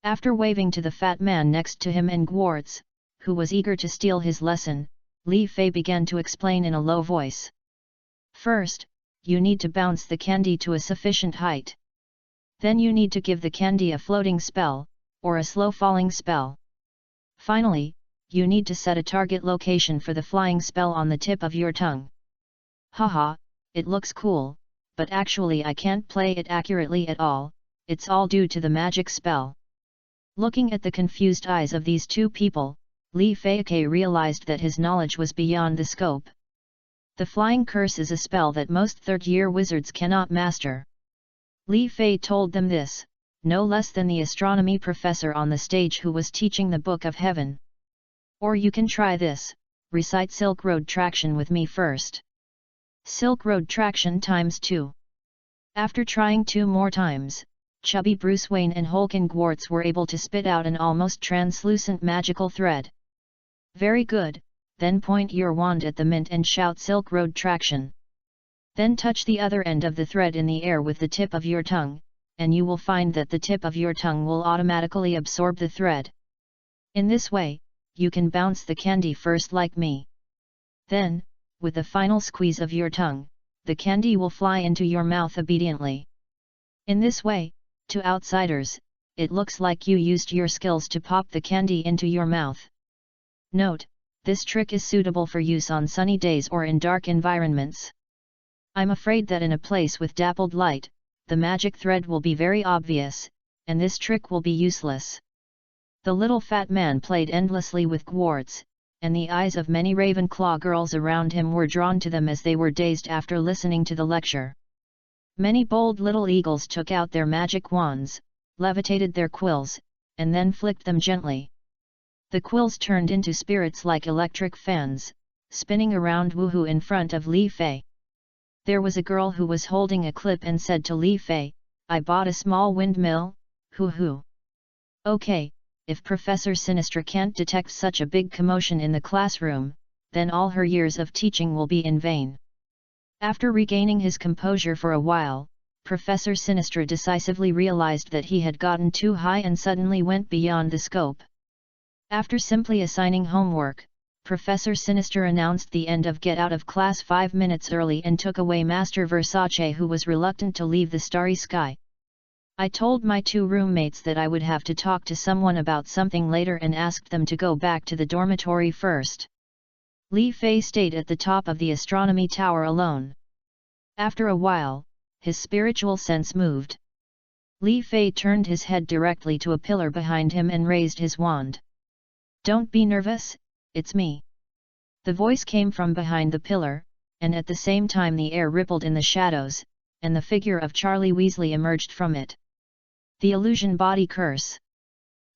After waving to the fat man next to him and Gwartz, who was eager to steal his lesson, Li Fei began to explain in a low voice. "First, you need to bounce the candy to a sufficient height. Then you need to give the candy a floating spell, or a slow falling spell. Finally, you need to set a target location for the flying spell on the tip of your tongue." "Haha, it looks cool, but actually I can't play it accurately at all. It's all due to the magic spell." Looking at the confused eyes of these two people, Li Fei realized that his knowledge was beyond the scope. The flying curse is a spell that most third-year wizards cannot master. Li Fei told them this, no less than the astronomy professor on the stage who was teaching the Book of Heaven. "Or you can try this, recite Silk Road Traction with me first." Silk Road Traction ×2. After trying 2 more times, chubby Bruce Wayne and Hulkin Gwartz were able to spit out an almost translucent magical thread. "Very good, then point your wand at the mint and shout Silk Road Traction. Then touch the other end of the thread in the air with the tip of your tongue, and you will find that the tip of your tongue will automatically absorb the thread. In this way, you can bounce the candy first like me. Then, with the final squeeze of your tongue, the candy will fly into your mouth obediently. In this way, to outsiders, it looks like you used your skills to pop the candy into your mouth. Note, this trick is suitable for use on sunny days or in dark environments. I'm afraid that in a place with dappled light, the magic thread will be very obvious, and this trick will be useless." The little fat man played endlessly with Gwartz, and the eyes of many Ravenclaw girls around him were drawn to them as they were dazed after listening to the lecture. Many bold little eagles took out their magic wands, levitated their quills, and then flicked them gently. The quills turned into spirits like electric fans, spinning around woohoo in front of Li Fei. There was a girl who was holding a clip and said to Li Fei, "I bought a small windmill, hoo-hoo." Okay, if Professor Sinistra can't detect such a big commotion in the classroom, then all her years of teaching will be in vain. After regaining his composure for a while, Professor Sinistra decisively realized that he had gotten too high and suddenly went beyond the scope. After simply assigning homework, Professor Sinistra announced the end of Get Out of Class 5 minutes early and took away Master Versace, who was reluctant to leave the starry sky. I told my 2 roommates that I would have to talk to someone about something later and asked them to go back to the dormitory first. Li Fei stayed at the top of the astronomy tower alone. After a while, his spiritual sense moved. Li Fei turned his head directly to a pillar behind him and raised his wand. "Don't be nervous, it's me." The voice came from behind the pillar, and at the same time the air rippled in the shadows, and the figure of Charlie Weasley emerged from it. The illusion body curse.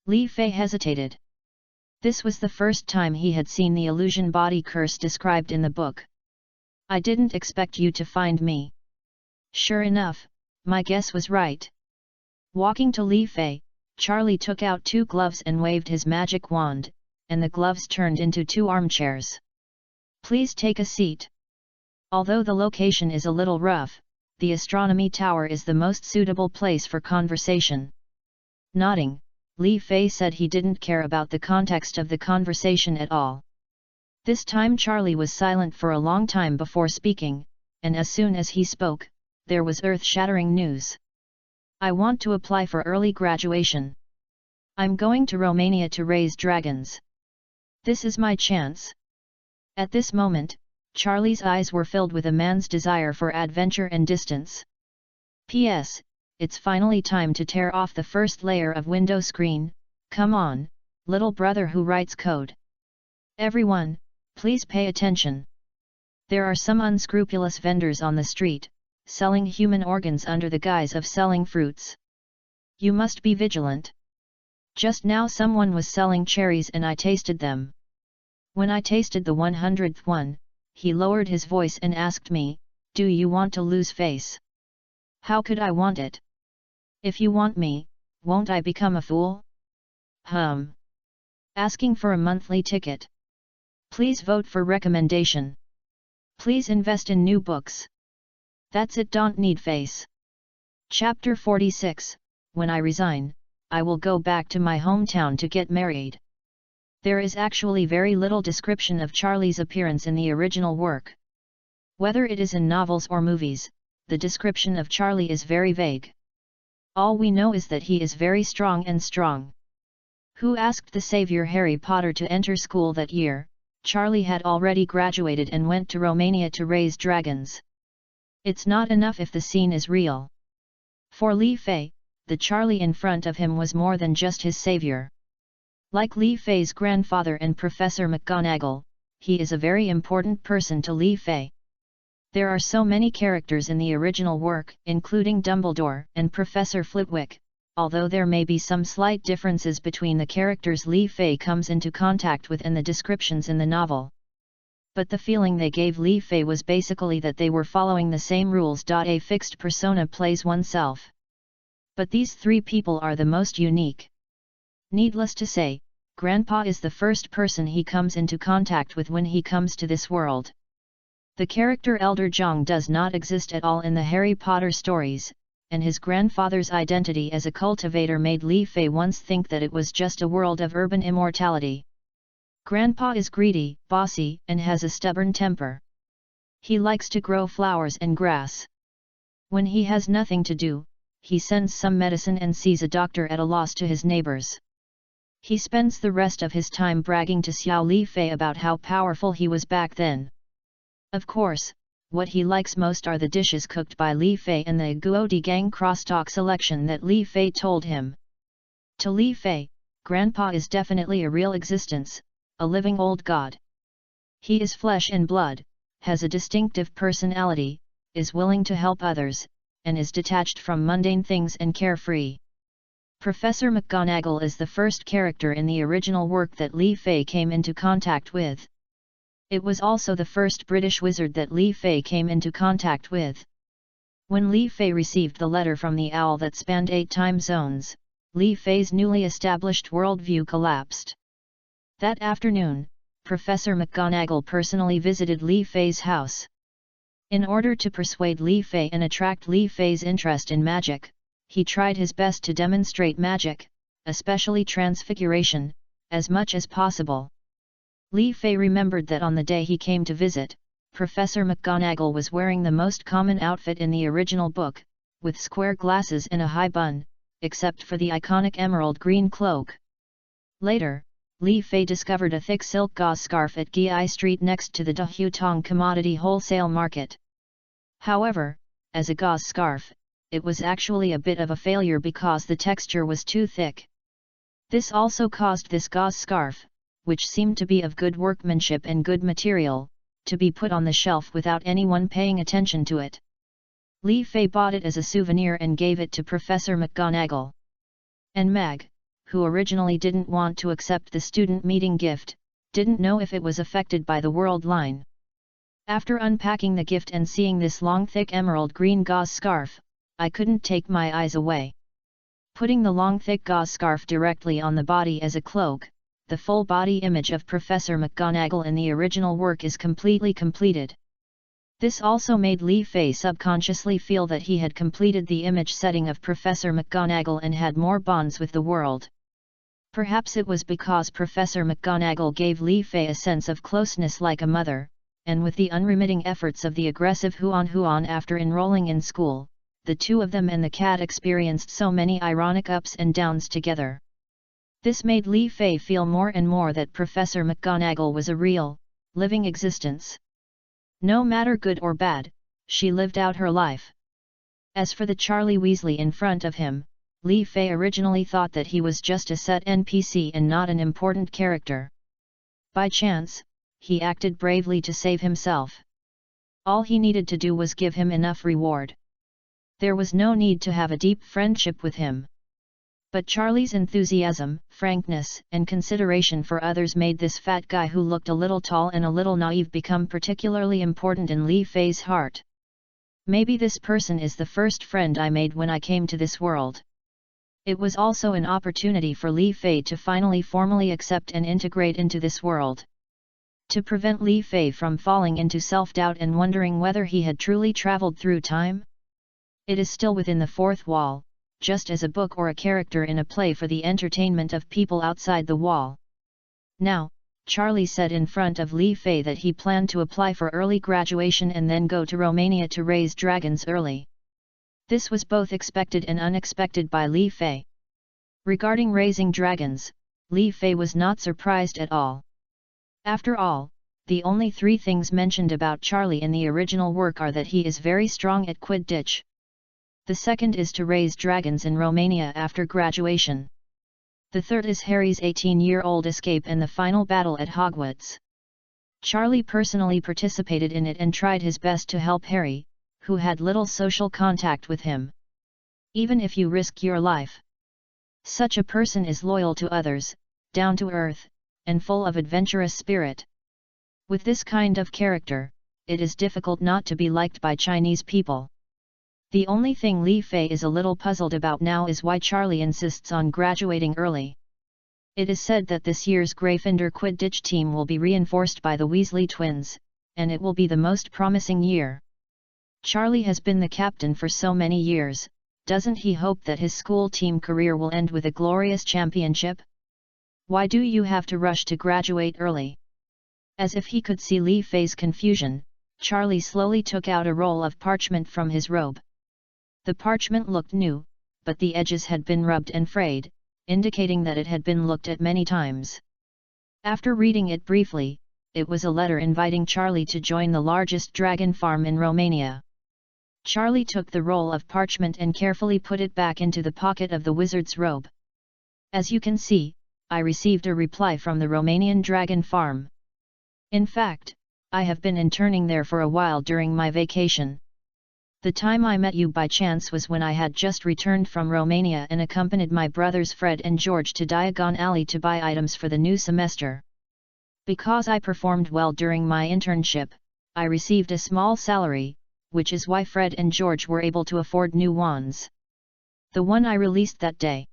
Li Fei hesitated. This was the first time he had seen the illusion body curse described in the book. "I didn't expect you to find me." Sure enough, my guess was right. Walking to Li Fei, Charlie took out 2 gloves and waved his magic wand, and the gloves turned into 2 armchairs. "Please take a seat." Although the location is a little rough, the astronomy tower is the most suitable place for conversation. Nodding, Li Fei said he didn't care about the context of the conversation at all. This time Charlie was silent for a long time before speaking, and as soon as he spoke, there was earth-shattering news. "I want to apply for early graduation. I'm going to Romania to raise dragons. This is my chance." At this moment, Charlie's eyes were filled with a man's desire for adventure and distance. P.S. It's finally time to tear off the first layer of window screen. Come on, little brother who writes code. Everyone, please pay attention. There are some unscrupulous vendors on the street, selling human organs under the guise of selling fruits. You must be vigilant. Just now someone was selling cherries and I tasted them. When I tasted the 100th one, he lowered his voice and asked me, "Do you want to lose face?" How could I want it? If you want me, won't I become a fool? Asking for a monthly ticket. Please vote for recommendation. Please invest in new books. That's it, don't need face. Chapter 46, When I resign, I will go back to my hometown to get married. There is actually very little description of Charlie's appearance in the original work. Whether it is in novels or movies, the description of Charlie is very vague. All we know is that he is very strong and strong. Who asked the savior Harry Potter to enter school that year? Charlie had already graduated and went to Romania to raise dragons. It's not enough if the scene is real. For Li Fei, the Charlie in front of him was more than just his savior. Like Li Fei's grandfather and Professor McGonagall, he is a very important person to Li Fei. There are so many characters in the original work, including Dumbledore and Professor Flitwick, although there may be some slight differences between the characters Li Fei comes into contact with and the descriptions in the novel. But the feeling they gave Li Fei was basically that they were following the same rules. A fixed persona plays oneself. But these 3 people are the most unique. Needless to say, Grandpa is the first person he comes into contact with when he comes to this world. The character Elder Zhang does not exist at all in the Harry Potter stories, and his grandfather's identity as a cultivator made Li Fei once think that it was just a world of urban immortality. Grandpa is greedy, bossy, and has a stubborn temper. He likes to grow flowers and grass. When he has nothing to do, he sends some medicine and sees a doctor at a loss to his neighbors. He spends the rest of his time bragging to Xiao Li Fei about how powerful he was back then. Of course, what he likes most are the dishes cooked by Li Fei and the Guodi Gang crosstalk selection that Li Fei told him. To Li Fei, Grandpa is definitely a real existence, a living old god. He is flesh and blood, has a distinctive personality, is willing to help others, and is detached from mundane things and carefree. Professor McGonagall is the first character in the original work that Li Fei came into contact with. It was also the first British wizard that Li Fei came into contact with. When Li Fei received the letter from the owl that spanned 8 time zones, Li Fei's newly established worldview collapsed. That afternoon, Professor McGonagall personally visited Li Fei's house. In order to persuade Li Fei and attract Li Fei's interest in magic, he tried his best to demonstrate magic, especially Transfiguration, as much as possible. Li Fei remembered that on the day he came to visit, Professor McGonagall was wearing the most common outfit in the original book, with square glasses and a high bun, except for the iconic emerald green cloak. Later, Li Fei discovered a thick silk gauze scarf at Gi Street next to the De Hutong commodity wholesale market. However, as a gauze scarf, it was actually a bit of a failure because the texture was too thick. This also caused this gauze scarf, which seemed to be of good workmanship and good material, to be put on the shelf without anyone paying attention to it. Li Fei bought it as a souvenir and gave it to Professor McGonagall. And Meg, who originally didn't want to accept the student meeting gift, didn't know if it was affected by the world line. After unpacking the gift and seeing this long thick emerald green gauze scarf, I couldn't take my eyes away. Putting the long thick gauze scarf directly on the body as a cloak, the full body image of Professor McGonagall in the original work is completely completed. This also made Li Fei subconsciously feel that he had completed the image setting of Professor McGonagall and had more bonds with the world. Perhaps it was because Professor McGonagall gave Li Fei a sense of closeness like a mother, and with the unremitting efforts of the aggressive Huan after enrolling in school, the two of them and the cat experienced so many ironic ups and downs together. This made Li Fei feel more and more that Professor McGonagall was a real, living existence. No matter good or bad, she lived out her life. As for the Charlie Weasley in front of him, Li Fei originally thought that he was just a set NPC and not an important character. By chance, he acted bravely to save himself. All he needed to do was give him enough reward. There was no need to have a deep friendship with him. But Charlie's enthusiasm, frankness, and consideration for others made this fat guy who looked a little tall and a little naive become particularly important in Li Fei's heart. Maybe this person is the first friend I made when I came to this world. It was also an opportunity for Li Fei to finally formally accept and integrate into this world. To prevent Li Fei from falling into self-doubt and wondering whether he had truly traveled through time? It is still within the fourth wall, just as a book or a character in a play for the entertainment of people outside the wall. Now, Charlie said in front of Li Fei that he planned to apply for early graduation and then go to Romania to raise dragons early. This was both expected and unexpected by Li Fei. Regarding raising dragons, Li Fei was not surprised at all. After all, the only 3 things mentioned about Charlie in the original work are that he is very strong at Quidditch. The second is to raise dragons in Romania after graduation. The third is Harry's 18-year-old escape and the final battle at Hogwarts. Charlie personally participated in it and tried his best to help Harry, who had little social contact with him. Even if you risk your life, such a person is loyal to others, down to earth, and full of adventurous spirit. With this kind of character, it is difficult not to be liked by Chinese people. The only thing Li Fei is a little puzzled about now is why Charlie insists on graduating early. It is said that this year's Gryffindor Quidditch team will be reinforced by the Weasley twins, and it will be the most promising year. Charlie has been the captain for so many years, doesn't he hope that his school team career will end with a glorious championship? Why do you have to rush to graduate early? As if he could see Li Fei's confusion, Charlie slowly took out a roll of parchment from his robe. The parchment looked new, but the edges had been rubbed and frayed, indicating that it had been looked at many times. After reading it briefly, it was a letter inviting Charlie to join the largest dragon farm in Romania. Charlie took the roll of parchment and carefully put it back into the pocket of the wizard's robe. As you can see, I received a reply from the Romanian dragon farm. In fact, I have been interning there for a while during my vacation. The time I met you by chance was when I had just returned from Romania and accompanied my brothers Fred and George to Diagon Alley to buy items for the new semester. Because I performed well during my internship, I received a small salary, which is why Fred and George were able to afford new wands. The one I released that day.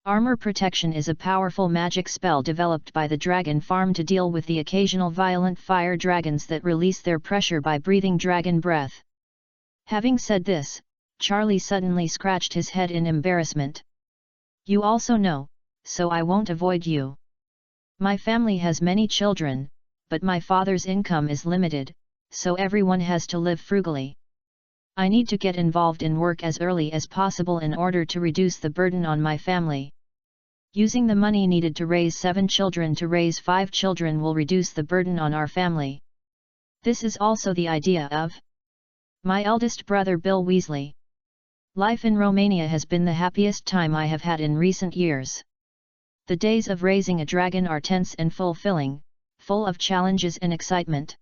Armor Protection is a powerful magic spell developed by the dragon farm to deal with the occasional violent fire dragons that release their pressure by breathing dragon breath. Having said this, Charlie suddenly scratched his head in embarrassment. You also know, so I won't avoid you. My family has many children, but my father's income is limited, so everyone has to live frugally. I need to get involved in work as early as possible in order to reduce the burden on my family. Using the money needed to raise 7 children to raise 5 children will reduce the burden on our family. This is also the idea of my eldest brother Bill Weasley. Life in Romania has been the happiest time I have had in recent years. The days of raising a dragon are tense and fulfilling, full of challenges and excitement.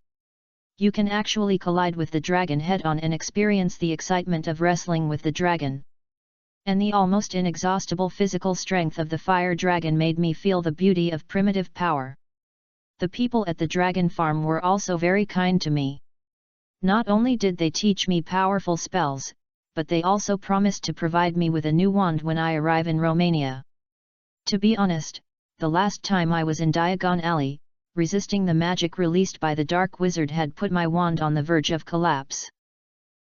You can actually collide with the dragon head-on and experience the excitement of wrestling with the dragon. And the almost inexhaustible physical strength of the fire dragon made me feel the beauty of primitive power. The people at the dragon farm were also very kind to me. Not only did they teach me powerful spells, but they also promised to provide me with a new wand when I arrive in Romania. To be honest, the last time I was in Diagon Alley, resisting the magic released by the dark wizard had put my wand on the verge of collapse.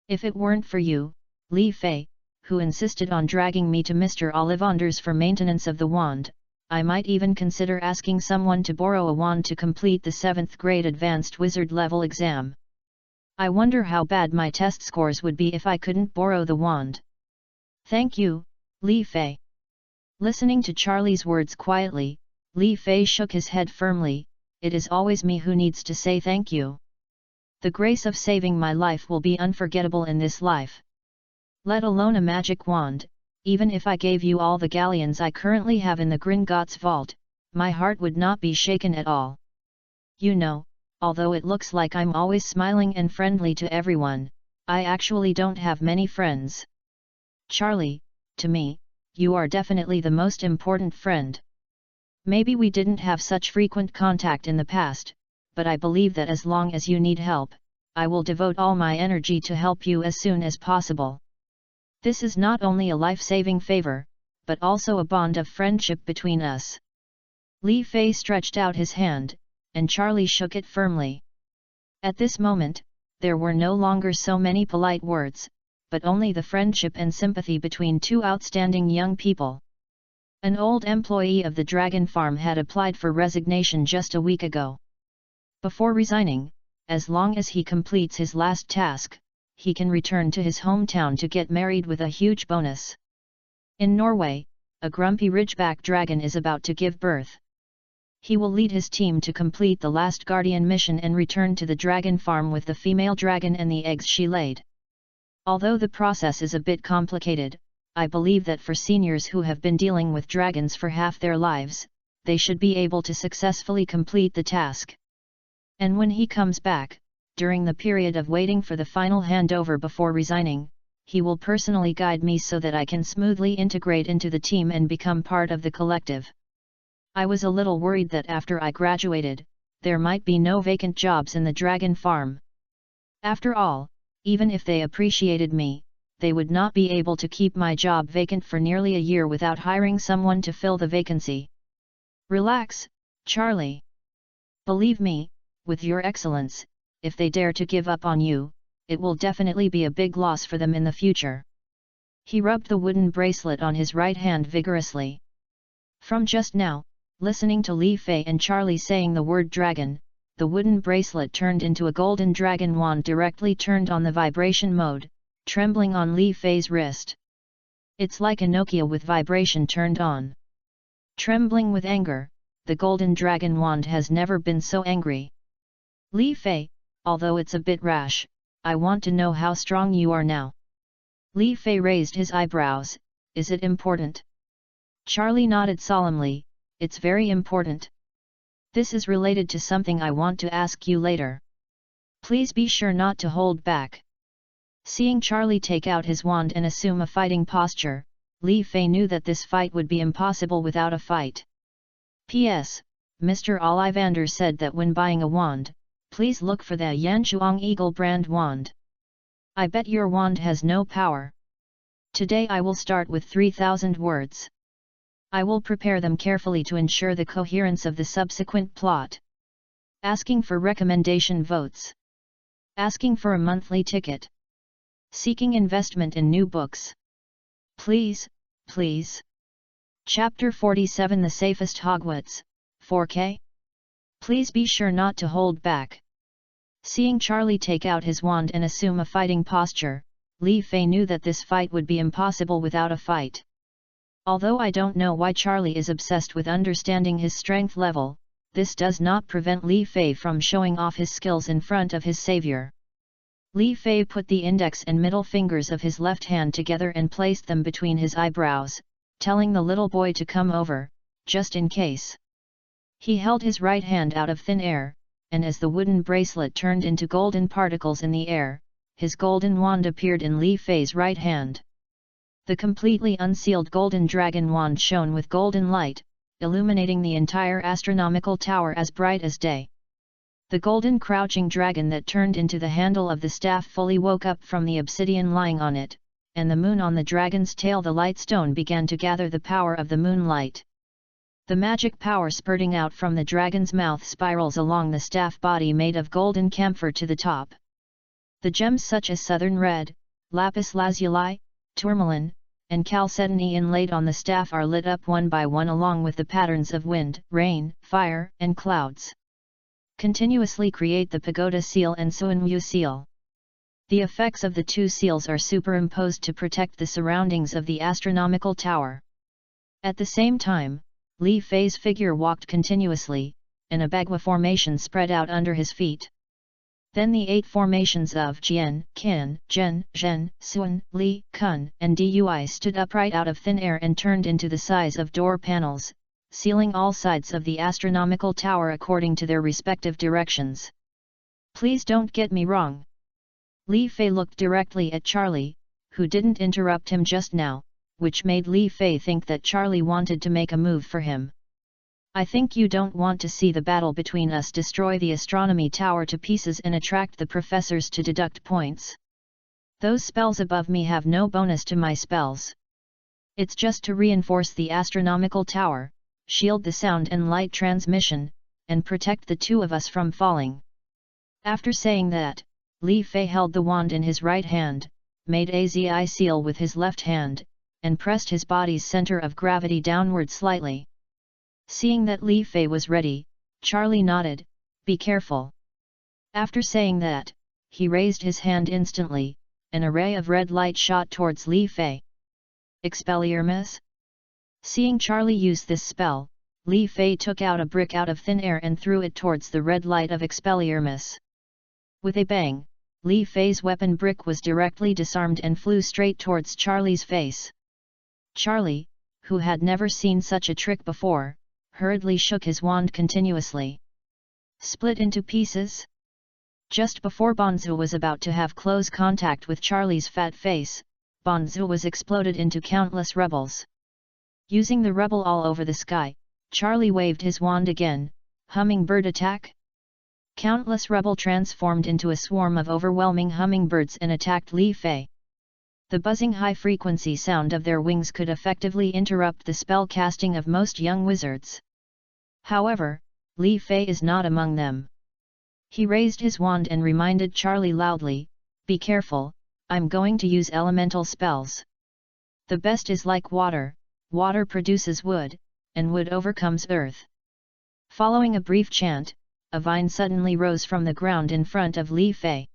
If it weren't for you, Li Fei, who insisted on dragging me to Mr. Ollivanders for maintenance of the wand, I might even consider asking someone to borrow a wand to complete the 7th grade advanced wizard level exam. I wonder how bad my test scores would be if I couldn't borrow the wand. Thank you, Li Fei. Listening to Charlie's words quietly, Li Fei shook his head firmly. It is always me who needs to say thank you. The grace of saving my life will be unforgettable in this life. Let alone a magic wand, even if I gave you all the galleons I currently have in the Gringotts vault, my heart would not be shaken at all. You know, although it looks like I'm always smiling and friendly to everyone, I actually don't have many friends. Charlie, to me, you are definitely the most important friend. Maybe we didn't have such frequent contact in the past, but I believe that as long as you need help, I will devote all my energy to help you as soon as possible. This is not only a life-saving favor, but also a bond of friendship between us. Li Fei stretched out his hand, and Charlie shook it firmly. At this moment, there were no longer so many polite words, but only the friendship and sympathy between two outstanding young people. An old employee of the dragon farm had applied for resignation just a week ago. Before resigning, as long as he completes his last task, he can return to his hometown to get married with a huge bonus. In Norway, a grumpy ridgeback dragon is about to give birth. He will lead his team to complete the last guardian mission and return to the dragon farm with the female dragon and the eggs she laid. Although the process is a bit complicated, I believe that for seniors who have been dealing with dragons for half their lives, they should be able to successfully complete the task. And when he comes back, during the period of waiting for the final handover before resigning, he will personally guide me so that I can smoothly integrate into the team and become part of the collective. I was a little worried that after I graduated, there might be no vacant jobs in the dragon farm. After all, even if they appreciated me, they would not be able to keep my job vacant for nearly a year without hiring someone to fill the vacancy. Relax, Charlie. Believe me, with your excellence, if they dare to give up on you, it will definitely be a big loss for them in the future. He rubbed the wooden bracelet on his right hand vigorously. From just now, listening to Li Fei and Charlie saying the word dragon, the wooden bracelet turned into a golden dragon wand directly turned on the vibration mode, trembling on Li Fei's wrist. It's like a Nokia with vibration turned on. Trembling with anger, the golden dragon wand has never been so angry. Li Fei, although it's a bit rash, I want to know how strong you are now. Li Fei raised his eyebrows. Is it important? Charlie nodded solemnly. It's very important. This is related to something I want to ask you later. Please be sure not to hold back. Seeing Charlie take out his wand and assume a fighting posture, Li Fei knew that this fight would be impossible without a fight. P.S. Mr. Ollivander said that when buying a wand, please look for the Yanchuang Eagle brand wand. I bet your wand has no power. Today I will start with 3,000 words. I will prepare them carefully to ensure the coherence of the subsequent plot. Asking for recommendation votes. Asking for a monthly ticket. Seeking investment in new books. Please, please. Chapter 47 The Safest Hogwarts, 4K? Please be sure not to hold back. Seeing Charlie take out his wand and assume a fighting posture, Li Fei knew that this fight would be impossible without a fight. Although I don't know why Charlie is obsessed with understanding his strength level, this does not prevent Li Fei from showing off his skills in front of his savior. Li Fei put the index and middle fingers of his left hand together and placed them between his eyebrows, telling the little boy to come over, just in case. He held his right hand out of thin air, and as the wooden bracelet turned into golden particles in the air, his golden wand appeared in Li Fei's right hand. The completely unsealed golden dragon wand shone with golden light, illuminating the entire astronomical tower as bright as day. The golden crouching dragon that turned into the handle of the staff fully woke up from the obsidian lying on it, and the moon on the dragon's tail. The light stone began to gather the power of the moonlight. The magic power spurting out from the dragon's mouth spirals along the staff body made of golden camphor to the top. The gems such as southern red, lapis lazuli, tourmaline, and chalcedony inlaid on the staff are lit up one by one along with the patterns of wind, rain, fire, and clouds. Continuously create the pagoda seal and Suanwu seal. The effects of the two seals are superimposed to protect the surroundings of the astronomical tower. At the same time, Li Fei's figure walked continuously, and a bagua formation spread out under his feet. Then the 8 formations of Jian, Qin, Zhen, Zhen, Suan, Li, Kun, and Dui stood upright out of thin air and turned into the size of door panels, sealing all sides of the astronomical tower according to their respective directions. Please don't get me wrong. Li Fei looked directly at Charlie, who didn't interrupt him just now, which made Li Fei think that Charlie wanted to make a move for him. I think you don't want to see the battle between us destroy the astronomy tower to pieces and attract the professors to deduct points. Those spells above me have no bonus to my spells. It's just to reinforce the astronomical tower, shield the sound and light transmission, and protect the two of us from falling. After saying that, Li Fei held the wand in his right hand, made a Zi seal with his left hand, and pressed his body's center of gravity downward slightly. Seeing that Li Fei was ready, Charlie nodded, "Be careful." After saying that, he raised his hand instantly, an array of red light shot towards Li Fei. Expelliarmus? Seeing Charlie use this spell, Li Fei took out a brick out of thin air and threw it towards the red light of Expelliarmus. With a bang, Li Fei's weapon brick was directly disarmed and flew straight towards Charlie's face. Charlie, who had never seen such a trick before, hurriedly shook his wand continuously. Split into pieces? Just before Bonzu was about to have close contact with Charlie's fat face, Bonzu was exploded into countless rebels. Using the rebel all over the sky, Charlie waved his wand again. Hummingbird attack? Countless rebel transformed into a swarm of overwhelming hummingbirds and attacked Li Fei. The buzzing high-frequency sound of their wings could effectively interrupt the spell casting of most young wizards. However, Li Fei is not among them. He raised his wand and reminded Charlie loudly, "Be careful, I'm going to use elemental spells. The best is like water, water produces wood, and wood overcomes earth." Following a brief chant, a vine suddenly rose from the ground in front of Li Fei.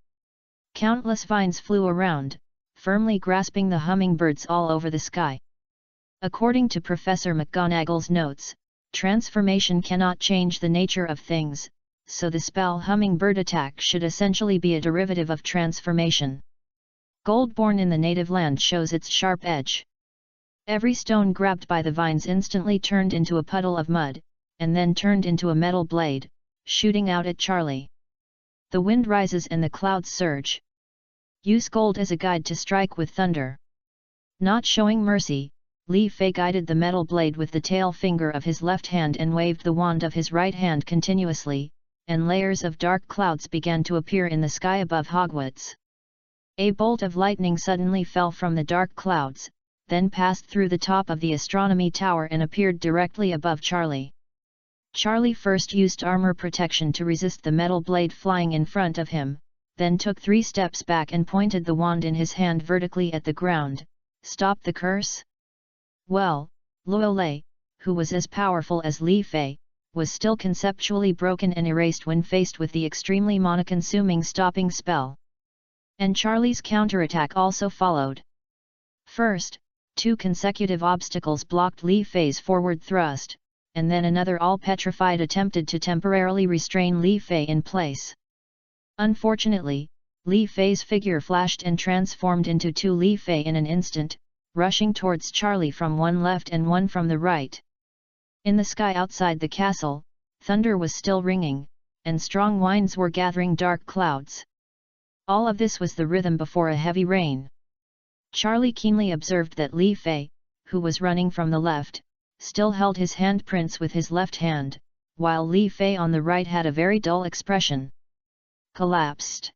Countless vines flew around, firmly grasping the hummingbirds all over the sky. According to Professor McGonagall's notes, transformation cannot change the nature of things, so the spell Hummingbird Attack should essentially be a derivative of transformation. Gold born in the native land shows its sharp edge. Every stone grabbed by the vines instantly turned into a puddle of mud, and then turned into a metal blade, shooting out at Charlie. The wind rises and the clouds surge. Use gold as a guide to strike with thunder. Not showing mercy, Li Fei guided the metal blade with the tail finger of his left hand and waved the wand of his right hand continuously, and layers of dark clouds began to appear in the sky above Hogwarts. A bolt of lightning suddenly fell from the dark clouds, then passed through the top of the astronomy tower and appeared directly above Charlie. Charlie first used armor protection to resist the metal blade flying in front of him, then took 3 steps back and pointed the wand in his hand vertically at the ground. Stop the curse? Well, Luo Lei, who was as powerful as Li Fei, was still conceptually broken and erased when faced with the extremely mana-consuming stopping spell. And Charlie's counterattack also followed. First, 2 consecutive obstacles blocked Li Fei's forward thrust, and then another all-petrified attempted to temporarily restrain Li Fei in place. Unfortunately, Li Fei's figure flashed and transformed into 2 Li Fei in an instant, rushing towards Charlie from one left and one from the right. In the sky outside the castle, thunder was still ringing, and strong winds were gathering dark clouds. All of this was the rhythm before a heavy rain. Charlie keenly observed that Li Fei, who was running from the left, still held his handprints with his left hand, while Li Fei on the right had a very dull expression. Collapsed.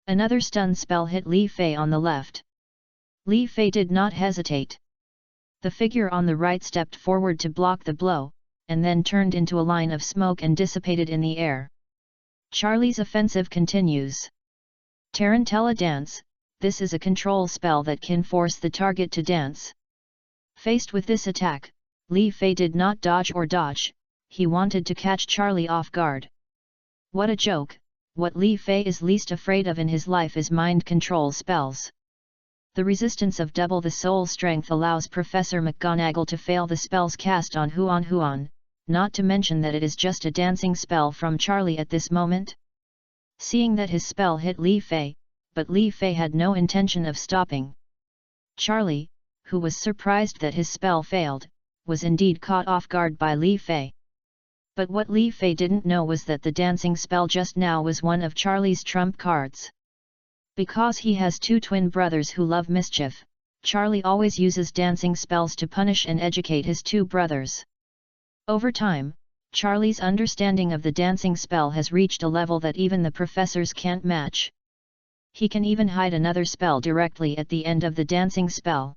Another stun spell hit Li Fei on the left. Li Fei did not hesitate. The figure on the right stepped forward to block the blow, and then turned into a line of smoke and dissipated in the air. Charlie's offensive continues. Tarantella Dance. This is a control spell that can force the target to dance. Faced with this attack, Li Fei did not dodge or dodge, he wanted to catch Charlie off guard. What a joke! What Li Fei is least afraid of in his life is mind control spells. The resistance of double the soul strength allows Professor McGonagall to fail the spells cast on Huan, not to mention that it is just a dancing spell from Charlie at this moment. Seeing that his spell hit Li Fei, but Li Fei had no intention of stopping. Charlie, who was surprised that his spell failed, was indeed caught off guard by Li Fei. But what Li Fei didn't know was that the dancing spell just now was one of Charlie's trump cards. Because he has 2 twin brothers who love mischief, Charlie always uses dancing spells to punish and educate his 2 brothers. Over time, Charlie's understanding of the dancing spell has reached a level that even the professors can't match. He can even hide another spell directly at the end of the dancing spell.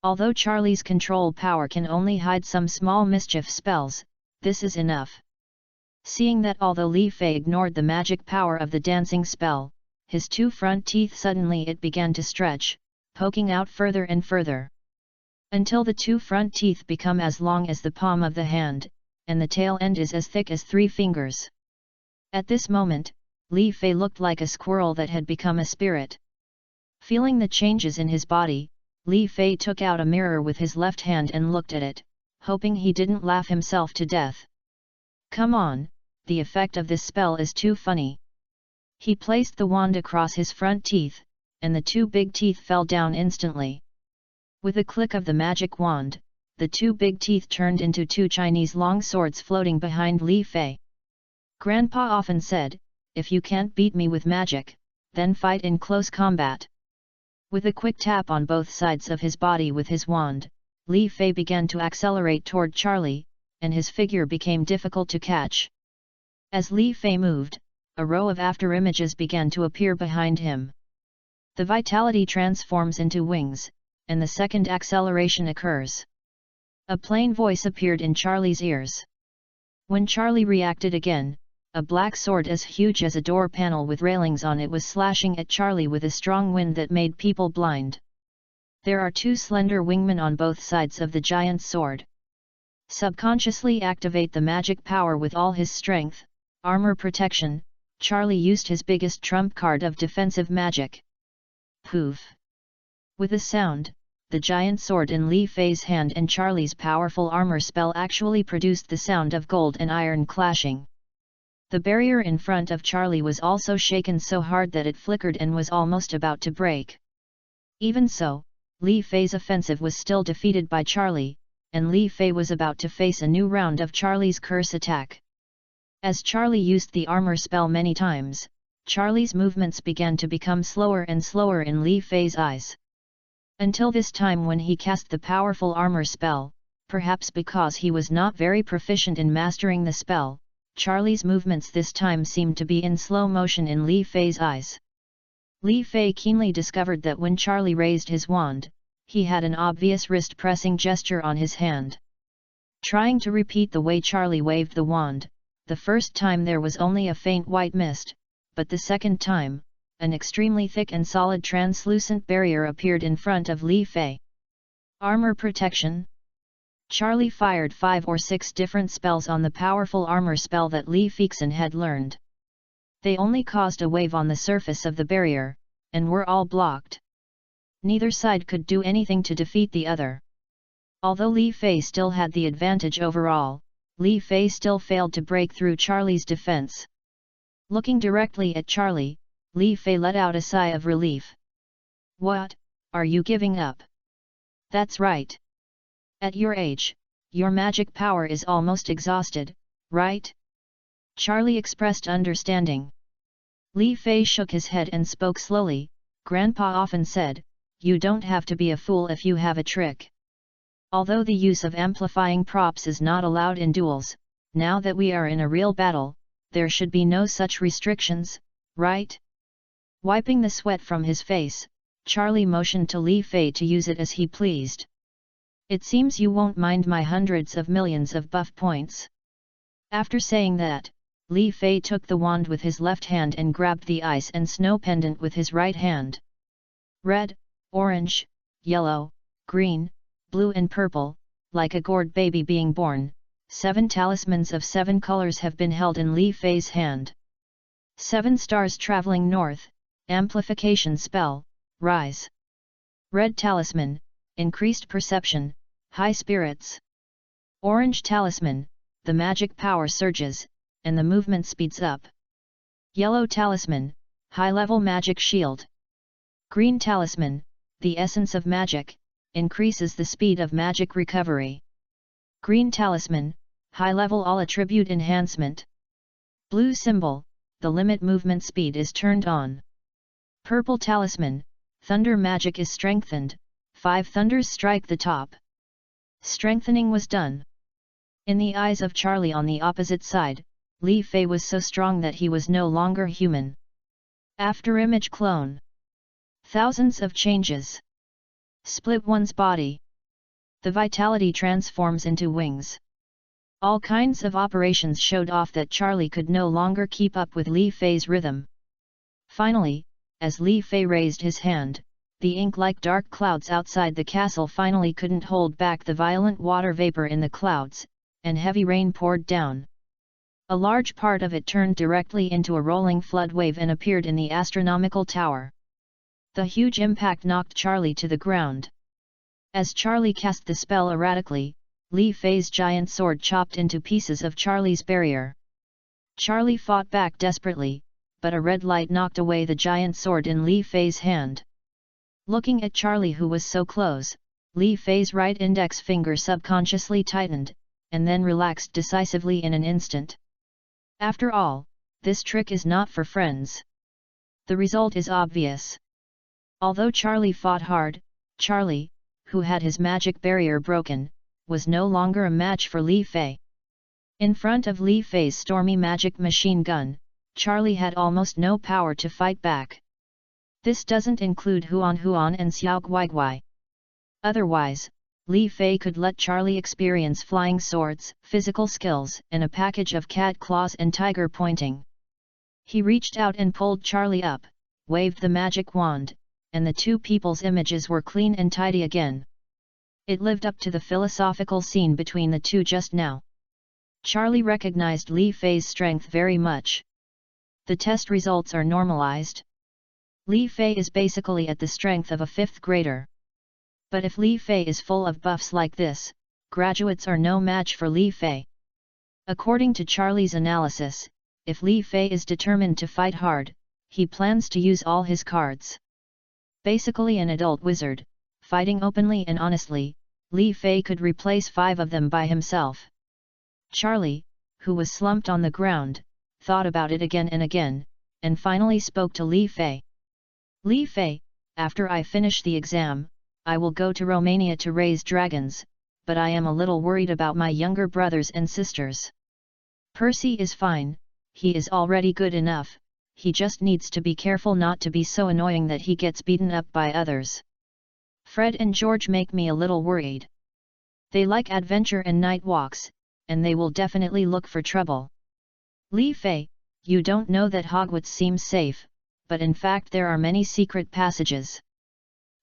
Although Charlie's control power can only hide some small mischief spells, this is enough. Seeing that although Li Fei ignored the magic power of the dancing spell, his 2 front teeth suddenly began to stretch, poking out further and further. Until the 2 front teeth become as long as the palm of the hand, and the tail end is as thick as 3 fingers. At this moment, Li Fei looked like a squirrel that had become a spirit. Feeling the changes in his body, Li Fei took out a mirror with his left hand and looked at it, hoping he didn't laugh himself to death. Come on, the effect of this spell is too funny. He placed the wand across his front teeth, and the 2 big teeth fell down instantly. With a click of the magic wand, the 2 big teeth turned into 2 Chinese long swords floating behind Li Fei. Grandpa often said, if you can't beat me with magic, then fight in close combat. With a quick tap on both sides of his body with his wand, Li Fei began to accelerate toward Charlie, and his figure became difficult to catch. As Li Fei moved, a row of afterimages began to appear behind him. The vitality transforms into wings, and the second acceleration occurs. A plain voice appeared in Charlie's ears. When Charlie reacted again, a black sword as huge as a door panel with railings on it was slashing at Charlie with a strong wind that made people blind. There are 2 slender wingmen on both sides of the giant sword. Subconsciously activate the magic power with all his strength, armor protection. Charlie used his biggest trump card of defensive magic. Poof! With a sound, the giant sword in Li Fei's hand and Charlie's powerful armor spell actually produced the sound of gold and iron clashing. The barrier in front of Charlie was also shaken so hard that it flickered and was almost about to break. Even so, Li Fei's offensive was still defeated by Charlie, and Li Fei was about to face a new round of Charlie's curse attack. As Charlie used the armor spell many times, Charlie's movements began to become slower and slower in Li Fei's eyes. Until this time when he cast the powerful armor spell, perhaps because he was not very proficient in mastering the spell, Charlie's movements this time seemed to be in slow motion in Li Fei's eyes. Li Fei keenly discovered that when Charlie raised his wand, he had an obvious wrist-pressing gesture on his hand. Trying to repeat the way Charlie waved the wand, the first time there was only a faint white mist, but the second time, an extremely thick and solid translucent barrier appeared in front of Li Fei. Armor protection? Charlie fired 5 or 6 different spells on the powerful armor spell that Li Feixin had learned. They only caused a wave on the surface of the barrier, and were all blocked. Neither side could do anything to defeat the other. Although Li Fei still had the advantage overall, Li Fei still failed to break through Charlie's defense. Looking directly at Charlie, Li Fei let out a sigh of relief. "What, are you giving up?" "That's right. At your age, your magic power is almost exhausted, right?" Charlie expressed understanding. Li Fei shook his head and spoke slowly. "Grandpa often said, you don't have to be a fool if you have a trick. Although the use of amplifying props is not allowed in duels, now that we are in a real battle, there should be no such restrictions, right?" Wiping the sweat from his face, Charlie motioned to Li Fei to use it as he pleased. "It seems you won't mind my hundreds of millions of buff points." After saying that, Li Fei took the wand with his left hand and grabbed the ice and snow pendant with his right hand. Red, orange, yellow, green, blue and purple, like a gourd baby being born, 7 talismans of 7 colors have been held in Li Fei's hand. 7 stars traveling north, amplification spell, rise. Red talisman, increased perception, high spirits. Orange talisman, the magic power surges, and the movement speeds up. Yellow talisman, high-level magic shield. Green talisman, the essence of magic, increases the speed of magic recovery. Green talisman, high-level all attribute enhancement. Blue symbol, the limit movement speed is turned on. Purple talisman, thunder magic is strengthened, 5 thunders strike the top. Strengthening was done. In the eyes of Charlie on the opposite side, Li Fei was so strong that he was no longer human. After image clone. Thousands of changes. Split one's body. The vitality transforms into wings. All kinds of operations showed off that Charlie could no longer keep up with Li Fei's rhythm. Finally, as Li Fei raised his hand, the ink-like dark clouds outside the castle finally couldn't hold back the violent water vapor in the clouds, and heavy rain poured down. A large part of it turned directly into a rolling flood wave and appeared in the astronomical tower. The huge impact knocked Charlie to the ground. As Charlie cast the spell erratically, Li Fei's giant sword chopped into pieces of Charlie's barrier. Charlie fought back desperately, but a red light knocked away the giant sword in Li Fei's hand. Looking at Charlie who was so close, Li Fei's right index finger subconsciously tightened, and then relaxed decisively in an instant. After all, this trick is not for friends. The result is obvious. Although Charlie fought hard, Charlie, who had his magic barrier broken, was no longer a match for Li Fei. In front of Li Fei's stormy magic machine gun, Charlie had almost no power to fight back. This doesn't include Huan Huan and Xiao Guaiguai. Otherwise, Li Fei could let Charlie experience flying swords, physical skills, and a package of cat claws and tiger pointing. He reached out and pulled Charlie up, waved the magic wand, and the two people's images were clean and tidy again. It lived up to the philosophical scene between the two just now. Charlie recognized Li Fei's strength very much. The test results are normalized. Li Fei is basically at the strength of a 5th grader. But if Li Fei is full of buffs like this, graduates are no match for Li Fei. According to Charlie's analysis, if Li Fei is determined to fight hard, he plans to use all his cards. Basically an adult wizard, fighting openly and honestly, Li Fei could replace 5 of them by himself. Charlie, who was slumped on the ground, thought about it again and again. and finally spoke to Li Fei. Li Fei, after I finish the exam, I will go to Romania to raise dragons, but I am a little worried about my younger brothers and sisters. Percy is fine, he is already good enough, he just needs to be careful not to be so annoying that he gets beaten up by others. Fred and George make me a little worried. They like adventure and night walks, and they will definitely look for trouble. Li Fei, you don't know that Hogwarts seems safe, but in fact there are many secret passages.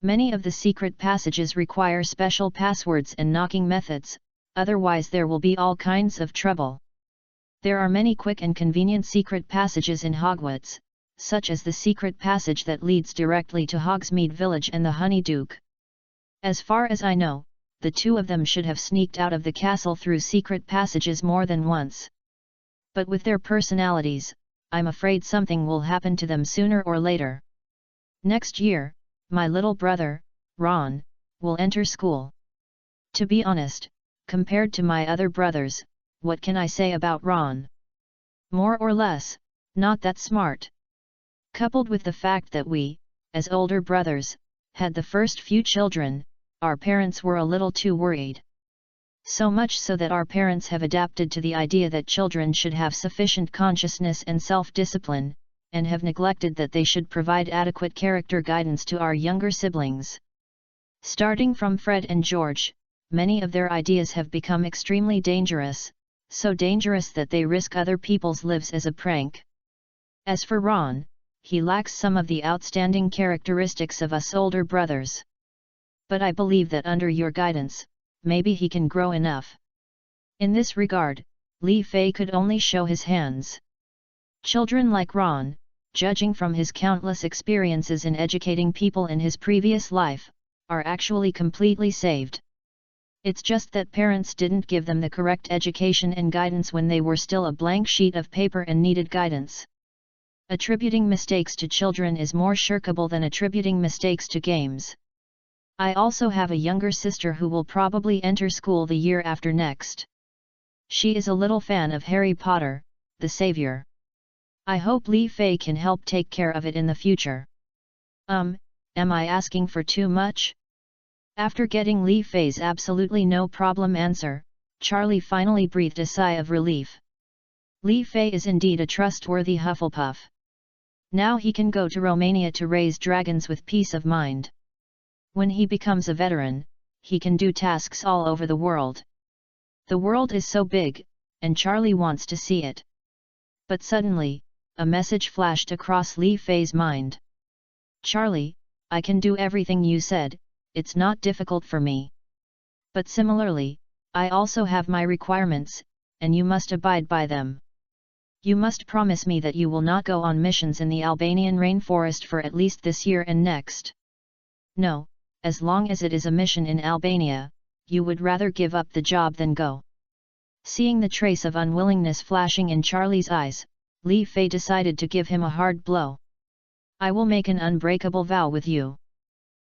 Many of the secret passages require special passwords and knocking methods, otherwise there will be all kinds of trouble. There are many quick and convenient secret passages in Hogwarts, such as the secret passage that leads directly to Hogsmeade Village and the Honeyduke. As far as I know, the two of them should have sneaked out of the castle through secret passages more than once. But with their personalities, I'm afraid something will happen to them sooner or later. Next year, my little brother, Ron, will enter school. To be honest, compared to my other brothers, what can I say about Ron? More or less, not that smart. Coupled with the fact that we, as older brothers, had the first few children, our parents were a little too worried. So much so that our parents have adapted to the idea that children should have sufficient consciousness and self-discipline, and have neglected that they should provide adequate character guidance to our younger siblings. Starting from Fred and George, many of their ideas have become extremely dangerous, so dangerous that they risk other people's lives as a prank. As for Ron, he lacks some of the outstanding characteristics of us older brothers. But I believe that under your guidance, maybe he can grow enough. In this regard, Li Fei could only show his hands. Children like Ron, judging from his countless experiences in educating people in his previous life, are actually completely saved. It's just that parents didn't give them the correct education and guidance when they were still a blank sheet of paper and needed guidance. Attributing mistakes to children is more shirkable than attributing mistakes to games. I also have a younger sister who will probably enter school the year after next. She is a little fan of Harry Potter, the Savior. I hope Li Fei can help take care of it in the future. Am I asking for too much? After getting Li Fei's absolutely no problem answer, Charlie finally breathed a sigh of relief. Li Fei is indeed a trustworthy Hufflepuff. Now he can go to Romania to raise dragons with peace of mind. When he becomes a veteran, he can do tasks all over the world. The world is so big, and Charlie wants to see it. But suddenly, a message flashed across Li Fei's mind. Charlie, I can do everything you said, it's not difficult for me. But similarly, I also have my requirements, and you must abide by them. You must promise me that you will not go on missions in the Albanian rainforest for at least this year and next. No, as long as it is a mission in Albania, you would rather give up the job than go. Seeing the trace of unwillingness flashing in Charlie's eyes, Li Fei decided to give him a hard blow. I will make an unbreakable vow with you.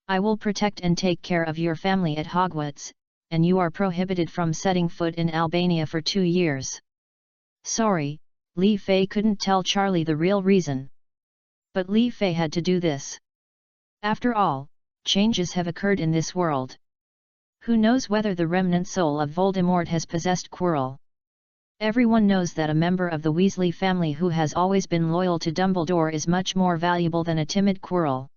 I will protect and take care of your family at Hogwarts, and you are prohibited from setting foot in Albania for 2 years. Sorry, Li Fei couldn't tell Charlie the real reason. But Li Fei had to do this. After all, changes have occurred in this world. Who knows whether the remnant soul of Voldemort has possessed Quirrell? Everyone knows that a member of the Weasley family who has always been loyal to Dumbledore is much more valuable than a timid Quirrell.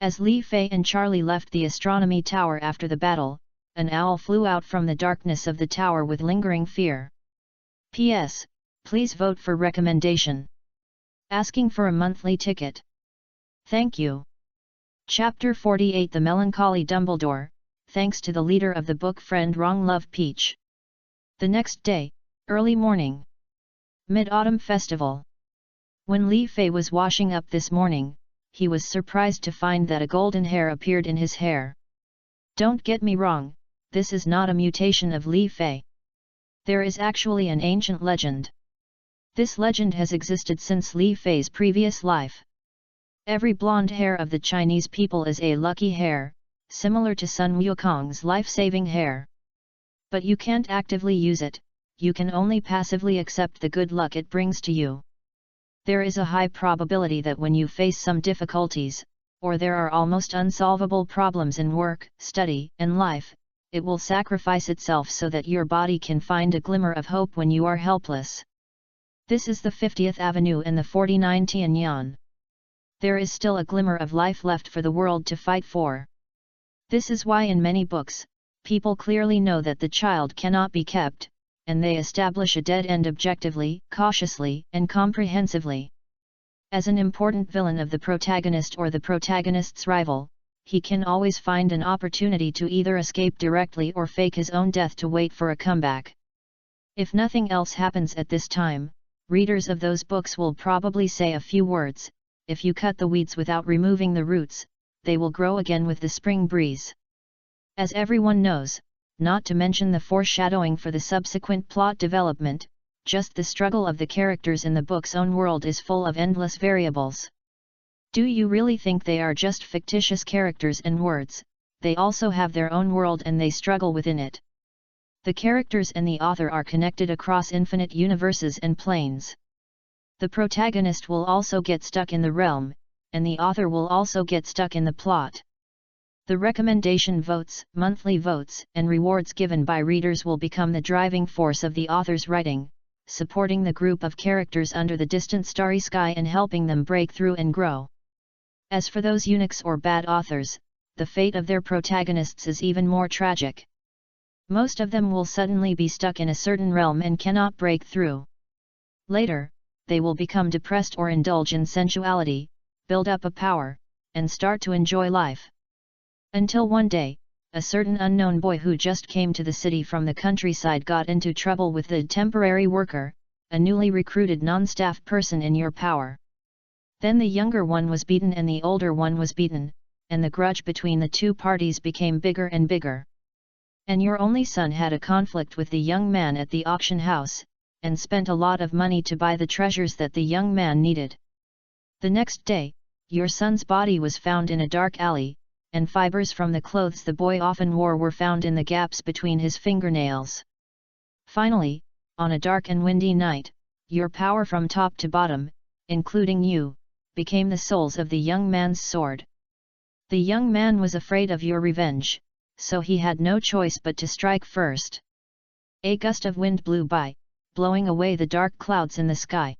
As Li Fei and Charlie left the astronomy tower after the battle, an owl flew out from the darkness of the tower with lingering fear. P.S. Please vote for recommendation. Asking for a monthly ticket. Thank you. Chapter 48 The Melancholy Dumbledore, thanks to the leader of the book Friend Wrong Love Peach. The next day, early morning. Mid-Autumn Festival. When Li Fei was washing up this morning, he was surprised to find that a golden hair appeared in his hair. Don't get me wrong, this is not a mutation of Li Fei. There is actually an ancient legend. This legend has existed since Li Fei's previous life. Every blonde hair of the Chinese people is a lucky hair, similar to Sun Wukong's life-saving hair. But you can't actively use it, you can only passively accept the good luck it brings to you. There is a high probability that when you face some difficulties, or there are almost unsolvable problems in work, study, and life, it will sacrifice itself so that your body can find a glimmer of hope when you are helpless. This is the 50th Avenue and the 49 Tianyan. There is still a glimmer of life left for the world to fight for. This is why in many books, people clearly know that the child cannot be kept, and they establish a dead end objectively, cautiously, and comprehensively. As an important villain of the protagonist or the protagonist's rival, he can always find an opportunity to either escape directly or fake his own death to wait for a comeback. If nothing else happens at this time, readers of those books will probably say a few words. If you cut the weeds without removing the roots, they will grow again with the spring breeze. As everyone knows, not to mention the foreshadowing for the subsequent plot development, just the struggle of the characters in the book's own world is full of endless variables. Do you really think they are just fictitious characters and words? They also have their own world and they struggle within it. The characters and the author are connected across infinite universes and planes. The protagonist will also get stuck in the realm, and the author will also get stuck in the plot. The recommendation votes, monthly votes, and rewards given by readers will become the driving force of the author's writing, supporting the group of characters under the distant starry sky and helping them break through and grow. As for those eunuchs or bad authors, the fate of their protagonists is even more tragic. Most of them will suddenly be stuck in a certain realm and cannot break through. Later, they will become depressed or indulge in sensuality, build up a power, and start to enjoy life. Until one day, a certain unknown boy who just came to the city from the countryside got into trouble with the temporary worker, a newly recruited non-staff person in your power. Then the younger one was beaten and the older one was beaten, and the grudge between the two parties became bigger and bigger. And your only son had a conflict with the young man at the auction house, and spent a lot of money to buy the treasures that the young man needed. The next day, your son's body was found in a dark alley, and fibers from the clothes the boy often wore were found in the gaps between his fingernails. Finally, on a dark and windy night, your power from top to bottom, including you, became the soles of the young man's sword. The young man was afraid of your revenge, so he had no choice but to strike first. A gust of wind blew by, blowing away the dark clouds in the sky.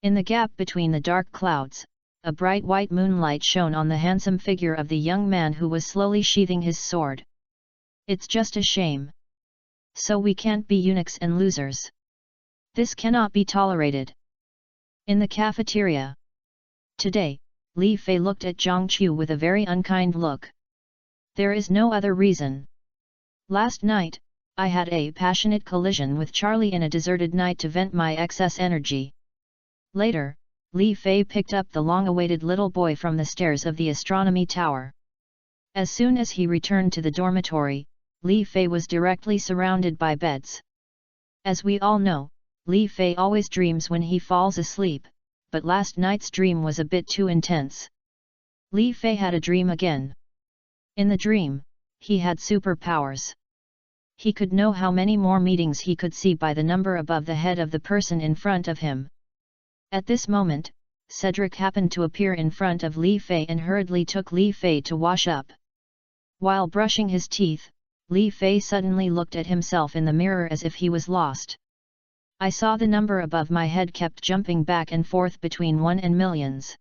In the gap between the dark clouds, a bright white moonlight shone on the handsome figure of the young man who was slowly sheathing his sword. It's just a shame. So we can't be eunuchs and losers. This cannot be tolerated. In the cafeteria. Today, Li Fei looked at Zhang Qiu with a very unkind look. There is no other reason. Last night, I had a passionate collision with Charlie in a deserted night to vent my excess energy. Later, Li Fei picked up the long-awaited little boy from the stairs of the astronomy tower. As soon as he returned to the dormitory, Li Fei was directly surrounded by beds. As we all know, Li Fei always dreams when he falls asleep, but last night's dream was a bit too intense. Li Fei had a dream again. In the dream, he had superpowers. He could know how many more meetings he could see by the number above the head of the person in front of him. At this moment, Cedric happened to appear in front of Li Fei and hurriedly took Li Fei to wash up. While brushing his teeth, Li Fei suddenly looked at himself in the mirror as if he was lost. I saw the number above my head kept jumping back and forth between 1 and millions.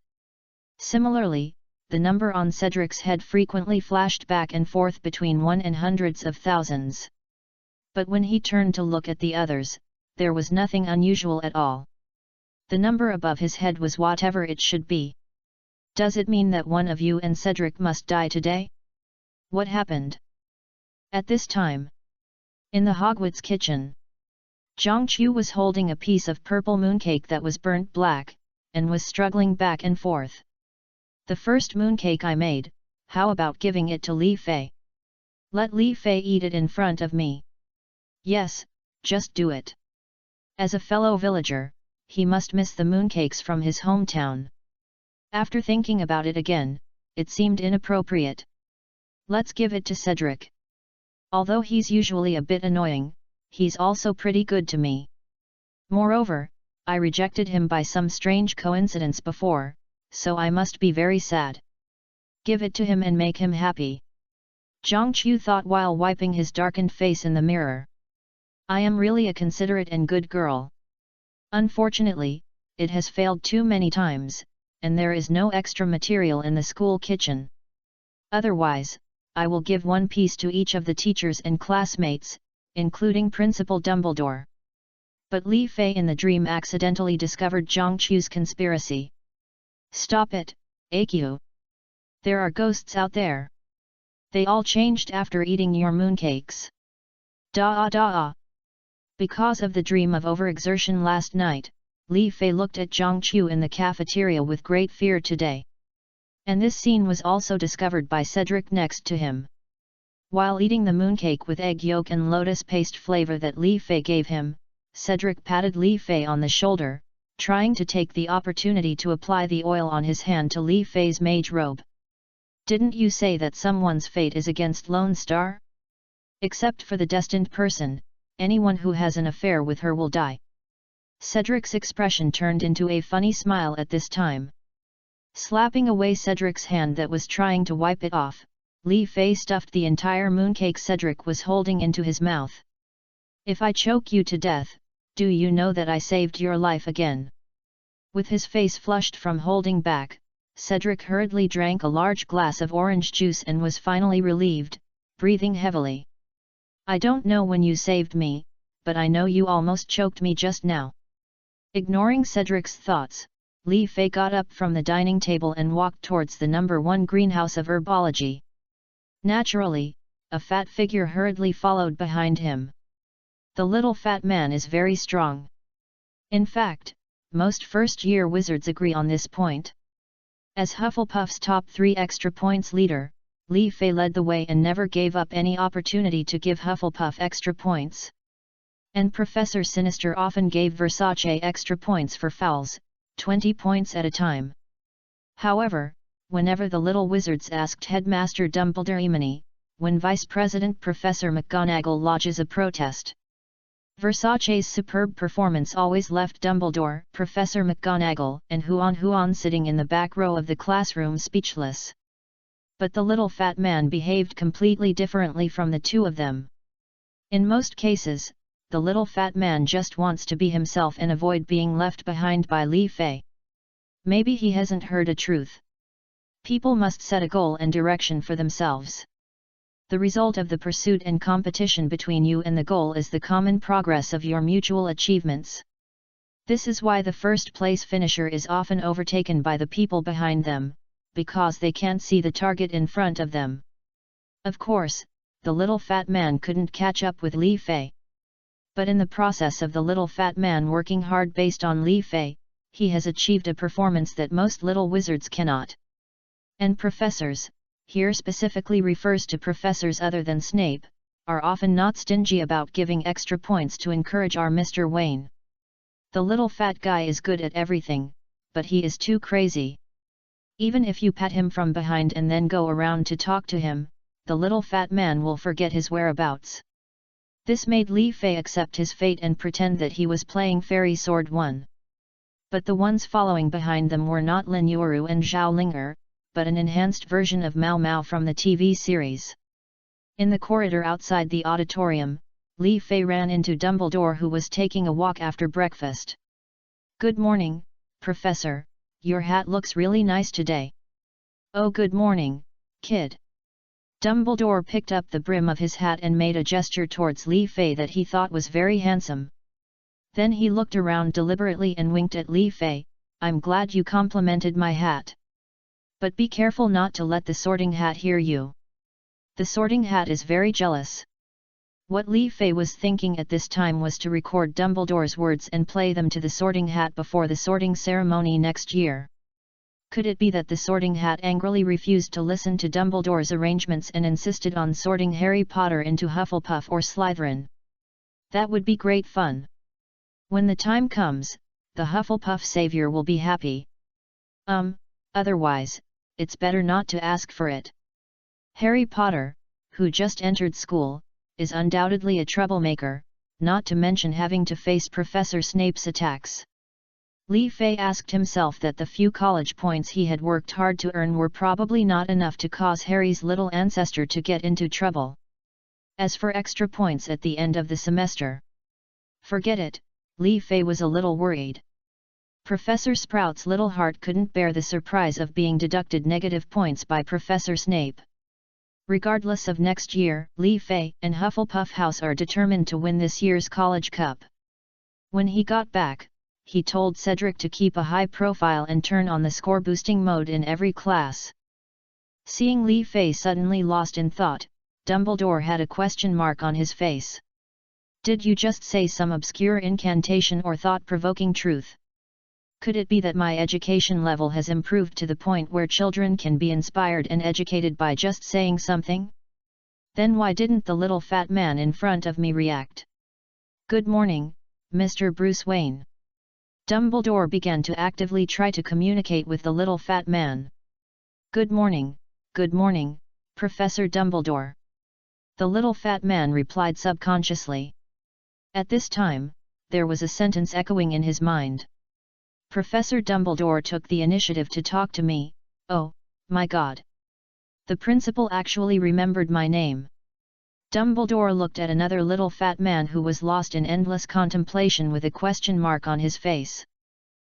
Similarly, the number on Cedric's head frequently flashed back and forth between 1 and hundreds of thousands. But when he turned to look at the others, there was nothing unusual at all. The number above his head was whatever it should be. Does it mean that one of you and Cedric must die today? What happened? At this time, in the Hogwarts kitchen, Zhang Qiu was holding a piece of purple mooncake that was burnt black, and was struggling back and forth. The first mooncake I made, how about giving it to Li Fei? Let Li Fei eat it in front of me. Yes, just do it. As a fellow villager, he must miss the mooncakes from his hometown. After thinking about it again, it seemed inappropriate. Let's give it to Cedric. Although he's usually a bit annoying, he's also pretty good to me. Moreover, I rejected him by some strange coincidence before, so I must be very sad. Give it to him and make him happy. Zhang Qiu thought while wiping his darkened face in the mirror. I am really a considerate and good girl. Unfortunately, it has failed too many times, and there is no extra material in the school kitchen. Otherwise, I will give one piece to each of the teachers and classmates, including Principal Dumbledore. But Li Fei in the dream accidentally discovered Zhang Qiu's conspiracy. Stop it, AQ. There are ghosts out there. They all changed after eating your mooncakes. Da-ah. Because of the dream of overexertion last night, Li Fei looked at Zhang Qiu in the cafeteria with great fear today. And this scene was also discovered by Cedric next to him. While eating the mooncake with egg yolk and lotus paste flavor that Li Fei gave him, Cedric patted Li Fei on the shoulder, trying to take the opportunity to apply the oil on his hand to Li Fei's mage robe. Didn't you say that someone's fate is against Lone Star? Except for the destined person, anyone who has an affair with her will die. Cedric's expression turned into a funny smile at this time. Slapping away Cedric's hand that was trying to wipe it off, Li Fei stuffed the entire mooncake Cedric was holding into his mouth. If I choke you to death, do you know that I saved your life again? With his face flushed from holding back, Cedric hurriedly drank a large glass of orange juice and was finally relieved, breathing heavily. I don't know when you saved me, but I know you almost choked me just now. Ignoring Cedric's thoughts, Li Fei got up from the dining table and walked towards the No. 1 greenhouse of herbology. Naturally, a fat figure hurriedly followed behind him. The little fat man is very strong. In fact, most first-year wizards agree on this point. As Hufflepuff's top 3 extra points leader, Li Fei led the way and never gave up any opportunity to give Hufflepuff extra points. And Professor Sinister often gave Versace extra points for fouls, 20 points at a time. However, whenever the little wizards asked Headmaster Dumbledore when Vice President Professor McGonagall lodges a protest. Versace's superb performance always left Dumbledore, Professor McGonagall, and Huan sitting in the back row of the classroom speechless. But the little fat man behaved completely differently from the two of them. In most cases, the little fat man just wants to be himself and avoid being left behind by Li Fei. Maybe he hasn't heard a truth. People must set a goal and direction for themselves. The result of the pursuit and competition between you and the goal is the common progress of your mutual achievements. This is why the first place finisher is often overtaken by the people behind them, because they can't see the target in front of them. Of course, the little fat man couldn't catch up with Li Fei. But in the process of the little fat man working hard based on Li Fei, he has achieved a performance that most little wizards cannot. And professors, here specifically refers to professors other than Snape, are often not stingy about giving extra points to encourage our Mr. Wayne. The little fat guy is good at everything, but he is too crazy. Even if you pat him from behind and then go around to talk to him, the little fat man will forget his whereabouts. This made Li Fei accept his fate and pretend that he was playing Fairy Sword 1. But the ones following behind them were not Lin Yuru and Zhao Linger, but an enhanced version of Mao Mao from the TV series. In the corridor outside the auditorium, Li Fei ran into Dumbledore, who was taking a walk after breakfast. "Good morning, Professor, your hat looks really nice today." "Oh, good morning, kid." Dumbledore picked up the brim of his hat and made a gesture towards Li Fei that he thought was very handsome. Then he looked around deliberately and winked at Li Fei. "I'm glad you complimented my hat. But be careful not to let the Sorting Hat hear you. The Sorting Hat is very jealous." What Li Fei was thinking at this time was to record Dumbledore's words and play them to the Sorting Hat before the sorting ceremony next year. Could it be that the Sorting Hat angrily refused to listen to Dumbledore's arrangements and insisted on sorting Harry Potter into Hufflepuff or Slytherin? That would be great fun. When the time comes, the Hufflepuff savior will be happy. Otherwise, it's better not to ask for it. Harry Potter, who just entered school, is undoubtedly a troublemaker, not to mention having to face Professor Snape's attacks. Li Fei asked himself that the few college points he had worked hard to earn were probably not enough to cause Harry's little ancestor to get into trouble. As for extra points at the end of the semester, forget it, Li Fei was a little worried. Professor Sprout's little heart couldn't bear the surprise of being deducted negative points by Professor Snape. Regardless of next year, Li Fei and Hufflepuff House are determined to win this year's College Cup. When he got back, he told Cedric to keep a high profile and turn on the score-boosting mode in every class. Seeing Li Fei suddenly lost in thought, Dumbledore had a question mark on his face. Did you just say some obscure incantation or thought-provoking truth? Could it be that my education level has improved to the point where children can be inspired and educated by just saying something? Then why didn't the little fat man in front of me react? Good morning, Mr. Bruce Wayne. Dumbledore began to actively try to communicate with the little fat man. Good morning, Professor Dumbledore. The little fat man replied subconsciously. At this time, there was a sentence echoing in his mind. Professor Dumbledore took the initiative to talk to me. Oh, my God. The principal actually remembered my name. Dumbledore looked at another little fat man who was lost in endless contemplation with a question mark on his face.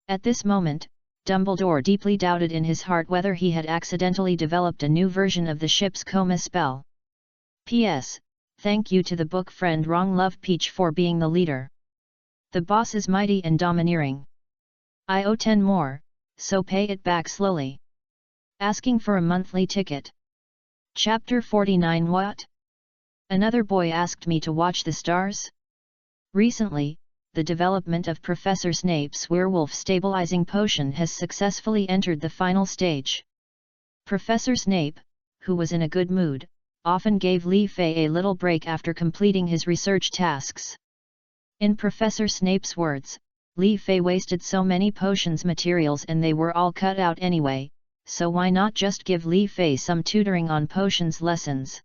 At this moment, Dumbledore deeply doubted in his heart whether he had accidentally developed a new version of the ship's coma spell. P.S. Thank you to the book friend Wrong Love Peach for being the leader. The boss is mighty and domineering. I owe 10 more, so pay it back slowly. Asking for a monthly ticket. Chapter 49. What? Another boy asked me to watch the stars? Recently, the development of Professor Snape's werewolf stabilizing potion has successfully entered the final stage. Professor Snape, who was in a good mood, often gave Li Fei a little break after completing his research tasks. In Professor Snape's words, Li Fei wasted so many potions materials and they were all cut out anyway, so why not just give Li Fei some tutoring on potions lessons?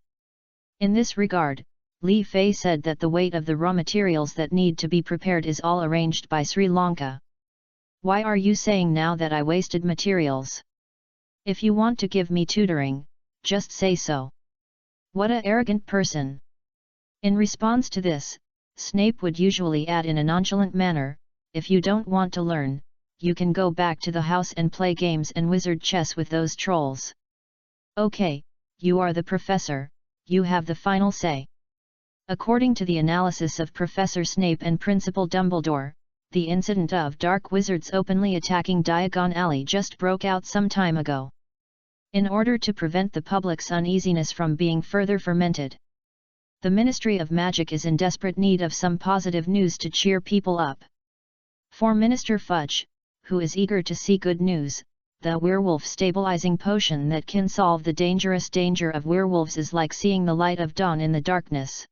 In this regard, Li Fei said that the weight of the raw materials that need to be prepared is all arranged by Sri Lanka. Why are you saying now that I wasted materials? If you want to give me tutoring, just say so. What a arrogant person! In response to this, Snape would usually add in a nonchalant manner, if you don't want to learn, you can go back to the house and play games and wizard chess with those trolls. Okay, you are the professor, you have the final say. According to the analysis of Professor Snape and Principal Dumbledore, the incident of dark wizards openly attacking Diagon Alley just broke out some time ago. In order to prevent the public's uneasiness from being further fermented, the Ministry of Magic is in desperate need of some positive news to cheer people up. For Minister Fudge, who is eager to see good news, the werewolf stabilizing potion that can solve the dangerous danger of werewolves is like seeing the light of dawn in the darkness.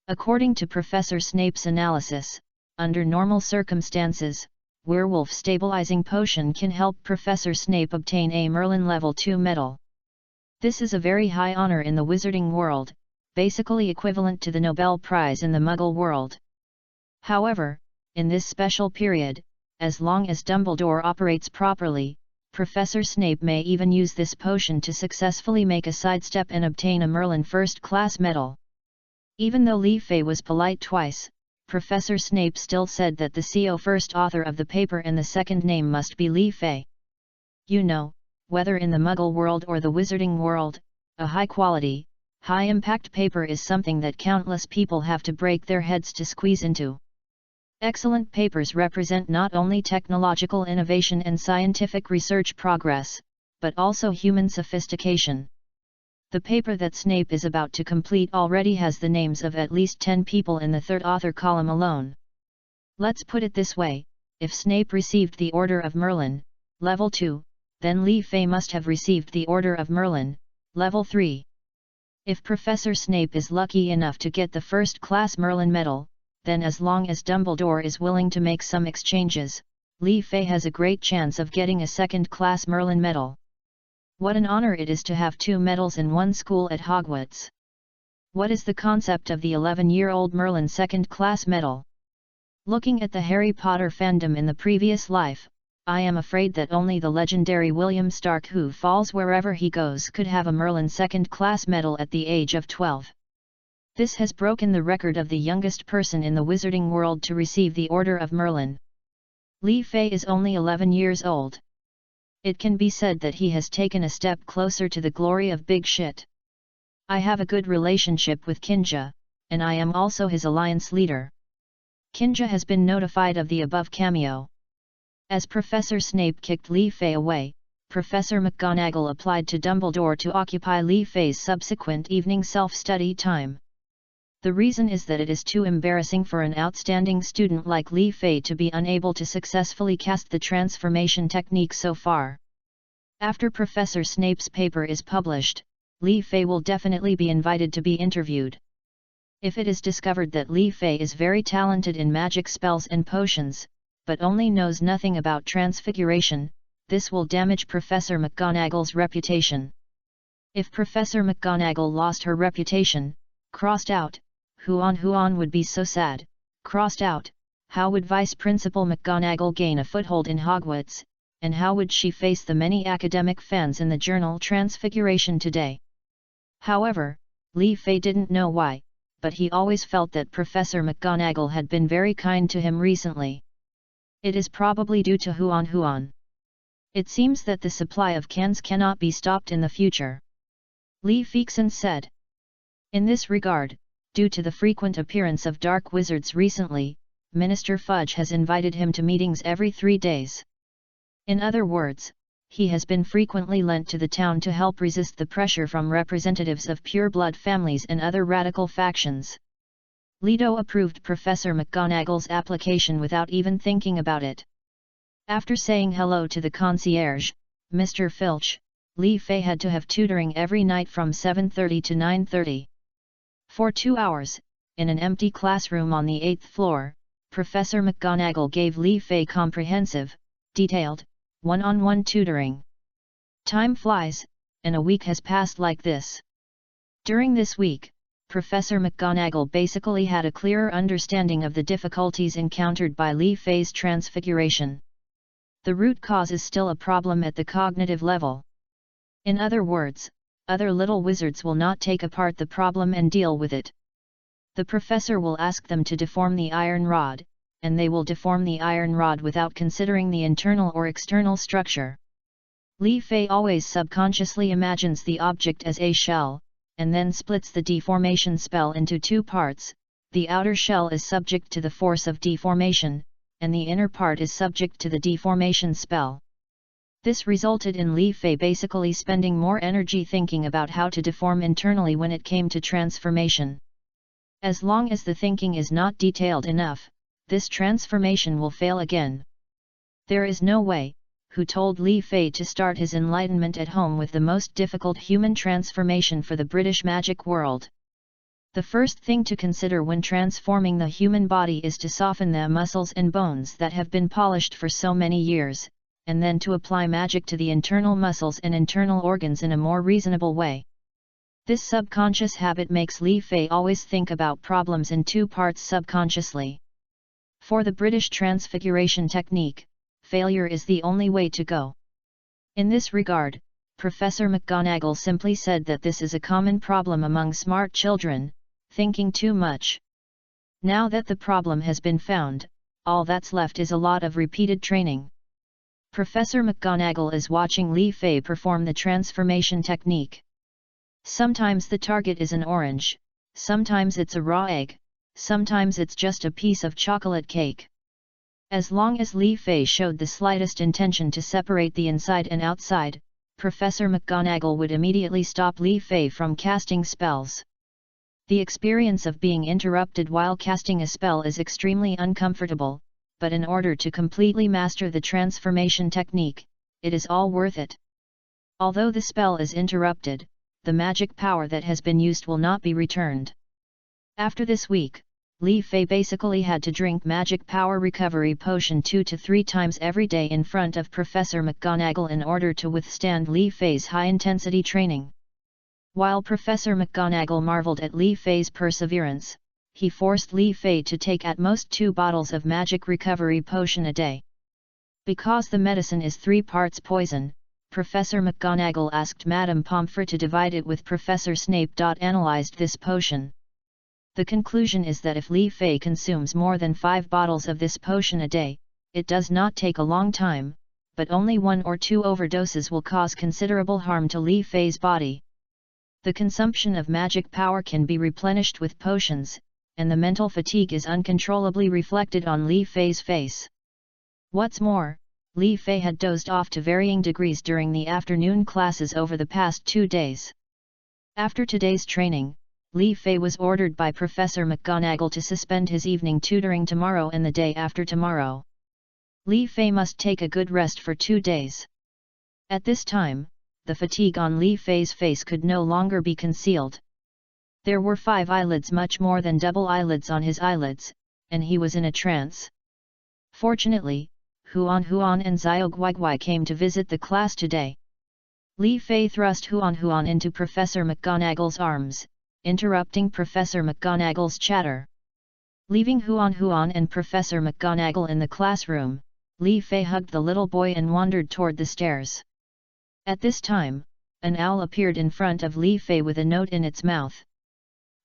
According to Professor Snape's analysis, under normal circumstances, werewolf stabilizing potion can help Professor Snape obtain a Merlin Level 2 medal. This is a very high honor in the wizarding world, basically equivalent to the Nobel Prize in the Muggle world. However, in this special period, as long as Dumbledore operates properly, Professor Snape may even use this potion to successfully make a sidestep and obtain a Merlin first-class medal. Even though Li Fei was polite twice, Professor Snape still said that the CO first author of the paper and the second name must be Li Fei. You know, whether in the Muggle world or the wizarding world, a high-quality, high-impact paper is something that countless people have to break their heads to squeeze into. Excellent papers represent not only technological innovation and scientific research progress, but also human sophistication. The paper that Snape is about to complete already has the names of at least 10 people in the third author column alone. Let's put it this way, if Snape received the Order of Merlin, Level 2, then Li Fei must have received the Order of Merlin, Level 3. If Professor Snape is lucky enough to get the first-class Merlin medal, then as long as Dumbledore is willing to make some exchanges, Li Fei has a great chance of getting a second-class Merlin medal. What an honor it is to have 2 medals in one school at Hogwarts. What is the concept of the 11-year-old Merlin second-class medal? Looking at the Harry Potter fandom in the previous life, I am afraid that only the legendary William Stark, who falls wherever he goes, could have a Merlin second-class medal at the age of 12. This has broken the record of the youngest person in the wizarding world to receive the Order of Merlin. Li Fei is only 11 years old. It can be said that he has taken a step closer to the glory of big shit. I have a good relationship with Kinja, and I am also his alliance leader. Kinja has been notified of the above cameo. As Professor Snape kicked Li Fei away, Professor McGonagall applied to Dumbledore to occupy Li Fei's subsequent evening self-study time. The reason is that it is too embarrassing for an outstanding student like Li Fei to be unable to successfully cast the transformation technique so far. After Professor Snape's paper is published, Li Fei will definitely be invited to be interviewed. If it is discovered that Li Fei is very talented in magic spells and potions, but only knows nothing about transfiguration, this will damage Professor McGonagall's reputation. If Professor McGonagall lost her reputation, crossed out, Huan would be so sad. Crossed out, how would Vice Principal McGonagall gain a foothold in Hogwarts, and how would she face the many academic fans in the journal Transfiguration today? However, Li Fei didn't know why, but he always felt that Professor McGonagall had been very kind to him recently. It is probably due to Huan. It seems that the supply of cans cannot be stopped in the future. Li Feixin said. In this regard, due to the frequent appearance of dark wizards recently, Minister Fudge has invited him to meetings every 3 days. In other words, he has been frequently lent to the town to help resist the pressure from representatives of pure-blood families and other radical factions. Leto approved Professor McGonagall's application without even thinking about it. After saying hello to the concierge, Mr. Filch, Li Fei had to have tutoring every night from 7:30 to 9:30. For 2 hours, in an empty classroom on the 8th floor, Professor McGonagall gave Li Fei comprehensive, detailed, one-on-one tutoring. Time flies, and a week has passed like this. During this week, Professor McGonagall basically had a clearer understanding of the difficulties encountered by Li Fei's transfiguration. The root cause is still a problem at the cognitive level. In other words, other little wizards will not take apart the problem and deal with it. The professor will ask them to deform the iron rod, and they will deform the iron rod without considering the internal or external structure. Li Fei always subconsciously imagines the object as a shell, and then splits the deformation spell into 2 parts. The outer shell is subject to the force of deformation, and the inner part is subject to the deformation spell. This resulted in Li Fei basically spending more energy thinking about how to deform internally when it came to transformation. As long as the thinking is not detailed enough, this transformation will fail again. There is no way, who told Li Fei to start his enlightenment at home with the most difficult human transformation for the British magic world. The first thing to consider when transforming the human body is to soften the muscles and bones that have been polished for so many years, and then to apply magic to the internal muscles and internal organs in a more reasonable way. This subconscious habit makes Li Fei always think about problems in 2 parts subconsciously. For the British transfiguration technique, failure is the only way to go. In this regard, Professor McGonagall simply said that this is a common problem among smart children, thinking too much. Now that the problem has been found, all that's left is a lot of repeated training. Professor McGonagall is watching Li Fei perform the transformation technique. Sometimes the target is an orange, sometimes it's a raw egg, sometimes it's just a piece of chocolate cake. As long as Li Fei showed the slightest intention to separate the inside and outside, Professor McGonagall would immediately stop Li Fei from casting spells. The experience of being interrupted while casting a spell is extremely uncomfortable, but in order to completely master the transformation technique, it is all worth it. Although the spell is interrupted, the magic power that has been used will not be returned. After this week, Li Fei basically had to drink magic power recovery potion 2 to 3 times every day in front of Professor McGonagall in order to withstand Li Fei's high-intensity training. While Professor McGonagall marveled at Li Fei's perseverance, he forced Li Fei to take at most 2 bottles of magic recovery potion a day. Because the medicine is 3 parts poison, Professor McGonagall asked Madame Pomfrey to divide it with Professor Snape. Analyzed this potion. The conclusion is that if Li Fei consumes more than 5 bottles of this potion a day, it does not take a long time, but only 1 or 2 overdoses will cause considerable harm to Li Fei's body. The consumption of magic power can be replenished with potions, and the mental fatigue is uncontrollably reflected on Li Fei's face. What's more, Li Fei had dozed off to varying degrees during the afternoon classes over the past 2 days. After today's training, Li Fei was ordered by Professor McGonagall to suspend his evening tutoring tomorrow and the day after tomorrow. Li Fei must take a good rest for 2 days. At this time, the fatigue on Li Fei's face could no longer be concealed. There were 5 eyelids, much more than double eyelids on his eyelids, and he was in a trance. Fortunately, Huan and Xiao Guigui came to visit the class today. Li Fei thrust Huan into Professor McGonagall's arms, interrupting Professor McGonagall's chatter. Leaving Huan and Professor McGonagall in the classroom, Li Fei hugged the little boy and wandered toward the stairs. At this time, an owl appeared in front of Li Fei with a note in its mouth.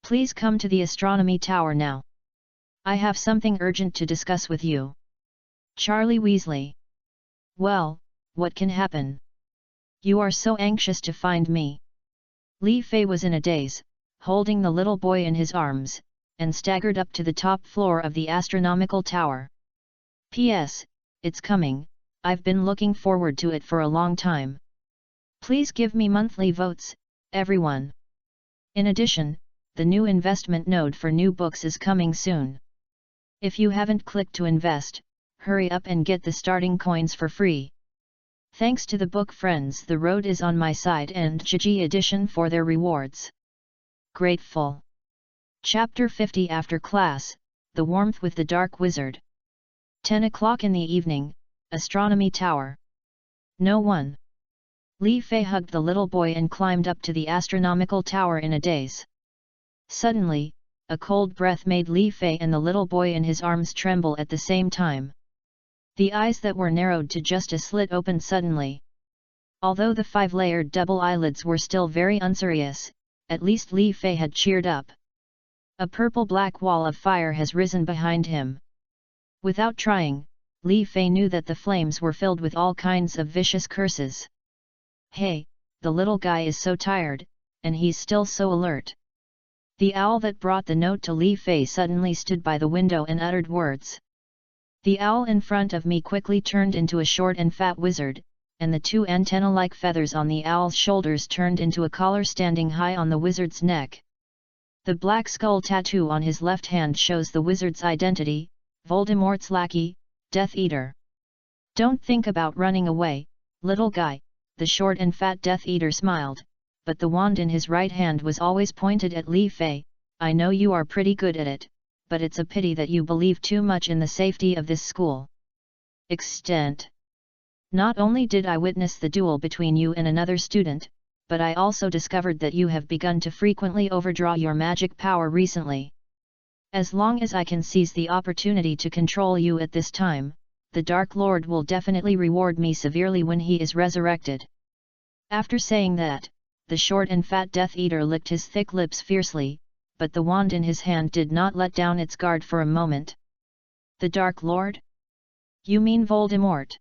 "Please come to the astronomy tower now. I have something urgent to discuss with you." Charlie Weasley. "Well, what can happen? You are so anxious to find me." Li Fei was in a daze, holding the little boy in his arms, and staggered up to the top floor of the astronomical tower. "P.S. It's coming, I've been looking forward to it for a long time. Please give me monthly votes, everyone. In addition, the new investment node for new books is coming soon. If you haven't clicked to invest, hurry up and get the starting coins for free. Thanks to the book friends, the road is on my side, and GG edition for their rewards. Grateful." Chapter 50. After class, the warmth with the dark wizard. 10 o'clock in the evening, astronomy tower. No one. Li Fei hugged the little boy and climbed up to the astronomical tower in a daze. Suddenly, a cold breath made Li Fei and the little boy in his arms tremble at the same time. The eyes that were narrowed to just a slit opened suddenly. Although the 5-layered double eyelids were still very unserious, at least Li Fei had cheered up. A purple-black wall of fire has risen behind him. Without trying, Li Fei knew that the flames were filled with all kinds of vicious curses. "Hey, the little guy is so tired, and he's still so alert." The owl that brought the note to Li Fei suddenly stood by the window and uttered words. The owl in front of me quickly turned into a short and fat wizard, and the 2 antenna-like feathers on the owl's shoulders turned into a collar standing high on the wizard's neck. The black skull tattoo on his left hand shows the wizard's identity: Voldemort's lackey, Death Eater. "Don't think about running away, little guy," the short and fat Death Eater smiled, but the wand in his right hand was always pointed at Li Fei. "I know you are pretty good at it, but it's a pity that you believe too much in the safety of this school." Extent. "Not only did I witness the duel between you and another student, but I also discovered that you have begun to frequently overdraw your magic power recently. As long as I can seize the opportunity to control you at this time, the Dark Lord will definitely reward me severely when he is resurrected." After saying that, the short and fat Death Eater licked his thick lips fiercely, but the wand in his hand did not let down its guard for a moment. "The Dark Lord? You mean Voldemort?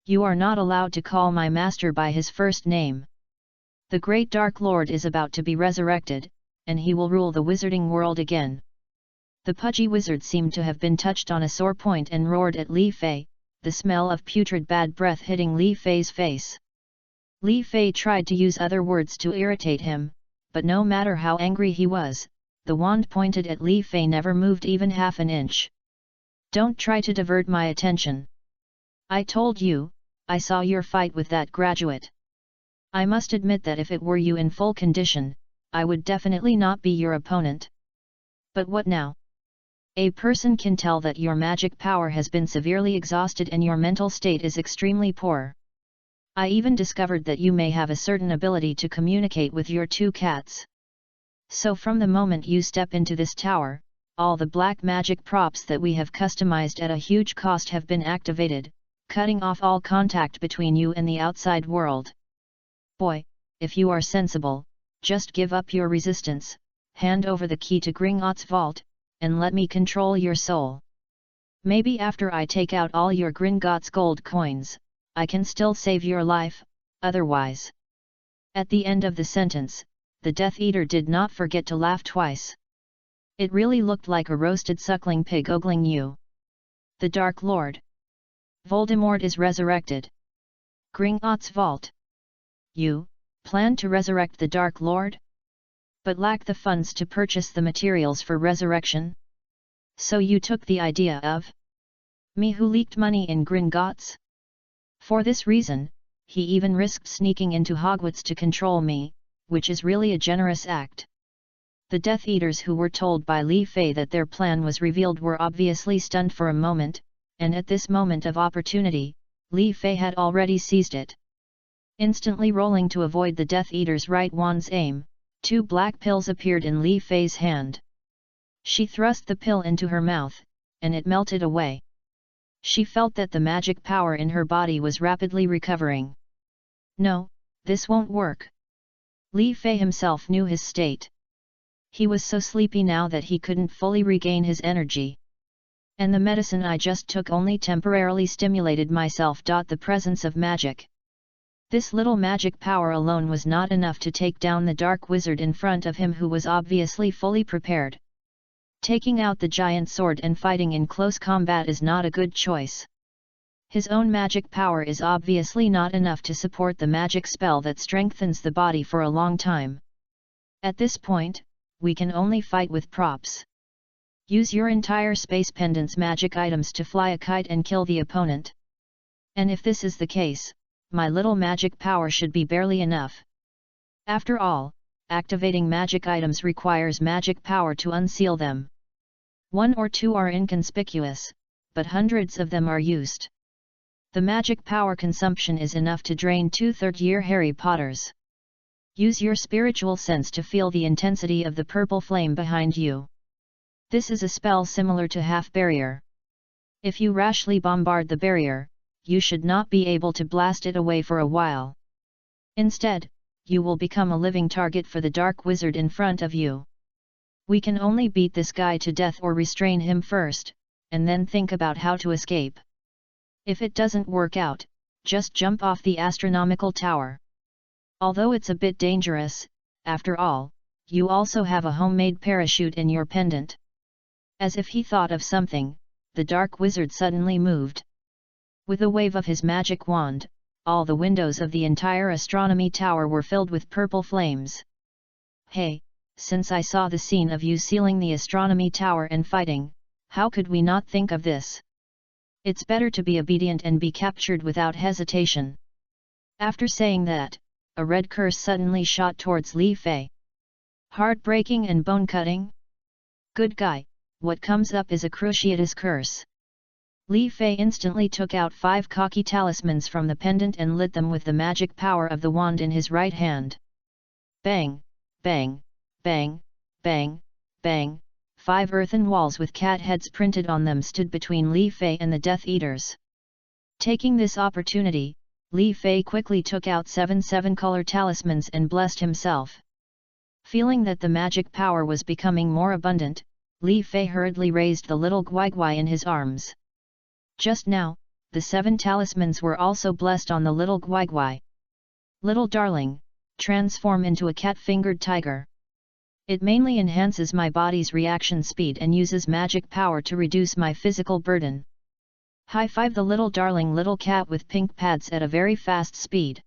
You are not allowed to call my master by his first name. The great Dark Lord is about to be resurrected, and he will rule the wizarding world again." The pudgy wizard seemed to have been touched on a sore point and roared at Li Fei, the smell of putrid bad breath hitting Li Fei's face. Li Fei tried to use other words to irritate him, but no matter how angry he was, the wand pointed at Li Fei never moved even half an inch. "Don't try to divert my attention. I told you, I saw your fight with that graduate. I must admit that if it were you in full condition, I would definitely not be your opponent. But what now? A person can tell that your magic power has been severely exhausted and your mental state is extremely poor. I even discovered that you may have a certain ability to communicate with your 2 cats. So from the moment you step into this tower, all the black magic props that we have customized at a huge cost have been activated, cutting off all contact between you and the outside world. Boy, if you are sensible, just give up your resistance, hand over the key to Gringotts' vault, and let me control your soul. Maybe after I take out all your Gringotts gold coins, I can still save your life, otherwise. At the end of the sentence, the Death Eater did not forget to laugh twice. It really looked like a roasted suckling pig ogling you. The Dark Lord. Voldemort is resurrected. Gringotts' vault. You plan to resurrect the Dark Lord? But lack the funds to purchase the materials for resurrection? So you took the idea of me who leaked money in Gringotts? For this reason, he even risked sneaking into Hogwarts to control me, which is really a generous act. The Death Eaters who were told by Li Fei that their plan was revealed were obviously stunned for a moment, and at this moment of opportunity, Li Fei had already seized it. Instantly rolling to avoid the Death Eater's right wand's aim, 2 black pills appeared in Li Fei's hand. She thrust the pill into her mouth, and it melted away. She felt that the magic power in her body was rapidly recovering. No, this won't work. Li Fei himself knew his state. He was so sleepy now that he couldn't fully regain his energy. And the medicine I just took only temporarily stimulated myself. The presence of magic. This little magic power alone was not enough to take down the dark wizard in front of him, who was obviously fully prepared. Taking out the giant sword and fighting in close combat is not a good choice. His own magic power is obviously not enough to support the magic spell that strengthens the body for a long time. At this point, we can only fight with props. Use your entire space pendant's magic items to fly a kite and kill the opponent. And if this is the case, my little magic power should be barely enough. After all, activating magic items requires magic power to unseal them. 1 or 2 are inconspicuous, but hundreds of them are used. The magic power consumption is enough to drain 2 third-year Harry Potters. Use your spiritual sense to feel the intensity of the purple flame behind you. This is a spell similar to Half Barrier. If you rashly bombard the barrier, you should not be able to blast it away for a while. Instead, you will become a living target for the dark wizard in front of you. We can only beat this guy to death or restrain him first, and then think about how to escape. If it doesn't work out, just jump off the astronomical tower. Although it's a bit dangerous, after all, you also have a homemade parachute in your pendant. As if he thought of something, the dark wizard suddenly moved. With a wave of his magic wand, all the windows of the entire astronomy tower were filled with purple flames. Hey, since I saw the scene of you sealing the astronomy tower and fighting, how could we not think of this? It's better to be obedient and be captured without hesitation. After saying that, a red curse suddenly shot towards Li Fei. Heartbreaking and bone-cutting? Good guy, what comes up is a cruciatus curse. Li Fei instantly took out 5 cocky talismans from the pendant and lit them with the magic power of the wand in his right hand. Bang, bang, bang, bang, bang, 5 earthen walls with cat heads printed on them stood between Li Fei and the Death Eaters. Taking this opportunity, Li Fei quickly took out 7 color talismans and blessed himself. Feeling that the magic power was becoming more abundant, Li Fei hurriedly raised the little Guai in his arms. Just now, the 7 talismans were also blessed on the little Guai. Little darling, transform into a cat-fingered tiger. It mainly enhances my body's reaction speed and uses magic power to reduce my physical burden. High-five the little darling little cat with pink pads at a very fast speed.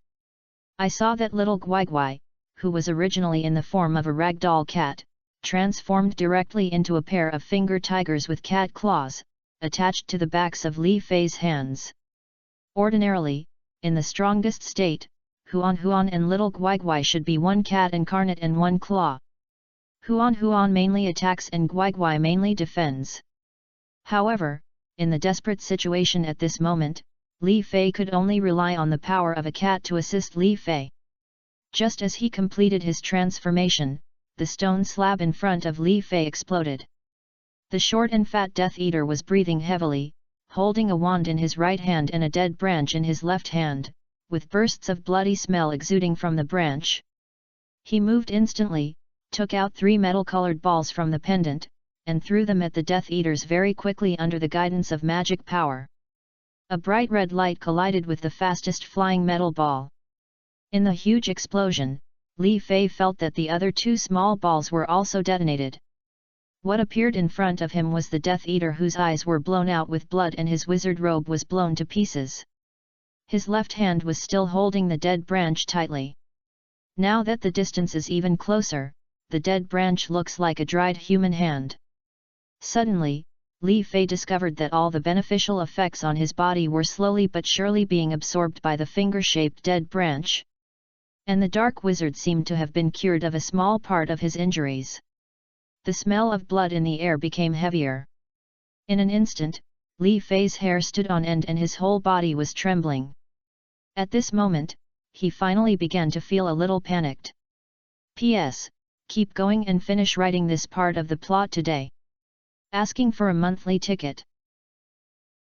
I saw that little Guai, who was originally in the form of a ragdoll cat, transformed directly into a pair of finger tigers with cat claws, attached to the backs of Li Fei's hands. Ordinarily, in the strongest state, Huan and little Guai should be 1 cat incarnate and 1 claw. Huan mainly attacks and Guai mainly defends. However, in the desperate situation at this moment, Li Fei could only rely on the power of a cat to assist Li Fei. Just as he completed his transformation, the stone slab in front of Li Fei exploded. The short and fat Death Eater was breathing heavily, holding a wand in his right hand and a dead branch in his left hand, with bursts of bloody smell exuding from the branch. He moved instantly, took out 3 metal-colored balls from the pendant, and threw them at the Death Eaters very quickly under the guidance of magic power. A bright red light collided with the fastest flying metal ball. In the huge explosion, Li Fei felt that the other 2 small balls were also detonated. What appeared in front of him was the Death Eater whose eyes were blown out with blood and his wizard robe was blown to pieces. His left hand was still holding the dead branch tightly. Now that the distance is even closer, the dead branch looks like a dried human hand. Suddenly, Li Fei discovered that all the beneficial effects on his body were slowly but surely being absorbed by the finger-shaped dead branch. And the dark wizard seemed to have been cured of a small part of his injuries. The smell of blood in the air became heavier. In an instant, Li Fei's hair stood on end and his whole body was trembling. At this moment, he finally began to feel a little panicked. P.S. Keep going and finish writing this part of the plot today. Asking for a monthly ticket.